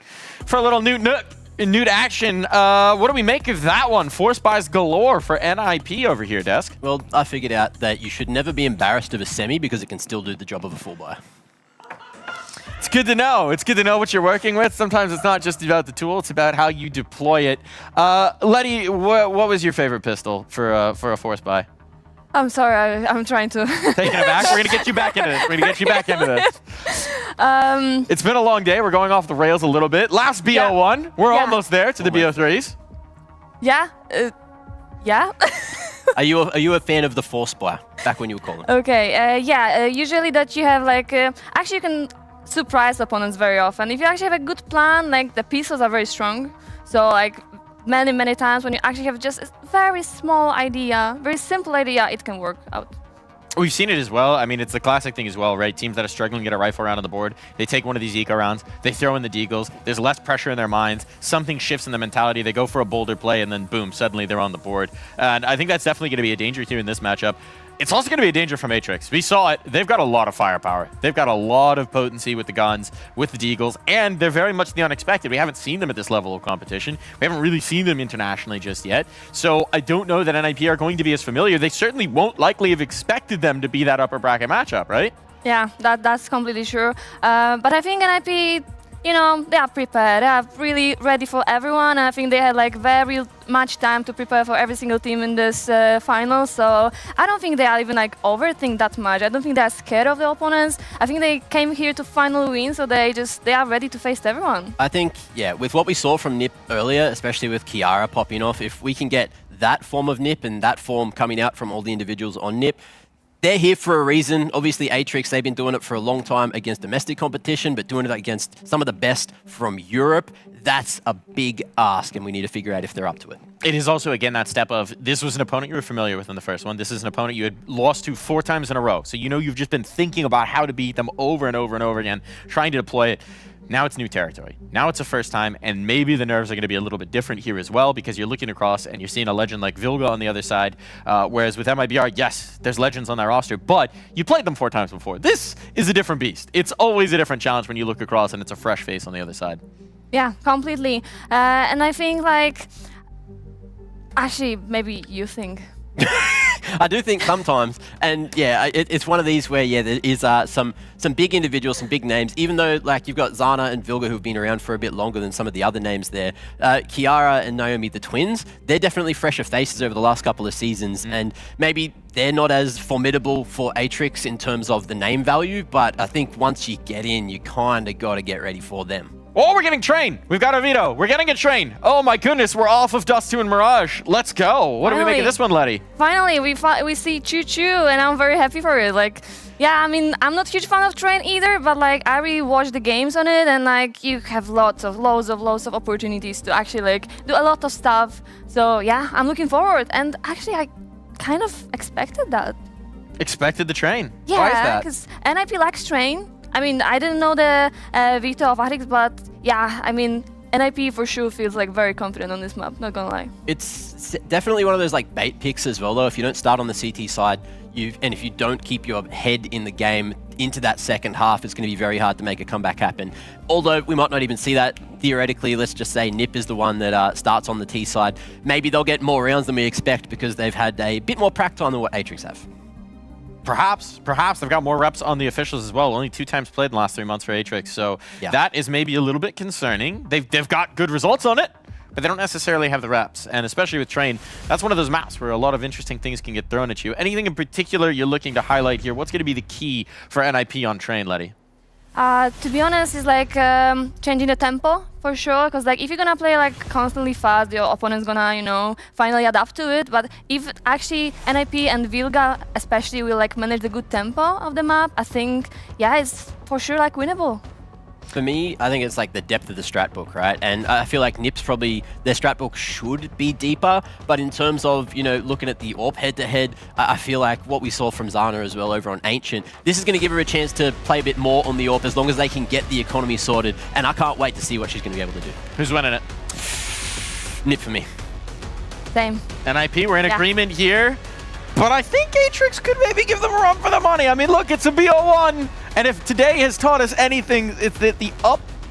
for a little Newt action. What do we make of that one? Force buys galore for NIP over here, desk. Well, I figured out that you should never be embarrassed of a semi because it can still do the job of a full buy. It's good to know. It's good to know what you're working with. Sometimes it's not just about the tool; it's about how you deploy it. Letty, what was your favorite pistol for a force buy? I'm sorry, I'm trying to. Taking it back. We're gonna get you back into this. It's been a long day. We're going off the rails a little bit. Last BO1. We're almost there to the BO3s. Yeah. Yeah. Are you a fan of the force buy back when you were calling? Okay. Usually that you have like actually you can surprise opponents very often. If you actually have a good plan, like the pieces are very strong. So like many times when you actually have just a very small idea, very simple idea, it can work out. We've seen it as well. I mean, it's the classic thing as well, right? Teams that are struggling to get a rifle round on the board, they take one of these eco rounds, they throw in the deagles, there's less pressure in their minds, something shifts in the mentality, they go for a bolder play, and then boom, suddenly they're on the board. And I think that's definitely going to be a danger here in this matchup. It's also going to be a danger for Matrix. We saw it. They've got a lot of firepower. They've got a lot of potency with the guns, with the deagles, and they're very much the unexpected. We haven't seen them at this level of competition. We haven't really seen them internationally just yet. So I don't know that NIP are going to be as familiar. They certainly won't likely have expected them to be that upper bracket matchup, right? Yeah, that's completely true. But I think NIP, you know, they are prepared. They are really ready for everyone. I think they had like very much time to prepare for every single team in this final. So I don't think they are even like overthink that much. I don't think they are scared of the opponents. I think they came here to finally win, so they are ready to face everyone. I think, yeah, with what we saw from NIP earlier, especially with Kiara popping off, if we can get that form of NIP and that form coming out from all the individuals on NIP, they're here for a reason. Obviously, Atrix, they've been doing it for a long time against domestic competition, but doing it against some of the best from Europe, that's a big ask, and we need to figure out if they're up to it. It is also, again, that step of this was an opponent you were familiar with in the first one. This is an opponent you had lost to 4 times in a row. So you know you've just been thinking about how to beat them over and over and over again, trying to deploy it. Now it's new territory. Now it's a first time, and maybe the nerves are going to be a little bit different here as well, because you're looking across and you're seeing a legend like Vilga on the other side, whereas with MIBR, yes, there's legends on their roster, but you played them 4 times before. This is a different beast. It's always a different challenge when you look across and it's a fresh face on the other side. Yeah, completely. And I think like, actually, maybe you think. I do think sometimes, and yeah, it's one of these where, yeah, there is some big individuals, some big names, even though like you've got Zana and Vilga who've been around for a bit longer than some of the other names there. Kiara and Naomi, the twins, they're definitely fresher faces over the last couple of seasons, and maybe they're not as formidable for Atrix in terms of the name value, but I think once you get in, you kind of got to get ready for them. Oh, we're getting Train. We've got a veto. We're getting a Train. Oh my goodness, we're off of Dust 2 and Mirage. Let's go. What do we make of this one, Letty? Finally, we see Choo Choo, and I'm very happy for it. Like, yeah, I mean, I'm not a huge fan of Train either, but like, I really watch the games on it, and like, you have loads of opportunities to actually like do a lot of stuff. So yeah, I'm looking forward, and actually, I kind of expected that. Expected the Train. Yeah, why is that? Because NIP likes Train. I mean, I didn't know the veto of Atrix, but yeah, I mean, NIP for sure feels like very confident on this map, not gonna lie. It's definitely one of those like bait picks as well, though. If you don't start on the CT side, and if you don't keep your head in the game into that second half, it's going to be very hard to make a comeback happen. Although we might not even see that theoretically. Let's just say NIP is the one that starts on the T side. Maybe they'll get more rounds than we expect because they've had a bit more prac time than what Atrix have. Perhaps they've got more reps on the officials as well. Only 2 times played in the last 3 months for Atrix, so that is maybe a little bit concerning. They've got good results on it, but they don't necessarily have the reps. And especially with Train, that's one of those maps where a lot of interesting things can get thrown at you. Anything in particular you're looking to highlight here? What's going to be the key for NIP on Train, Letty? To be honest, it's like changing the tempo for sure. Because like if you're gonna play like constantly fast, your opponent's gonna, you know, finally adapt to it. But if actually NIP and Vilga especially will like manage the good tempo of the map, I think yeah, it's for sure like winnable. For me, I think it's like the depth of the strat book, right? And I feel like NIP's probably, their strat book should be deeper, but in terms of, you know, looking at the AWP head-to-head, I feel like what we saw from Zana as well over on Ancient, this is going to give her a chance to play a bit more on the AWP as long as they can get the economy sorted, and I can't wait to see what she's going to be able to do. Who's winning it? NIP for me. Same. NIP, we're in agreement here. But I think Atrix could maybe give them a run for the money. I mean, look, it's a BO1. And if today has taught us anything, it's that the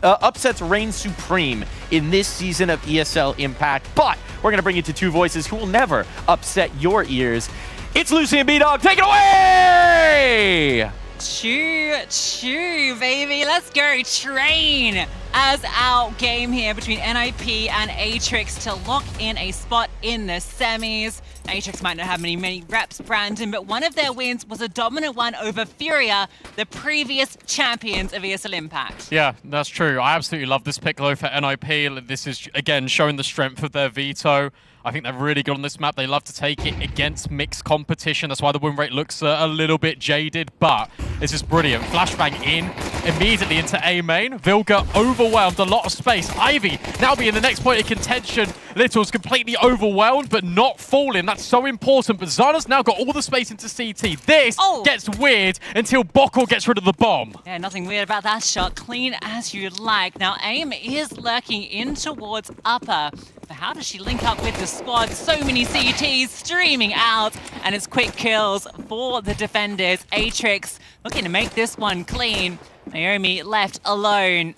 upsets reign supreme in this season of ESL Impact. But we're going to bring you to 2 voices who will never upset your ears. It's Lucy and B-Dog. Take it away! Choo, baby. Let's go. Train as our game here between NIP and Atrix to lock in a spot in the semis. Atrix might not have many reps, Brandon, but one of their wins was a dominant one over Furia, the previous champions of ESL Impact. Yeah, that's true. I absolutely love this pick, though, for NIP. This is, again, showing the strength of their veto. I think they're really good on this map. They love to take it against mixed competition. That's why the win rate looks a little bit jaded, but this is brilliant. Flashbang in, immediately into A main. Vilga overwhelmed, a lot of space. Ivy now being the next point of contention. Little's completely overwhelmed, but not falling. That's so important, but Zana's now got all the space into CT. This gets weird until Bokor gets rid of the bomb. Yeah, nothing weird about that shot. Clean as you like. Now, AIM is lurking in towards upper. But how does she link up with the squad? So many CTs streaming out, and it's quick kills for the defenders. Atrix looking to make this one clean. Naomi left alone.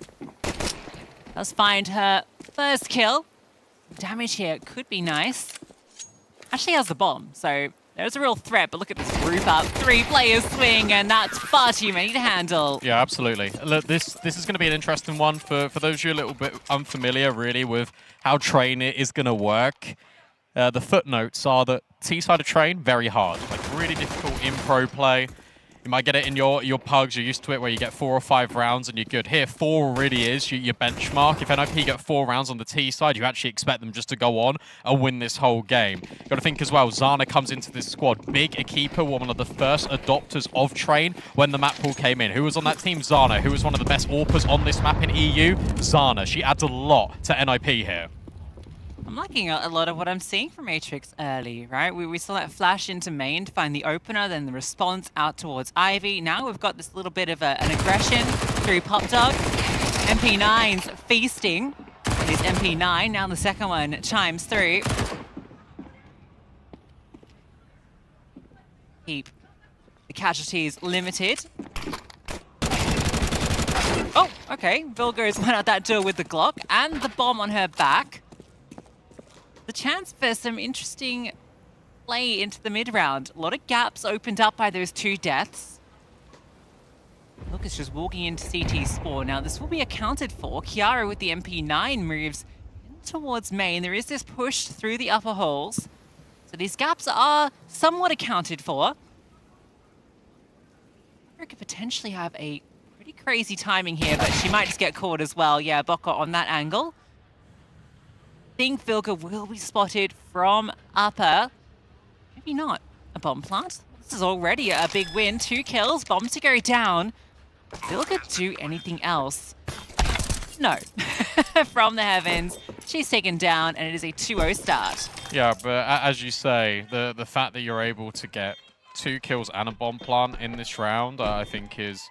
Does find her first kill. Damage here could be nice. Actually has the bomb, so there's a real threat, but look at this group up. 3 players swing, and that's far too many to handle. Yeah, absolutely. Look, this is going to be an interesting one for those of you a little bit unfamiliar, really, with how Train is going to work. The footnotes are that T-side of Train, very hard. Like, really difficult in pro play. You might get it in your pugs, you're used to it, where you get 4 or 5 rounds and you're good. Here, 4 really is your benchmark. If NIP get 4 rounds on the T side, you actually expect them just to go on and win this whole game. You got to think as well, Zana comes into this squad. Big a keeper, one of the first adopters of Train when the map pool came in. Who was on that team? Zana. Who was one of the best AWPers on this map in EU? Zana. She adds a lot to NIP here. I'm liking a lot of what I'm seeing from Atrix early, right? We saw that flash into main to find the opener, then the response out towards Ivy. Now we've got this little bit of an aggression through Pop Dog. MP9's feasting. It is MP9. Now the second one chimes through. Keep the casualties limited. Oh, okay. Vilga's went out that door with the Glock and the bomb on her back. The chance for some interesting play into the mid-round. A lot of gaps opened up by those 2 deaths. Lucas just walking into CT spawn. Now, this will be accounted for. Kiara with the MP9 moves in towards main. There is this push through the upper holes. So these gaps are somewhat accounted for. We could potentially have a pretty crazy timing here, but she might just get caught as well. Yeah, Bokor on that angle. I think Vilga will be spotted from upper. Maybe not. A bomb plant. This is already a big win. 2 kills, bomb to go down. Vilga do anything else? No. From the heavens, she's taken down, and it is a 2-0 start. Yeah, but as you say, the fact that you're able to get 2 kills and a bomb plant in this round, I think is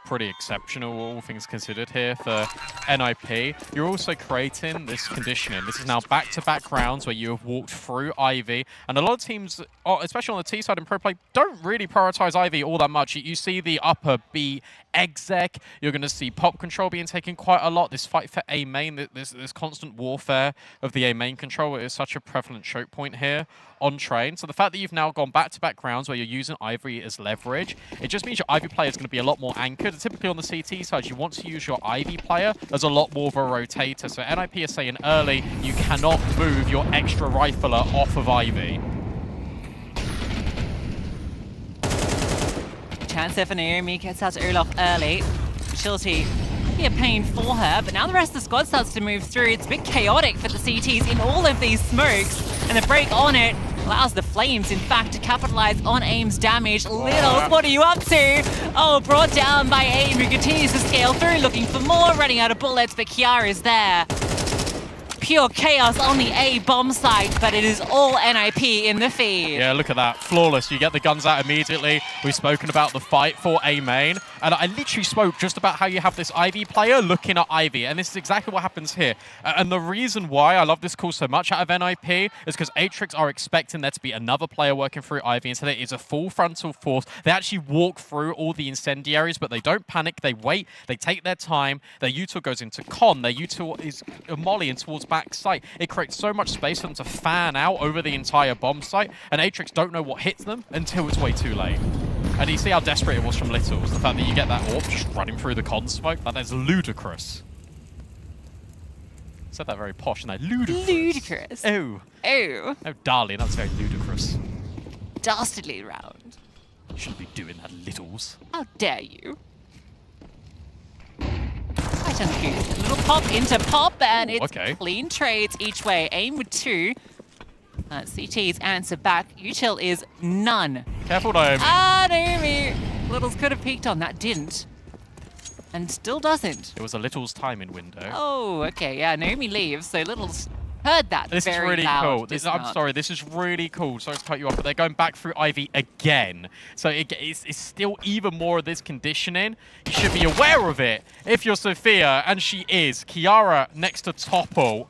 pretty exceptional, all things considered here for NIP. You're also creating this conditioning. This is now back-to-back rounds where you have walked through Ivy, and a lot of teams, especially on the T side in pro play, don't really prioritize Ivy all that much. You see the upper B exec, you're going to see pop control being taken quite a lot. This fight for A main, this constant warfare of the A main control is such a prevalent choke point here on Train. So the fact that you've now gone back-to-back rounds where you're using Ivy as leverage, it just means your Ivy player is going to be a lot more anchored. Typically on the CT side, you want to use your Ivy player as a lot more of a rotator. So NIP is saying early, you cannot move your extra rifler off of Ivy. Chance there for Naomi, gets out to Olaf early. Shilty might be a pain for her, but now the rest of the squad starts to move through. It's a bit chaotic for the CTs in all of these smokes, and the break on it allows the Flames, in fact, to capitalize on AIM's damage. Littles, what are you up to? Oh, brought down by AIM, who continues to scale through, looking for more, running out of bullets, but Kiara is there. Pure chaos on the A bomb site, but it is all NIP in the feed. Yeah, look at that. Flawless. You get the guns out immediately. We've spoken about the fight for A main, and I literally spoke just about how you have this Ivy player looking at Ivy, and this is exactly what happens here. And the reason why I love this call so much out of NIP is because Atrix are expecting there to be another player working through Ivy, and so there is a full frontal force. They actually walk through all the incendiaries, but they don't panic. They wait. They take their time. Their util goes into con. Their util is mollying towards back site. It creates so much space for them to fan out over the entire bomb site, and Atrix don't know what hits them until it's way too late. And you see how desperate it was from Littles. The fact that you get that AWP just running through the con smoke, that is ludicrous. Said that very posh, and ludicrous. Ludicrous. Oh. Oh. Oh, darling, that's very ludicrous. Dastardly round. You shouldn't be doing that, Littles. How dare you? Quite uncouth. A little pop into pop, and it's clean trades each way. Aim with 2. CT's answer back. Util is none. Careful, Naomi. Ah, Naomi! Littles could have peeked on that, didn't. And still doesn't. It was a Littles timing window. Oh, okay, yeah, Naomi leaves, so Littles heard that This is very really loud cool. I'm dismount. sorry, this is really cool. Sorry to cut you off, but they're going back through Ivy again. So it's still even more of this conditioning. You should be aware of it if you're Sophia, and she is. Kiara next to Topple.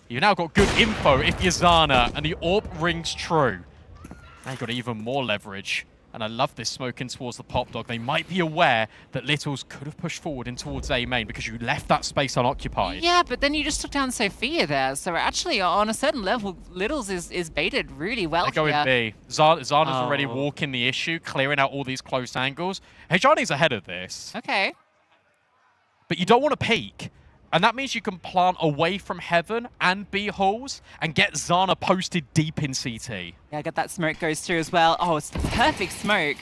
You've now got good info if you're Zana, and the AWP rings true. Now you've got even more leverage. And I love this smoking towards the pop dog. They might be aware that Littles could have pushed forward in towards A main because you left that space unoccupied. Yeah, but then you just took down Sophia there. So actually, on a certain level, Littles is baited really well. They go in B. Zana's already walking the issue, clearing out all these close angles. Hejani's ahead of this. Okay. But you don't want to peek. And that means you can plant away from Heaven and B holes and get Zana posted deep in CT. Yeah, I got that smoke goes through as well. Oh, it's the perfect smoke.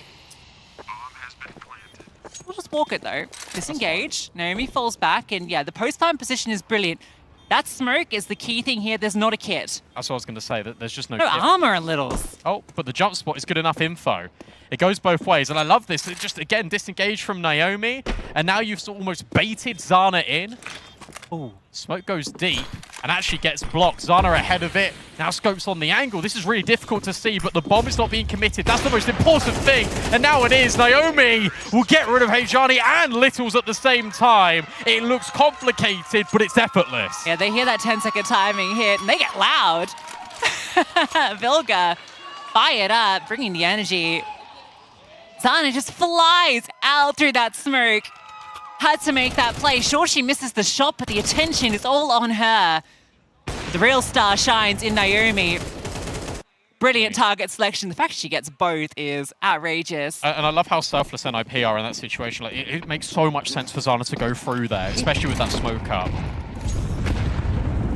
We'll just walk it though. Disengage. Naomi falls back, and yeah, the post-plant position is brilliant. That smoke is the key thing here. There's not a kit. That's what I was going to say, that there's just no No kit. armor on Littles. Oh, but the jump spot is good enough info. It goes both ways, and I love this. It just, again, disengaged from Naomi, and now you've almost baited Zana in. Oh, smoke goes deep and actually gets blocked. Zana ahead of it. Now scopes on the angle. This is really difficult to see, but the bomb is not being committed. That's the most important thing. And now it is. Naomi will get rid of Hejani and Littles at the same time. It looks complicated, but it's effortless. Yeah, they hear that 10-second timing hit, and they get loud. Vilga fired up, bringing the energy. Zana just flies out through that smoke. Had to make that play. Sure, she misses the shot, but the attention is all on her. The real star shines in Naomi. Brilliant target selection. The fact she gets both is outrageous. And I love how selfless NIP are in that situation. Like, it makes so much sense for Zana to go through there, especially with that smoke up.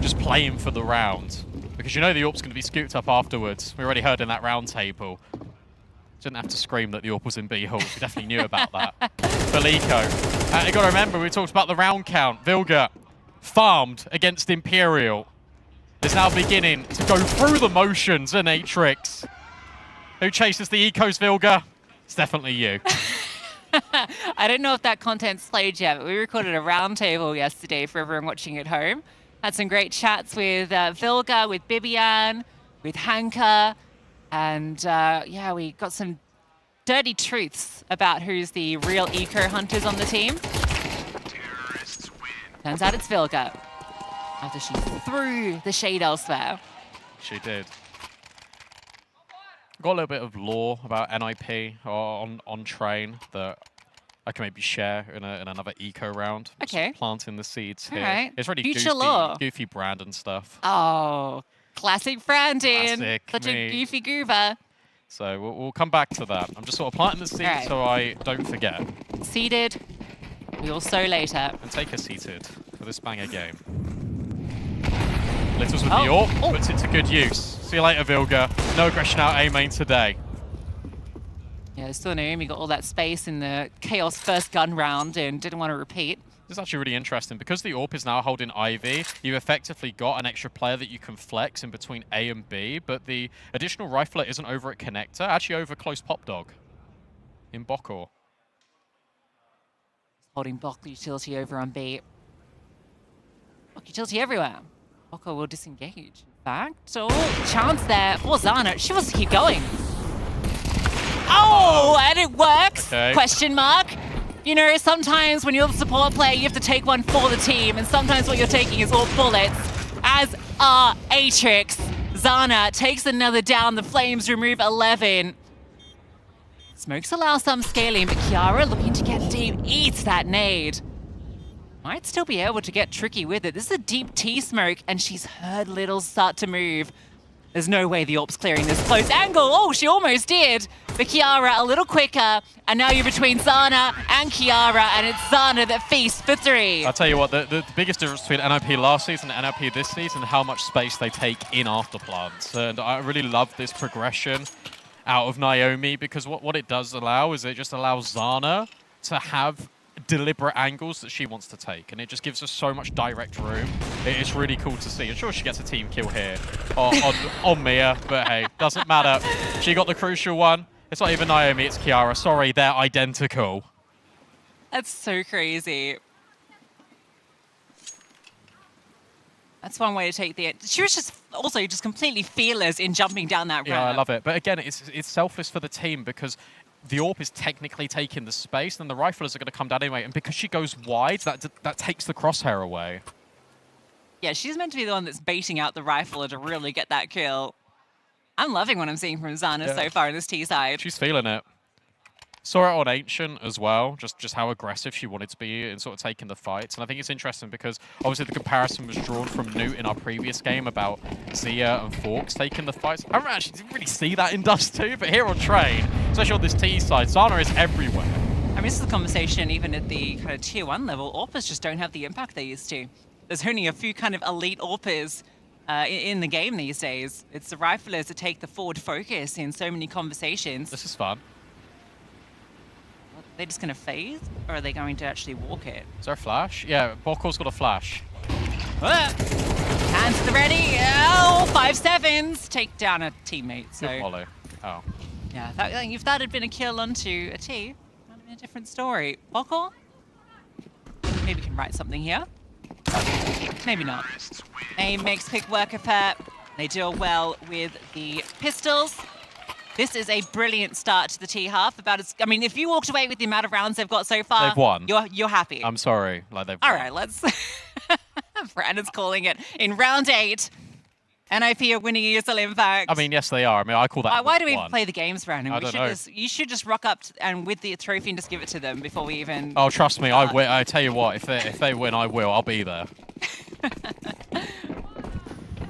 Just playing for the round. Because you know the AWP's going to be scooped up afterwards. We already heard in that round table. Didn't have to scream that the AWP was in B holes. We definitely knew about that. Felico. You got to remember, we talked about the round count. Vilga farmed against Imperial. Is now beginning to go through the motions in Atrix. Who chases the ecos, Vilga? It's definitely you. I don't know if that content's played yet, but we recorded a roundtable yesterday for everyone watching at home. Had some great chats with Vilga, with Bibian, with Hanka. And yeah, we got some dirty truths about who's the real eco hunters on the team. Turns out it's Vilga. After she threw the shade elsewhere. She did. Got a little bit of lore about NIP on train that I can maybe share in another eco round. Okay. Just planting the seeds here. All right. It's really Future lore. goofy brand and stuff. Oh, classic Brandon. Classic Such me. a goofy goober. So we'll come back to that. I'm just sort of planting the seeds Right. so I don't forget. Seeded. We will sow later. And take her seated for this banger game. Littles with the Oh. AWP, puts it to good use. See you later, Vilga. No aggression out A main today. Yeah, still Naomi got all that space in the Chaos first gun round and didn't want to repeat. This is actually really interesting. Because the AWP is now holding Ivy, you've effectively got an extra player that you can flex in between A and B, but the additional rifler isn't over at Connector, actually over close Pop Dog in Bokor. Holding Bok utility over on B. Bok utility everywhere. Boko will disengage. In fact, oh, chance there for Zana. She wants to keep going. Oh, and it works. Okay. Question mark. You know, sometimes when you're the support player, you have to take one for the team, and sometimes what you're taking is all bullets. As are Atrix. Zana takes another down. The Flames remove 11. Smokes allow some scaling, but Kiara looking to get deep eats that nade. Might still be able to get tricky with it. This is a deep T smoke, and she's heard Littles start to move. There's no way the AWP's clearing this close angle. Oh, she almost did. But Kiara a little quicker. And now you're between Zana and Kiara, and it's Zana that feasts for 3. I'll tell you what, the biggest difference between NIP last season and NIP this season, how much space they take in afterplants. And I really love this progression out of Naomi, because what it does allow is it just allows Zana to have deliberate angles that she wants to take, and it just gives her so much direct room. It's really cool to see. I'm sure she gets a team kill here on Mia, but hey, doesn't matter. She got the crucial one. It's not even Naomi, it's Kiara. Sorry, they're identical. That's so crazy. That's one way to take the... She was just also just completely fearless in jumping down that ramp. Yeah, I love it. But again, it's selfless for the team, because the AWP is technically taking the space, and the riflers are going to come down anyway. And because she goes wide, that takes the crosshair away. Yeah, she's meant to be the one that's baiting out the rifler to really get that kill. I'm loving what I'm seeing from Zana so far in this T side. She's feeling it. Saw it on Ancient as well, just how aggressive she wanted to be in sort of taking the fights. And I think it's interesting because obviously the comparison was drawn from Newt in our previous game about Zia and Forks taking the fights. I didn't really see that in Dust 2, but here on Train, especially on this T side, Zana is everywhere. I mean, this is the conversation even at the kind of tier 1 level. AWPers just don't have the impact they used to. There's only a few kind of elite AWPers in the game these days. It's the riflers that take the forward focus in so many conversations. This is fun. Are they just going to phase, or are they going to actually walk it? Is there a flash? Yeah, Boko's got a flash. Hands to the ready. Oh, 5-7s. Take down a teammate. So, Good volley. Oh. Yeah, if that had been a kill onto a T, that would have been a different story. Boko? Maybe we can write something here. Maybe not. AIM makes quick work of her. They deal well with the pistols. This is a brilliant start to the T half. I mean, if you walked away with the amount of rounds they've got so far, They've won. You're happy. I'm sorry, like they've All won. right, let's. Brandon's calling it in round 8. NIP are winning ESL Impact. I mean, yes, they are. I mean, I call that. Why do we one. play the games, Brandon? I don't know. You should just rock up and with the trophy and just give it to them before we even. Oh, trust me, I will. I tell you what, if they win, I will. I'll be there.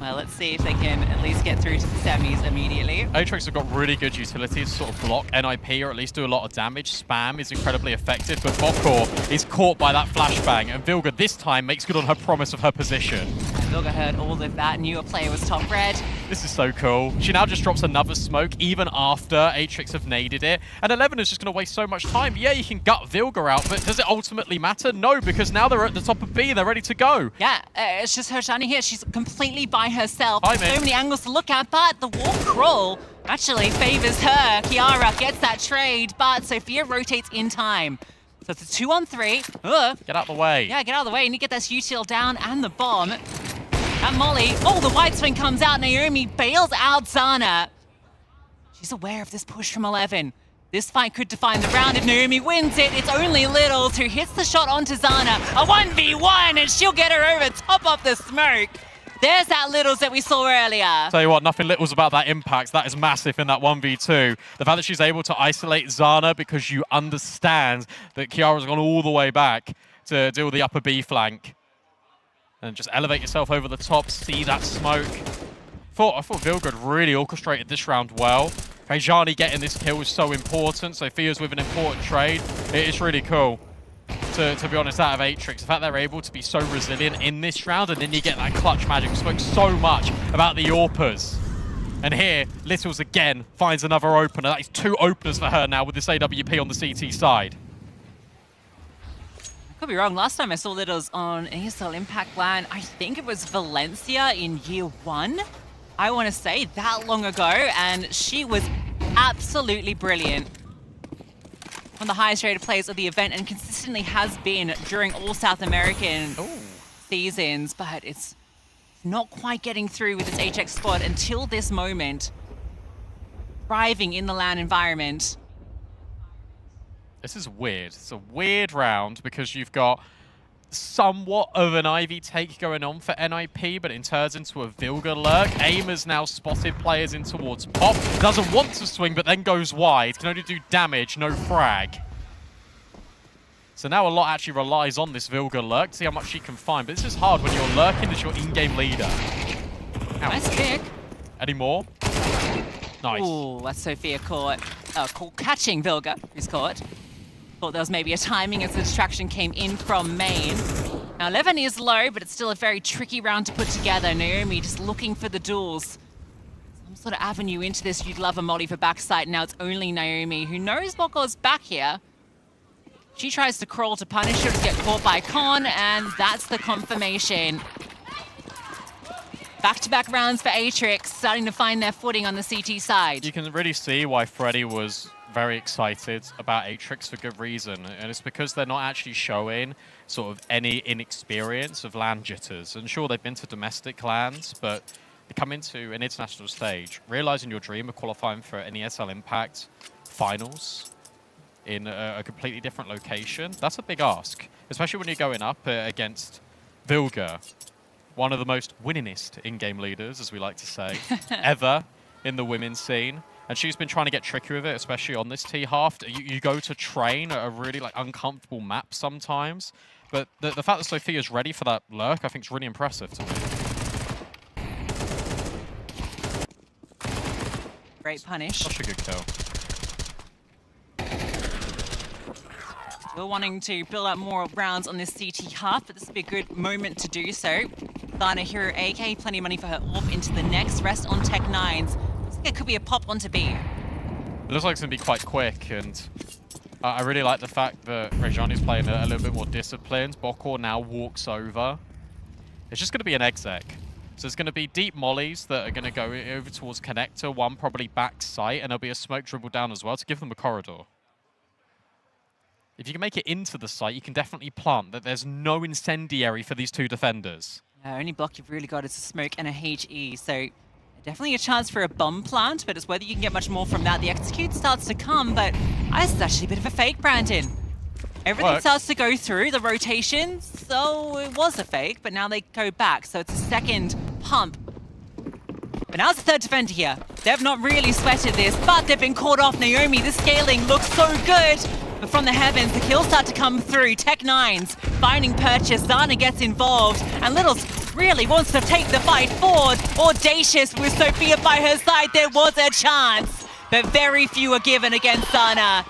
Well, let's see if they can at least get through to the semis immediately. Aatrix have got really good utility to sort of block NIP or at least do a lot of damage. Spam is incredibly effective, but Bokor is caught by that flashbang, and Vilga this time makes good on her promise of her position. Vilga heard all of that, knew a player was top red. This is so cool. She now just drops another smoke even after Aatrix have naded it. And 11 is just going to waste so much time. Yeah, you can gut Vilga out, but does it ultimately matter? No, because now they're at the top of B. They're ready to go. Yeah, it's just her shining here. She's completely by herself. Hi, So mate. many angles to look at, but the wall crawl actually favors her. Kiara gets that trade, but Sophia rotates in time. So it's a 2-on-3. Get out the way. Yeah, get out of the way. You need to get this util down and the bomb. And Molly, oh, the wide swing comes out. Naomi bails out Zana. She's aware of this push from 11. This fight could define the round. If Naomi wins it, it's only Littles who hits the shot onto Zana. A 1v1, and she'll get her over top of the smoke. There's that Littles that we saw earlier. Tell you what, nothing littles about that impact. That is massive in that 1v2. The fact that she's able to isolate Zana because you understand that Kiara's gone all the way back to deal with the upper B flank. And just elevate yourself over the top, see that smoke. I thought Vilga had really orchestrated this round well. Rejani getting this kill was so important. Sophia's with an important trade. It's really cool, to be honest, out of Aatrix. The fact they're able to be so resilient in this round, and then you get that clutch magic. We spoke so much about the AWPers. And here, Littles again finds another opener. That is 2 openers for her now with this AWP on the CT side. Could be wrong. Last time I saw Littles on ESL Impact LAN, I think it was Valencia in year 1. I want to say that long ago, and she was absolutely brilliant. One of the highest rated players of the event, and consistently has been during all South American seasons, but it's not quite getting through with this HX squad until this moment. Thriving in the LAN environment. This is weird. It's a weird round because you've got somewhat of an Ivy take going on for NIP, but it turns into a Vilga lurk. AIM has now spotted players in towards Pop. Doesn't want to swing, but then goes wide. Can only do damage, no frag. So now a lot actually relies on this Vilga lurk to see how much she can find. But this is hard when you're lurking as your in-game leader. Nice pick. Any more? Nice. Ooh, that's Sophia caught. Catching Vilga, who's caught. Thought there was maybe a timing as the distraction came in from main. Now 11 is low, but it's still a very tricky round to put together. Naomi just looking for the duels. Some sort of avenue into this. You'd love a molly for backside. Now it's only Naomi who knows what goes back here. She tries to crawl to punish her to get caught by Con, and that's the confirmation. Back-to-back rounds for Atrix, starting to find their footing on the CT side. You can really see why Freddy was very excited about Atrix for good reason, and it's because they're not actually showing sort of any inexperience of LAN jitters. And sure, they've been to domestic LANs, but they come into an international stage, realizing your dream of qualifying for an ESL Impact finals in a completely different location. That's a big ask, especially when you're going up against Vilga, one of the most winningest in-game leaders, as we like to say, ever in the women's scene. And she's been trying to get tricky with it, especially on this T-half. You go to train at a really uncomfortable map sometimes. But the fact that Sophia's ready for that lurk, I think is really impressive to me. Great punish. Such a good kill. Still wanting to build up more rounds on this CT half, but this would be a good moment to do so. Thana Hero AK, plenty of money for her off into the next. Rest on Tech 9s. Looks like it could be a pop onto B. It looks like it's going to be quite quick, and I really like the fact that Rejani's playing a little bit more disciplined. Bokor now walks over. It's just going to be an exec. So there's going to be deep mollies that are going to go over towards connector, one probably back site, and there'll be a smoke dribble down as well to give them a corridor. If you can make it into the site, you can definitely plant that there's no incendiary for these two defenders. Only block you've really got is a smoke and a HE, so definitely a chance for a bomb plant, but it's whether you can get much more from that. The execute starts to come, but this is actually a bit of a fake, Brandon. Everything starts to go through, the rotation, so it was a fake, but now they go back, so it's a second pump. But now it's the third defender here. They've not really sweated this, but they've been caught off. Naomi, the scaling looks so good. But from the heavens, the kills start to come through. Tech 9s finding purchase. Zana gets involved. And Littles really wants to take the fight forward. Audacious with Sophia by her side. There was a chance, but very few are given against Zana.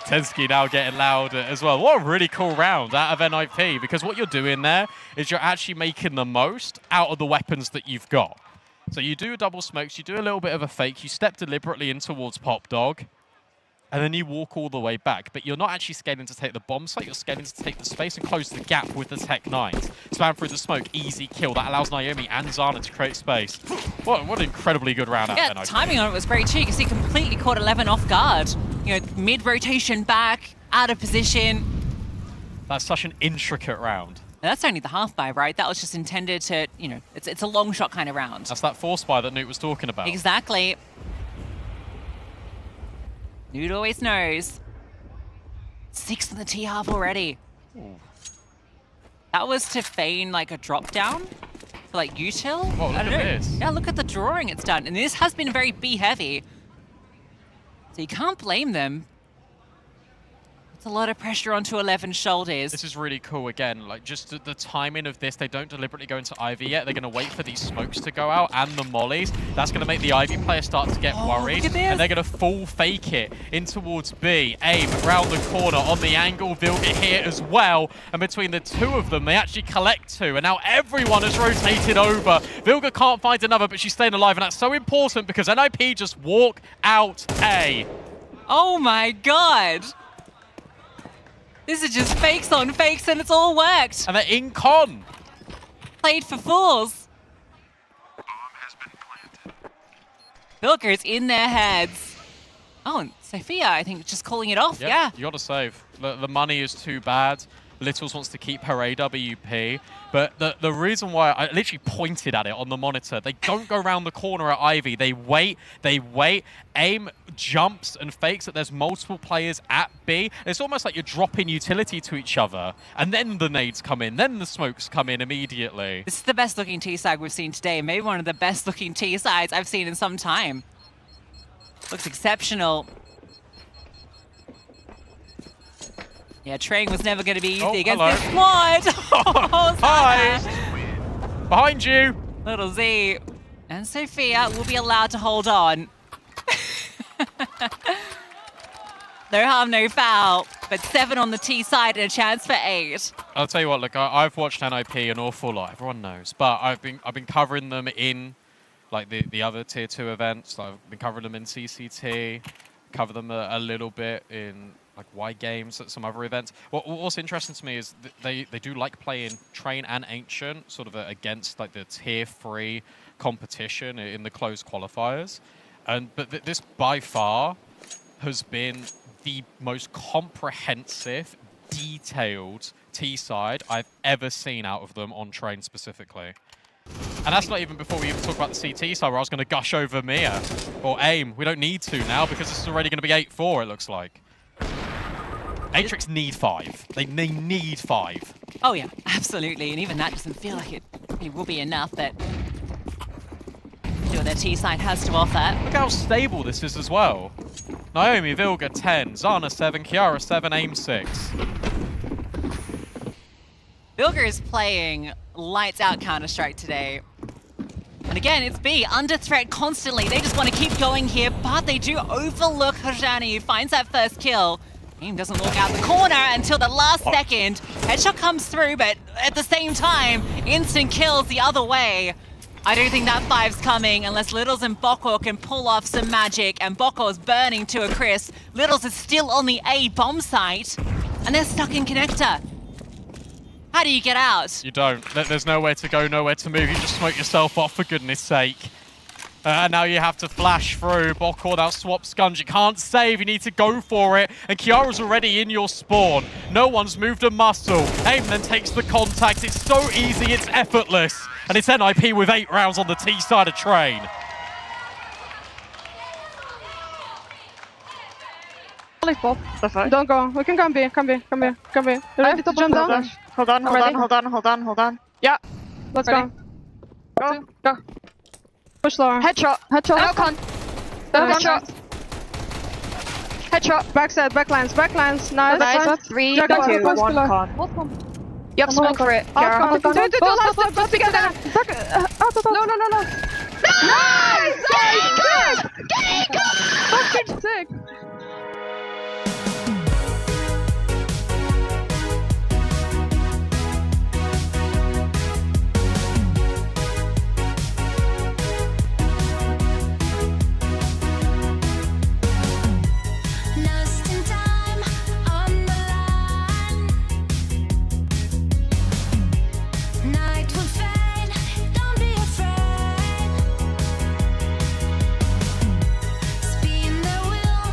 Tensky now getting louder as well. What a really cool round out of NIP, because what you're doing there is you're actually making the most out of the weapons that you've got. So you do double smokes, you do a little bit of a fake, you step deliberately in towards Pop Dog, and then you walk all the way back. But you're not actually scaling to take the bomb site, you're scaling to take the space and close the gap with the Tech 9s. Spam through the smoke, easy kill. That allows Naomi and Zana to create space. What an incredibly good round out of NIP. Timing on it was great too. You can see completely caught 11 off guard. You know, mid-rotation back, out of position. That's such an intricate round. And that's only the half buy, right? That was just intended to, you know, it's a long shot kind of round. That's that force buy that Newt was talking about. Exactly. Newt always knows. 6 in the T-half already. Ooh. That was to feign like a drop down for like util. Oh, look at this. Yeah, look at the drawing it's done. And this has been very B heavy. So you can't blame them. It's a lot of pressure onto 11's shoulders. This is really cool again, like just the timing of this. They don't deliberately go into Ivy yet. They're going to wait for these smokes to go out and the mollies. That's going to make the Ivy player start to get worried. And they're going to full fake it in towards B. Aim round the corner on the angle. Vilga here as well. And between the two of them, they actually collect 2. And now everyone has rotated over. Vilga can't find another, but she's staying alive. And that's so important because NIP just walk out A. Oh my god. This is just fakes on fakes and it's all worked. And they're in con. Played for fools. Vilga is in their heads. Oh, and Sophia, I think, just calling it off. Yeah. You got to save. The money is too bad. Littles wants to keep her AWP. But the reason why I literally pointed at it on the monitor, they don't go around the corner at Ivy. They wait. Aim jumps and fakes that there's multiple players at B. It's almost like you're dropping utility to each other. And then the nades come in. Then the smokes come in immediately. This is the best looking T-side we've seen today. Maybe one of the best looking T-sides I've seen in some time. Looks exceptional. Yeah, training was never going to be easy against this squad. Oh, hi. Behind you! Little Z and Sophia will be allowed to hold on. No harm, no foul, but 7 on the T side and a chance for 8. I'll tell you what, look, I've watched NIP an awful lot, everyone knows, but I've been covering them in like the other tier 2 events. Like, I've been covering them in CCT, cover them a little bit in like Y Games at some other events. What's interesting to me is they do like playing Train and Ancient sort of against like the tier 3 competition in the closed qualifiers. But this by far has been the most comprehensive, detailed T-side I've ever seen out of them on Train specifically. And that's not even before we even talk about the CT side where I was going to gush over Mia or AIM. We don't need to now because this is already going to be 8-4, it looks like. Atrix need 5. They need 5. Oh yeah, absolutely. And even that doesn't feel like it will be enough, but see what their T side has to offer. Look how stable this is as well. Naomi, Vilga 10, Zana 7, Kiara 7, AIM 6. Vilga is playing lights out Counter-Strike today. And again, it's B, under threat constantly. They just want to keep going here, but they do overlook Hajani, who finds that first kill. AIM doesn't look out the corner until the last second. Headshot comes through, but at the same time, instant kills the other way. I don't think that 5's coming unless Littles and Boko can pull off some magic, and Boko is burning to a crisp. Littles is still on the A bomb site, and they're stuck in connector. How do you get out? You don't. There's nowhere to go, nowhere to move. You just smoke yourself off, for goodness sake. Now you have to flash through. Boko now swap Scunge. You can't save. You need to go for it. And Kiara's already in your spawn. No one's moved a muscle. AIM then takes the contact. It's so easy. It's effortless. And it's NIP with 8 rounds on the T side of Train. Don't go. We can come B. Come B. Come B. Come B. You ready to jump down? Hold on. Yeah. Let's go. Go. Push lower. Headshot. Headshot. Backside. Backlines. Nice. 3, 2, 1, con. You have smoke for it. Do last together. No. Nice! Fucking sick. Lost in time on the line. Night will fade, don't be afraid. Spin the wheel,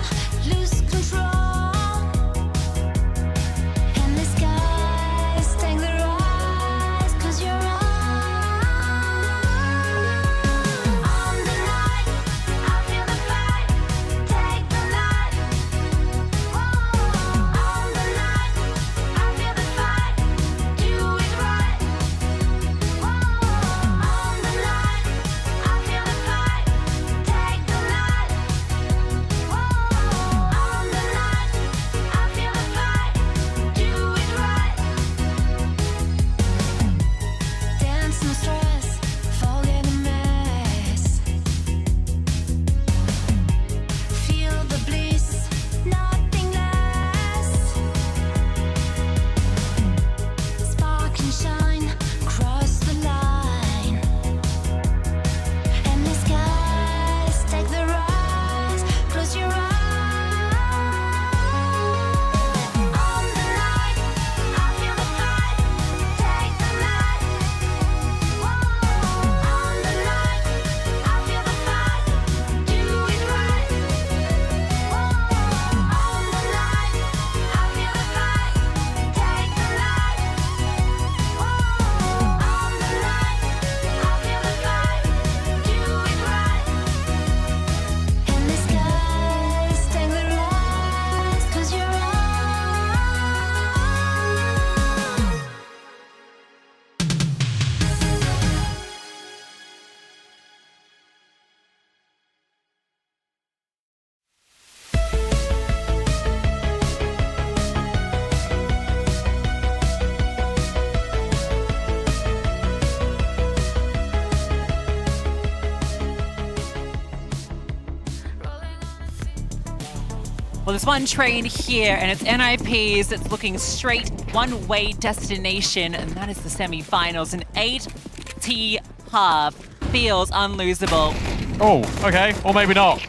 Well, there's one train here, and it's NIP's. It's looking straight one-way destination, and that is the semi-finals. An 8T half feels unlosable. Oh, okay. Or maybe not.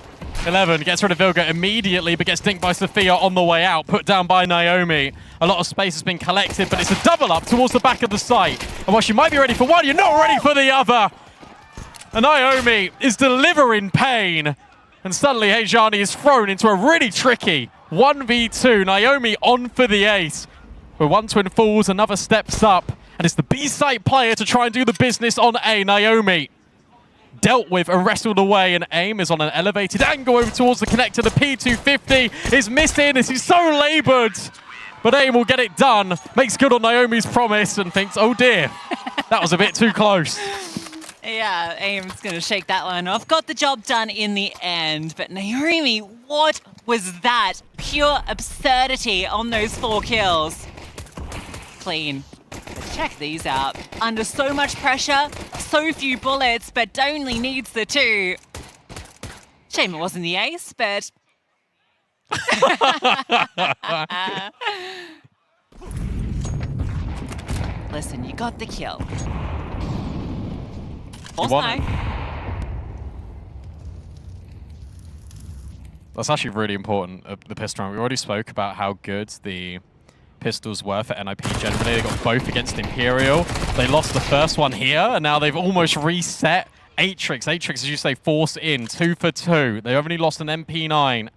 11 gets rid of Vilga immediately, but gets dinked by Sophia on the way out, put down by Naomi. A lot of space has been collected, but it's a double up towards the back of the site. And while she might be ready for one, you're not ready for the other. And Naomi is delivering pain. And suddenly Hejani is thrown into a really tricky 1v2. Naomi on for the ace. But one twin falls, another steps up. And it's the B-site player to try and do the business on A. Naomi dealt with and wrestled away, and AIM is on an elevated angle over towards the connector. The P250 is missing as he's so labored. But AIM will get it done, makes good on Naomi's promise, and thinks, oh dear, that was a bit too close. Yeah, AIM's going to shake that one off. Got the job done in the end. But Naomi, what was that? Pure absurdity on those 4 kills. Clean. But check these out. Under so much pressure, so few bullets, but only needs the 2. Shame it wasn't the ace, but... Listen, you got the kill. False knife. That's actually really important, the pistol round. We already spoke about how good the pistols were for NIP generally. They got both against Imperial. They lost the first one here, and now they've almost reset Atrix. Atrix, as you say, force in, 2 for 2. They only lost an MP9.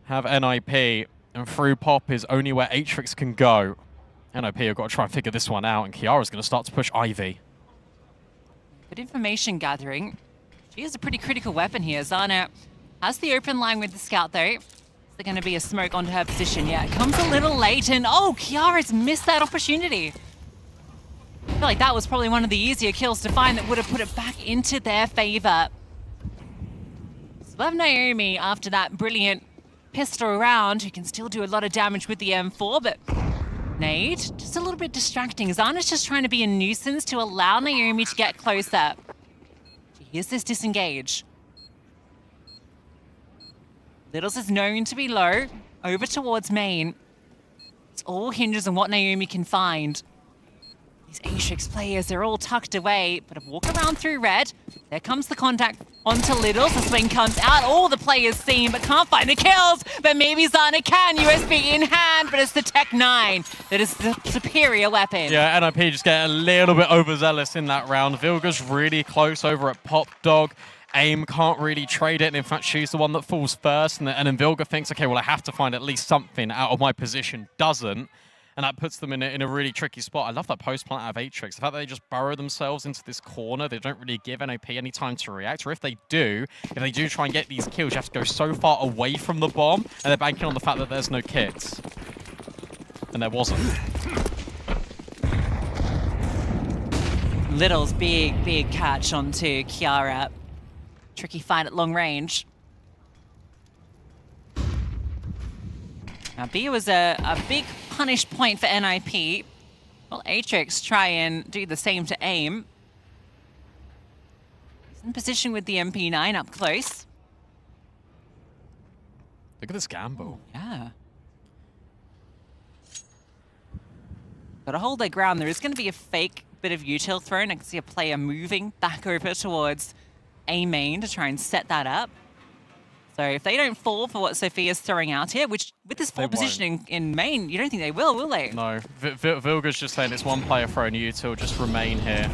Have NIP, and through pop is only where Atrix can go. NIP have got to try and figure this one out, and Kiara's going to start to push Ivy. Good information gathering. She has a pretty critical weapon here. Zana has the open line with the scout, though. Is there going to be a smoke onto her position? Yeah, it comes a little late, and oh, Kiara's missed that opportunity. I feel like that was probably one of the easier kills to find that would have put it back into their favor. So we'll have Naomi after that brilliant pistol round, who can still do a lot of damage with the M4, but Nade, just a little bit distracting. Zana's just trying to be a nuisance to allow Naomi to get closer. She hears this disengage. Littles is known to be low, over towards main. It all hinges on what Naomi can find. These Atrix players, they're all tucked away, but a walk around through red. There comes the contact onto Littles. The swing comes out. All the players seen, but can't find the kills. But maybe Zana can. USB in hand, but it's the Tech 9 that is the superior weapon. Yeah, NIP just get a little bit overzealous in that round. Vilga's really close over at Pop Dog. AIM can't really trade it, and in fact, she's the one that falls first. And then Vilga thinks, okay, well, I have to find at least something out of my position. Doesn't. And that puts them in a really tricky spot. I love that post plant out of Atrix. The fact that they just burrow themselves into this corner, they don't really give NOP any time to react. Or if they do try and get these kills, you have to go so far away from the bomb, and they're banking on the fact that there's no kits. And there wasn't. Little's big catch onto Kiara. Tricky fight at long range. Now, B was a big punish point for NIP. Well, Atrix try and do the same to AIM. He's in position with the MP9 up close. Look at this gamble. Yeah. Got to hold their ground. There is going to be a fake bit of util thrown. I can see a player moving back over towards A main to try and set that up. So if they don't fall for what Sophia's throwing out here, which with this full positioning in main, you don't think they will they? No. Vilga's just saying it's one player throwing util, just remain here.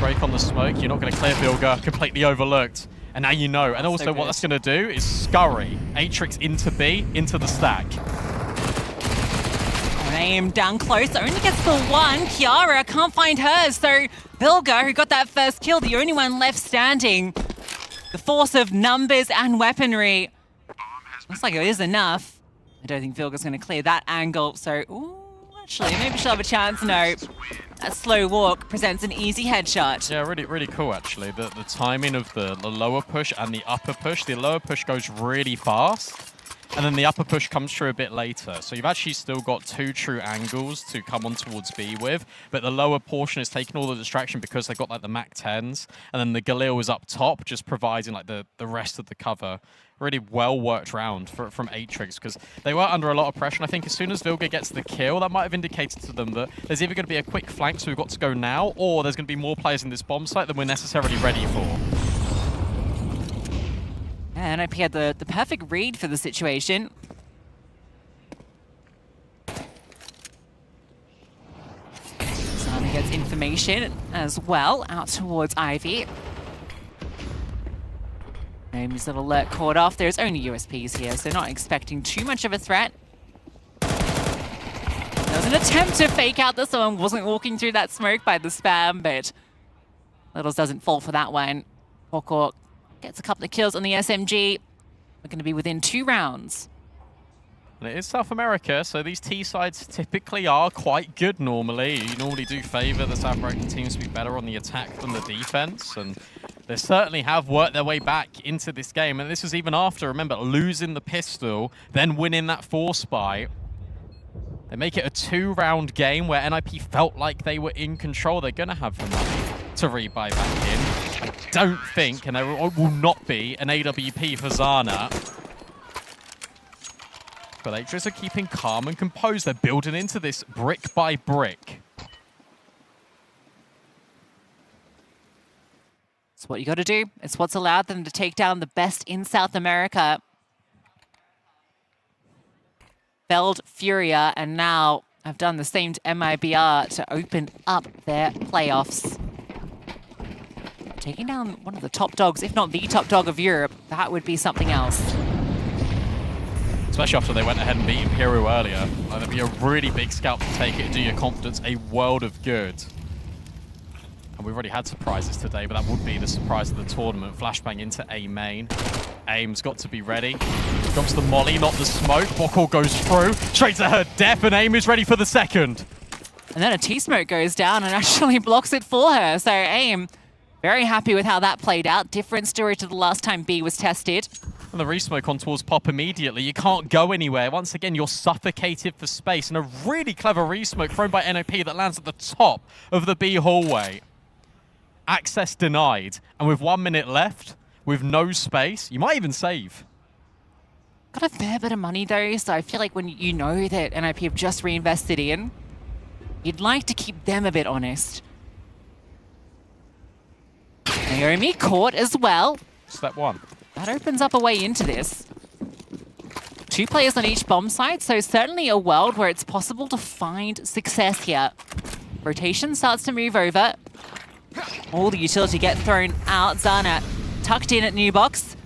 Break on the smoke, you're not going to clear Vilga, completely overlooked. And now you know. And also what that's going to do is scurry Atrix into B, into the stack. AIM down close, only gets the one. Kiara can't find hers, so Vilga, who got that first kill, the only one left standing. The force of numbers and weaponry. Looks like it is enough. I don't think Vilga's going to clear that angle, so... Ooh, actually, maybe she'll have a chance. No. That slow walk presents an easy headshot. Yeah, really cool, actually. The timing of the lower push and the upper push. The lower push goes really fast. and then the upper push comes through a bit later. So you've actually still got 2 true angles to come on towards B with, but the lower portion is taking all the distraction because they've got like the Mac 10s, and then the Galil is up top, just providing like the rest of the cover. Really well worked round from Atrix because they were under a lot of pressure. And I think as soon as Vilga gets the kill, that might have indicated to them that there's either going to be a quick flank, so we've got to go now, or there's going to be more players in this bomb site than we're necessarily ready for. And NIP had the perfect read for the situation. Zana gets information as well out towards Ivy. Name's little alert caught off. There's only USPs here, so not expecting too much of a threat. There was an attempt to fake out that someone wasn't walking through that smoke by the spam, but Littles doesn't fall for that one. Poko gets a couple of kills on the SMG. We're going to be within 2 rounds. And it is South America, so these T sides typically are quite good normally. You normally do favor the South American teams to be better on the attack than the defense, and they certainly have worked their way back into this game. And this was even after, remember, losing the pistol, then winning that force buy. They make it a 2-round game where NIP felt like they were in control. They're going to have the money to rebuy back in. I don't think, and there will not be, an AWP for Zana. But Atrix are keeping calm and composed. They're building into this brick by brick. It's what you got to do. It's what's allowed them to take down the best in South America. Felled Furia, and now have done the same to MIBR to open up their playoffs. Taking down one of the top dogs, if not the top dog of Europe, that would be something else. Especially after they went ahead and beat Imperial earlier. That'd be a really big scalp to take it and do your confidence a world of good. And we've already had surprises today, but that would be the surprise of the tournament. Flashbang into A main. Aim's got to be ready. Drops the molly, not the smoke. Bokor goes through, straight to her death, and Aim is ready for the second. And then a T-smoke goes down and actually blocks it for her. So Aim, very happy with how that played out. Different story to the last time B was tested. And the resmoke on towards Pop immediately. You can't go anywhere. Once again, you're suffocated for space. And a really clever resmoke thrown by NOP that lands at the top of the B hallway. Access denied. And with 1 minute left, with no space, you might even save. Got a fair bit of money though, so I feel like when you know that NIP have just reinvested in, you'd like to keep them a bit honest. Naomi caught as well. Step 1. That opens up a way into this. 2 players on each bomb site, so certainly a world where it's possible to find success here. Rotation starts to move over. All the utility get thrown out. Zana tucked in at New Box.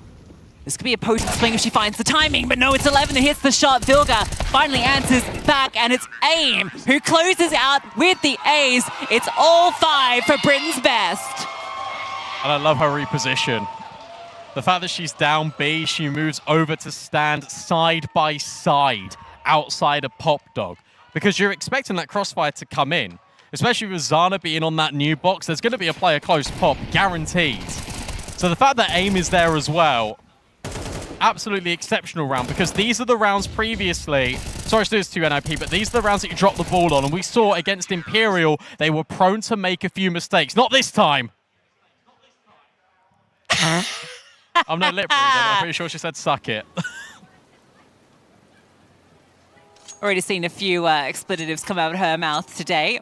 This could be a potent swing if she finds the timing, but no, it's 11 who hits the shot. Vilga finally answers back, and it's Aim who closes out with the A's. It's all 5 for Britain's best. And I love her reposition. The fact that she's down B, she moves over to stand side by side outside of Pop Dog. Because you're expecting that crossfire to come in. Especially with Zana being on that new box, there's going to be a player close Pop, guaranteed. So the fact that Aim is there as well, absolutely exceptional round, because these are the rounds previously, sorry to do this to you, NIP, but these are the rounds that you dropped the ball on, and we saw against Imperial, they were prone to make a few mistakes. Not this time. I'm no lip reader, I'm pretty sure she said suck it. Already seen a few expletives come out of her mouth today.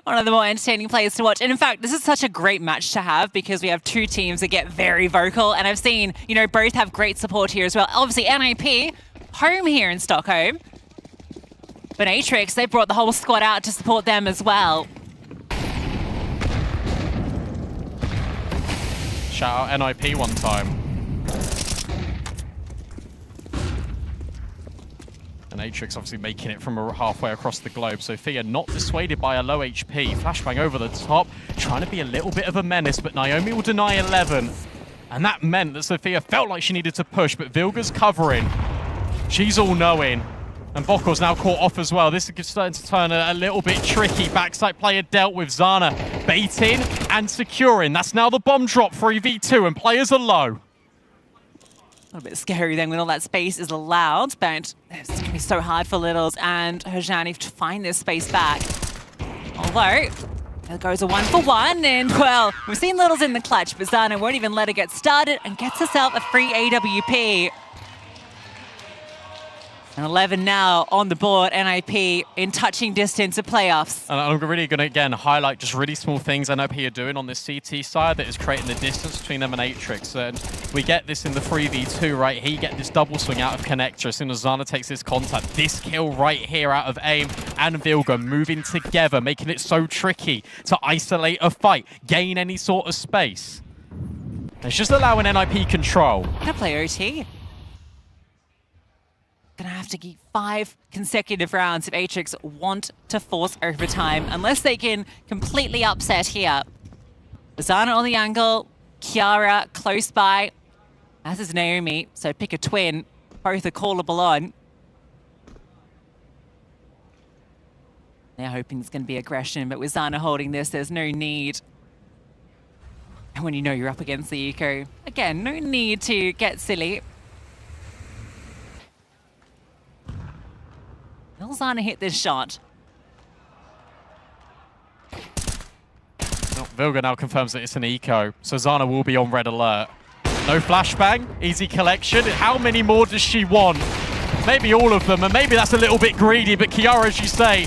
One of the more entertaining players to watch. And in fact, this is such a great match to have because we have 2 teams that get very vocal. And I've seen, you know, both have great support here as well. Obviously, NIP, home here in Stockholm. But Atrix, they brought the whole squad out to support them as well. Shout out NIP one time. And Atrix obviously making it from halfway across the globe. Sophia not dissuaded by a low HP. Flashbang over the top, trying to be a little bit of a menace, but Naomi will deny 11. And that meant that Sophia felt like she needed to push, but Vilga's covering. She's all-knowing. And Bokor's now caught off as well. This is starting to turn a little bit tricky. Backside player dealt with. Zana baiting and securing. That's now the bomb drop for 3v2, and players are low. A little bit scary then when all that space is allowed, but it's going to be so hard for Littles and Hojani to find this space back. Although, there goes a 1-for-1, and well, we've seen Littles in the clutch, but Zana won't even let her get started and gets herself a free AWP. And 11 now on the board, NIP in touching distance of playoffs. And I'm really going to, again, highlight just really small things NIP are doing on this CT side that is creating the distance between them and Atrix. And we get this in the 3v2 right here. You get this double swing out of Connector as soon as Zana takes this contact. This kill right here out of AIM and Vilga moving together, making it so tricky to isolate a fight, gain any sort of space. It's just allowing NIP control. Gonna play OT. Gonna have to keep 5 consecutive rounds if Atrix want to force overtime, unless they can completely upset here. Zana on the angle, Kiara close by, as is Naomi, so pick a twin. Both are callable on. They're hoping there's gonna be aggression, but with Zana holding this, there's no need. And when you know you're up against the eco, again, no need to get silly. Will Zana hit this shot? Oh, Vilga now confirms that it's an eco, so Zana will be on red alert. No flashbang, easy collection. How many more does she want? Maybe all of them, and maybe that's a little bit greedy, but Kiara, as you say,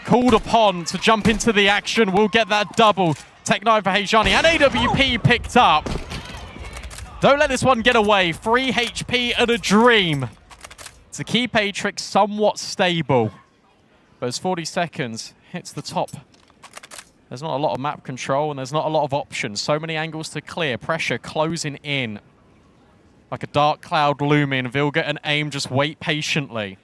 called upon to jump into the action, will get that double. Tech 9 for Hejani, and AWP picked up. Don't let this one get away. 3 HP and a dream to keep Atrix somewhat stable. But as 40 seconds hits the top, there's not a lot of map control and there's not a lot of options. So many angles to clear. Pressure closing in. Like a dark cloud looming. Vilga and AIM just wait patiently.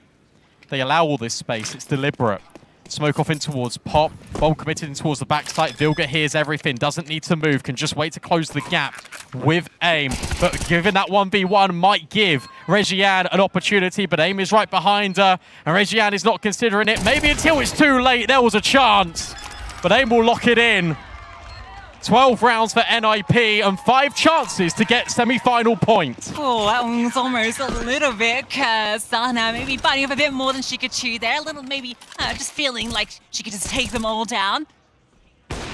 They allow all this space. It's deliberate. Smoke off in towards Pop. Bomb committed in towards the backside. Vilga hears everything. Doesn't need to move. Can just wait to close the gap with AIM. But given that 1v1 might give Reggiane an opportunity. But AIM is right behind her. And Reggiane is not considering it. Maybe until it's too late. There was a chance. But AIM will lock it in. 12 rounds for NIP and 5 chances to get semi-final points. Oh, that one's almost a little bit Zana maybe biting off a bit more than she could chew there. A little maybe just feeling like she could just take them all down.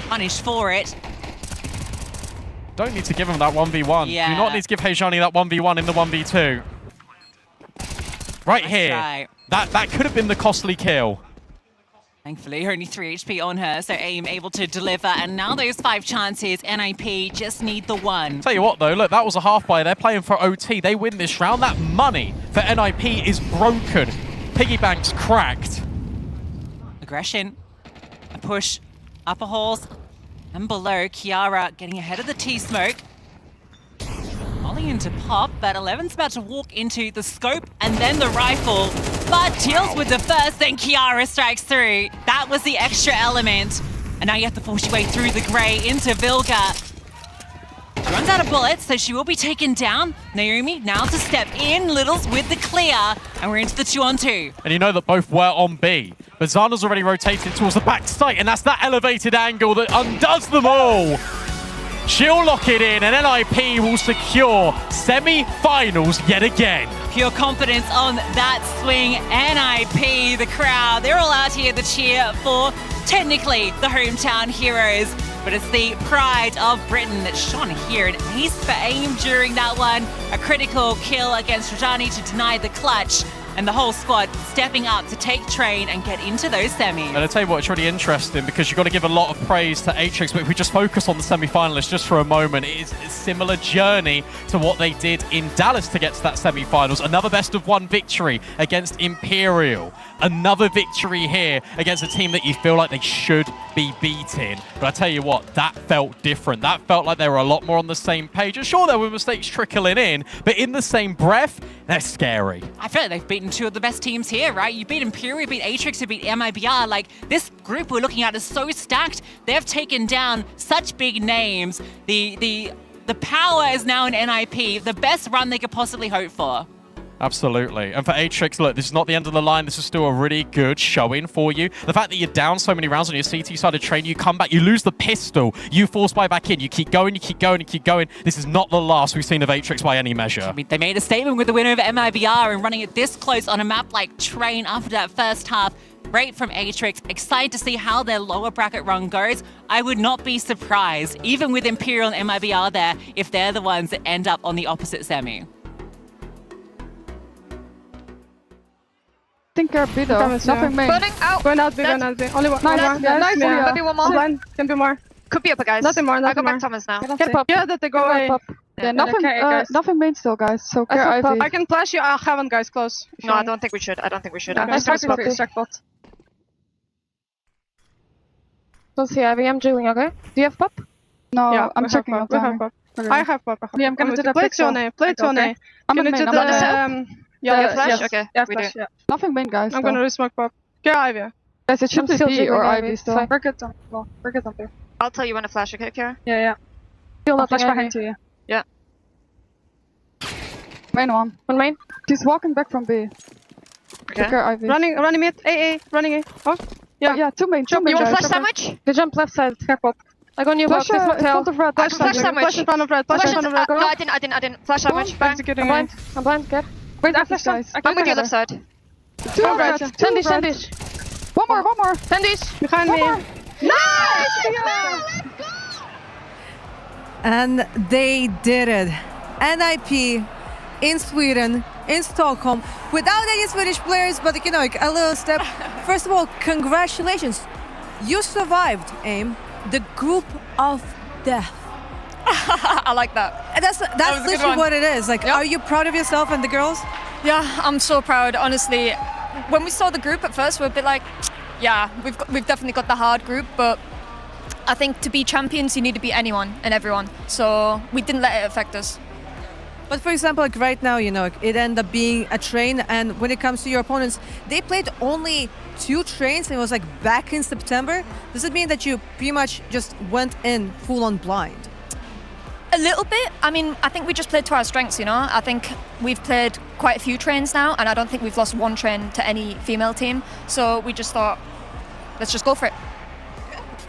Punished for it. Don't need to give him that 1v1. Yeah. Do not need to give Hejani that 1v1 in the 1v2. Right Nice here. try. That could have been the costly kill. Thankfully, only 3 HP on her, so AIM able to deliver. And now those 5 chances, NIP just need the 1. Tell you what though, look, that was a half buy. They're playing for OT. They win this round. That money for NIP is broken. Piggy bank's cracked. Aggression, a push, upper halls, and below. Kiara getting ahead of the T-smoke. Volley into Pop, but 11's about to walk into the scope and then the rifle. But deals with the first, then Kiara strikes through. That was the extra element. And now you have to force your way through the grey into Vilga. She runs out of bullets, so she will be taken down. Naomi now to step in. Littles with the clear. And we're into the 2-on-2. And you know that both were on B. But Zana's already rotated towards the back site, and that's that elevated angle that undoes them all. She'll lock it in, and NIP will secure semi-finals yet again. Pure confidence on that swing. NIP, the crowd, they're all out here to cheer for technically the hometown heroes. But it's the pride of Britain that shone here. An ace for AIM during that one. A critical kill against Rajani to deny the clutch. And the whole squad stepping up to take train and get into those semis. And I'll tell you what, it's really interesting because you've got to give a lot of praise to Atrix, but if we just focus on the semi-finalists just for a moment, it is a similar journey to what they did in Dallas to get to that semi-finals. Another best-of-1 victory against Imperial. Another victory here against a team that you feel like they should be beating. But I tell you what, that felt different. That felt like they were a lot more on the same page. And sure, there were mistakes trickling in, but in the same breath, they're scary. I feel like they've beaten 2 of the best teams here, right? You beat Imperial, you beat Atrix, you beat MIBR. Like, this group we're looking at is so stacked. They've taken down such big names. The power is now in NIP, the best run they could possibly hope for. Absolutely. And for Atrix, look, this is not the end of the line. This is still a really good showing for you. The fact that you're down so many rounds on your CT-sided train, you come back, you lose the pistol, you force buy back in, you keep going, you keep going, you keep going. This is not the last we've seen of Atrix by any measure. I mean, they made a statement with the win over MIBR and running it this close on a map like Train after that first half. Great from Atrix. Excited to see how their lower bracket run goes. I would not be surprised, even with Imperial and MIBR there, if they're the ones that end up on the opposite semi. Think you're B though. Nothing main. Burning out. Going out B, going out B. Only one. Nice, nice. Maybe one more. Blind. Can be more. Could be upper, guys. Nothing more, I nothing go back more. Thomas now. Get pop. Yeah, that they go away. Yeah, nothing, nothing main still, guys. So care Ivy. I can flash you. I haven't, guys, close. No, I don't think we should. I don't think we should. I'm just gonna extract bot. Don't see Ivy. I'm drilling, okay? Do you have pop? No, yeah, I'm checking out. We have pop. I have pop. Yeah, I'm gonna do the play it on A. Play it on A. I'm gonna do the yeah, flash? Okay. Yeah, flash, yeah. Nothing main, guys. I'm gonna resmoke pop. Care Ivy. Guys, it should be B or Ivy still. We're good on B. I'll tell you when to flash, okay, Kara? Yeah, yeah. Still not flash behind you. Yeah. Main one. One main. She's walking back from B. Okay. Ivy. Running mid. A. Running A. Oh. Yeah, two main. You want flash sandwich? They jump left side. Care pop. Like on your flash in front of red. Flash sandwich. Flash in front of red. Flash in front of red. No, I didn't. Flash sandwich. Bang. I'm blind. Get. Wait, I flash guys. I'm with you left side. Two red. Send dish. One more. Send dish. Behind me. Nice! And they did it. NIP in Sweden, in Stockholm, without any Swedish players, but you know, like a little step. First of all, congratulations. You survived, AIM, the group of death. I like that. And that's literally what it is. Like, are you proud of yourself and the girls? Yeah, I'm so proud, honestly. When we saw the group at first, we were a bit like, yeah, we've definitely got the hard group, but I think to be champions, you need to beat anyone and everyone. So we didn't let it affect us. But for example, like right now, you know, it ended up being a train, and when it comes to your opponents, they played only 2 trains, and it was like back in September. Does it mean that you pretty much just went in full on blind? A little bit. I mean, I think we just played to our strengths, you know. I think we've played quite a few trains now, and I don't think we've lost one train to any female team. So we just thought, let's just go for it.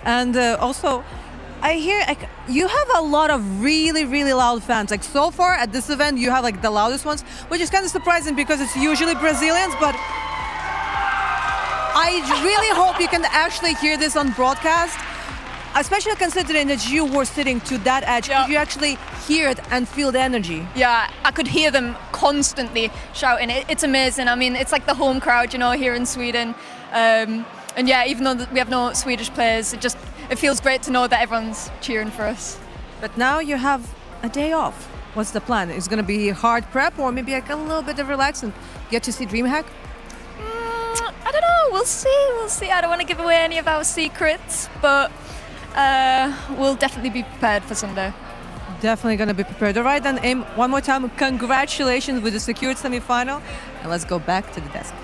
And also, I hear like you have a lot of really, really loud fans. Like so far at this event, you have like the loudest ones, which is kind of surprising because it's usually Brazilians. But I really hope you can actually hear this on broadcast, especially considering that you were sitting to that edge. Could you actually hear it and feel the energy? Yeah, I could hear them constantly shouting. It's amazing. I mean, it's like the home crowd, you know, here in Sweden. And yeah, even though we have no Swedish players, it feels great to know that everyone's cheering for us. But now you have a day off. What's the plan? Is it going to be hard prep or maybe like a little bit of relax and get to see DreamHack? I don't know. We'll see. I don't want to give away any of our secrets, but we'll definitely be prepared for Sunday. Definitely going to be prepared. All right, then, AIM, one more time, congratulations with the secured semi-final. And let's go back to the desk.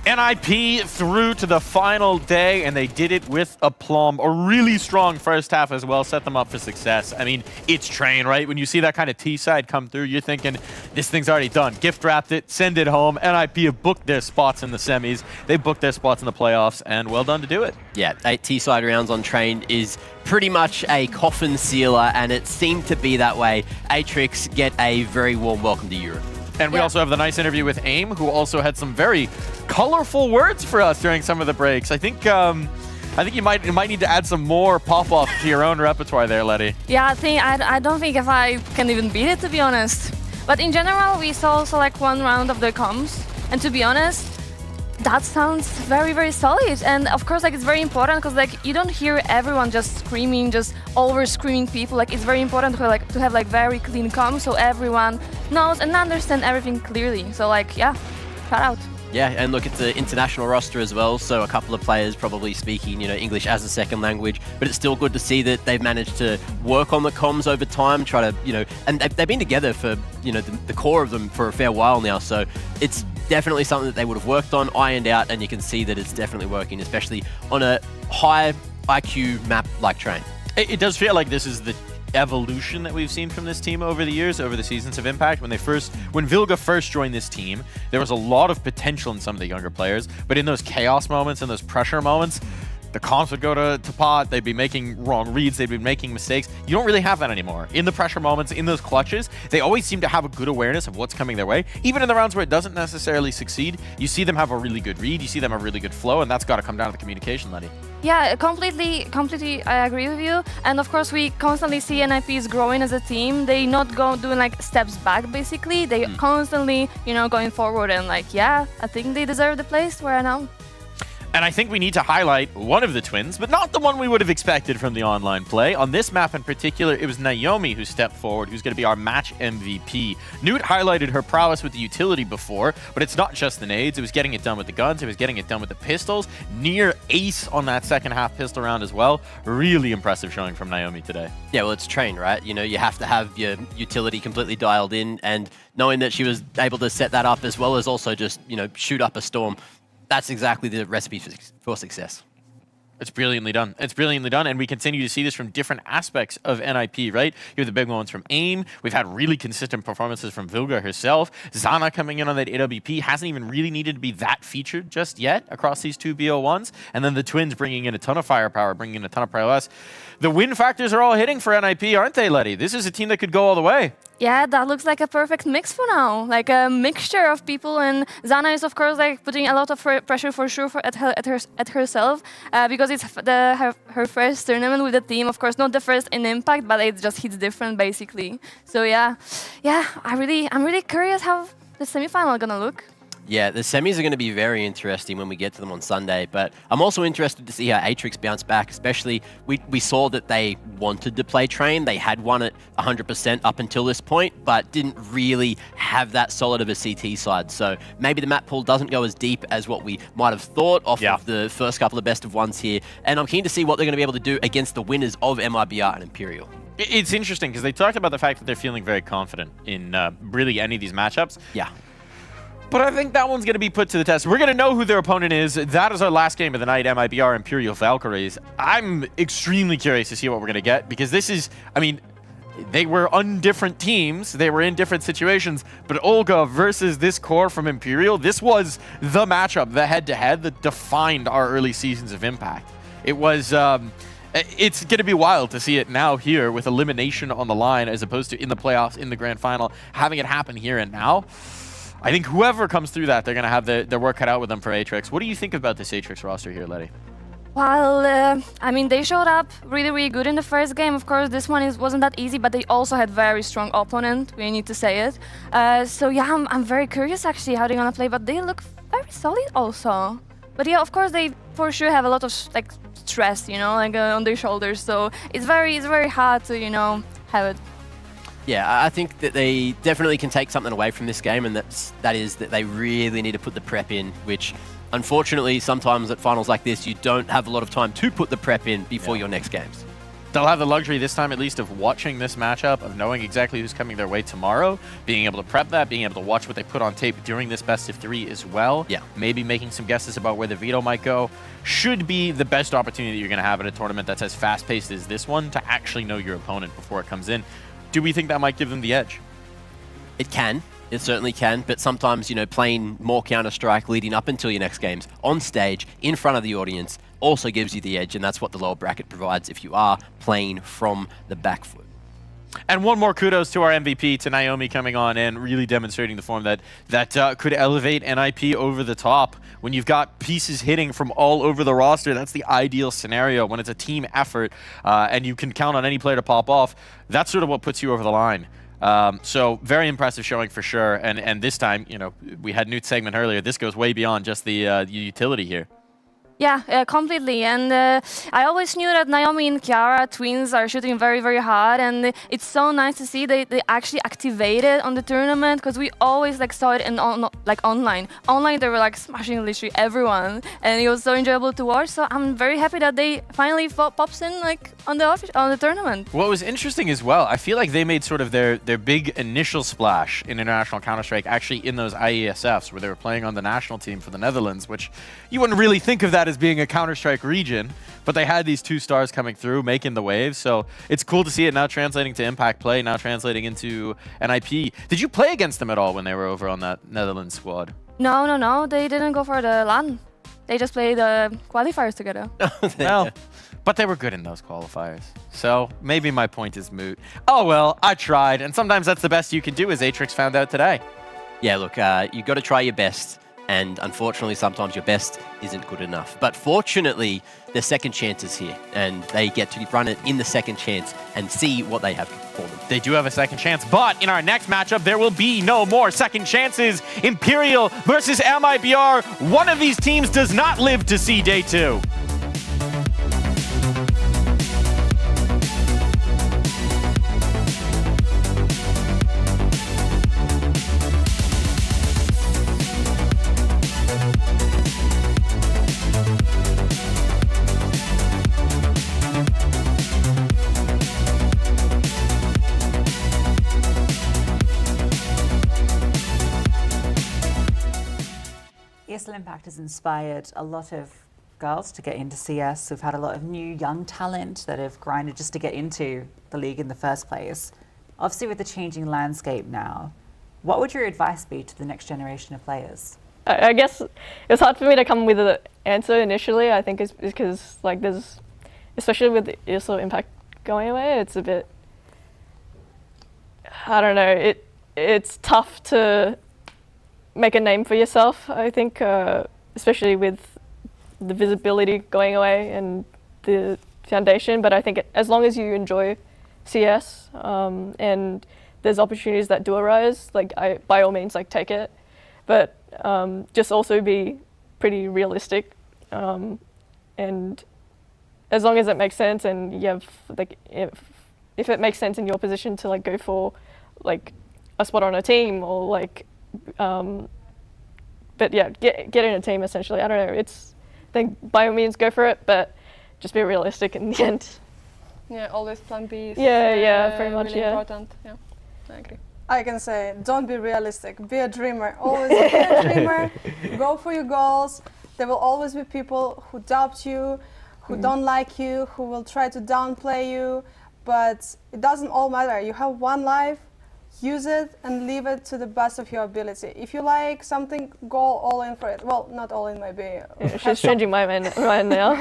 NIP through to the final day, and they did it with aplomb. A really strong first half as well, set them up for success. I mean, it's Train, right? When you see that kind of T-side come through, you're thinking, this thing's already done. Gift wrapped it, send it home. NIP have booked their spots in the semis. They booked their spots in the playoffs, and well done to do it. Yeah, 8 T-side rounds on Train is pretty much a coffin sealer, and it seemed to be that way. Atrix get a very warm welcome to Europe. And we also have the nice interview with AIM, who also had some very colorful words for us during some of the breaks. I think you might need to add some more pop-off to your own repertoire there, Letty. Yeah, I don't think if I can even beat it, to be honest. But in general, we saw also like one round of the comms, and to be honest, that sounds very, very solid. And of course, like it's very important because like you don't hear everyone just screaming, just over screaming people. Like it's very important to have like very clean comms so everyone knows and understand everything clearly. So like yeah, shout out. Yeah, and look, it's an international roster as well, so a couple of players probably speaking, you know, English as a second language, but it's still good to see that they've managed to work on the comms over time, try to, you know, and they've been together for, you know, the core of them for a fair while now, so it's definitely something that they would have worked on, ironed out, and you can see that it's definitely working, especially on a high IQ map like Train. It does feel like this is evolution that we've seen from this team over the years, over the seasons of Impact. When Vilga first joined this team, there was a lot of potential in some of the younger players, but in those chaos moments and those pressure moments, the comps would go to pot, they'd be making wrong reads, they'd be making mistakes. You don't really have that anymore. In the pressure moments, in those clutches, they always seem to have a good awareness of what's coming their way. Even in the rounds where it doesn't necessarily succeed, you see them have a really good read, you see them have a really good flow, and that's got to come down to the communication, Letty. Yeah, completely, I agree with you. And of course, we constantly see NIPs growing as a team. They not doing like steps back, basically. They constantly, going forward and like, yeah, I think they deserve the place where I now. And I think we need to highlight one of the twins, but not the one we would have expected from the online play. On this map in particular, it was Naomi who stepped forward, who's going to be our match MVP. Newt highlighted her prowess with the utility before, but it's not just the nades. It was getting it done with the guns. It was getting it done with the pistols. Near ace on that second half pistol round as well. Really impressive showing from Naomi today. Yeah, well, it's train, right? You have to have your utility completely dialed in, and knowing that she was able to set that up as well as also just, shoot up a storm. That's exactly the recipe for success. It's brilliantly done. It's brilliantly done, and we continue to see this from different aspects of NIP, right? You have the big ones from AIM. We've had really consistent performances from Vilga herself. Zana coming in on that AWP hasn't even really needed to be that featured just yet across these two BO1s. And then the twins bringing in a ton of firepower, bringing in a ton of prowess. The win factors are all hitting for NIP, aren't they, Letty? This is a team that could go all the way. Yeah, that looks like a perfect mix for now. Like a mixture of people, and Zana is of course like putting a lot of pressure for sure at herself because it's her first tournament with the team. Of course, not the first in Impact, but it just hits different basically. So yeah, I'm really curious how the semifinal gonna look. Yeah, the semis are going to be very interesting when we get to them on Sunday, but I'm also interested to see how Atrix bounce back, especially we saw that they wanted to play Train. They had won it 100% up until this point, but didn't really have that solid of a CT side. So maybe the map pool doesn't go as deep as what we might have thought off of the first couple of best of ones here. And I'm keen to see what they're going to be able to do against the winners of MIBR and Imperial. It's interesting because they talked about the fact that they're feeling very confident in really any of these matchups. Yeah. But I think that one's going to be put to the test. We're going to know who their opponent is. That is our last game of the night, MIBR Imperial Valkyries. I'm extremely curious to see what we're going to get because this is, they were on different teams. They were in different situations. But Olga versus this core from Imperial, this was the matchup, the head-to-head that defined our early seasons of Impact. It was... it's going to be wild to see it now here with elimination on the line as opposed to in the playoffs, in the grand final, having it happen here and now. I think whoever comes through that, they're going to have their work cut out with them for Atrix. What do you think about this Atrix roster here, Letty? Well, they showed up really, really good in the first game. Of course, this one wasn't that easy, but they also had very strong opponent. We need to say it. So yeah, I'm very curious actually how they're going to play, but they look very solid also. But yeah, of course, they for sure have a lot of stress, on their shoulders. So it's very hard to, have it. Yeah, I think that they definitely can take something away from this game, and that is that they really need to put the prep in, which unfortunately sometimes at finals like this you don't have a lot of time to put the prep in before your next games. They'll have the luxury this time at least of watching this matchup, of knowing exactly who's coming their way tomorrow, being able to prep that, being able to watch what they put on tape during this best of 3 as well. Yeah. Maybe making some guesses about where the veto might go. Should be the best opportunity you're going to have at a tournament that's as fast-paced as this one to actually know your opponent before it comes in. Do we think that might give them the edge? It can. It certainly can. But sometimes, playing more Counter-Strike leading up until your next games on stage, in front of the audience, also gives you the edge. And that's what the lower bracket provides if you are playing from the back foot. And one more kudos to our MVP, to Naomi coming on and really demonstrating the form that could elevate NIP over the top. When you've got pieces hitting from all over the roster, that's the ideal scenario. When it's a team effort and you can count on any player to pop off, that's sort of what puts you over the line. So very impressive showing for sure. And this time, we had Newt's segment earlier. This goes way beyond just the utility here. Yeah, completely. And I always knew that Naomi and Kiara, twins, are shooting very, very hard. And it's so nice to see they actually activated on the tournament, because we always saw it in online. Online, they were smashing literally everyone, and it was so enjoyable to watch. So I'm very happy that they finally pops in on the tournament. What was interesting as well, I feel like they made sort of their big initial splash in International Counter-Strike actually in those IESFs where they were playing on the national team for the Netherlands, which you wouldn't really think of that as as being a Counter-Strike region, but they had these 2 stars coming through, making the waves. So it's cool to see it now translating to Impact play, now translating into NIP. Did you play against them at all when they were over on that Netherlands squad? No. They didn't go for the LAN. They just played the qualifiers together. Well, but they were good in those qualifiers. So maybe my point is moot. Oh well, I tried, and sometimes that's the best you can do, as Atrix found out today. Yeah, look, you got to try your best, and unfortunately, sometimes your best isn't good enough. But fortunately, the second chance is here, and they get to run it in the second chance and see what they have for them. They do have a second chance, but in our next matchup, there will be no more second chances. Imperial versus MIBR. One of these teams does not live to see day 2. ESL Impact has inspired a lot of girls to get into CS. We've had a lot of new young talent that have grinded just to get into the league in the first place. Obviously, with the changing landscape now, what would your advice be to the next generation of players? I guess it was hard for me to come with an answer initially. I think it's because like there's, especially with the ESL Impact going away, it's a bit, I don't know, it's tough to make a name for yourself, I think, especially with the visibility going away and the foundation. But I think as long as you enjoy CS and there's opportunities that do arise, like by all means, like take it. But just also be pretty realistic, and as long as it makes sense and you have like if it makes sense in your position to like go for like a spot on a team or like. But yeah, get in a team essentially. I don't know. I think by all means go for it, but just be realistic in the end. Yeah, always plan B. Yeah, pretty much. Really Yeah. important. Yeah, I agree. I can say, don't be realistic. Be a dreamer. Always be a dreamer. Go for your goals. There will always be people who doubt you, who don't like you, who will try to downplay you. But it doesn't all matter. You have one life. Use it and live it to the best of your ability. If you like something, go all in for it. Well, not all in maybe. Yeah, she's changing my mind now.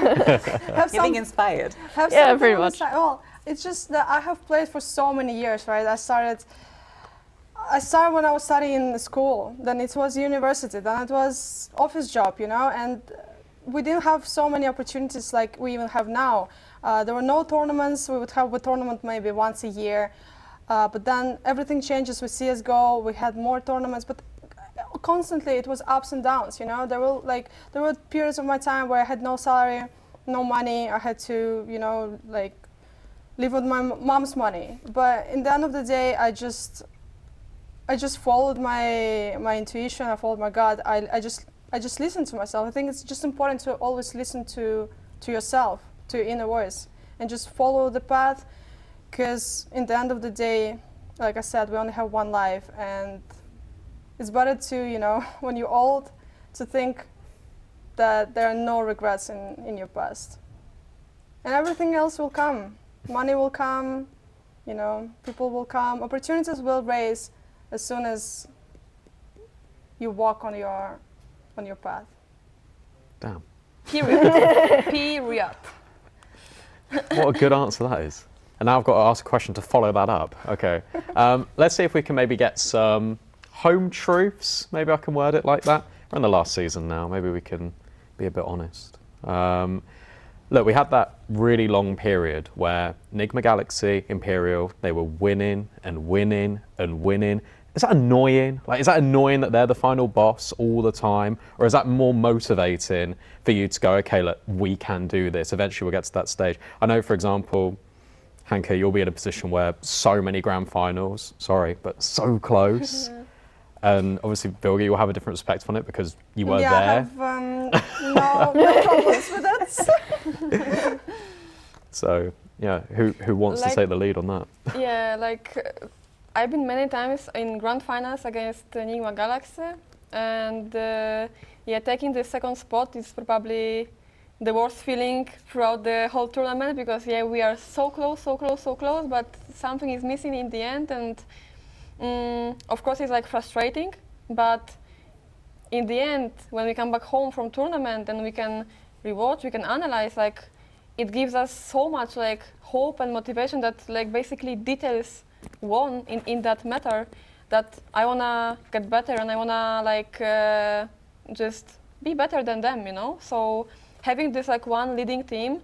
Getting inspired. Yeah, pretty much. Well, it's just that I have played for so many years, right? I started when I was studying in school. Then it was university. Then it was office job, you know. And we didn't have so many opportunities like we even have now. There were no tournaments. We would have a tournament maybe once a year. But then everything changes with CSGO. We had more tournaments, but constantly it was ups and downs. You know, there were periods of my time where I had no salary, no money. I had to, you know, like live with my mom's money. But in the end of the day, I just followed my intuition. I followed my gut. I just listened to myself. I think it's just important to always listen to yourself, to your inner voice, and just follow the path. Because in the end of the day, like I said, we only have one life, and it's better to, you know, when you're old, to think that there are no regrets in your past. And everything else will come. Money will come, you know, people will come, opportunities will raise as soon as you walk on your path. Damn. Period. Period. What a good answer that is. And now I've got to ask a question to follow that up. Okay. Let's see if we can maybe get some home truths. Maybe I can word it like that. We're in the last season now. Maybe we can be a bit honest. Look, we had that really long period where Enigma Galaxy, Imperial, they were winning and winning and winning. Is that annoying? Like, is that annoying that they're the final boss all the time? Or is that more motivating for you to go, okay, look, we can do this. Eventually we'll get to that stage. I know, for example, Hanka, you'll be in a position where so many grand finals, sorry, but so close. And obviously, Vilgi, you'll have a different perspective on it because you were there. I have no problems with it. So, yeah, who wants to take the lead on that? Yeah, like I've been many times in grand finals against Enigma Galaxy, and yeah, taking the second spot is probably the worst feeling throughout the whole tournament because yeah, we are so close, so close, so close, but something is missing in the end, and of course it's like frustrating, but in the end, when we come back home from tournament and we can rewatch, we can analyze, like it gives us so much like hope and motivation that like basically details won in that matter, that I wanna get better and I wanna like just be better than them, you know. So having this like one leading team,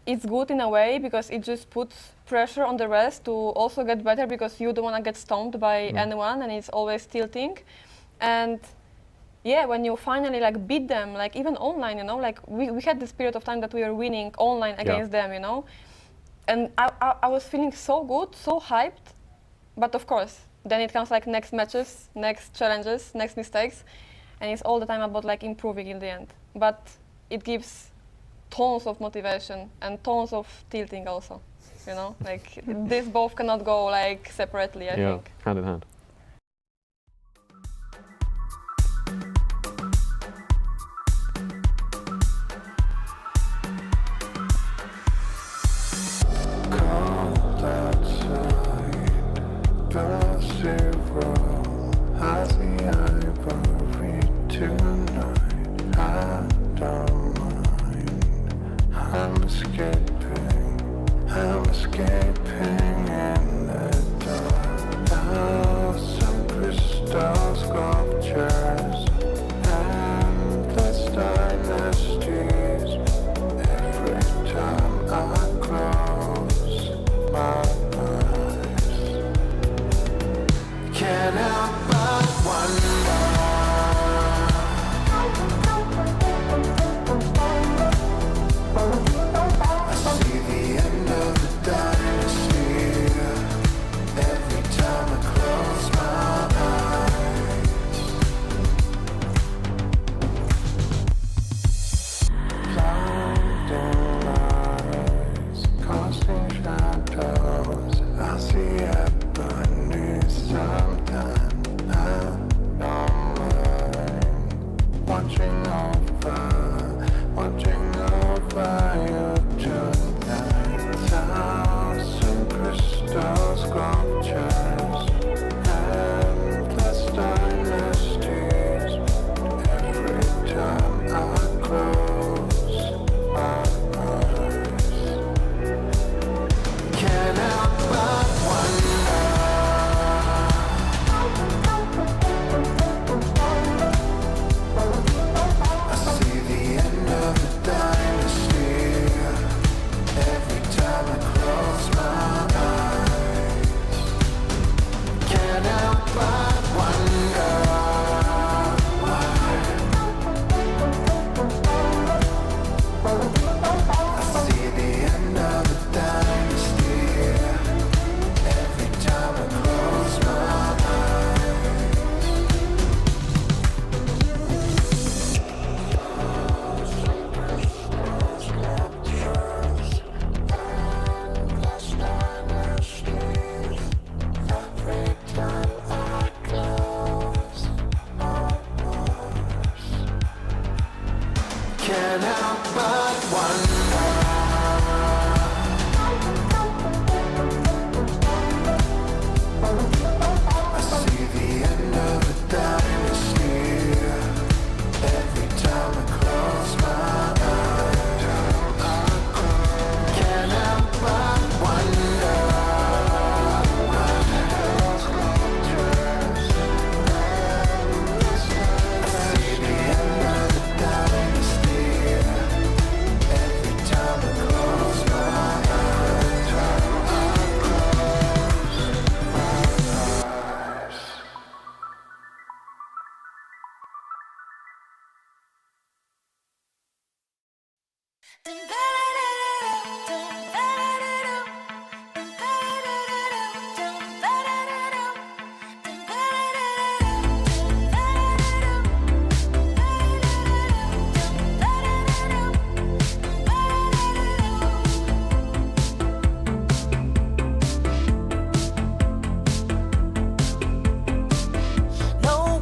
it's good in a way because it just puts pressure on the rest to also get better because you don't want to get stomped by anyone, and it's always tilting. And yeah, when you finally like beat them, like even online, you know, like we had this period of time that we were winning online against them, you know, and I was feeling so good, so hyped, but of course then it comes like next matches, next challenges, next mistakes, and it's all the time about like improving in the end. But it gives tons of motivation and tons of tilting also, you know, like this both cannot go like separately, I think. Hand in hand.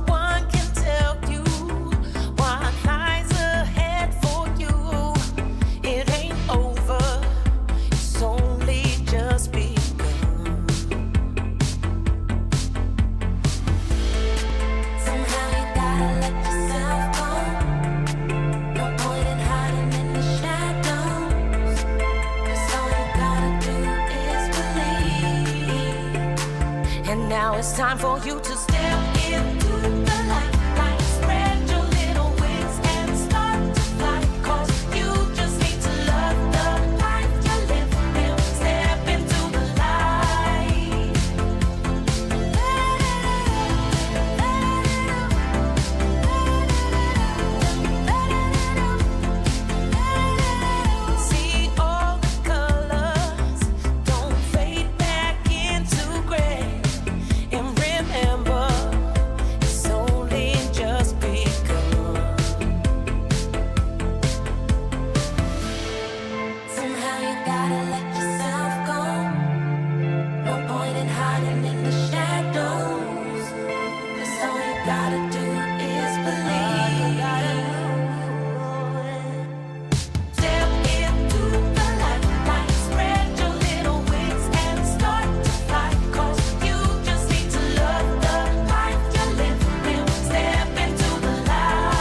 One can tell you what lies ahead for you. it's time for you to step into the light, spread your little wings and start to fly. 'Cause you just need to love the life you live. Then step into the light. See all the colors, don't fade back into gray. And remember, it's only just begun. Somehow you gotta let yourself go. No point in hiding in the shadows. 'Cause all you gotta do is believe. Step into the light, spread your little wings and start to fly. 'Cause you just need to love the life you live. Then step into the light.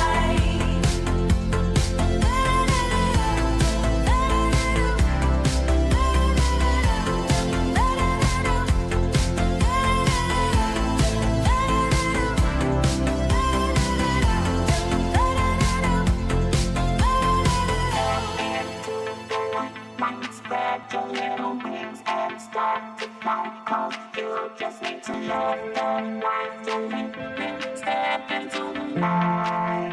Spread your little wings and start to fly. 'Cause you just need to love the life you live. Then step into the light.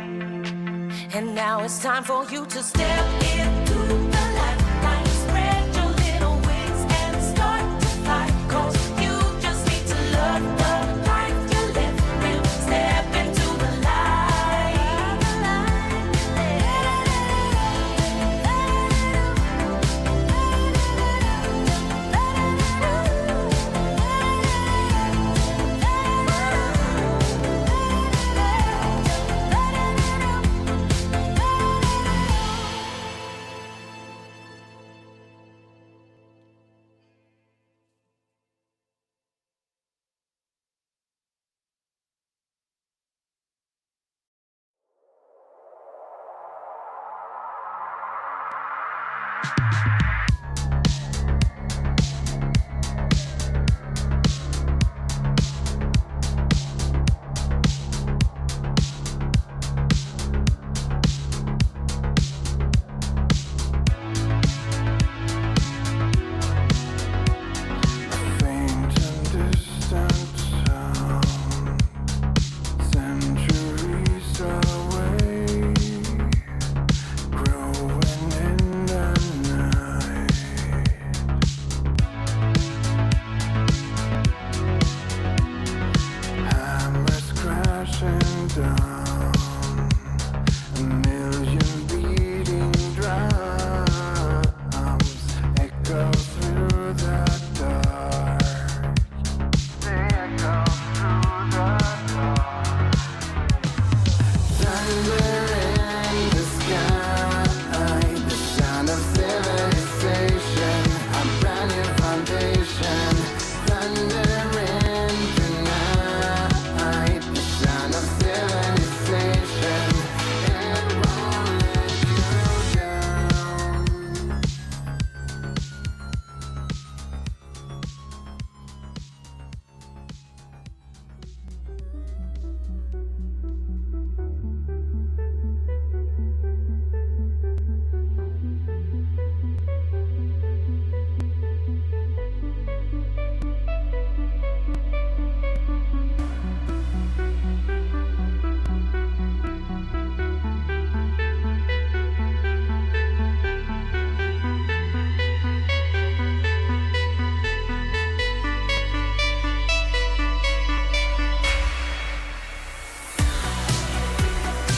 And now it's time for you to step into the light, spread your little wings and start to fly. 'Cause you just need to love the life you live. Then step into the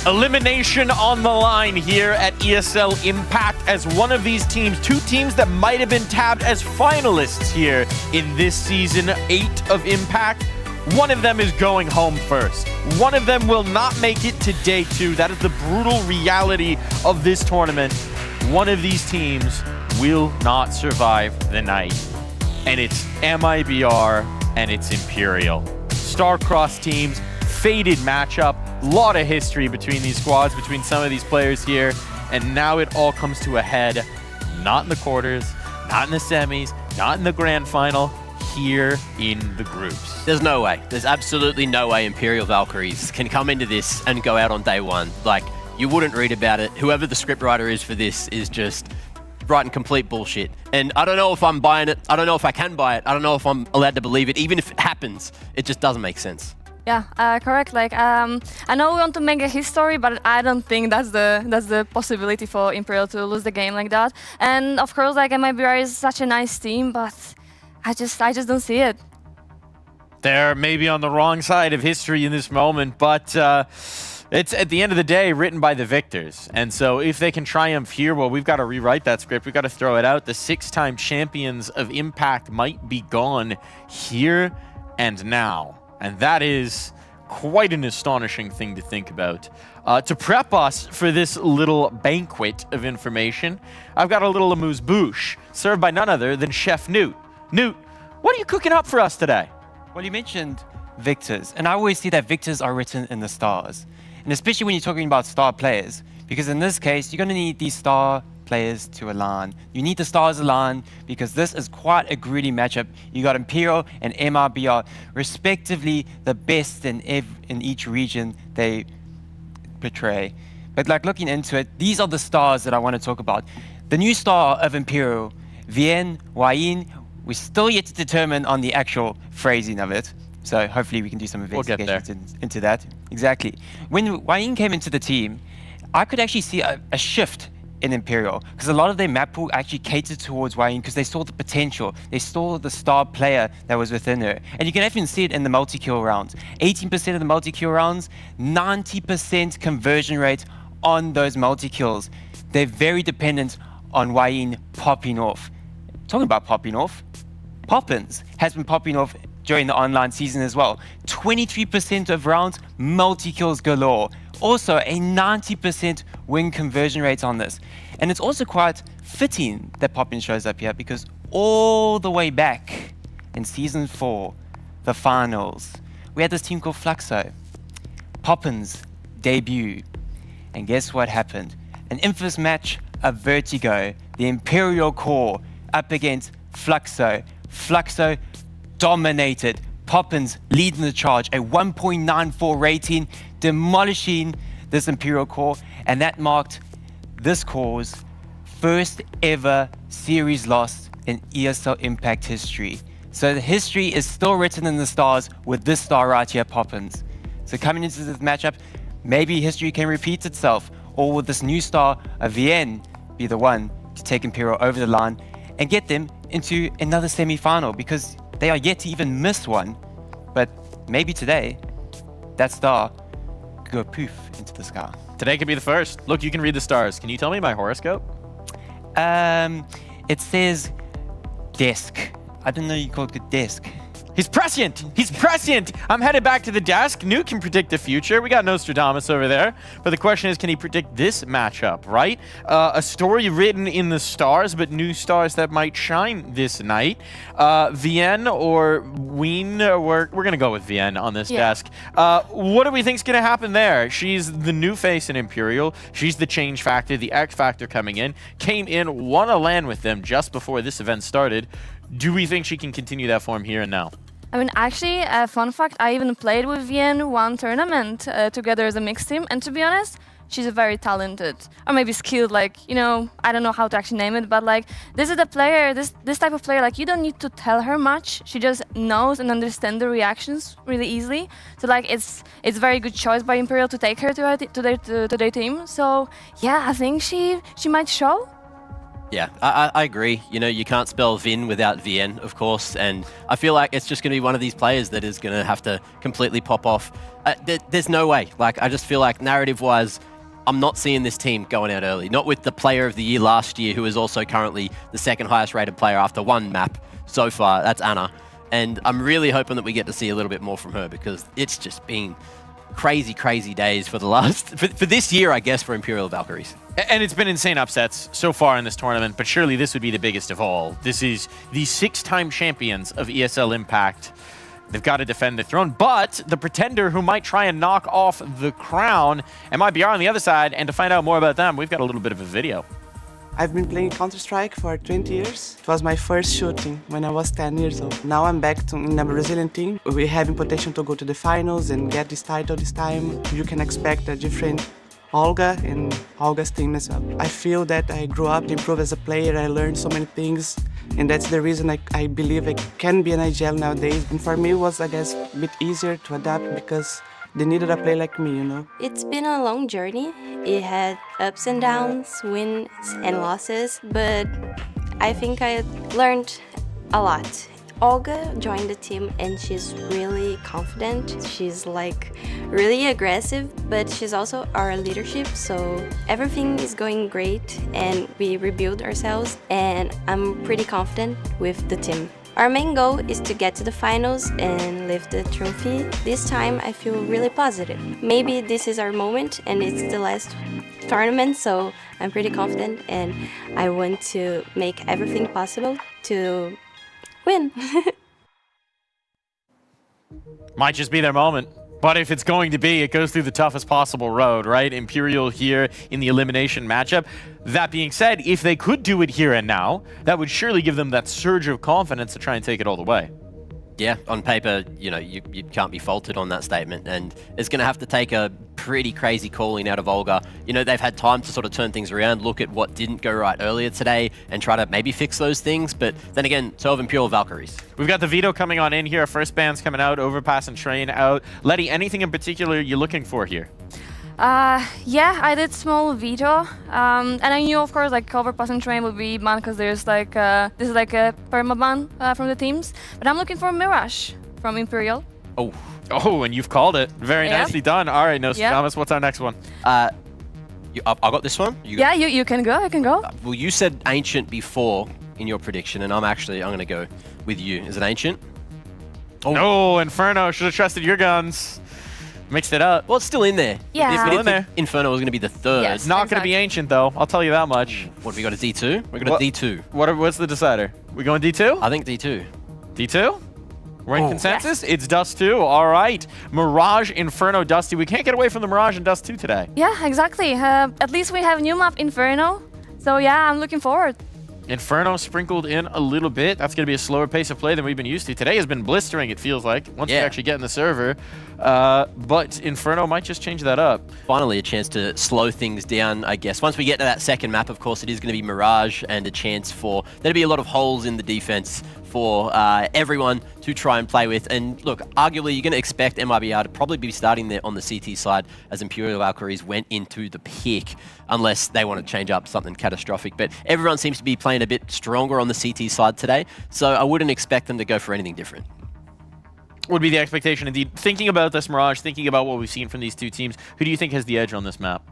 Elimination on the line here at ESL Impact as one of these teams, two teams that might have been tabbed as finalists here in this season 8 of Impact. One of them is going home first. One of them will not make it to day 2. That is the brutal reality of this tournament. One of these teams will not survive the night. And it's MIBR and it's Imperial. Star-crossed teams, faded matchup, lot of history between these squads, between some of these players here, and now it all comes to a head, not in the quarters, not in the semis, not in the grand final, here in the groups. There's no way. There's absolutely no way Imperial Valkyries can come into this and go out on day one. Like, you wouldn't read about it. Whoever the scriptwriter is for this is just writing complete bullshit. And I don't know if I'm buying it. I don't know if I can buy it. I don't know if I'm allowed to believe it. Even if it happens, it just doesn't make sense. Yeah, correct. Like, I know we want to make a history, but I don't think that's the possibility for Imperial to lose the game like that. And of course, like MIBR is such a nice team, but I just don't see it. They're maybe on the wrong side of history in this moment, but it's at the end of the day written by the victors. And so if they can triumph here, well, we've got to rewrite that script. We've got to throw it out. The 6-time champions of Impact might be gone here and now. And that is quite an astonishing thing to think about. To prep us for this little banquet of information, I've got a little amuse-bouche served by none other than Chef Newt. Newt, what are you cooking up for us today? Well, you mentioned victors, and I always see that victors are written in the stars. And especially when you're talking about star players, because in this case, you're going to need these star players to align. You need the stars aligned because this is quite a gritty matchup. You got Imperial and MIBR, respectively the best in each region they portray. But like looking into it, these are the stars that I want to talk about. The new star of Imperial, Vienne, Wayin, we're still yet to determine on the actual phrasing of it. So hopefully we can do some investigations into that. Exactly. When Wayin came into the team, I could actually see a shift in Imperial, because a lot of their map pool actually catered towards Wayin because they saw the potential. They saw the star player that was within her. And you can even see it in the multi-kill rounds. 18% of the multi-kill rounds, 90% conversion rate on those multi-kills. They're very dependent on Wayin popping off. Talking about popping off, Poppins has been popping off during the online season as well. 23% of rounds, multi-kills galore. Also a 90% win conversion rate on this. And it's also quite fitting that Poppins shows up here because all the way back in Season 4, the finals, we had this team called Fluxo. Poppins debut. And guess what happened? An infamous match of Vertigo, the Imperial core, up against Fluxo. Fluxo dominated. Poppins leading the charge, a 1.94 rating, demolishing this Imperial core, and that marked this core's first ever series loss in ESL Impact history. So the history is still written in the stars with this star right here, Poppins. So coming into this matchup, maybe history can repeat itself, or will this new star of Vienne be the one to take Imperial over the line and get them into another semi-final, because they are yet to even miss one. But maybe today, that star could go poof into the sky. Today could be the first. Look, you can read the stars. Can you tell me my horoscope? It says desk. I didn't know you called it desk. He's prescient! He's prescient! I'm headed back to the desk. Newt can predict the future. We got Nostradamus over there. But the question is, can he predict this matchup, right? A story written in the stars, but new stars that might shine this night. Vienne or Wien? We're going to go with Vienne on this desk. What do we think is going to happen there? She's the new face in Imperial. She's the change factor, the X factor coming in. Came in, won a LAN with them just before this event started. Do we think she can continue that form here and now? I mean, actually, fun fact, I even played with Vienne one tournament together as a mixed team, and to be honest, she's very talented, or maybe skilled, like, you know, I don't know how to actually name it, but like, this is the player, this type of player, like, you don't need to tell her much, she just knows and understands the reactions really easily, so like, it's very good choice by Imperial to take her to their team, so yeah, I think she might show. Yeah, I agree. You know, you can't spell Vin without Vienne, of course, and I feel like it's just going to be one of these players that is going to have to completely pop off. There's no way. Like, I just feel like narrative-wise, I'm not seeing this team going out early. Not with the player of the year last year, who is also currently the second highest rated player after one map so far. That's Anna. And I'm really hoping that we get to see a little bit more from her, because it's just been crazy, crazy days for the last, for this year, I guess, for Imperial Valkyries. And it's been insane upsets so far in this tournament, but surely this would be the biggest of all. This is the 6-time champions of ESL Impact. They've got to defend the throne, but the pretender who might try and knock off the crown, MIBR on the other side, and to find out more about them, we've got a little bit of a video. I've been playing Counter-Strike for 20 years. It was my first shooting when I was 10 years old. Now I'm back in a Brazilian team. We have potential to go to the finals and get this title this time. You can expect a different Olga and Olga's team as well. I feel that I grew up, improved as a player, I learned so many things, and that's the reason I believe I can be an IGL nowadays. And for me it was, I guess, a bit easier to adapt because they needed a player like me, you know. It's been a long journey. It had ups and downs, wins and losses, but I think I learned a lot. Olga joined the team and she's really confident. She's like really aggressive, but she's also our leadership, so everything is going great and we rebuild ourselves and I'm pretty confident with the team. Our main goal is to get to the finals and lift the trophy. This time I feel really positive. Maybe this is our moment and it's the last tournament, so I'm pretty confident and I want to make everything possible to win. Might just be their moment. But if it's going to be, it goes through the toughest possible road, right? Imperial here in the elimination matchup. That being said, if they could do it here and now, that would surely give them that surge of confidence to try and take it all the way. Yeah, on paper, you know, you can't be faulted on that statement, and it's going to have to take a pretty crazy calling out of Olga. You know, they've had time to sort of turn things around, look at what didn't go right earlier today, and try to maybe fix those things, but then again, so have Imperial Valkyries. We've got the veto coming on in here, first band's coming out, Overpass and Train out. Letty, anything in particular you're looking for here? Yeah, I did small veto, and I knew, of course, like Overpass and Train would be banned because there's like this is like a permaban from the teams. But I'm looking for Mirage from Imperial. Oh, and you've called it. Very nicely done. All right, Nostradamus, what's our next one? I got this one. You can go. I can go. Well, you said Ancient before in your prediction, and I'm going to go with you. Is it Ancient? Oh, no, Inferno. Should have trusted your guns. Mixed it up. Well, it's still in there. Yeah. It's still in there. Inferno was going to be the third. Yes, It's not going to be Ancient, though. I'll tell you that much. What have we got, a D2? We're going to D2. What's the decider? We going D2? I think D2. D2? We're in consensus? Yes. It's Dust 2. All right. Mirage, Inferno, Dusty. We can't get away from the Mirage and Dust 2 today. Yeah, exactly. At least we have a new map, Inferno. So yeah, I'm looking forward. Inferno sprinkled in a little bit. That's going to be a slower pace of play than we've been used to. Today has been blistering, it feels like, once we actually get in the server. But Inferno might just change that up. Finally, a chance to slow things down, I guess. Once we get to that second map, of course, it is going to be Mirage and a chance for there to be a lot of holes in the defense for everyone to try and play with. And look, arguably, you're going to expect MIBR to probably be starting there on the CT side as Imperial Valkyries went into the pick, unless they want to change up something catastrophic. But everyone seems to be playing a bit stronger on the CT side today, so I wouldn't expect them to go for anything different. Would be the expectation indeed. Thinking about this Mirage, thinking about what we've seen from these two teams, who do you think has the edge on this map?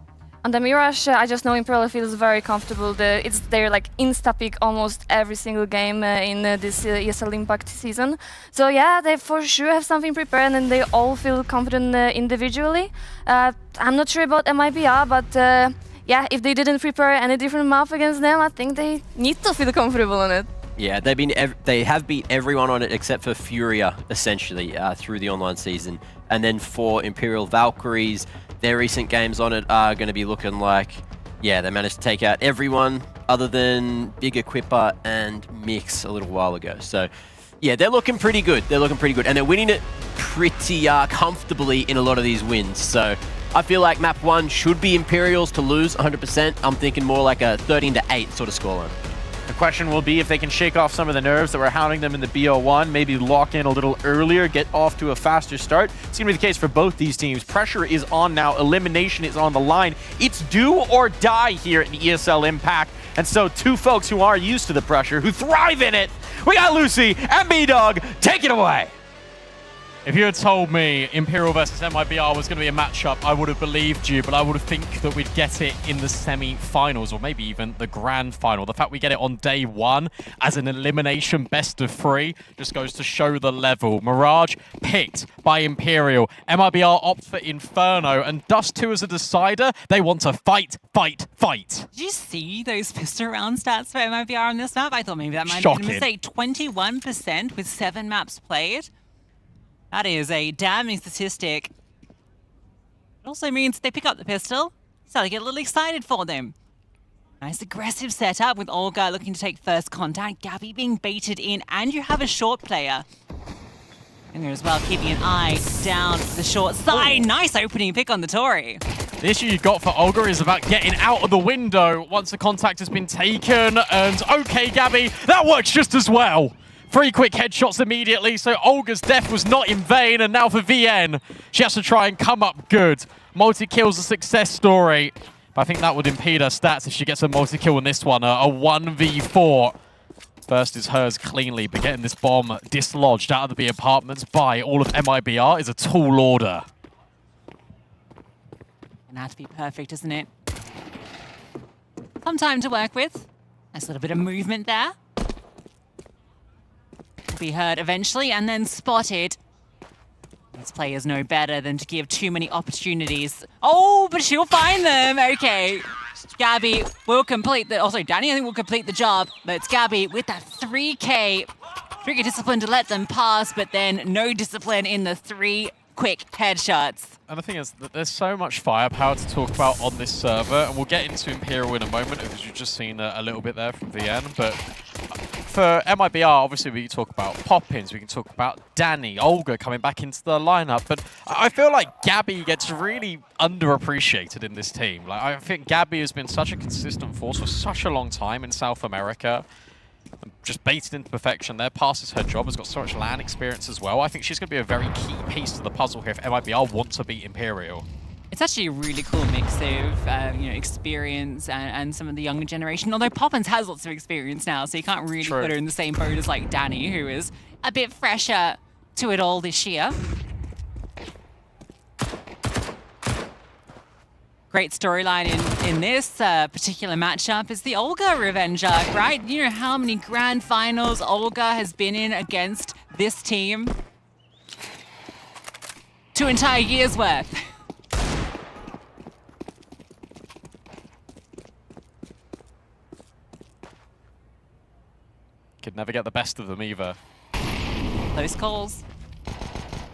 On the Mirage, I just know Imperial feels very comfortable. It's their like insta-pick almost every single game in this ESL Impact season. So yeah, they for sure have something prepared and they all feel confident individually. I'm not sure about MIBR, but yeah, if they didn't prepare any different map against them, I think they need to feel comfortable on it. Yeah, they have beat everyone on it except for Furia, essentially, through the online season. And then for Imperial Valkyries, their recent games on it are going to be looking like, yeah, they managed to take out everyone other than Big Equipper and Mix a little while ago. So, yeah, they're looking pretty good. They're looking pretty good. And they're winning it pretty comfortably in a lot of these wins. So, I feel like map 1 should be Imperials to lose 100%. I'm thinking more like a 13-8 sort of scoreline. The question will be if they can shake off some of the nerves that were hounding them in the BO1, maybe lock in a little earlier, get off to a faster start. It's going to be the case for both these teams. Pressure is on now. Elimination is on the line. It's do or die here in ESL Impact. And so two folks who are used to the pressure, who thrive in it. We got Lucy and B-Dog. Take it away. If you had told me Imperial versus MIBR was going to be a matchup, I would have believed you, but I would have think that we'd get it in the semi-finals or maybe even the grand final. The fact we get it on day 1 as an elimination best of 3 just goes to show the level. Mirage picked by Imperial. MIBR opts for Inferno, and Dust 2 as a decider. They want to fight, fight, fight. Did you see those pistol round stats for MIBR on this map? I thought maybe that might Shocking. be a mistake. 21% with 7 maps played. That is a damning statistic. It also means they pick up the pistol, start to get a little excited for them. Nice aggressive setup with Olga looking to take first contact. Gabby being baited in, and you have a short player. And there as well, keeping an eye down the short side. Nice opening pick on the Tori. The issue you've got for Olga is about getting out of the window once the contact has been taken. And okay, Gabby, that works just as well. 3 quick headshots immediately, so Olga's death was not in vain. And now for VN, she has to try and come up good. Multi-kill's a success story. But I think that would impede her stats if she gets a multi-kill in this one. A 1v4. First is hers cleanly, but getting this bomb dislodged out of the B apartments by all of MIBR is a tall order. And that to be perfect, isn't it? Some time to work with. Nice little bit of movement there. Will be heard eventually and then spotted. These players know better than to give too many opportunities. Oh, but she'll find them. Okay. Gabby will complete the... Also, Danny, I think, will complete the job. But it's Gabby with that 3K. Trigger discipline to let them pass, but then no discipline in the 3 quick headshots. And the thing is that there's so much firepower to talk about on this server, and we'll get into Imperial in a moment because you've just seen a little bit there from VN. But for MIBR, obviously we can talk about Poppins, we can talk about Danny, Olga coming back into the lineup. But I feel like Gabby gets really underappreciated in this team. Like, I think Gabby has been such a consistent force for such a long time in South America. Just baited into perfection there, passes her job, has got so much LAN experience as well. I think she's going to be a very key piece to the puzzle here if MIBR want to beat Imperial. It's actually a really cool mix of experience and some of the younger generation. Although Poppins has lots of experience now, so you can't really put her in the same boat as like Danny, who is a bit fresher to it all this year. Great storyline in this particular matchup is the Olga revenge arc, right? You know how many grand finals Olga has been in against this team? 2 entire years worth. Could never get the best of them either. Close calls.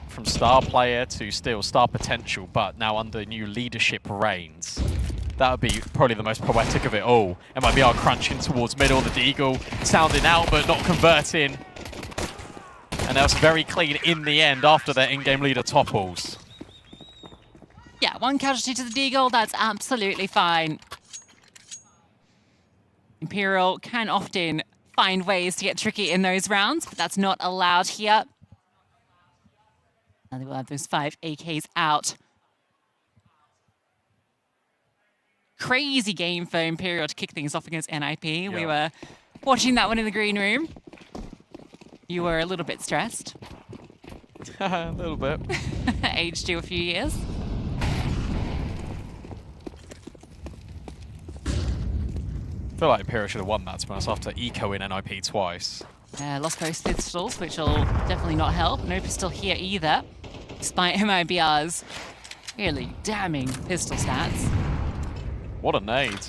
From star player to still star potential, but now under new leadership reigns. That would be probably the most poetic of it all. MIBR crunching towards middle, the Deagle sounding out but not converting. And that was very clean in the end after their in-game leader topples. Yeah, 1 casualty to the Deagle, that's absolutely fine. Imperial can often find ways to get tricky in those rounds, but that's not allowed here. And they will have those 5 AKs out. Crazy game for Imperial to kick things off against NIP. Yeah. We were watching that one in the green room. You were a little bit stressed. A little bit. Aged you a few years. I feel like Imperial should have won that, to be honest, after ecoing NIP twice. Lost both pistols, which will definitely not help. No pistol here either, despite MIBR's really damning pistol stats. What a nade.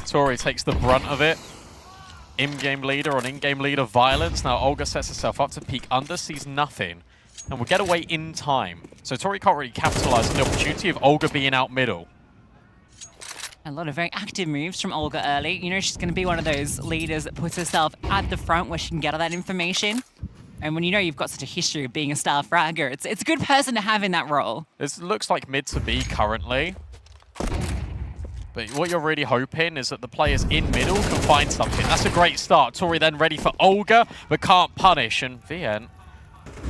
Tori takes the brunt of it. In-game leader on in-game leader violence. Now Olga sets herself up to peek under, sees nothing, and will get away in time. So Tori can't really capitalize on the opportunity of Olga being out middle. A lot of very active moves from Olga early. You know, she's going to be one of those leaders that puts herself at the front where she can get all that information. And when you know you've got such a history of being a star fragger, it's a good person to have in that role. This looks like mid to B currently. But what you're really hoping is that the players in middle can find something. That's a great start. Tori then ready for Olga, but can't punish. And VN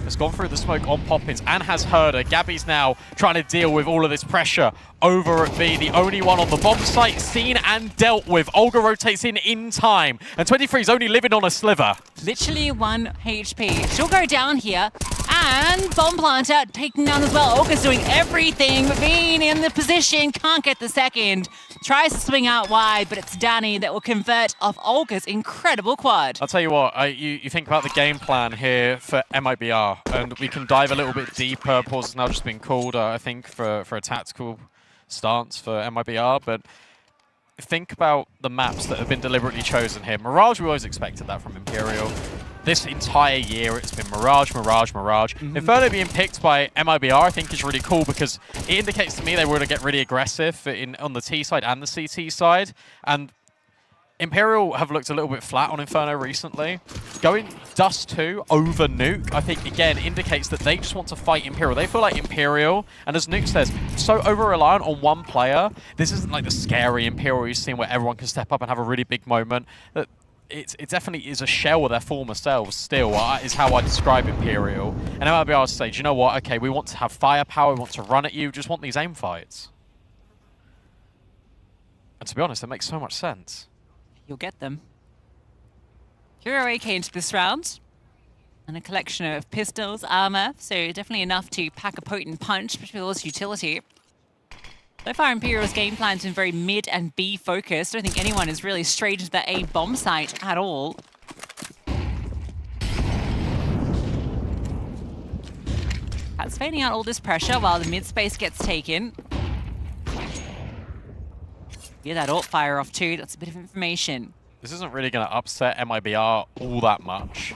has gone through the smoke on Poppins and has heard her. Gabby's now trying to deal with all of this pressure over at B. The only one on the bomb site seen and dealt with. Olga rotates in time. And 23 is only living on a sliver. Literally 1 HP. She'll go down here. And bomb planter taken down as well. Olga's doing everything, being in the position, can't get the second. Tries to swing out wide, but it's Danny that will convert off Olga's incredible quad. I'll tell you what, you think about the game plan here for MIBR, and we can dive a little bit deeper. Pause has now just been called, I think, for a tactical stance for MIBR, but think about the maps that have been deliberately chosen here. Mirage, we always expected that from Imperial. this entire year, it's been Mirage, Mirage, Mirage. Inferno being picked by MIBR, I think, is really cool because it indicates to me they were to get really aggressive on the T side and the CT side. And Imperial have looked a little bit flat on Inferno recently. Going Dust 2 over Nuke, I think, again, indicates that they just want to fight Imperial. They feel like Imperial, and as Nuke says, so over-reliant on one player. This isn't like the scary Imperial you've seen where everyone can step up and have a really big moment. It definitely is a shell of their former selves still, is how I describe Imperial. And MIBR say, do you know what? Okay, we want to have firepower, we want to run at you, just want these aim fights. And to be honest, that makes so much sense. You'll get them. Hero AK into this round. And a collection of pistols, armor, so definitely enough to pack a potent punch, but with also utility. So far, Imperial's game plan's been very mid and B focused. I don't think anyone has really strayed into the A bomb site at all. That's fading out all this pressure while the mid space gets taken. Yeah, that alt fire off too. That's a bit of information. This isn't really going to upset MIBR all that much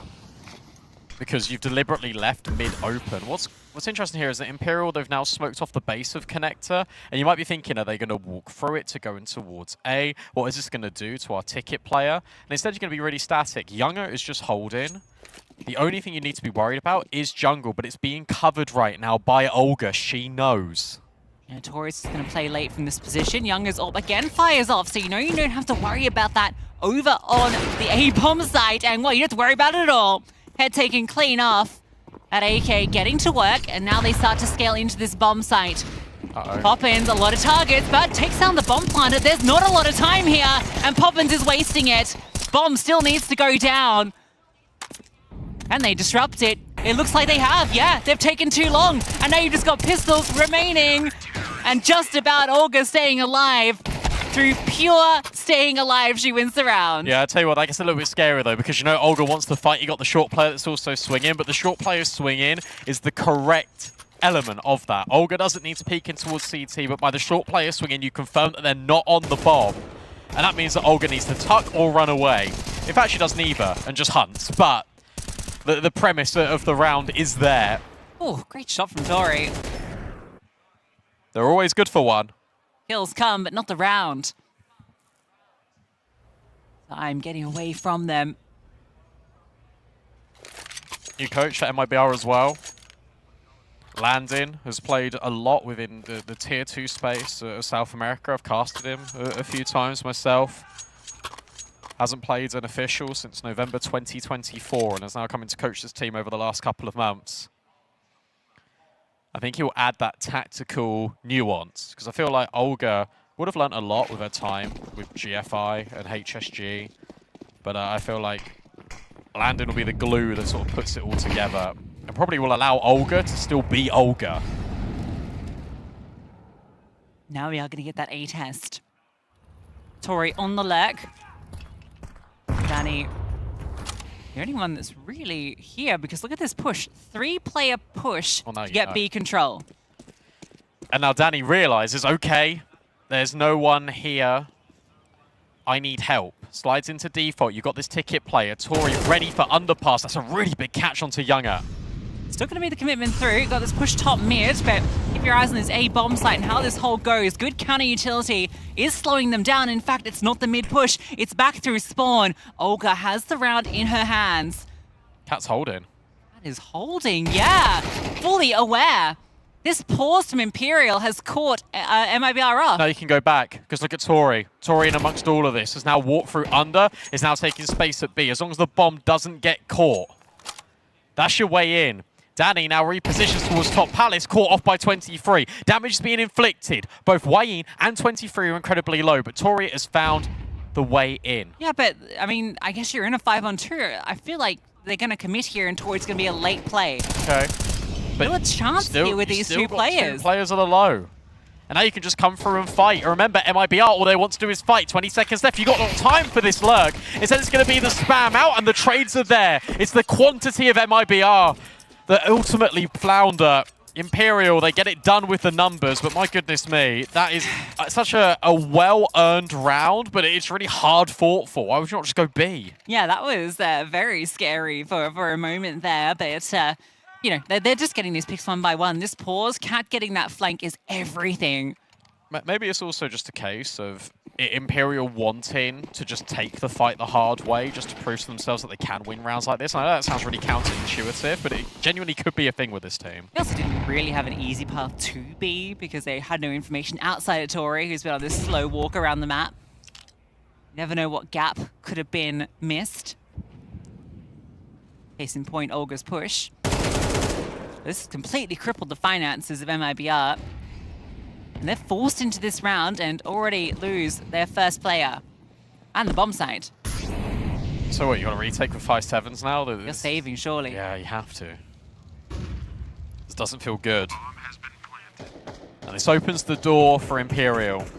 because you've deliberately left mid open. What's interesting here is that Imperial, they've now smoked off the base of Connector, and you might be thinking, are they going to walk through it to go in towards A? What is this going to do to our ticket player? And instead, you're going to be really static. Younger is just holding. The only thing you need to be worried about is jungle, but it's being covered right now by Olga. She knows. Yeah, Taurus is going to play late from this position. Younger's ult again fires off, so you know you don't have to worry about that over on the A-bomb site. And well, you don't have to worry about it at all. Head taken clean off. At AK getting to work, and now they start to scale into this bomb site. Poppins, a lot of targets, but takes down the bomb planter. There's not a lot of time here, and Poppins is wasting it. Bomb still needs to go down. And they disrupt it. It looks like they have, yeah. They've taken too long, and now you've just got pistols remaining. And just about Olga staying alive. Through pure staying alive, she wins the round. Yeah, I tell you what, that gets a little bit scary though, because you know Olga wants to fight. You got the short player that's also swinging, but the short player swinging is the correct element of that. Olga doesn't need to peek in towards CT, but by the short player swinging, you confirm that they're not on the bomb. And that means that Olga needs to tuck or run away. In fact, she does neither and just hunts, but the premise of the round is there. Oh, great shot from Tori. They're always good for one. Kills come, but not the round. I'm getting away from them. New coach for MIBR as well. Landon has played a lot within the Tier 2 space of South America. I've casted him a few times myself. Hasn't played an official since November 2024 and has now come in to coach this team over the last couple of months. I think he'll add that tactical nuance, because I feel like Olga would have learnt a lot with her time with GFI and HSG, but I feel like Landon will be the glue that sort of puts it all together and probably will allow Olga to still be Olga. Now we are going to get that A test. Tori on the leg. Danny, the only one that's really here, because look at this push. 3-player push to get B control. And now Danny realizes, okay, there's no one here. I need help. Slides into default. You've got this ticket player. Tori ready for underpass. That's a really big catch onto Younger. Still going to be the commitment through. Got this push top mid, but keep your eyes on this A bomb site and how this hold goes. Good counter utility is slowing them down. In fact, it's not the mid push. It's back through spawn. Olga has the round in her hands. Cat's holding. Cat is holding, yeah. Fully aware. This pause from Imperial has caught MIBR off. Now you can go back, because look at Tori. Tori in amongst all of this has now walked through under, is now taking space at B. As long as the bomb doesn't get caught. That's your way in. Danny now repositions towards top palace, caught off by 23. Damage is being inflicted. Both Wayne and 23 are incredibly low, but Tori has found the way in. Yeah, but, I mean, I guess you're in a 5-on-2. I feel like they're going to commit here and Tori's going to be a late play. Okay. But still a chance here with these two players. 2 players are the low. And now you can just come through and fight. And remember, MIBR, all they want to do is fight. 20 seconds left. You've got no time for this lurk. Instead, it's going to be the spam out, and the trades are there. It's the quantity of MIBR that ultimately flounder. Imperial, they get it done with the numbers, but my goodness me, that is such a well-earned round, but it's really hard fought for. Why would you not just go B? Yeah, that was very scary for a moment there, but you know, they're just getting these picks one by one. This pause, Cat getting that flank is everything. Maybe it's also just a case of Imperial wanting to just take the fight the hard way, just to prove to themselves that they can win rounds like this. I know that sounds really counterintuitive, but it genuinely could be a thing with this team. They also didn't really have an easy path to B because they had no information outside of Tori, who's been on this slow walk around the map. Never know what gap could have been missed. Case in point, Olga's push. This completely crippled the finances of MIBR. And they're forced into this round and already lose their first player. And the bomb site. So what, you got to retake with 5-7s now? You're saving, surely. Yeah, you have to. This doesn't feel good. And this opens the door for Imperial. And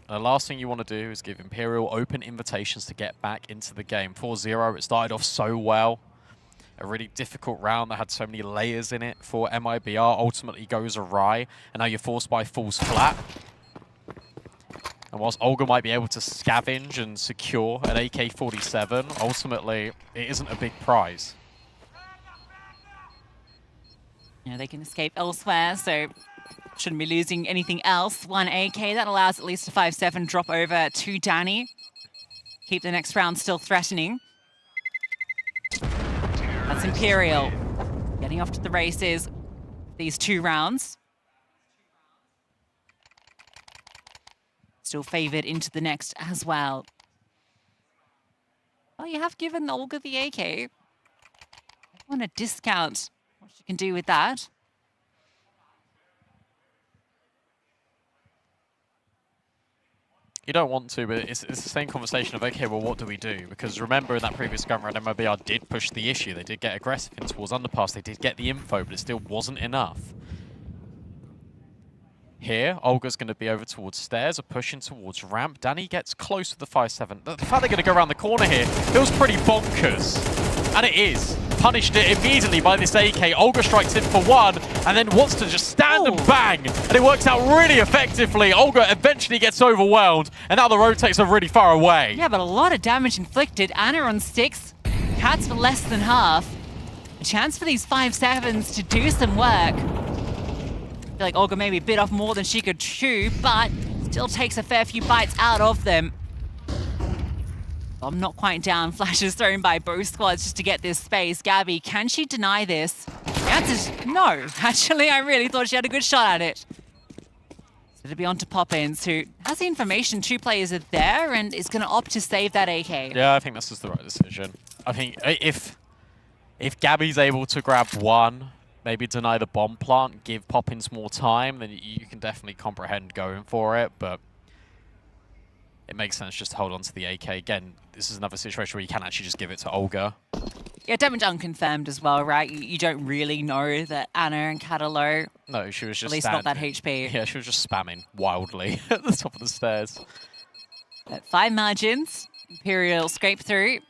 the last thing you want to do is give Imperial open invitations to get back into the game. 4-0, it started off so well. A really difficult round that had so many layers in it for MIBR ultimately goes awry, and now you're forced by falls flat. And whilst Olga might be able to scavenge and secure an AK-47, ultimately it isn't a big prize. Yeah, they can escape elsewhere, so shouldn't be losing anything else. 1 AK, that allows at least a 5-7 drop over to Danny. Keep the next round still threatening. That's Imperial getting off to the races these 2 rounds. Still favored into the next as well. Well, you have given Olga the AK. I want to discount what she can do with that. You don't want to, but it's the same conversation of, okay, well, what do we do? Because remember, in that previous gun round, MIBR did push the issue. They did get aggressive in towards underpass. They did get the info, but it still wasn't enough. Here, Olga's going to be over towards stairs, a push in towards ramp. Danny gets close to the 5-7. The fact they're going to go around the corner here feels pretty bonkers. And it is. Punished it immediately by this AK. Olga strikes in for 1 and then wants to just stand and bang. And it works out really effectively. Olga eventually gets overwhelmed, and now the rotates are really far away. Yeah, but a lot of damage inflicted. Anna on 6, Cats for less than half. A chance for these 5-7s to do some work. I feel like Olga maybe bit off more than she could chew, but still takes a fair few bites out of them. I'm not quite down. Flashes thrown by both squads just to get this space. Gabby, can she deny this? The answer is no. Actually, I really thought she had a good shot at it. So to be on to Poppins, who has the information 2 players are there and is going to opt to save that AK. Yeah, I think this is the right decision. I think if Gabby's able to grab 1, maybe deny the bomb plant, give Poppins more time, then you can definitely comprehend going for it, but it makes sense just to hold on to the AK. Again, this is another situation where you can actually just give it to Olga. Yeah, damage unconfirmed as well, right? You don't really know that Anna and Kat are low. No, she was just at least not that HP. Yeah, she was just spamming wildly at the top of the stairs. At 5 margins, Imperial scrape through.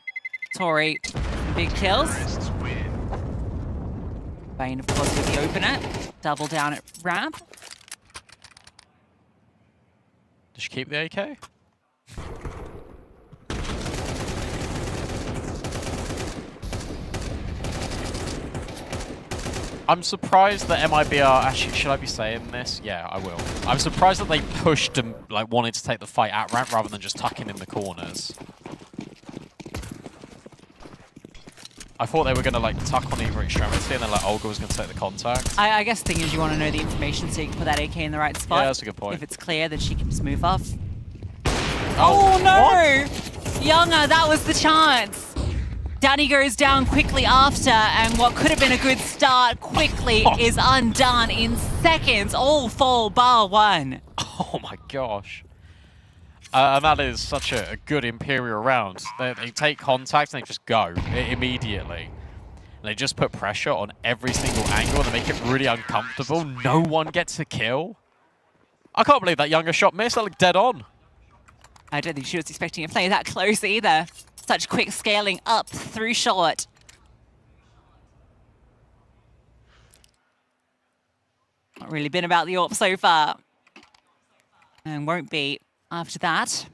Tori, big kills. Bane, of course, with the opener. Double down at ramp. Did she keep the AK? I'm surprised that MIBR, actually, should I be saying this? Yeah, I will. I'm surprised that they pushed and wanted to take the fight at ramp rather than just tucking in the corners. I thought they were going to tuck on either extremity and then Olga was going to take the contact. I guess the thing is you want to know the information so you can put that AK in the right spot. Yeah, that's a good point. If it's clear, then she can just move off. Oh no! What? Younger, that was the chance. Danny goes down quickly after, and what could have been a good start quickly is undone in seconds. All fall bar 1. Oh my gosh. And that is such a good Imperial round. They take contact and they just go immediately. And they just put pressure on every single angle and they make it really uncomfortable. No one gets a kill. I can't believe that Younger shot missed. That looked dead on. I don't think she was expecting to play that close either. Such quick scaling up through shot. really been about the AWP so far. And won't be after that.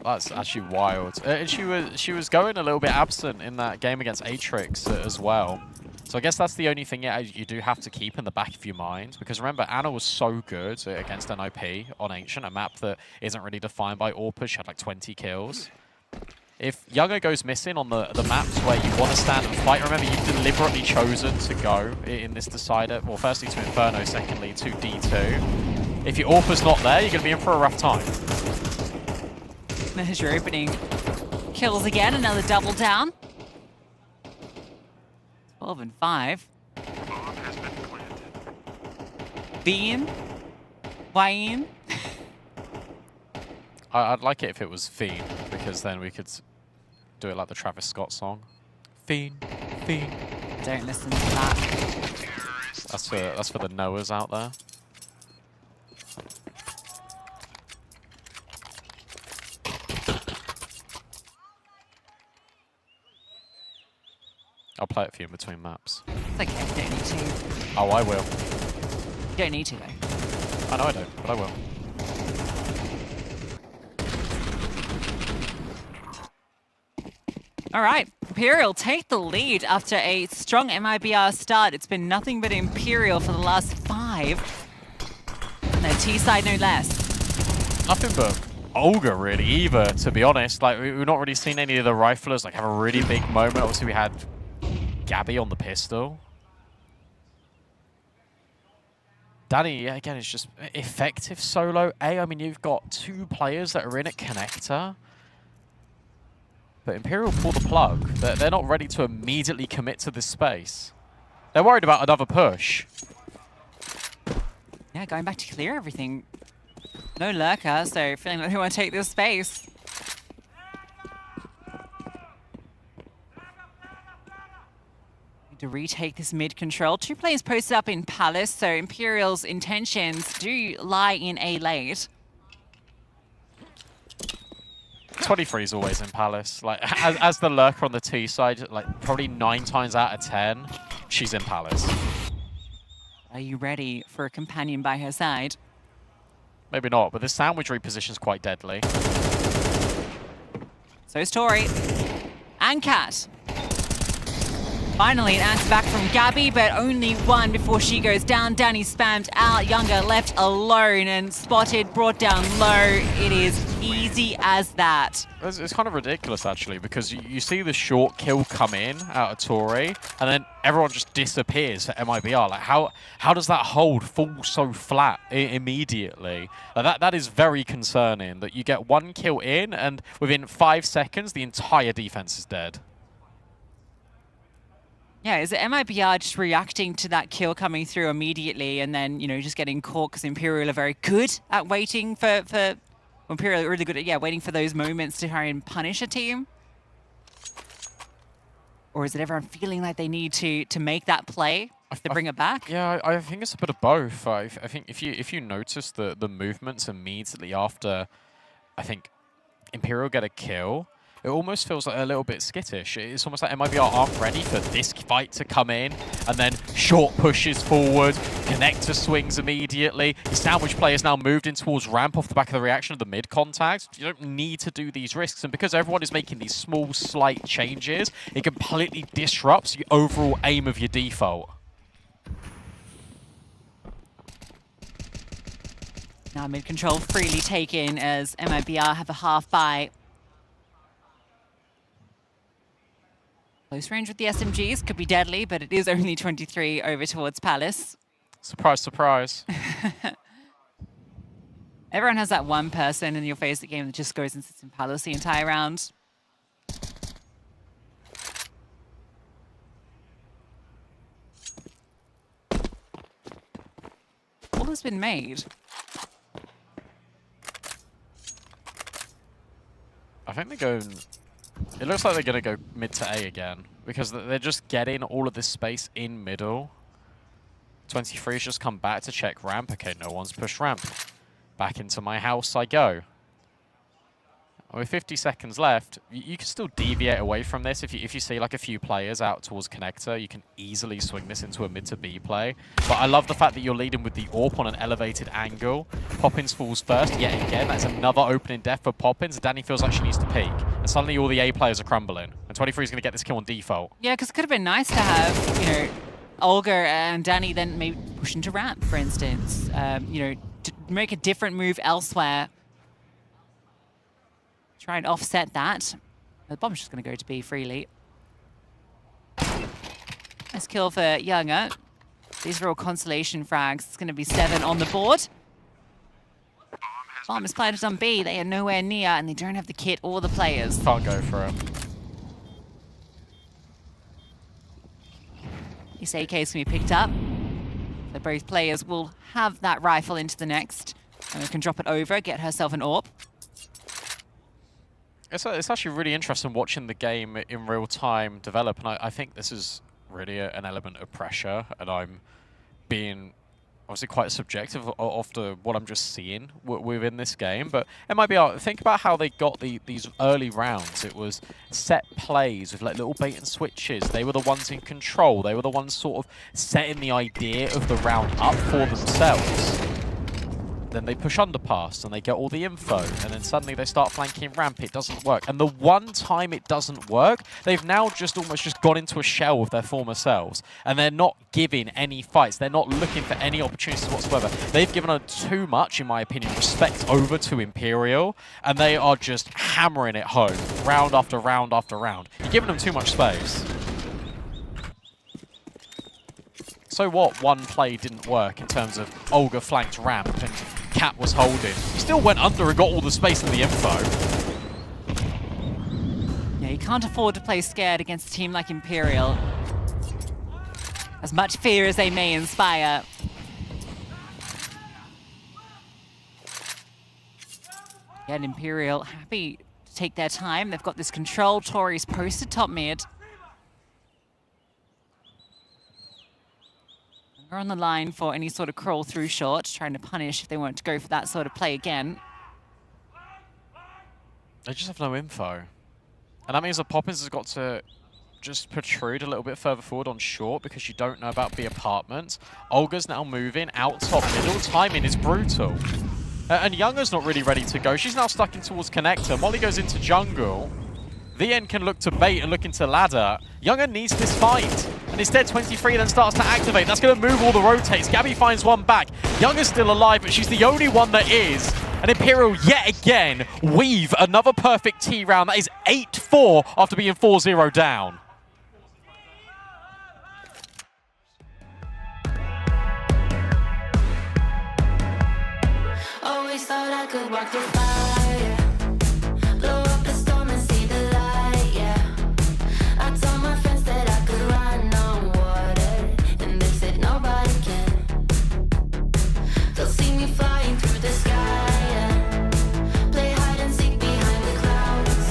That's actually wild. And she was going a little bit absent in that game against Atrix as well. So I guess that's the only thing you do have to keep in the back of your mind. Because remember, Anna was so good against an OP on Ancient, a map that isn't really defined by AWP. She had like 20 kills. If Youngo goes missing on the maps where you want to stand and fight, remember, you've deliberately chosen to go in this decider. Well, firstly to Inferno, secondly to D2. If your AWP's not there, you're going to be in for a rough time. There's your opening kills again, another double down. 12 and 5. Bean? Wayne? I'd like it if it was Fiend, because then we could do it like the Travis Scott song. Fiend, Fiend. Don't listen to that. That's for the knowers out there. I'll play it for you in between maps. It's okay, you don't need to. Oh, I will. You don't need to, though. I know I don't, but I will. All right, Imperial take the lead after a strong MIBR start. It's been nothing but Imperial for the last 5. And their T-side no less. Nothing but Olga, really, either, to be honest. Like, we've not really seen any of the riflers like have a really big moment. Obviously, we had Gabby on the pistol. Danny, again, is just effective solo. I mean, you've got 2 players that are in at connector. But Imperial pull the plug. They're not ready to immediately commit to this space. They're worried about another push. Yeah, going back to clear everything. No lurker, so feeling like they want to take this space. To retake this mid control. 2 players posted up in Palace, so Imperial's intentions do lie in A late. 23 is always in Palace. Like, as the lurker on the T side, like probably 9 times out of 10, she's in Palace. Are you ready for a companion by her side? Maybe not, but this sandwich reposition is quite deadly. So is Tori. And Kat. Finally, an answer back from Gabby, but only one before she goes down. Danny spammed out. Younger left alone and spotted, brought down low. It is easy as that. It's kind of ridiculous, actually, because you see the short kill come in out of Tori, and then everyone just disappears for MIBR. Like, how does that hold fall so flat immediately? Like, that is very concerning, that you get 1 kill in, and within 5 seconds, the entire defense is dead. Yeah, is it MIBR just reacting to that kill coming through immediately and then, you know, just getting caught because Imperial are very good at waiting for Imperial are really good at, yeah, waiting for those moments to try and punish a team? Or is it everyone feeling like they need to make that play to bring it back? Yeah, I think it's a bit of both. I think if you notice the movements immediately after, I think, Imperial get a kill, it almost feels like a little bit skittish. It's almost like MIBR aren't ready for this fight to come in, and then short pushes forward, connector swings immediately. The sandwich player's now moved in towards ramp off the back of the reaction of the mid contact. You don't need to do these risks, and because everyone is making these small, slight changes, it completely disrupts the overall aim of your default. Now mid control freely taken as MIBR have a half buy. Close range with the SMGs could be deadly, but it is only 23 over towards Palace. Surprise, surprise. Everyone has that one person in your face at game that just goes and sits in Palace the entire round. All has been made. I think they're going... It looks like they're going to go mid to A again, because they're just getting all of this space in middle. 23's just come back to check ramp. Okay, no one's pushed ramp. Back into my house I go. With 50 seconds left, you can still deviate away from this. If you see like a few players out towards connector, you can easily swing this into a mid to B play. But I love the fact that you're leading with the AWP on an elevated angle. Poppins falls first yet again. That's another opening death for Poppins. Danny feels like she needs to peek. And suddenly all the A players are crumbling. And 23 is going to get this kill on default. Yeah, because it could have been nice to have, you know, Olga and Danny then maybe push into ramp, for instance. You know, to make a different move elsewhere. Try and offset that. The bomb's just going to go to B freely. Nice kill for Younger. These are all consolation frags. It's going to be 7 on the board. Bomb is planted on B. They are nowhere near, and they don't have the kit or the players. Can't go for it. This AK is going to be picked up. So both players will have that rifle into the next. And can drop it over, get herself an AWP. It's actually really interesting watching the game in real time develop, and I think this is really an element of pressure, and I'm being obviously quite subjective after what I'm just seeing within this game. But MIBR, think about how they got these early rounds. It was set plays with like little bait and switches. They were the ones in control. They were the ones sort of setting the idea of the round up for themselves. Then they push underpass and they get all the info, and then suddenly they start flanking ramp. It doesn't work. And the one time it doesn't work, they've now almost gone into a shell of their former selves, and they're not giving any fights. They're not looking for any opportunities whatsoever. They've given too much, in my opinion, respect over to Imperial, and they are just hammering it home round after round after round. You're giving them too much space. So what one play didn't work in terms of Olga flanked ramp and Cat was holding. He still went under and got all the space and the info. Yeah, you can't afford to play scared against a team like Imperial. As much fear as they may inspire. Yeah, and Imperial happy to take their time. They've got this control. Tori's posted top mid. They're on the line for any sort of crawl through shot, trying to punish if they want to go for that sort of play again. They just have no info. And that means that Poppins has got to just protrude a little bit further forward on short because you don't know about B apartments. Olga's now moving out top middle. Timing is brutal. And Younger's not really ready to go. She's now stuck in towards connector. Molly goes into jungle. VN can look to bait and look into ladder. Younger needs this fight. And instead, 23 then starts to activate. That's going to move all the rotates. Gabby finds one back. Younger's still alive, but she's the only one that is. And Imperial, yet again, weave another perfect T round. That is 8-4 after being 4-0 down. Always thought I could walk through fire, blow up the storm and see the light, yeah. I told my friends that I could run on water, and they said nobody can. They'll see me flying through the sky, yeah. Play hide and seek behind the clouds.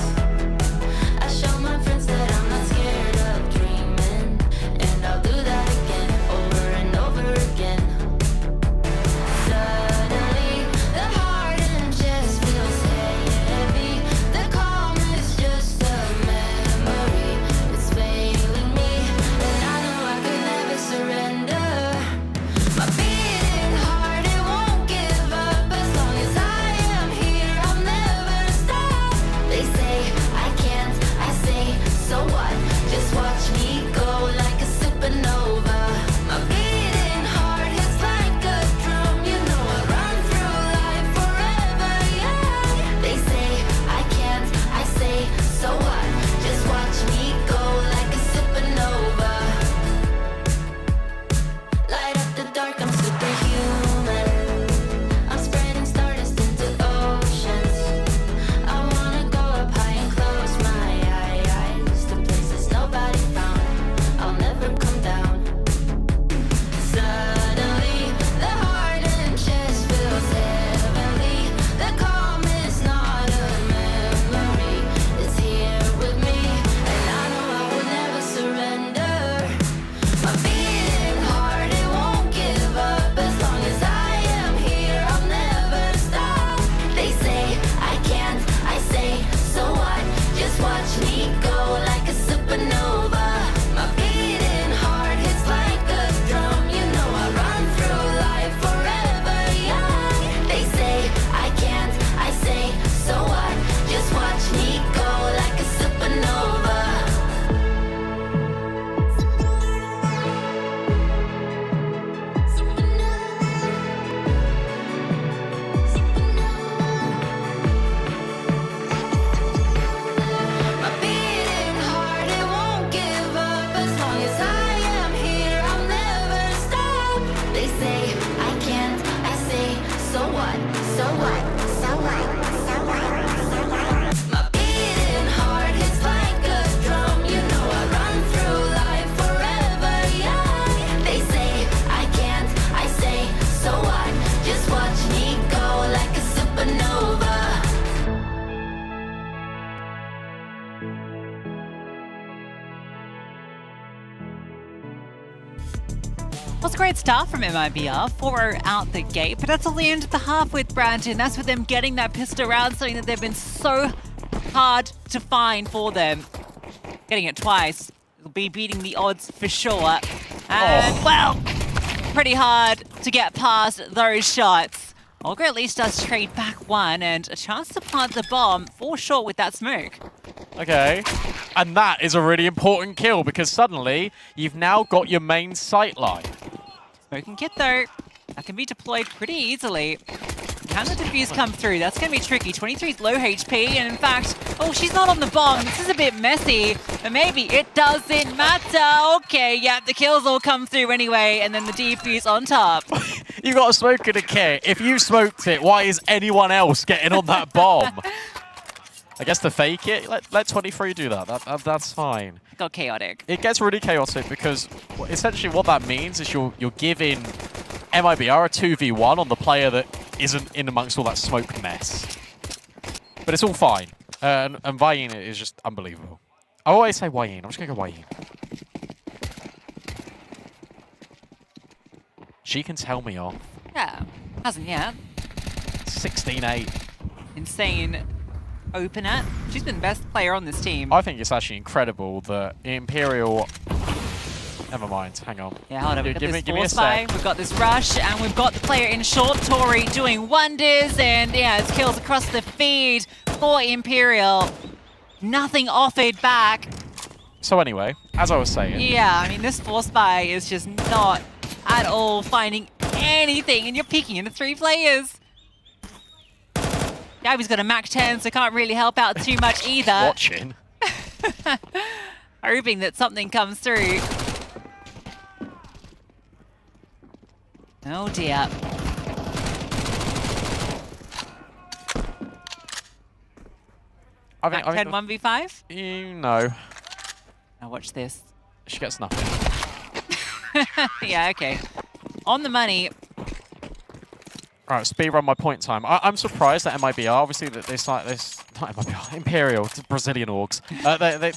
I show my friends that I'm not scared of dreaming, and I'll do that again, over and over again. Suddenly the heart and chest feels great start from MIBR, 4-0 out the gate, but that's all the end of the half with Brandon. That's with them getting that pistol round, something that they've been so hard to find for them. Getting it twice, it'll be beating the odds for sure. And, well, pretty hard to get past those shots. Olga at least does trade back one, and a chance to plant the bomb, 4 short with that smoke. Okay, and that is a really important kill because suddenly you've now got your main sight line. Smoking kit though, that can be deployed pretty easily. Can the defuse come through? That's going to be tricky. 23's low HP, and in fact, oh, she's not on the bomb. This is a bit messy, but maybe it doesn't matter. Okay, yeah, the kills all come through anyway, and then the defuse on top. You got a smoke in a kit. If you smoked it, why is anyone else getting on that bomb? I guess to fake it, let 23 do that. That's fine. Got chaotic. It gets really chaotic because essentially what that means is you're giving MIBR a 2v1 on the player that isn't in amongst all that smoke mess. But it's all fine. And Vayin is just unbelievable. I always say Vayin. I'm just going to go Vayin. She can tell me off. Yeah, hasn't yet. 16-8. Insane opener. She's been the best player on this team. I think it's actually incredible that Imperial... Never mind, hang on. Yeah, hold on, we've got give this me a force buy, sec. we've got this rush, and we've got the player in short, Tori, doing wonders, and yeah, it's kills across the feed for Imperial. Nothing offered back. So anyway, as I was saying... Yeah, I mean, this force buy is just not at all finding anything, and you're peeking into 3 players. Gabby's got a Mac 10, so can't really help out too much either. Watching. Hoping that something comes through. Oh dear. Mac 10 1v5? No. Now watch this. She gets nothing. Yeah, okay. On the money. Right, speed run my point time. I'm surprised that MIBR, obviously, that they signed this, not MIBR, Imperial, Brazilian orgs.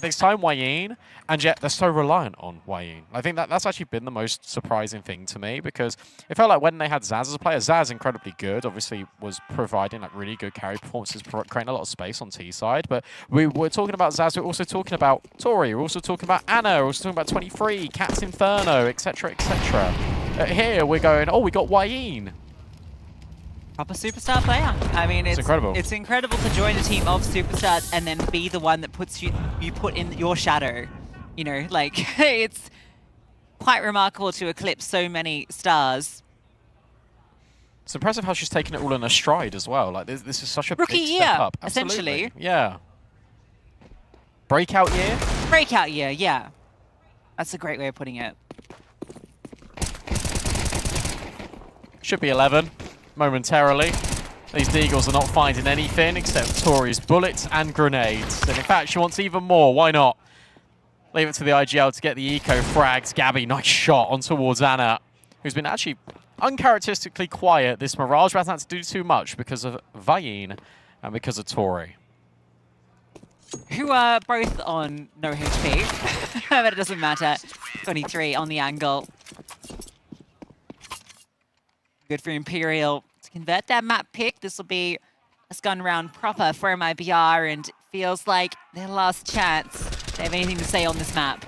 They signed Wayin, and yet they're so reliant on Wayin. I think that's actually been the most surprising thing to me because it felt like when they had Zaz as a player, Zaz incredibly good, obviously was providing like really good carry performances, creating a lot of space on T side. But we were talking about Zaz, we're also talking about Tori, we're also talking about Anna, we're also talking about 23, Cat's Inferno, etc., etc. Here we're going, oh, we got Wayin. Proper superstar player. I mean, it's incredible. It's incredible to join a team of superstars and then be the one that puts you put in your shadow. You know, like it's quite remarkable to eclipse so many stars. It's impressive how she's taken it all in a stride as well. Like this is such a rookie big year, step up. essentially. Absolutely. Yeah. Breakout year. Breakout year, yeah. That's a great way of putting it. Should be 11. Momentarily. These Deagles are not finding anything except Tori's bullets and grenades. And in fact, she wants even more. Why not? Leave it to the IGL to get the eco frags. Gabby, nice shot on towards Anna, who's been actually uncharacteristically quiet. This Mirage hasn't had to do too much because of Vayin and because of Tori. Who are both on no HP, but it doesn't matter. 23 on the angle. Good for Imperial to convert that map pick. This will be a stun round proper for MIBR, and it feels like their last chance. They have anything to say on this map.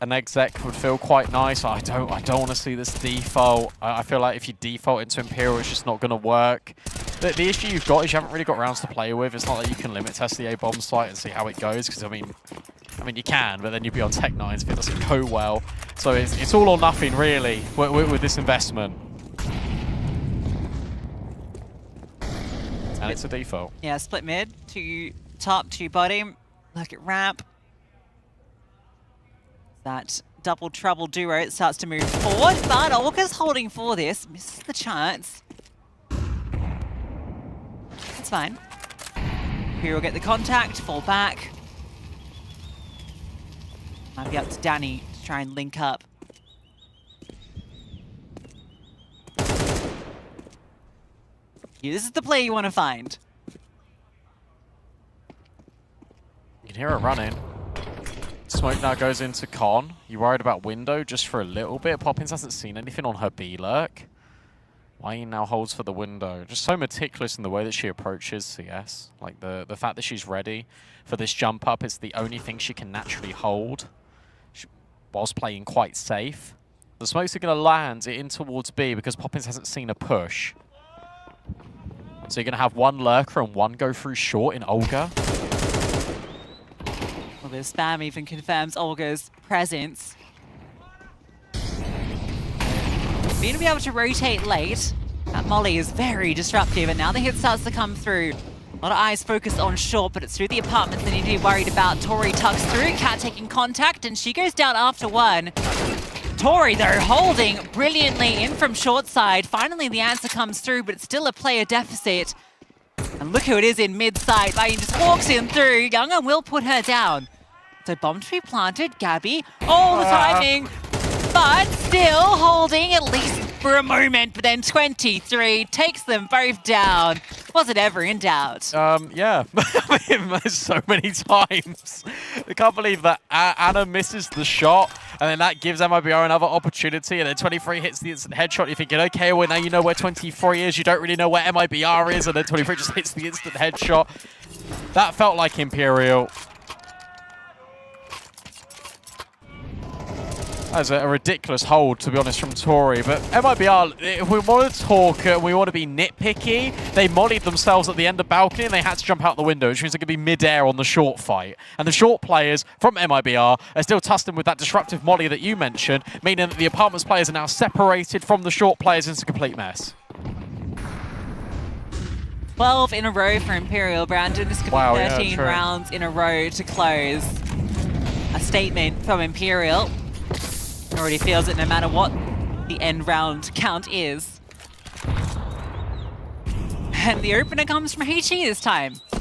An exec would feel quite nice. I don't want to see this default. I feel like if you default into Imperial, it's just not going to work. The issue you've got is you haven't really got rounds to play with. It's not like you can limit test the A-bomb site and see how it goes, because I mean you can, but then you'd be on Tech 9s if it doesn't go well. So it's all or nothing, really, with this investment. And it's a default. Yeah, split mid, 2 top, 2 bottom. Look at ramp. That double trouble duo, it starts to move forward, but Olga's holding for this, misses the chance. It's fine. Here will get the contact, fall back. Might be up to Danny to try and link up. This is the play you want to find. You can hear her running. Smoke now goes into Con. You worried about window just for a little bit. Poppins hasn't seen anything on her B lurk. Wayne now holds for the window. Just so meticulous in the way that she approaches CS. Like the fact that she's ready for this jump up is the only thing she can naturally hold. Whilst playing quite safe. The smokes are going to land it in towards B because Poppins hasn't seen a push. So you're going to have one lurker and one go through short in Olga. Well, the spam even confirms Olga's presence. Being to be able to rotate late, that molly is very disruptive, and now the hit starts to come through. A lot of eyes focused on short, but it's through the apartments they need to be worried about. Tori tucks through, Cat taking contact, and she goes down after one. Tori, though, holding brilliantly in from short side. Finally, the answer comes through, but it's still a player deficit. And look who it is in mid-sight. Like, he just walks in through. Younger will put her down. So bomb to be planted, Gabby. Oh, the timing. But still holding at least for a moment. But then 23 takes them both down. Was it ever in doubt? Yeah. I mean, so many times. I can't believe that Anna misses the shot, and then that gives MIBR another opportunity, and then 23 hits the instant headshot. You're thinking, okay, well, now you know where 23 is. You don't really know where MIBR is, and then 23 just hits the instant headshot. That felt like Imperial. That's a ridiculous hold, to be honest, from Tori. But MIBR, if we want to talk and we want to be nitpicky, they mollied themselves at the end of balcony and they had to jump out the window, which means they're going to be mid-air on the short fight. And the short players from MIBR are still tussling with that disruptive molly that you mentioned, meaning that the apartments players are now separated from the short players into a complete mess. 12 in a row for Imperial, Brandon. This could be 13 rounds in a row to close. A statement from Imperial. Already feels it no matter what the end round count is. And the opener comes from HE this time. No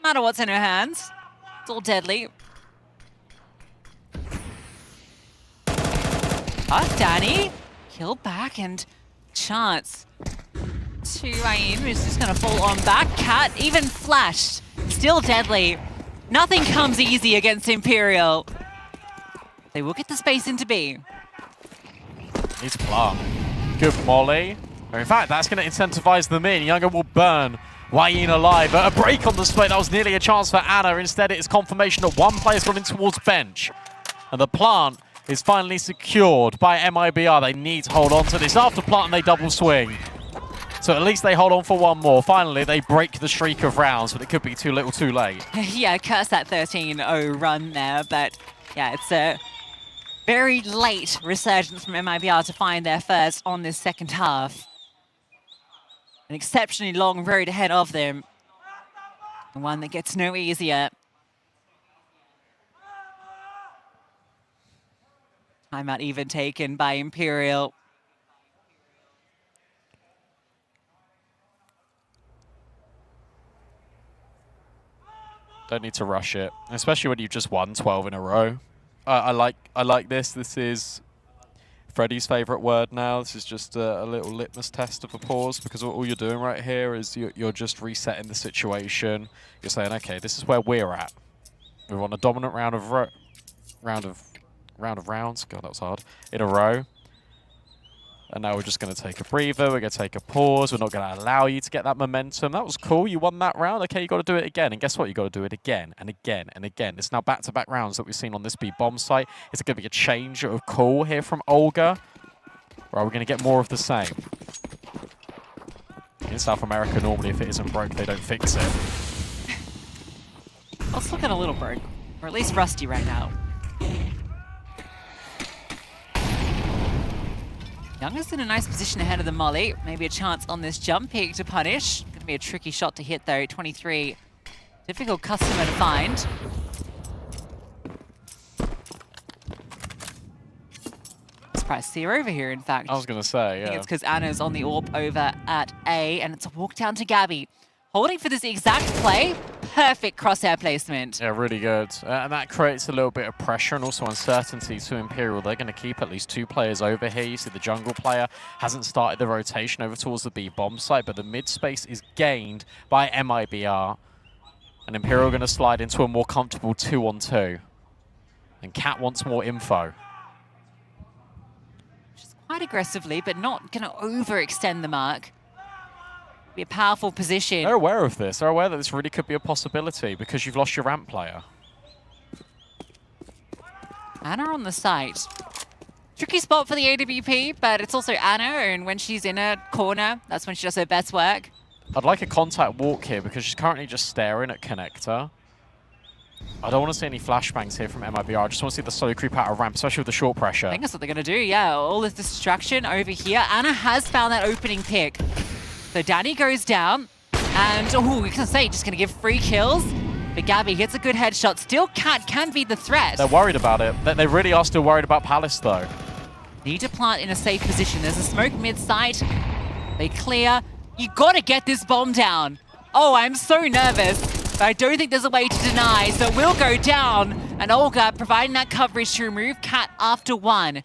matter what's in her hands, it's all deadly. Danny, kill back and chance to Ayin, who's just gonna fall on back. Cat, even flashed, still deadly. Nothing comes easy against Imperial. They will get the space into B. He's Plum. Good molly. In fact, that's going to incentivize them in. Younger will burn Wayne alive. But a break on the split. That was nearly a chance for Anna. Instead, it is confirmation that one player's gone in towards bench. And the plant is finally secured by MIBR. They need to hold on to this. After planting, they double swing. So at least they hold on for one more. Finally, they break the streak of rounds, but it could be too little too late. Yeah, curse that 13-0 run there. But yeah, it's a very late resurgence from MIBR to find their first on this second half. An exceptionally long road ahead of them. And one that gets no easier. Timeout even taken by Imperial. Don't need to rush it, especially when you've just won 12 in a row. I like this. This is Freddie's favorite word now. This is just a little litmus test of a pause, because all you're doing right here is you're just resetting the situation. You're saying, okay, this is where we're at. We're on a dominant round of rounds. God, that was hard. In a row. And now we're just going to take a breather. We're going to take a pause. We're not going to allow you to get that momentum. That was cool. You won that round. Okay, you got to do it again. And guess what? You got to do it again and again and again. It's now back-to-back rounds that we've seen on this B bomb site. Is it going to be a change of call here from Olga? Or are we going to get more of the same? In South America, normally, if it isn't broke, they don't fix it. Well, it's looking a little broke. Or at least rusty right now. Younger's in a nice position ahead of the molly. Maybe a chance on this jump peak to punish. Going to be a tricky shot to hit though. 23, difficult customer to find. Surprise seer over here, in fact. I was going to say, yeah. I think it's because Anna's on the AWP over at A, and it's a walk down to Gabby. Holding for this exact play. Perfect crosshair placement. Yeah, really good. And that creates a little bit of pressure and also uncertainty to Imperial. They're going to keep at least 2 players over here. You see the jungle player hasn't started the rotation over towards the B bomb site, but the mid space is gained by MIBR. And Imperial going to slide into a more comfortable 2-on-2. And Cat wants more info. Quite aggressively, but not going to overextend the mark. Be a powerful position. They're aware of this. They're aware that this really could be a possibility because you've lost your ramp player. Anna on the site. Tricky spot for the AWP, but it's also Anna, and when she's in a corner, that's when she does her best work. I'd like a contact walk here because she's currently just staring at Connector. I don't want to see any flashbangs here from MIBR. I just want to see the slow creep out of ramp, especially with the short pressure. I think that's what they're going to do, yeah. All this distraction over here. Anna has found that opening pick. So Danny goes down, and we can say just going to give 3 kills. But Gabby hits a good headshot. Still Cat can be the threat. They're worried about it. They really are still worried about Palace, though. Need to plant in a safe position. There's a smoke mid-site. They clear. You got to get this bomb down. Oh, I'm so nervous. But I don't think there's a way to deny, so it will go down. And Olga providing that coverage to remove Cat after 1.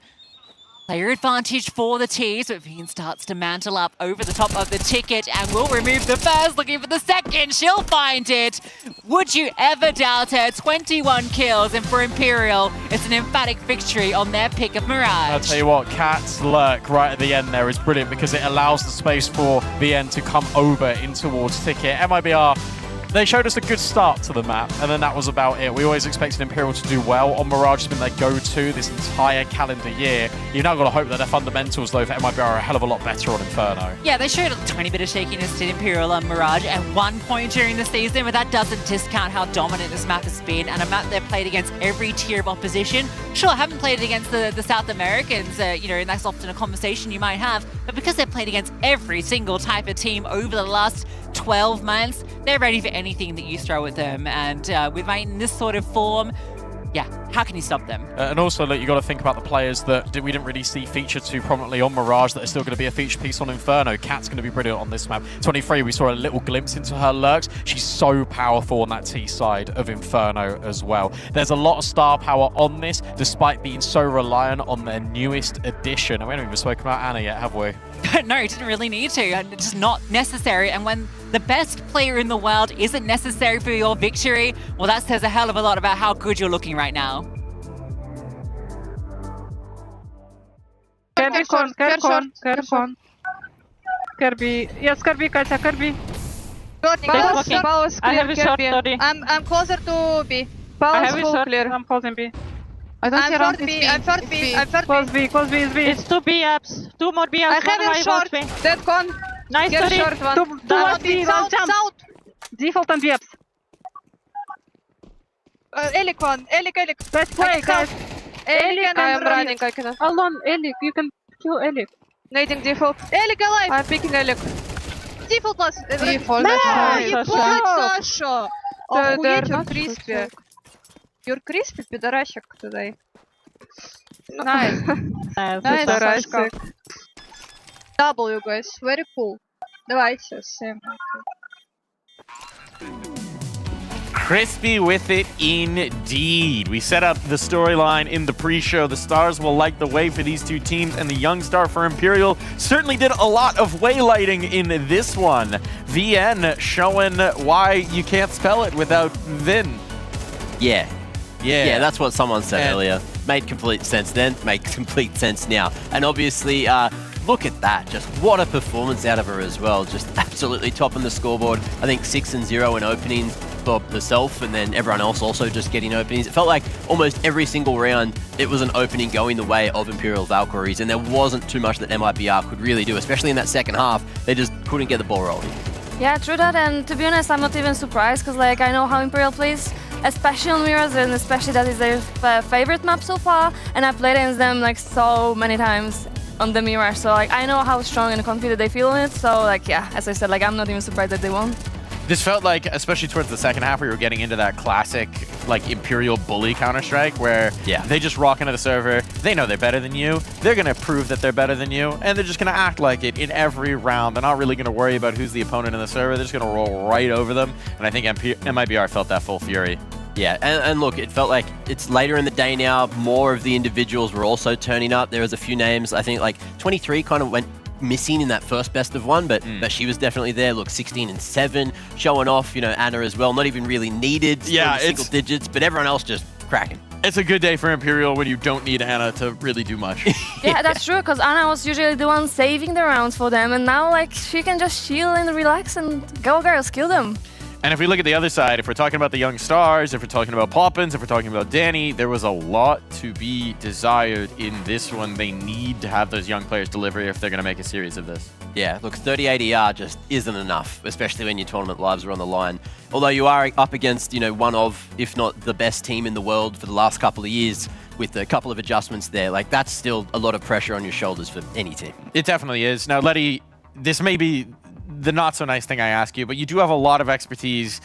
Player advantage for the T, so Veen starts to mantle up over the top of the ticket and will remove the first, looking for the second. She'll find it. Would you ever doubt her? 21 kills, and for Imperial, it's an emphatic victory on their pick of Mirage. I'll tell you what, Cat's lurk right at the end there is brilliant because it allows the space for VN to come over in towards ticket. MIBR, they showed us a good start to the map, and then that was about it. We always expected Imperial to do well. On Mirage has been their go-to this entire calendar year. You've now got to hope that their fundamentals, though, for MIBR are a hell of a lot better on Inferno. Yeah, they showed a tiny bit of shakiness to Imperial on Mirage at one point during the season, but that doesn't discount how dominant this map has been, and a map they've played against every tier of opposition. Sure, I haven't played it against the South Americans, and that's often a conversation you might have, but because they've played against every single type of team over the last 12 months, they're ready for anything that you throw at them. And with in this sort of form, yeah, how can you stop them? And also, look, you got to think about the players that we didn't really see featured too prominently on Mirage that are still going to be a feature piece on Inferno. Cat's going to be brilliant on this map. 23, we saw a little glimpse into her lurks. She's so powerful on that T side of Inferno as well. There's a lot of star power on this, despite being so reliant on their newest addition. And we haven't even spoken about Anna yet, have we? No, you didn't really need to. It's just not necessary. And when the best player in the world isn't necessary for your victory, well, that says a hell of a lot about how good you're looking right now. Kirby, Kirby. Yes, Kirby, Katya, Kirby. Palace clear, Kirby. I'm closer to B. Palace full clear. I'm holding B. I don't see around B. I'm third B. I'm third B. Close B is B. It's 2 B apps. 2 more B apps. I have a short. Dead con. Nice, sorry. Short one. Two last B. Last jump. Default and B apps. Elik one. Elik. Let's play, guys. Elik, I am running. I cannot. Alone, Elik. You can kill Elik. Nading default. Elik alive. I'm picking Elik. Default last. Default. Nice, Sasha. Охуеть, you're crispy. You're crispy, пидорасик today. Nice. Nice, Sasha. W, guys. Very cool. Давайте, всем. Crispy with it indeed. We set up the storyline in the pre-show. The stars will light the way for these two teams, and the young star for Imperial certainly did a lot of waylighting in this one. VN showing why you can't spell it without Vin. Yeah, that's what someone said earlier. Made complete sense then, makes complete sense now. And obviously, look at that. Just what a performance out of her as well. Just absolutely topping the scoreboard. I think 6 and 0 in openings for herself, and then everyone else also just getting openings. It felt like almost every single round it was an opening going the way of Imperial Valkyries, and there wasn't too much that MIBR could really do, especially in that second half. They just couldn't get the ball rolling. Yeah, true that, and to be honest, I'm not even surprised, because I know how Imperial plays, especially on mirrors, and especially that is their favorite map so far, and I played against them so many times on the mirror, so I know how strong and confident they feel in it, so yeah, as I said, I'm not even surprised that they won. This felt like, especially towards the second half, we were getting into that classic Imperial bully Counter-Strike where they just rock into the server, they know they're better than you, they're going to prove that they're better than you, and they're just going to act like it in every round. They're not really going to worry about who's the opponent in the server, they're just going to roll right over them, and I think MIBR felt that full fury. Yeah, and look, it felt like it's later in the day now, more of the individuals were also turning up. There was a few names, I think 23 kind of went missing in that first best of one, but she was definitely there. Look, 16 and 7, showing off, Anna as well, not even really needed, single digits, but everyone else just cracking. It's a good day for Imperial when you don't need Anna to really do much. Yeah, that's true, because Anna was usually the one saving the rounds for them, and now like she can just chill and relax and go girls, kill them. And if we look at the other side, if we're talking about the young stars, if we're talking about Poppins, if we're talking about Danny, there was a lot to be desired in this one. They need to have those young players deliver if they're going to make a series of this. Yeah, look, 38 ER just isn't enough, especially when your tournament lives are on the line. Although you are up against, one of, if not the best team in the world for the last couple of years, with a couple of adjustments there, like that's still a lot of pressure on your shoulders for any team. It definitely is. Now, Letty, this may be the not so nice thing I ask you, but you do have a lot of expertise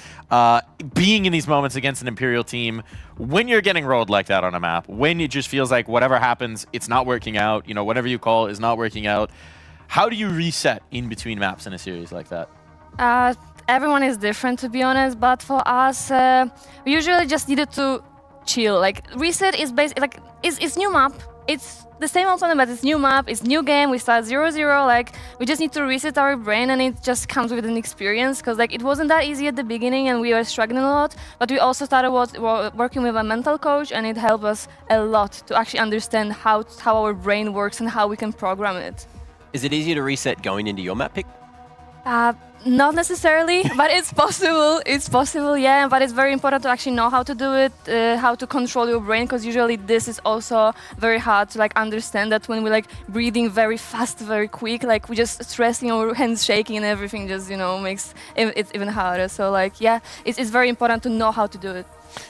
being in these moments against an Imperial team. When you're getting rolled like that on a map, when it just feels like whatever happens, it's not working out, whatever you call is not working out, how do you reset in between maps in a series like that? Everyone is different, to be honest, but for us, we usually just needed to chill. Like, reset is basically, like, it's new map. It's the same opponent, but it's new map, it's new game, we start 0-0, like, we just need to reset our brain, and it just comes with an experience, because, like, it wasn't that easy at the beginning, and we were struggling a lot, but we also started working with a mental coach, and it helped us a lot to actually understand how our brain works and how we can program it. Is it easier to reset going into your map pick? Not necessarily, but it's possible. It's possible, yeah. But it's very important to actually know how to do it, how to control your brain, because usually this is also very hard to understand that when we're breathing very fast, very quick, we just stressing, our hands shaking, and everything just makes it even harder. So yeah, it's very important to know how to do it.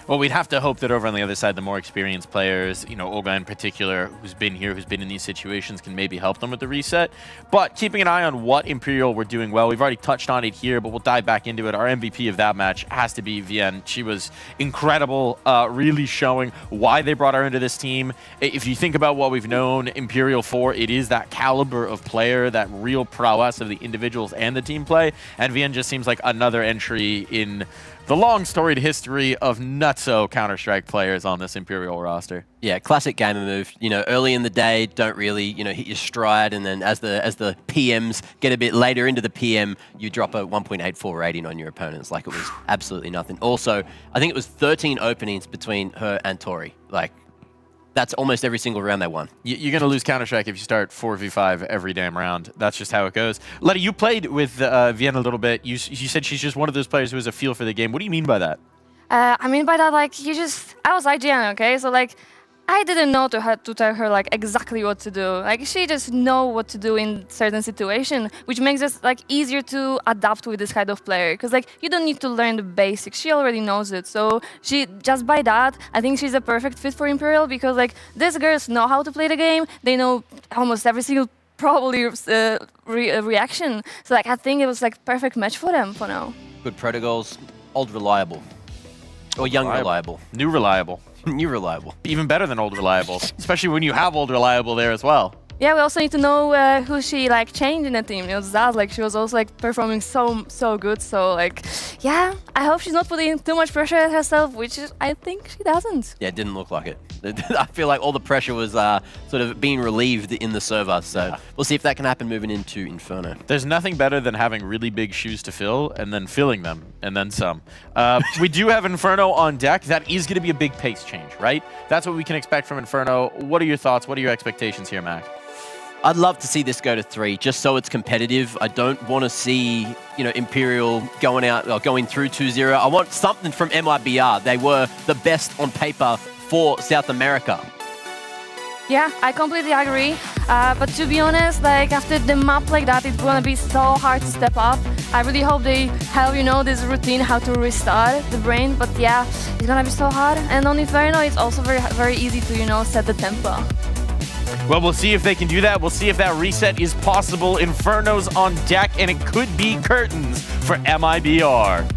Well, we'd have to hope that over on the other side, the more experienced players, Olga in particular, who's been here, who's been in these situations, can maybe help them with the reset. But keeping an eye on what Imperial were doing well, we've already touched on it here, but we'll dive back into it. Our MVP of that match has to be Vienne. She was incredible, really showing why they brought her into this team. If you think about what we've known Imperial for, it is that caliber of player, that real prowess of the individuals and the team play. And Vienne just seems like another entry in the long storied history of nutso Counter-Strike players on this Imperial roster. Yeah, classic gamer move. Early in the day, don't really, hit your stride, and then as the PMs get a bit later into the PM, you drop a 1.84 rating on your opponents like it was absolutely nothing. Also, I think it was 13 openings between her and Tori. That's almost every single round they won. You're going to lose Counter-Strike if you start 4v5 every damn round. That's just how it goes. Letty, you played with Vienne a little bit. You said she's just one of those players who has a feel for the game. What do you mean by that? I mean by that, I was IGN, okay? So, I didn't know to tell her, exactly what to do. She just know what to do in certain situation, which makes it, easier to adapt with this kind of player. Because, you don't need to learn the basics. She already knows it. So, just by that, I think she's a perfect fit for Imperial, because, these girls know how to play the game. They know almost every single probably reaction. So, I think it was, perfect match for them for now. Good protocols, old reliable. Or young reliable. New reliable. New reliable. Even better than old reliable, especially when you have old reliable there as well. Yeah, we also need to know who she changed in the team. It was Zaz, she was also performing so good. So yeah, I hope she's not putting too much pressure on herself, which I think she doesn't. Yeah, it didn't look like it. I feel like all the pressure was sort of being relieved in the server. So we'll see if that can happen moving into Inferno. There's nothing better than having really big shoes to fill and then filling them and then some. We do have Inferno on deck. That is going to be a big pace change, right? That's what we can expect from Inferno. What are your thoughts? What are your expectations here, Mac? I'd love to see this go to 3, just so it's competitive. I don't want to see, Imperial going out or going through 2-0. I want something from MIBR. They were the best on paper for South America. Yeah, I completely agree. But to be honest, after the map like that, it's gonna be so hard to step up. I really hope they have, this routine how to restart the brain. But yeah, it's gonna be so hard. And on Inferno, it's also very easy to, set the tempo. Well, we'll see if they can do that. We'll see if that reset is possible. Inferno's on deck, and it could be curtains for MIBR.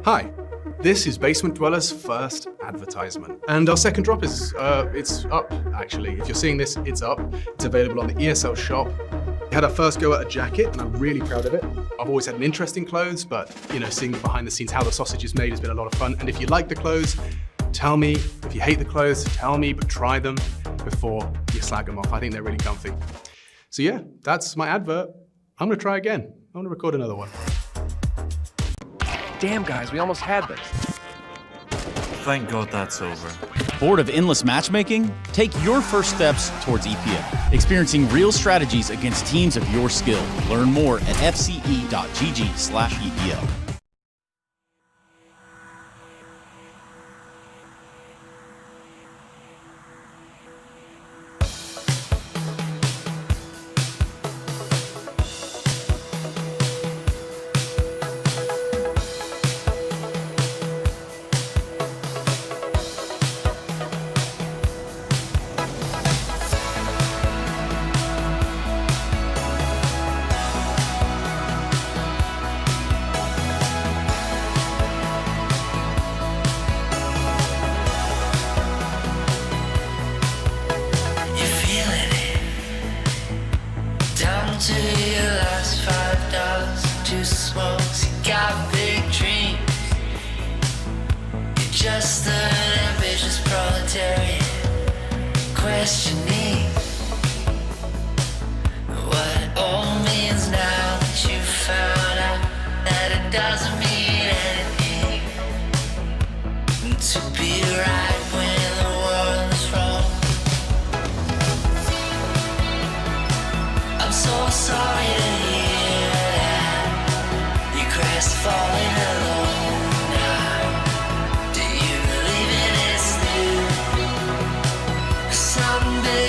Hi, this is Basement Dweller's first advertisement. And our second drop is, it's up, actually. If you're seeing this, it's up. It's available on the ESL shop. We had our first go at a jacket, and I'm really proud of it. I've always had an interest in clothes, but seeing behind the scenes how the sausage is made has been a lot of fun. And if you like the clothes, tell me. If you hate the clothes, tell me, but try them before you slag them off. I think they're really comfy. So yeah, that's my advert. I'm gonna try again. want to record another one. Damn, guys, we almost had this. Thank God that's over. Bored of endless matchmaking? Take your first steps towards EPL, experiencing real strategies against teams of your skill. Learn more at fce.gg/EPL. You're feeling it. Down to your last $5, 2 smokes. You got big dreams. You're just an ambitious proletariat, questioning what it all means now that you found out that it doesn't mean anything to be right when the world is wrong. I'm so sorry to hear that you crestfallen alone now. Do you believe in it's new? Something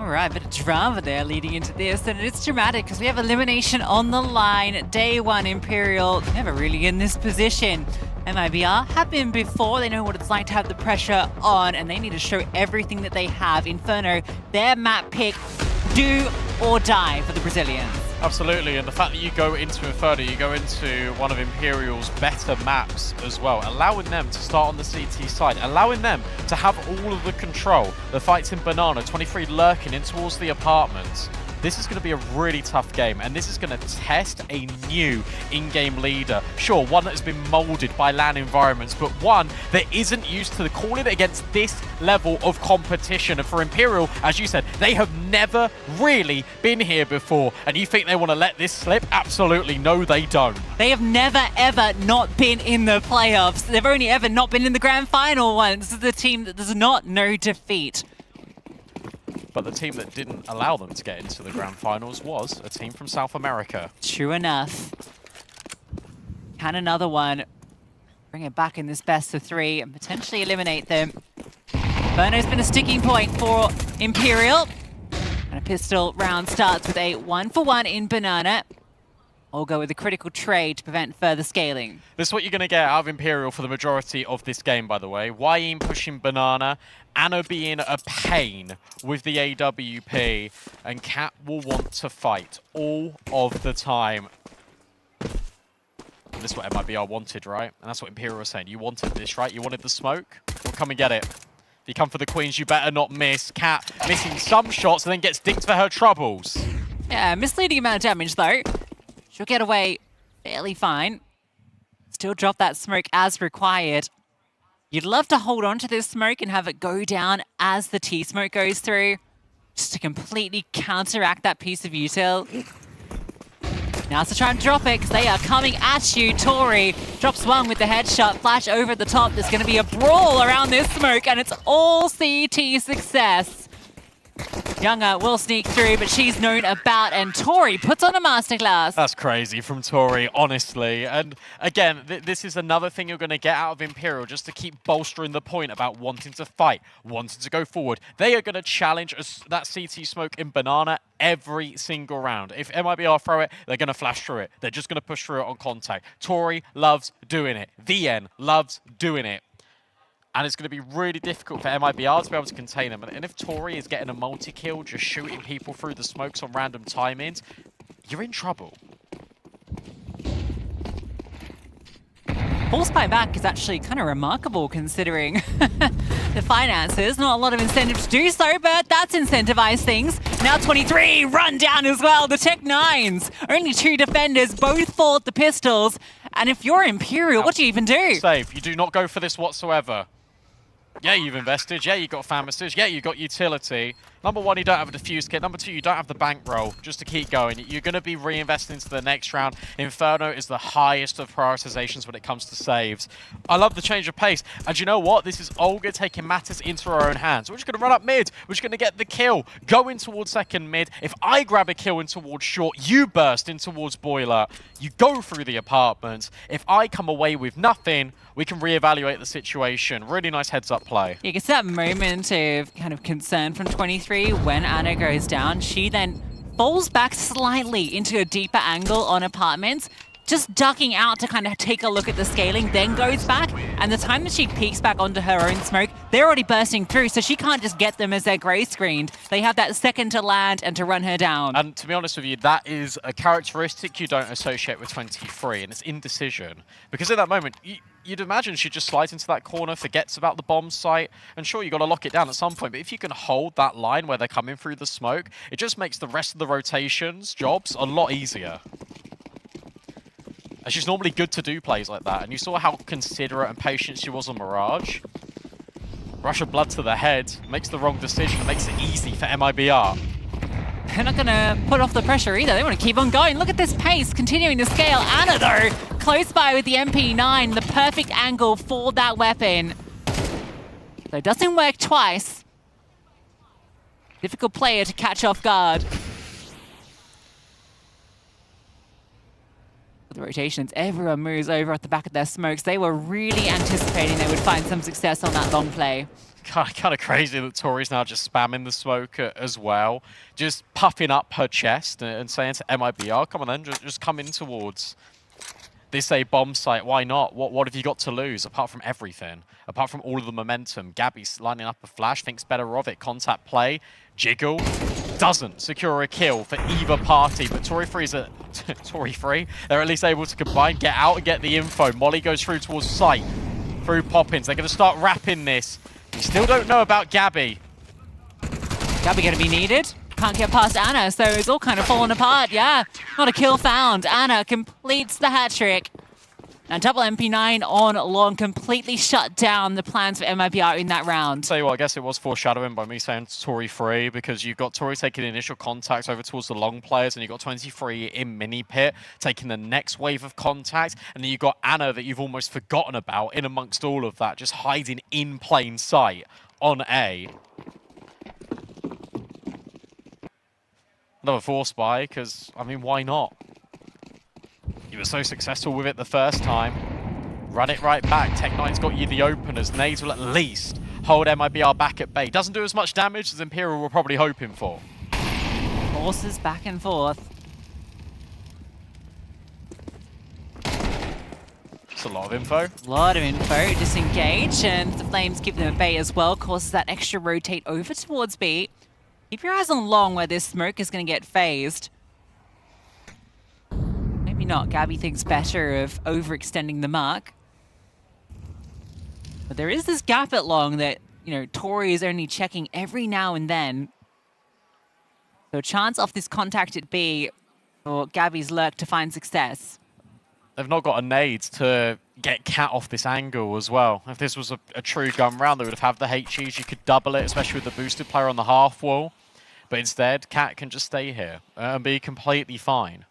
All right, bit of drama there leading into this, and it's dramatic because we have elimination on the line. Day one, Imperial never really in this position. MIBR have been before. They know what it's like to have the pressure on, and they need to show everything that they have. Inferno, their map pick, do or die for the Brazilians. Absolutely, and the fact that you go into Inferno, you go into one of Imperial's better maps as well, allowing them to start on the CT side, allowing them to have all of the control. The fight's in Banana, 23 lurking in towards the apartments. This is going to be a really tough game, and this is going to test a new in-game leader. Sure, one that has been molded by LAN environments, but one that isn't used to calling against this level of competition. And for Imperial, as you said, they have never really been here before. And you think they want to let this slip? Absolutely, no, they don't. They have never, ever not been in the playoffs. They've only ever not been in the grand final once. This is a team that does not know defeat. But the team that didn't allow them to get into the grand finals was a team from South America. True enough. Can another one bring it back in this best of three and potentially eliminate them? Inferno's been a sticking point for Imperial. And a pistol round starts with a 1-for-1 in Banana. I'll go with a critical trade to prevent further scaling. This is what you're going to get out of Imperial for the majority of this game, by the way. YEEM pushing Banana, Anna being a pain with the AWP, and Cat will want to fight all of the time. And this is what MIBR wanted, right? And that's what Imperial was saying. You wanted this, right? You wanted the smoke? Well, come and get it. If you come for the Queens, you better not miss. Cat missing some shots and then gets dinked for her troubles. Yeah, misleading amount of damage, though. She'll get away fairly fine. Still drop that smoke as required. You'd love to hold on to this smoke and have it go down as the T-smoke goes through, just to completely counteract that piece of util. Now to try and drop it, because they are coming at you. Tori drops one with the headshot, flash over the top. There's going to be a brawl around this smoke, and it's all CT success. Younger will sneak through, but she's known about, and Tori puts on a masterclass. That's crazy from Tori, honestly. And again, this is another thing you're going to get out of Imperial, just to keep bolstering the point about wanting to fight, wanting to go forward. They are going to challenge that CT smoke in Banana every single round. If MIBR throw it, they're going to flash through it. They're just going to push through it on contact. Tori loves doing it. VN loves doing it. And it's going to be really difficult for MIBR to be able to contain them. And if Tori is getting a multi-kill, just shooting people through the smokes on random timings, you're in trouble. Full spy back is actually kind of remarkable considering the finances. Not a lot of incentive to do so, but that's incentivized things. Now 23, run down as well. The Tech 9s, only 2 defenders, both fall at the pistols. And if you're Imperial, what do you even do? Safe. You do not go for this whatsoever. Yeah, you've invested. Yeah, you got pharmacists. Yeah, you got utility. Number one, you don't have a defuse kit. Number two, you don't have the bankroll just to keep going. You're going to be reinvesting into the next round. Inferno is the highest of prioritizations when it comes to saves. I love the change of pace. And you know what? This is Olga taking matters into her own hands. We're just going to run up mid. We're just going to get the kill. Go in towards second mid. If I grab a kill in towards short, you burst in towards boiler. You go through the apartments. If I come away with nothing, we can reevaluate the situation. Really nice heads-up play. You get that moment of kind of concern from 23 when Anna goes down. She then falls back slightly into a deeper angle on apartments, just ducking out to kind of take a look at the scaling, then goes back. And the time that she peeks back onto her own smoke, they're already bursting through, so she can't just get them as they're gray screened. They have that second to land and to run her down. And to be honest with you, that is a characteristic you don't associate with 23, and it's indecision. Because in that moment, you'd imagine she just slides into that corner, forgets about the bomb site, and sure, you got to lock it down at some point, but if you can hold that line where they're coming through the smoke, it just makes the rest of the rotations, jobs, a lot easier. And she's normally good to do plays like that, and you saw how considerate and patient she was on Mirage. Rush of blood to the head, makes the wrong decision, makes it easy for MIBR. They're not going to put off the pressure either. They want to keep on going. Look at this pace, continuing to scale. Anna, though, close by with the MP9, the perfect angle for that weapon. So it doesn't work twice. Difficult player to catch off guard. The rotations, everyone moves over at the back of their smokes. They were really anticipating they would find some success on that long play. kind of crazy that Tori's now just spamming the smoke as well. Just puffing up her chest and saying to MIBR, come on then, just come in towards this A bomb site. Why not? What have you got to lose apart from everything? Apart from all of the momentum. Gabby's lining up a flash, thinks better of it. Contact play. Jiggle. Doesn't secure a kill for either party, but Tori Free's Tori Free. They're at least able to combine, get out and get the info. Molly goes through towards site. Through Poppins. They're going to start wrapping this. We still don't know about Gabby. Gabby going to be needed. Can't get past Anna, so it's all kind of falling apart. Yeah, not a kill found. Anna completes the hat trick. And double MP9 on long completely shut down the plans for MIBR in that round. Tell you what, I guess it was foreshadowing by me saying Tori Free, because you've got Tori taking initial contact over towards the long players, and you've got 23 in mini pit taking the next wave of contact, and then you've got Anna that you've almost forgotten about in amongst all of that, just hiding in plain sight on A. Another force buy, because, I mean, why not? You were so successful with it the first time. Run it right back. Tech9's got you the openers. Nades will at least hold MIBR back at bay. Doesn't do as much damage as Imperial were probably hoping for. Forces back and forth. It's a lot of info. A lot of info. Disengage, and the Flames keep them at bay as well. Causes that extra rotate over towards B. Keep your eyes on long where this smoke is going to get phased. Maybe not. Gabby thinks better of overextending the mark. But there is this gap at long that, you know, Tori is only checking every now and then. So a chance off this contact at B for Gabby's lurk to find success. They've not got a nades to get Cat off this angle as well. If this was a true gun round, they would have the HEs. You could double it, especially with the boosted player on the half wall. But instead, Cat can just stay here and be completely fine.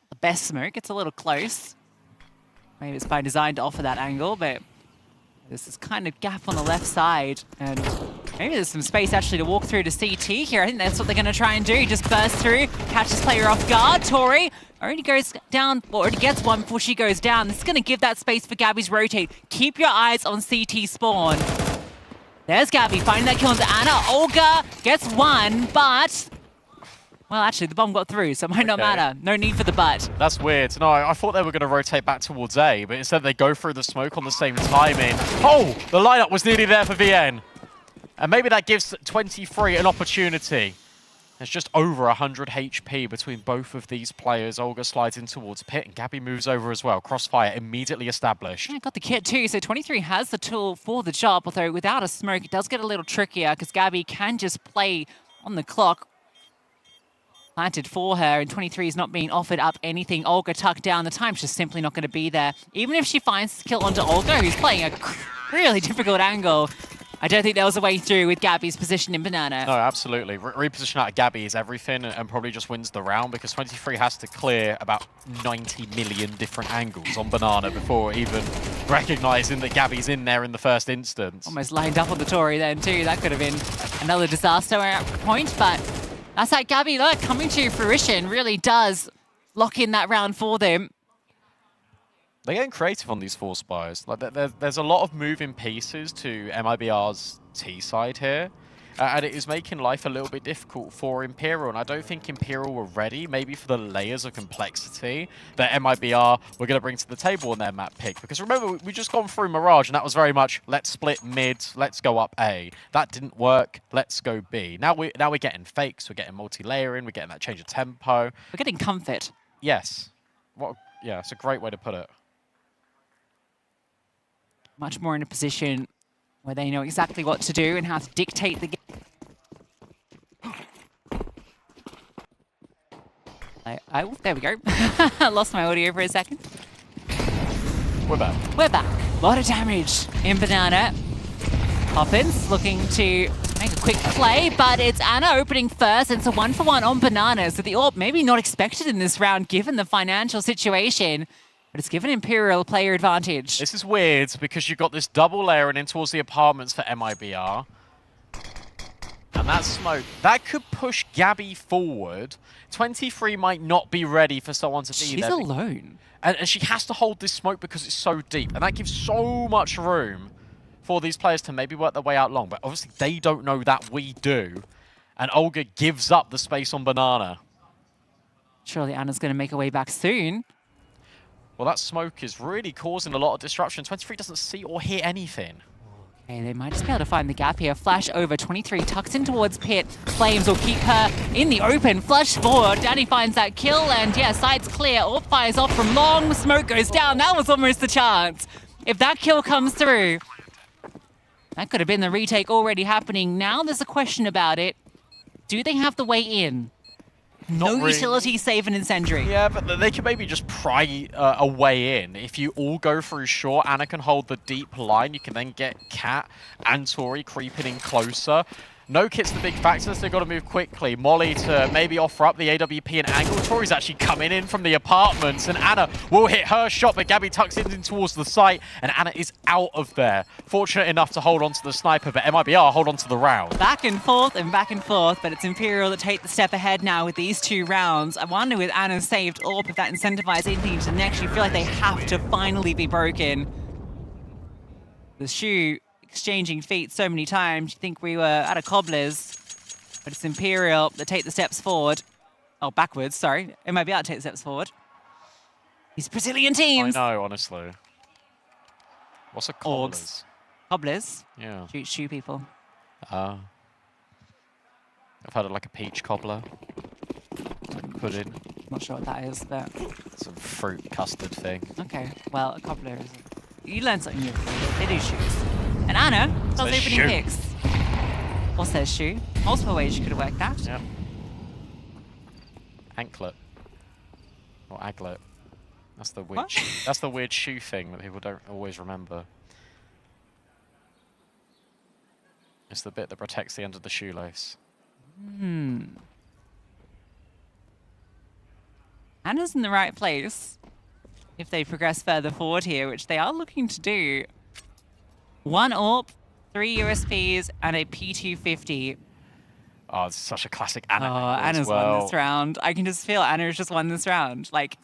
The best smoke, it's a little close. Maybe it's by design to offer that angle, but there's this kind of gap on the left side. And maybe there's some space actually to walk through to CT here. I think that's what they're going to try and do. Just burst through, catches player off guard. Tori already goes down, or already gets one before she goes down. This is going to give that space for Gabby's rotate. Keep your eyes on CT spawn. There's Gabby finding that kill into Anna. Olga gets one, but... well, actually, the bomb got through, so it might not matter. No need for the but. That's weird. No, I thought they were going to rotate back towards A, but instead they go through the smoke on the same timing. Oh, the lineup was nearly there for VN. And maybe that gives 23 an opportunity. There's just over 100 HP between both of these players. Olga slides in towards pit, and Gabby moves over as well. Crossfire immediately established. Yeah, got the kit too, so 23 has the tool for the job, although without a smoke, it does get a little trickier, because Gabby can just play on the clock. Planted for her, and 23 is not being offered up anything. Olga tucked down. The time's just simply not going to be there. Even if she finds the kill onto Olga, who's playing a really difficult angle, I don't think there was a way through with Gabby's position in Banana. No, absolutely. Reposition out of Gabby is everything, and probably just wins the round, because 23 has to clear about 90 million different angles on Banana before even recognizing that Gabby's in there in the first instance. Almost lined up on the Tori then too. That could have been another disaster point, but that's like Gabby, look, coming to fruition really does lock in that round for them. They're getting creative on these force buys. Like, there's a lot of moving pieces to MIBR's T side here, and it is making life a little bit difficult for Imperial. And I don't think Imperial were ready, maybe for the layers of complexity that MIBR were going to bring to the table on their map pick. Because remember, we just gone through Mirage, and that was very much, let's split mid, let's go up A. That didn't work, let's go B. Now we're getting fakes, we're getting multi-layering, we're getting that change of tempo. We're getting comfort. Yes. Yeah, it's a great way to put it. Much more in a position where they know exactly what to do and how to dictate the game. There we go. Lost my audio for a second. We're back. We're back. A lot of damage in Banana. Poppins looking to make a quick play, but it's Anna opening first. It's a 1-for-1 on Banana, so the AWP maybe not expected in this round given the financial situation. But it's given Imperial a player advantage. This is weird because you've got this double layering in towards the apartments for MIBR. And that smoke, that could push Gabby forward. 23 might not be ready for someone to be there. She's alone. And she has to hold this smoke because it's so deep. And that gives so much room for these players to maybe work their way out long, but obviously they don't know that we do. And Olga gives up the space on Banana. Surely Anna's going to make her way back soon. Well, that smoke is really causing a lot of disruption. 23 doesn't see or hear anything. Okay, they might just be able to find the gap here. Flash over, 23 tucks in towards Pit. Flames will keep her in the open. Flash forward, Danny sight's clear, and yeah, side's clear. Orb fires off from long, smoke goes down. That was almost the chance. If that kill comes through, that could have been the retake already happening. Now there's a question about it. Do they have the way in? No really. utility save an incendiary. Yeah, but they can maybe just pry a way in. If you all go through short, Anna can hold the deep line. You can then get Cat and Tori creeping in closer. No kit's the big factor, so they've got to move quickly. Molly to maybe offer up the AWP and angle. Tori's actually coming in from the apartments, and Anna will hit her shot, but Gabby tucks in towards the site, and Anna is out of there. Fortunate enough to hold on to the sniper, but MIBR hold on to the round. Back and forth, but it's Imperial that take the step ahead now with these 2 rounds. I wonder with Anna's saved AWP if that incentivizes anything to next. You feel like they have to finally be broken. The shoe exchanging feet so many times, you think we were at a cobbler's, but it's Imperial that take the steps forward. Oh, backwards, sorry. MIBR to take the steps forward. These Brazilian teams. I know, honestly. What's a cobbler's? Cobblers? Yeah. Shoe people. I've heard of like a peach cobbler. Pudding. Not sure what that is, but... Some fruit custard thing. Okay, well, a cobbler is... You learn something new. They do shoes. And Anna does opening shoe. picks. Or says shoe. Multiple ways you could have worked that. Yeah. Anklet. Or aglet. That's the weird that's the weird shoe thing that people don't always remember. It's the bit that protects the end of the shoelace. Anna's in the right place if they progress further forward here, which they are looking to do. 1 AWP, 3 USPs, and a P250. Oh, it's such a classic Anna. Oh, Anna's won this round. I can just feel Anna's just won this round. Like,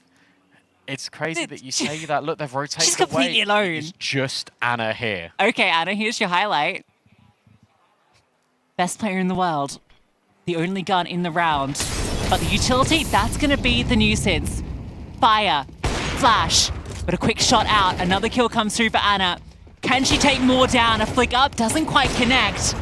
it's crazy that you say that. Look, they've rotated she's completely away. alone. It's just Anna here. Okay, Anna, here's your highlight. Best player in the world. The only gun in the round. But the utility, that's going to be the nuisance. Fire, flash, but a quick shot out. Another kill comes through for Anna. Can she take more down? A flick up doesn't quite connect.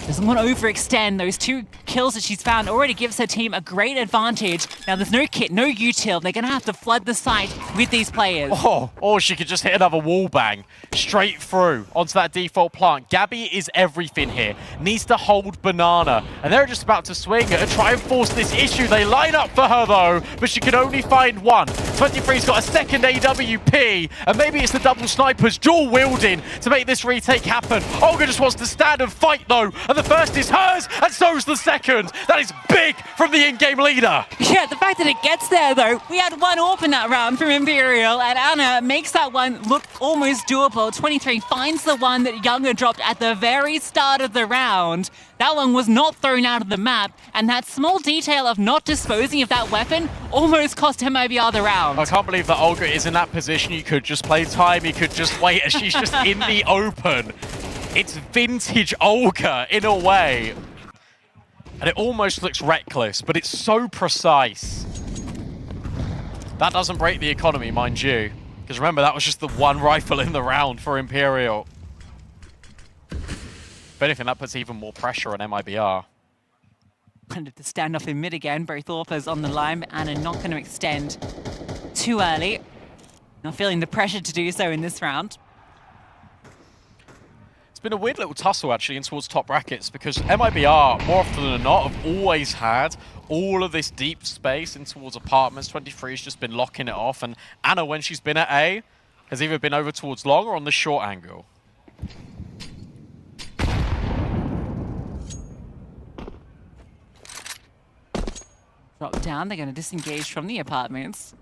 Doesn't want to overextend. Those 2 kills that she's found already gives her team a great advantage. Now there's no kit, no util. They're going to have to flood the site with these players. Oh, or she could just hit another wall bang straight through onto that default plant. Gabby is everything here. Needs to hold Banana. And they're just about to swing and try and force this issue. They line up for her though, but she can only find 1. 23's got a second AWP, and maybe it's the double snipers dual wielding to make this retake happen. Olga just wants to stand and fight though. And the first is hers, and so's the second. That is big from the in-game leader. Yeah, the fact that it gets there, though. We had 1 AWP in that round from Imperial, and Anna makes that one look almost doable. 23 finds the one that Younger dropped at the very start of the round. That one was not thrown out of the map, and that small detail of not disposing of that weapon almost cost MIBR the round. I can't believe that Olga is in that position. You could just play time, you could just wait, as she's just in the open. It's vintage Olga in a way. And it almost looks reckless, but it's so precise. That doesn't break the economy, mind you. Because remember, that was just the 1 rifle in the round for Imperial. If anything, that puts even more pressure on MIBR. Kind of the standoff in mid again. Both AWPers on the line, but Anna not going to extend too early. Not feeling the pressure to do so in this round. It's been a weird little tussle actually in towards top brackets because MIBR, more often than not, have always had all of this deep space in towards apartments. 23 has just been locking it off, and Anna, when she's been at A, has either been over towards long or on the short angle. Drop down, they're going to disengage from the apartments.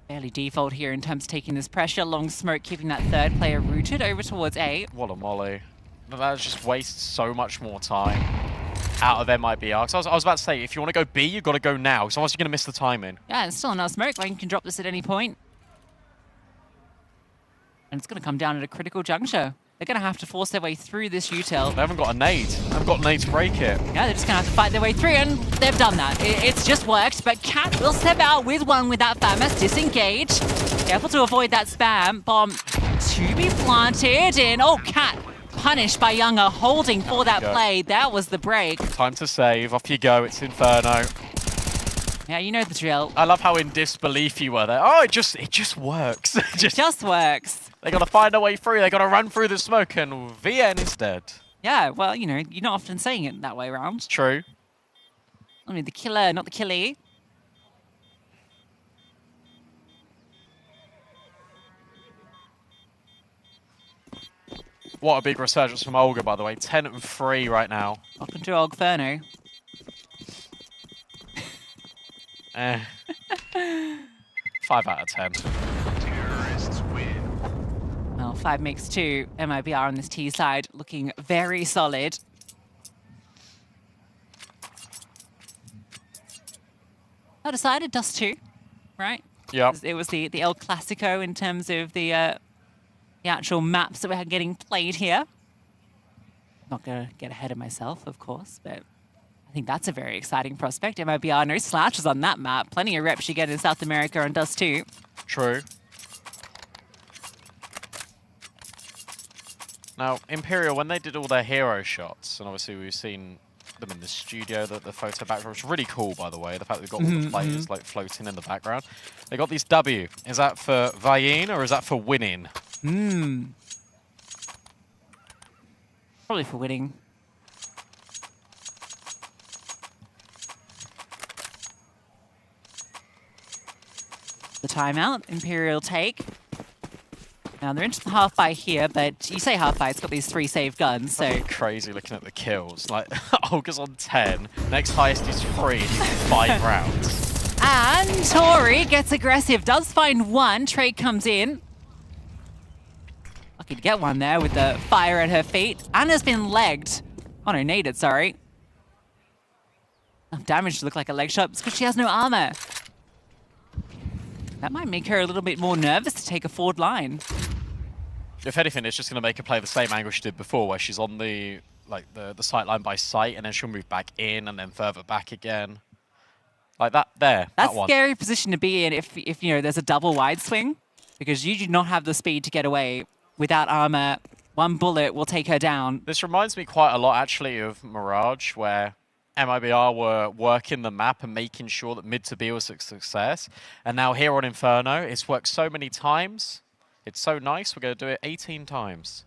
Fairly default here in terms of taking this pressure. Long smoke, keeping that 3rd player rooted over towards A. What a molly. That just wastes so much more time out of MIBR. So I was about to say, if you want to go B, you've got to go now. So otherwise you're going to miss the timing. Yeah, it's still enough smoke. Like, you can drop this at any point. And it's going to come down at a critical juncture. They're going to have to force their way through this util. They haven't got a nade. They haven't got a nade to break it. Yeah, they're just going to have to fight their way through, and they've done that. It's just worked, but Cat will step out with one with that Famas. Disengage. Careful to avoid that spam. Bomb to be planted, and oh, Cat punished by Younger, holding for that play. That was the break. Time to save. Off you go. It's Inferno. Yeah, you know the drill. I love how in disbelief you were there. Oh, it just works. It just works. They got to find a way through. They got to run through the smoke, and VN is dead. Yeah, well, you know, you're not often saying it that way around. True. I mean, the killer, not the killie. What a big resurgence from Olga, by the way. 10-3 right now. Welcome to Ogferno. 5 out of 10. Terrorists win. Well, 5 makes 2. MIBR on this T side looking very solid. I decided Dust 2, right? Yeah. It was the El Clasico in terms of the actual maps that were getting played here. Not going to get ahead of myself, of course, but I think that's a very exciting prospect. MIBR, no slashes on that map. Plenty of reps you get in South America on Dust 2. True. Now, Imperial, when they did all their hero shots, and obviously we've seen them in the studio, the photo background, which is really cool, by the way, the fact that they've got all the players like floating in the background. They got these W. Is that for Vayin or is that for winning? Probably for winning. The timeout, Imperial take. Now they're into the half by here, but you say half by, it's got these 3 saved guns, so. Crazy looking at the kills. Like, Olga's on 10, next highest is 3, and you get 5 rounds. And Tori gets aggressive, does find 1, trade comes in. Lucky to get 1 there with the fire at her feet. Anna's been legged. Oh no, naded, sorry. Enough damage to look like a leg shot, because she has no armor. That might make her a little bit more nervous to take a forward line. If anything, it's just going to make her play the same angle she did before, where she's on the sight line by sight, and then she'll move back in, and then further back again. Like that there, That's that one. a scary position to be in if you know there's a double wide swing, because you do not have the speed to get away without armor. 1 bullet will take her down. This reminds me quite a lot, actually, of Mirage, where MIBR were working the map and making sure that mid to B was a success. And now here on Inferno, it's worked so many times. It's so nice. We're going to do it 18 times.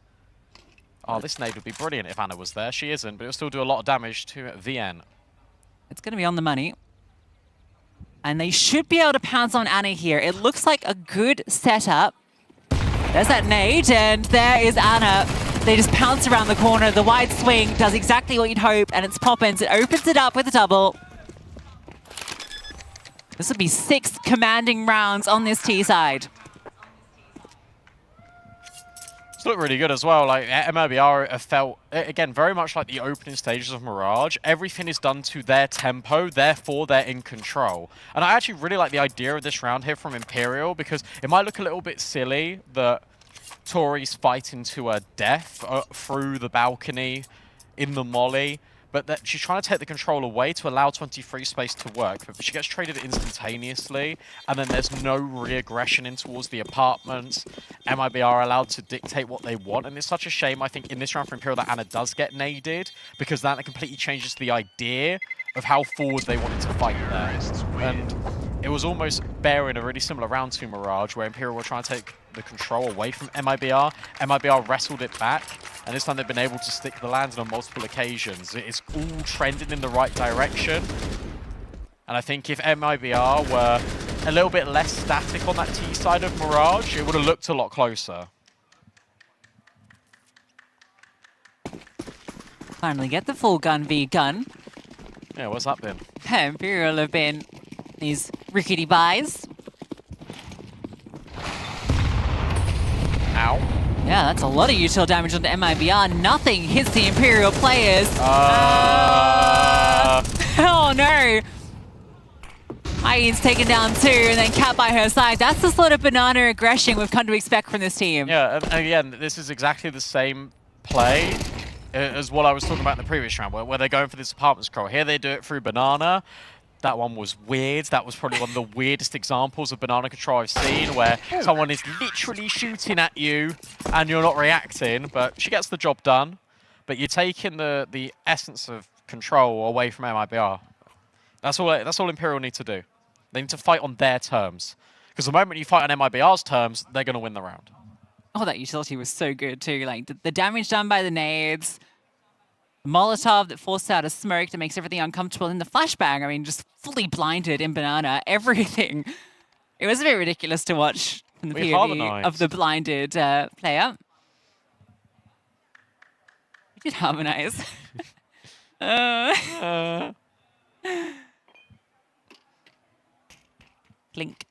Oh, this nade would be brilliant if Anna was there. She isn't, but it'll still do a lot of damage to VN. It's going to be on the money. And they should be able to pounce on Anna here. It looks like a good setup. There's that nade, and there is Anna. They just pounce around the corner. The wide swing does exactly what you'd hope, and it's Poppins. It opens it up with a double. This would be 6 commanding rounds on this T side. It's looked really good as well. Like MIBR have felt, again, very much like the opening stages of Mirage. Everything is done to their tempo, therefore they're in control. And I actually really like the idea of this round here from Imperial, because it might look a little bit silly that Tori's fighting to her death through the balcony in the molly, but that she's trying to take the control away to allow 23 space to work. But she gets traded instantaneously, and then there's no re-aggression in towards the apartments. MIBR are allowed to dictate what they want, and it's such a shame, I think, in this round for Imperial that Anna does get naded, because that completely changes the idea of how forward they wanted to fight there. And it was almost bearing a really similar round to Mirage, where Imperial were trying to take the control away from MIBR. MIBR wrestled it back, and this time they've been able to stick the landing on multiple occasions. It's all trending in the right direction. And I think if MIBR were a little bit less static on that T side of Mirage, it would have looked a lot closer. Finally get the full gun v gun. Yeah, what's that been? Imperial have been these rickety buys. Ow. Yeah, that's a lot of util damage onto MIBR. Nothing hits the Imperial players. Oh no! Ian's taken down 2 and then Cat by her side. That's the sort of banana aggression we've come to expect from this team. Yeah, and again, this is exactly the same play as what I was talking about in the previous round, where they're going for this apartment scroll. Here they do it through banana. That one was weird. That was probably one of the weirdest examples of banana control I've seen, where someone is literally shooting at you and you're not reacting, but she gets the job done. But you're taking the essence of control away from MIBR. That's all Imperial need to do. They need to fight on their terms. Because the moment you fight on MIBR's terms, they're going to win the round. Oh, that utility was so good too. Like the damage done by the nades, Molotov that forced out a smoke that makes everything uncomfortable, and the flashbang, I mean, just fully blinded in banana, everything. It was a bit ridiculous to watch from the POV of the blinded player. We did harmonize. Blink.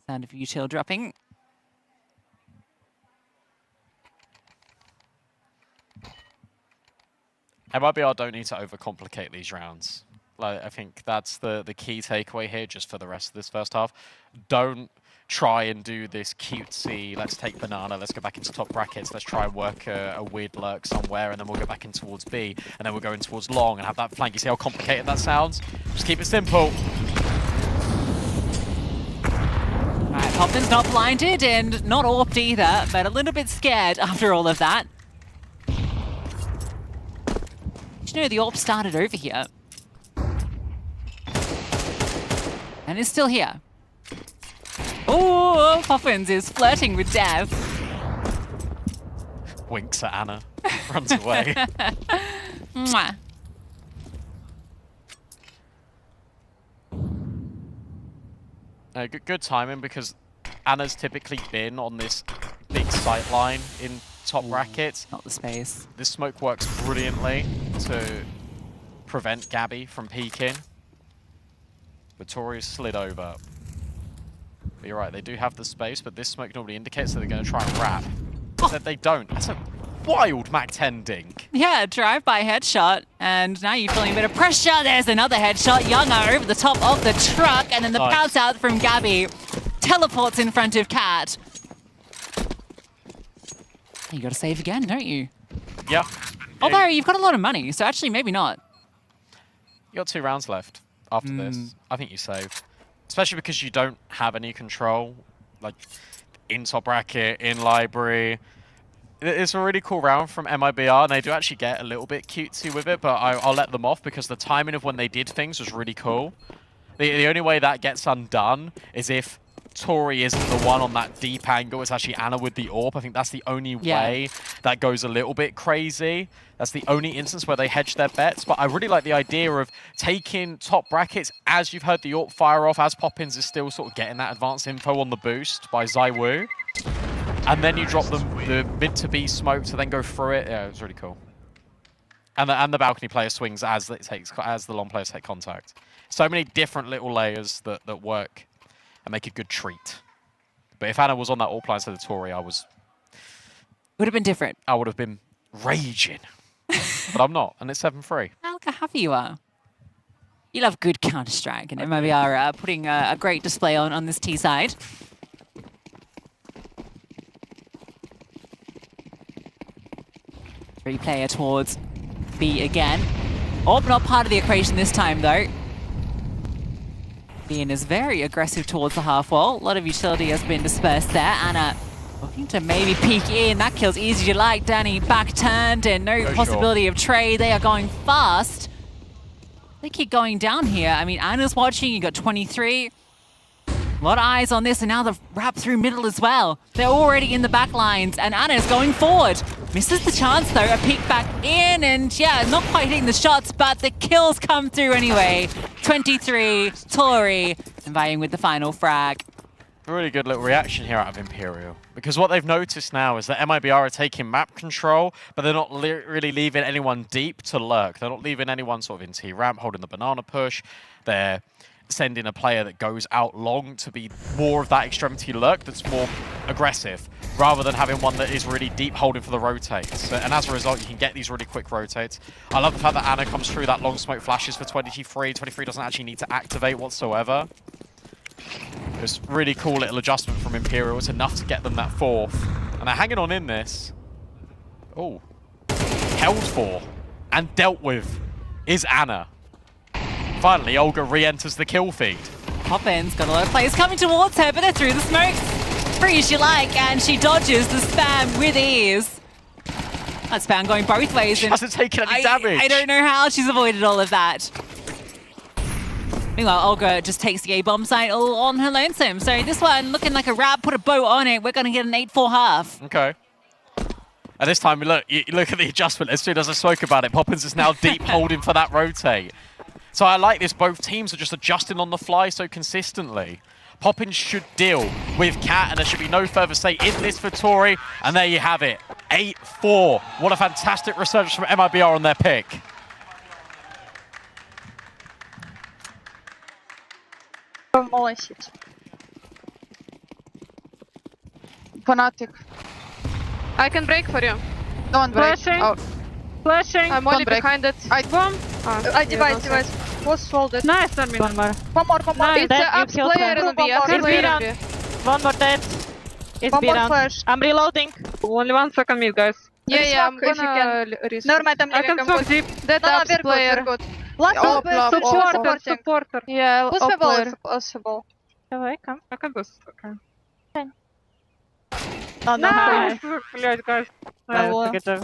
Sound of util dropping. MIBR don't need to overcomplicate these rounds. Like, I think that's the key takeaway here just for the rest of this first half. Don't try and do this cutesy, let's take banana, let's go back into top brackets, let's try and work a weird lurk somewhere, and then we'll go back in towards B, and then we'll go in towards long and have that flank. You see how complicated that sounds? Just keep it simple. Alright, Poppin's not blinded and not AWP'd either, but a little bit scared after all of that. Did you know the AWP started over here? And is still here. Oh, Poppins is flirting with death. Winks at Anna, runs away. Mwah. Good timing, because Anna's typically been on this big sight line in top brackets. Not the space. This smoke works brilliantly to prevent Gabby from peeking. Vittoria's slid over. But you're right, they do have the space, but this smoke normally indicates that they're going to try and wrap. That they don't. That's a wild MAC-10 dink. Yeah, drive-by headshot, and now you're feeling a bit of pressure. There's another headshot. Younger over the top of the truck, and then the pounce out from Gabby teleports in front of Cat. You got to save again, don't you? Yeah. Although you've got a lot of money, so actually maybe not. You got 2 rounds left after this. I think you save. Especially because you don't have any control, like in top bracket, in library. It's a really cool round from MIBR, and they do actually get a little bit cutesy with it, but I'll let them off because the timing of when they did things was really cool. The only way that gets undone is if Tori isn't the one on that deep angle. It's actually Anna with the AWP. I think that's the only way that goes a little bit crazy. That's the only instance where they hedge their bets. But I really like the idea of taking top brackets as you've heard the AWP fire off, as Poppins is still sort of getting that advanced info on the boost by Zaiwu. And then you drop the mid to B smoke to then go through it. Yeah, it was really cool. And the balcony player swings as the long players take contact. So many different little layers that work and make a good treat. But if Anna was on that AWP line instead of Tori, would have been different. I would have been raging. But I'm not, and it's 7-3. Look how happy you are. You love good Counter-Strike, and MIBR putting a great display on this T side. Three-player towards B again. AWP not part of the equation this time, though. Ian is very aggressive towards the half wall. A lot of utility has been dispersed there. Anna looking to maybe peek in. That kill's easy to like. Danny back turned and no possibility of trade. They are going fast. They keep going down here. I mean, Anna's watching. You got 23. A lot of eyes on this, and now the wrap through middle as well. They're already in the back lines, and Anna's going forward. Misses the chance, though. A peek back in, and yeah, not quite hitting the shots, but the kills come through anyway. 23, Tori, and vying with the final frag. A really good little reaction here out of Imperial. Because what they've noticed now is that MIBR are taking map control, but they're not really leaving anyone deep to lurk. They're not leaving anyone sort of in T-ramp, holding the banana push. They're sending a player that goes out long to be more of that extremity lurk that's more aggressive. rather than having one that is really deep holding for the rotates. And as a result, you can get these really quick rotates. I love the fact that Anna comes through that long smoke flashes for 23. 23 doesn't actually need to activate whatsoever. It was really cool little adjustment from Imperial. It's enough to get them that 4th. And they're hanging on in this. Oh. Held for and dealt with is Anna. Finally, Olga re-enters the kill feed. Poppin's got a lot of players coming towards her, but they're through the smoke. Free as you like, and she dodges the spam with ease. That spam going both ways. She hasn't taken any damage. I don't know how she's avoided all of that. Meanwhile, Olga just takes the A-bomb site all on her lonesome. So this one looking like a wrap, put a bow on it. We're going to get an 8-4 half. Okay. And this time, you look at the adjustment. As soon as I spoke about it, Poppins is now deep holding for that rotate. So I like this. Both teams are just adjusting on the fly so consistently. Poppins should deal with Cat, and there should be no further say in this for Tori. And there you have it. 8-4. What a fantastic resurgence from MIBR on their pick. Fanatic. I can break for you. Don't break. Flashing. I'm only behind it. I bomb. I device. Was folded. Nice on me. One more. Nice. It's an up player in B. It's B-round. One more dead. It's B-round. Flash. I'm reloading. Only 1 second mid, guys. Yeah, I'm gonna... Never mind, I'm leaving. I can smoke deep. That up player. Last supporter. Yeah, boost ball if possible. Давай, come. I can boost. Okay. Nice. Блять, guys. Good job.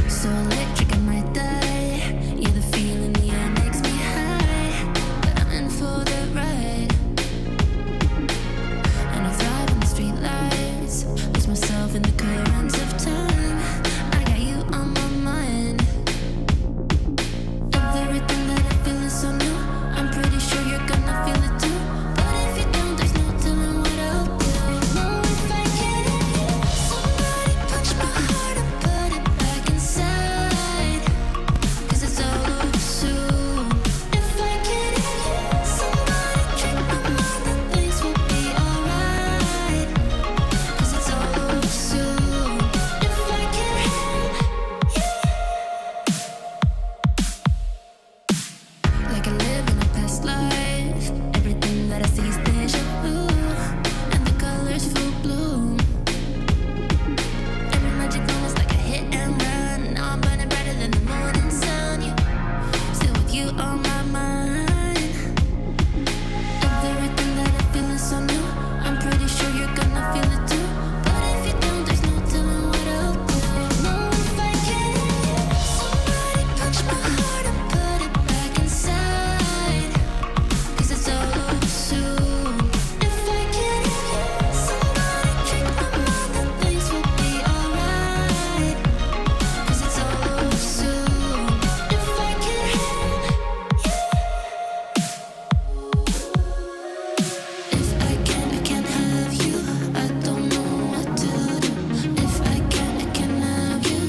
So electric, I might die. Yeah, the feeling in the air makes me high, but I'm in for the ride. And I thrive on the street lights, lose myself in the currents of time. I got you on my mind. Everything that I feel is so new. I'm pretty sure you're gonna feel it too. But if you don't, there's no telling what I'll do. No, if I get it, somebody punch my heart and put it back inside. 'Cause it's all over soon. If I get it, somebody trick my mind and things will be alright. 'Cause it's all over soon. If I get it, like I live in a past life. Everything that I see is deja vu, and the colors full bloom. Every magic moment is like a hit and run. Now I'm burning brighter than the morning sun. You, still with you on my mind. Everything that I feel is so new. I'm pretty sure you're gonna feel it too. But if you don't, there's no telling what I'll do. No, if I get it, somebody punch my heart and put it back inside. 'Cause it's all over soon. If I get it, somebody trick my mind and things will be alright. 'Cause it's all over soon. If I get it, if I can't have you. I don't know what to do. If I can't have you.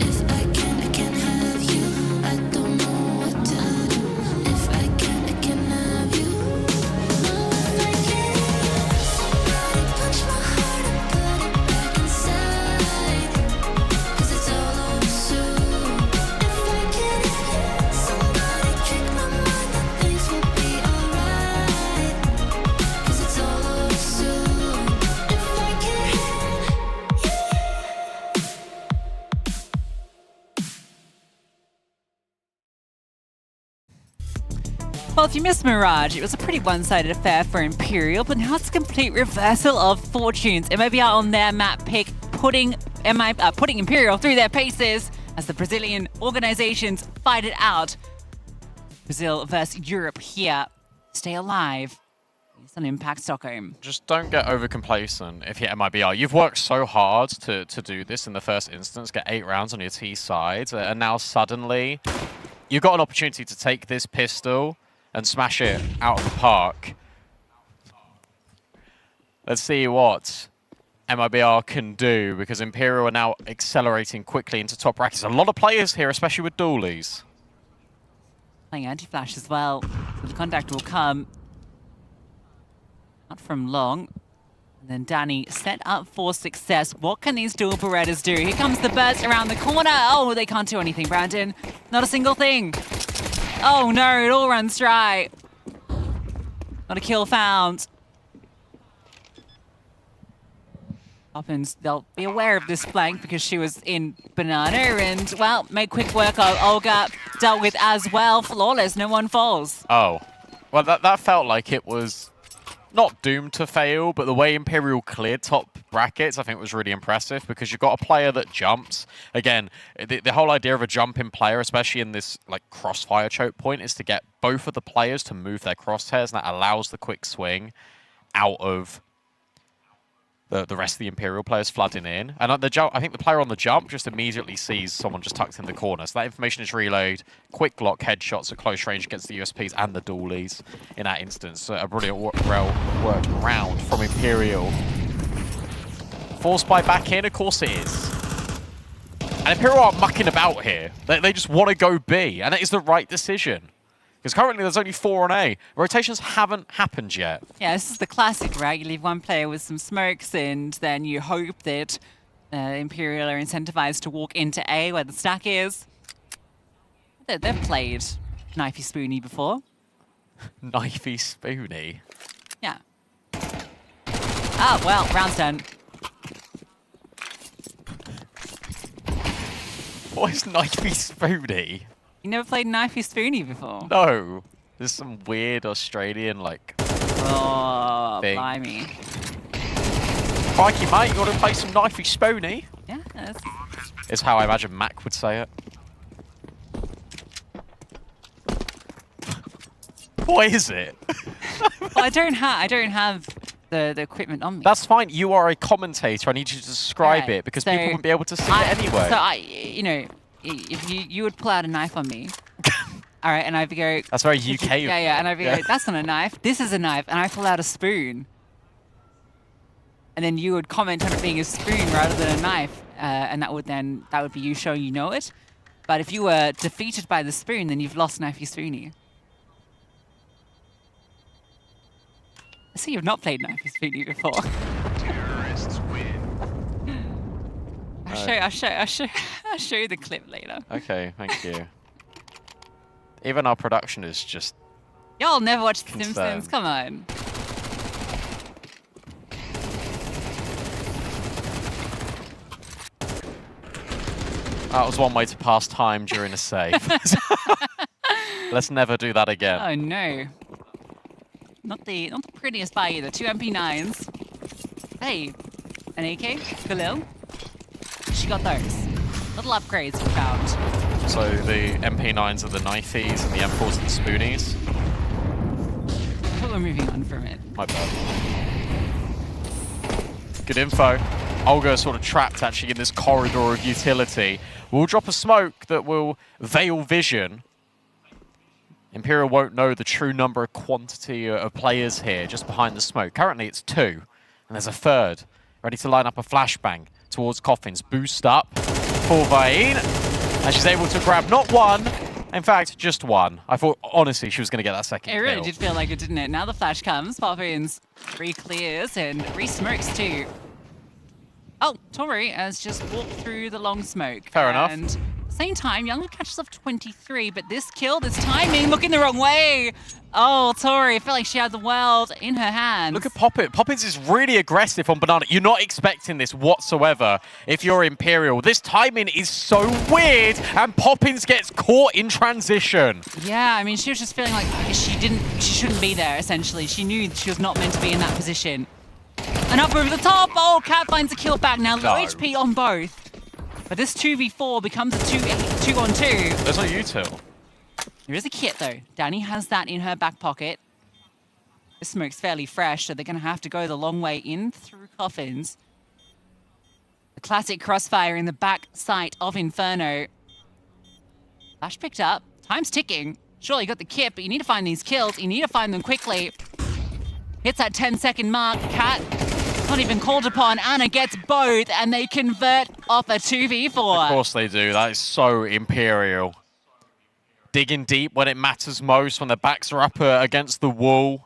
If I can't have you. I don't know what to do. If I can't have you. No, if I get it, somebody punch my heart and put it back inside. 'Cause it's all over soon. If I get it, somebody trick my mind and things will be alright. 'Cause it's all over soon. If I get it. Well, if you missed Mirage, it was a pretty one-sided affair for Imperial, but now it's a complete reversal of fortunes. MIBR on their map pick, putting Imperial through their paces as the Brazilian organizations fight it out. Brazil versus Europe here. Stay alive. It's on Impact Stockholm. Just don't get over complacent if you're MIBR. You've worked so hard to do this in the first instance, get 8 rounds on your T side, and now suddenly you've got an opportunity to take this pistol and smash it out of the park. Let's see what MIBR can do, because Imperial are now accelerating quickly into top brackets. A lot of players here, especially with dualies. Playing anti-flash as well, so the contact will come. Not from long. And then Danny set up for success. What can these dual Berettas do? Here comes the burst around the corner. Oh, they can't do anything, Brandon. Not a single thing. Oh no, it all runs dry. Not a kill found. Poppins, they'll be aware of this flank because she was in Banana and, well, made quick work of Olga, dealt with as well. Flawless, no one falls. Oh. Well, that felt like it was not doomed to fail, but the way Imperial cleared top brackets, I think was really impressive because you've got a player that jumps. Again, the whole idea of a jumping player, especially in this like crossfire choke point, is to get both of the players to move their crosshairs, and that allows the quick swing out of the rest of the Imperial players flooding in. And at the jump, I think the player on the jump just immediately sees someone just tucked in the corner. So that information is relayed. Quick block headshots at close range against the USPs and the dualies in that instance. A brilliant worked round from Imperial. Force buy back in, of course it is. And Imperial aren't mucking about here. They just want to go B, and it is the right decision. Because currently there's only 4 on A. Rotations haven't happened yet. Yeah, this is the classic, right? You leave one player with some smokes and then you hope that Imperial are incentivized to walk into A where the stack is. They've played Knifey Spoony before. Knifey Spoony? Yeah. Ah, well, round's done. What is Knifey Spoony? You never played Knifey Spoony before? No. There's some weird Australian, like, oh, thing. blimey. Crikey, mate, you want to play some Knifey Spoony? Yeah, that's... Is how I imagine Mac would say it. What is it? Well, I don't have the equipment on me. That's fine. You are a commentator. I need you to describe it because people wouldn't be able to see it anyway. So you know, if you would pull out a knife on me, all right, and I'd go. That's very UK. Yeah, and I'd be like, that's not a knife. This is a knife, and I pull out a spoon. And then you would comment on it being a spoon rather than a knife, and that would be you showing you know it. But if you were defeated by the spoon, then you've lost Knifey Spoony. I see you've not played Knifey Spoony before. Terrorists win. I'll show you the clip later. Okay, thank you. Even our production is just... Y'all never watched The Simpsons, come on. That was one way to pass time during a save. Let's never do that again. Oh no. Not the prettiest buy either. 2 MP9s. Hey, an AK, Khalil. She got those. Little upgrades we found. So the MP9s are the knifeys and the M4s are the spoonies. But we're moving on from it. My bad. Good info. Olga sort of trapped actually in this corridor of utility. We'll drop a smoke that will veil vision. Imperial won't know the true number of quantity of players here just behind the smoke. Currently it's 2, and there's a third ready to line up a flashbang towards Coffins. Boost up for Vain, and she's able to grab not one, in fact, just one. I thought, honestly, she was going to get that second It really kill. did feel like it, didn't it? Now the flash comes, Poppins re-clears and re-smokes too. Oh, Tori has just walked through the long smoke. Fair enough. And same time, Younger catches off 23, but this kill, this timing, looking the wrong way. Oh, Tori, I felt like she had the world in her hands. Look at Poppins. Poppins is really aggressive on Banana. You're not expecting this whatsoever if you're Imperial. This timing is so weird, and Poppins gets caught in transition. Yeah, I mean, she was just feeling like she shouldn't be there, essentially. She knew she was not meant to be in that position. And up over the top. Oh, Cat finds a kill back now. Low HP on both. But this 2v4 becomes a 2-on-2. There's no util. There is a kit, though. Danny has that in her back pocket. This smoke's fairly fresh, so they're going to have to go the long way in through Coffins. The classic crossfire in the back sight of Inferno. Flash picked up. Time's ticking. Sure, you got the kit, but you need to find these kills. You need to find them quickly. Hits that 10-second mark. Cat not even called upon. Anna gets both, and they convert off a 2v4. Of course they do. That is so Imperial. Digging deep when it matters most, when their backs are up against the wall.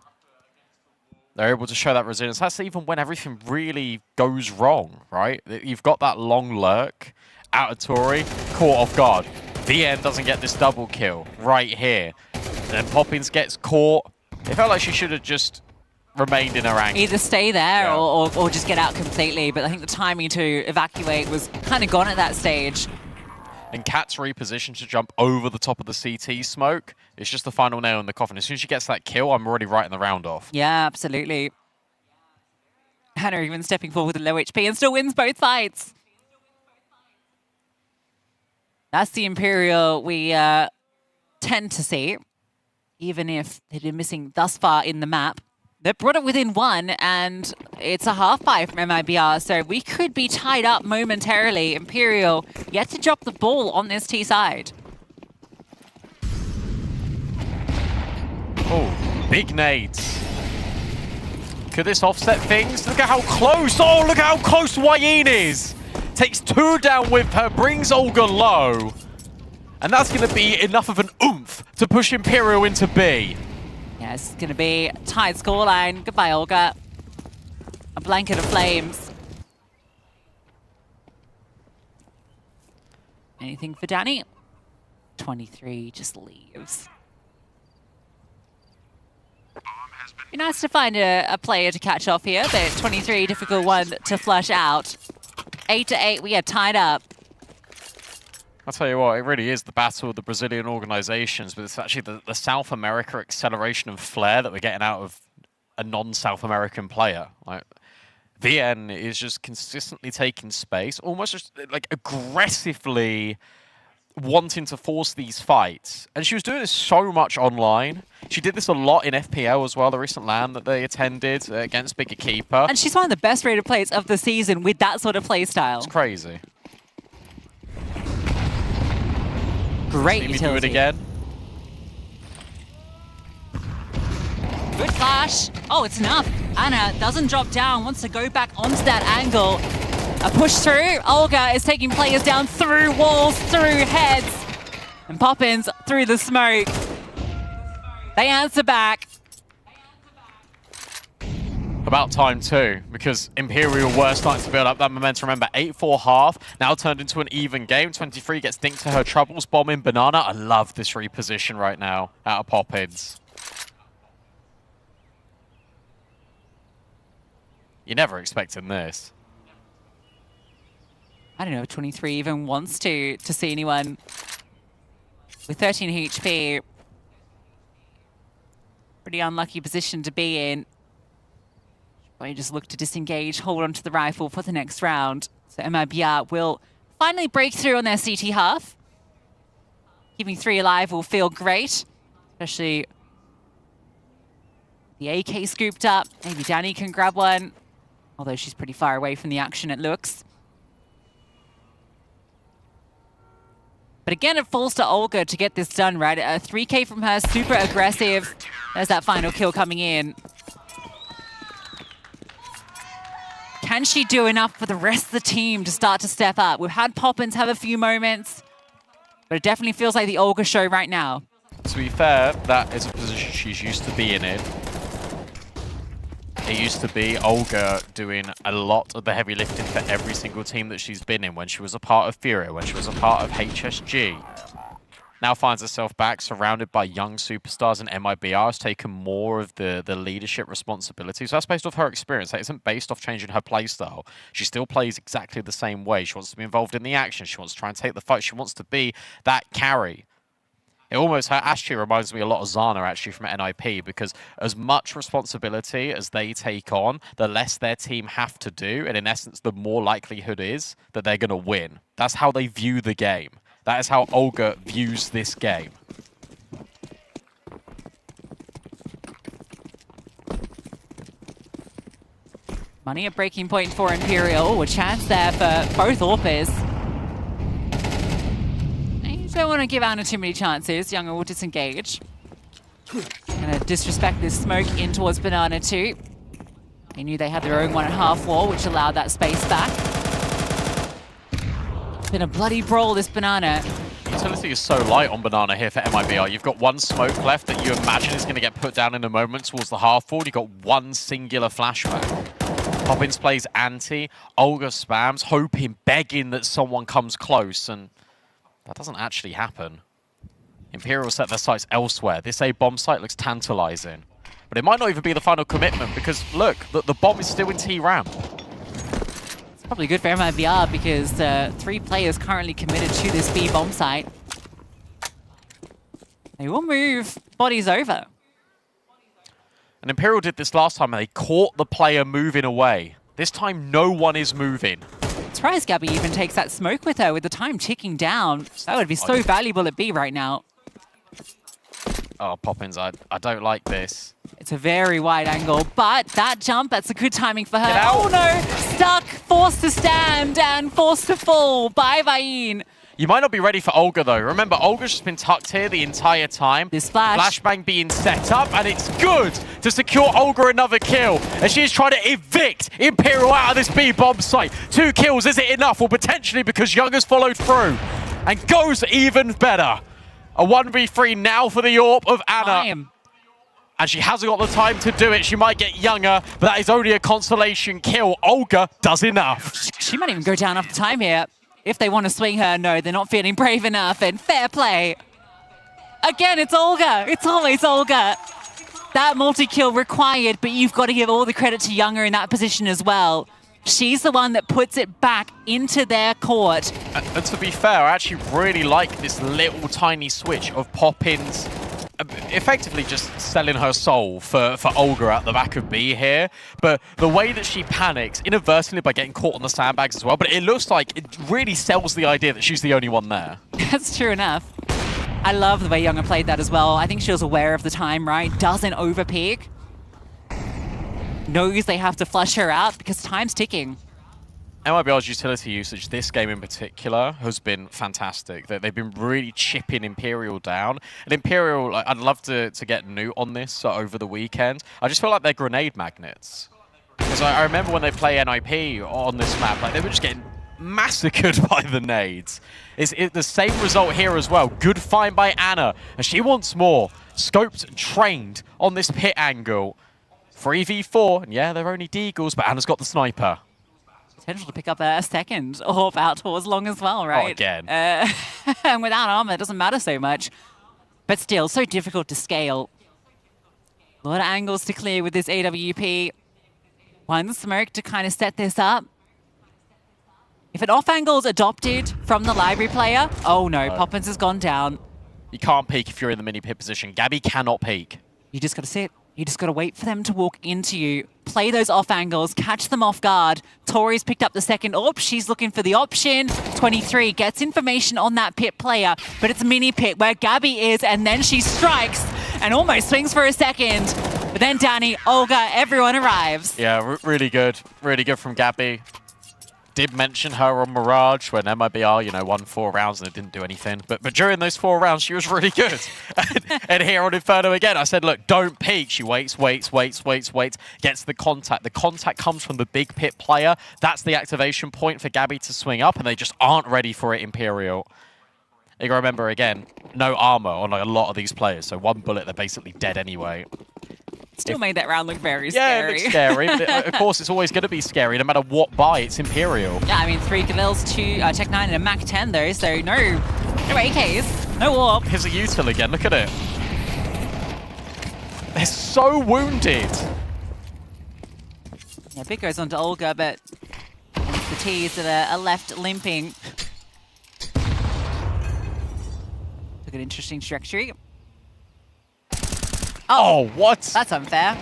They're able to show that resilience. That's even when everything really goes wrong, right? You've got that long lurk out of Tori, caught off guard. VN doesn't get this double kill right here. Then Poppins gets caught. It felt like she should have just remained in her angle. Either stay there or just get out completely, but I think the timing to evacuate was kind of gone at that stage. And Kat's repositioned to jump over the top of the CT smoke. It's just the final nail in the coffin. As soon as she gets that kill, I'm already writing the round off. Yeah, absolutely. Hannah even stepping forward with a low HP and still wins both fights. That's the Imperial we tend to see, even if they've been missing thus far in the map. They brought it within one, and it's a half-five from MIBR, so we could be tied up momentarily. Imperial yet to drop the ball on this T side. Oh, big nades. Could this offset things? Look at how close. Oh, look at how close Wayne is. Takes 2 down with her, brings Olga low. And that's going to be enough of an oomph to push Imperial into B. Yeah, it's going to be a tied scoreline. Goodbye, Olga. A blanket of flames. Anything for Danny? 23 just leaves. Be nice to find a player to catch off here, but 23, difficult one to flush out. 8-8, we are tied up. I'll tell you what, it really is the battle of the Brazilian organizations, but it's actually the South America acceleration and flair that we're getting out of a non-South American player. Like, VN is just consistently taking space, almost just like aggressively wanting to force these fights. And she was doing this so much online. She did this a lot in FPL as well, the recent LAN that they attended against Bigger Keeper. And she's one of the best rated players of the season with that sort of play style. It's crazy. Great See me utility. do it again. Good flash. Oh, it's enough. Anna doesn't drop down, wants to go back onto that angle. A push through. Olga is taking players down through walls, through heads. And Poppins through the smoke. They answer back. About time too, because Imperial were starting to build up that momentum. Remember, 8-4 half, now turned into an even game. 23 gets dinked to her troubles, bombing Banana. I love this reposition right now out of Poppins. You're never expecting this. I don't know if 23 even wants to see anyone with 13 HP. Pretty unlucky position to be in. But you just look to disengage, hold on to the rifle for the next round. So MIBR will finally break through on their CT half. Keeping 3 alive will feel great, especially the AK scooped up. Maybe Danny can grab one, although she's pretty far away from the action, it looks. But again, it falls to Olga to get this done, right? A 3K from her, super aggressive. There's that final kill coming in. Can she do enough for the rest of the team to start to step up? We've had Poppins have a few moments, but it definitely feels like the Olga show right now. To be fair, that is a position she's used to being in. It used to be Olga doing a lot of the heavy lifting for every single team that she's been in, when she was a part of Furia, when she was a part of HSG. Now finds herself back surrounded by young superstars, and MIBR has taken more of the leadership responsibility. So that's based off her experience. That isn't based off changing her playstyle. She still plays exactly the same way. She wants to be involved in the action. She wants to try and take the fight. She wants to be that carry. It almost actually reminds me a lot of Zana actually from NIP, because as much responsibility as they take on, the less their team have to do, and in essence, the more likelihood is that they're going to win. That's how they view the game. That is how Olga views this game. Money a breaking point for Imperial. A chance there for both Orpers. You don't want to give Anna too many chances. Younger will disengage. Gonna disrespect this smoke in towards Banana too. They knew they had their own one at half wall, which allowed that space back. It's been a bloody brawl, this Banana. Utility is so light on Banana here for MIBR. You've got one smoke left that you imagine is going to get put down in a moment towards the half wall. You've got one singular flashback. Poppins plays anti. Olga spams, hoping, begging that someone comes close, and that doesn't actually happen. Imperial set their sights elsewhere. This A bomb site looks tantalizing. But it might not even be the final commitment because, look, the bomb is still in T-ramp. It's probably good for MIBR because 3 players currently committed to this B bomb site. They will move bodies over. And Imperial did this last time and they caught the player moving away. This time, no one is moving. Surprised Gabby even takes that smoke with her with the time ticking down. That would be so valuable at B right now. Oh, Poppins, I don't like this. It's a very wide angle, but that jump, that's a good timing for her. Oh no, stuck, forced to stand and forced to fall by Vayne. You might not be ready for Olga, though. Remember, Olga's just been tucked here the entire time. This flash. Flashbang being set up, and it's good to secure Olga another kill. And she is trying to evict Imperial out of this B bomb site. 2 kills, is it enough? Well, potentially, because Young has followed through and goes even better. A 1v3 now for the AWP of Anna. And she hasn't got the time to do it. She might get Younger, but that is only a consolation kill. Olga does enough. She might even go down after time here. If they want to swing her, no, they're not feeling brave enough, and fair play. Again, it's Olga. It's always Olga. That multi-kill required, but you've got to give all the credit to Younger in that position as well. She's the one that puts it back into their court. And to be fair, I actually really like this little tiny switch of Poppins effectively just selling her soul for Olga at the back of B here. But the way that she panics, inadvertently by getting caught on the sandbags as well, but it looks like it really sells the idea that she's the only one there. That's true enough. I love the way Younger played that as well. I think she was aware of the time, right? Doesn't overpeak. Knows they have to flush her out because time's ticking. MIBR's utility usage this game in particular has been fantastic. They've been really chipping Imperial down. And Imperial, I'd love to get Newt on this over the weekend. I just feel like they're grenade magnets. Because I remember when they play NIP on this map, like they were just getting massacred by the nades. It's the same result here as well. Good find by Anna, and she wants more. Scoped and trained on this pit angle. 3v4, and yeah, they're only deagles, but Anna's got the sniper. Potential to pick up a second AWP out towards long as well, right? Oh, again. And without armor, it doesn't matter so much. But still, so difficult to scale. A lot of angles to clear with this AWP. One smoke to kind of set this up. If an off angle is adopted from the library player, oh no, Poppins has gone down. You can't peek if you're in the mini pit position. Gabby cannot peek. You just got to sit. You just got to wait for them to walk into you. Play those off angles, catch them off guard. Tori's picked up the second AWP. She's looking for the option. 23 gets information on that pit player, but it's mini pit where Gabby is, and then she strikes and almost swings for a second. But then Danny, Olga, everyone arrives. Yeah, really good. Really good from Gabby. Did mention her on Mirage when MIBR, won 4 rounds and it didn't do anything. But during those 4 rounds, she was really good. And here on Inferno again, I said, look, don't peek. She waits, gets the contact. The contact comes from the big pit player. That's the activation point for Gabby to swing up, and they just aren't ready for it, Imperial. You gotta remember, again, no armor on a lot of these players, so 1 bullet, they're basically dead anyway. Still made that round look very scary. Yeah, it looks scary. But of course, it's always going to be scary, no matter what buy. It's Imperial. Yeah, I mean, 3 kills, 2 Tech 9 and a Mac 10 though, so no AKs, no AWP. Here's a util again, look at it. They're so wounded. Yeah, bit goes on to Olga, but it's the T's that are left limping. Took an interesting trajectory. Oh, what? That's unfair.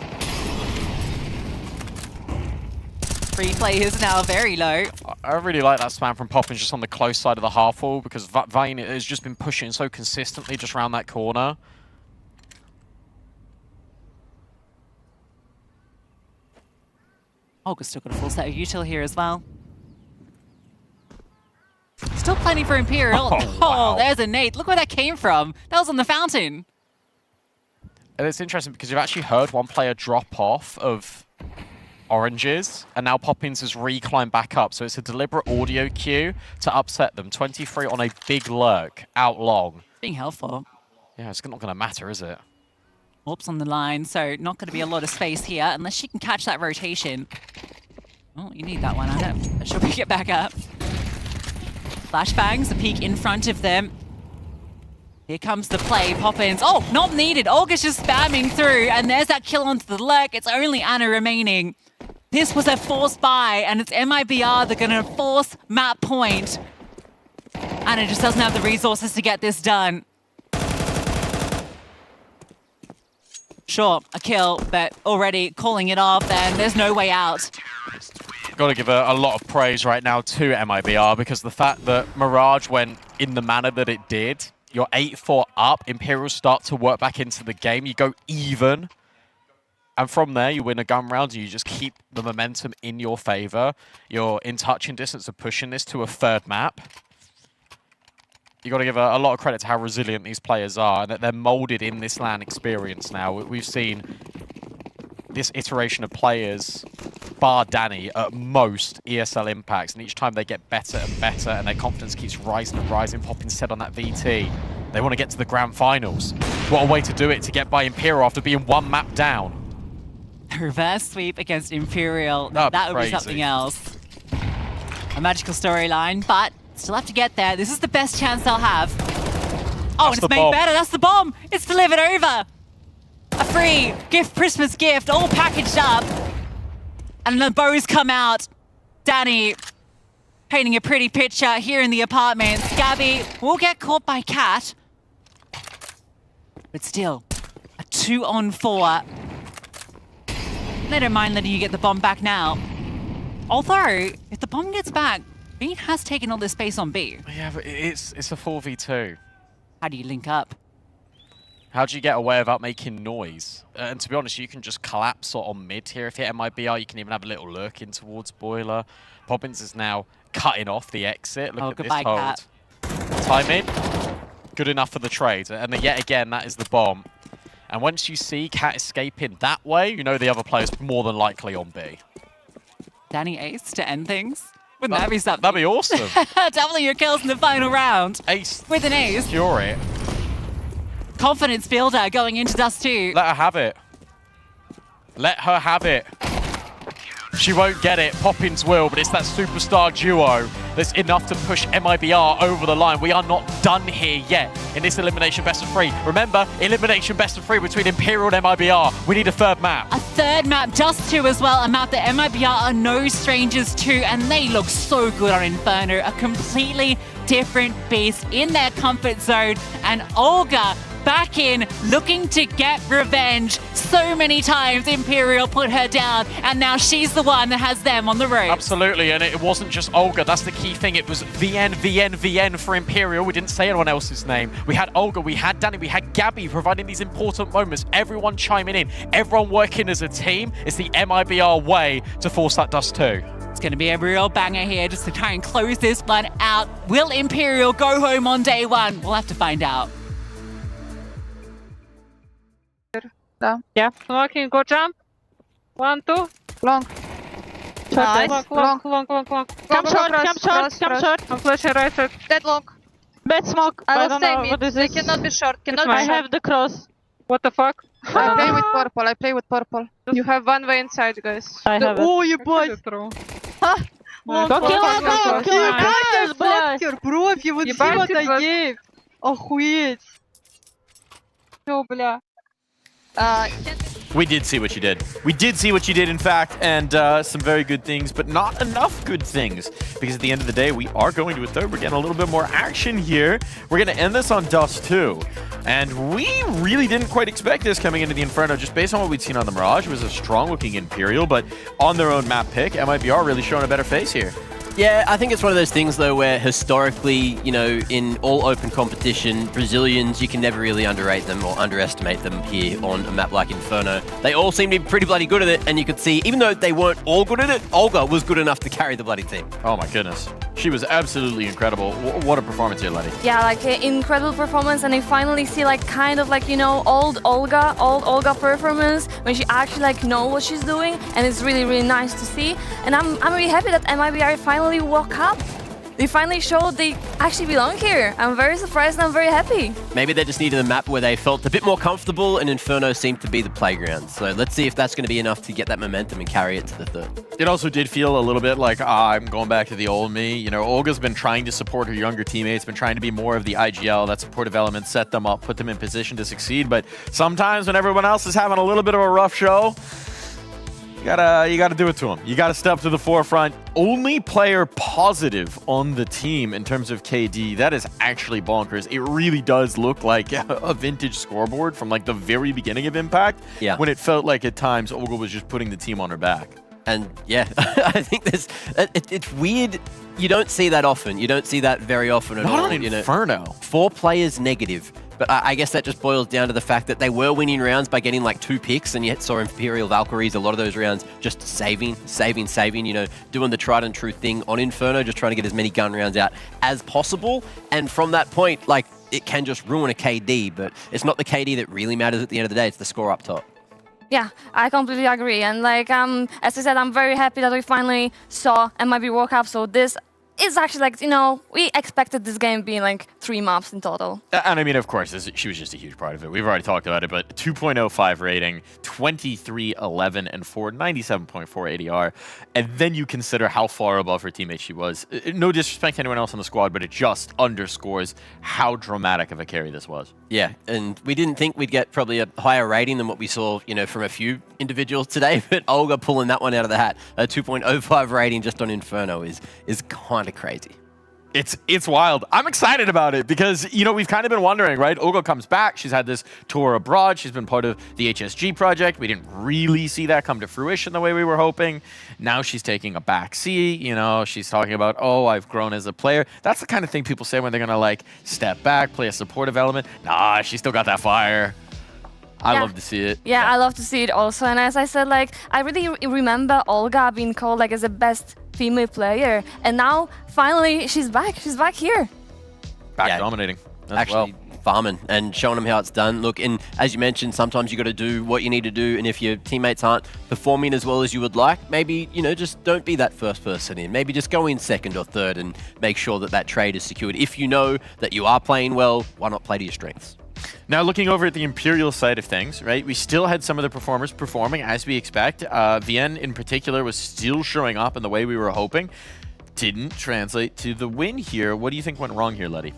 3 players now very low. I really like that spam from Poppins just on the close side of the half wall because Vayne has just been pushing so consistently just around that corner. Olga's still got a full set of util here as well. Still plenty for Imperial. Oh, wow. There's a nade. Look where that came from. That was on the fountain. And it's interesting because you've actually heard one player drop off of oranges, and now Poppins has reclimbed back up. So it's a deliberate audio cue to upset them. 23 on a big lurk, out long. Being helpful. Yeah, it's not going to matter, is it? Orps on the line, so not going to be a lot of space here unless she can catch that rotation. Oh, you need that one, Anna. But she'll pick it back up. Flashbangs, a peek in front of them. Here comes the play, Poppins. Oh, not needed. Olga's just spamming through, and there's that kill onto the lurk. It's only Anna remaining. This was a forced buy, and it's MIBR that are going to force map point. Anna just doesn't have the resources to get this done. Sure, a kill, but already calling it off, and there's no way out. Got to give a lot of praise right now to MIBR, because the fact that Mirage went in the manner that it did, you're 8-4 up, Imperial start to work back into the game, you go even, and from there you win a gun round and you just keep the momentum in your favor. You're in touching distance of pushing this to a third map. You got to give a lot of credit to how resilient these players are, and that they're molded in this LAN experience now. We've seen this iteration of players, bar Danny, at most ESL impacts, and each time they get better and better, and their confidence keeps rising and rising. Poppins said on that VT, they want to get to the grand finals. What a way to do it, to get by Imperial after being one map down. Reverse sweep against Imperial, that would be something else. A magical storyline, but still have to get there. This is the best chance they'll have. Oh, and it's made better. That's the bomb. It's delivered over. A free gift, Christmas gift, all packaged up. And the bows come out. Danny painting a pretty picture here in the apartments. Gabby will get caught by Cat. But still, a 2-on-4. They don't mind letting you get the bomb back now. Although, if the bomb gets back, B has taken all this space on B. Yeah, but it's a 4v2. How do you link up? How do you get away without making noise? And to be honest, you can just collapse sort of on mid here. If you hit MIBR, you can even have a little lurk in towards Boiler. Poppins is now cutting off the exit. Look at this hold. Cat. Timing, good enough for the trade. And yet again, that is the bomb. And once you see Cat escaping that way, you know the other player's more than likely on B. Danny ace to end things? Wouldn't that be something? That'd be awesome. Doubling your kills in the final round. Ace. With an ace. Cure it. Confidence builder going into Dust 2. Let her have it. Let her have it. She won't get it. Poppins will, but it's that superstar duo that's enough to push MIBR over the line. We are not done here yet in this elimination best of 3. Remember, elimination best of 3 between Imperial and MIBR. We need a third map. A third map, Dust 2 as well, a map that MIBR are no strangers to, and they look so good on Inferno. A completely different beast in their comfort zone, and Olga back in, looking to get revenge. So many times Imperial put her down, and now she's the one that has them on the road. Absolutely, and it wasn't just Olga. That's the key thing. It was VN for Imperial. We didn't say anyone else's name. We had Olga, we had Danny, we had Gabby providing these important moments. Everyone chiming in, everyone working as a team. It's the MIBR way to force that Dust 2. It's going to be a real banger here just to try and close this one out. Will Imperial go home on day one? We'll have to find out. Yeah, smoking, go jump. 1, 2. Long. Nice. Long. Come short. I'm flashing right side. Dead long. Bad smoke. I will don't stay know mid. what is They this. cannot be short. Cannot be I short. have the cross. What the fuck? I play with purple. You have one way inside, guys. I have it. Oh, ебать. Бровь, вот всего-то есть. Охуеть. Всё, бля. We did see what you did. We did see what you did, in fact, and some very good things, but not enough good things. Because at the end of the day, we are going to a third. We're getting a little bit more action here. We're going to end this on Dust 2. And we really didn't quite expect this coming into the Inferno, just based on what we'd seen on the Mirage. It was a strong-looking Imperial, but on their own map pick, MIBR really showing a better face here. Yeah, I think it's one of those things, though, where historically, you know, in all open competition, Brazilians, you can never really underrate them or underestimate them here on a map like Inferno. They all seem to be pretty bloody good at it, and you could see, even though they weren't all good at it, Olga was good enough to carry the bloody team. Oh my goodness. She was absolutely incredible. What a performance here, Letty. Yeah, like incredible performance, and I finally see like kind of like, you know, old Olga performance when she actually like know what she's doing, and it's really, really nice to see. And I'm really happy that MIBR finally woke up. They finally showed they actually belong here. I'm very surprised and I'm very happy. Maybe they just needed a map where they felt a bit more comfortable, and Inferno seemed to be the playground. So let's see if that's going to be enough to get that momentum and carry it to the third. It also did feel a little bit like, I'm going back to the old me. You know, Olga's been trying to support her younger teammates, been trying to be more of the IGL, that supportive element, set them up, put them in position to succeed. But sometimes when everyone else is having a little bit of a rough show, you gotta do it to them. You gotta step to the forefront. Only player positive on the team in terms of KD. That is actually bonkers. It really does look like a vintage scoreboard from like the very beginning of Impact. Yeah. When it felt like at times Olga was just putting the team on her back. And yeah, I think it's weird. You don't see that often. You don't see that very often at all. Not on Inferno. 4 players negative. But I guess that just boils down to the fact that they were winning rounds by getting like 2 picks, and yet saw Imperial Valkyries, a lot of those rounds just saving, you know, doing the tried and true thing on Inferno, just trying to get as many gun rounds out as possible. And from that point, like, it can just ruin a KD, but it's not the KD that really matters at the end of the day, it's the score up top. Yeah, I completely agree. And like, as I said, I'm very happy that we finally saw MIB World Cup. So this is actually like, you know, we expected this game being like 3 maps in total. And I mean, of course, she was just a huge part of it. We've already talked about it, but 2.05 rating, 23, 11, and 4, 97.4 ADR. And then you consider how far above her teammates she was. No disrespect to anyone else on the squad, but it just underscores how dramatic of a carry this was. Yeah, and we didn't think we'd get probably a higher rating than what we saw, you know, from a few individuals today, but Olga pulling that one out of the hat. A 2.05 rating just on Inferno is kind of crazy. It's wild. I'm excited about it because, you know, we've kind of been wondering, right? Olga comes back. She's had this tour abroad. She's been part of the HSG project. We didn't really see that come to fruition the way we were hoping. Now she's taking a back seat. You know, she's talking about, oh, I've grown as a player. That's the kind of thing people say when they're going to, like, step back, play a supportive element. Nah, she still got that fire. I love to see it. Yeah, I love to see it also. And as I said, like, I really remember Olga being called like as the best female player, and now finally she's back. She's back here. Back dominating. Actually farming and showing them how it's done. Look, and as you mentioned, sometimes you got to do what you need to do, and if your teammates aren't performing as well as you would like, maybe, you know, just don't be that first person in. Maybe just go in second or third and make sure that that trade is secured. If you know that you are playing well, why not play to your strengths? Now, looking over at the Imperial side of things, right, we still had some of the performers performing as we expect. Vienne in particular was still showing up in the way we were hoping. Didn't translate to the win here. What do you think went wrong here, Letty?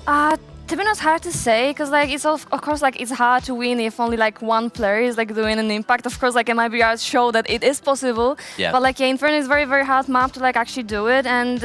To be honest, hard to say, because like it's of course like it's hard to win if only like one player is like doing an impact. Of course, like MIBR show that it is possible. Yeah. But like Inferno is very, very hard map to like actually do it, and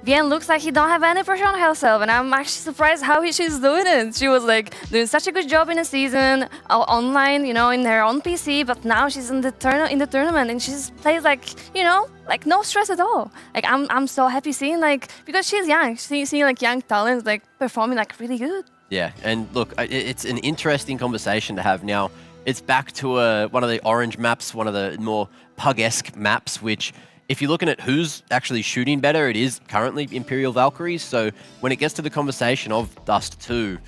Vienne looks like he don't have any pressure on herself, and I'm actually surprised how she's doing it. She was like doing such a good job in the season online, you know, in her own PC, but now she's in the tournament and she plays like, you know, like no stress at all. Like I'm so happy seeing like, because she's young, seeing like young talents like performing like really good. Yeah, and look, it's an interesting conversation to have now. It's back to one of the orange maps, one of the more pug-esque maps, which if you're looking at who's actually shooting better, it is currently Imperial Valkyries. So when it gets to the conversation of Dust 2,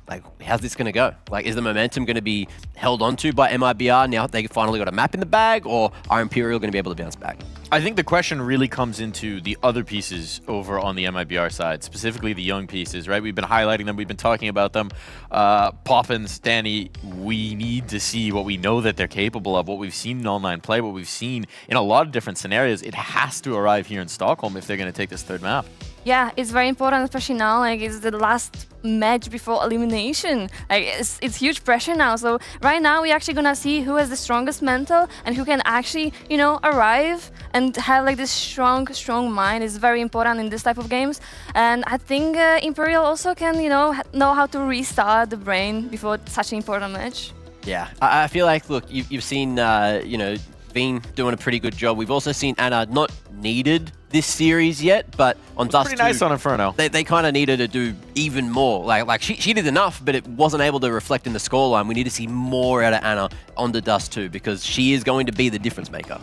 like, how's this going to go? Like, is the momentum going to be held onto by MIBR now they finally got a map in the bag, or are Imperial going to be able to bounce back? I think the question really comes into the other pieces over on the MIBR side, specifically the young pieces, right? We've been highlighting them. We've been talking about them. Poppins, Danny, we need to see what we know that they're capable of, what we've seen in online play, what we've seen in a lot of different scenarios. It has to arrive here in Stockholm if they're going to take this third map. Yeah, it's very important, especially now, like it's the last match before elimination. Like it's huge pressure now. So right now we're actually gonna see who has the strongest mental and who can actually, you know, arrive and have like this strong mind. Is very important in this type of games. And I think Imperial also can, you know how to restart the brain before such an important match. Yeah, I feel like, look, you've seen, you know, Bean doing a pretty good job. We've also seen Anna not needed this series yet, but on Dust 2, pretty nice on Inferno. They kind of needed to do even more. Like she did enough, but it wasn't able to reflect in the scoreline. We need to see more out of Anna on the Dust 2 because she is going to be the difference maker.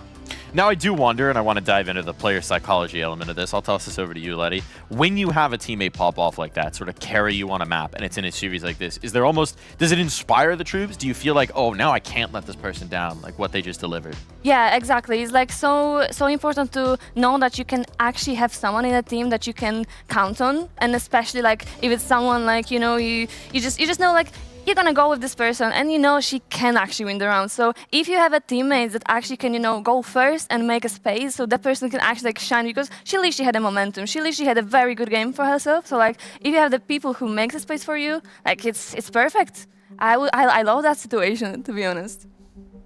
Now, I do wonder, and I want to dive into the player psychology element of this. I'll toss this over to you, Letty. When you have a teammate pop off like that, sort of carry you on a map, and it's in a series like this, is there almost, does it inspire the troops? Do you feel like, oh, now I can't let this person down, like what they just delivered? Yeah, exactly. It's like so important to know that you can actually have someone in a team that you can count on, and especially like if it's someone like, you know, you just know like you're gonna go with this person and you know she can actually win the round. So if you have a teammate that actually can, you know, go first and make a space so that person can actually like shine, because she literally had a momentum. She literally had a very good game for herself. So like if you have the people who make the space for you, like it's perfect. I love that situation, to be honest.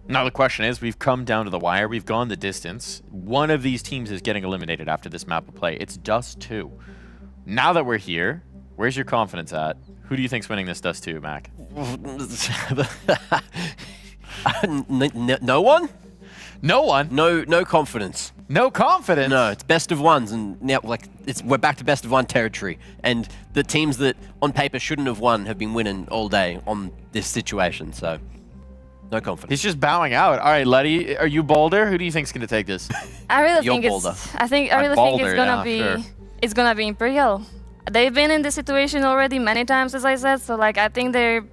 Now the question is, we've come down to the wire, we've gone the distance. One of these teams is getting eliminated after this map of play. It's Dust 2. Now that we're here, where's your confidence at? Who do you think's winning this Dust 2, Mac? No one? No one? No confidence. No confidence? No, it's best of ones, and now like we're back to best of one territory. And the teams that on paper shouldn't have won have been winning all day on this situation, so no confidence. He's just bowing out. All right, Letty, are you Boulder? Who do you think's gonna take this? I really You're think Boulder. I really think it's gonna be sure. it's gonna be Imperial. They've been in this situation already many times, as I said. So like I think they're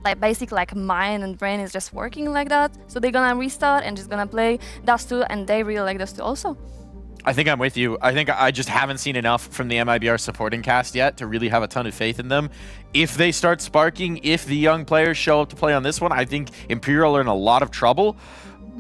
like basic like mind and brain is just working like that. So they're gonna restart and just gonna play Dust 2, and they really like Dust 2 also. I think I'm with you. I think I just haven't seen enough from the MIBR supporting cast yet to really have a ton of faith in them. If they start sparking, if the young players show up to play on this one, I think Imperial are in a lot of trouble.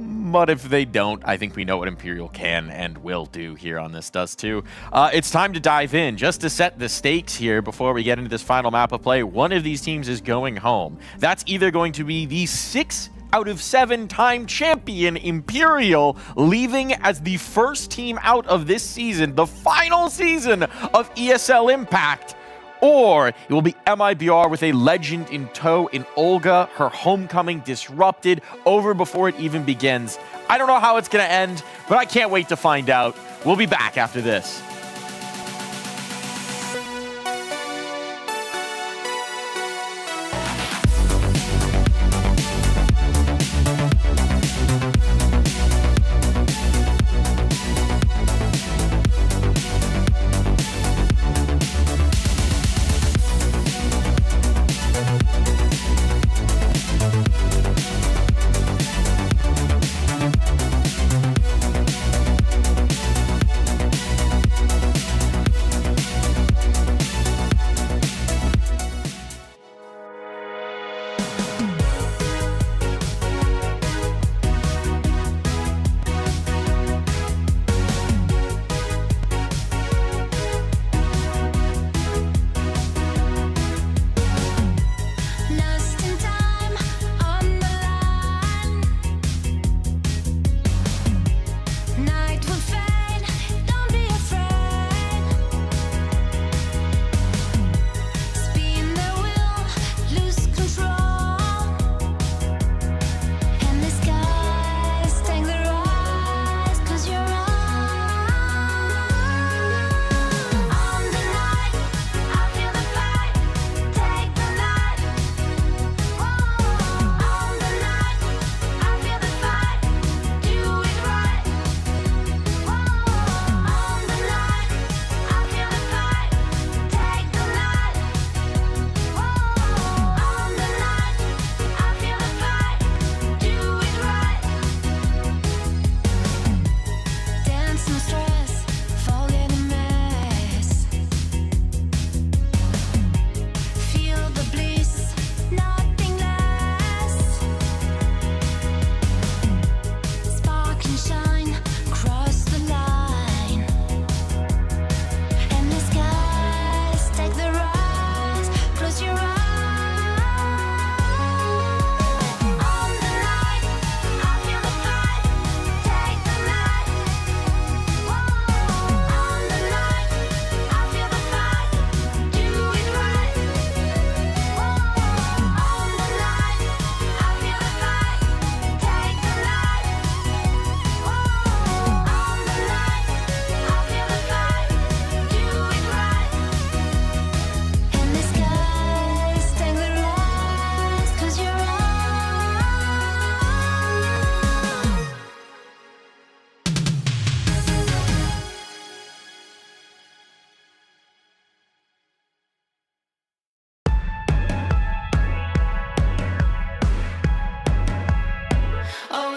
But if they don't, I think we know what Imperial can and will do here on this Dust 2. It's time to dive in. Just to set the stakes here before we get into this final map of play, one of these teams is going home. That's either going to be the 6 out of 7 time champion Imperial, leaving as the first team out of this season, the final season of ESL Impact. Or it will be MIBR with a legend in tow in Olga, her homecoming disrupted, over before it even begins. I don't know how it's going to end, but I can't wait to find out. We'll be back after this.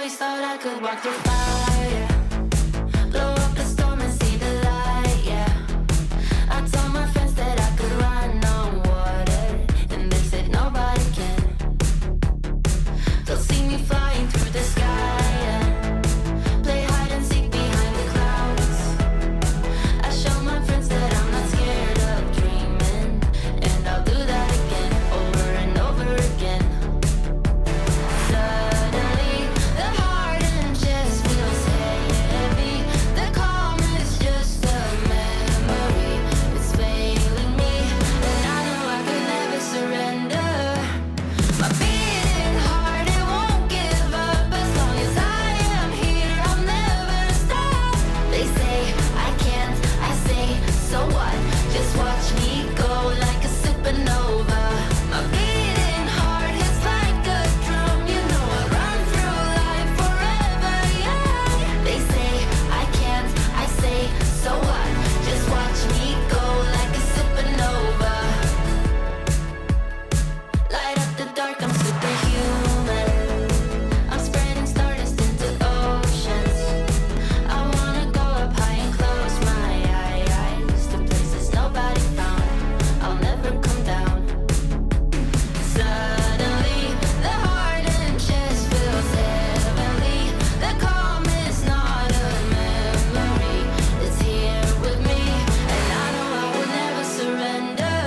Always thought I could walk through fire, blow up the storm and see the light, yeah. I told my friends that I could run on water, and they said nobody can. They'll see me flying through the sky, yeah. Play hide and seek behind the clouds. I show my friends that I'm not scared of dreaming, and I'll do that again, over and over again. Suddenly, the heart and chest feels heavy. The calm is just a memory. It's failing me, and I know I could never surrender. My beating heart, it won't give up. As long as I am here, I'll never stop. They say I can't, I say, so what? Just watch me go like a supernova. My beating heart hits like a drum. You know I run through life forever young. They say I can't, I say, so what? Just watch me go like a supernova. Light up the dark, I'm superhuman. I'm spreading stardust into oceans. I wanna go up high and close my eyes to places nobody found. I'll never come down. Suddenly, the heart and chest feels heavenly. The calm is not a memory. It's here with me, and I know I will never surrender.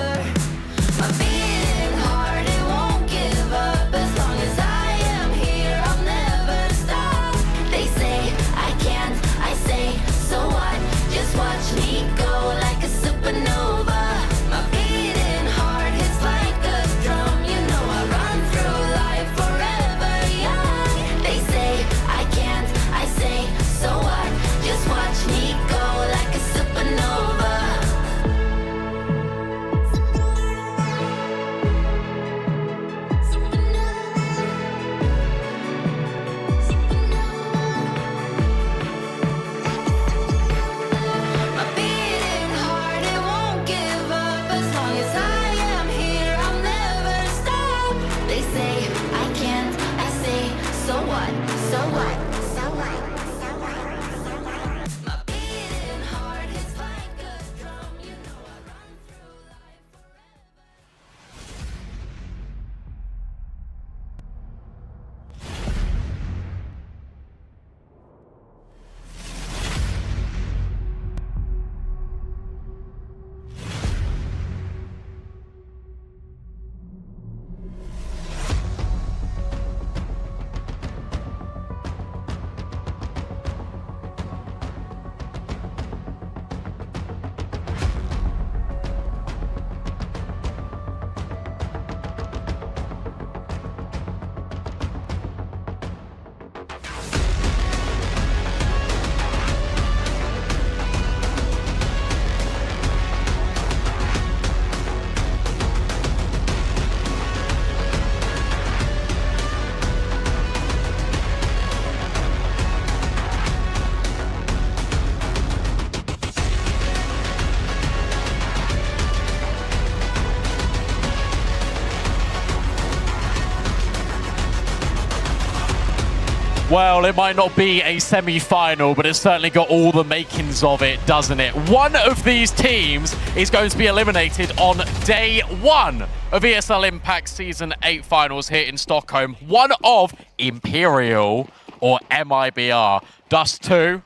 My beating heart, it won't give up. As long as I am here, I'll never stop. They say I can't, I say, so what? Just watch me go like a supernova. My beating heart hits like a drum. You know I run through life forever young. They say I can't, I say, so what? Just watch me go like a supernova. My beating heart, it won't give up. As long as I am here, I'll never stop. They say I can't, I say, so what? So what? So what? So what? My beating heart hits like a drum. You know I run through life forever. Well, it might not be a semi-final, but it's certainly got all the makings of it, doesn't it? One of these teams is going to be eliminated on day one of ESL Impact Season 8 finals here in Stockholm. One of Imperial or MIBR. Dust 2.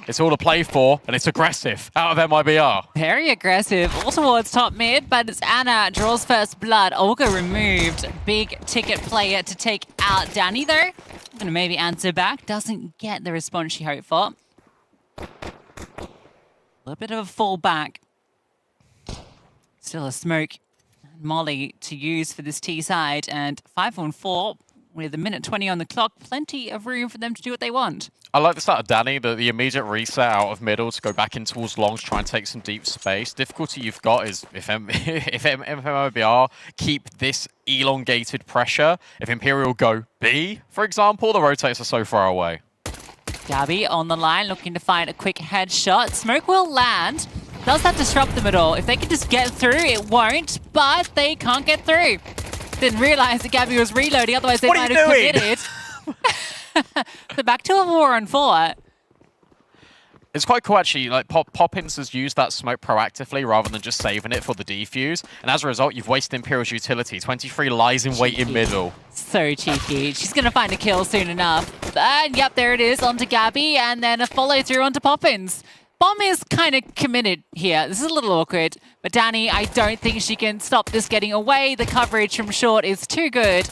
It's all to play for, and it's aggressive out of MIBR. Very aggressive. All towards top mid, but it's Anna draws first blood. Olga removed. Big ticket player to take out Danny, though. Gonna maybe answer back. Doesn't get the response she hoped for. A little bit of a fall back. Still a smoke molly to use for this T side, and 5-on-4 with a minute 20 on the clock. Plenty of room for them to do what they want. I like the start of Danny, the immediate reset out of middle to go back in towards longs, try and take some deep space. Difficulty you've got is if MIBR keep this elongated pressure, if Imperial go B, for example, the rotates are so far away. Gabby on the line, looking to find a quick headshot. Smoke will land. Does that disrupt them at all? If they can just get through, it won't, but they can't get through. Didn't realize that Gabby was reloading, otherwise they might have committed. So back to a 4-on-4. It's quite cool, actually. Like, Poppins has used that smoke proactively rather than just saving it for the defuse. And as a result, you've wasted Imperial's utility. 23 lies in wait in middle. So cheeky. She's going to find a kill soon enough. And yep, there it is, onto Gabby, and then a follow-through onto Poppins. Bomb is kind of committed here. This is a little awkward, but Danny, I don't think she can stop this getting away. The coverage from short is too good.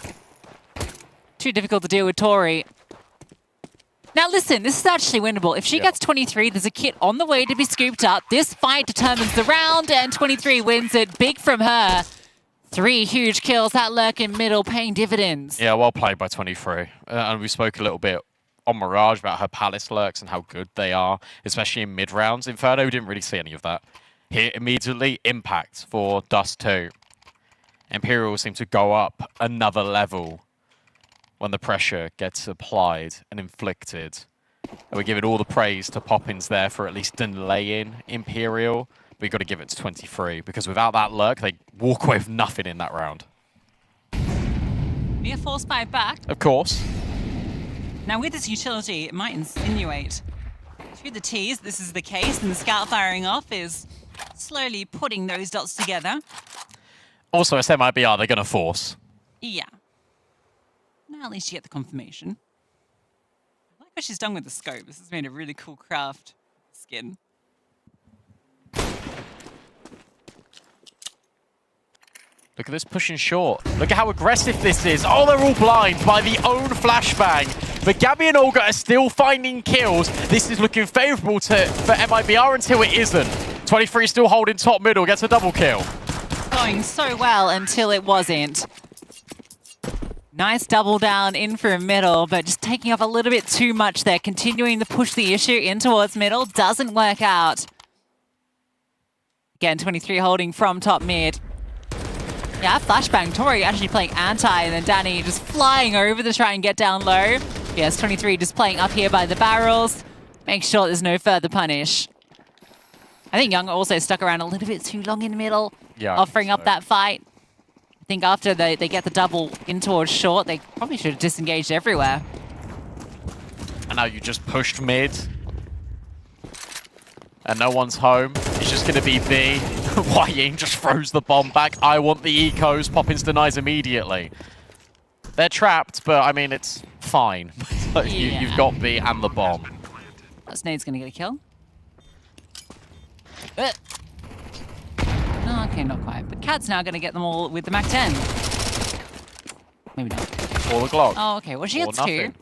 Too difficult to deal with Tori. Now listen, this is actually winnable. If she gets 23, there's a kit on the way to be scooped up. This fight determines the round, and 23 wins it. Big from her. 3 huge kills. That lurk in middle paying dividends. Yeah, well played by 23. And we spoke a little bit on Mirage about her Palace lurks and how good they are, especially in mid-rounds. Inferno, we didn't really see any of that. Here, immediately, impact for Dust 2. Imperial seem to go up another level when the pressure gets applied and inflicted. And we're giving all the praise to Poppins there for at least delaying Imperial. But you've got to give it to 23, because without that lurk, they walk away with nothing in that round. Be a force fight back. Of course. Now with this utility, it might insinuate to the T's this is the case, and the scout firing off is slowly putting those dots together. Also, as MIBR, they're going to force. Yeah. Now at least you get the confirmation. I like what she's done with the scope. This has made a really cool craft skin. Look at this pushing short. Look at how aggressive this is. Oh, they're all blind by the own flashbang. But Gabby and Olga are still finding kills. This is looking favorable for MIBR until it isn't. 23 still holding top middle, gets a double kill. Going so well until it wasn't. Nice double down in from middle, but just taking off a little bit too much there. Continuing to push the issue in towards middle. Doesn't work out. Again, 23 holding from top mid. Yeah, flashbang. Tori actually playing anti, and then Danny just flying over to try and get down low. Yes, 23 just playing up here by the barrels. Make sure there's no further punish. I think Young also stuck around a little bit too long in the middle, offering up that fight. I think after they get the double in towards short, they probably should have disengaged everywhere. And now you just pushed mid. And no one's home. It's just going to be B. Ying just throws the bomb back. I want the ecos. Poppins denies immediately. They're trapped, but I mean, it's fine. You've got B and the bomb. That Snade's going to get a kill. No, okay, not quite. But Cat's now going to get them all with the Mac 10. Maybe not. Or the Glock. Oh, okay. Well, she gets 2.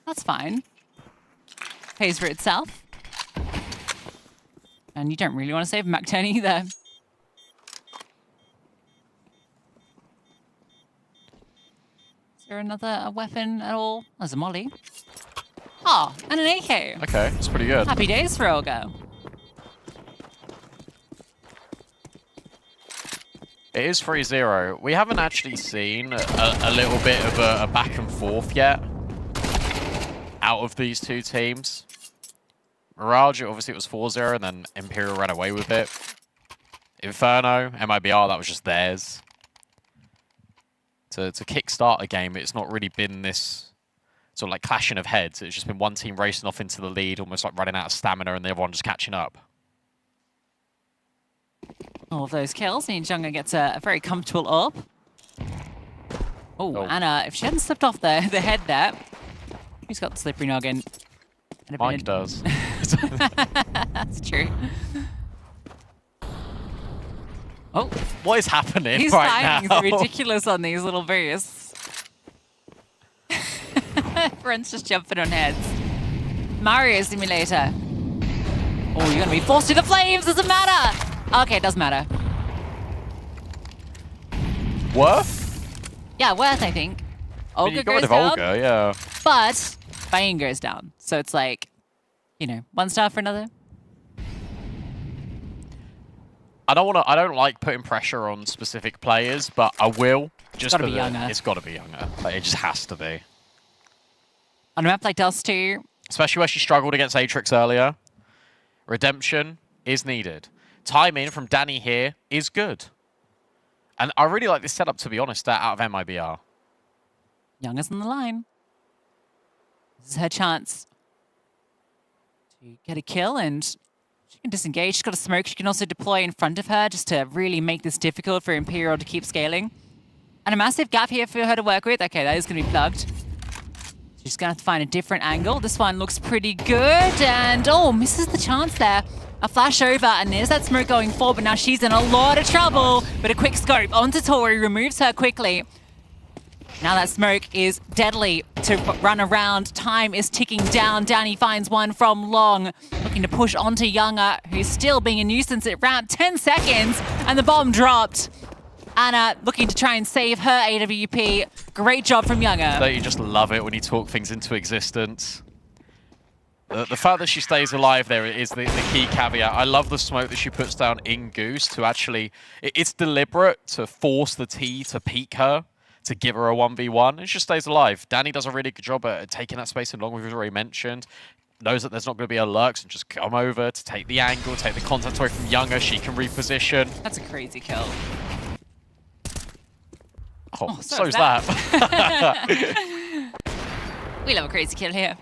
That's fine. Pays for itself. And you don't really want to save Mac 10 either. Is there another weapon at all? There's a molly. Oh, and an AK. Okay, that's pretty good. Happy days for Olga. It is 3-0. We haven't actually seen a little bit of a back and forth yet out of these two teams. Mirage, obviously it was 4-0, and then Imperial ran away with it. Inferno, MIBR, that was just theirs. To kickstart a game, it's not really been this sort of like clashing of heads. It's just been one team racing off into the lead, almost like running out of stamina, and the other one just catching up. All of those kills means Junga gets a very comfortable up. Oh, Anna, if she hadn't slipped off the head there, who's got the slippery noggin? Mike does. That's true. Oh. What is happening His right now? timings are ridiculous on these little bursts. Everyone's just jumping on heads. Mario Simulator. Oh, you're going to be forced to the flames. Doesn't matter. Okay, it does matter. Worth? Yeah, worth, I think. Olga you got goes rid of down. Olga, yeah. But Baying goes down. So it's like, you know, one star for another. I don't like putting pressure on specific players, but I will. It's gotta be Younger. It's got to be Younger. Like, it just has to be. On a map like Dust 2. Especially where she struggled against Atrix earlier. Redemption is needed. Timing from Danny here is good. And I really like this setup, to be honest, out of MIBR. Younger's on the line. This is her chance to get a kill, and she can disengage. She's got a smoke she can also deploy in front of her just to really make this difficult for Imperial to keep scaling. And a massive gap here for her to work with. Okay, that is going to be plugged. She's going to have to find a different angle. This one looks pretty good, and oh, misses the chance there. A flash over, and there's that smoke going forward, but now she's in a lot of trouble. But a quick scope onto Tori removes her quickly. Now that smoke is deadly to run around. Time is ticking down. Danny finds one from long, looking to push onto Younger, who's still being a nuisance at around 10 seconds, and the bomb dropped. Anna looking to try and save her AWP. Great job from Younger. Don't you just love it when you talk things into existence? The fact that she stays alive there is the key caveat. I love the smoke that she puts down in Goose to actually... It's deliberate to force the T to peek her, to give her a 1v1, and she stays alive. Danny does a really good job at taking that space in long, we've already mentioned. Knows that there's not going to be a lurks and just come over to take the angle, take the contact away from Younger. She can reposition. That's a crazy kill. Oh, so's that. We love a crazy kill here.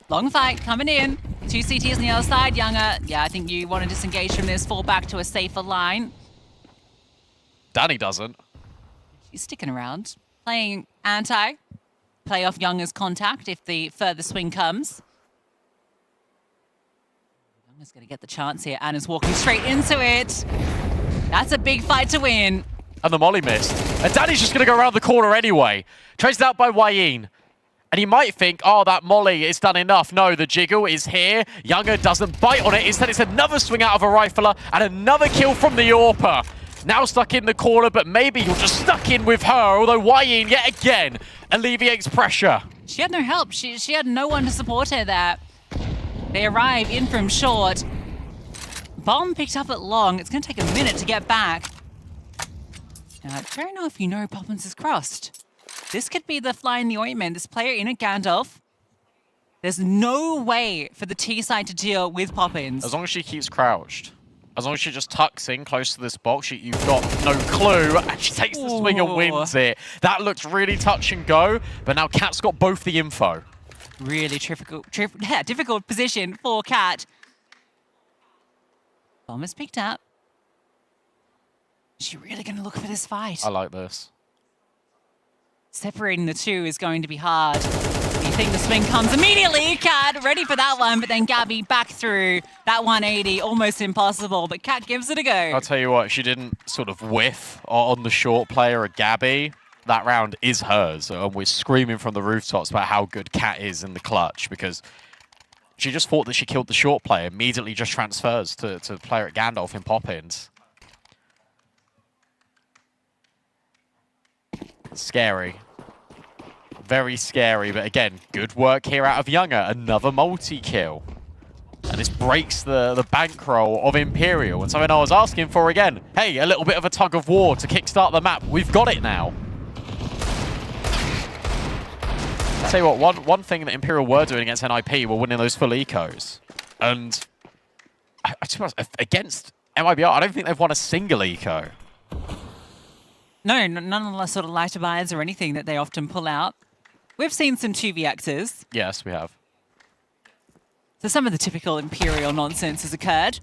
Long fight coming in. 2 CTs on the other side. Younger, yeah, I think you want to disengage from this, fall back to a safer line. Danny doesn't. She's sticking around, playing anti. Play off Younger's contact if the further swing comes. Younger's going to get the chance here. Anna's walking straight into it. That's a big fight to win. And the molly missed. And Danny's just going to go around the corner anyway. Traced out by Wayne. And he might think, oh, that molly is done enough. No, the jiggle is here. Younger doesn't bite on it. Instead, it's another swing out of a rifler and another kill from the AWPer. Now stuck in the corner, but maybe you're just stuck in with her. Although Wayne, yet again, alleviates pressure. She had no help. She had no one to support her there. They arrive in from short. Bomb picked up at long. It's going to take a minute to get back. Now, fair enough, you know Poppins is crossed. This could be the fly in the ointment. This player in at Gandalf. There's no way for the T side to deal with Poppins. As long as she keeps crouched. As long as she just tucks in close to this box, you've got no clue. And she takes the swing and wins it. That looks really touch and go. But now Kat's got both the info. Really difficult position for Kat. Bomb is picked up. Is she really going to look for this fight? I like this. Separating the two is going to be hard. You think the swing comes immediately. Kat ready for that one, but then Gabby back through that 180. Almost impossible, but Kat gives it a go. I'll tell you what, she didn't sort of whiff on the short player of Gabby. That round is hers, and we're screaming from the rooftops about how good Kat is in the clutch because she just thought that she killed the short player, immediately just transfers to player at Gandalf in Poppins. Scary. Very scary, but again, good work here out of Younger. Another multi-kill. And this breaks the bankroll of Imperial. And something I was asking for again. Hey, a little bit of a tug of war to kickstart the map. We've got it now. I'll tell you what, one thing that Imperial were doing against NIP were winning those full ecos. And against MIBR, I don't think they've won a single eco. No, none of the sort of lighter buys or anything that they often pull out. We've seen some 2vx's. Yes, we have. So some of the typical Imperial nonsense has occurred.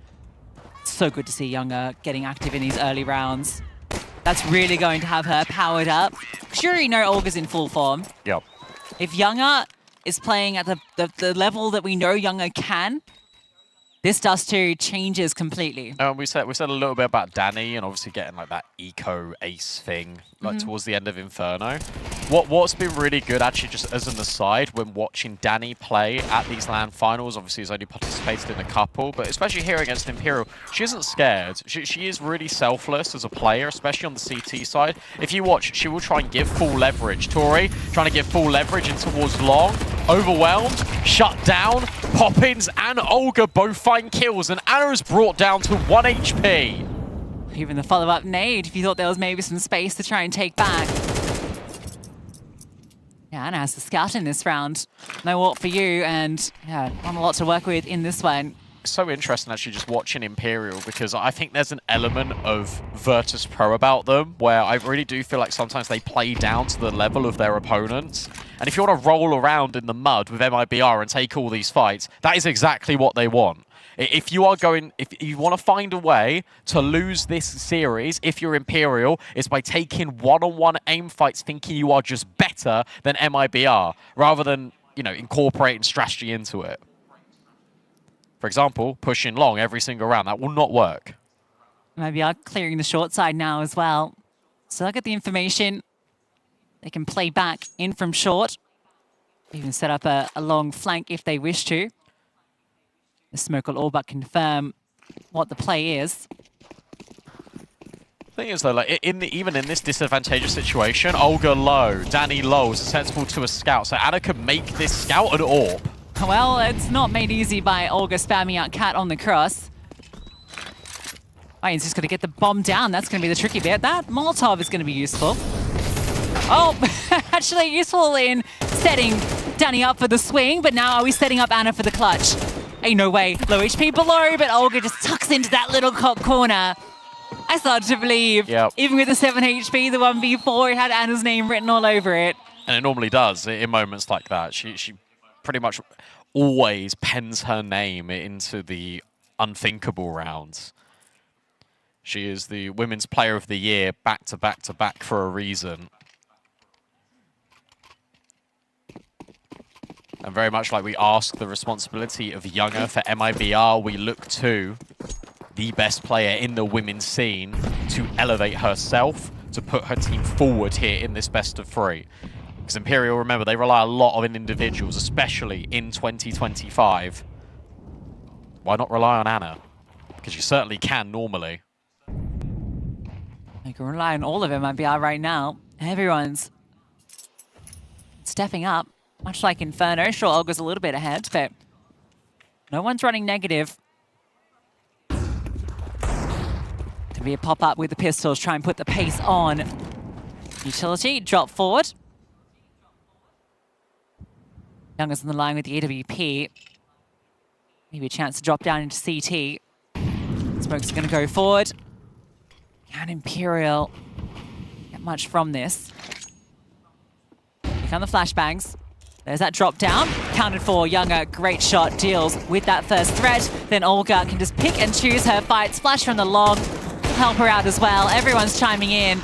It's so good to see Younger getting active in these early rounds. That's really going to have her powered up. Sure, you know Olga's in full form. Yep. If Younger is playing at the level that we know Younger can, this does too changes completely. We said a little bit about Danny and obviously getting like that eco ace thing like towards the end of Inferno. What's been really good actually just as an aside when watching Danny play at these LAN finals, obviously he's only participated in a couple, but especially here against Imperial, she isn't scared. She is really selfless as a player, especially on the CT side. If you watch, she will try and give full leverage. Tori trying to give full leverage in towards long, overwhelmed, shut down. Poppins and Olga both find kills, and Anna's brought down to 1 HP. Even the follow-up nade, if you thought there was maybe some space to try and take back. Yeah, Anna has the scout in this round. No ult for you, and yeah, not a lot to work with in this one. so interesting actually just watching Imperial, because I think there's an element of Virtus Pro about them where I really do feel like sometimes they play down to the level of their opponents. And if you want to roll around in the mud with MIBR and take all these fights, that is exactly what they want. If you want to find a way to lose this series, if you're Imperial, it's by taking one-on-one aim fights thinking you are just better than MIBR, rather than, you know, incorporating strategy into it. For example, pushing long every single round. That will not work. MIBR clearing the short side now as well. So look at the information. They can play back in from short. Even set up a long flank if they wish to. The smoke will all but confirm what the play is. Thing is though, like even in this disadvantageous situation, Olga low, Danny low is sensible to a scout, so Anna could make this scout an AWP. Well, it's not made easy by Olga spamming out Cat on the cross. Oh, he's just going to get the bomb down. That's going to be the tricky bit. That Molotov is going to be useful. Oh, actually useful in setting Danny up for the swing, but now are we setting up Anna for the clutch? Ain't no way. Low HP below, but Olga just tucks into that little corner. I started to believe, even with the 7 HP, the 1v4, it had Anna's name written all over it. And it normally does in moments like that. She pretty much always pens her name into the unthinkable rounds. She is the Women's Player of the Year back to back to back for a reason. And very much like we ask the responsibility of Younger for MIBR, we look to the best player in the women's scene to elevate herself, to put her team forward here in this best of 3. Because Imperial, remember, they rely a lot on individuals, especially in 2025. Why not rely on Anna? Because you certainly can normally. You can rely on all of MIBR right now. Everyone's stepping up, much like Inferno. Sure, Olga's a little bit ahead, but no one's running negative. Could be a pop-up with the pistols, try and put the pace on. Utility, drop forward. Younger's on the line with the AWP. Maybe a chance to drop down into CT. Smoke's going to go forward. Can Imperial get much from this? Here come the flashbangs. There's that drop down. Counted for. Younger, great shot, deals with that first threat. Then Olga can just pick and choose her fights. Flash from the long. Help her out as well. Everyone's chiming in.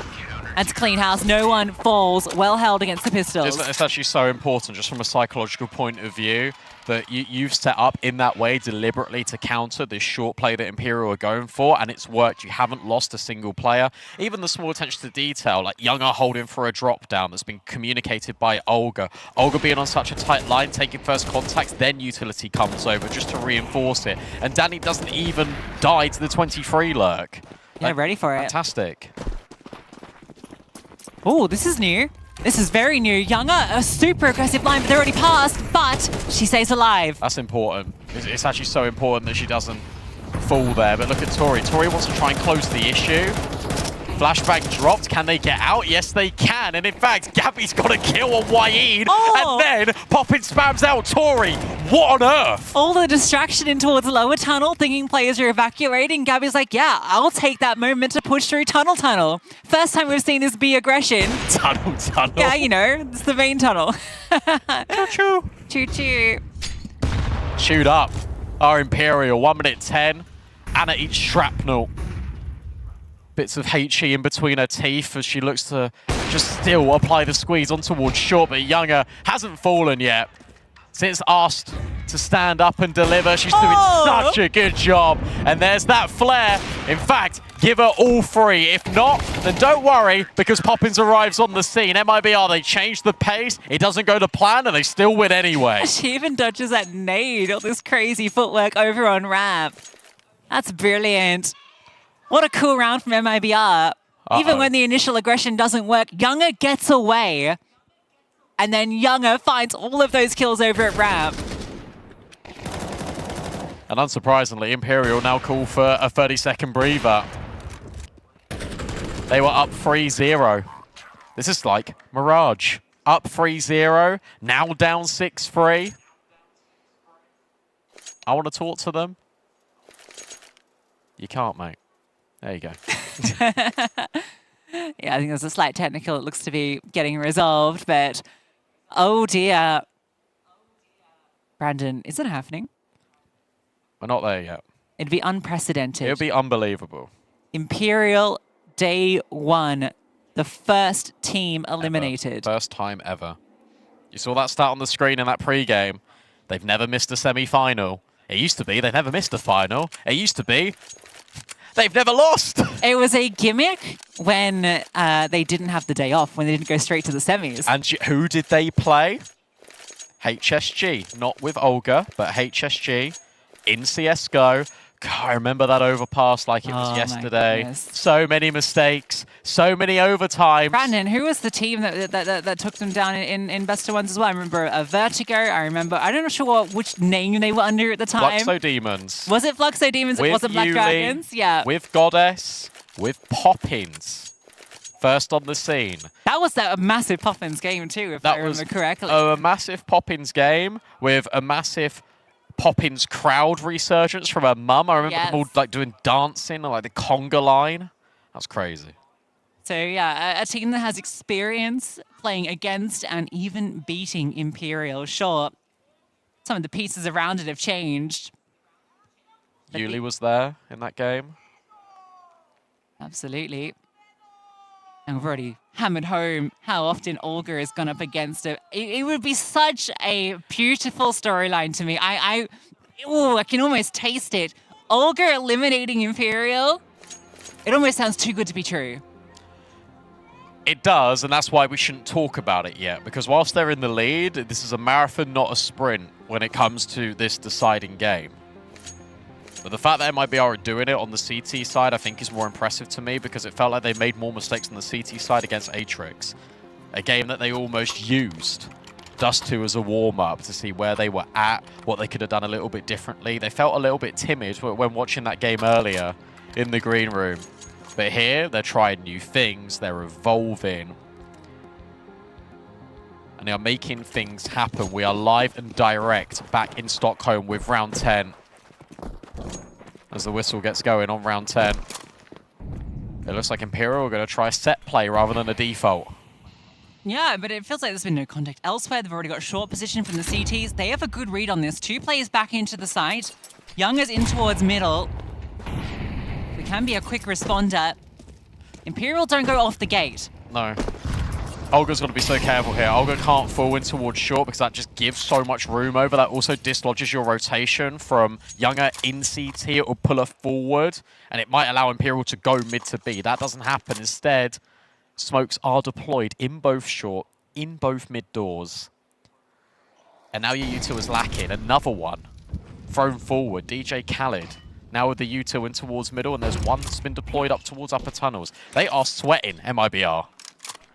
That's clean house. No one falls. Well held against the pistols. It's actually so important, just from a psychological point of view, that you've set up in that way deliberately to counter this short play that Imperial are going for, and it's worked. You haven't lost a single player. Even the small attention to detail, like Younger holding for a drop down that's been communicated by Olga. Olga being on such a tight line, taking first contact, then utility comes over just to reinforce it. And Danny doesn't even die to the 23 lurk. Yeah, ready for it. Fantastic. Oh, this is new. This is very new. Younger, a super aggressive line, but they're already passed, but she stays alive. That's important. It's actually so important that she doesn't fall there. But look at Tori. Tori wants to try and close the issue. Flashbang dropped. Can they get out? Yes, they can. And in fact, Gabby's got a kill on Wa'id. And then Poppin spams out Tori. What on earth? All the distraction in towards lower tunnel, thinking players are evacuating. Gabby's like, yeah, I'll take that moment to push through tunnel. First time we've seen this be aggression. Tunnel. Yeah, you know, it's the main tunnel. Choo-choo. Choo-choo. Chewed up. Our Imperial, 1 minute 10. Anna eats shrapnel. Bits of HE in between her teeth as she looks to just still apply the squeeze on towards short, but Younger hasn't fallen yet. Since asked to stand up and deliver, she's doing such a good job. And there's that flare. In fact, give her all 3. If not, then don't worry, because Poppins arrives on the scene. MIBR, they change the pace. It doesn't go to plan, and they still win anyway. She even dodges that nade, all this crazy footwork over on ramp. That's brilliant. What a cool round from MIBR. Even when the initial aggression doesn't work, Younger gets away. And then Younger finds all of those kills over at ramp. And unsurprisingly, Imperial now call for a 30-second breather. They were up 3-0. This is like Mirage. Up 3-0, now down 6-3. I want to talk to them. You can't, mate. There you go. Yeah, I think there's a slight technical. It looks to be getting resolved, but oh dear. Brandon, is it happening? We're not there yet. It'd be unprecedented. It'll be unbelievable. Imperial day 1, the first team eliminated. First time ever. You saw that start on the screen in that pre-game. They've never missed a semi-final. It used to be they've never missed a final. It used to be they've never lost. It was a gimmick when they didn't have the day off, when they didn't go straight to the semis. And who did they play? HSG. Not with Olga, but HSG in CSGO. God, I remember that overpass like it was yesterday. So many mistakes, so many overtimes. Brandon, who was the team that took them down in Best of Ones as well? I remember Vertigo. I'm not sure which name they were under at the time. Fluxo Demons. Was it Fluxo Demons? It wasn't Black Yuli, Dragons? Yeah. With Goddess, with Poppins. First on the scene. That was a massive Poppins game too, if I remember correctly. A massive Poppins game with a massive Poppins crowd resurgence from her mum. I remember them all like doing dancing, like the conga line. That's crazy. So yeah, a team that has experience playing against and even beating Imperial. Sure, some of the pieces around it have changed. Yuli was there in that game. Absolutely. And we've already hammered home how often Olga has gone up against it. It would be such a beautiful storyline to me. I can almost taste it. Olga eliminating Imperial. It almost sounds too good to be true. It does, and that's why we shouldn't talk about it yet. Because whilst they're in the lead, this is a marathon, not a sprint when it comes to this deciding game. But the fact that MIBR are doing it on the CT side, I think, is more impressive to me because it felt like they made more mistakes on the CT side against Atrix. A game that they almost used Dust 2 as a warm-up to see where they were at, what they could have done a little bit differently. They felt a little bit timid when watching that game earlier in the green room. But here, they're trying new things, they're evolving. And they are making things happen. We are live and direct back in Stockholm with round 10. As the whistle gets going on round 10. It looks like Imperial are going to try set play rather than a default. Yeah, but it feels like there's been no contact elsewhere. They've already got short position from the CTs. They have a good read on this. 2 players back into the site. Young is in towards middle. We can be a quick responder. Imperial don't go off the gate. No. Olga's got to be so careful here. Olga can't fall in towards short because that just gives so much room over. That also dislodges your rotation from Younger in CT. It will pull her forward, and it might allow Imperial to go mid to B. That doesn't happen. Instead, smokes are deployed in both short, in both mid doors. And now your U2 is lacking. Another one thrown forward. DJ Khaled. Now with the U2 in towards middle, and there's one that's been deployed up towards upper tunnels. They are sweating MIBR.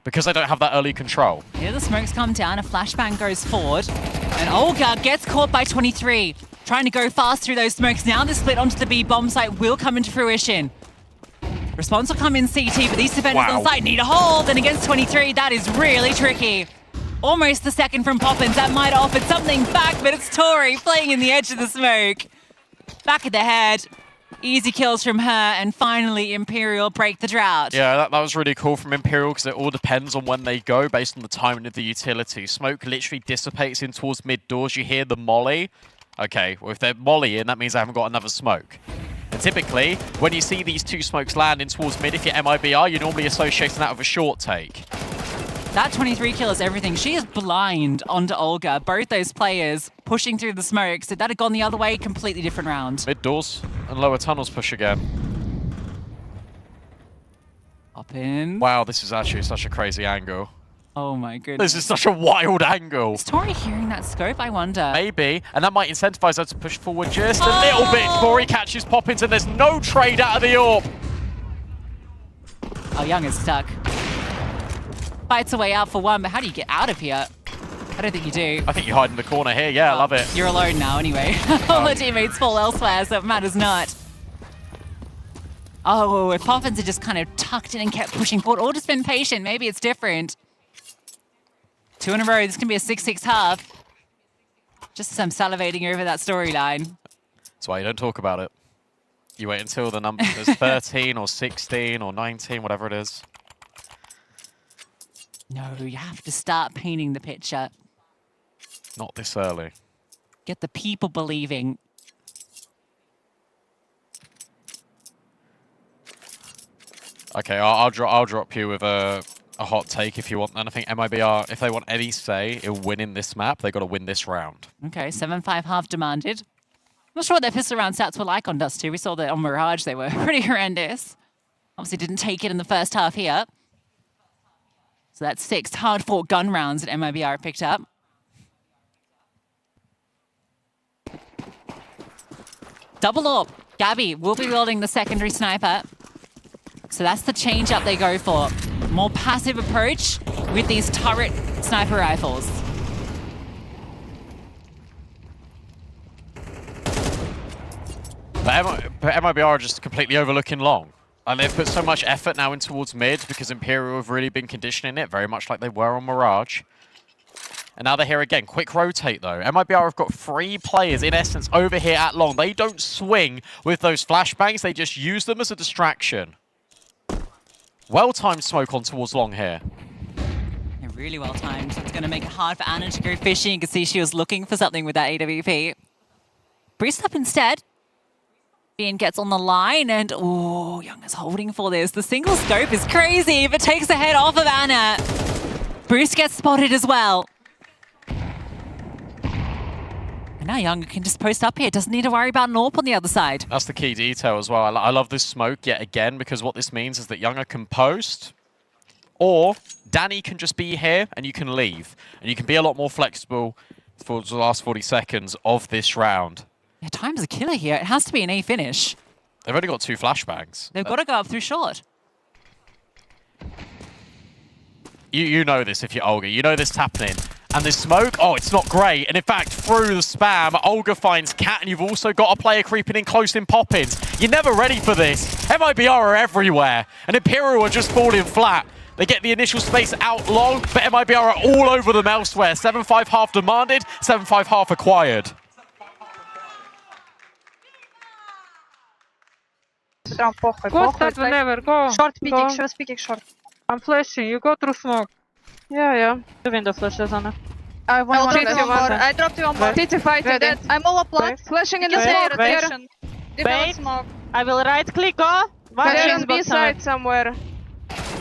Because they don't have that early control. Here the smokes come down, a flashbang goes forward, and Olga gets caught by 23. Trying to go fast through those smokes. Now the split onto the B bomb site will come into fruition. Response will come in CT, but these defenders on site need a hold, and against 23, that is really tricky. Almost the second from Poppins, that might have offered something back, but it's Tori playing in the edge of the smoke. Back of the head. Easy kills from her, and finally Imperial break the drought. Yeah, that was really cool from Imperial because it all depends on when they go based on the timing of the utility. Smoke literally dissipates in towards mid doors. You hear the molly. Okay, well if they're mollying, that means they haven't got another smoke. And typically, when you see these 2 smokes landing towards mid, if you're MIBR, you're normally associating that with a short take. That 23 kill is everything. She is blind onto Olga. Both those players pushing through the smokes. If that had gone the other way, completely different round. Mid doors and lower tunnels push again. Up in. Wow, this is actually such a crazy angle. Oh my goodness. This is such a wild angle. Is Tori hearing that scope, I wonder? Maybe, and that might incentivize her to push forward just a little bit. Tori catches Poppins, and there's no trade out of the AWP. Oh, Young is stuck. Fights a way out for one, but how do you get out of here? I don't think you do. I think you hide in the corner here. Yeah, I love it. You're alone now anyway. All the teammates fall elsewhere, so it matters not. Oh, if Poppins had just kind of tucked in and kept pushing forward, or just been patient, maybe it's different. 2 in a row, this can be a 6-6 half. Just some salivating over that storyline. That's why you don't talk about it. You wait until the number is 13 or 16 or 19, whatever it is. No, you have to start painting the picture. Not this early. Get the people believing. Okay, I'll drop you with a hot take if you want. And I think MIBR, if they want any say in winning this map, they got to win this round. Okay, 7-5 half demanded. Not sure what their pistol round stats were like on Dust 2. We saw that on Mirage they were pretty horrendous. Obviously didn't take it in the first half here. So that's 6 hard-fought gun rounds that MIBR picked up. Double AWP. Gabby will be wielding the secondary sniper. So that's the change up they go for. More passive approach with these turret sniper rifles. But MIBR are just completely overlooking long. And they've put so much effort now in towards mid because Imperial have really been conditioning it, very much like they were on Mirage. And now they're here again. Quick rotate, though. MIBR have got 3 players, in essence, over here at long. They don't swing with those flashbangs. They just use them as a distraction. Well-timed smoke on towards long here. Yeah, really well-timed. It's going to make it hard for Anna to go fishing. You can see she was looking for something with that AWP. Breeze up instead. Ian gets on the line and, oh, Young is holding for this. The single scope is crazy, but takes the head off of Anna. Bruce gets spotted as well. And now Young can just post up here. Doesn't need to worry about an AWP on the other side. That's the key detail as well. I love this smoke yet again because what this means is that Younger can post or Danny can just be here and you can leave. And you can be a lot more flexible for the last 40 seconds of this round. Yeah, time's a killer here. It has to be an A finish. They've only got 2 flashbangs. They've got to go up through short. You know this if you're Olga. You know this is happening. And this smoke, oh, it's not great. And in fact, through the spam, Olga finds Cat, and you've also got a player creeping in close in Poppins. You're never ready for this. MIBR are everywhere, and Imperial are just falling flat. They get the initial space out long, but MIBR are all over them elsewhere. 7-5 half demanded, 7-5 half acquired. Go start whenever, go. Short peeking, she was peeking short. I'm flashing, you go through smoke. Yeah. The window flashes on her. I dropped you one more. I dropped you one more. TT fighting dead. I'm all applied. Flashing in the smoke. Rotation. Wait. Smoke. I will right click, go. They're on B side somewhere.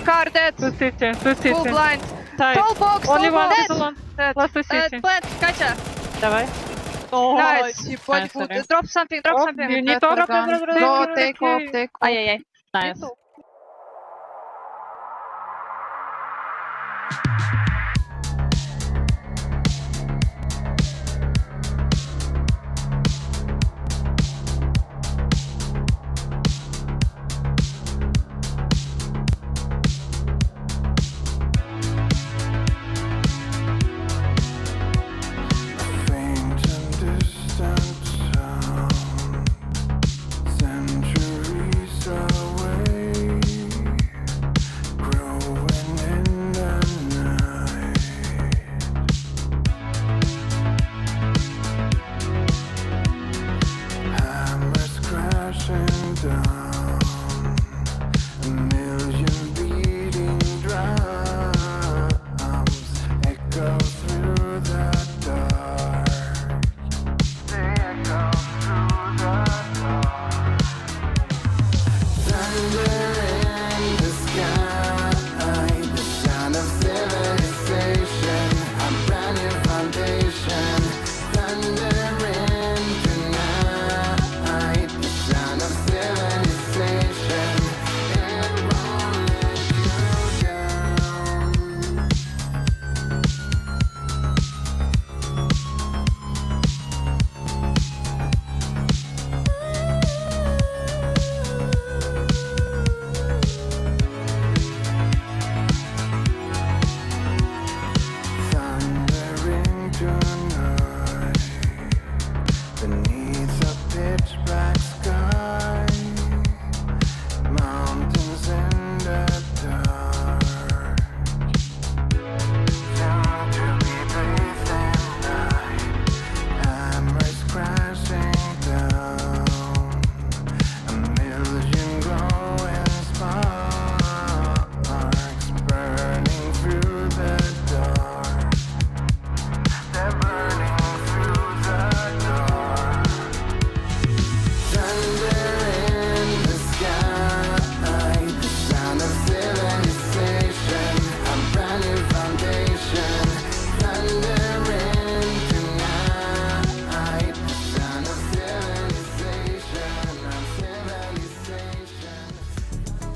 Car dead. 250. Full blind. Tall box. Only one people on. Last 250. Plant, Katya. Давай. Oh, nice. You drop something, drop something. You need to drop. Go, take off, take off. Ay. Nice. Centuries away.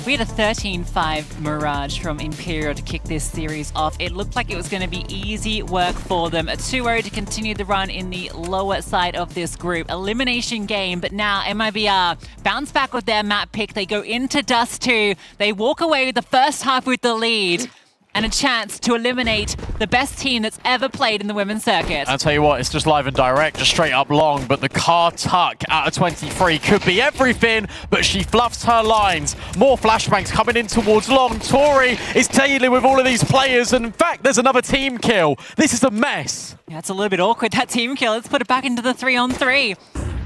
We had a 13-5 Mirage from Imperial to kick this series off. It looked like it was going to be easy work for them. A 2-0 to continue the run in the lower side of this group. Elimination game, but now MIBR bounce back with their map pick. They go into Dust 2. They walk away with the first half with the lead and a chance to eliminate the best team that's ever played in the women's circuit. I'll tell you what, it's just live and direct, just straight up long, but the car tuck out of 23 could be everything, but she fluffs her lines. More flashbangs coming in towards long. Tori is dealing with all of these players, and in fact, there's another team kill. This is a mess. Yeah, it's a little bit awkward, that team kill. Let's put it back into the 3-on-3.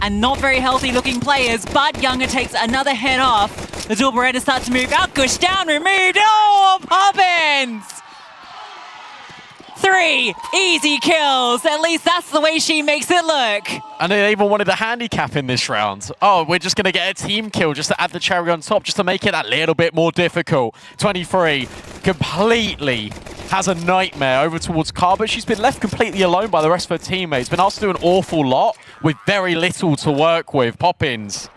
And not very healthy looking players, but Younger takes another head off. The dual Beretta starts to move out, Gush down, removed. Oh, Poppins! 3 easy kills. At least that's the way she makes it look. And they even wanted a handicap in this round. Oh, we're just going to get a team kill just to add the cherry on top, just to make it that little bit more difficult. 23 completely has a nightmare over towards Car, but she's been left completely alone by the rest of her teammates. Been asked to do an awful lot with very little to work with. Poppins,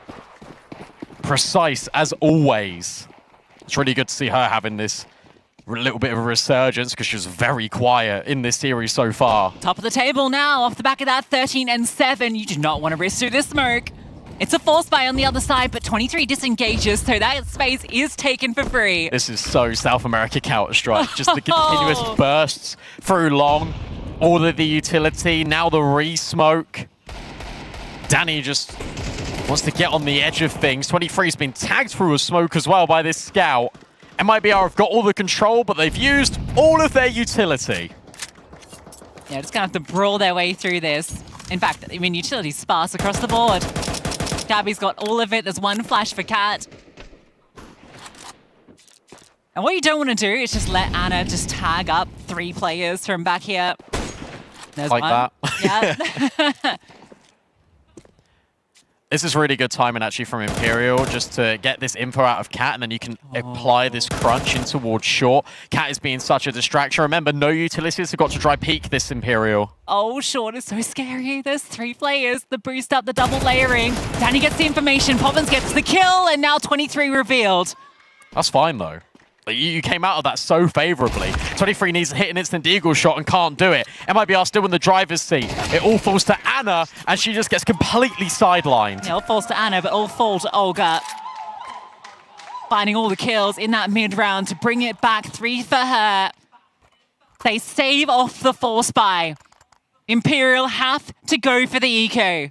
precise as always. It's really good to see her having this little bit of a resurgence because she was very quiet in this series so far. Top of the table now, off the back of that 13-7. You do not want to risk through this smoke. It's a force buy on the other side, but 23 disengages, so that space is taken for free. This is so South America Counter-Strike. Just the continuous bursts through long. All of the utility, now the re-smoke. Danny just wants to get on the edge of things. 23's been tagged through a smoke as well by this scout. MIBR have got all the control, but they've used all of their utility. Yeah, just gonna have to brawl their way through this. In fact, I mean, utility sparse across the board. Gabby's got all of it. There's one flash for Cat. And what you don't want to do is just let Anna just tag up 3 players from back here. There's like one. that. Yeah. This is really good timing, actually, from Imperial, just to get this info out of Cat, and then you can apply this crunch in towards short. Cat is being such a distraction. Remember, no utilities have got to try peek this Imperial. Oh, short is so scary. There's 3 players. The boost up, the double layering. Danny gets the information. Poppins gets the kill, and now 23 revealed. That's fine, though. Like, you came out of that so favorably. 23 needs to hit an instant deagle shot and can't do it. MIBR still in the driver's seat. It all falls to Anna, and she just gets completely sidelined. Yeah, all falls to Anna, but all fall to Olga. Finding all the kills in that mid-round to bring it back. 3 for her. They save off the force buy. Imperial have to go for the eco.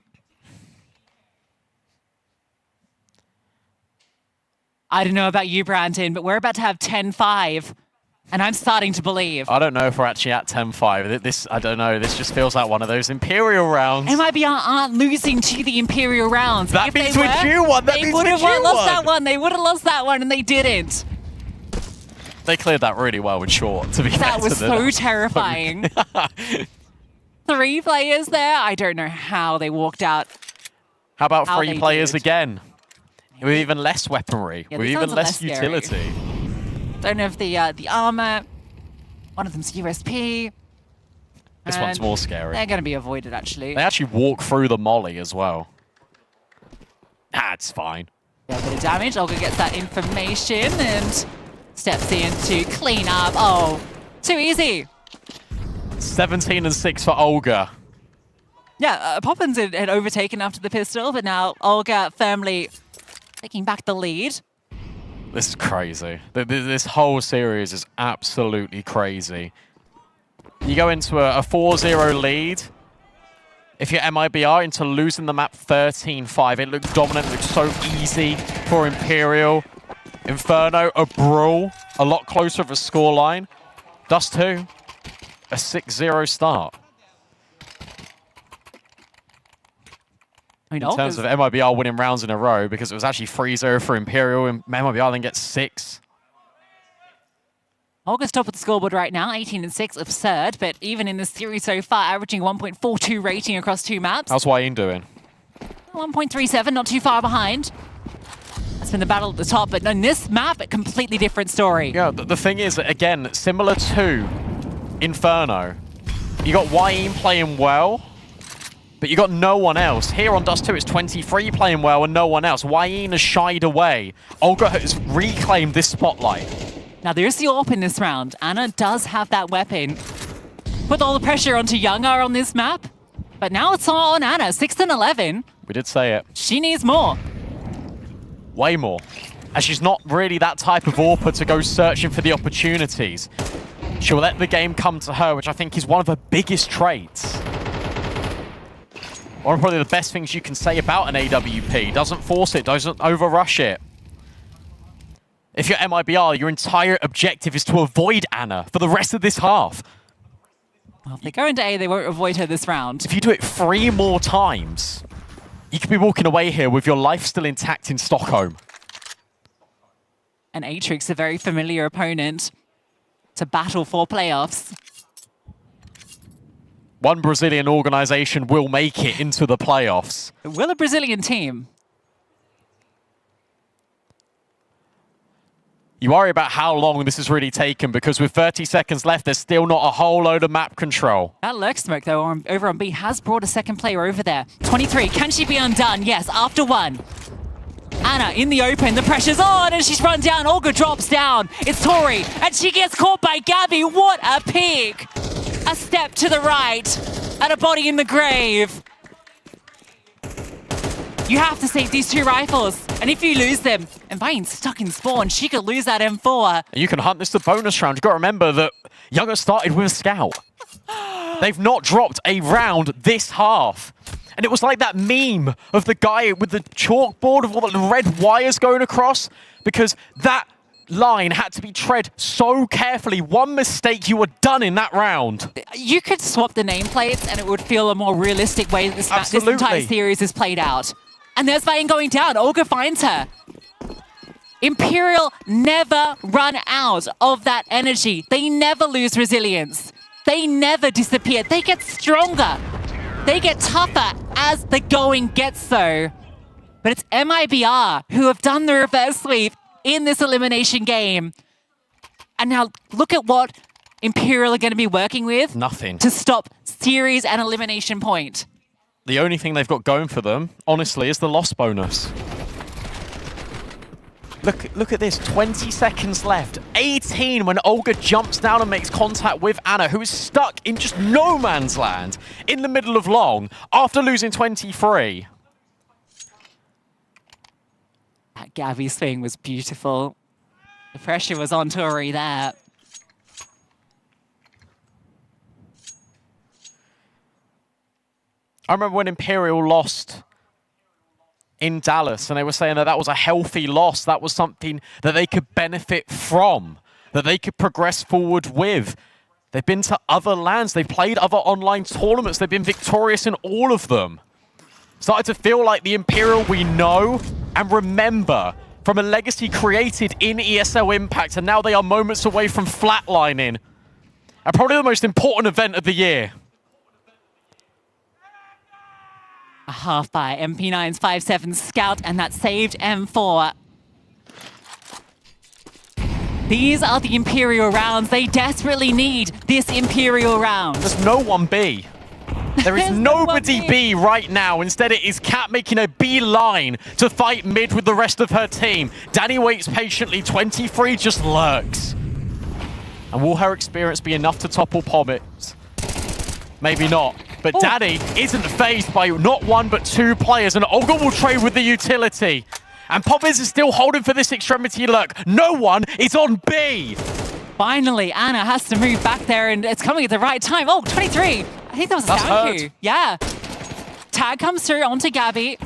I don't know about you, Brandon, but we're about to have 10-5, and I'm starting to believe. I don't know if we're actually at 10-5. This, I don't know. This just feels like one of those Imperial rounds. MIBR aren't losing to the Imperial rounds. That if means they we were, drew one. That they means would we have drew lost one. that one. They would have lost that one, and they didn't. They cleared that really well in short, to be fair. That was so terrifying. 3 players there. I don't know how they walked out. How about How 3 they players did. again? With even less weaponry, Yeah, with these even ones are less less scary. utility. Don't know if the armor. One of them's USP. This one's more scary. They're going to be avoided, actually. They actually walk through the molly as well. That's fine. Yeah, a bit of damage. Olga gets that information and steps in to clean up. Oh, too easy. 17-6 for Olga. Yeah, Poppins had overtaken after the pistol, but now Olga firmly taking back the lead. This is crazy. This whole series is absolutely crazy. You go into a 4-0 lead. If you're MIBR, into losing the map 13-5. It looked dominant, it looked so easy for Imperial. Inferno, a brawl, a lot closer of a scoreline. Dust 2, a 6-0 start. I mean, in terms of MIBR winning rounds in a row, because it was actually 3-0 for Imperial, and MIBR then gets 6. Olga's top of the scoreboard right now, 18-6, absurd, but even in this series so far, averaging 1.42 rating across 2 maps. How's Wayne doing? 1.37, not too far behind. That's been the battle at the top, but on this map, a completely different story. Yeah, the thing is, again, similar to Inferno, you got Wayne playing well, But you got no one else. Here on Dust 2, it's 23 playing well and no one else. Wayne has shied away. Olga has reclaimed this spotlight. Now there's the AWP in this round. Anna does have that weapon. Put all the pressure onto Youngar on this map. But now it's all on Anna, 6 and 11. We did say it. She needs more. Way more. And she's not really that type of AWPer to go searching for the opportunities. She'll let the game come to her, which I think is one of her biggest traits. One of probably the best things you can say about an AWP. Doesn't force it, doesn't overrush it. If you're MIBR, your entire objective is to avoid Anna for the rest of this half. Well, if they go into A, they won't avoid her this round. If you do it 3 more times, you could be walking away here with your life still intact in Stockholm. And Atrix, a very familiar opponent to battle for playoffs. One Brazilian organization will make it into the playoffs. Will a Brazilian team? You worry about how long this has really taken because with 30 seconds left, there's still not a whole load of map control. That lurk smoke, though, over on B has brought a second player over there. 23, can she be undone? Yes, after 1. Anna in the open, the pressure's on, and she's run down. Olga drops down. It's Tori, and she gets caught by Gabby. What a pick! A step to the right, and a body in the grave. You have to save these 2 rifles, and if you lose them, and Vane's stuck in spawn, she could lose that M4. And you can hunt this to bonus round. You've got to remember that Youngar started with a scout. They've not dropped a round this half. And it was like that meme of the guy with the chalkboard of all the red wires going across, because that line had to be tread so carefully. One mistake, you were done in that round. You could swap the nameplates, and it would feel a more realistic way that this entire series is played out. And there's Vane going down. Olga finds her. Imperial never run out of that energy. They never lose resilience. They never disappear. They get stronger. They get tougher as the going gets so. But it's MIBR who have done the reverse sweep in this elimination game. And now look at what Imperial are going to be working with. Nothing. To stop series and elimination point. The only thing they've got going for them, honestly, is the loss bonus. Look at this, 20 seconds left. 18 when Olga jumps down and makes contact with Anna, who is stuck in just no man's land in the middle of long after losing 23. That Gabby swing was beautiful. The pressure was on Tori there. I remember when Imperial lost in Dallas, and they were saying that that was a healthy loss. That was something that they could benefit from, that they could progress forward with. They've been to other lands. They've played other online tournaments. They've been victorious in all of them. Started to feel like the Imperial we know and remember from a legacy created in ESL Impact, and now they are moments away from flatlining. And probably the most important event of the year. A half by MP9's 5-7 Scout, and that saved M4. These are the Imperial rounds. They desperately need this Imperial round. There's no one B. There is nobody B right now. Instead, it is Cat making a B line to fight mid with the rest of her team. Danny waits patiently. 23 just lurks. And will her experience be enough to topple Pommets? Maybe not. But Danny isn't phased by not 1 but 2 players, and Olga will trade with the utility. And Poppins is still holding for this extremity lurk. No one is on B. Finally, Anna has to move back there, and it's coming at the right time. Oh, 23. I think that was a down Q. Yeah. Tag comes through onto Gabby,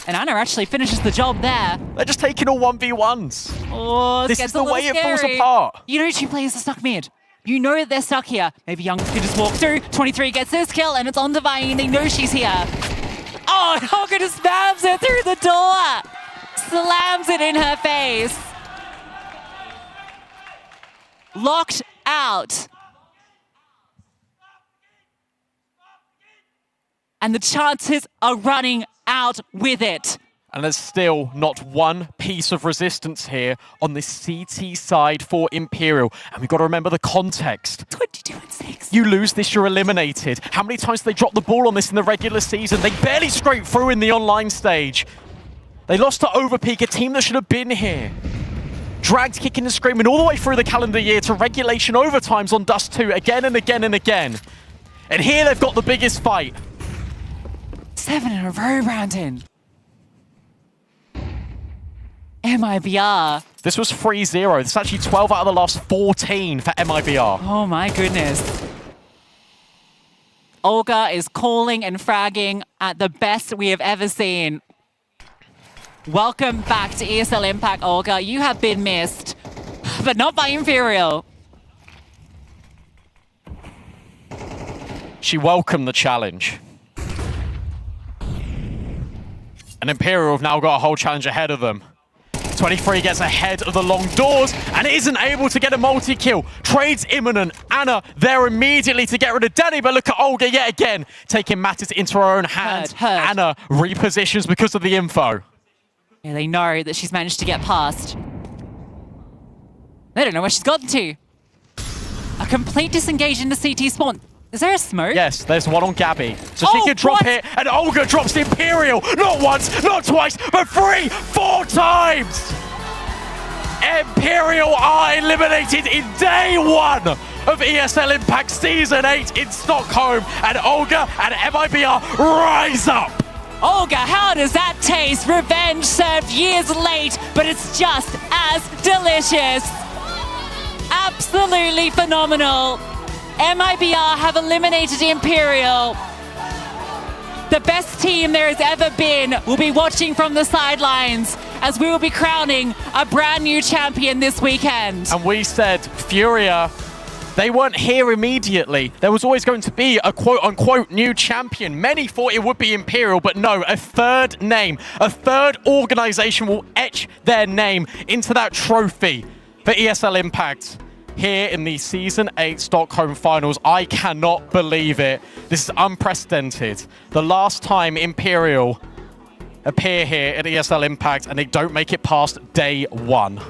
and Anna actually finishes the job there. They're just taking all 1v1s. Oh, this is the way it falls apart. You know 2 players are stuck mid. You know that they're stuck here. Maybe Young can just walk through. 23 gets this kill, and it's on to Vane. They know she's here. Oh, Olga just spams her through the door. Slams it in her face. Locked out. And the chances are running out with it. And there's still not one piece of resistance here on the CT side for Imperial. And we've got to remember the context. 22-6. You lose this, you're eliminated. How many times did they drop the ball on this in the regular season? They barely scraped through in the online stage. They lost to Overpeak, a team that should have been here. Dragged kicking and screaming all the way through the calendar year to regulation overtimes on Dust 2 again and again and again. And here they've got the biggest fight. 7 in a row, Brandon. MIBR. This was 3-0. This is actually 12 out of the last 14 for MIBR. Oh my goodness. Olga is calling and fragging at the best we have ever seen. Welcome back to ESL Impact, Olga. You have been missed, but not by Imperial. She welcomed the challenge. And Imperial have now got a whole challenge ahead of them. 23 gets ahead of the long doors and isn't able to get a multi-kill. Trade's imminent. Anna there immediately to get rid of Danny, but look at Olga yet again, taking matters into her own hands. Anna repositions because of the info. Yeah, they know that she's managed to get past. They don't know where she's gotten to. A complete disengage in the CT spawn. Is there a smoke? Yes, there's one on Gabby. So she can drop it, and Olga drops the Imperial. Not once, not twice, but 3, 4 times! Imperial are eliminated in day 1 of ESL Impact Season 8 in Stockholm, and Olga and MIBR rise up! Olga, how does that taste? Revenge served years late, but it's just as delicious. Absolutely phenomenal. MIBR have eliminated Imperial. The best team there has ever been will be watching from the sidelines as we will be crowning a brand new champion this weekend. And we said, Furia, they weren't here immediately. There was always going to be a quote-unquote new champion. Many thought it would be Imperial, but no, a third name, a third organization will etch their name into that trophy for ESL Impact. Here in the Season 8 Stockholm Finals. I cannot believe it. This is unprecedented. The last time Imperial appear here at ESL Impact and they don't make it past day 1.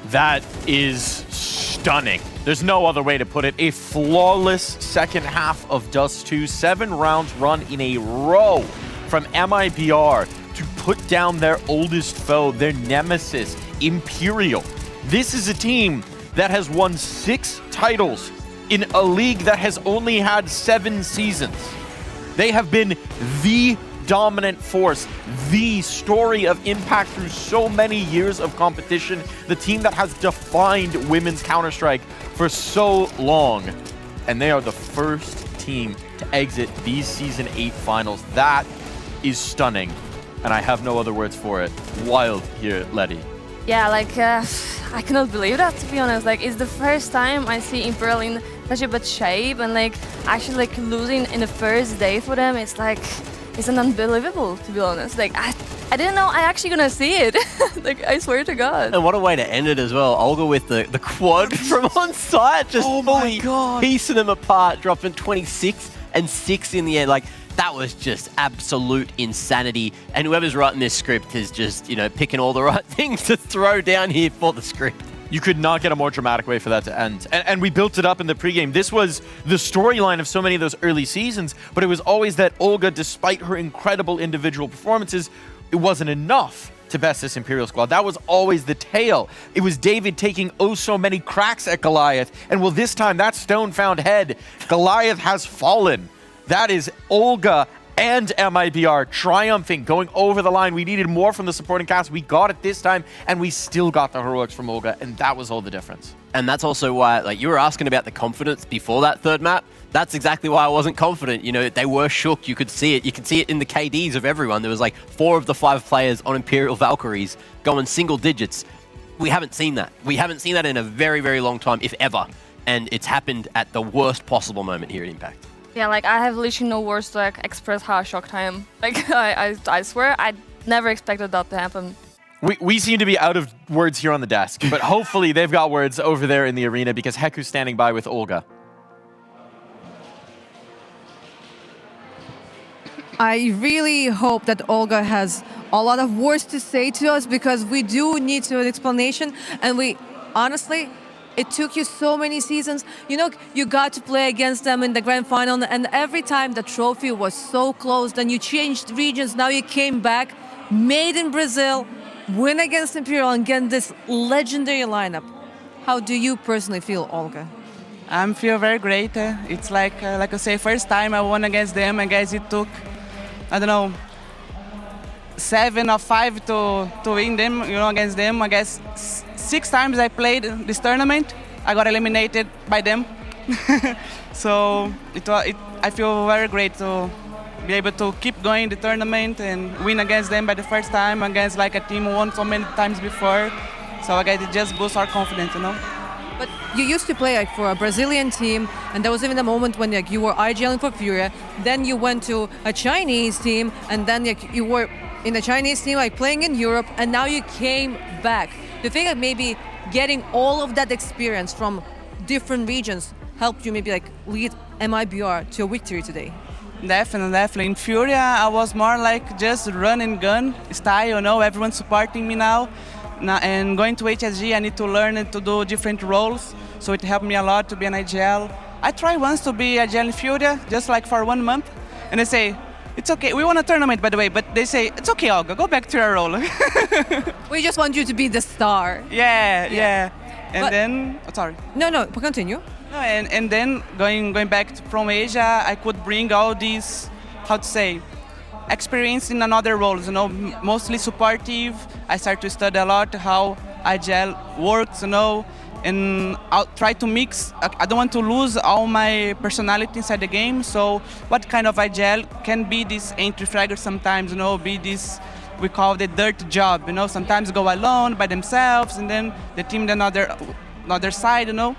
That is stunning. There's no other way to put it. A flawless second half of Dust 2. 7 rounds run in a row from MIBR to put down their oldest foe, their nemesis, Imperial. This is a team that has won 6 titles in a league that has only had 7 seasons. They have been the dominant force, the story of Impact through so many years of competition, the team that has defined women's Counter-Strike for so long. And they are the first team to exit these Season 8 finals. That is stunning, and I have no other words for it. Wild here, Letty. Yeah, like, I cannot believe that, to be honest. Like, it's the first time I see Imperial in such a bad shape, and like, actually like losing in the first day for them, it's like, it's an unbelievable, to be honest. Like, I didn't know I actually gonna see it. Like, I swear to God. And what a way to end it as well. Olga with the quad from on site, just fully piecing them apart, dropping 26 and 6 in the end. Like, that was just absolute insanity. And whoever's writing this script is just, you know, picking all the right things to throw down here for the script. You could not get a more dramatic way for that to end. And we built it up in the pregame. This was the storyline of so many of those early seasons, but it was always that Olga, despite her incredible individual performances, it wasn't enough to best this Imperial squad. That was always the tale. It was David taking oh so many cracks at Goliath, and well, this time that stone found head. Goliath has fallen. That is Olga and MIBR triumphing, going over the line. We needed more from the supporting cast. We got it this time, and we still got the heroics from Olga, and that was all the difference. And that's also why, like, you were asking about the confidence before that third map. That's exactly why I wasn't confident. You know, they were shook. You could see it. You could see it in the KDs of everyone. There was like 4 of the 5 players on Imperial Valkyries going single digits. We haven't seen that. We haven't seen that in a very, very long time, if ever. And it's happened at the worst possible moment here at Impact. Yeah, like, I have literally no words to like, express how shocked I am. Like, I swear, I never expected that to happen. We seem to be out of words here on the desk, but hopefully they've got words over there in the arena because Heku's standing by with Olga. I really hope that Olga has a lot of words to say to us because we do need an explanation. And we, honestly, it took you so many seasons. You know, you got to play against them in the grand final, and every time the trophy was so close, then you changed regions, now you came back, made in Brazil, win against Imperial, and get this legendary lineup. How do you personally feel, Olga? I feel very great. It's like I say, first time I won against them. I guess it took, I don't know, 7 or 5 to win them, you know, against them. I guess 6 times I played this tournament, I got eliminated by them. So I feel very great to be able to keep going the tournament and win against them by the first time, against like a team who won so many times before. So I guess it just boosts our confidence, you know. But you used to play for a Brazilian team, and there was even a moment when you were IGLing for Furia. Then you went to a Chinese team, and then you were in a Chinese team, playing in Europe, and now you came back. Do you think that maybe getting all of that experience from different regions helped you maybe lead MIBR to a victory today? Definitely. In Furia, I was more like just run and gun style, you know, everyone's supporting me now. And going to HSG, I need to learn to do different roles, so it helped me a lot to be an IGL. I tried once to be IGL in Furia, just like for 1 month, and they say, it's okay, we won a tournament by the way, but they say, it's okay, Olga, go back to your role. We just want you to be the star. Yeah. And then, sorry. No, continue. No, and then going back from Asia, I could bring all these, how to say, experience in another roles, you know, mostly supportive. I start to study a lot how IGL works, you know, and I'll try to mix. I don't want to lose all my personality inside the game, so what kind of IGL can be this entry fragger sometimes, you know, be this, we call the dirt job, you know, sometimes go alone by themselves and then the team on the other side, you know.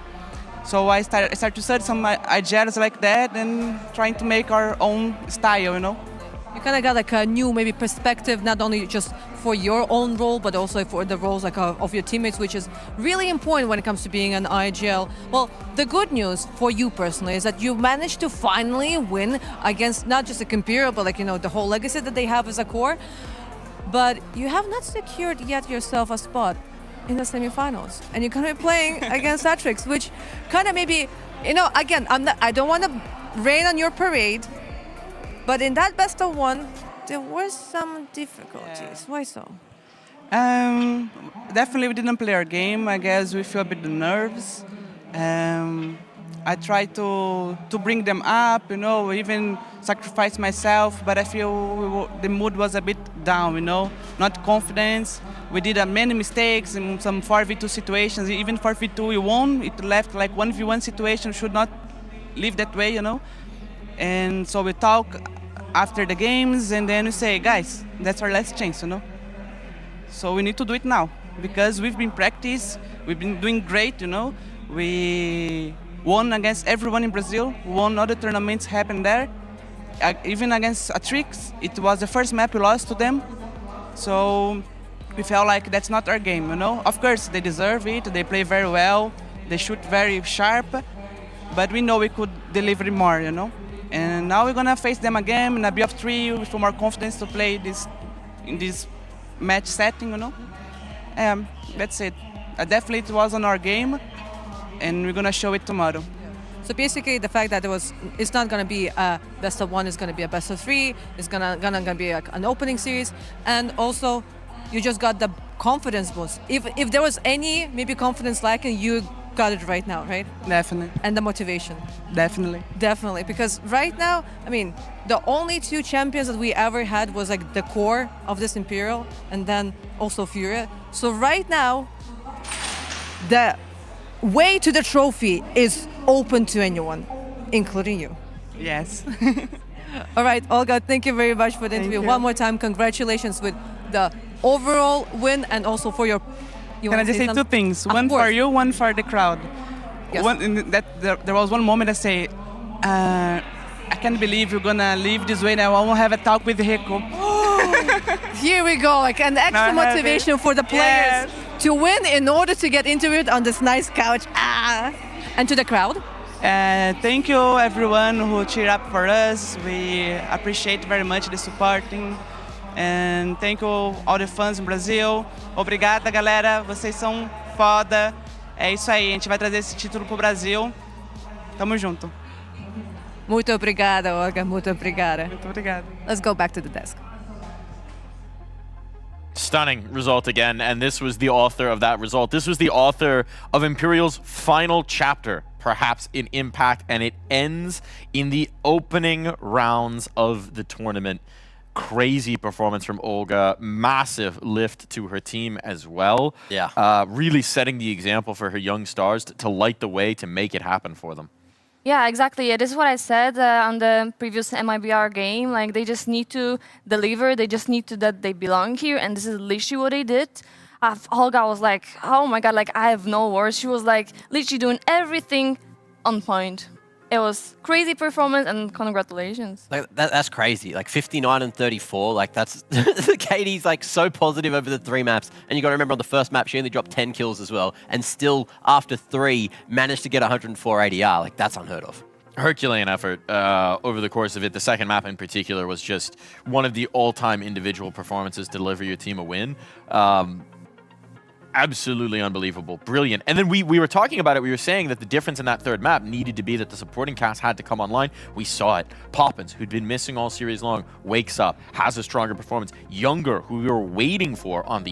So I start to study some IGLs like that and trying to make our own style, you know. You kind of got a new maybe perspective, not only just for your own role, but also for the roles of your teammates, which is really important when it comes to being an IGL. Well, the good news for you personally is that you managed to finally win against not just a Imperial, but the whole legacy that they have as a core. But you have not secured yet yourself a spot in the semifinals, and you're going to be playing against Atrix, which kind of maybe, again, I don't want to rain on your parade. But in that best of 1, there were some difficulties. Why so? Definitely we didn't play our game. I guess we feel a bit the nerves. I tried to bring them up, you know, even sacrifice myself, but I feel the mood was a bit down, you know, not confidence. We did many mistakes in some 4v2 situations. Even 4v2 we won. It left like 1v1 situation. Should not live that way, you know. And so we talk after the games, and then we say, guys, that's our last chance, you know. So we need to do it now, because we've been practice, we've been doing great, you know. We won against everyone in Brazil, won other tournaments happened there. Even against Atrix, it was the first map we lost to them. So we felt like that's not our game, you know. Of course, they deserve it, they play very well, they shoot very sharp, but we know we could deliver more, you know. And now we're gonna face them again in a BF3 with more confidence to play in this match setting, you know. That's it. Definitely it was on our game, and we're gonna show it tomorrow. So basically, the fact that it's not gonna be a best of 1, it's gonna be a best of 3. It's gonna be an opening series, and also you just got the confidence boost. If there was any maybe confidence lacking, you got it right now, right? Definitely. And the motivation. Definitely. Because right now, I mean, the only 2 champions that we ever had was the core of this Imperial, and then also Furia. So right now, the way to the trophy is open to anyone, including you. Yes. All right, Olga, thank you very much for the interview. One more time, congratulations with the overall win, and also for your... Can I just say 2 things? One for you, one for the crowd. Yes. There was one moment I say, I can't believe you're gonna leave this way now. I won't have a talk with Rico. Here we go, like an extra Not happy. motivation for the players to win in order to get interviewed on this nice couch. And to the crowd. Thank you everyone who cheered up for us. We appreciate very much the supporting. And thank you all the fans in Brazil. Obrigada, galera. Vocês são foda. É isso aí, a gente vai trazer esse título pro Brasil. Tamo junto. Muito obrigada, Olga. Muito obrigada. Muito obrigado. Let's go back to the desk. Stunning result again, and this was the author of that result. This was the author of Imperial's final chapter, perhaps in Impact, and it ends in the opening rounds of the tournament. Crazy performance from Olga, massive lift to her team as well. Yeah. Really setting the example for her young stars to light the way to make it happen for them. Yeah, exactly. Yeah, this is what I said on the previous MIBR game. Like, they just need to deliver. They just need to that they belong here, and this is literally what they did. Olga was like, oh my god, like I have no words. She was like literally doing everything on point. It was crazy performance, and congratulations. Like that's crazy. Like 59 and 34. Like that's Katie's like so positive over the 3 maps, and you got to remember on the first map she only dropped 10 kills as well, and still after 3 managed to get 104 ADR. Like that's unheard of. Herculean effort over the course of it. The second map in particular was just one of the all-time individual performances to deliver your team a win. Absolutely unbelievable. Brilliant. And then we were talking about it. We were saying that the difference in that third map needed to be that the supporting cast had to come online. We saw it. Poppins, who'd been missing all series long, wakes up, has a stronger performance. Younger, who we were waiting for on the